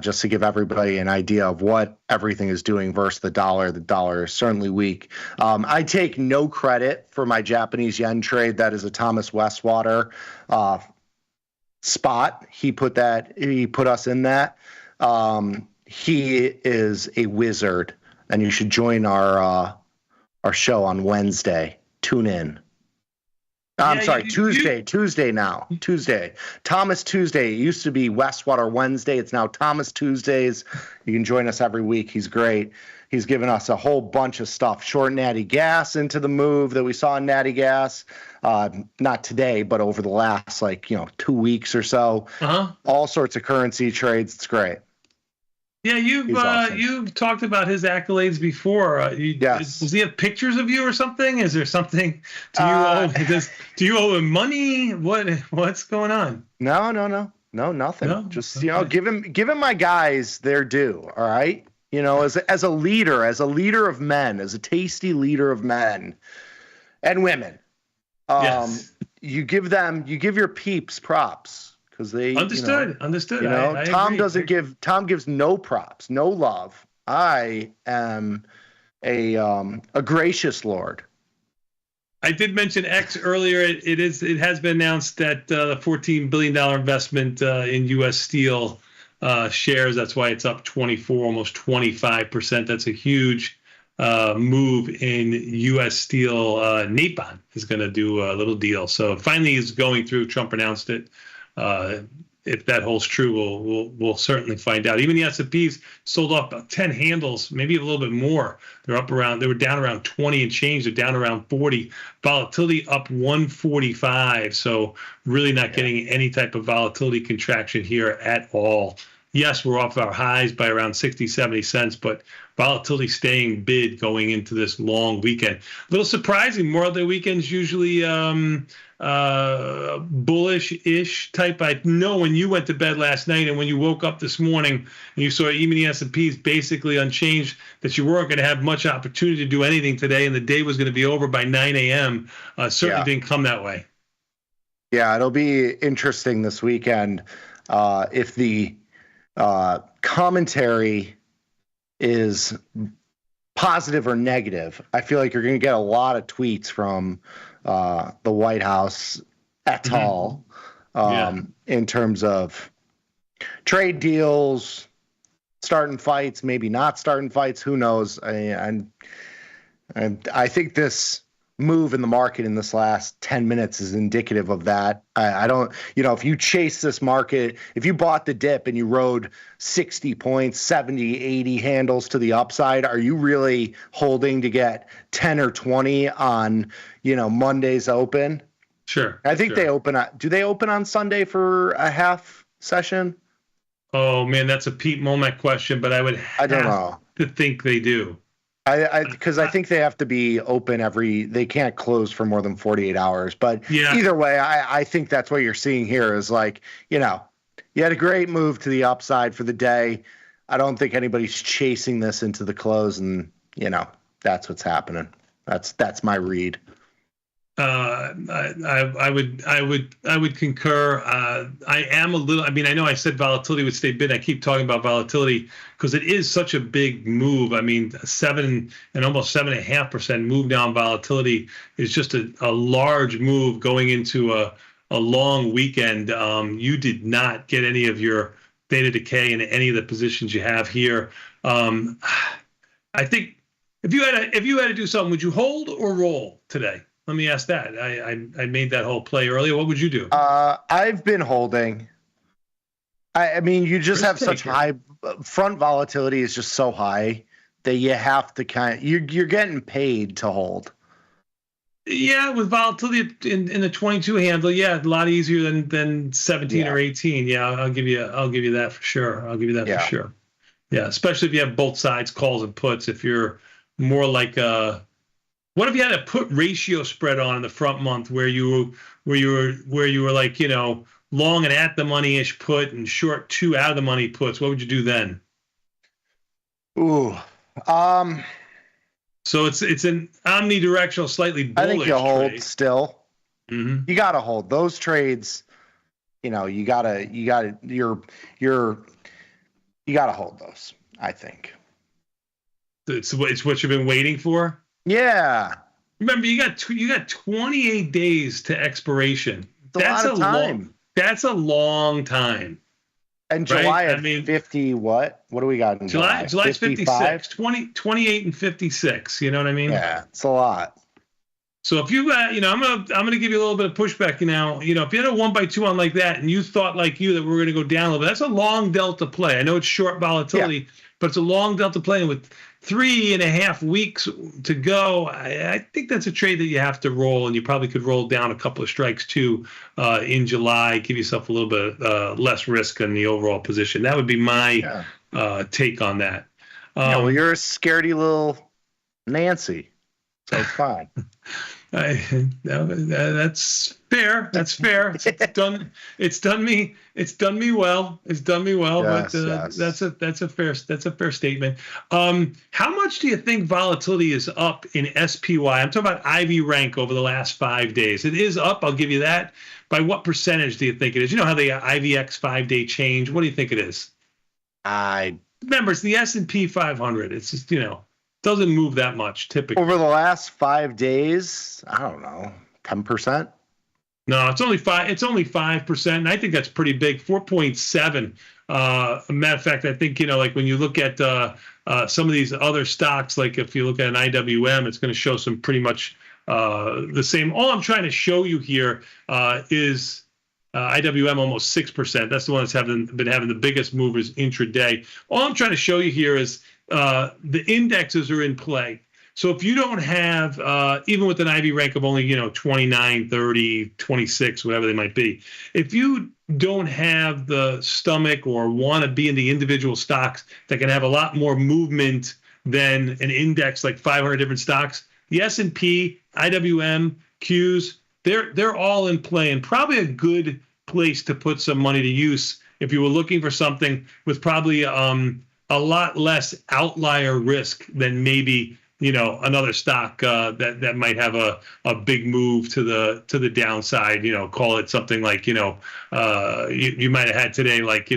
just to give everybody an idea of what everything is doing versus the dollar. The dollar is certainly weak. I take no credit for my Japanese yen trade. That is a Thomas Westwater spot. He put us in that. He is a wizard, and you should join our show on Wednesday. Tune in. Tuesday now. Tuesday. Thomas Tuesday. It used to be Westwater Wednesday. It's now Thomas Tuesdays. You can join us every week. He's great. He's given us a whole bunch of stuff. Short Natty Gas into the move that we saw in Natty Gas. Not today, but over the last 2 weeks or so. All sorts of currency trades. It's great. Yeah, you've talked about his accolades before. Yes. Does he have pictures of you or something? Is there something? Do you owe him money? What's going on? No, nothing. No? Just give him my guys their due. All right. As a leader of men, as a tasty leader of men and women. Yes. You give your peeps props. Because they understood. I Tom agree. Tom gives no props, no love. I am a gracious Lord. I did mention X earlier. It has been announced that the $14 billion investment in U.S. Steel shares. That's why it's up 24, almost 25%. That's a huge move in U.S. Steel. Nippon is going to do a little deal. So finally, it's going through. Trump announced it. if that holds true, we'll certainly find out. Even the S&Ps sold off about 10 handles, maybe a little bit more. They were down around 20 and change. They're down around 40. Volatility up 145. So really not getting any type of volatility contraction here at all. Yes, we're off our highs by around 60, 70 cents, but volatility staying bid going into this long weekend. A little surprising. Memorial Day weekend's usually bullish-ish type. I know when you went to bed last night and when you woke up this morning and you saw even the S&Ps basically unchanged, that you weren't going to have much opportunity to do anything today and the day was going to be over by 9 a.m. Certainly didn't come that way. Yeah, it'll be interesting this weekend if the commentary is positive or negative. I feel like you're going to get a lot of tweets from the White House et al. In terms of trade deals, starting fights, maybe not starting fights. Who knows? I think this move in the market in this last 10 minutes is indicative of that. I don't, if you chase this market, if you bought the dip and you rode 60 points, 70, 80 handles to the upside, are you really holding to get 10 or 20 on, Monday's open? Sure. I think they open do they open on Sunday for a half session? Oh man, that's a Pete Momack question, but I don't know to think they do. Because I think they have to be open they can't close for more than 48 hours. But either way, I think that's what you're seeing here is like, you had a great move to the upside for the day. I don't think anybody's chasing this into the close, and that's what's happening. That's my read. I would concur. I am a little. I mean, I know I said volatility would stay bid. I keep talking about volatility because it is such a big move. I mean, 7 and almost 7.5% move down volatility is just a large move going into a long weekend. You did not get any of your beta decay in any of the positions you have here. I think if you had to do something, would you hold or roll today? Let me ask that. I made that whole play earlier. What would you do? I've been holding. I mean, you just have such high front volatility is just so high that you have to you're getting paid to hold. Yeah, with volatility in the 22 handle, a lot easier than 17 or 18. Yeah, I'll give you that for sure. I'll give you that for sure. Yeah, especially if you have both sides, calls and puts. If you're more like what if you had a put ratio spread on in the front month where you were like, long and at the money-ish put and short 2 out of the money puts? What would you do then? Ooh. So it's an omnidirectional, slightly bullish. I think you hold trade. still. Mm-hmm. You gotta hold those trades. You gotta hold those. I think it's what you've been waiting for. Yeah. Remember, you got 28 days to expiration. That's a lot of time. That's a long time. And July at 50 what? What do we got in July? July's 56. 28 and 56. You know what I mean? Yeah, it's a lot. So if you I'm gonna give you a little bit of pushback now. If you had a 1x2 on like that and you thought like you that we're gonna go down a little bit, that's a long delta play. I know it's short volatility, but it's a long delta play, and with 3.5 weeks to go, I think that's a trade that you have to roll, and you probably could roll down a couple of strikes too in July, give yourself a little bit less risk in the overall position. That would be my take on that. Well, you're a scaredy little Nancy, so it's fine. That's fair. That's fair. It's done me well. It's done me well. Yes, but yes. that's a fair statement. How much do you think volatility is up in SPY? I'm talking about IV rank over the last 5 days. It is up. I'll give you that. By what percentage do you think it is? You know how the IVX 5-day change. What do you think it is? Remember, it's the S&P 500. It's just doesn't move that much typically. Over the last 5 days, I don't know, 10%. No, it's only 5. It's only 5%, and I think that's pretty big. 4.7. Matter of fact, I think like when you look at some of these other stocks, like if you look at an IWM, it's going to show some pretty much the same. All I'm trying to show you here is IWM almost 6%. That's the one that's been having the biggest movers intraday. All I'm trying to show you here is the indexes are in play. So if you don't have, even with an IV rank of only, 29, 30, 26, whatever they might be, if you don't have the stomach or want to be in the individual stocks that can have a lot more movement than an index like 500 different stocks, the S&P, IWM, Qs, they're all in play and probably a good place to put some money to use if you were looking for something with probably a lot less outlier risk than maybe another stock that might have a big move to the downside. Call it something like you might have had today, like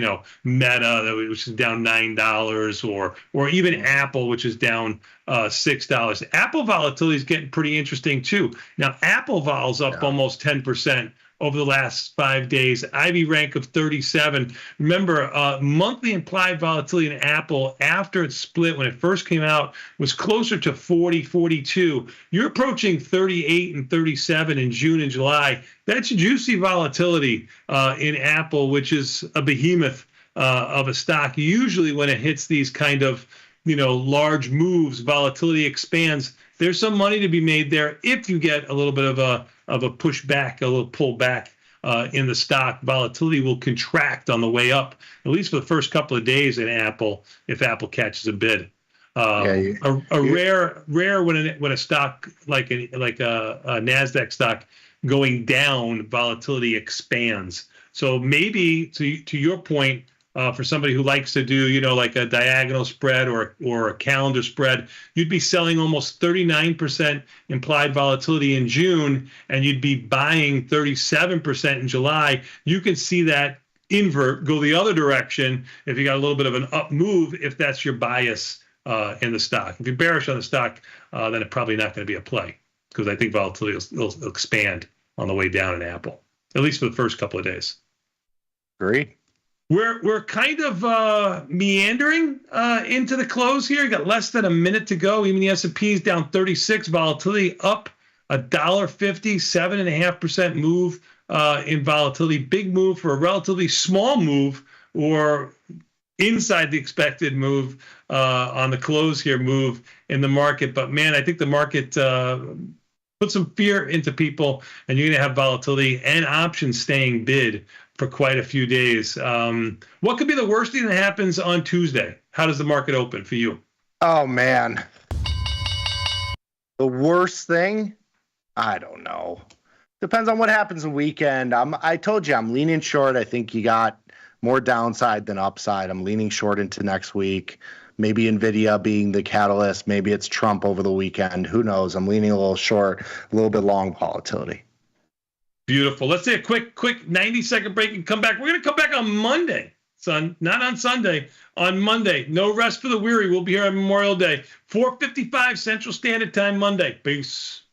Meta, which is down $9, or even Apple, which is down $6. Apple volatility is getting pretty interesting too. Now Apple vol's up almost 10% over the last 5 days, IV rank of 37. Remember, monthly implied volatility in Apple after it split, when it first came out, was closer to 40, 42. You're approaching 38 and 37 in June and July. That's juicy volatility in Apple, which is a behemoth of a stock. Usually when it hits these kind of large moves, volatility expands. There's some money to be made there if you get a little bit of a pushback, a little pullback in the stock. Volatility will contract on the way up, at least for the first couple of days in Apple, if Apple catches a bid. Rare when a stock like a Nasdaq stock going down, volatility expands. So maybe to your point, for somebody who likes to do, like a diagonal spread or a calendar spread, you'd be selling almost 39% implied volatility in June, and you'd be buying 37% in July. You can see that invert, go the other direction if you got a little bit of an up move, if that's your bias in the stock. If you're bearish on the stock, then it's probably not going to be a play, because I think volatility will expand on the way down in Apple, at least for the first couple of days. Agree. We're kind of meandering into the close here. Got less than a minute to go. Even the S&P is down 36. Volatility up $1.50, 7.5% move in volatility. Big move for a relatively small move, or inside the expected move on the close here, move in the market. But man, I think the market put some fear into people, and you're going to have volatility and options staying bid for quite a few days. What could be the worst thing that happens on Tuesday? How does the market open for you? Oh, man. The worst thing? I don't know. Depends on what happens the weekend. I told you I'm leaning short. I think you got more downside than upside. I'm leaning short into next week. Maybe Nvidia being the catalyst. Maybe it's Trump over the weekend. Who knows? I'm leaning a little short, a little bit long volatility. Beautiful. Let's take a quick 90-second break and come back. We're going to come back on Monday, son. Not on Sunday. On Monday. No rest for the weary. We'll be here on Memorial Day. 4:55 Central Standard Time Monday. Peace.